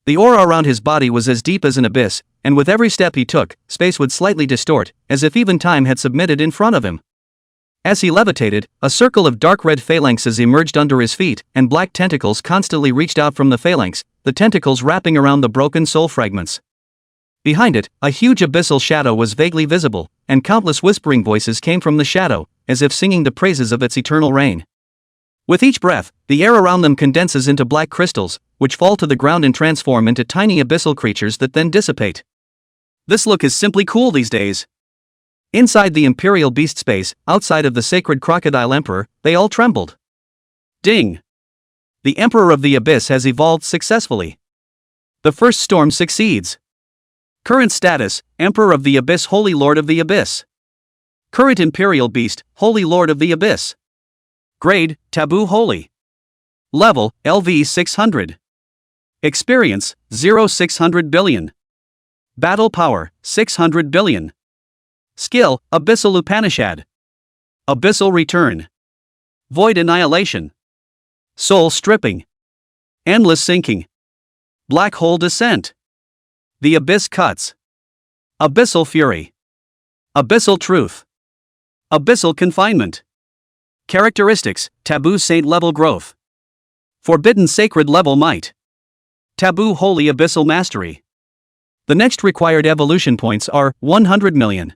The aura around his body was as deep as an abyss, and with every step he took, space would slightly distort, as if even time had submitted in front of him. As he levitated, a circle of dark red phalanxes emerged under his feet, and black tentacles constantly reached out from the phalanx, the tentacles wrapping around the broken soul fragments. Behind it, a huge abyssal shadow was vaguely visible, and countless whispering voices came from the shadow, as if singing the praises of its eternal reign. With each breath, the air around them condenses into black crystals, which fall to the ground and transform into tiny abyssal creatures that then dissipate. This look is simply cool these days. Inside the Imperial Beast space, outside of the sacred Crocodile Emperor, they all trembled. Ding! The Emperor of the Abyss has evolved successfully. The first storm succeeds. Current status, Emperor of the Abyss, Holy Lord of the Abyss. Current Imperial Beast, Holy Lord of the Abyss. Grade, Taboo Holy. Level, LV 600. Experience, 0600 billion. Battle power, 600 billion. Skill, Abyssal Upanishad. Abyssal Return. Void Annihilation. Soul Stripping. Endless Sinking. Black Hole Descent. The Abyss Cuts. Abyssal Fury. Abyssal Truth. Abyssal Confinement. Characteristics, Taboo Saint level growth. Forbidden Sacred level might. Taboo Holy Abyssal Mastery. The next required evolution points are 100 million.